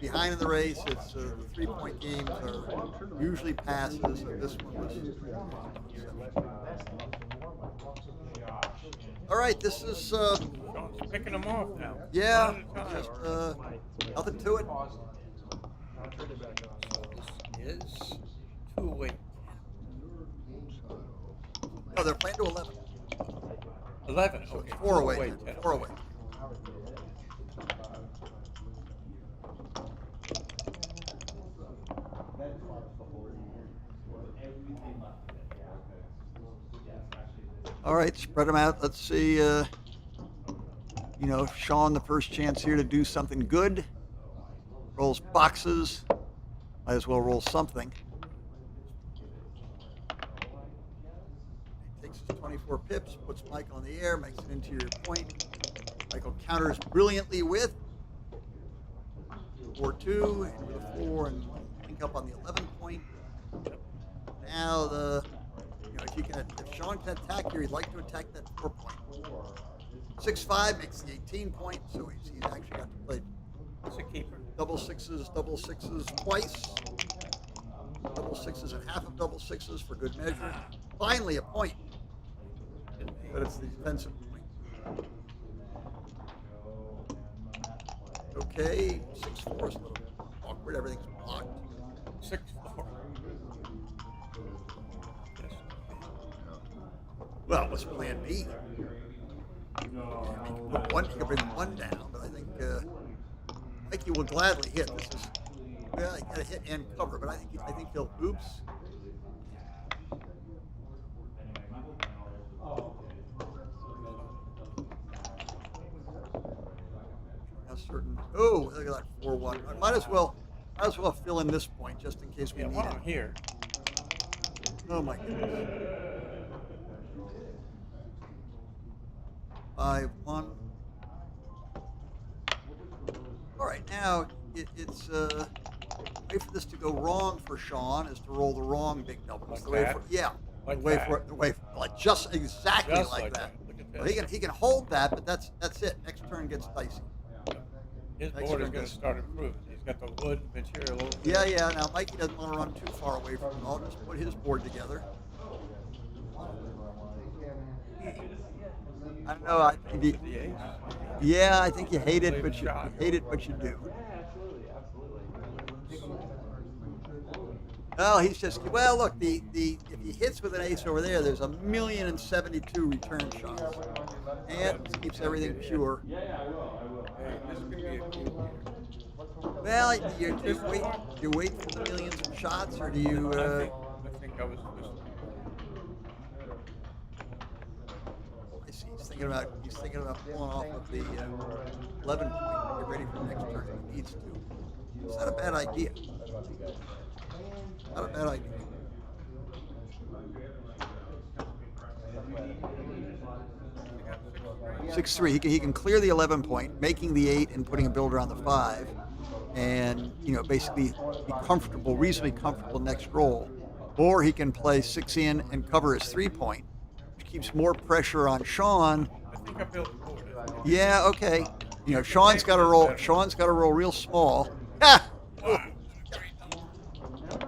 [SPEAKER 4] behind in the race. It's the 3-point games are usually passes. And this one was. All right, this is.
[SPEAKER 7] Picking them off now.
[SPEAKER 4] Yeah, just nothing to it.
[SPEAKER 7] This is 2 away.
[SPEAKER 4] No, they're playing to 11.
[SPEAKER 7] 11.
[SPEAKER 4] So
[SPEAKER 7] Okay.
[SPEAKER 4] it's 4 away. 4 away. All right, spread them out. Let's see. Sean, the first chance here to do something good. Rolls boxes. Might as well roll something. Takes his 24 pips, puts Mike on the air, makes an interior point. Michael counters brilliantly with 4-2, and with a 4, and link up on the 11 point. Now if Sean can attack here, he'd like to attack that 4 point. 6-5 makes the 18 point, so he's actually got to play
[SPEAKER 7] It's a keeper.
[SPEAKER 4] double sixes twice. Double sixes and half of double sixes for good measure. Finally a point. But it's the defensive point. Okay, 6-4 is a little awkward. Everything's blocked.
[SPEAKER 7] 6-4.
[SPEAKER 4] Well, what's plan B? You can bring one down, but I think he will gladly hit. This is he got to hit and cover, but I think he'll oops. Now certain. Oh, look at that 4-1. I might as well fill in this point just in case we need
[SPEAKER 7] one
[SPEAKER 4] it.
[SPEAKER 7] on here.
[SPEAKER 4] Oh my goodness. 5-1. All right, now it's way for this to go wrong for Sean is to roll the wrong big doubles.
[SPEAKER 7] Like that?
[SPEAKER 4] Yeah. the way for like just exactly
[SPEAKER 7] Just
[SPEAKER 4] like
[SPEAKER 7] like
[SPEAKER 4] that.
[SPEAKER 7] that. Look at
[SPEAKER 4] Well,
[SPEAKER 7] this.
[SPEAKER 4] he can hold that, but that's it. Next turn gets dicey.
[SPEAKER 7] His
[SPEAKER 4] Next
[SPEAKER 7] board is
[SPEAKER 4] turn
[SPEAKER 7] going to
[SPEAKER 4] gets-
[SPEAKER 7] start improving. He's got the wood material over
[SPEAKER 4] Yeah,
[SPEAKER 7] there.
[SPEAKER 4] yeah. Now Mikey doesn't want to run too far away from it. I'll just put his board together. I don't know. Yeah, I think you hate it, but you do. Well, he's just look. The if he hits with an ace over there, there's 1,072,000 return shots, and it keeps everything pure. Well, you wait for the millions of shots, or do you?
[SPEAKER 7] I think I was.
[SPEAKER 4] I see. He's thinking about pulling off of the 11 point. Get ready for the next turn if he needs to. It's not a bad idea. Not a bad idea. Six-3. He can clear the 11 point, making the 8 and putting a builder on the 5, and basically be comfortable, reasonably comfortable next roll. Or he can play 6 in and cover his 3 point, which keeps more pressure on Sean.
[SPEAKER 7] I think I built the board.
[SPEAKER 4] Yeah, okay. Sean's got to roll. Sean's got to roll real small. Ah!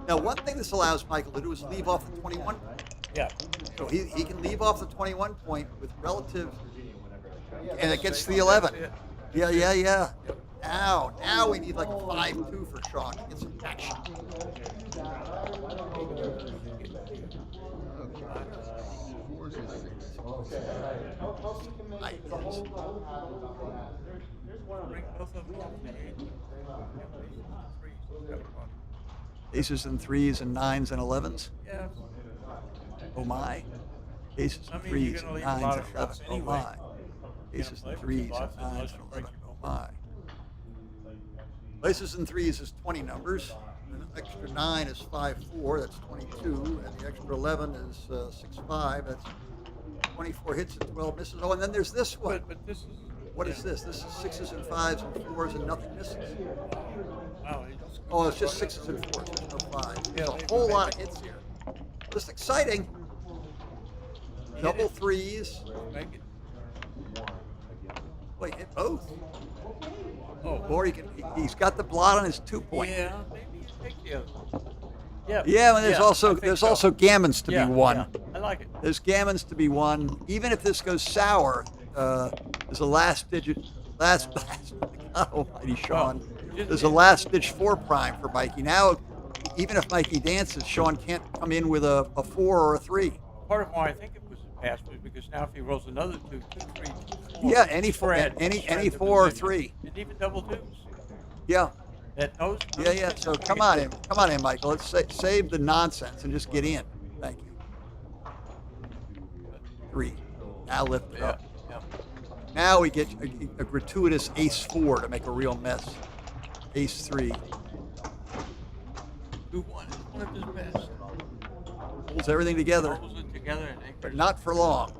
[SPEAKER 4] Now, one thing this allows Michael to do is leave off the 21 point.
[SPEAKER 7] Yeah.
[SPEAKER 4] So he can leave off the 21 point with relative, and it gets to the 11. Yeah. Now we need like a 5-2 for Sean to get some action. Aces and 3s and 9s and 11s.
[SPEAKER 7] Yeah.
[SPEAKER 4] Oh my. Aces and 3s and 9s and 11s. Oh my. Aces and 3s and 9s and 11s. Oh my. Aces and 3s is 20 numbers. An extra 9 is 5-4. That's 22. And the extra 11 is 6-5. That's 24 hits and 12 misses. Oh, and then there's this one.
[SPEAKER 7] But this is.
[SPEAKER 4] What is this? This is 6s and 5s and 4s and nothing misses.
[SPEAKER 7] Wow,
[SPEAKER 4] Oh, it's just 6s and 4s. There's no 5s. There's a whole lot of hits here. Just exciting. Double 3s.
[SPEAKER 7] Make it.
[SPEAKER 4] Wait, hit both.
[SPEAKER 7] Oh.
[SPEAKER 4] Or he's got the blot on his 2 point.
[SPEAKER 7] Yeah, maybe take the other one. Yeah.
[SPEAKER 4] Yeah, and there's
[SPEAKER 7] I
[SPEAKER 4] also
[SPEAKER 7] think so.
[SPEAKER 4] gammons to be won.
[SPEAKER 7] Yeah, I like it.
[SPEAKER 4] There's gammons to be won. Even if this goes sour, there's a last digit. God almighty, Sean. There's a last ditch 4 prime for Mikey. Now, even if Mikey dances, Sean can't come in with a 4 or a 3.
[SPEAKER 7] Part of why I think it was a pass was because now if he rolls another 2, 2, 3, 2, 4.
[SPEAKER 4] Yeah, any 4 or 3.
[SPEAKER 7] And even double 2s.
[SPEAKER 4] Yeah.
[SPEAKER 7] Yeah.
[SPEAKER 4] So come on in, Michael. Let's save the nonsense and just get in. Thank you. 3. Now lift it up.
[SPEAKER 7] Yeah.
[SPEAKER 4] Now we get a gratuitous ace 4 to make a real mess. Ace 3.
[SPEAKER 7] 2-1 is one of his best.
[SPEAKER 4] Holds everything together.
[SPEAKER 7] Holds it together and
[SPEAKER 4] But not for long.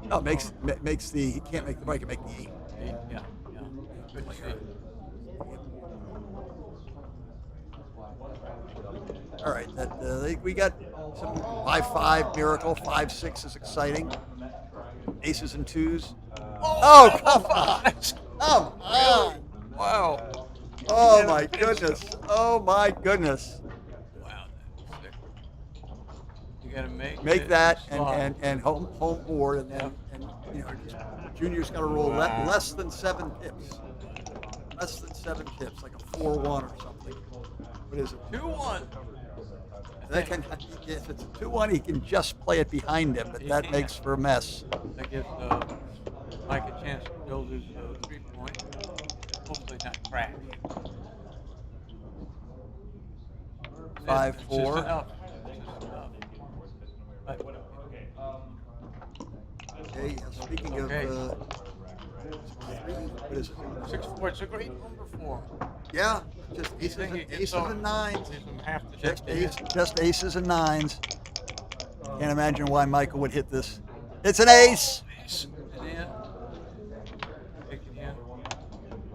[SPEAKER 4] No, makes he can't make the Mike, can make the 8.
[SPEAKER 7] Yeah. Good to see.
[SPEAKER 4] All right, we got some 5-5 miracle, 5-6 is exciting. Aces and 2s. Oh, come on! Come on!
[SPEAKER 7] Wow.
[SPEAKER 4] Oh my goodness! Oh my goodness!
[SPEAKER 7] Wow, that's sick. You gotta
[SPEAKER 4] Make that and home board, and then Junior's got to roll less than 7 pips. Less than 7 pips, like a 4-1 or something. What is it?
[SPEAKER 7] 2-1.
[SPEAKER 4] If it's a 2-1, he can just play it behind him, but that makes for a mess.
[SPEAKER 7] That gives Mike a chance to build his 3 point. Hopefully not crash.
[SPEAKER 4] 5-4. Okay, speaking of, what is it?
[SPEAKER 7] 6-4. It's a great number for him.
[SPEAKER 4] Yeah, just aces and 9s. Just aces and 9s. Can't imagine why Michael would hit this. It's an ace.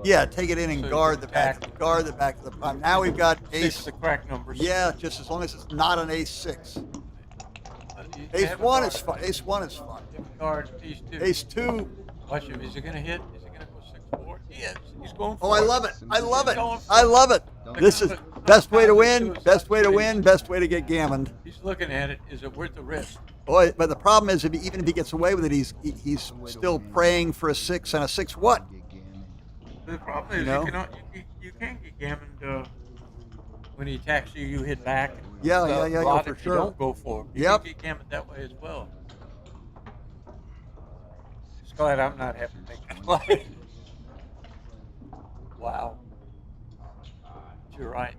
[SPEAKER 4] Yeah, take it in and
[SPEAKER 7] So
[SPEAKER 4] guard
[SPEAKER 7] you
[SPEAKER 4] the back, guard the back of the prime. Now we've got ace.
[SPEAKER 7] Six, the crack numbers.
[SPEAKER 4] Yeah, just as long as it's not an ace six.
[SPEAKER 7] You
[SPEAKER 4] Ace
[SPEAKER 7] have a
[SPEAKER 4] one
[SPEAKER 7] guard.
[SPEAKER 4] is fun. Ace one is fun.
[SPEAKER 7] You have a guard ace two.
[SPEAKER 4] Ace two.
[SPEAKER 7] Watch him. Is he going to hit? Is he going to go 6-4? He is. He's going for
[SPEAKER 4] Oh, I
[SPEAKER 7] it.
[SPEAKER 4] love it. I love
[SPEAKER 7] He's
[SPEAKER 4] it.
[SPEAKER 7] going for
[SPEAKER 4] I love it. This is best way to win.
[SPEAKER 7] Suicide
[SPEAKER 4] Best way to
[SPEAKER 7] race.
[SPEAKER 4] win. Best way to get gammoned.
[SPEAKER 7] He's looking at it. Is it worth the risk?
[SPEAKER 4] Boy, but the problem is, even if he gets away with it, he's still praying for a six and a six what?
[SPEAKER 7] The problem is you can't get gammoned when he attacks you. You hit back.
[SPEAKER 4] Yeah,
[SPEAKER 7] a
[SPEAKER 4] yeah,
[SPEAKER 7] lot
[SPEAKER 4] for
[SPEAKER 7] if
[SPEAKER 4] sure.
[SPEAKER 7] You don't go for it. You
[SPEAKER 4] Yep.
[SPEAKER 7] can get gammoned that way as well. Just glad I'm not having to make that play. Wow. You're right.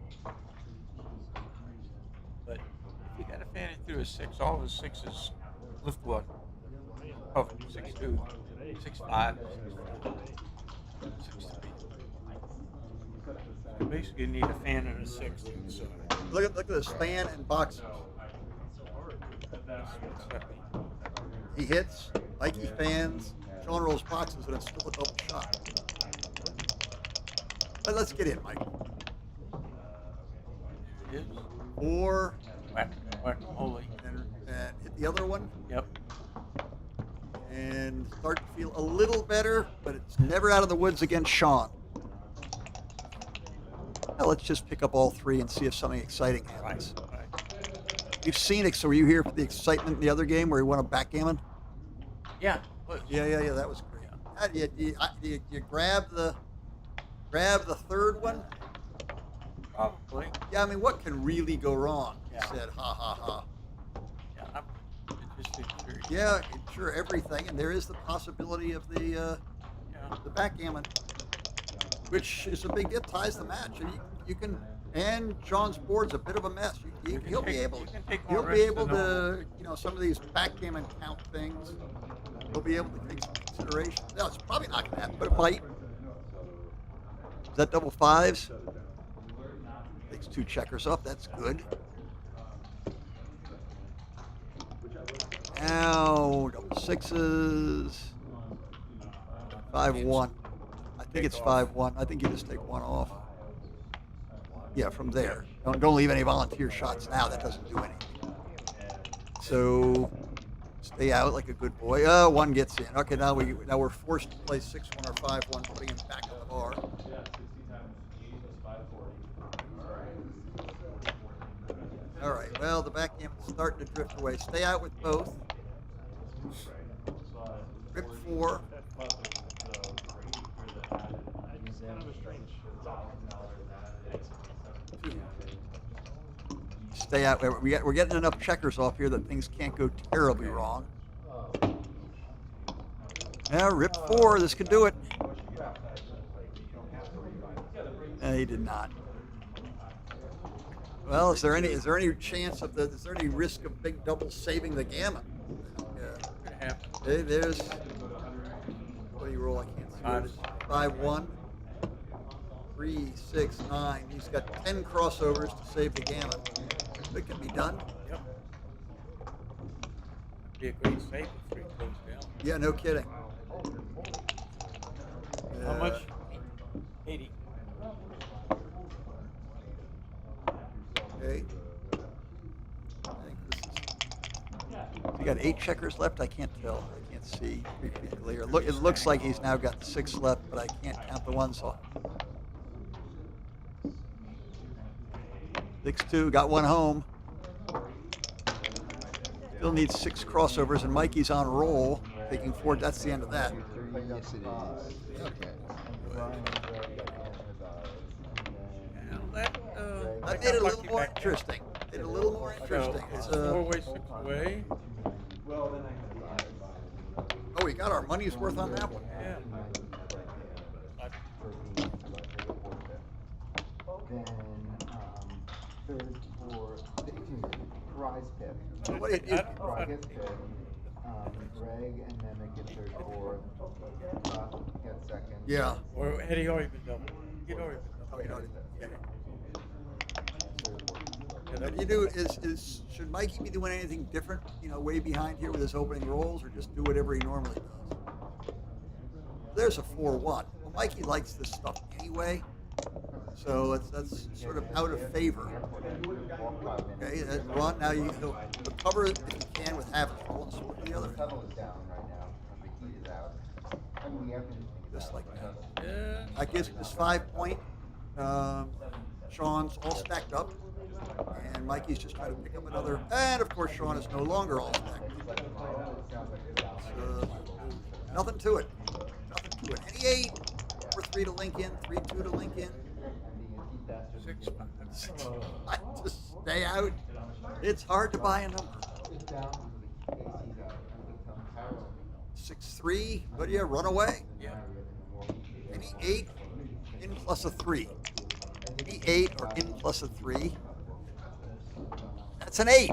[SPEAKER 7] But if you got a fanny through a six, all the sixes lift what? Oh, 6-2, 6-5, 6-3. You basically need a fan and a six. So.
[SPEAKER 4] Look at this fan and boxes. He hits, Mikey fans, Sean rolls boxes, and it's still a double shot. But let's get in, Mike.
[SPEAKER 7] It is.
[SPEAKER 4] Four.
[SPEAKER 7] Whack-a-mole.
[SPEAKER 4] And hit the other one.
[SPEAKER 7] Yep.
[SPEAKER 4] And start to feel a little better, but it's never out of the woods against Sean. Now let's just pick up all three and see if something exciting happens.
[SPEAKER 7] Right.
[SPEAKER 4] You've seen it, so were you here for the excitement in the other game where he won a backgammon?
[SPEAKER 7] Yeah.
[SPEAKER 4] Yeah, that was great. You grab the third one?
[SPEAKER 7] Probably.
[SPEAKER 4] Yeah, I mean, what can really go wrong? He said, ha, ha, ha.
[SPEAKER 7] Yeah, I'm interested.
[SPEAKER 4] Yeah, sure, everything, and there is the possibility of the backgammon, which is a big deal, ties the match, and you can. And John's board's a bit of a mess. He'll be able to, some of these backgammon count things. He'll be able to take some consideration. No, it's probably not going to happen, but it might. Is that double fives? Takes two checkers up. That's good. Now, double sixes. 5-1. I think it's 5-1. I think you just take one off. Yeah, from there. Don't leave any volunteer shots now. That doesn't do anything. So stay out like a good boy. One gets in. Okay, now we're forced to play 6-1 or 5-1, putting him back on the bar. All right. Well, the backgammon's starting to drift away. Stay out with both. Rip 4. Stay out. We're getting enough checkers off here that things can't go terribly wrong. Now, rip 4. This could do it. He did not. Well, is there any chance of is there any risk of big double saving the gammon? There's. What do you roll? I can't see. 5-1. 3, 6, 9. He's got 10 crossovers to save the gammon. It can be done.
[SPEAKER 7] Yep. Be a great save if 3 goes down.
[SPEAKER 4] Yeah, no kidding.
[SPEAKER 7] How much? 80.
[SPEAKER 4] Okay. I think this is. You got 8 checkers left. I can't tell. I can't see pretty clear. It looks like he's now got 6 left, but I can't count the ones off. 6-2, got one home. Still needs 6 crossovers, and Mikey's on roll, taking 4. That's the end of that.
[SPEAKER 10] Yes, it is. Okay.
[SPEAKER 4] That made it a little more interesting. It's a
[SPEAKER 7] 4-way, 6-way.
[SPEAKER 4] Oh, we got our money's worth on that one.
[SPEAKER 7] Yeah.
[SPEAKER 10] Then, third, fourth, prize pick.
[SPEAKER 4] So what do you do?
[SPEAKER 10] Prize gets fifth. Greg and Mehmet get third, fourth. Get second.
[SPEAKER 4] Yeah.
[SPEAKER 7] Or had he already been double? He'd already been double.
[SPEAKER 4] Oh, he'd already been. Yeah. What you do is should Mikey be doing anything different, way behind here with his opening rolls, or just do whatever he normally does? There's a 4-1. Well, Mikey likes this stuff anyway, so that's sort of out of favor. Okay, Ron, now you the cover if you can with half a full and split the other. Just like that.
[SPEAKER 7] Yeah.
[SPEAKER 4] That gives him his 5 point. Sean's all stacked up, and Mikey's just trying to pick up another. And of course, Sean is no longer all stacked. Nothing to it. Nothing to it. Any 8 for 3 to Lincoln, 3-2 to Lincoln. 6-5 to stay out. It's hard to buy a number. 6-3. But yeah, run away.
[SPEAKER 7] Yeah.
[SPEAKER 4] Any 8 in plus a 3. Any 8 or in plus a 3. That's an 8.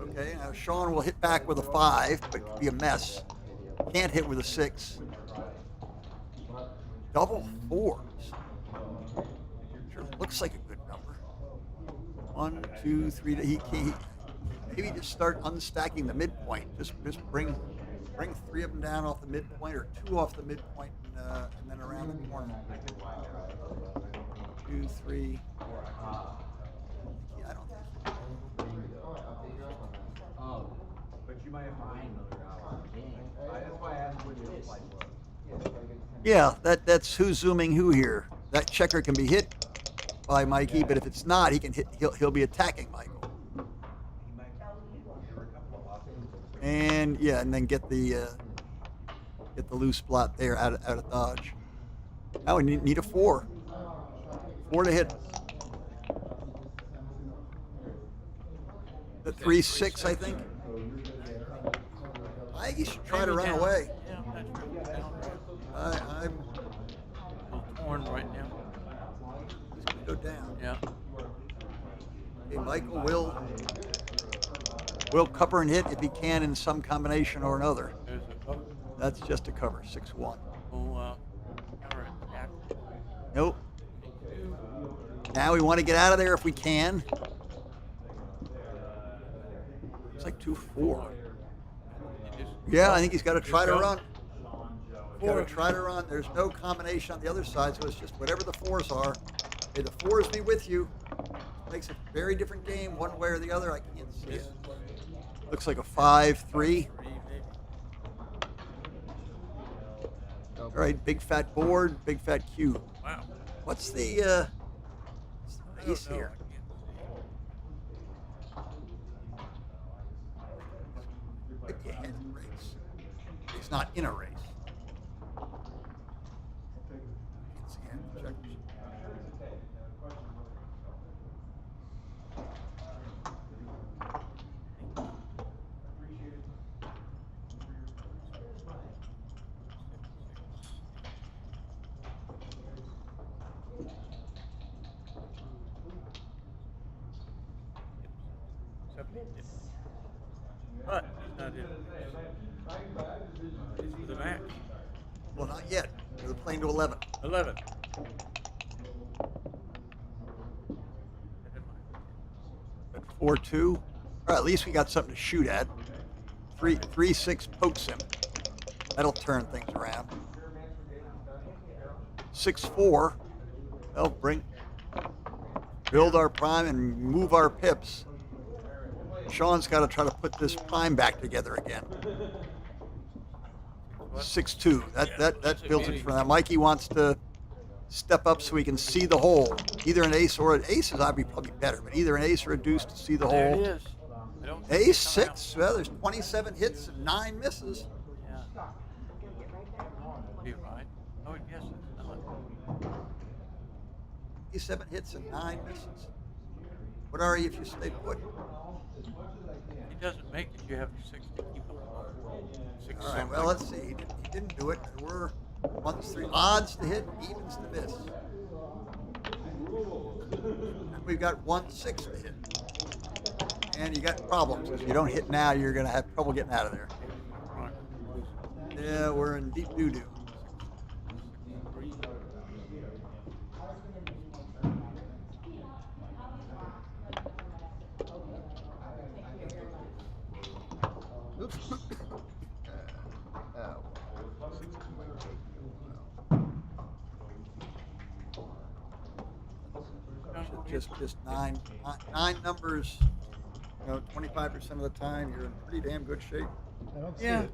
[SPEAKER 4] Okay, now Sean will hit back with a 5, but it could be a mess. Can't hit with a 6. Double 4s. Sure looks like a good number. 1, 2, 3. He maybe just start unstacking the midpoint. Just bring 3 of them down off the midpoint, or 2 off the midpoint, and then around the corner. 2, 3. Yeah, I don't think.
[SPEAKER 9] But you might have to wait another hour. That's why I asked what it is like.
[SPEAKER 4] Yeah, that's who's zooming who here. That checker can be hit by Mikey, but if it's not, he can hit. He'll be attacking Michael. And yeah, and then get the loose blot there out of dodge. Now we need a 4. 4 to hit. The 3-6, I think. I think you should try to run away.
[SPEAKER 7] Yeah, that's really down.
[SPEAKER 4] I'm
[SPEAKER 7] A little torn right now.
[SPEAKER 4] He's gonna go down.
[SPEAKER 7] Yeah.
[SPEAKER 4] Okay, Michael will cover and hit if he can in some combination or another.
[SPEAKER 7] There's a cover.
[SPEAKER 4] That's just a cover, 6-1.
[SPEAKER 7] Oh, cover attack.
[SPEAKER 4] Nope. Now we want to get out of there if we can. It's like 2-4. Yeah, I think he's got to try to run. Got to try to run. There's no combination on the other side, so it's just whatever the 4s are. May the 4s be with you. Makes a very different game, one way or the other. I can't see it. Looks like a 5-3. All right, big fat board, big fat cube.
[SPEAKER 7] Wow.
[SPEAKER 4] What's the ace here? Race. He's not in a race.
[SPEAKER 7] But he's not in. He's for the match.
[SPEAKER 4] Well, not yet. They're playing to 11.
[SPEAKER 7] 11.
[SPEAKER 4] At 4-2. Or at least we got something to shoot at. 3-6 pokes him. That'll turn things around. 6-4. They'll build our prime and move our pips. Sean's got to try to put this prime back together again. 6-2. That builds it for that. Mikey wants to step up so he can see the hole. Either an ace or an ace is probably better, but either an ace or a deuce to see the
[SPEAKER 7] There
[SPEAKER 4] hole.
[SPEAKER 7] it is.
[SPEAKER 4] Ace 6. Well, there's 27 hits and 9 misses.
[SPEAKER 7] Yeah. Be right. Oh, yes.
[SPEAKER 4] 27 hits and 9 misses. What are you if you stay put?
[SPEAKER 7] He doesn't make it. You have 6 to keep him. 6
[SPEAKER 4] All right, well, let's see. He didn't do it. There were 1-3 odds to hit, evens to miss. And we've got 1-6 to hit. And you got problems. If you don't hit now, you're going to have trouble getting out of there. Yeah, we're in deep doo-doo.
[SPEAKER 10] Oops. Oh.
[SPEAKER 4] just nine numbers. 25% of the time, you're in pretty damn good shape.
[SPEAKER 7] I don't see it.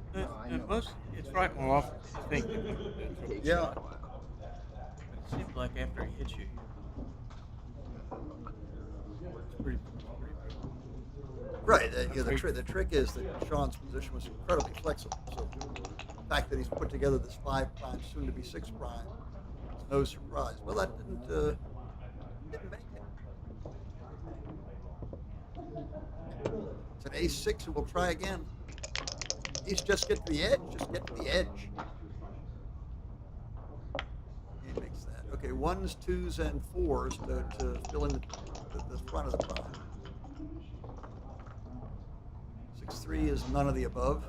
[SPEAKER 7] And most, it's right more often. I think.
[SPEAKER 4] Yeah.
[SPEAKER 7] It seems like after he hits you, it's pretty.
[SPEAKER 4] Right. The trick is that Sean's position was incredibly flexible. So the fact that he's put together this 5', soon to be 6', is no surprise. Well, that didn't make it. It's an ace-6, and we'll try again. He's just get to the edge. Just get to the edge. He makes that. Okay, 1s, 2s, and 4s to fill in the front of the prime. 6-3 is none of the above.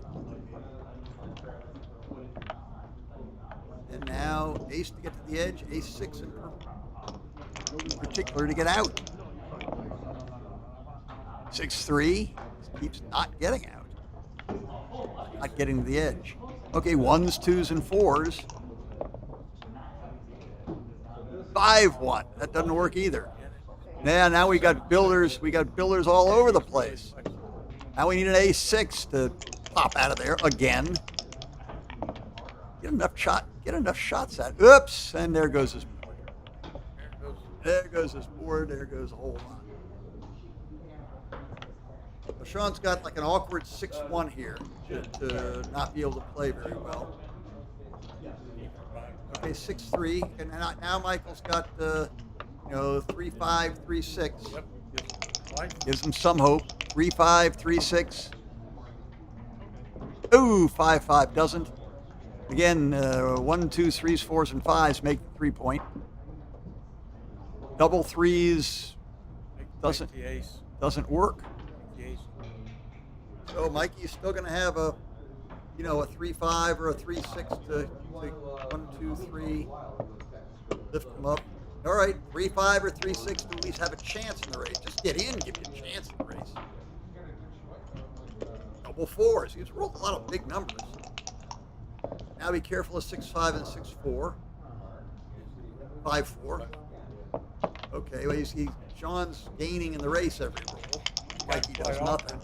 [SPEAKER 4] And now ace to get to the edge, ace-6 in particular to get out. 6-3 keeps not getting out. Not getting to the edge. Okay, 1s, 2s, and 4s. 5-1. That doesn't work either. Now we got builders. We got builders all over the place. Now we need an ace-6 to pop out of there again. Get enough shots at. Oops! And there goes his board. There goes his board. There goes a whole lot. Well, Sean's got like an awkward 6-1 here to not be able to play very well. Okay, 6-3, and now Michael's got 3-5, 3-6. Yep. Gives him some hope. 3-5, 3-6. Ooh, 5-5 doesn't. Again, 1, 2, 3s, 4s, and 5s make the 3-point. Double 3s doesn't work. So Mikey's still going to have a 3-5 or a 3-6 to 1, 2, 3, lift him up. All right, 3-5 or 3-6 to at least have a chance in the race. Just get in, give you a chance in the race. Double 4s. He's rolled a lot of big numbers. Now be careful of 6-5 and 6-4. 5-4. Okay, well Sean's gaining in the race every roll. Mikey does nothing.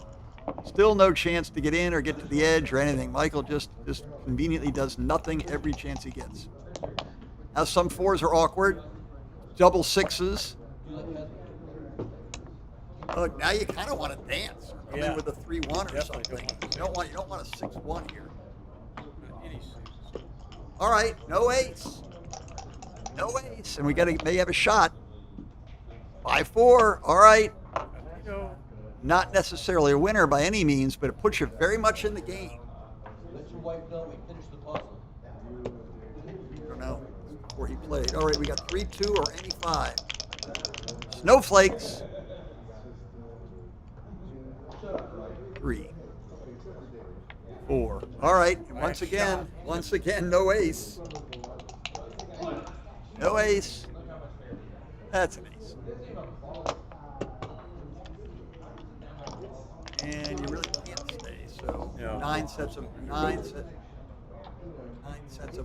[SPEAKER 4] Still no chance to get in or get to the edge or anything. Michael just conveniently does nothing every chance he gets. Now some 4s are awkward. Double 6s. Now you kind of want to dance. Come in with a 3-1 or something. You don't want a 6-1 here. All right, no ace. No ace. And we may have a shot. 5-4. All right. Not necessarily a winner by any means, but it puts you very much in the game.
[SPEAKER 2] Let your wife know we finished the puzzle.
[SPEAKER 4] I don't know. Before he played. All right, we got 3-2 or any 5. Snowflakes. 3, 4. All right, and once again, no ace. No ace. That's an ace. And you really can't stay. So 9 sets of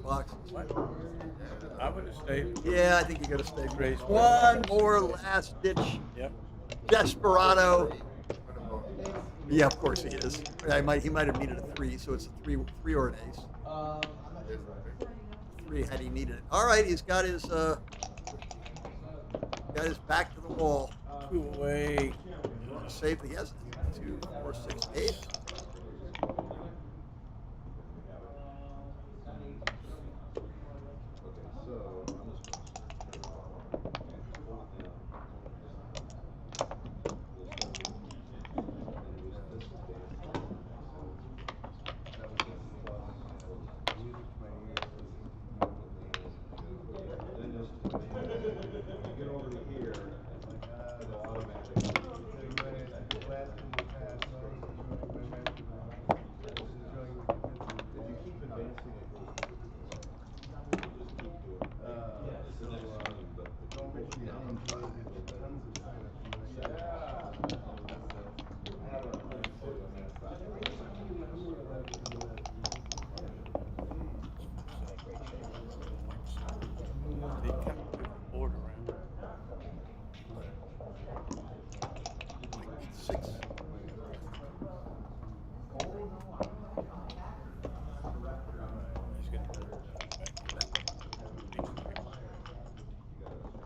[SPEAKER 4] boxes.
[SPEAKER 7] I would have stayed.
[SPEAKER 4] Yeah, I think you got to stay. One more last ditch.
[SPEAKER 7] Yep.
[SPEAKER 4] Desperado. Yeah, of course he is. He might have needed a 3, so it's a 3 or an ace. 3 had he needed it. All right, he's got his back to the wall.
[SPEAKER 7] 2 away.
[SPEAKER 4] Save the yes. 2, 4, 6, 8.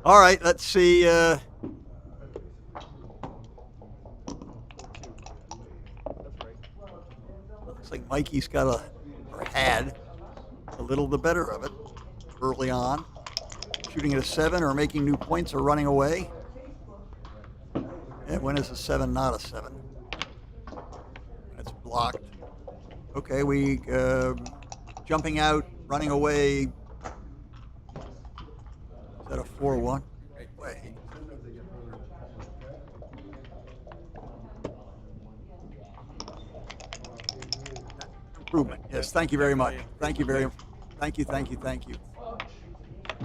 [SPEAKER 4] All right, let's see. Looks like Mikey's got or had a little the better of it early on. Shooting at a 7 or making new points or running away. And when is a 7 not a 7? That's blocked. Okay, we jumping out, running away. Is that a 4-1? Wait. Improvement. Yes, thank you very much. Thank you very much. Thank you.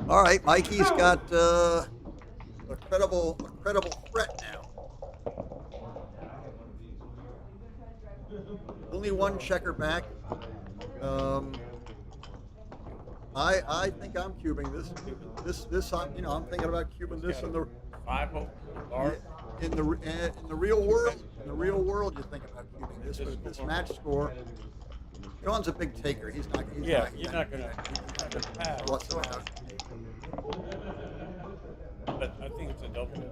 [SPEAKER 4] All right, Mikey's got a credible threat now. Only one checker back. I think I'm cubing this. I'm thinking about cubing this in the
[SPEAKER 7] 5 bar.
[SPEAKER 4] In the real world. In the real world, you think about cubing this, but this match score. John's a big taker. You're
[SPEAKER 7] not gonna pass.
[SPEAKER 4] What's about?
[SPEAKER 16] But I think it's a double.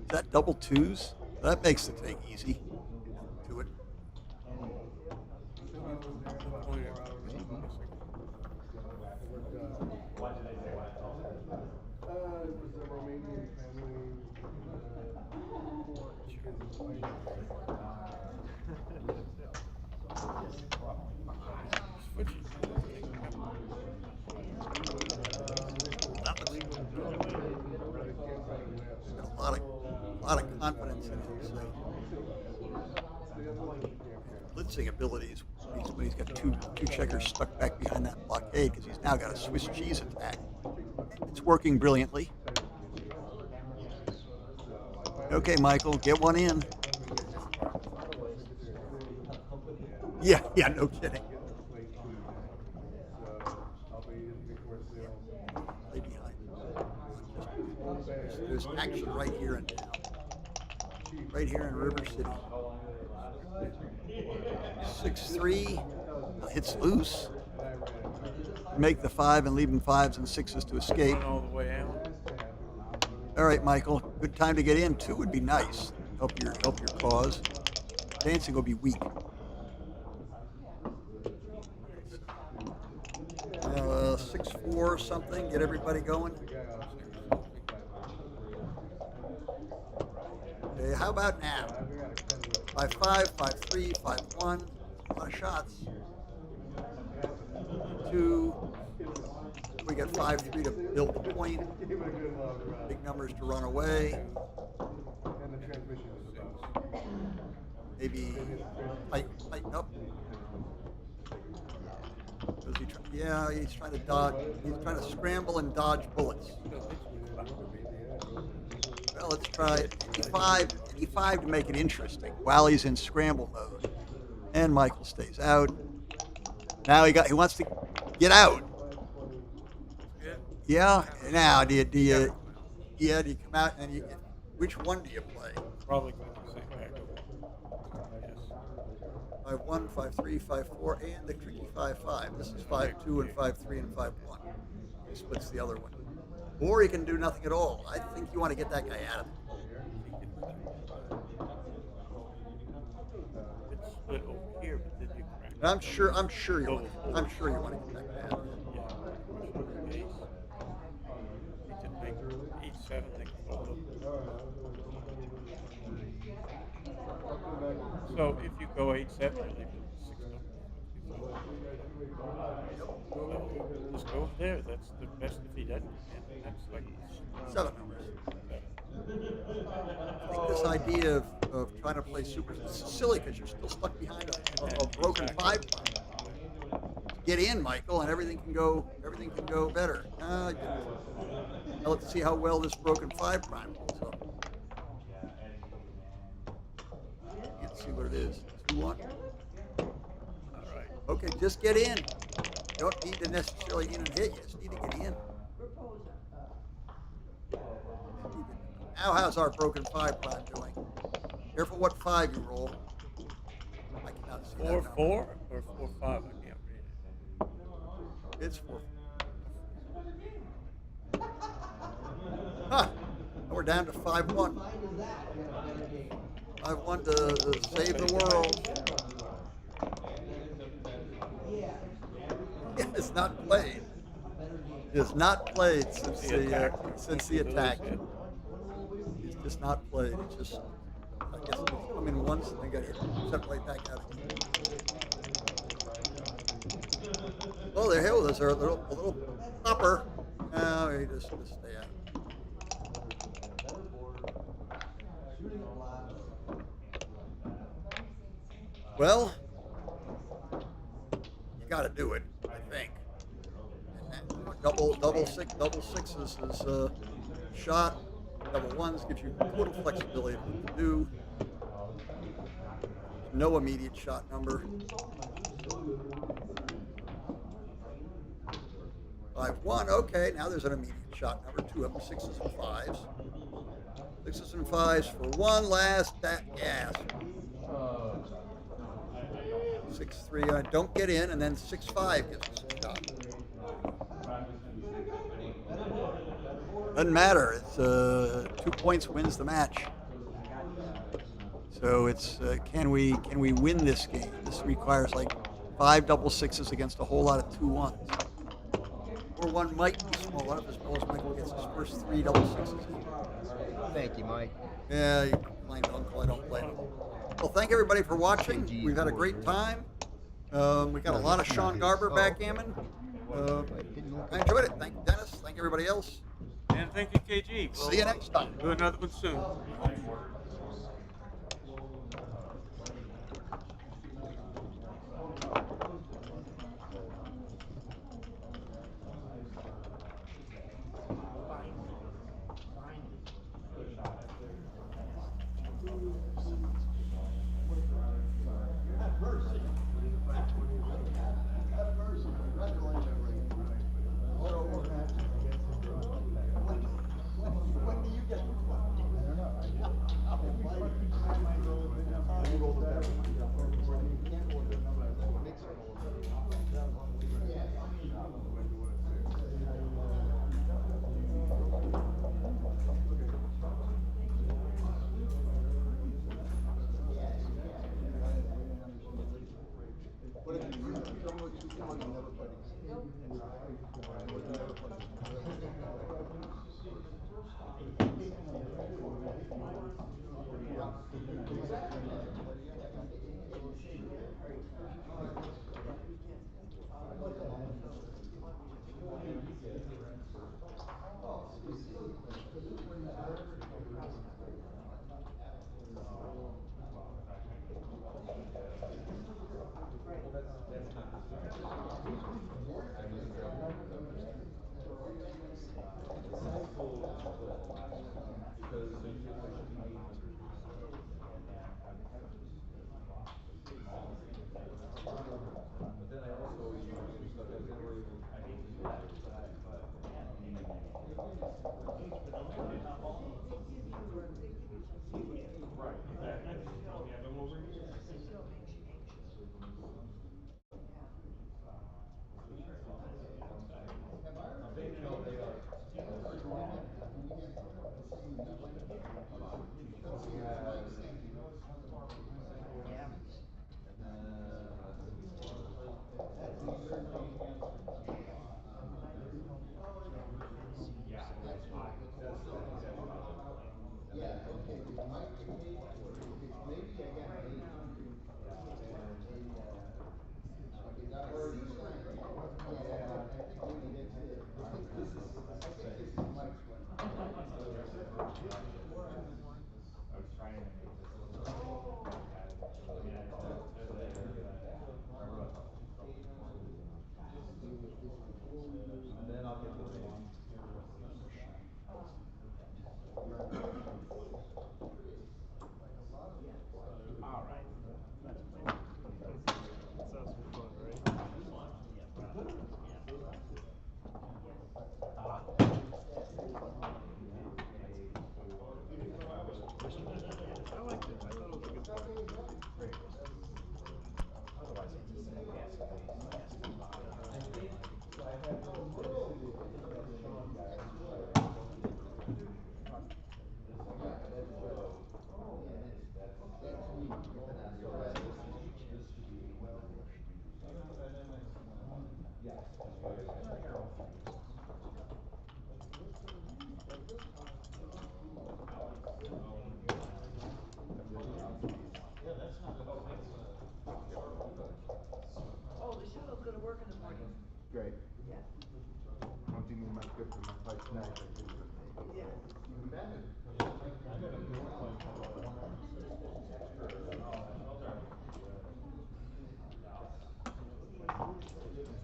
[SPEAKER 4] Is that double twos? That makes the take easy. To it. A lot of confidence in his blitzing abilities when he's got two checkers stuck back behind that blockade because he's now got a Swiss cheese attack. It's working brilliantly. Okay, Michael, get one in. Yeah, no kidding. Lay behind. There's action right here and now. Right here in River City. 6-3, hits loose. Make the 5 and leaving 5s and 6s to escape.
[SPEAKER 7] All the way out.
[SPEAKER 4] All right, Michael. Good time to get in. 2 would be nice. Help your cause. Dancing will be weak. 6-4 something. Get everybody going. Okay, how about now? 5-5, 5-3, 5-1. A lot of shots. 2. We got 5-3 to build the point. Big numbers to run away. Maybe tighten up. He's trying to dodge. He's trying to scramble and dodge bullets. Well, let's try E5 to make it interesting while he's in scramble mode. And Michael stays out. Now he wants to get out. Yeah. Now do you come out and which one do you play?
[SPEAKER 7] Probably going to same back. Yes.
[SPEAKER 4] 5-1, 5-3, 5-4, and the tricky 5-5. This is 5-2 and 5-3 and 5-1. He splits the other one. Or he can do nothing at all. I think you want to get that guy out of it.
[SPEAKER 7] It's split over here, but then you crack.
[SPEAKER 4] I'm sure you want to get that guy out of it.
[SPEAKER 7] So if you go 8-7, you're leaving 6 numbers. So just go there. That's the best if he doesn't. And that's like
[SPEAKER 4] 7 numbers. I think this idea of trying to play super is silly because you're still stuck behind a broken 5 prime. Get in, Michael, and everything can go better. Now let's see how well this broken 5 prime holds up. Can't see what it is. 2-1. All right. Okay, just get in. You don't need to necessarily in and hit. You just need to get in. Now how's our broken 5 prime doing? Careful what 5 you roll. I cannot see that
[SPEAKER 7] 4
[SPEAKER 4] number.
[SPEAKER 7] 4 or 4 5? I can't read it.
[SPEAKER 4] It's 4. Huh. We're down to 5-1. 5-1 to save the world. It's not played. It's not played since the attack. It's just not played. It's just, I guess it's come in once and they got hit, set right back out again. Oh, there, hell, there's a little popper. No, he just stay out. Well, you got to do it, I think. And double sixes is shot. Double ones gives you total flexibility of what to do. No immediate shot number. 5-1. Okay, now there's an immediate shot number. 2 of them, 6s and 5s. 6s and 5s for one last gas. 6-3. Don't get in, and then 6-5 gives us a shot. Doesn't matter. It's 2 points wins the match. So it's can we win this game? This requires like 5 double 6s against a whole lot of 2 1s. Or one might be small. One of his balls Michael gets his first 3 double 6s.
[SPEAKER 18] Thank you, Mike.
[SPEAKER 4] Yeah, you complain to Uncle. I don't blame him. Well, thank everybody for watching. We've had a great time. We got a lot of Sean Garber backgammon. I enjoyed it. Thank you, Dennis. Thank everybody else.
[SPEAKER 7] And thank you, KG.
[SPEAKER 4] See you next time.
[SPEAKER 7] Do another one soon.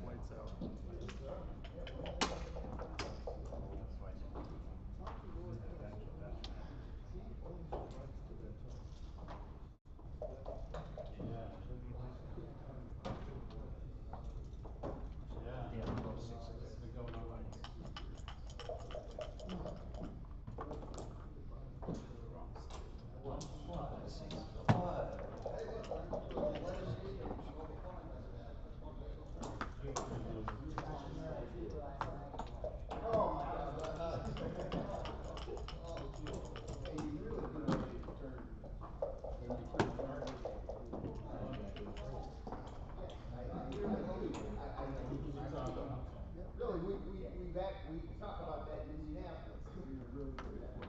[SPEAKER 8] Lights out.
[SPEAKER 18] Really, we talk about that in Indianapolis. We were really good at it.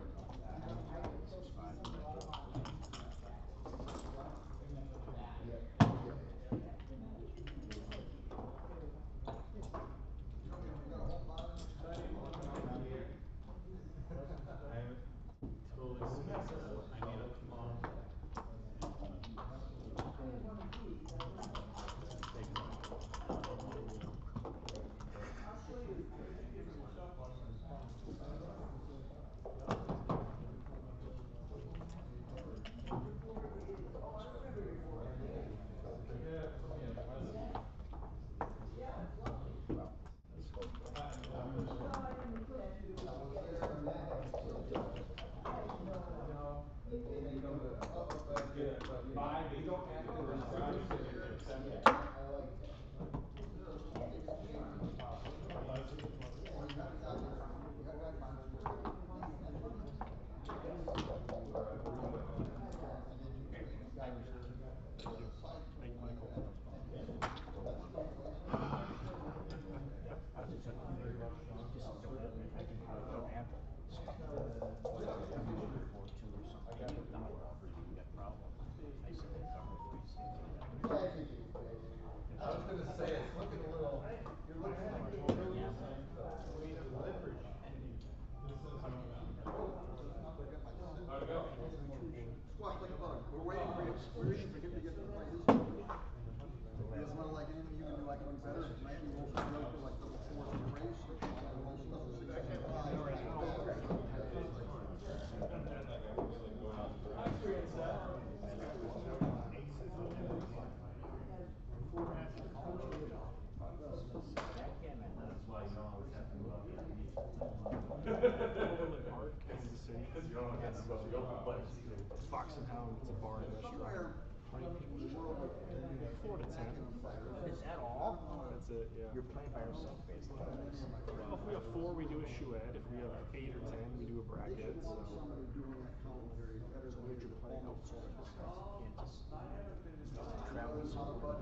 [SPEAKER 8] Thank you, Michael.
[SPEAKER 18] I was gonna say, it's looking a little, you're looking like
[SPEAKER 4] Squawk like a bug. We're waiting for you. We're waiting for him to get to play his game. He doesn't want to like anything you can do like any better. Maybe we'll go for like double fours in the race.
[SPEAKER 8] Overland Park, Kansas City. It's Fox and Hound. It's a bar and restaurant. 4 to 10.
[SPEAKER 13] Is that all?
[SPEAKER 8] That's it, yeah.
[SPEAKER 13] You're playing by yourself, basically.
[SPEAKER 8] Well, if we have 4, we do a shoe-ed. If we have 8 or 10, we do a bracket. So.
[SPEAKER 13] So did you play outside of Kansas? Travel somewhere?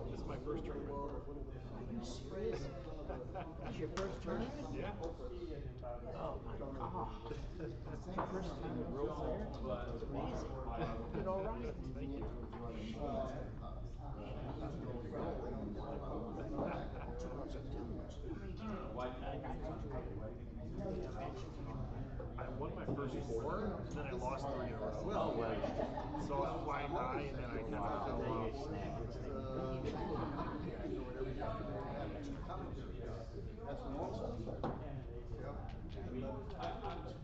[SPEAKER 8] This is my first tournament.
[SPEAKER 13] Are you serious? It's your first tournament?
[SPEAKER 8] Yeah.
[SPEAKER 13] Oh my god. That's your first time with real player? That's amazing. You did all right.
[SPEAKER 8] Thank you. I won my first 4, and then I lost 3 in a row.
[SPEAKER 13] Oh, well.
[SPEAKER 8] So I was flying high, and then I kind of fell off.
[SPEAKER 4] That's the normal.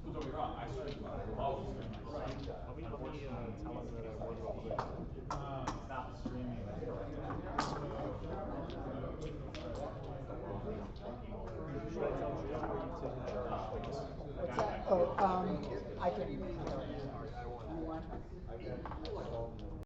[SPEAKER 15] Don't get me wrong, I started always doing my
[SPEAKER 8] Let me tell him that I won real quick.
[SPEAKER 15] stop streaming.
[SPEAKER 8] Should I tell Jim or you take the charge?
[SPEAKER 20] What's that? Oh, I can.